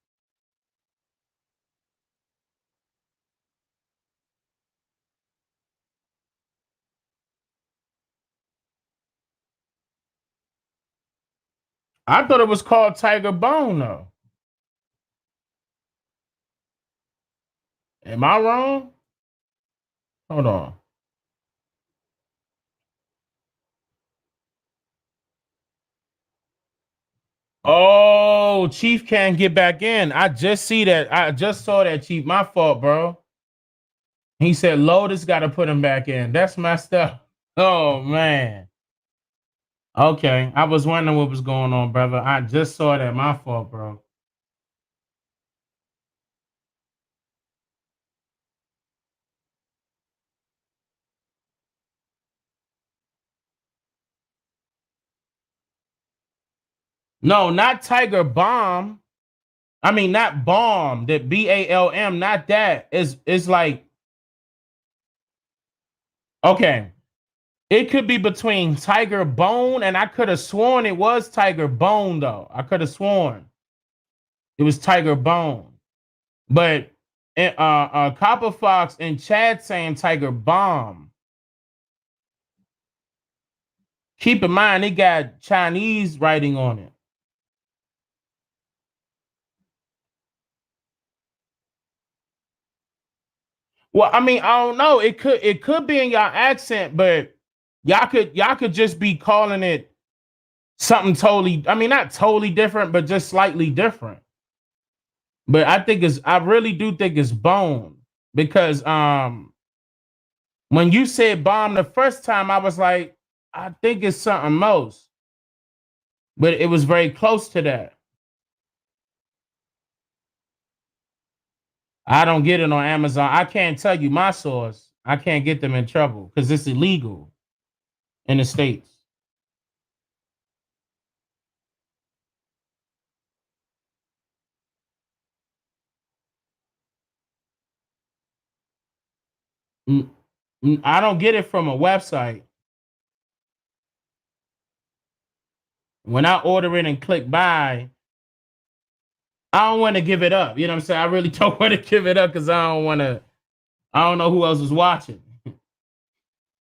G: I thought it was called Tiger Bone though. Am I wrong? Hold on. Oh, Chief can't get back in. I just see that. I just saw that, Chief. My fault, bro. He said Lotus got to put him back in. That's messed up. Oh, man. Okay. I was wondering what was going on, brother. I just saw that. My fault, bro. No, not Tiger Bomb. I mean, not Bomb. That BALM, not that. It's like, okay. It could be between Tiger Bone, and I could have sworn it was Tiger Bone, though. I could have sworn it was Tiger Bone. But Copper Fox and Chad saying Tiger Bomb. Keep in mind, it got Chinese writing on it. Well, I mean, I don't know. It could be in your accent, but y'all could just be calling it something totally. I mean, not totally different, but just slightly different. But I really do think it's bone because when you said bomb the first time, I was like, I think it's something else, but it was very close to that. I don't get it on Amazon. I can't tell you my source. I can't get them in trouble because it's illegal in the States. I don't get it from a website. When I order it and click buy, I don't want to give it up. You know what I'm saying? I really don't want to give it up because I don't know who else is watching.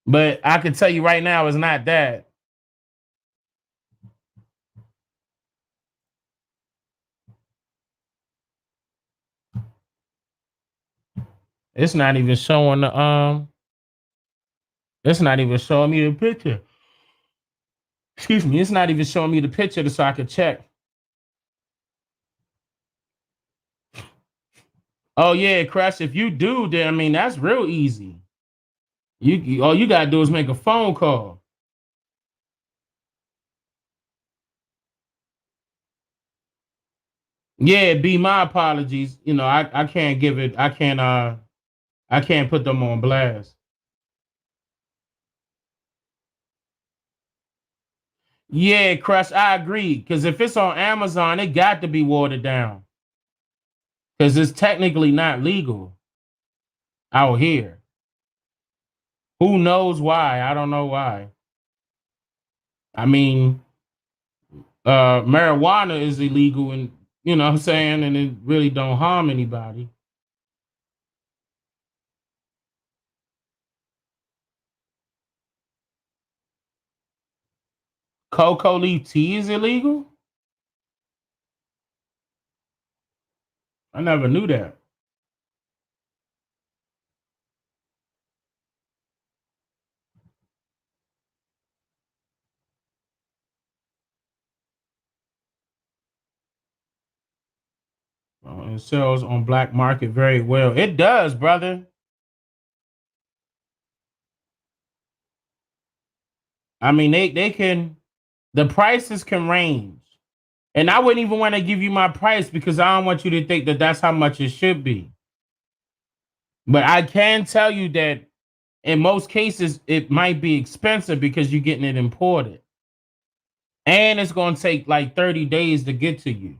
G: But I can tell you right now, it's not that. It's not even showing it's not even showing me the picture. Excuse me, it's not even showing me the picture so I could check. Oh yeah, Crash. If you do, then I mean that's real easy. All you gotta do is make a phone call. Yeah, be my apologies. You know, I can't give it. I can't put them on blast. Yeah, Crush, I agree. Because if it's on Amazon, it got to be watered down. Because it's technically not legal out here. Who knows why? I don't know why. I mean, marijuana is illegal, and you know what I'm saying, and it really don't harm anybody. Cocoa leaf tea is illegal? I never knew that. It sells on black market very well. It does, brother. I mean, they can. The prices can range. And I wouldn't even want to give you my price because I don't want you to think that that's how much it should be. But I can tell you that in most cases, it might be expensive because you're getting it imported. And it's going to take like 30 days to get to you.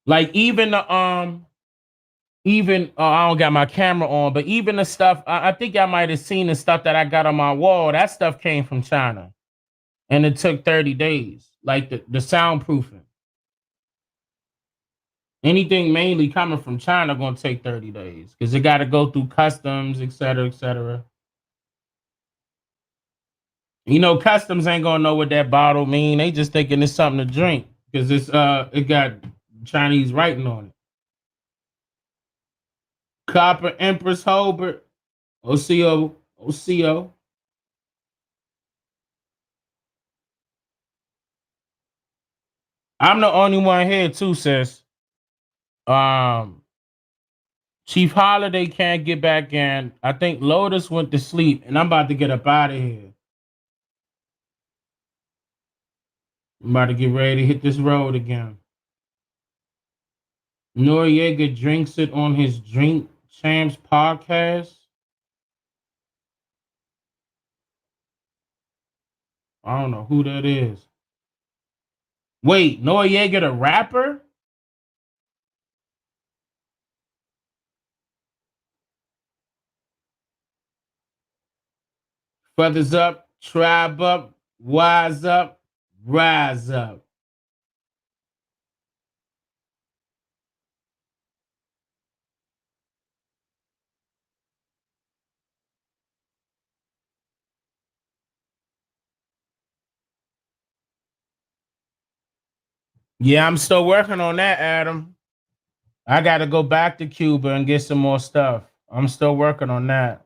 G: Like even the, I don't got my camera on, but even the stuff, I think I might have seen the stuff that I got on my wall. That stuff came from China. And it took 30 days, like the soundproofing. Anything mainly coming from China gonna take 30 days because it got to go through customs, et cetera, et cetera. You know, customs ain't gonna know what that bottle mean. They just thinking it's something to drink because it got Chinese writing on it. Copper Empress Holbert, OCO. I'm the only one here too, sis. Um, Chief Holiday can't get back in. I think Lotus went to sleep, and I'm about to get up out of here. I'm about to get ready to hit this road again. Noriega drinks it on his Drink Champs podcast. I don't know who that is. Wait, Noriega the rapper? Feathers up, tribe up, wise up, rise up. Yeah, I'm still working on that, Adam. I got to go back to Cuba and get some more stuff. I'm still working on that.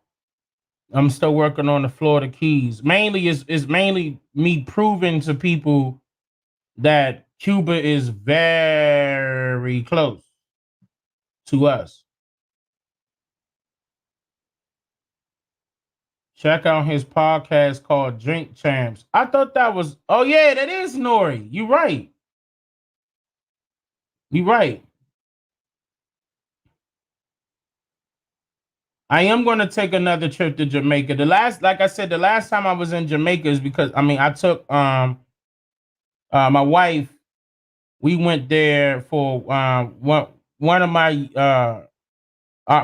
G: I'm still working on the Florida Keys. Mainly is mainly me proving to people that Cuba is very close to us. Check out his podcast called Drink Champs. I thought that was, oh yeah, that is Nori. You right. You right. I am going to take another trip to Jamaica. Like I said, the last time I was in Jamaica is because I took my wife. We went there for one of my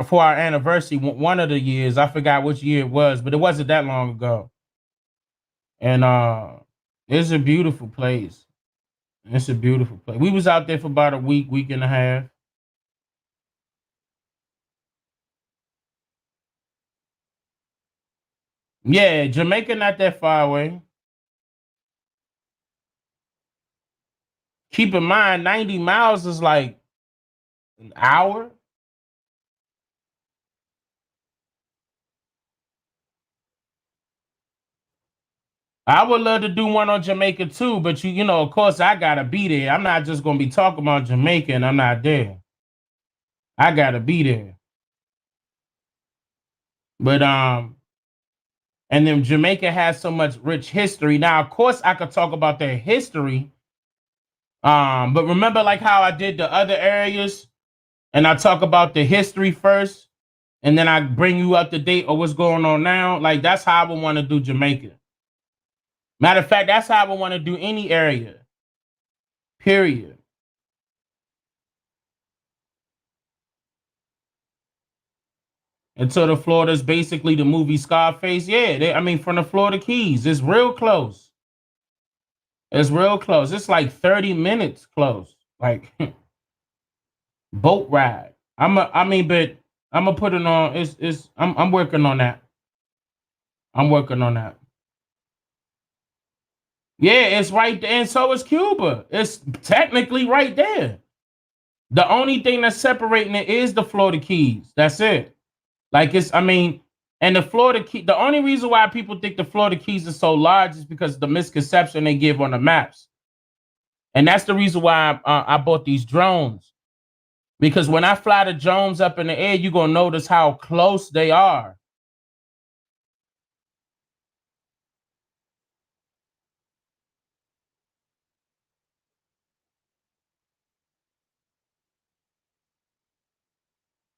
G: for our anniversary. One of the years, I forgot which year it was, but it wasn't that long ago. And it's a beautiful place. It's a beautiful place. We was out there for about a week and a half. Yeah, Jamaica not that far away. Keep in mind, 90 miles is like an hour. I would love to do one on Jamaica too, but you know, of course, I gotta be there. I'm not just gonna be talking about Jamaica and I'm not there. I gotta be there. But and then Jamaica has so much rich history. Now, of course, I could talk about their history. But remember, like how I did the other areas, and I talk about the history first, and then I bring you up to date on what's going on now. Like that's how I would want to do Jamaica. Matter of fact, that's how I would want to do any area. Period. Until the Florida's basically the movie Scarface. Yeah, from the Florida Keys, it's real close. It's real close. It's like 30 minutes close. Like boat ride. But I'm gonna put it on. I'm working on that. I'm working on that. Yeah, it's right there, and so is Cuba. It's technically right there. The only thing that's separating it is the Florida Keys. That's it. Like and the Florida Key. The only reason why people think the Florida Keys are so large is because of the misconception they give on the maps, and that's the reason why I bought these drones. Because when I fly the drones up in the air, you're gonna notice how close they are.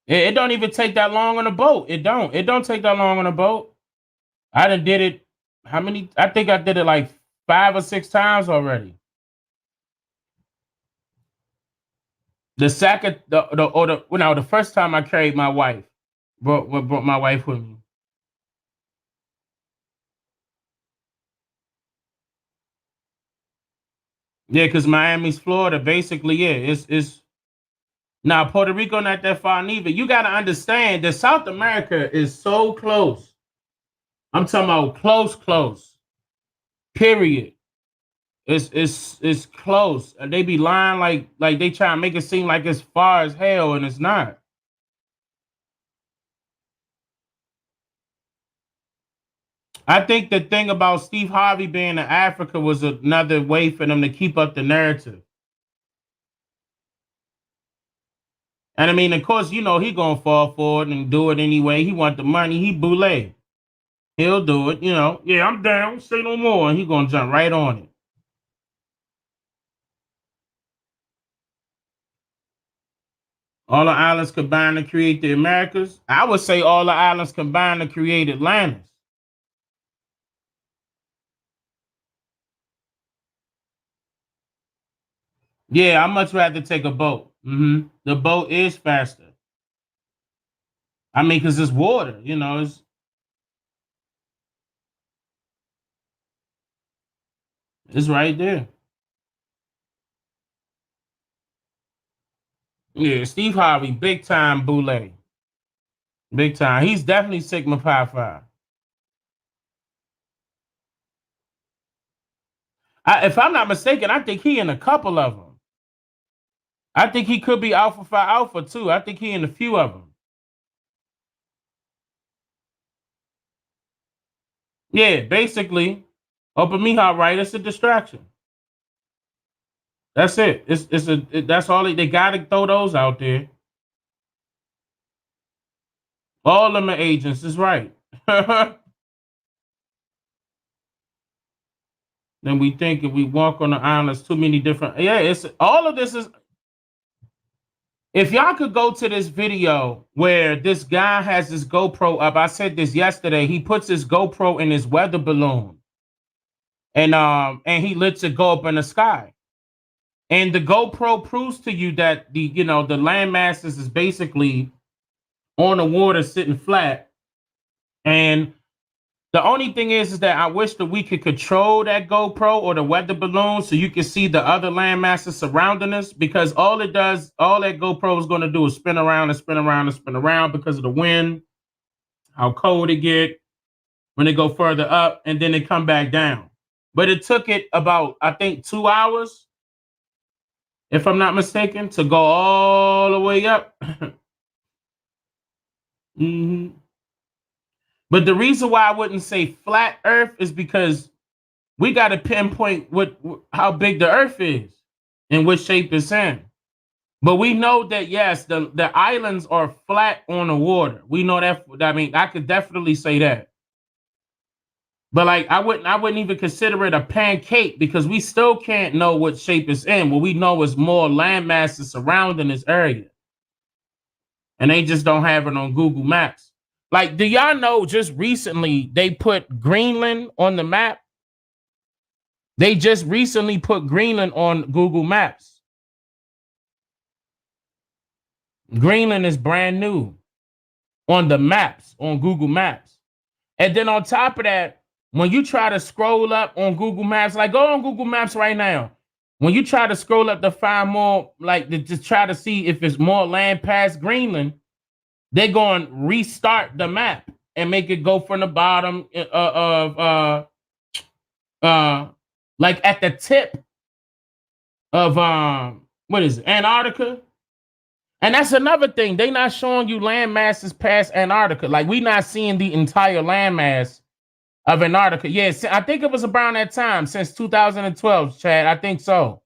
G: It don't even take that long on a boat. It don't. It don't take that long on a boat. I done did it. How many? I think I did it like 5 or 6 times already. The second, the first time I carried my wife, brought my wife with me. Yeah, because Miami's Florida, basically, yeah, it's now Puerto Rico not that far neither. You got to understand that South America is so close. I'm talking about close. Period. It's close. And they be lying like they try to make it seem like it's far as hell, and it's not. I think the thing about Steve Harvey being in Africa was another way for them to keep up the narrative. And of course, he gonna fall for it and do it anyway. He want the money. He boule. He'll do it. Yeah, I'm down. Say no more. And he gonna jump right on it. All the islands combined to create the Americas. I would say all the islands combined to create Atlantis. Yeah, I much rather take a boat. The boat is faster. Because it's water. It's right there. Yeah, Steve Harvey, big time boule. Big time. He's definitely Sigma Pi Phi. If I'm not mistaken, I think he in a couple of them. I think he could be Alpha Phi Alpha too. I think he in a few of them. Yeah, basically, Open Mihawk, right? It's a distraction. That's it. That's all they gotta throw those out there. All of them are agents, is right. Then we think if we walk on the islands, too many different. Yeah, it's all of this is. If y'all could go to this video where this guy has his GoPro up, I said this yesterday. He puts his GoPro in his weather balloon, and he lets it go up in the sky. And the GoPro proves to you that the land masses is basically on the water sitting flat. And the only thing is that I wish that we could control that GoPro or the weather balloon so you can see the other land masses surrounding us, because all that GoPro is going to do is spin around and spin around and spin around because of the wind, how cold it get when they go further up, and then they come back down. But it took it about, I think, 2 hours, if I'm not mistaken, to go all the way up. Mm-hmm. But the reason why I wouldn't say flat Earth is because we got to pinpoint how big the Earth is and what shape it's in. But we know that, yes, the islands are flat on the water. We know that. I mean, I could definitely say that. But like, I wouldn't even consider it a pancake because we still can't know what shape it's in. What we know is more land masses surrounding this area. And they just don't have it on Google Maps. Like, do y'all know just recently they put Greenland on the map? They just recently put Greenland on Google Maps. Greenland is brand new on the maps, on Google Maps. And then on top of that, when you try to scroll up on Google Maps, like go on Google Maps right now. When you try to scroll up to find more, like to just try to see if it's more land past Greenland, they're going to restart the map and make it go from the bottom of like at the tip of what is it, Antarctica. And that's another thing. They not showing you land masses past Antarctica. Like, we not seeing the entire landmass of Antarctica. Yes, I think it was around that time, since 2012, Chad. I think so.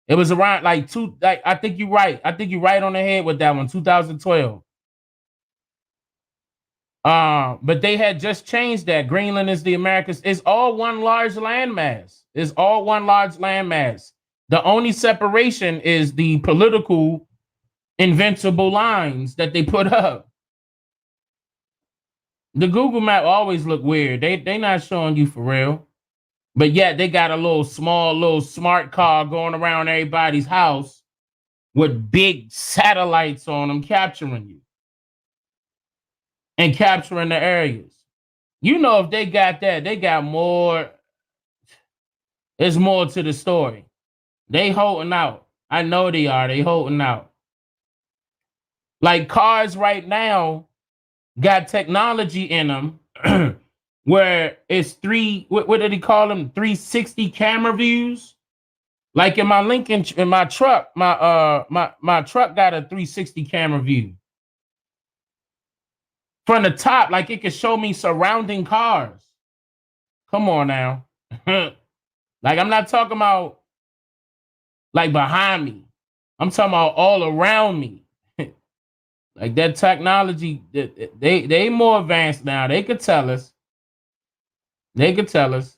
G: It was around I think you're right. I think you're right on the head with that one, 2012. But they had just changed that. Greenland is the Americas. It's all one large landmass. It's all one large landmass. The only separation is the political invincible lines that they put up. The Google map always look weird. They not showing you for real. But yet they got a little smart car going around everybody's house with big satellites on them capturing you and capturing the areas. You know, if they got that, they got more. There's more to the story. They holding out. I know they are. They holding out. Like, cars right now got technology in them where it's what did he call them? 360 camera views. Like in my Lincoln, in my truck, my truck got a 360 camera view. From the top, like it could show me surrounding cars. Come on now. Like, I'm not talking about like behind me. I'm talking about all around me. Like, that technology, they more advanced now. They could tell us. They could tell us.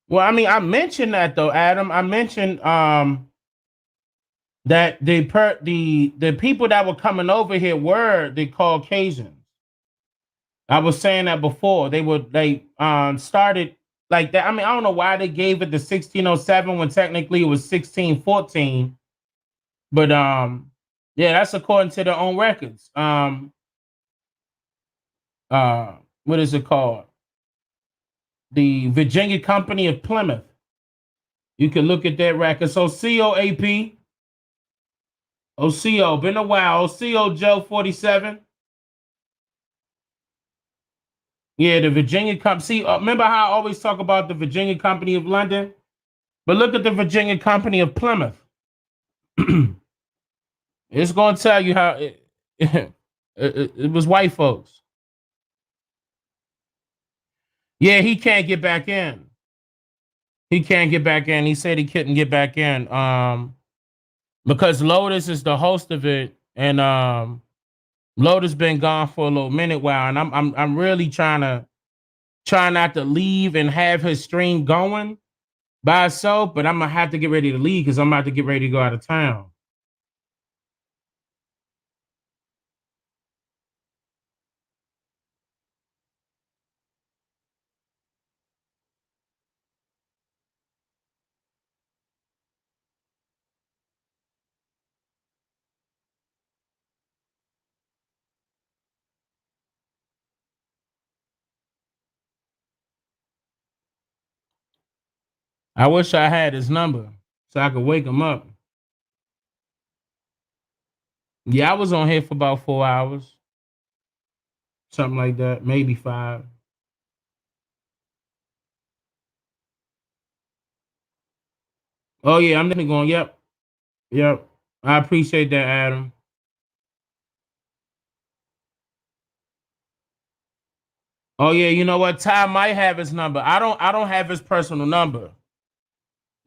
G: Well, I mean, I mentioned that though, Adam. I mentioned that the people that were coming over here were the Caucasians. I was saying that before. They started like that. I mean, I don't know why they gave it the 1607 when technically it was 1614. But yeah, that's according to their own records. what is it called? The Virginia Company of Plymouth. You can look at that record. So COAP. OCO, been a while. OCO Joe 47. Yeah, the Virginia Company. See, remember how I always talk about the Virginia Company of London? But look at the Virginia Company of Plymouth. It's going to tell you how it was white folks. Yeah, he can't get back in. He can't get back in. He said he couldn't get back in because Lotus is the host of it, and Lotus been gone for a little minute while, and I'm really try not to leave and have his stream going by itself, but I'm gonna have to get ready to leave because I'm about to get ready to go out of town. I wish I had his number so I could wake him up. Yeah, I was on here for about 4 hours. Something like that. Maybe 5. Oh yeah, I'm definitely going, yep. Yep. I appreciate that, Adam. Oh yeah, you know what? Ty might have his number. I don't have his personal number.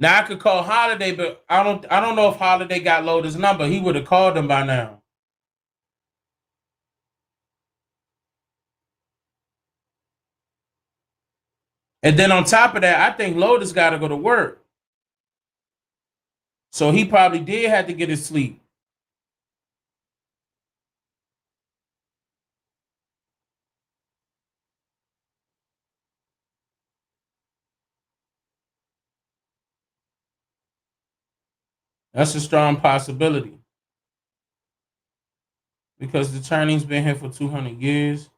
G: Now I could call Holiday, but I don't know if Holiday got Lotus' number. He would have called him by now. And then on top of that, I think Lotus got to go to work. So he probably did have to get his sleep. That's a strong possibility. Because the Chinese been here for 200 years.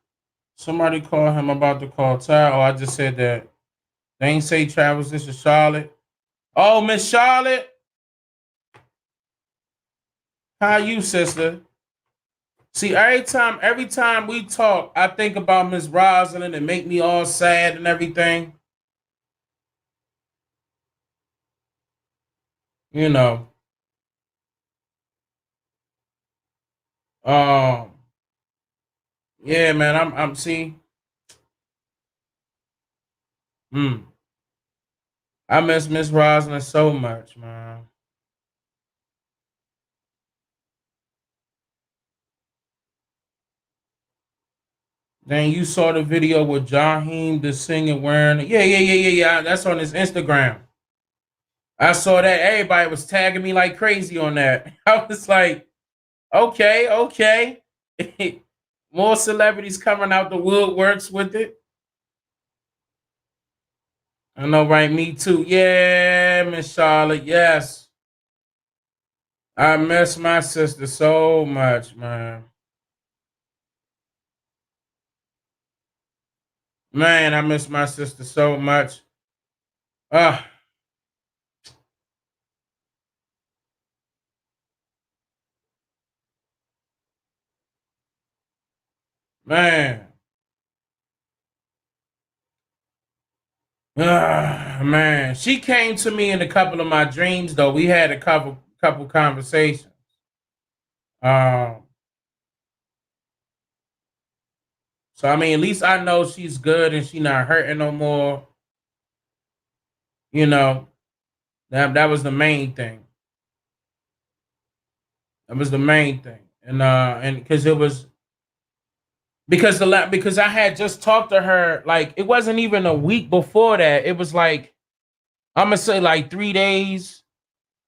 G: Somebody called him about to call Ty. Oh, I just said that. They ain't say Travis, this is Charlotte. Oh, Miss Charlotte. How you, sister? See, every time we talk, I think about Miss Rosalind and make me all sad and everything. You know. Um, yeah, man, I'm see. I miss Miss Rosalind so much, man. Then you saw the video with Jaheim the singer wearing. Yeah. That's on his Instagram. I saw that. Everybody was tagging me like crazy on that. I was like, okay. More celebrities coming out the woodworks with it. I know, right? Me too. Yeah, Miss Charlotte. Yes. I miss my sister so much, man. Man, I miss my sister so much. Ah, man. Man. She came to me in a couple of my dreams, though. We had a couple conversations. Um, so I mean, at least I know she's good and she not hurting no more. You know, that was the main thing. That was the main thing. And because it was because I had just talked to her, like it wasn't even a week before that. It was like I'm gonna say like 3 days,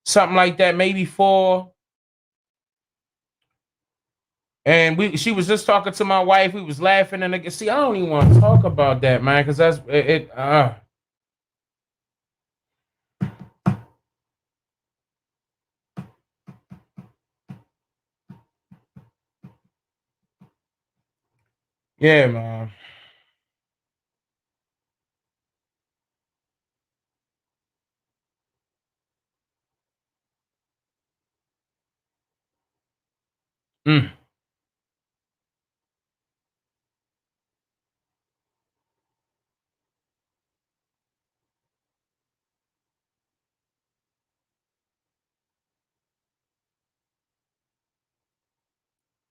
G: something like that, maybe 4. And she was just talking to my wife. We was laughing, and I see. I don't even want to talk about that, man, because that's it. Yeah, man. Mm.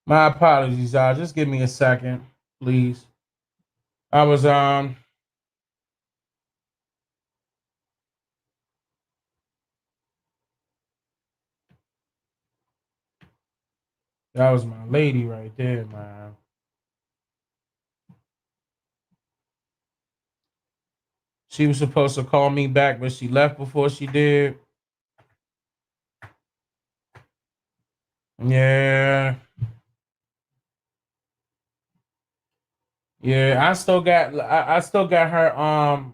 G: My apologies, y'all. Just give me a second, please. I was that was my lady right there, man. She was supposed to call me back, but she left before she did. Yeah. Yeah, I still got her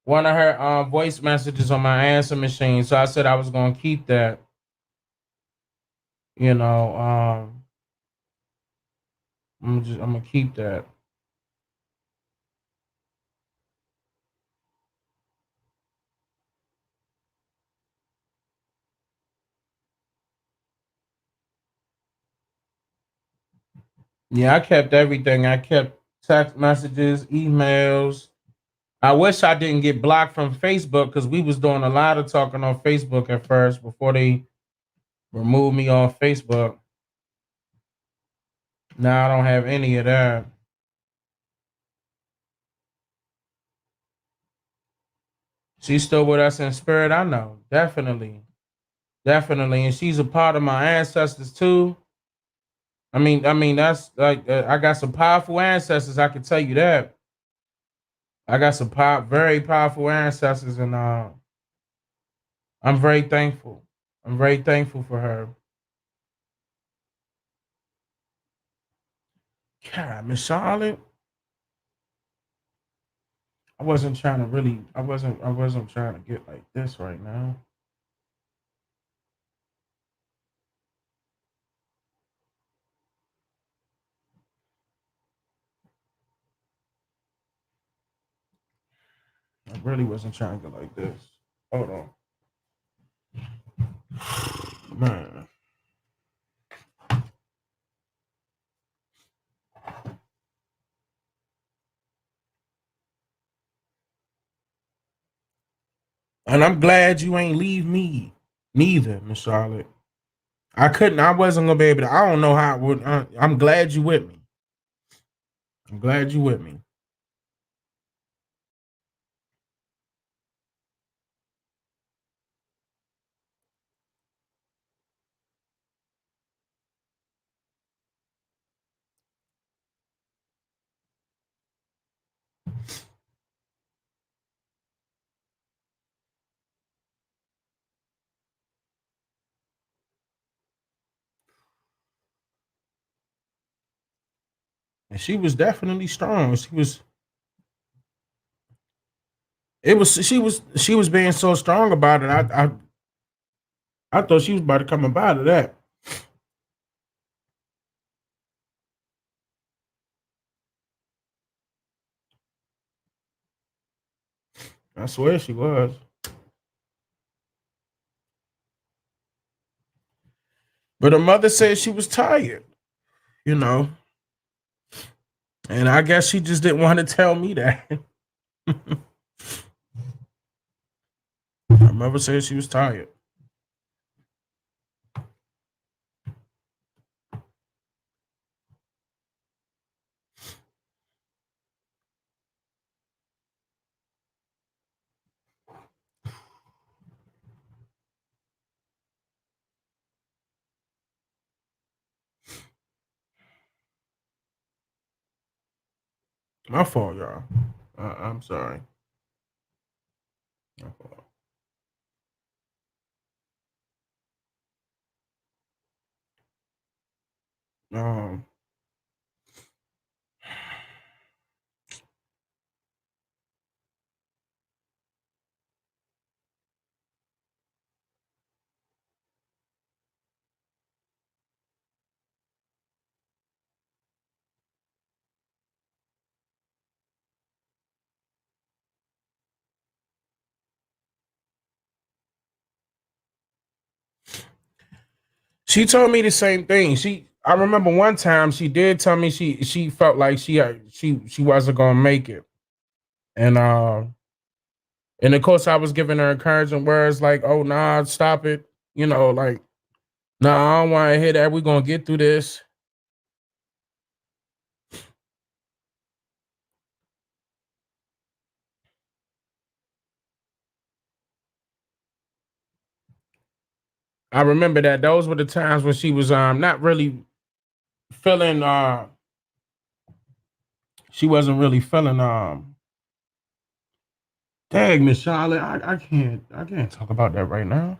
G: one of her voice messages on my answer machine. So I said I was gonna keep that. You know, I'm gonna keep that. Yeah, I kept everything. I kept text messages, emails. I wish I didn't get blocked from Facebook because we was doing a lot of talking on Facebook at first before they removed me off Facebook. Now I don't have any of that. She's still with us in spirit. I know, definitely, definitely, and she's a part of my ancestors too. I mean, that's like I got some powerful ancestors. I can tell you that. I got some very powerful ancestors, and I'm very thankful. I'm very thankful for her. God, Miss Charlotte, I wasn't trying to really. I wasn't trying to get like this right now. I really wasn't trying to get like this. Hold on, man. And I'm glad you ain't leave me neither, Miss Charlotte. I couldn't. I wasn't gonna be able to. I don't know how it would. I'm glad you with me. I'm glad you with me. And she was definitely strong. She was. It was. She was. She was being so strong about it. I thought she was about to come up out of that. I swear she was. But her mother said she was tired. You know, and I guess she just didn't want to tell me that. Her mother said she was tired. My fault, y'all. I'm sorry. My fault. Um, she told me the same thing. I remember one time she did tell me she felt like she wasn't gonna make it, and of course I was giving her encouraging words like, "Oh nah, stop it," like, "Nah, I don't want to hear that. We're gonna get through this." I remember that those were the times when she was not really feeling she wasn't really feeling dang, Miss Charlotte, I can't talk about that right now.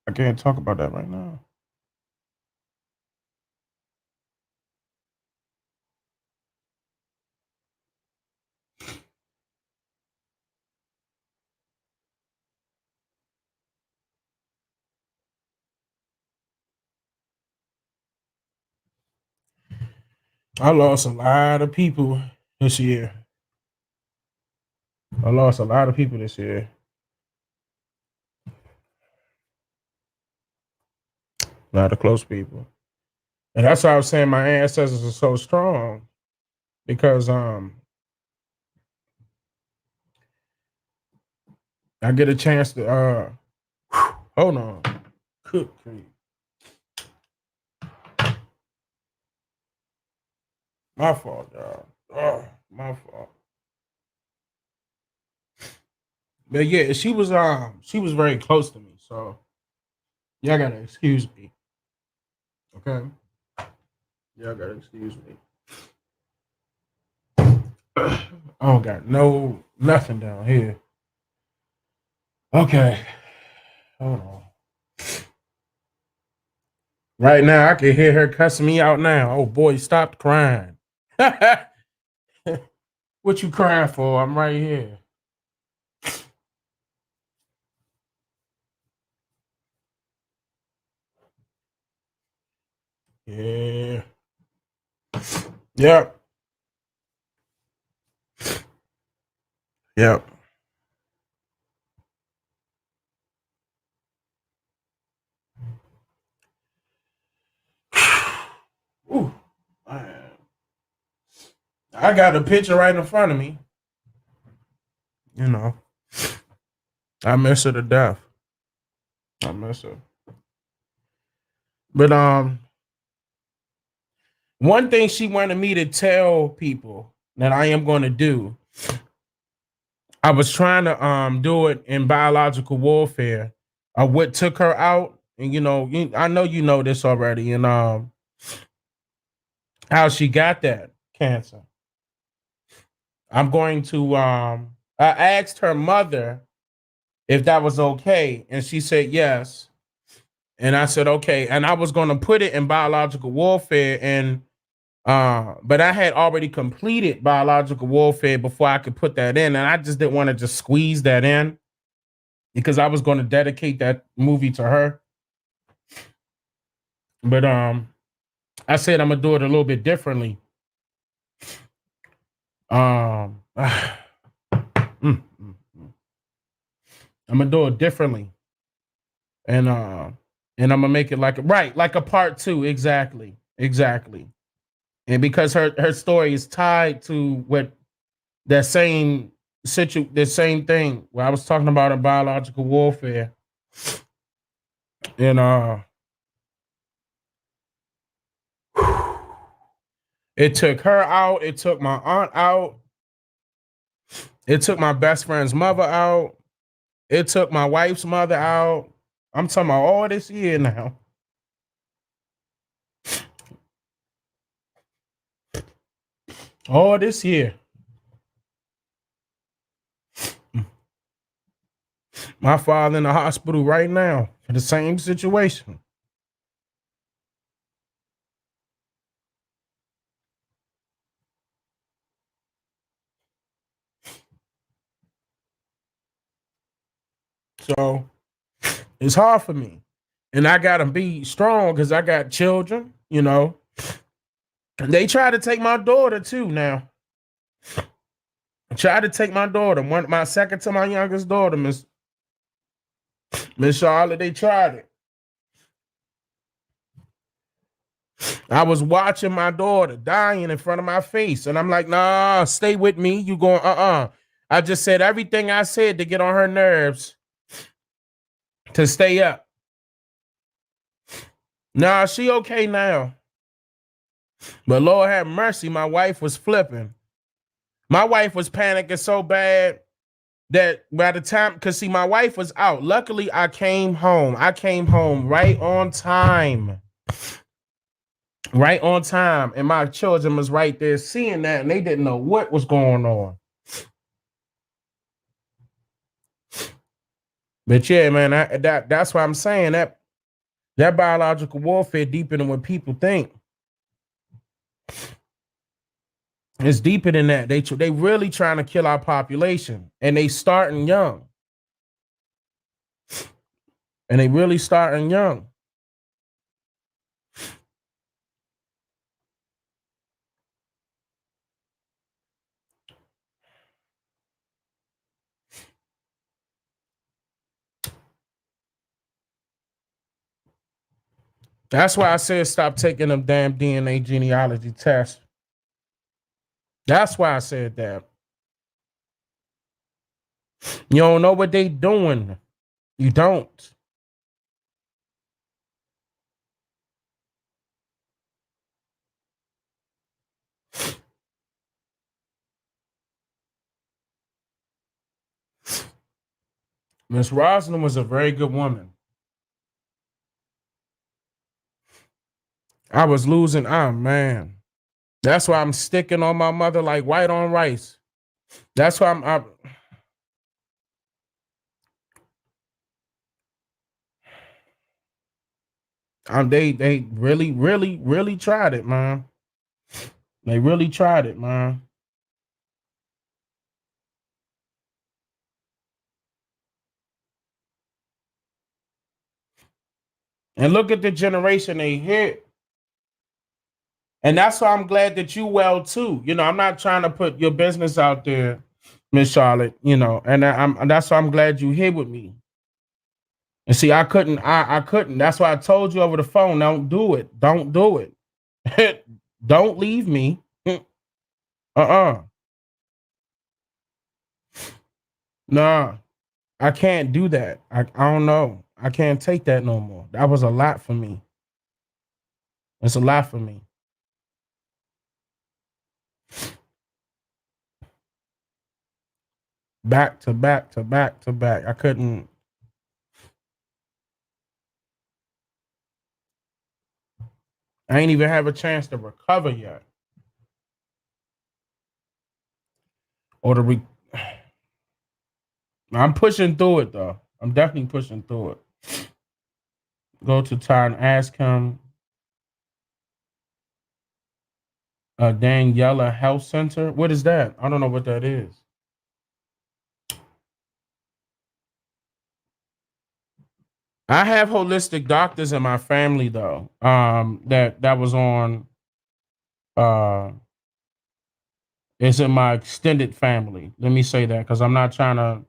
G: I can't talk about that right now. I lost a lot of people this year. I lost a lot of people this year. A lot of close people. And that's why I was saying my ancestors are so strong. Because I get a chance to hold on. Cook cream. My fault, y'all. Oh, my fault. But yeah, she was very close to me, so y'all gotta excuse me. Okay? Y'all gotta excuse me. I don't got nothing down here. Okay. Hold on. Right now, I can hear her cussing me out now. Oh boy, stop crying. What you crying for? I'm right here. Yeah. Yep. Yep. Ooh, man. I got a picture right in front of me. I miss her to death. I miss her. But one thing she wanted me to tell people that I am going to do. I was trying to do it in biological warfare. What took her out, and I know you know this already, and how she got that cancer. I'm going to I asked her mother if that was okay, and she said yes. And I said okay, and I was going to put it in biological warfare, and but I had already completed biological warfare before I could put that in, and I just didn't want to just squeeze that in because I was going to dedicate that movie to her. But I said I'm gonna do it a little bit differently. I'm gonna do it differently, and I'm gonna make it like a part two, exactly. And because her story is tied to what that same the same thing where I was talking about in biological warfare, and it took her out, it took my aunt out, it took my best friend's mother out, it took my wife's mother out. I'm talking about all this year now. All this year. My father in the hospital right now for the same situation. So it's hard for me. And I gotta be strong because I got children, They try to take my daughter too now. Try to take my daughter. My second to my youngest daughter, Miss Charlotte, they tried it. I was watching my daughter dying in front of my face. And I'm like, nah, stay with me. You going, I just said everything I said to get on her nerves to stay up. Nah, she okay now. But Lord have mercy, my wife was flipping. My wife was panicking so bad that by the time, because see, my wife was out. Luckily, I came home. I came home right on time. Right on time. And my children was right there seeing that, and they didn't know what was going on. But yeah, man, that's why I'm saying that biological warfare deeper than what people think. It's deeper than that. They really trying to kill our population, and they starting young. And they really starting young. That's why I said stop taking them damn DNA genealogy tests. That's why I said that. You don't know what they doing. You don't. Miss Roslyn was a very good woman. I was losing. Oh man. That's why I'm sticking on my mother like white on rice. That's why they really tried it, man. They really tried it, man. And look at the generation they hit. And that's why I'm glad that you well too. You know, I'm not trying to put your business out there, Miss Charlotte. You know, and that's why I'm glad you here with me. And see, I couldn't. That's why I told you over the phone. Don't do it. Don't do it. Don't leave me. Nah, I can't do that. I don't know. I can't take that no more. That was a lot for me. It's a lot for me. Back to back to back to back. I couldn't. I ain't even have a chance to recover yet. Or to I'm pushing through it though. I'm definitely pushing through it. Go to Ty and ask him. Daniela Health Center. What is that? I don't know what that is. I have holistic doctors in my family though. That was on. It's in my extended family. Let me say that because I'm not trying to,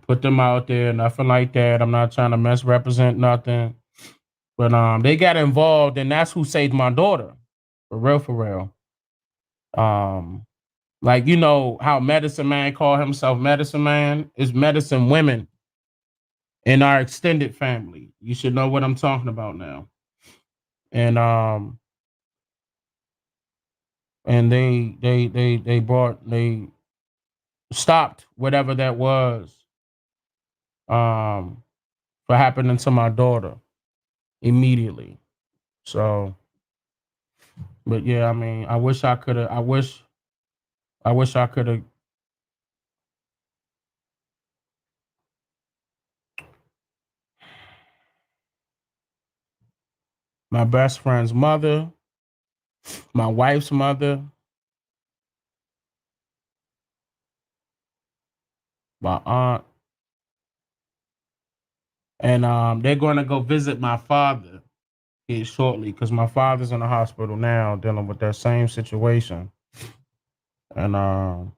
G: put them out there, nothing like that. I'm not trying to misrepresent nothing. But they got involved, and that's who saved my daughter. For real, for real. Like how Medicine Man called himself Medicine Man is Medicine Women in our extended family. You should know what I'm talking about now. And they stopped whatever that was for happening to my daughter immediately. So, but yeah, I mean, I wish I could have. I wish I could have. My best friend's mother, my wife's mother, my aunt, and they're going to go visit my father here shortly because my father's in the hospital now dealing with that same situation, and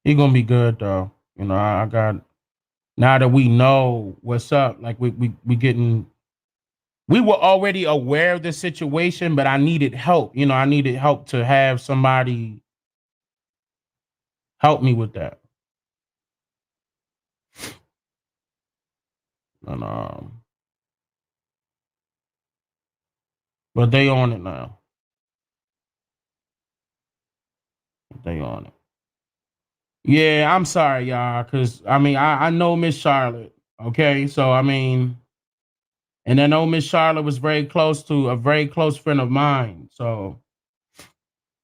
G: he gonna be good though. I got now that we know what's up. Like we getting we were already aware of the situation, but I needed help. You know, I needed help to have somebody help me with that. And but they on it now. They on it. Yeah, I'm sorry, y'all, because I mean I know Miss Charlotte. Okay, so I mean, and I know Miss Charlotte was very close to a very close friend of mine. So,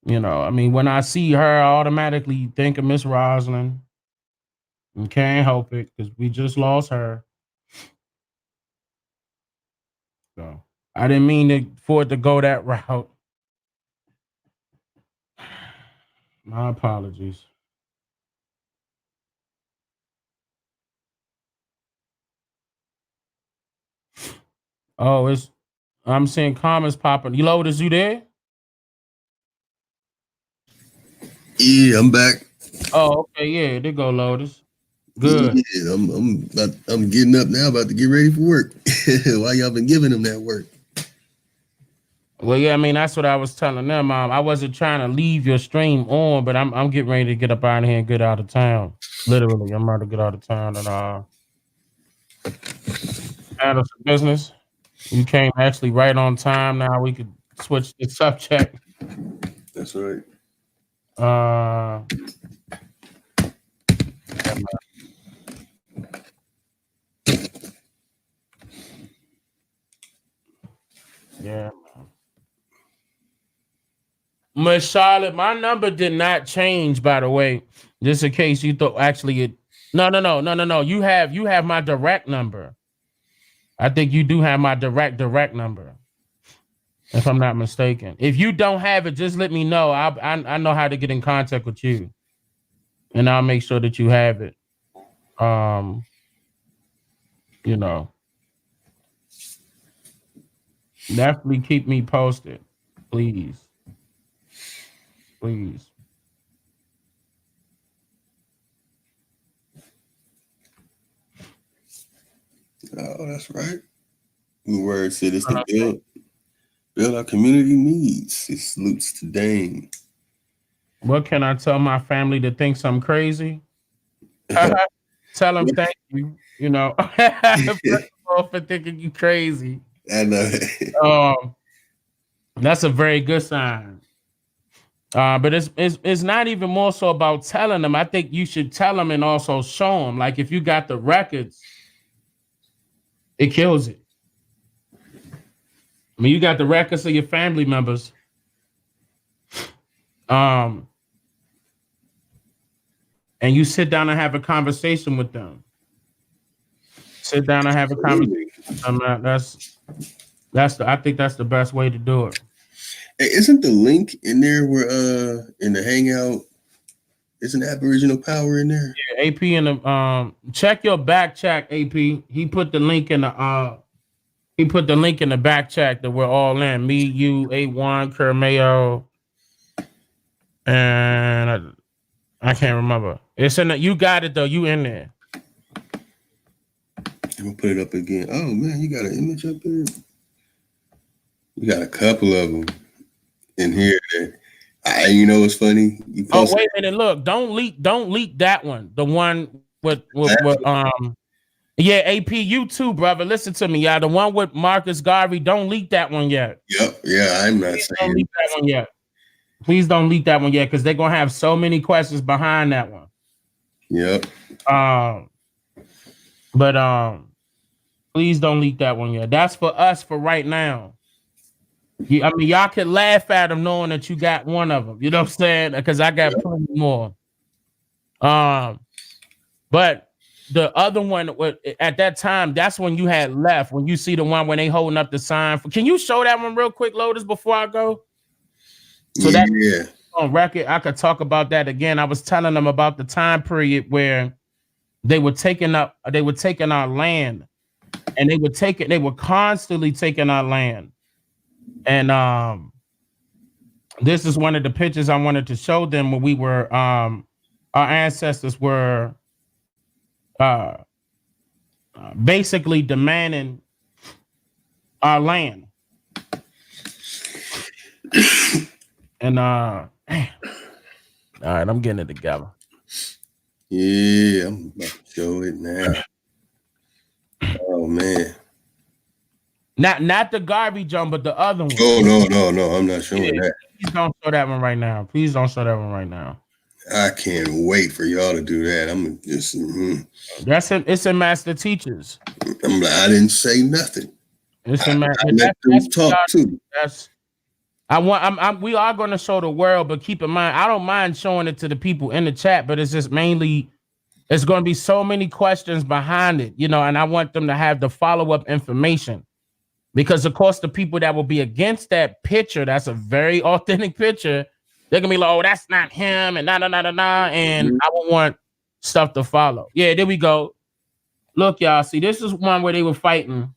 G: you know, I mean, when I see her, I automatically think of Miss Roslyn. And can't help it because we just lost her. So I didn't mean for it to go that route. My apologies. Oh, I'm seeing comments popping. You Lotus, you there?
A: Yeah, I'm back.
G: Oh, okay, yeah, there go Lotus. Good.
A: Yeah, I'm getting up now, about to get ready for work. Why y'all been giving them that work?
G: Well, yeah, I mean that's what I was telling them. I wasn't trying to leave your stream on, but I'm getting ready to get up out of here and get out of town. Literally, I'm about to get out of town and handle some business. You came actually right on time. Now we could switch the subject.
A: That's right.
G: Uh, yeah. Miss Charlotte, my number did not change, by the way. Just in case you thought actually it. No. You have my direct number. I think you do have my direct number, if I'm not mistaken. If you don't have it, just let me know. I know how to get in contact with you, and I'll make sure that you have it. Um, you know, definitely keep me posted, please, please.
A: Oh, that's right. The word said it's to build our community needs. It salutes to Dane.
G: What can I tell my family that thinks I'm crazy? Tell them thank you. You know, first of all, for thinking you crazy.
A: I know.
G: That's a very good sign. But it's not even more so about telling them. I think you should tell them and also show them. Like if you got the records, it kills it. I mean, you got the records of your family members. And you sit down and have a conversation with them. Sit down and have a conversation with them. I think that's the best way to do it.
A: Hey, isn't the link in there where in the hangout? Isn't Aboriginal Power in there?
G: Yeah, AP in the check your back check, AP. He put the link in the back check that we're all in. Me, you, A1, Kermayo, and I can't remember. It's in the, you got it though. You in there.
A: I'm gonna put it up again. Oh man, you got an image up there? You got a couple of them in here. You know what's funny?
G: Oh, wait a minute. Look, don't leak that one. The one with yeah, AP, you too, brother. Listen to me, y'all. The one with Marcus Garvey, don't leak that one yet.
A: Yep. Yeah, I'm not
G: Please
A: saying
G: don't leak that one yet. Please don't leak that one yet, because they're gonna have so many questions behind that one.
A: Yep.
G: But please don't leak that one yet. That's for us for right now. I mean, y'all can laugh at them knowing that you got one of them. You know what I'm saying? Because I got plenty more. But the other one at that time, that's when you had left. When you see the one when they holding up the sign. Can you show that one real quick, Lotus, before I go? So that on record, I could talk about that again. I was telling them about the time period where they were taking our land, and they were constantly taking our land. And this is one of the pictures I wanted to show them when we were our ancestors were basically demanding our land. And damn. All right, I'm getting it together.
A: Yeah, I'm about to show it now. Oh man.
G: Not the garbage jump, but the other one.
A: Oh no, I'm not showing that.
G: Please don't show that one right now. Please don't show that one right now.
A: I can't wait for y'all to do that. I'm just
G: It's in Master Teachers.
A: I'm like, I didn't say nothing.
G: It's in Master.
A: Let them talk too.
G: We are going to show the world, but keep in mind, I don't mind showing it to the people in the chat, but it's just mainly, it's going to be so many questions behind it, you know, and I want them to have the follow-up information because, of course, the people that will be against that picture, that's a very authentic picture, they're going to be like, oh, that's not him, and and I would want stuff to follow. Yeah, there we go. Look, y'all, see, this is one where they were fighting.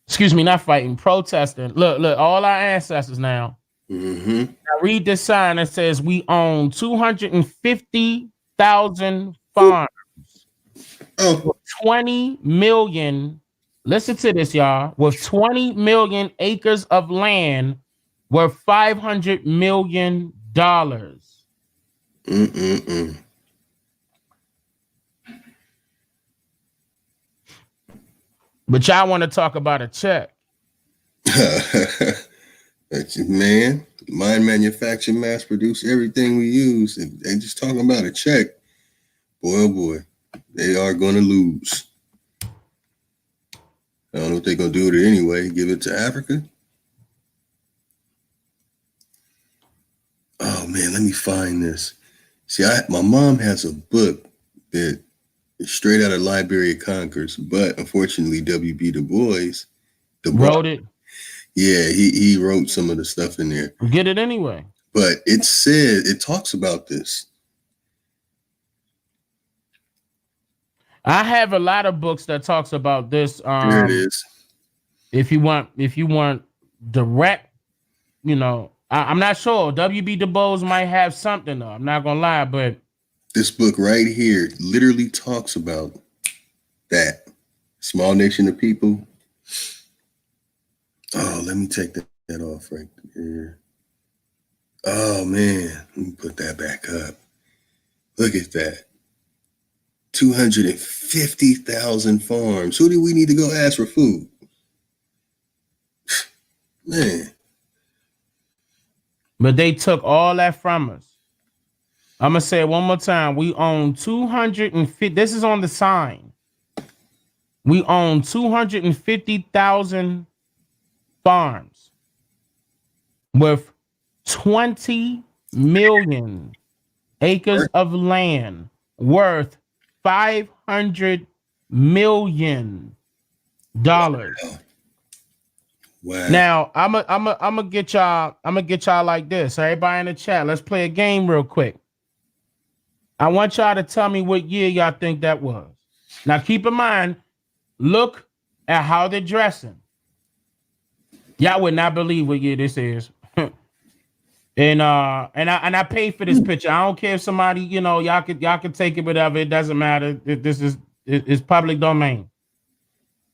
G: Excuse me, not fighting, protesting. Look, all our ancestors now.
A: Mm-hmm.
G: Now read this sign that says we own 250,000 farms.
A: Oh.
G: 20 million. Listen to this, y'all. With 20 million acres of land worth $500 million. But y'all want to talk about a check.
A: Man, mine manufacture, mass produce everything we use. If they just talking about a check, boy, oh boy, they are going to lose. I don't know what they're going to do with it anyway. Give it to Africa? Oh, man, let me find this. See, my mom has a book that is straight out of Library of Congress, but unfortunately, W.B. Du Bois
G: wrote it.
A: Yeah, he wrote some of the stuff in there.
G: Get it anyway.
A: But it talks about this.
G: I have a lot of books that talks about this.
A: There it is.
G: If you want direct, you know, I'm not sure. W.B. Du Bois might have something though. I'm not gonna lie, but
A: this book right here literally talks about that small nation of people. Oh, let me take that off right there. Oh man, let me put that back up. Look at that. 250,000 farms. Who do we need to go ask for food? Man.
G: But they took all that from us. I'm going to say it one more time. We own 250. This is on the sign. We own 250,000 farms with 20 million acres of land worth $500 million.
A: Wow.
G: Now I'm gonna get y'all like this. Everybody in the chat, let's play a game real quick. I want y'all to tell me what year y'all think that was. Now keep in mind, look at how they're dressing. Y'all would not believe what year this is. And I paid for this picture. I don't care if somebody, you know, y'all could take it, whatever. It doesn't matter. It's public domain.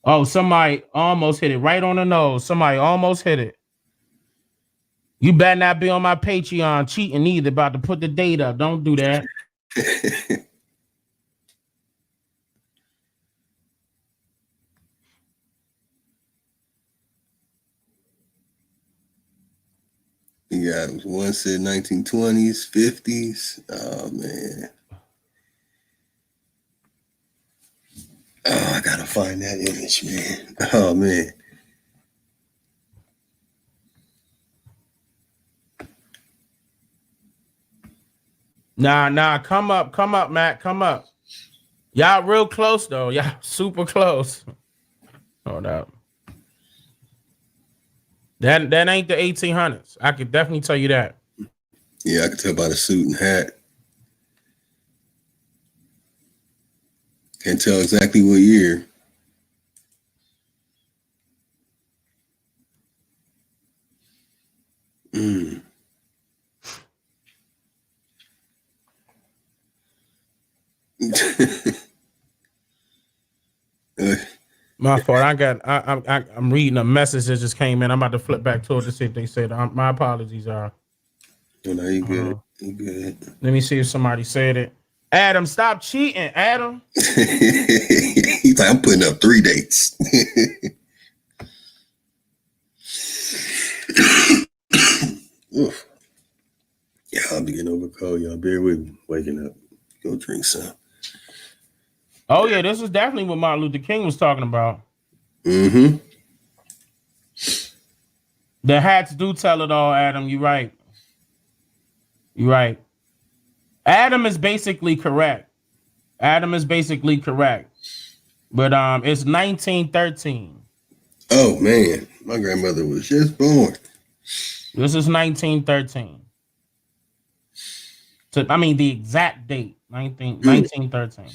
G: Oh, somebody almost hit it right on the nose. Somebody almost hit it. You better not be on my Patreon cheating either. About to put the date up. Don't do that.
A: Yeah, one said 1920s, 50s. Oh man. Oh, I gotta find that image, man. Oh man.
G: Nah, come up, Matt, come up. Y'all real close though. Y'all super close. Hold up. That ain't the 1800s. I could definitely tell you that.
A: Yeah, I could tell by the suit and hat. Can't tell exactly what year.
G: My fault. I'm reading a message that just came in. I'm about to flip back to it to see if they said. My apologies.
A: Oh, no, you good. You good.
G: Let me see if somebody said it. Adam, stop cheating, Adam.
A: He's like, I'm putting up 3 dates. Oof. Yeah, I'll be getting over cold. Y'all bear with me. Waking up. Go drink some.
G: Oh, yeah, this is definitely what Martin Luther King was talking about.
A: Mm-hmm.
G: The hats do tell it all, Adam. You're right. You're right. Adam is basically correct. But it's 1913.
A: Oh, man. My grandmother was just born.
G: This is 1913. The exact date, 1913.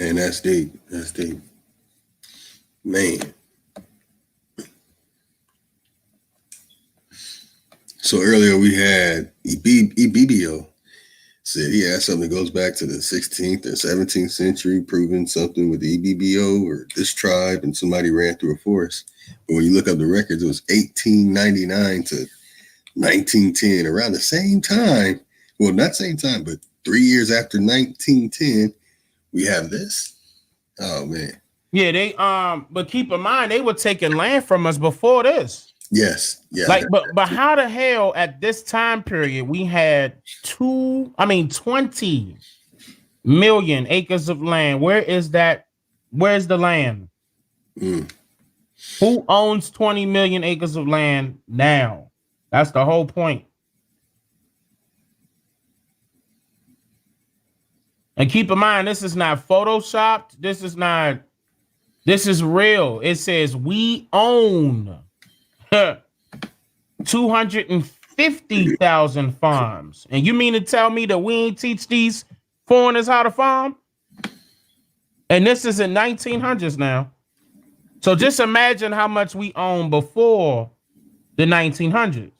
A: And that's deep. That's deep. Man. So earlier we had Ibibio said he had something that goes back to the 16th or 17th century, proving something with the Ibibio or this tribe, and somebody ran through a forest. But when you look up the records, it was 1899 to 1910, around the same time. Well, not same time, but 3 years after 1910, we have this. Oh man.
G: Yeah, they but keep in mind they were taking land from us before this.
A: Yes. Yeah.
G: Like, but how the hell at this time period we had 20 million acres of land? Where is that? Where's the land?
A: Mm.
G: Who owns 20 million acres of land now? That's the whole point. And keep in mind, this is not photoshopped. This is real. It says we own 250,000 farms. And you mean to tell me that we ain't teach these foreigners how to farm? And this is in 1900s now. So just imagine how much we own before the 1900s.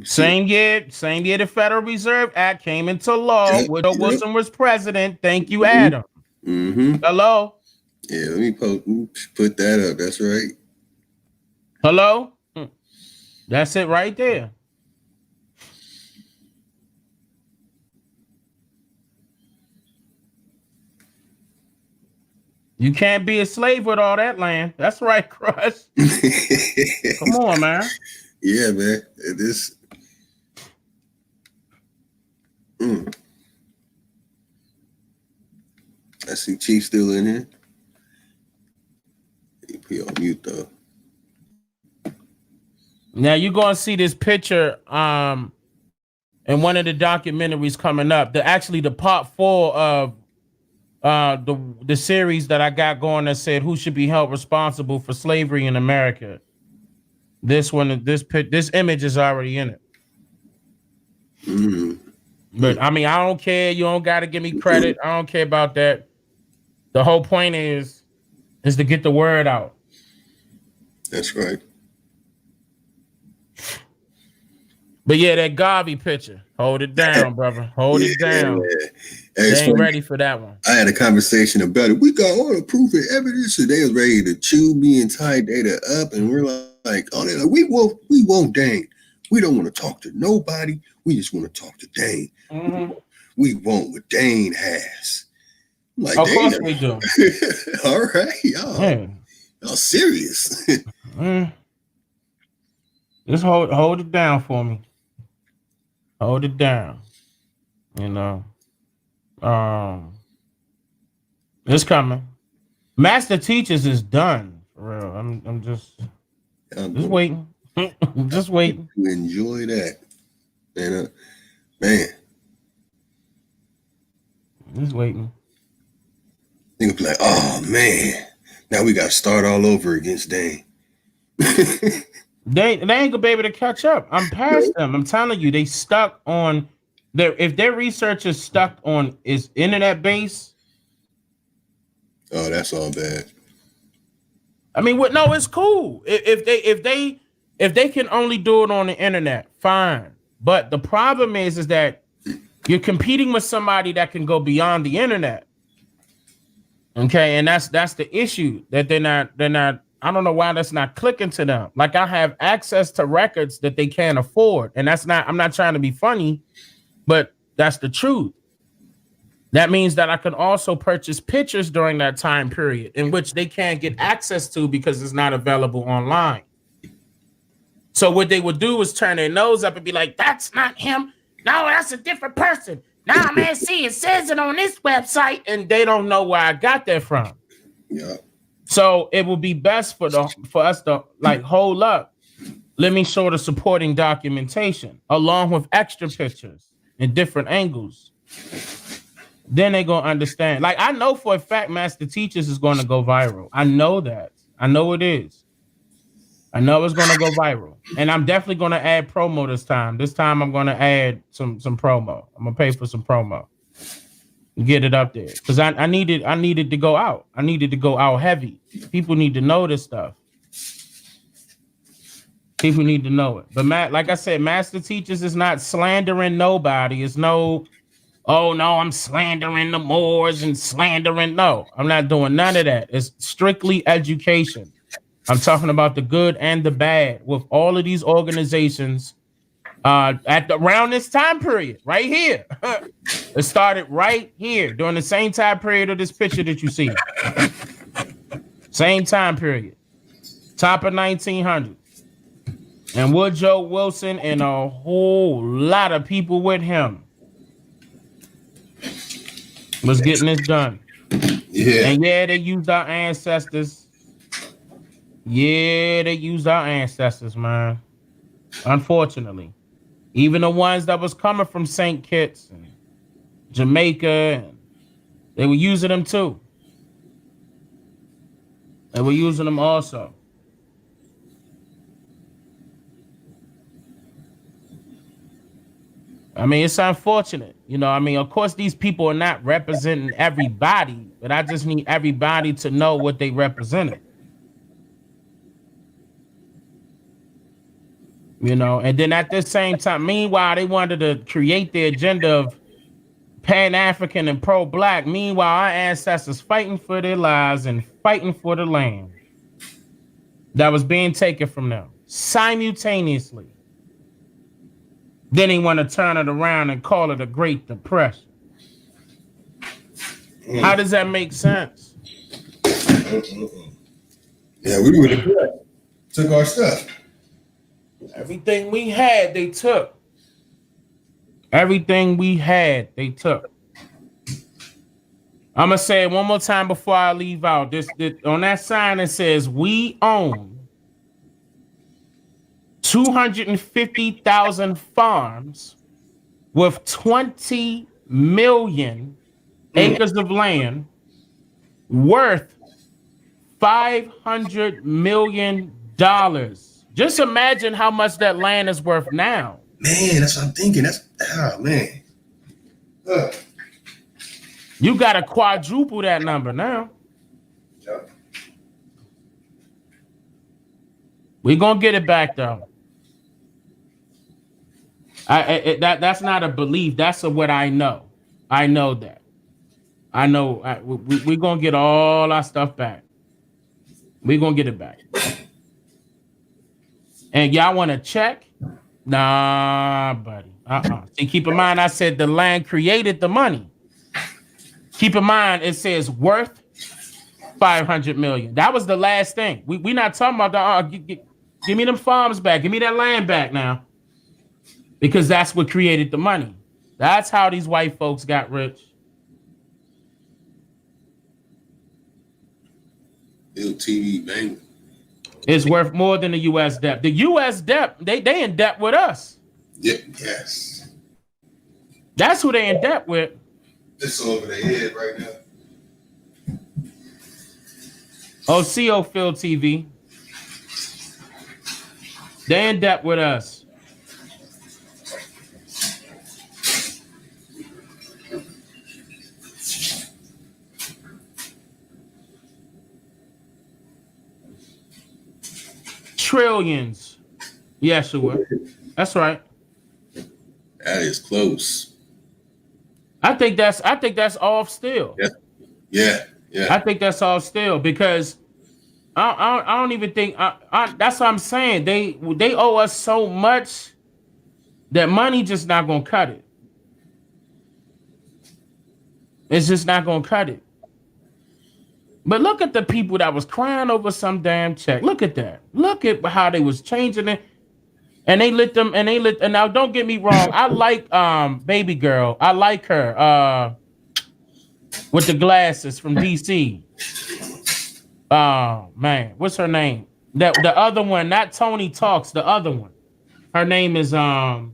G: Same year the Federal Reserve Act came into law. Woodrow Wilson was president. Thank you, Adam.
A: Mm-hmm.
G: Hello?
A: Yeah, let me put that up. That's right.
G: Hello? That's it right there. You can't be a slave with all that land. That's right, Crush. Come on, man.
A: Yeah, man. This. I see Chief still in here. He on mute though.
G: Now you're gonna see this picture in one of the documentaries coming up. The part 4 of the series that I got going that said who should be held responsible for slavery in America. This image is already in it.
A: Mm-hmm.
G: But I mean, I don't care. You don't got to give me credit. I don't care about that. The whole point is to get the word out. That's
A: right.
G: But yeah, that Garvey picture. Hold it down, brother. Hold it down. They ain't ready for that one.
A: I had a conversation about it. We got all the proof and evidence, and they was ready to chew me and tie data up, and we're like, oh, they're like, we won't Dane. We don't want to talk to nobody. We just want to talk to Dane.
G: Mm-hmm.
A: We want what Dane has. I'm like,
G: of course we do.
A: All right, y'all serious.
G: Just hold it down for me. Hold it down. You know. It's coming. Master Teachers is done. For real. I'm just waiting. Just waiting.
A: To enjoy that. And man.
G: Just waiting.
A: They'll be like, oh man. Now we gotta start all over against Dane.
G: They ain't gonna be able to catch up. I'm past them. I'm telling you, they stuck on if their research is stuck on is internet base. Oh,
A: that's all bad.
G: I mean, no, it's cool. If If they can only do it on the internet, fine. But the problem is that you're competing with somebody that can go beyond the internet. Okay, and that's the issue, that they're not. I don't know why that's not clicking to them. Like, I have access to records that they can't afford, and I'm not trying to be funny, but that's the truth. That means that I can also purchase pictures during that time period in which they can't get access to because it's not available online. So what they would do is turn their nose up and be like, that's not him. No, that's a different person. Nah, man, see, it says it on this website, and they don't know where I got that from.
A: Yeah.
G: So it will be best for us to like hold up. Let me show the supporting documentation along with extra pictures and different angles. Then they're gonna understand. Like, I know for a fact Master Teachers is gonna go viral. I know that. I know it is. I know it's gonna go viral. And I'm definitely gonna add promo this time. This time I'm gonna add some promo. I'm gonna pay for some promo. Get it up there. Because I needed to go out. I needed to go out heavy. People need to know this stuff. People need to know it. But like I said, Master Teachers is not slandering nobody. It's no, oh no, I'm slandering the Moors and slandering. No, I'm not doing none of that. It's strictly education. I'm talking about the good and the bad with all of these organizations around this time period right here. It started right here during the same time period of this picture that you see. Same time period. Top of 1900s. And Woodrow Wilson and a whole lot of people with him was getting this done.
A: Yeah.
G: And yeah, they used our ancestors. Yeah, they used our ancestors, man. Unfortunately. Even the ones that was coming from St. Kitts and Jamaica, and they were using them too. They were using them also. I mean, it's unfortunate. You know, I mean, of course, these people are not representing everybody, but I just need everybody to know what they represented. You know, and then at the same time, meanwhile, they wanted to create the agenda of Pan-African and pro-Black. Meanwhile, our ancestors fighting for their lives and fighting for the land that was being taken from them simultaneously. Then they want to turn it around and call it a Great Depression. How does that make sense?
A: Yeah, we were the took our stuff.
G: Everything we had, they took. Everything we had, they took. I'm gonna say it one more time before I leave out. This on that sign it says we own 250,000 farms with 20 million acres of land worth $500 million. Just imagine how much that land is worth now.
A: Man, that's what I'm thinking. Man.
G: You got to quadruple that number now.
A: Yeah.
G: We're going to get it back, though. That's not a belief. That's what I know. I know that. I know we're going to get all our stuff back. We're going to get it back. And y'all want to check? Nah, buddy. See, keep in mind, I said the land created the money. Keep in mind, it says worth 500 million. That was the last thing. We not talking about give me them farms back. Give me that land back now. Because that's what created the money. That's how these white folks got rich.
A: Build TV, bang.
G: It's worth more than the U.S. debt. The U.S. debt, they in debt with us.
A: Yeah, yes.
G: That's who they in debt with.
A: It's over their head right now.
G: OCO Phil TV. They in debt with us. Trillions Yeshua. That's right.
A: That is close.
G: I think that's off still.
A: Yeah.
G: I think that's off still because I don't even think that's what I'm saying. They owe us so much that money just not gonna cut it. It's just not gonna cut it. But look at the people that was crying over some damn check. Look at that. Look at how they was changing it. And they lit them and now don't get me wrong. I like baby girl. I like her with the glasses from DC. Oh man, what's her name? The other one, not Tony Talks, the other one. Her name is man.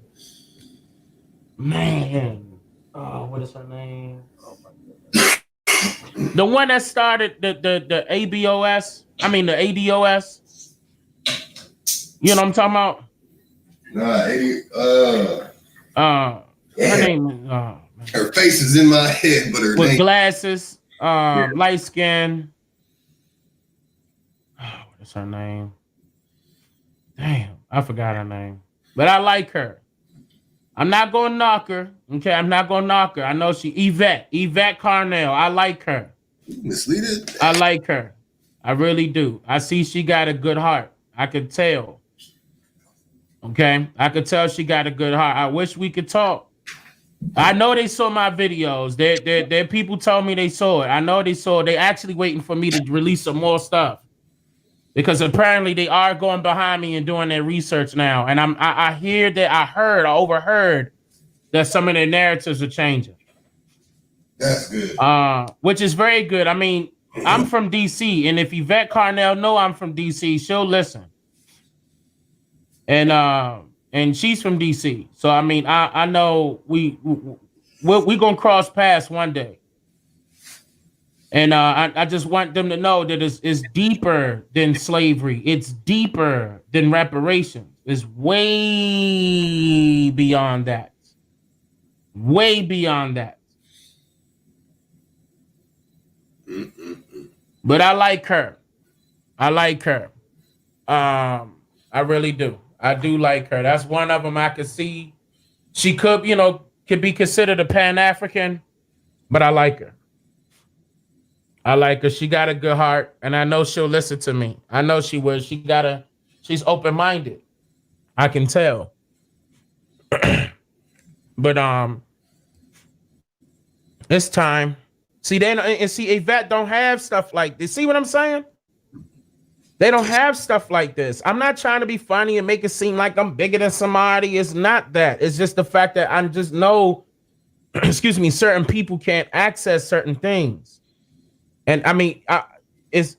G: Oh, what is her name? Oh my goodness. The one that started the ABOS. I mean the ADOS. You know what I'm talking about? Her name is
A: her face is in my head, but her
G: with
A: name
G: glasses, light skin. Oh, what is her name? Damn, I forgot her name. But I like her. I'm not gonna knock her. Okay, I'm not gonna knock her. I know she Yvette Carnell. I like her.
A: misleaded.
G: I like her. I really do. I see she got a good heart. I could tell. Okay, I could tell she got a good heart. I wish we could talk. I know they saw my videos. Their people told me they saw it. I know they saw it. They actually waiting for me to release some more stuff because apparently they are going behind me and doing their research now. And I hear that I overheard that some of their narratives are changing.
A: That's good.
G: Which is very good. I mean, I'm from DC, and if Yvette Carnell know I'm from DC, she'll listen. And she's from DC, so I mean, I know we gonna cross paths one day. And I just want them to know that it's deeper than slavery. It's deeper than reparations. It's way beyond that. Way beyond that. But I like her. I like her. I really do. I do like her. That's one of them I could see. She could be considered a Pan-African, but I like her. I like her. She got a good heart, and I know she'll listen to me. I know she will. She's open-minded. I can tell. But it's time. See, Yvette don't have stuff like this. See what I'm saying? They don't have stuff like this. I'm not trying to be funny and make it seem like I'm bigger than somebody. It's not that. It's just the fact that I just know, excuse me, certain people can't access certain things. And I mean, it's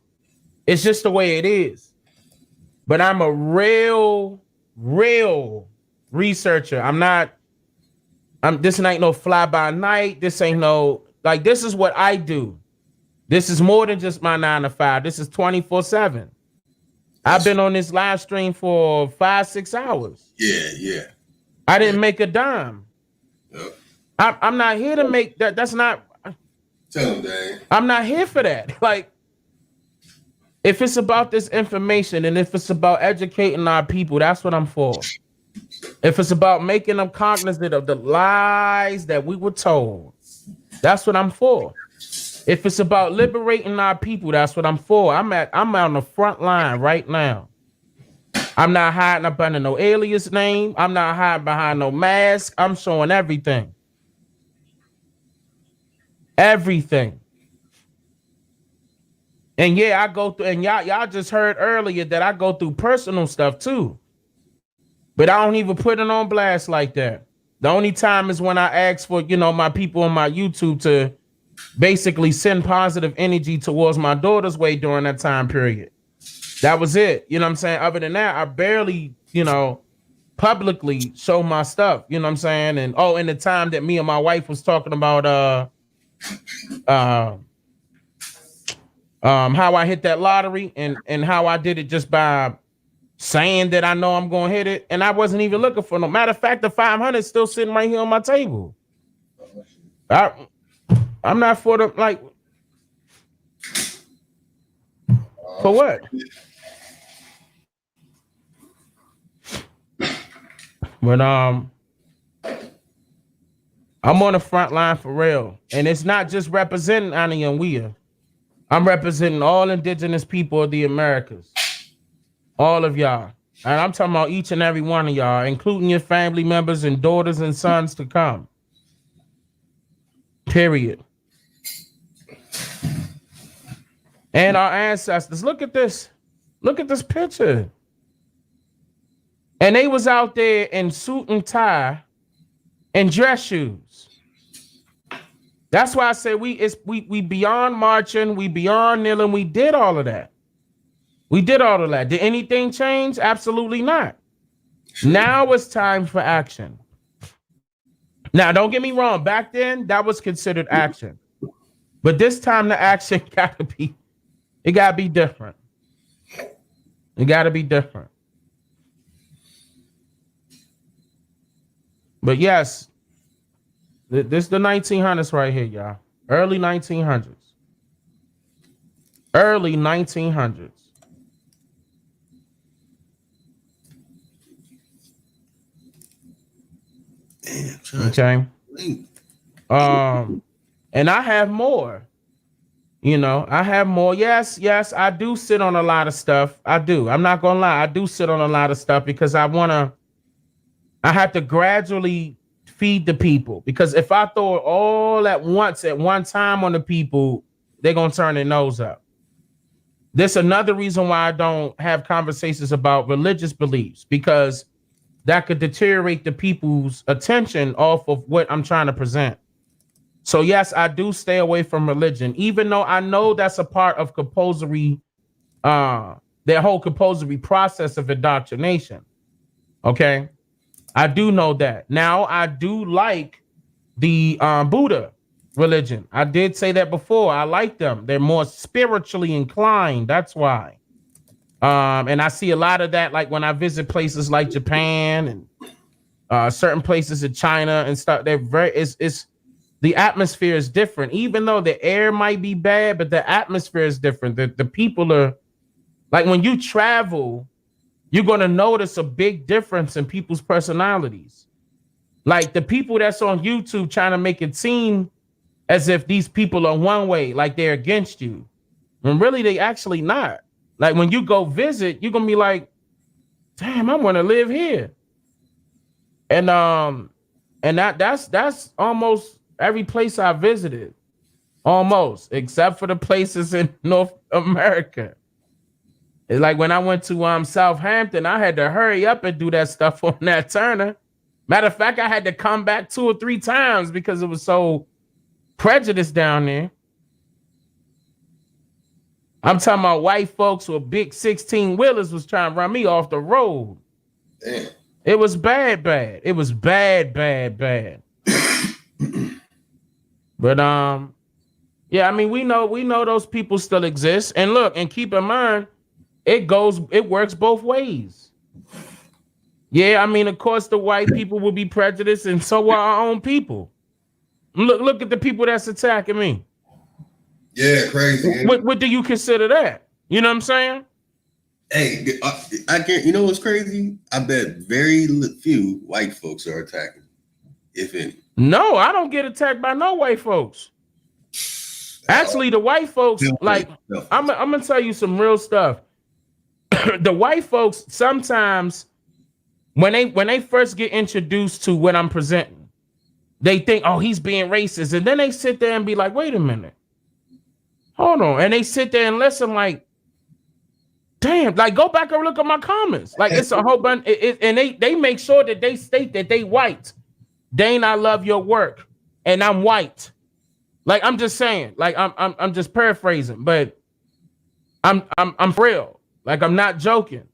G: just the way it is. But I'm a real researcher. This ain't no fly by night. This ain't no, like, this is what I do. This is more than just my 9 to 5. This is 24/7. I've been on this live stream for 5-6 hours.
A: Yeah.
G: I didn't make a dime.
A: Yep.
G: I'm not here to make that. That's not.
A: Tell them, Dang.
G: I'm not here for that. Like, if it's about this information and if it's about educating our people, that's what I'm for. If it's about making them cognizant of the lies that we were told, that's what I'm for. If it's about liberating our people, that's what I'm for. I'm on the front line right now. I'm not hiding up under no alias name. I'm not hiding behind no mask. I'm showing everything. Everything. And yeah, I go through, and y'all just heard earlier that I go through personal stuff too. But I don't even put it on blast like that. The only time is when I ask for, my people on my YouTube to basically send positive energy towards my daughter's way during that time period. That was it. You know what I'm saying? Other than that, I barely, publicly show my stuff. You know what I'm saying? And in the time that me and my wife was talking about how I hit that lottery and how I did it just by saying that I know I'm going to hit it. And I wasn't even looking for no. Matter of fact, the 500 is still sitting right here on my table. I'm not for the, like, for what? But I'm on the front line for real. And it's not just representing Ani and Wea. I'm representing all indigenous people of the Americas. All of y'all. And I'm talking about each and every one of y'all, including your family members and daughters and sons to come. Period. And our ancestors. Look at this. Look at this picture. And they was out there in suit and tie and dress shoes. That's why I say we beyond marching, we beyond kneeling, we did all of that. We did all of that. Did anything change? Absolutely not. Sure. Now it's time for action. Now, don't get me wrong. Back then, that was considered action. But this time the action gotta be different. It gotta be different. But yes, this is the 1900s right here, y'all. Early 1900s. Early 1900s. Okay. And I have more. You know, I have more. Yes, I do sit on a lot of stuff. I do. I'm not gonna lie. I do sit on a lot of stuff because I have to gradually feed the people. Because if I throw it all at once at one time on the people, they're gonna turn their nose up. This is another reason why I don't have conversations about religious beliefs, because that could deteriorate the people's attention off of what I'm trying to present. So yes, I do stay away from religion, even though I know that's a part of compulsory, their whole compulsory process of indoctrination. Okay, I do know that. Now I do like the Buddha religion. I did say that before. I like them. They're more spiritually inclined. That's why. And I see a lot of that, like when I visit places like Japan and certain places in China and stuff. They're it's the atmosphere is different, even though the air might be bad, but the atmosphere is different. The people are like, when you travel, you're going to notice a big difference in people's personalities. Like the people that's on YouTube trying to make it seem as if these people are one way, like they're against you, when really they actually not. Like when you go visit, you're going to be like, damn, I want to live here. And that's almost every place I visited, almost, except for the places in North America. It's like when I went to Southampton, I had to hurry up and do that stuff on that Turner. Matter of fact, I had to come back 2 or 3 times because it was so prejudiced down there. I'm talking about white folks with big 16-wheelers was trying to run me off the road. Damn. It was bad. It was bad. But yeah, I mean, we know those people still exist. And look, and keep in mind, it works both ways. Yeah, I mean, of course, the white people will be prejudiced, and so are our own people. Look at the people that's attacking me.
A: Yeah, crazy.
G: What do you consider that? You know what I'm saying?
A: Hey, I can't. You know what's crazy? I bet very few white folks are attacking, if any.
G: No, I don't get attacked by no white folks. Actually, the white folks, like, I'm gonna tell you some real stuff. The white folks sometimes, when they first get introduced to what I'm presenting, they think, oh, he's being racist, and then they sit there and be like, wait a minute, hold on, and they sit there and listen, like, damn, like, go back and look at my comments, like, it's a whole bunch, and they make sure that they state that they white. Dane, I love your work, and I'm white. Like, I'm just saying, like, I'm just paraphrasing, but I'm for real. Like, I'm not joking.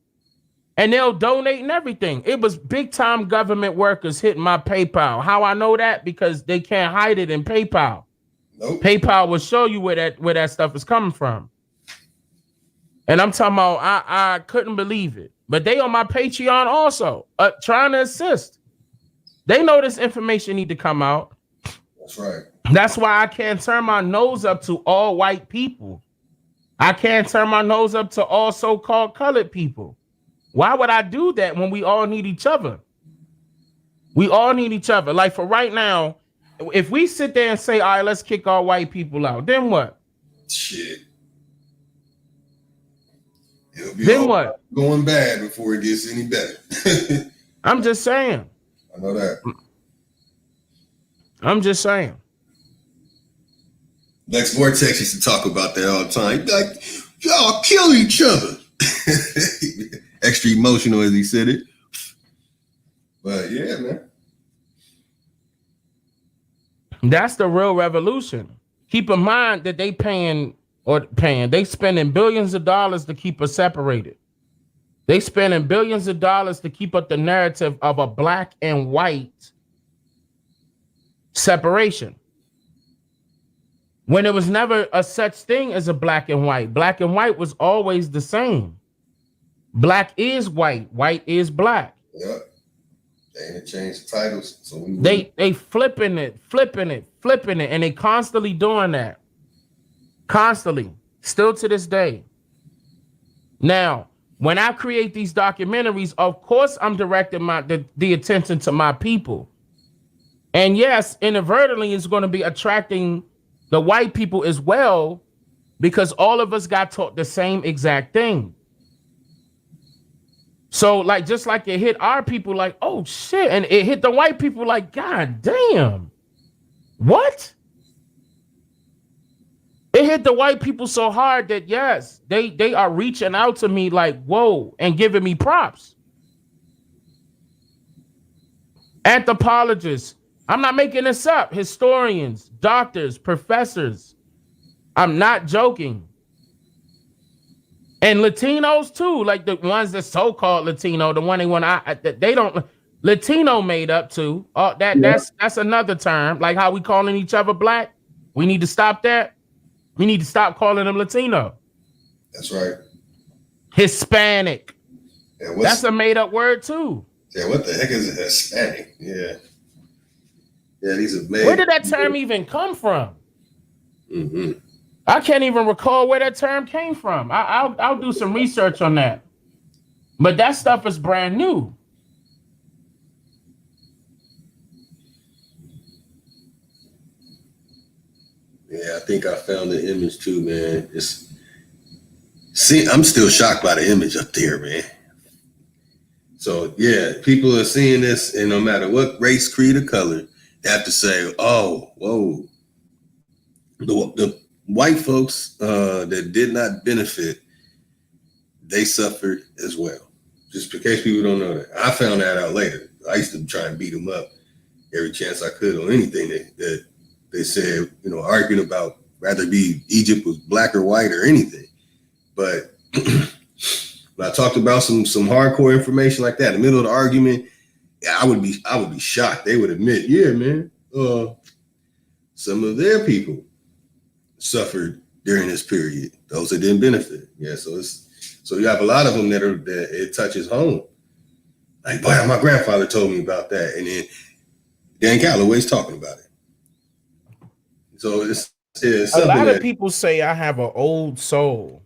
G: And they'll donate and everything. It was big time government workers hitting my PayPal. How I know that? Because they can't hide it in PayPal. Nope. PayPal will show you where that stuff is coming from. And I'm talking about, I couldn't believe it. But they on my Patreon also, trying to assist. They know this information need to come out.
A: That's right.
G: That's why I can't turn my nose up to all white people. I can't turn my nose up to all so-called colored people. Why would I do that when we all need each other? We all need each other. Like for right now, if we sit there and say, all right, let's kick all white people out, then what?
A: Shit. It'll be
G: Then
A: all
G: what?
A: going bad before it gets any better.
G: I'm just saying.
A: I know that.
G: I'm just saying.
A: Lex Vortex used to talk about that all the time. He'd be like, y'all kill each other. Extra emotional as he said it. But yeah, man.
G: That's the real revolution. Keep in mind that they spending billions of dollars to keep us separated. They spending billions of dollars to keep up the narrative of a black and white separation. When there was never a such thing as a black and white. Black and white was always the same. Black is white, white is black.
A: Yep. They ain't changed the titles. So
G: they flipping it, and they constantly doing that. Constantly. Still to this day. Now, when I create these documentaries, of course I'm directing the attention to my people. And yes, inadvertently it's going to be attracting the white people as well, because all of us got taught the same exact thing. So like, just like it hit our people like, oh shit. And it hit the white people like, God damn, what? It hit the white people so hard that yes, they are reaching out to me like, whoa, and giving me props. Anthropologists, I'm not making this up. Historians, doctors, professors. I'm not joking. And Latinos too, like the ones that so-called Latino, the one they don't Latino made up too. That's another term. Like how we calling each other black. We need to stop that. We need to stop calling them Latino.
A: That's right.
G: Hispanic.
A: Yeah,
G: that's a made up word too.
A: Yeah, what the heck is a Hispanic? Yeah. Yeah, these are made.
G: Where did that term even come from?
A: Mm-hmm.
G: I can't even recall where that term came from. I'll do some research on that. But that stuff is brand new.
A: Yeah, I think I found the image too, man. I'm still shocked by the image up there, man. So yeah, people are seeing this, and no matter what race, creed, or color, they have to say, "Oh, whoa." The white folks that did not benefit, they suffered as well. Just in case people don't know that, I found that out later. I used to try and beat them up every chance I could on anything that they said, arguing about whether it be Egypt was black or white or anything. But when I talked about some hardcore information like that in the middle of the argument, I would be shocked. They would admit, yeah, man, some of their people suffered during this period. Those that didn't benefit. Yeah, so you have a lot of them that it touches home. Like, boy, my grandfather told me about that, and then Dan Calloway's talking about it. So it's
G: a lot of people say I have an old soul,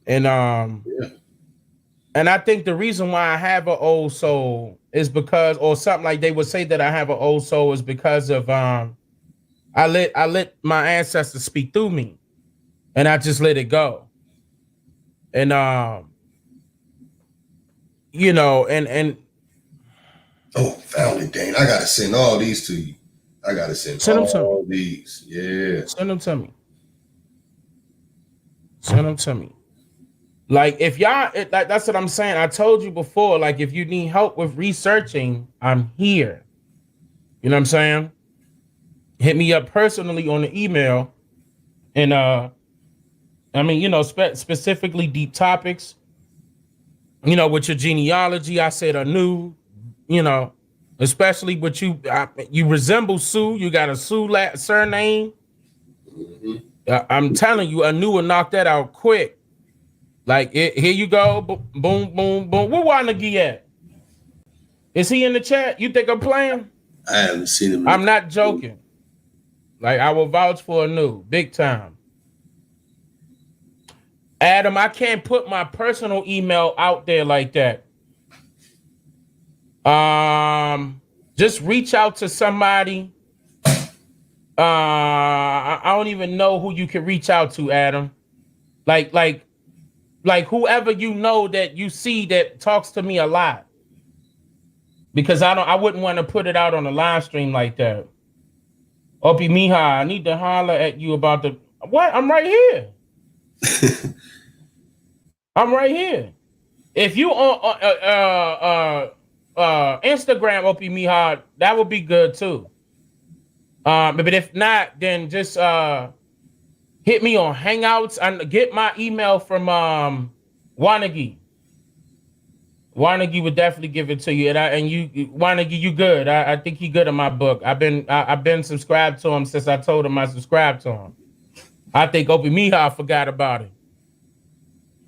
G: and and I think the reason why I have an old soul is because, or something like they would say that I have an old soul is because of I let my ancestors speak through me, and I just let it go, and and
A: found it, Dane. I gotta send all these to you. I gotta send all these. Yeah.
G: Send them to me. Send them to me. Like if y'all, that's what I'm saying. I told you before, like if you need help with researching, I'm here. You know what I'm saying? Hit me up personally on the email. And specifically deep topics, with your genealogy, I said are new, especially with you, you resemble Sue. You got a Sue surname.
A: Mm-hmm.
G: I'm telling you, Anu will knock that out quick. Like here you go, boom, boom, boom. Where Wanagi at? Is he in the chat? You think I'm playing?
A: I haven't seen him.
G: I'm not joking. Like I will vouch for Anu, big time. Adam, I can't put my personal email out there like that. just reach out to somebody. I don't even know who you can reach out to, Adam. Like whoever you know that you see that talks to me a lot. Because I wouldn't want to put it out on a live stream like that. Opie Mija, I need to holler at you about the what? I'm right here. I'm right here. If you on Instagram, Opie Mija, that would be good too. But if not, then just hit me on Hangouts and get my email from Wanagi. Wanagi would definitely give it to you, and you Wanagi, you good. I think he good in my book. I've been subscribed to him since I told him I subscribed to him. I think Opie Mija forgot about it.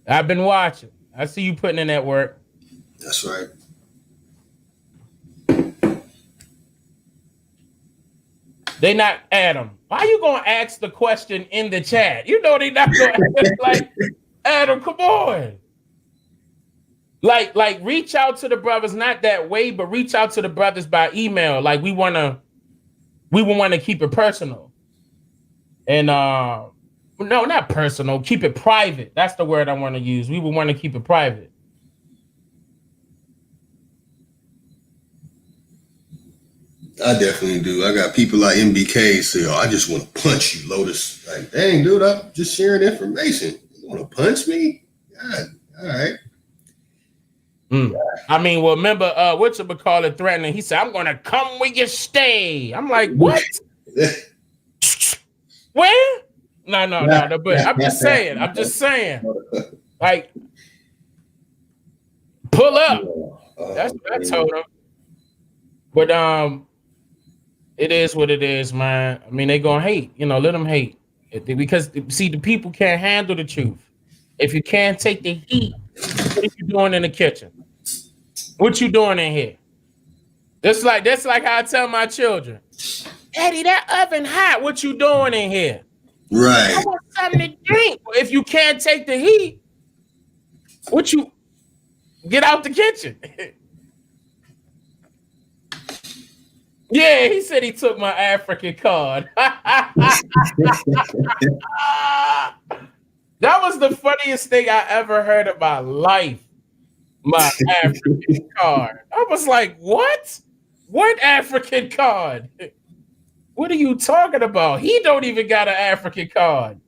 G: I've been watching. I see you putting in that work.
A: That's right.
G: They not Adam. Why you gonna ask the question in the chat? You know they not gonna ask like Adam. Come on. Like reach out to the brothers, not that way, but reach out to the brothers by email. Like we want to keep it personal. And no, not personal. Keep it private. That's the word I want to use. We would want to keep it private.
A: I definitely do. I got people like MBK say, "Oh, I just want to punch you, Lotus." Like, dang, dude, I'm just sharing information. You want to punch me? God, all right.
G: I mean, well, remember, whatchamacallit threatening? He said, "I'm gonna come where you stay." I'm like, what? Where? No. But I'm just saying. Like, pull up. That's what I told him. But it is what it is, man. I mean, they gonna hate. Let them hate. Because see, the people can't handle the truth. If you can't take the heat, what are you doing in the kitchen? What you doing in here? That's like how I tell my children, Daddy, that oven hot. What you doing in here?
A: Right.
G: I want something to drink. If you can't take the heat, what you get out the kitchen? Yeah, he said he took my African card. That was the funniest thing I ever heard in my life. My African card. I was like, what? What African card? What are you talking about? He don't even got an African card.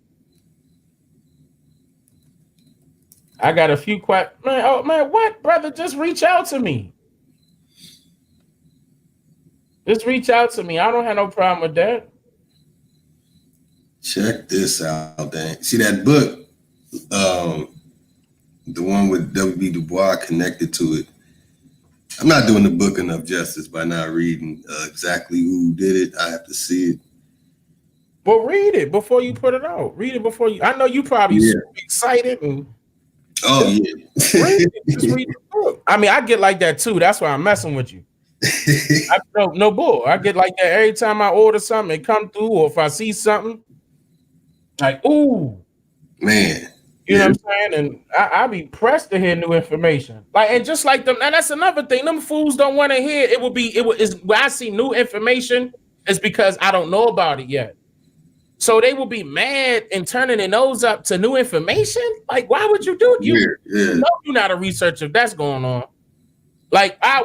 G: I got a few questions. Man, what, brother? Just reach out to me. Just reach out to me. I don't have no problem with that.
A: Check this out, dang. See that book? The one with W.B. Du Bois connected to it. I'm not doing the book enough justice by not reading exactly who did it. I have to see it.
G: Well, read it before you put it out. Read it before you. I know you probably super excited and.
A: Oh yeah.
G: Just read the book. I mean, I get like that too. That's why I'm messing with you. No bull. I get like that every time I order something, it come through, or if I see something, like, ooh,
A: man.
G: You know what I'm saying? And I be pressed to hear new information. Like, and just like them, and that's another thing. Them fools don't want to hear. When I see new information, it's because I don't know about it yet. So they will be mad and turning their nose up to new information. Like, why would you do it? You know you're not a researcher if that's going on. Like, I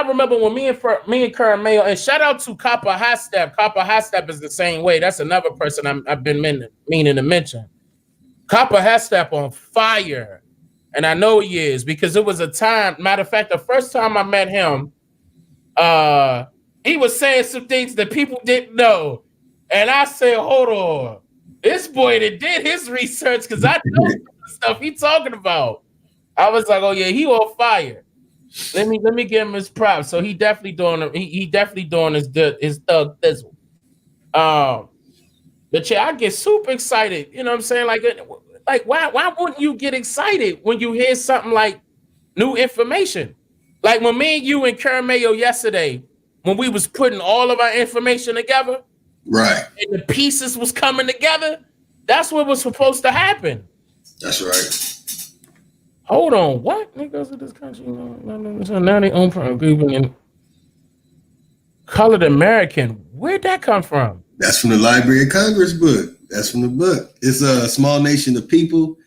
G: remember when me and Karen Mayo, and shout out to Kappa Hastep. Kappa Hastep is the same way. That's another person I've been meaning to mention. Kappa Hastep on fire. And I know he is because it was a time, matter of fact, the first time I met him, he was saying some things that people didn't know. And I said, hold on. This boy that did his research because I know some of the stuff he talking about. I was like, oh yeah, he on fire. Let me give him his props. So he definitely doing his thug thizzle. But yeah, I get super excited. You know what I'm saying? Like why wouldn't you get excited when you hear something like new information? Like when me and you and Karen Mayo yesterday, when we was putting all of our information together,
A: right,
G: and the pieces was coming together, that's what was supposed to happen.
A: That's right.
G: Hold on, what? Niggas of this country, now they own private agreement. Colored American. Where'd that come from?
A: That's from the Library of Congress book. That's from the book. It's a Small Nation of People,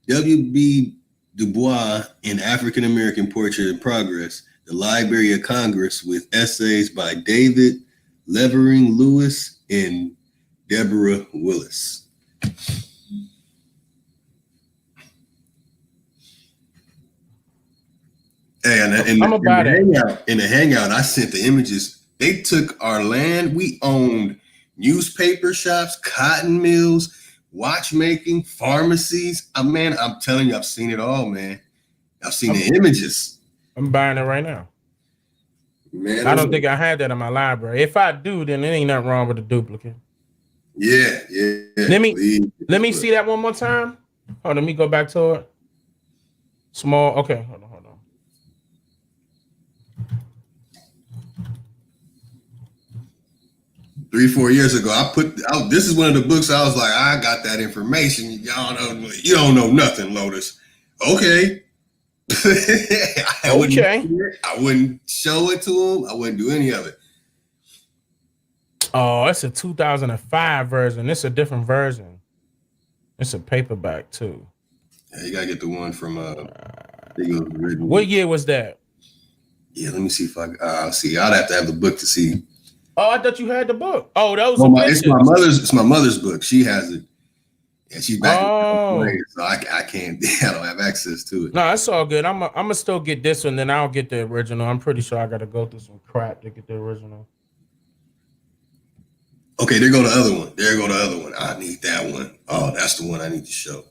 A: W.B. Du Bois, in African American Portrait in Progress, the Library of Congress, with essays by David Levering Lewis and Deborah Willis. Hey, in the hangout, I sent the images. They took our land. We owned newspaper shops, cotton mills, watchmaking, pharmacies. Man, I'm telling you, I've seen it all, man. I've seen the images.
G: I'm buying it right now.
A: Man,
G: I don't think I had that in my library. If I do, then it ain't nothing wrong with the duplicate.
A: Yeah.
G: Let me see that one more time. Oh, let me go back to it. Small. Okay, hold on.
A: 3-4 years ago, this is one of the books I was like, I got that information. You don't know nothing, Lotus. Okay. I wouldn't show it to him. I wouldn't do any of it.
G: Oh, it's a 2005 version. It's a different version. It's a paperback too.
A: Yeah, you gotta get the one from
G: what year was that?
A: Yeah, let me see if I see. I'd have to have the book to see.
G: Oh, I thought you had the book. Oh, that was
A: it's my mother's book. She has it. Yeah, she's back. So I can't. I don't have access to it.
G: No, that's all good. I'm gonna still get this one, then I'll get the original. I'm pretty sure I gotta go through some crap to get the original.
A: Okay, there go the other one. I need that one. Oh, that's the one I need to show.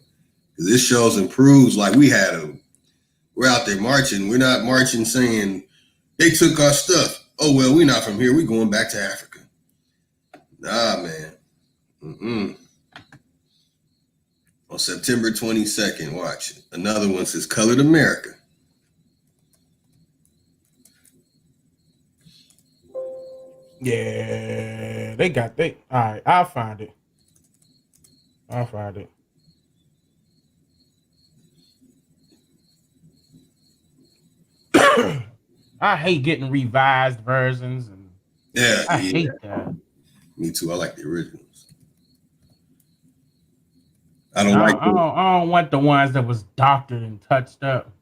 A: This shows and proves like we're out there marching. We're not marching saying they took our stuff. Oh, well, we're not from here. We're going back to Africa. Nah, man. On September 22nd, watch. Another one says Colored America.
G: Yeah, all right, I'll find it. I hate getting revised versions, and I hate that.
A: Me too. I like the originals.
G: I don't want the ones that was doctored and touched up.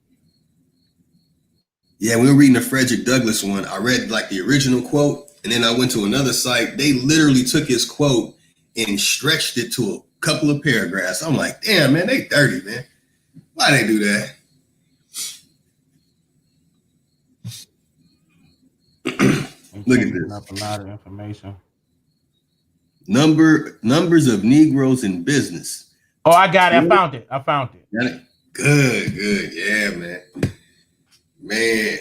A: Yeah, we were reading the Frederick Douglass one. I read like the original quote, and then I went to another site. They literally took his quote and stretched it to a couple of paragraphs. I'm like, damn, man, they dirty, man. Why they do that? Look at this.
G: Up a lot of information.
A: Numbers of Negroes in business.
G: Oh, I got it. I found it.
A: Got it? Good. Yeah, man.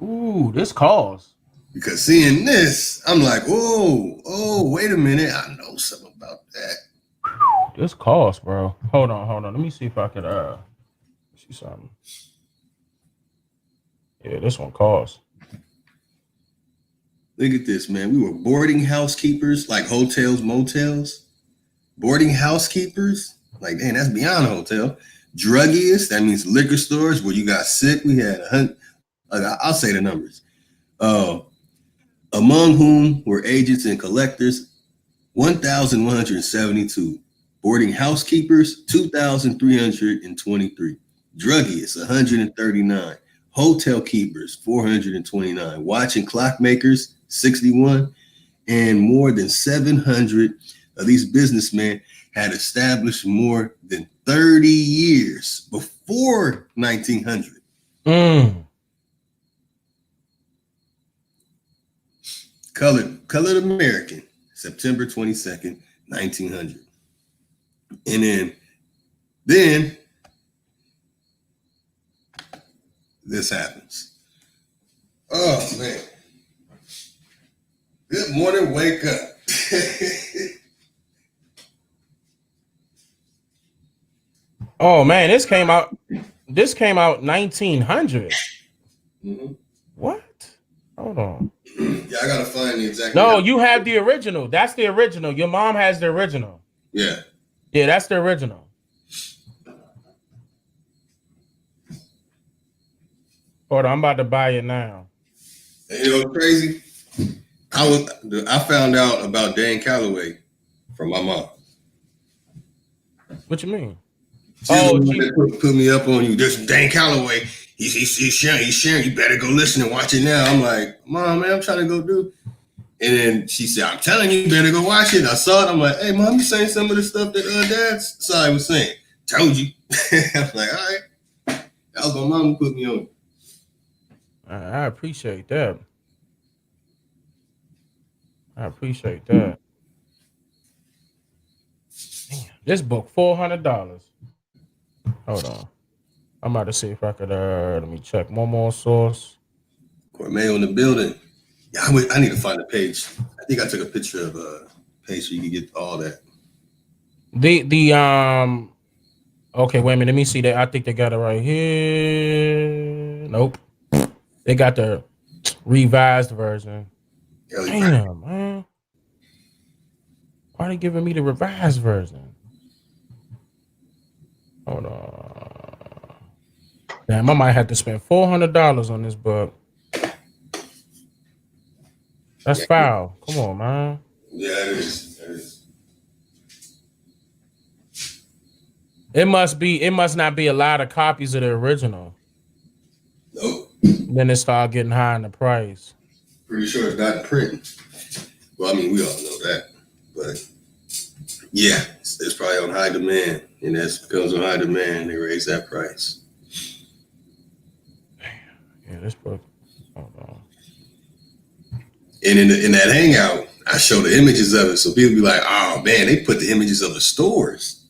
G: Ooh, this calls.
A: Because seeing this, I'm like, oh, wait a minute. I know something about that.
G: This calls, bro. Hold on. Let me see if I could see something. Yeah, this one calls.
A: Look at this, man. We were boarding housekeepers, like hotels, motels. Boarding housekeepers, like, man, that's beyond a hotel. Druggists, that means liquor stores where you got sick. We had I'll say the numbers. Among whom were agents and collectors, 1,172. Boarding housekeepers, 2,323. Druggists, 139. Hotel keepers, 429. Watch and clockmakers, 61. And more than 700 of these businessmen had established more than 30 years before 1900. Colored American, September 22nd, 1900. And then this happens. Oh, man. Good morning, wake up.
G: Oh, man, this came out 1900.
A: Mm-hmm.
G: What? Hold on.
A: Yeah, I gotta find the exact.
G: No, you have the original. That's the original. Your mom has the original.
A: Yeah,
G: that's the original. Hold on, I'm about to buy it now.
A: And you know what's crazy? I found out about Dan Calloway from my mom.
G: What you mean?
A: She's the
G: Oh,
A: one
G: she
A: that put me up on you. This Dan Calloway. He's sharing. You better go listen and watch it now. I'm like, Mom, man, I'm trying to go do. And then she said, I'm telling you, you better go watch it. I saw it. I'm like, hey, Mom, you saying some of the stuff that Dad's side was saying. Told you. I was like, all right. That was my mom who put me on.
G: I appreciate that. I appreciate that. Damn, this book $400. Hold on. I'm about to see if I could. Let me check one more source.
A: Cormay on the building. Yeah, I need to find a page. I think I took a picture of a page so you can get all that.
G: Okay, wait a minute. Let me see that. I think they got it right here. Nope. They got the revised version. Damn, man. Why are they giving me the revised version? Hold on. Damn, I might have to spend $400 on this book. That's foul. Come on, man.
A: Yeah, it is.
G: It must not be a lot of copies of the original.
A: Nope.
G: Then it start getting high in the price.
A: Pretty sure it's not in print. Well, I mean, we all know that. But yeah, it's probably on high demand. And as it becomes on high demand, they raise that price.
G: Yeah, this book. Hold on.
A: And in that hangout, I show the images of it. So people be like, oh man, they put the images of the stores.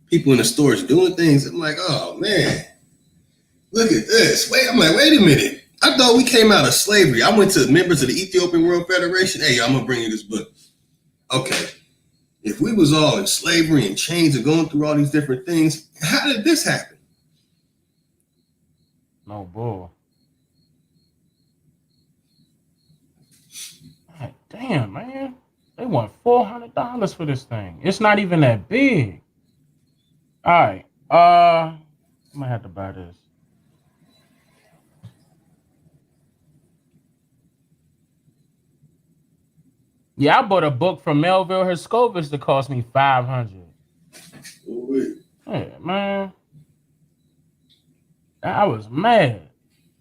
A: People in the stores doing things. I'm like, oh man, look at this. I'm like, wait a minute. I thought we came out of slavery. I went to members of the Ethiopian World Federation. Hey, I'm gonna bring you this book. Okay. If we was all in slavery and chains and going through all these different things, how did this happen?
G: No bull. God damn, man. They want $400 for this thing. It's not even that big. All right. I might have to buy this. Yeah, I bought a book from Melville Herskovich that cost me $500. Yeah, man. I was mad.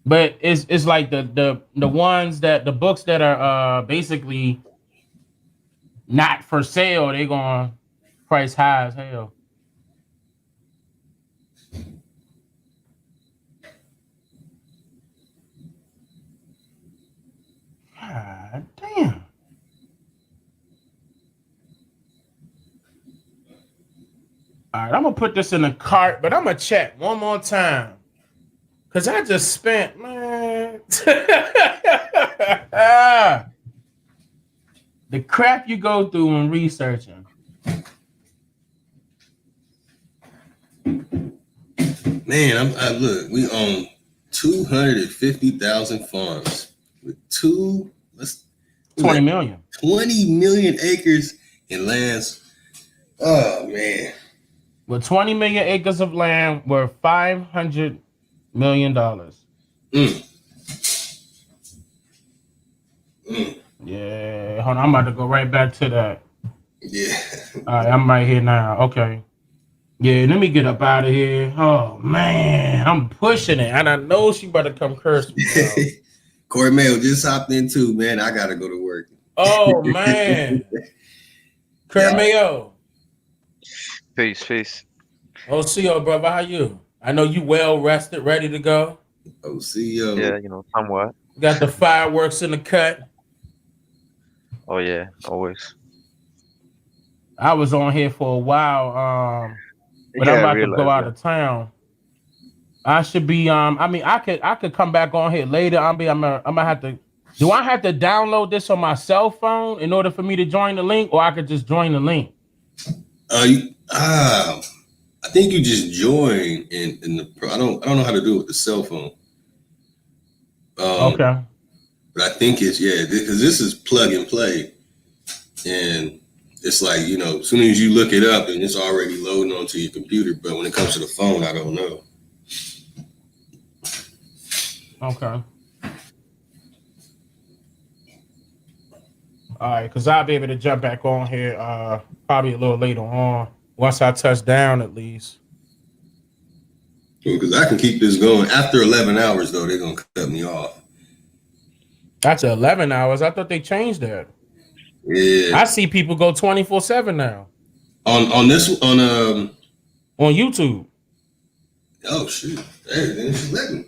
G: But it's like the ones that the books that are basically not for sale, they gonna price high as hell. God damn. All right, I'm gonna put this in the cart, but I'm gonna check one more time. Cause I just spent, man. The crap you go through when researching.
A: Man, I look, we own 250,000 farms with
G: 20 million.
A: 20 million acres and lands. Oh man.
G: With 20 million acres of land worth $500 million. Yeah, hold on. I'm about to go right back to that.
A: Yeah.
G: All right, I'm right here now. Okay. Yeah, let me get up out of here. Oh man, I'm pushing it, and I know she better come curse me.
A: Corey Mayo just hopped in too, man. I gotta go to work.
G: Oh man, Corey Mayo.
H: Peace.
G: Oh, CEO, brother, how you? I know you well rested, ready to go.
A: Oh, CEO.
H: Yeah, somewhat.
G: Got the fireworks in the cut.
H: Oh yeah, always.
G: I was on here for a while, but I'm about to go out of town. I should be I mean I could come back on here later. I'm gonna have to. Do I have to download this on my cell phone in order for me to join the link, or I could just join the link?
A: I think you just join in the. I don't know how to do it with the cell phone.
G: Okay.
A: But I think it's because this is plug and play, and it's like as soon as you look it up and it's already loading onto your computer. But when it comes to the phone, I don't know.
G: Okay. All right, because I'll be able to jump back on here probably a little later on once I touch down at least.
A: Because I can keep this going. After 11 hours, though, they're going to cut me off.
G: That's 11 hours. I thought they changed that.
A: Yeah.
G: I see people go 24/7 now.
A: On this, on
G: YouTube.
A: Oh, shoot. Hey, then she's letting me.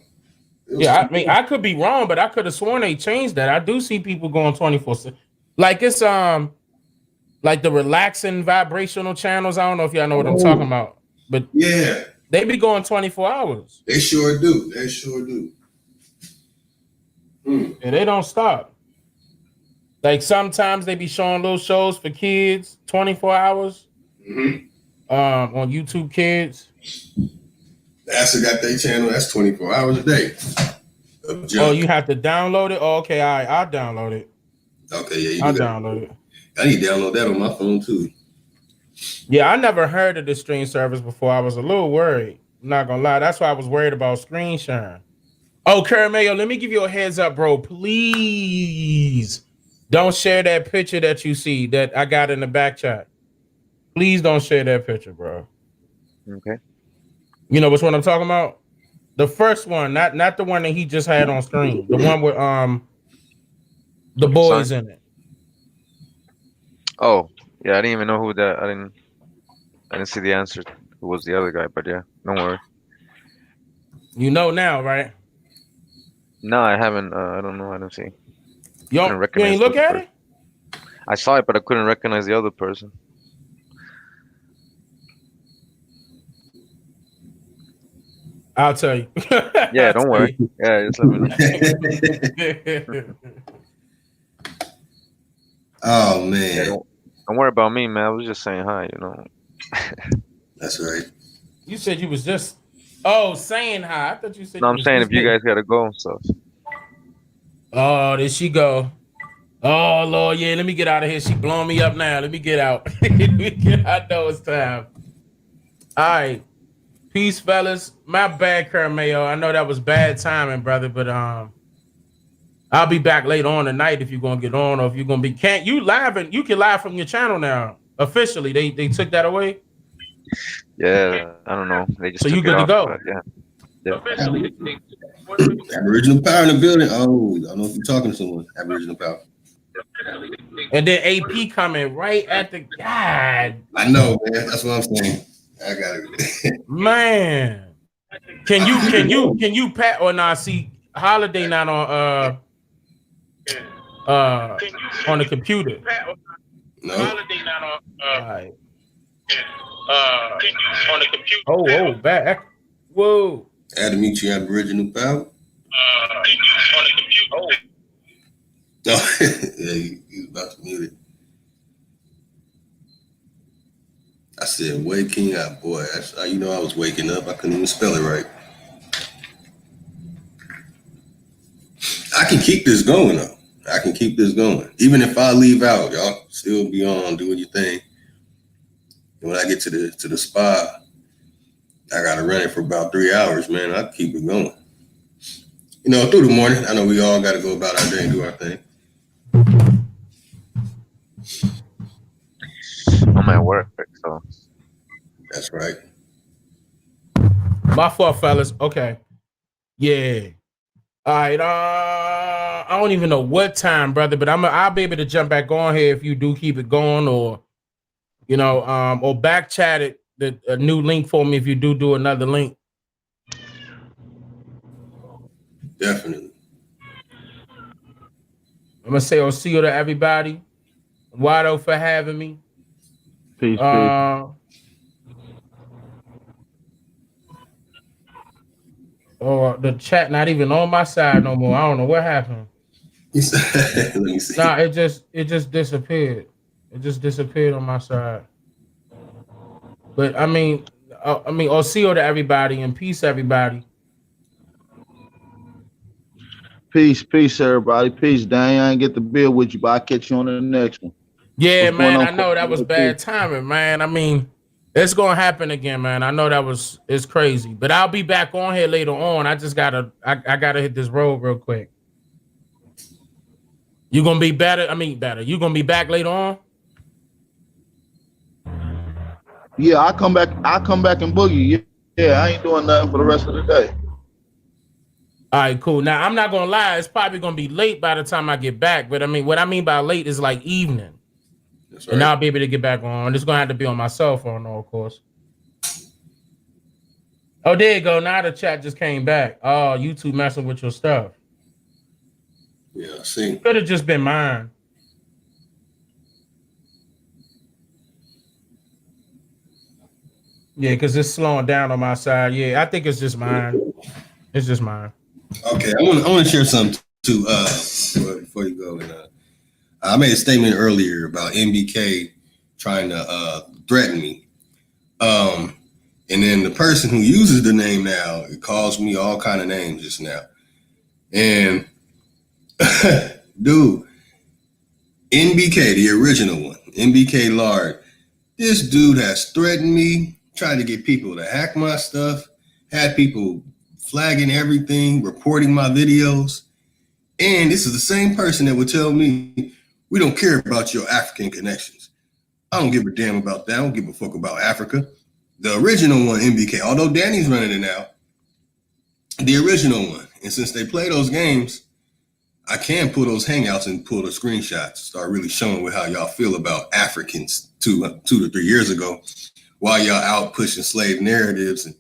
G: Yeah, I mean, I could be wrong, but I could have sworn they changed that. I do see people going 24/7. Like it's like the relaxing vibrational channels. I don't know if y'all know what I'm talking about, but
A: yeah,
G: they be going 24 hours.
A: They sure do. They sure do.
G: And they don't stop. Like sometimes they be showing little shows for kids 24 hours on YouTube Kids.
A: That's got their channel. That's 24 hours a day.
G: Oh, you have to download it? Oh, okay, all right, I'll download it.
A: Okay, yeah,
G: I'll download it.
A: I need to download that on my phone too.
G: Yeah, I never heard of this stream service before. I was a little worried. I'm not gonna lie. That's why I was worried about screen sharing. Oh, Mayo, let me give you a heads up, bro. Please don't share that picture that you see that I got in the back chat. Please don't share that picture, bro.
H: Okay.
G: You know which one I'm talking about? The first one, not the one that he just had on screen. The one with the boys in it.
H: Oh, yeah, I didn't even know who that. I didn't see the answer. Who was the other guy? But yeah, don't worry.
G: You know now, right?
H: No, I haven't. I don't know. I don't see.
G: You ain't look at it?
H: I saw it, but I couldn't recognize the other person.
G: I'll tell you.
H: Yeah, don't worry. Yeah, just let me know.
A: Oh man.
H: Yeah, don't worry about me, man. I was just saying hi, you know.
A: That's right.
G: You said you was just saying hi. I thought you said.
H: No, I'm saying if you guys gotta go and stuff.
G: Oh, there she go. Oh Lord, yeah. Let me get out of here. She blowing me up now. Let me get out. I know it's time. All right. Peace, fellas. My bad, Mayo. I know that was bad timing, brother, but I'll be back later on tonight if you're gonna get on, or if you're gonna be. Can't you live and you can live from your channel now officially? They took that away.
H: Yeah, I don't know. They just
G: so
H: took
G: you good
H: it
G: to
H: off,
G: go?
H: Yeah.
A: Aboriginal Power in the building. Oh, I don't know if you're talking to someone. Aboriginal Power.
G: And then AP coming right at the God.
A: I know, man. That's what I'm saying. I got it.
G: Man, can you pat or not? See, Holiday not on the computer.
A: No.
G: Holiday not on right. On the computer. Oh, back. Whoa.
A: I had to meet you, Aboriginal Power.
G: On the computer. Oh.
A: Oh, yeah, he was about to mute it. I said, waking up, boy. That's, you know, I was waking up. I couldn't even spell it right. I can keep this going, though. I can keep this going. Even if I leave out, y'all still be on doing your thing. And when I get to the spa, I got to run it for about 3 hours, man. I keep it going. You know, through the morning. I know we all got to go about our day and do our thing.
H: I'm at work, so.
A: That's right.
G: My fault, fellas. Okay. Yeah. All right. I don't even know what time, brother, but I'll be able to jump back on here if you do keep it going, or you know, or back chat it a new link for me if you do another link.
A: Definitely.
G: I'm gonna say Oseo to everybody. Wado for having me.
F: Peace, peace.
G: Oh, the chat not even on my side no more. I don't know what happened.
A: Let me see.
G: Nah, it just disappeared. It just disappeared on my side. But I mean, Oseo to everybody and peace, everybody.
I: Peace, everybody. Peace, Dan. I ain't get the bill with you, but I'll catch you on the next one.
G: Yeah, man, I know that was bad timing, man. I mean, it's gonna happen again, man. I know it's crazy, but I'll be back on here later on. I just gotta hit this road real quick. You gonna be better? I mean, better. You gonna be back later on?
I: Yeah, I come back and boogie. Yeah, I ain't doing nothing for the rest of the day.
G: All right, cool. Now I'm not gonna lie, it's probably gonna be late by the time I get back. But I mean, what I mean by late is like evening.
A: That's
G: And
A: right.
G: I'll be able to get back on. It's gonna have to be on my cell phone, though, of course. Oh, there you go. Now the chat just came back. Oh, YouTube messing with your stuff.
A: Yeah, see.
G: Could have just been mine. Yeah, because it's slowing down on my side. Yeah, I think it's just mine. It's just mine.
A: Okay, I want to share something too. Before you go, and I made a statement earlier about MBK trying to threaten me. And then the person who uses the name now, it calls me all kind of names just now. And dude, NBK, the original one, NBK Lard, this dude has threatened me, tried to get people to hack my stuff, had people flagging everything, reporting my videos. And this is the same person that would tell me, we don't care about your African connections. I don't give a damn about that. I don't give a fuck about Africa. The original one, MBK, although Danny's running it now, the original one. And since they play those games, I can pull those hangouts and pull the screenshots, start really showing how y'all feel about Africans 2 to 3 years ago, while y'all out pushing slave narratives and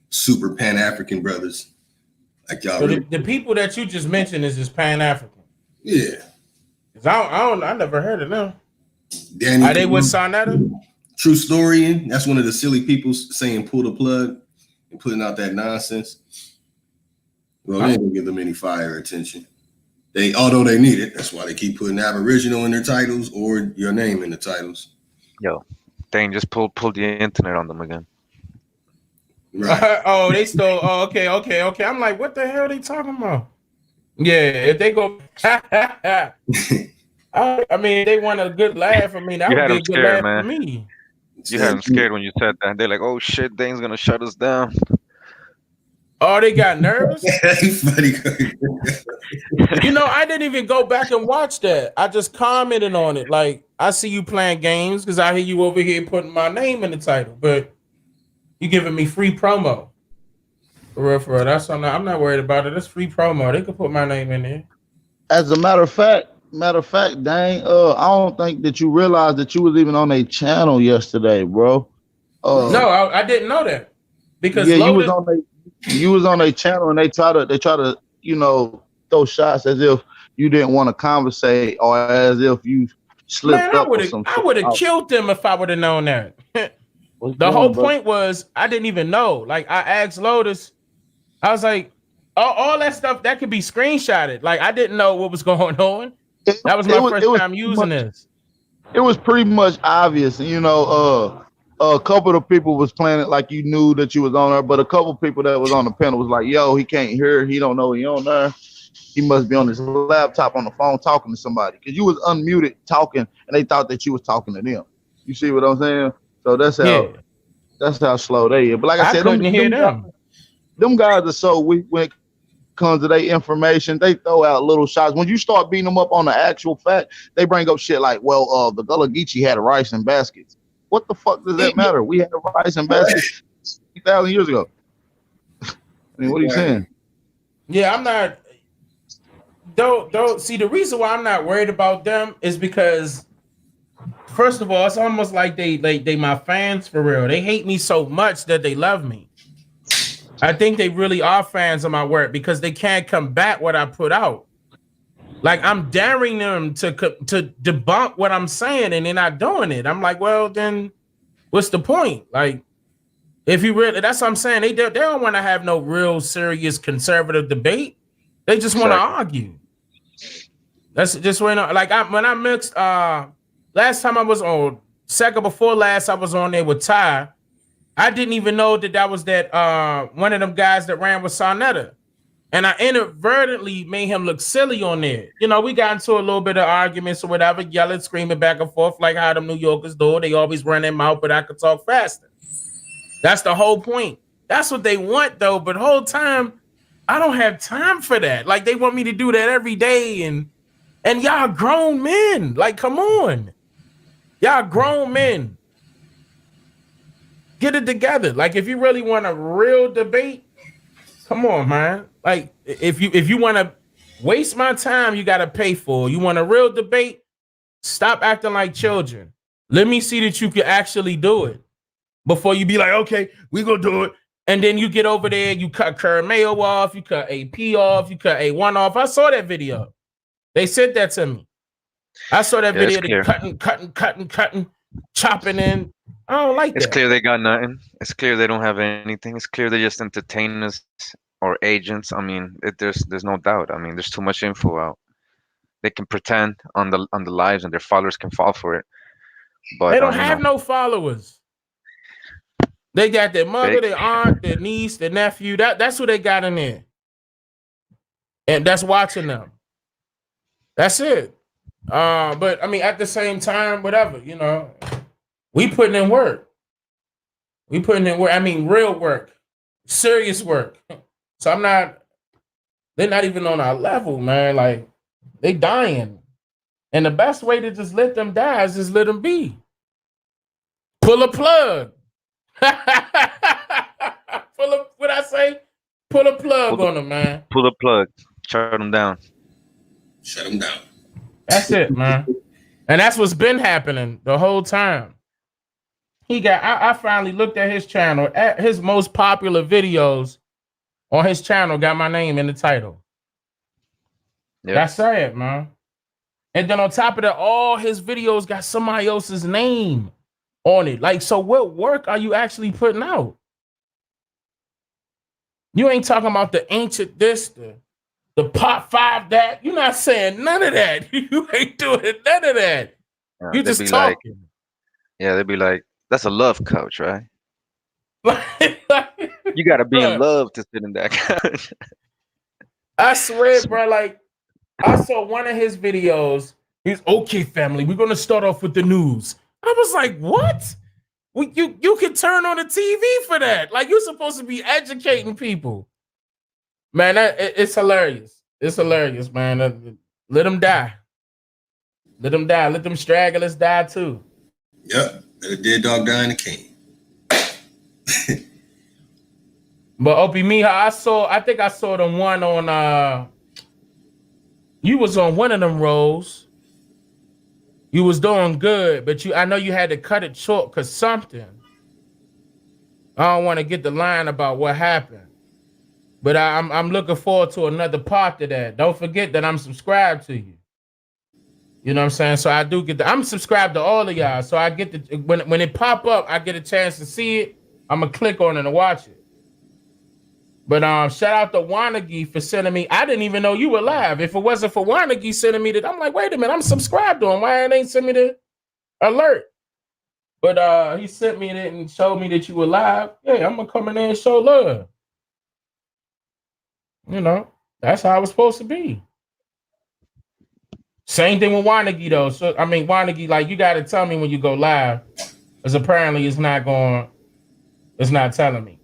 A: super Pan-African brothers. Like y'all
G: So
A: really,
G: the people that you just mentioned is just Pan-African.
A: yeah.
G: I never heard of them.
A: Danny,
G: Are they with Sonetta?
A: True Story. That's one of the silly people saying pull the plug and putting out that nonsense. Well, they ain't gonna give them any fire attention. Although they need it, that's why they keep putting Aboriginal in their titles or your name in the titles.
H: Yo, dang, just pull the internet on them again.
A: Right.
G: Oh, they stole. Oh, okay. I'm like, what the hell are they talking about? Yeah, if they go, I mean, they want a good laugh. I mean, that
H: You
G: would
H: had
G: be a
H: them
G: good
H: scared,
G: laugh
H: man.
G: for me.
H: You had them scared when you said that. They're like, oh shit, Dane's gonna shut us down.
G: Oh, they got nervous.
A: Funny.
G: You know, I didn't even go back and watch that. I just commented on it. Like, I see you playing games because I hear you over here putting my name in the title, but you giving me free promo. For real. That's I'm not worried about it. It's free promo. They could put my name in there.
I: As a matter of fact, dang, I don't think that you realized that you was even on a channel yesterday, bro.
G: No, I didn't know that because
I: yeah,
G: Loaded,
I: you was on a channel and they try to throw shots as if you didn't want to conversate or as if you slipped up or some shit.
G: I would have killed them if I would have known that. The whole point was I didn't even know. Like I asked Lotus, I was like, all that stuff that could be screenshotted. Like I didn't know what was going on. That was my first time using this.
I: It was pretty much obvious, a couple of people was playing it like you knew that you was on there, but a couple of people that was on the panel was like, yo, he can't hear, he don't know he on there. He must be on his laptop on the phone talking to somebody. Because you was unmuted talking and they thought that you was talking to them. You see what I'm saying? So that's how slow they are. But like I said,
G: couldn't hear them.
I: Them guys are so weak when it comes to their information. They throw out little shots. When you start beating them up on the actual fact, they bring up shit like, well, the Gullah Geechee had rice in baskets. What the fuck does that matter? We had rice in baskets 3,000 years ago. I mean, what are you saying?
G: Yeah, I'm not. Don't see the reason why I'm not worried about them is because, first of all, it's almost like they my fans for real. They hate me so much that they love me. I think they really are fans of my work because they can't combat what I put out. Like I'm daring them to debunk what I'm saying and they're not doing it. I'm like, well, then what's the point? Like, if you really, that's what I'm saying. They don't want to have no real serious conservative debate. They just want to argue. That's just when when I mixed last time I was on, second before last I was on there with Ty. I didn't even know that was one of them guys that ran with Sonetta. And I inadvertently made him look silly on there. You know, we got into a little bit of arguments or whatever, yelling, screaming back and forth like how them New Yorkers do. They always run their mouth, but I could talk faster. That's the whole point. That's what they want, though. But the whole time, I don't have time for that. Like, they want me to do that every day. And And y'all grown men. Like, come on. Y'all grown men. Get it together. Like, if you really want a real debate, come on, man. Like, if you want to waste my time, you got to pay for it. You want a real debate? Stop acting like children. Let me see that you can actually do it before you be like, okay, we gonna do it. And then you get over there, you cut Mayo off, you cut AP off, you cut A1 off. I saw that video. They sent that to me. I saw that video. They cutting, chopping in. I don't like
H: It's
G: that.
H: clear they got nothing. It's clear they don't have anything. It's clear they just entertainers or agents. I mean, there's no doubt. I mean, there's too much info out. They can pretend on the lives, and their followers can fall for it. But
G: They don't have no followers. They got their mother, their aunt, their niece, their nephew. That's who they got in there. And that's watching them. That's it. But I mean, at the same time, whatever, you know, we putting in work. We putting in work. I mean, real work, serious work. So they're not even on our level, man. Like, they dying. And the best way to just let them die is just let them be. Pull a plug. What I say? Pull a plug on them, man.
H: Pull the plug. Shut them down.
A: Shut them down.
G: That's it, man. And that's what's been happening the whole time. I finally looked at his channel. At his most popular videos on his channel got my name in the title. Yep. That's sad, man. And then on top of that, all his videos got somebody else's name on it. Like, so what work are you actually putting out? You ain't talking about the ancient this, the pop 5 that. You're not saying none of that. You ain't doing none of that.
H: Yeah,
G: you just talking.
H: They'd be like, that's a love couch, right? You got to be in love to sit in that couch.
G: I swear, bro, like, I saw one of his videos. He's okay, family. We're going to start off with the news. I was like, what? You can turn on the TV for that. Like, you're supposed to be educating people. Man, it's hilarious. It's hilarious, man. Let them die. Let them die. Let them stragglers die, too.
A: Yep. Let a dead dog die in the king.
G: But Opie Mija, I think I saw the one on you was on one of them roles. You was doing good, but I know you had to cut it short because something. I don't want to get the line about what happened. But I'm looking forward to another part of that. Don't forget that I'm subscribed to you. You know what I'm saying? So I do I'm subscribed to all of y'all. So I get when it pop up, I get a chance to see it. I'm gonna click on it and watch it. But shout out to Wanagi for sending me. I didn't even know you were live. If it wasn't for Wanagi sending me that, I'm like, wait a minute, I'm subscribed to him. Why ain't send me the alert? But he sent me it and showed me that you were live. Yeah, I'm gonna come in there and show love. You know, that's how it was supposed to be. Same thing with Wanagi though. So I mean, Wanagi, like, you got to tell me when you go live, because apparently it's not telling me.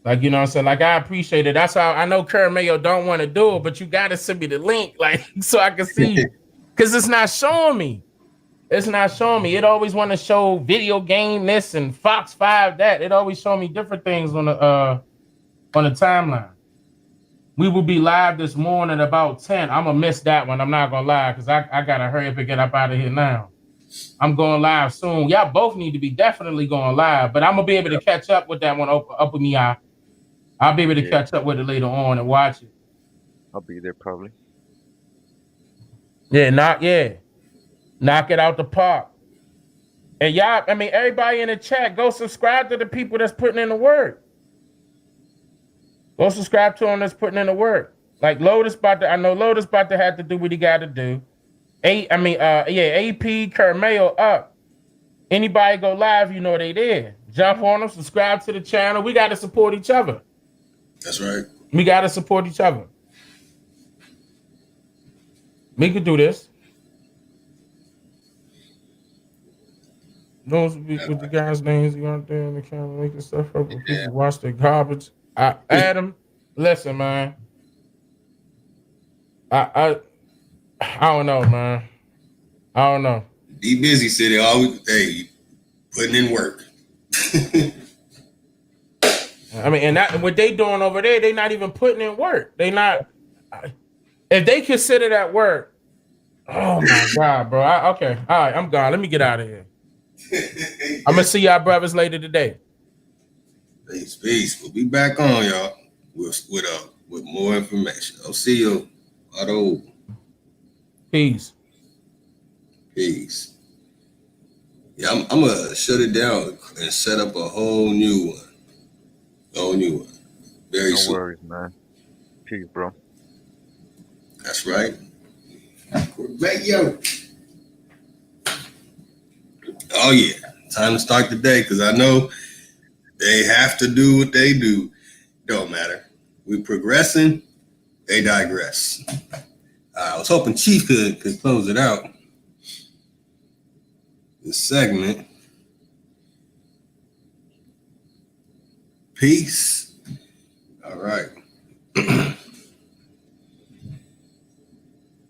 G: Like, you know what I'm saying? Like, I appreciate it. That's how I know Kurt Mayo don't want to do it, but you got to send me the link, like, so I can see. Because it's not showing me. It's not showing me. It always want to show video game this and Fox 5 that. It always show me different things on the timeline. We will be live this morning about 10. I'm going to miss that one. I'm not going to lie, because I got to hurry up and get up out of here now. I'm going live soon. Y'all both need to be definitely going live, but I'm going to be able to catch up with that one up with me. I'll be able to catch up with it later on and watch it.
H: I'll be there probably.
G: Knock it out the park. And y'all, I mean, everybody in the chat, go subscribe to the people that's putting in the work. Go subscribe to them that's putting in the work. Like Lotus about to have to do what he got to do. AP, Kermail up. Anybody go live, you know they there. Jump on them, subscribe to the channel. We got to support each other.
A: That's right.
G: We got to support each other. We could do this. Those with the guys' names you out there in the camera making stuff up. People watch the garbage. Adam, listen, man. I don't know, man. I don't know.
A: Be busy, city. Always, hey, putting in work.
G: I mean, and that what they doing over there, they not even putting in work. They not. If they consider that work, oh my god, bro. Okay, all right, I'm gone. Let me get out of here. I'm gonna see y'all brothers later today.
A: Peace. We'll be back on, y'all, with more information. I'll see you. Otto.
G: Peace.
A: Peace. Yeah, I'm gonna shut it down and set up a whole new one. Very
H: No
A: soon.
H: worries, man. Peace, bro.
A: That's right. We're back, yo. Oh yeah, time to start the day because I know they have to do what they do. Don't matter. We're progressing. They digress. I was hoping Chief could close it out. This segment. Peace. All right.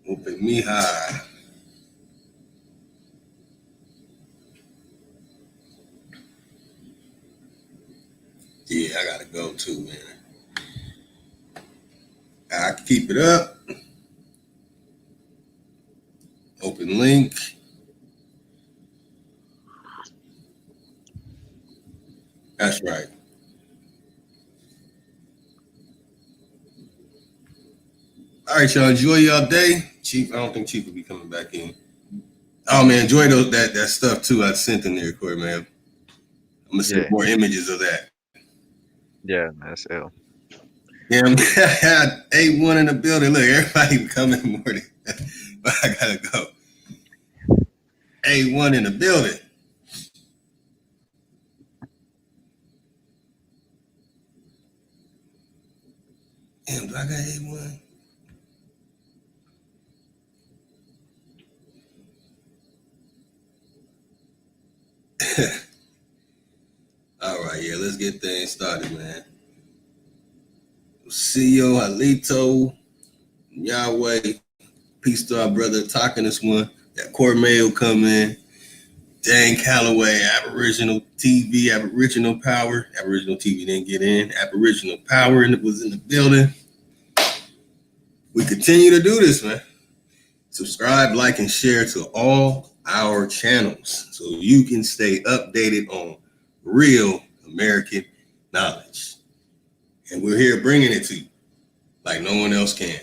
A: Open me high. Yeah, I gotta go too, man. I can keep it up. Open link. That's right. All right, y'all. Enjoy y'all day. Chief, I don't think Chief will be coming back in. Oh man, enjoy that stuff too. I sent in there, Corey, man. I'm gonna send more images of that.
H: Yeah, man, that's ill.
A: Yeah, I had A1 in the building. Look, everybody coming morning. But I gotta go. A1 in the building. Damn, do I got A1? All right, yeah, let's get things started, man. CEO Alito, Yahweh, peace to our brother talking this one. That Cormay will come in. Dan Calloway, Aboriginal TV, Aboriginal Power. Aboriginal TV didn't get in. Aboriginal Power was in the building. We continue to do this, man. Subscribe, like, and share to all our channels so you can stay updated on real American knowledge. And we're here bringing it to you like no one else can.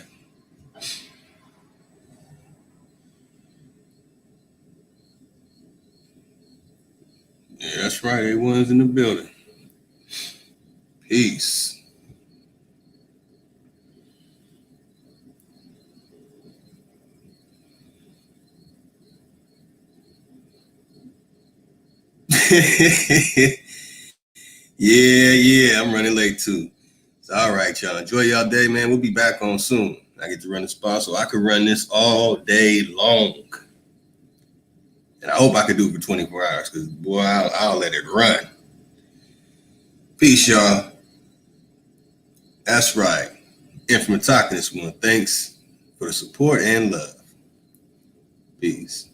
A: Yeah, that's right. Everyone's in the building. Peace. Yeah. I'm running late too. It's all right, y'all. Enjoy y'all day, man. We'll be back on soon. I get to run the spot so I could run this all day long. And I hope I could do it for 24 hours because, boy, I'll let it run. Peace, y'all. That's right. And from talking this one, thanks for the support and love. Peace.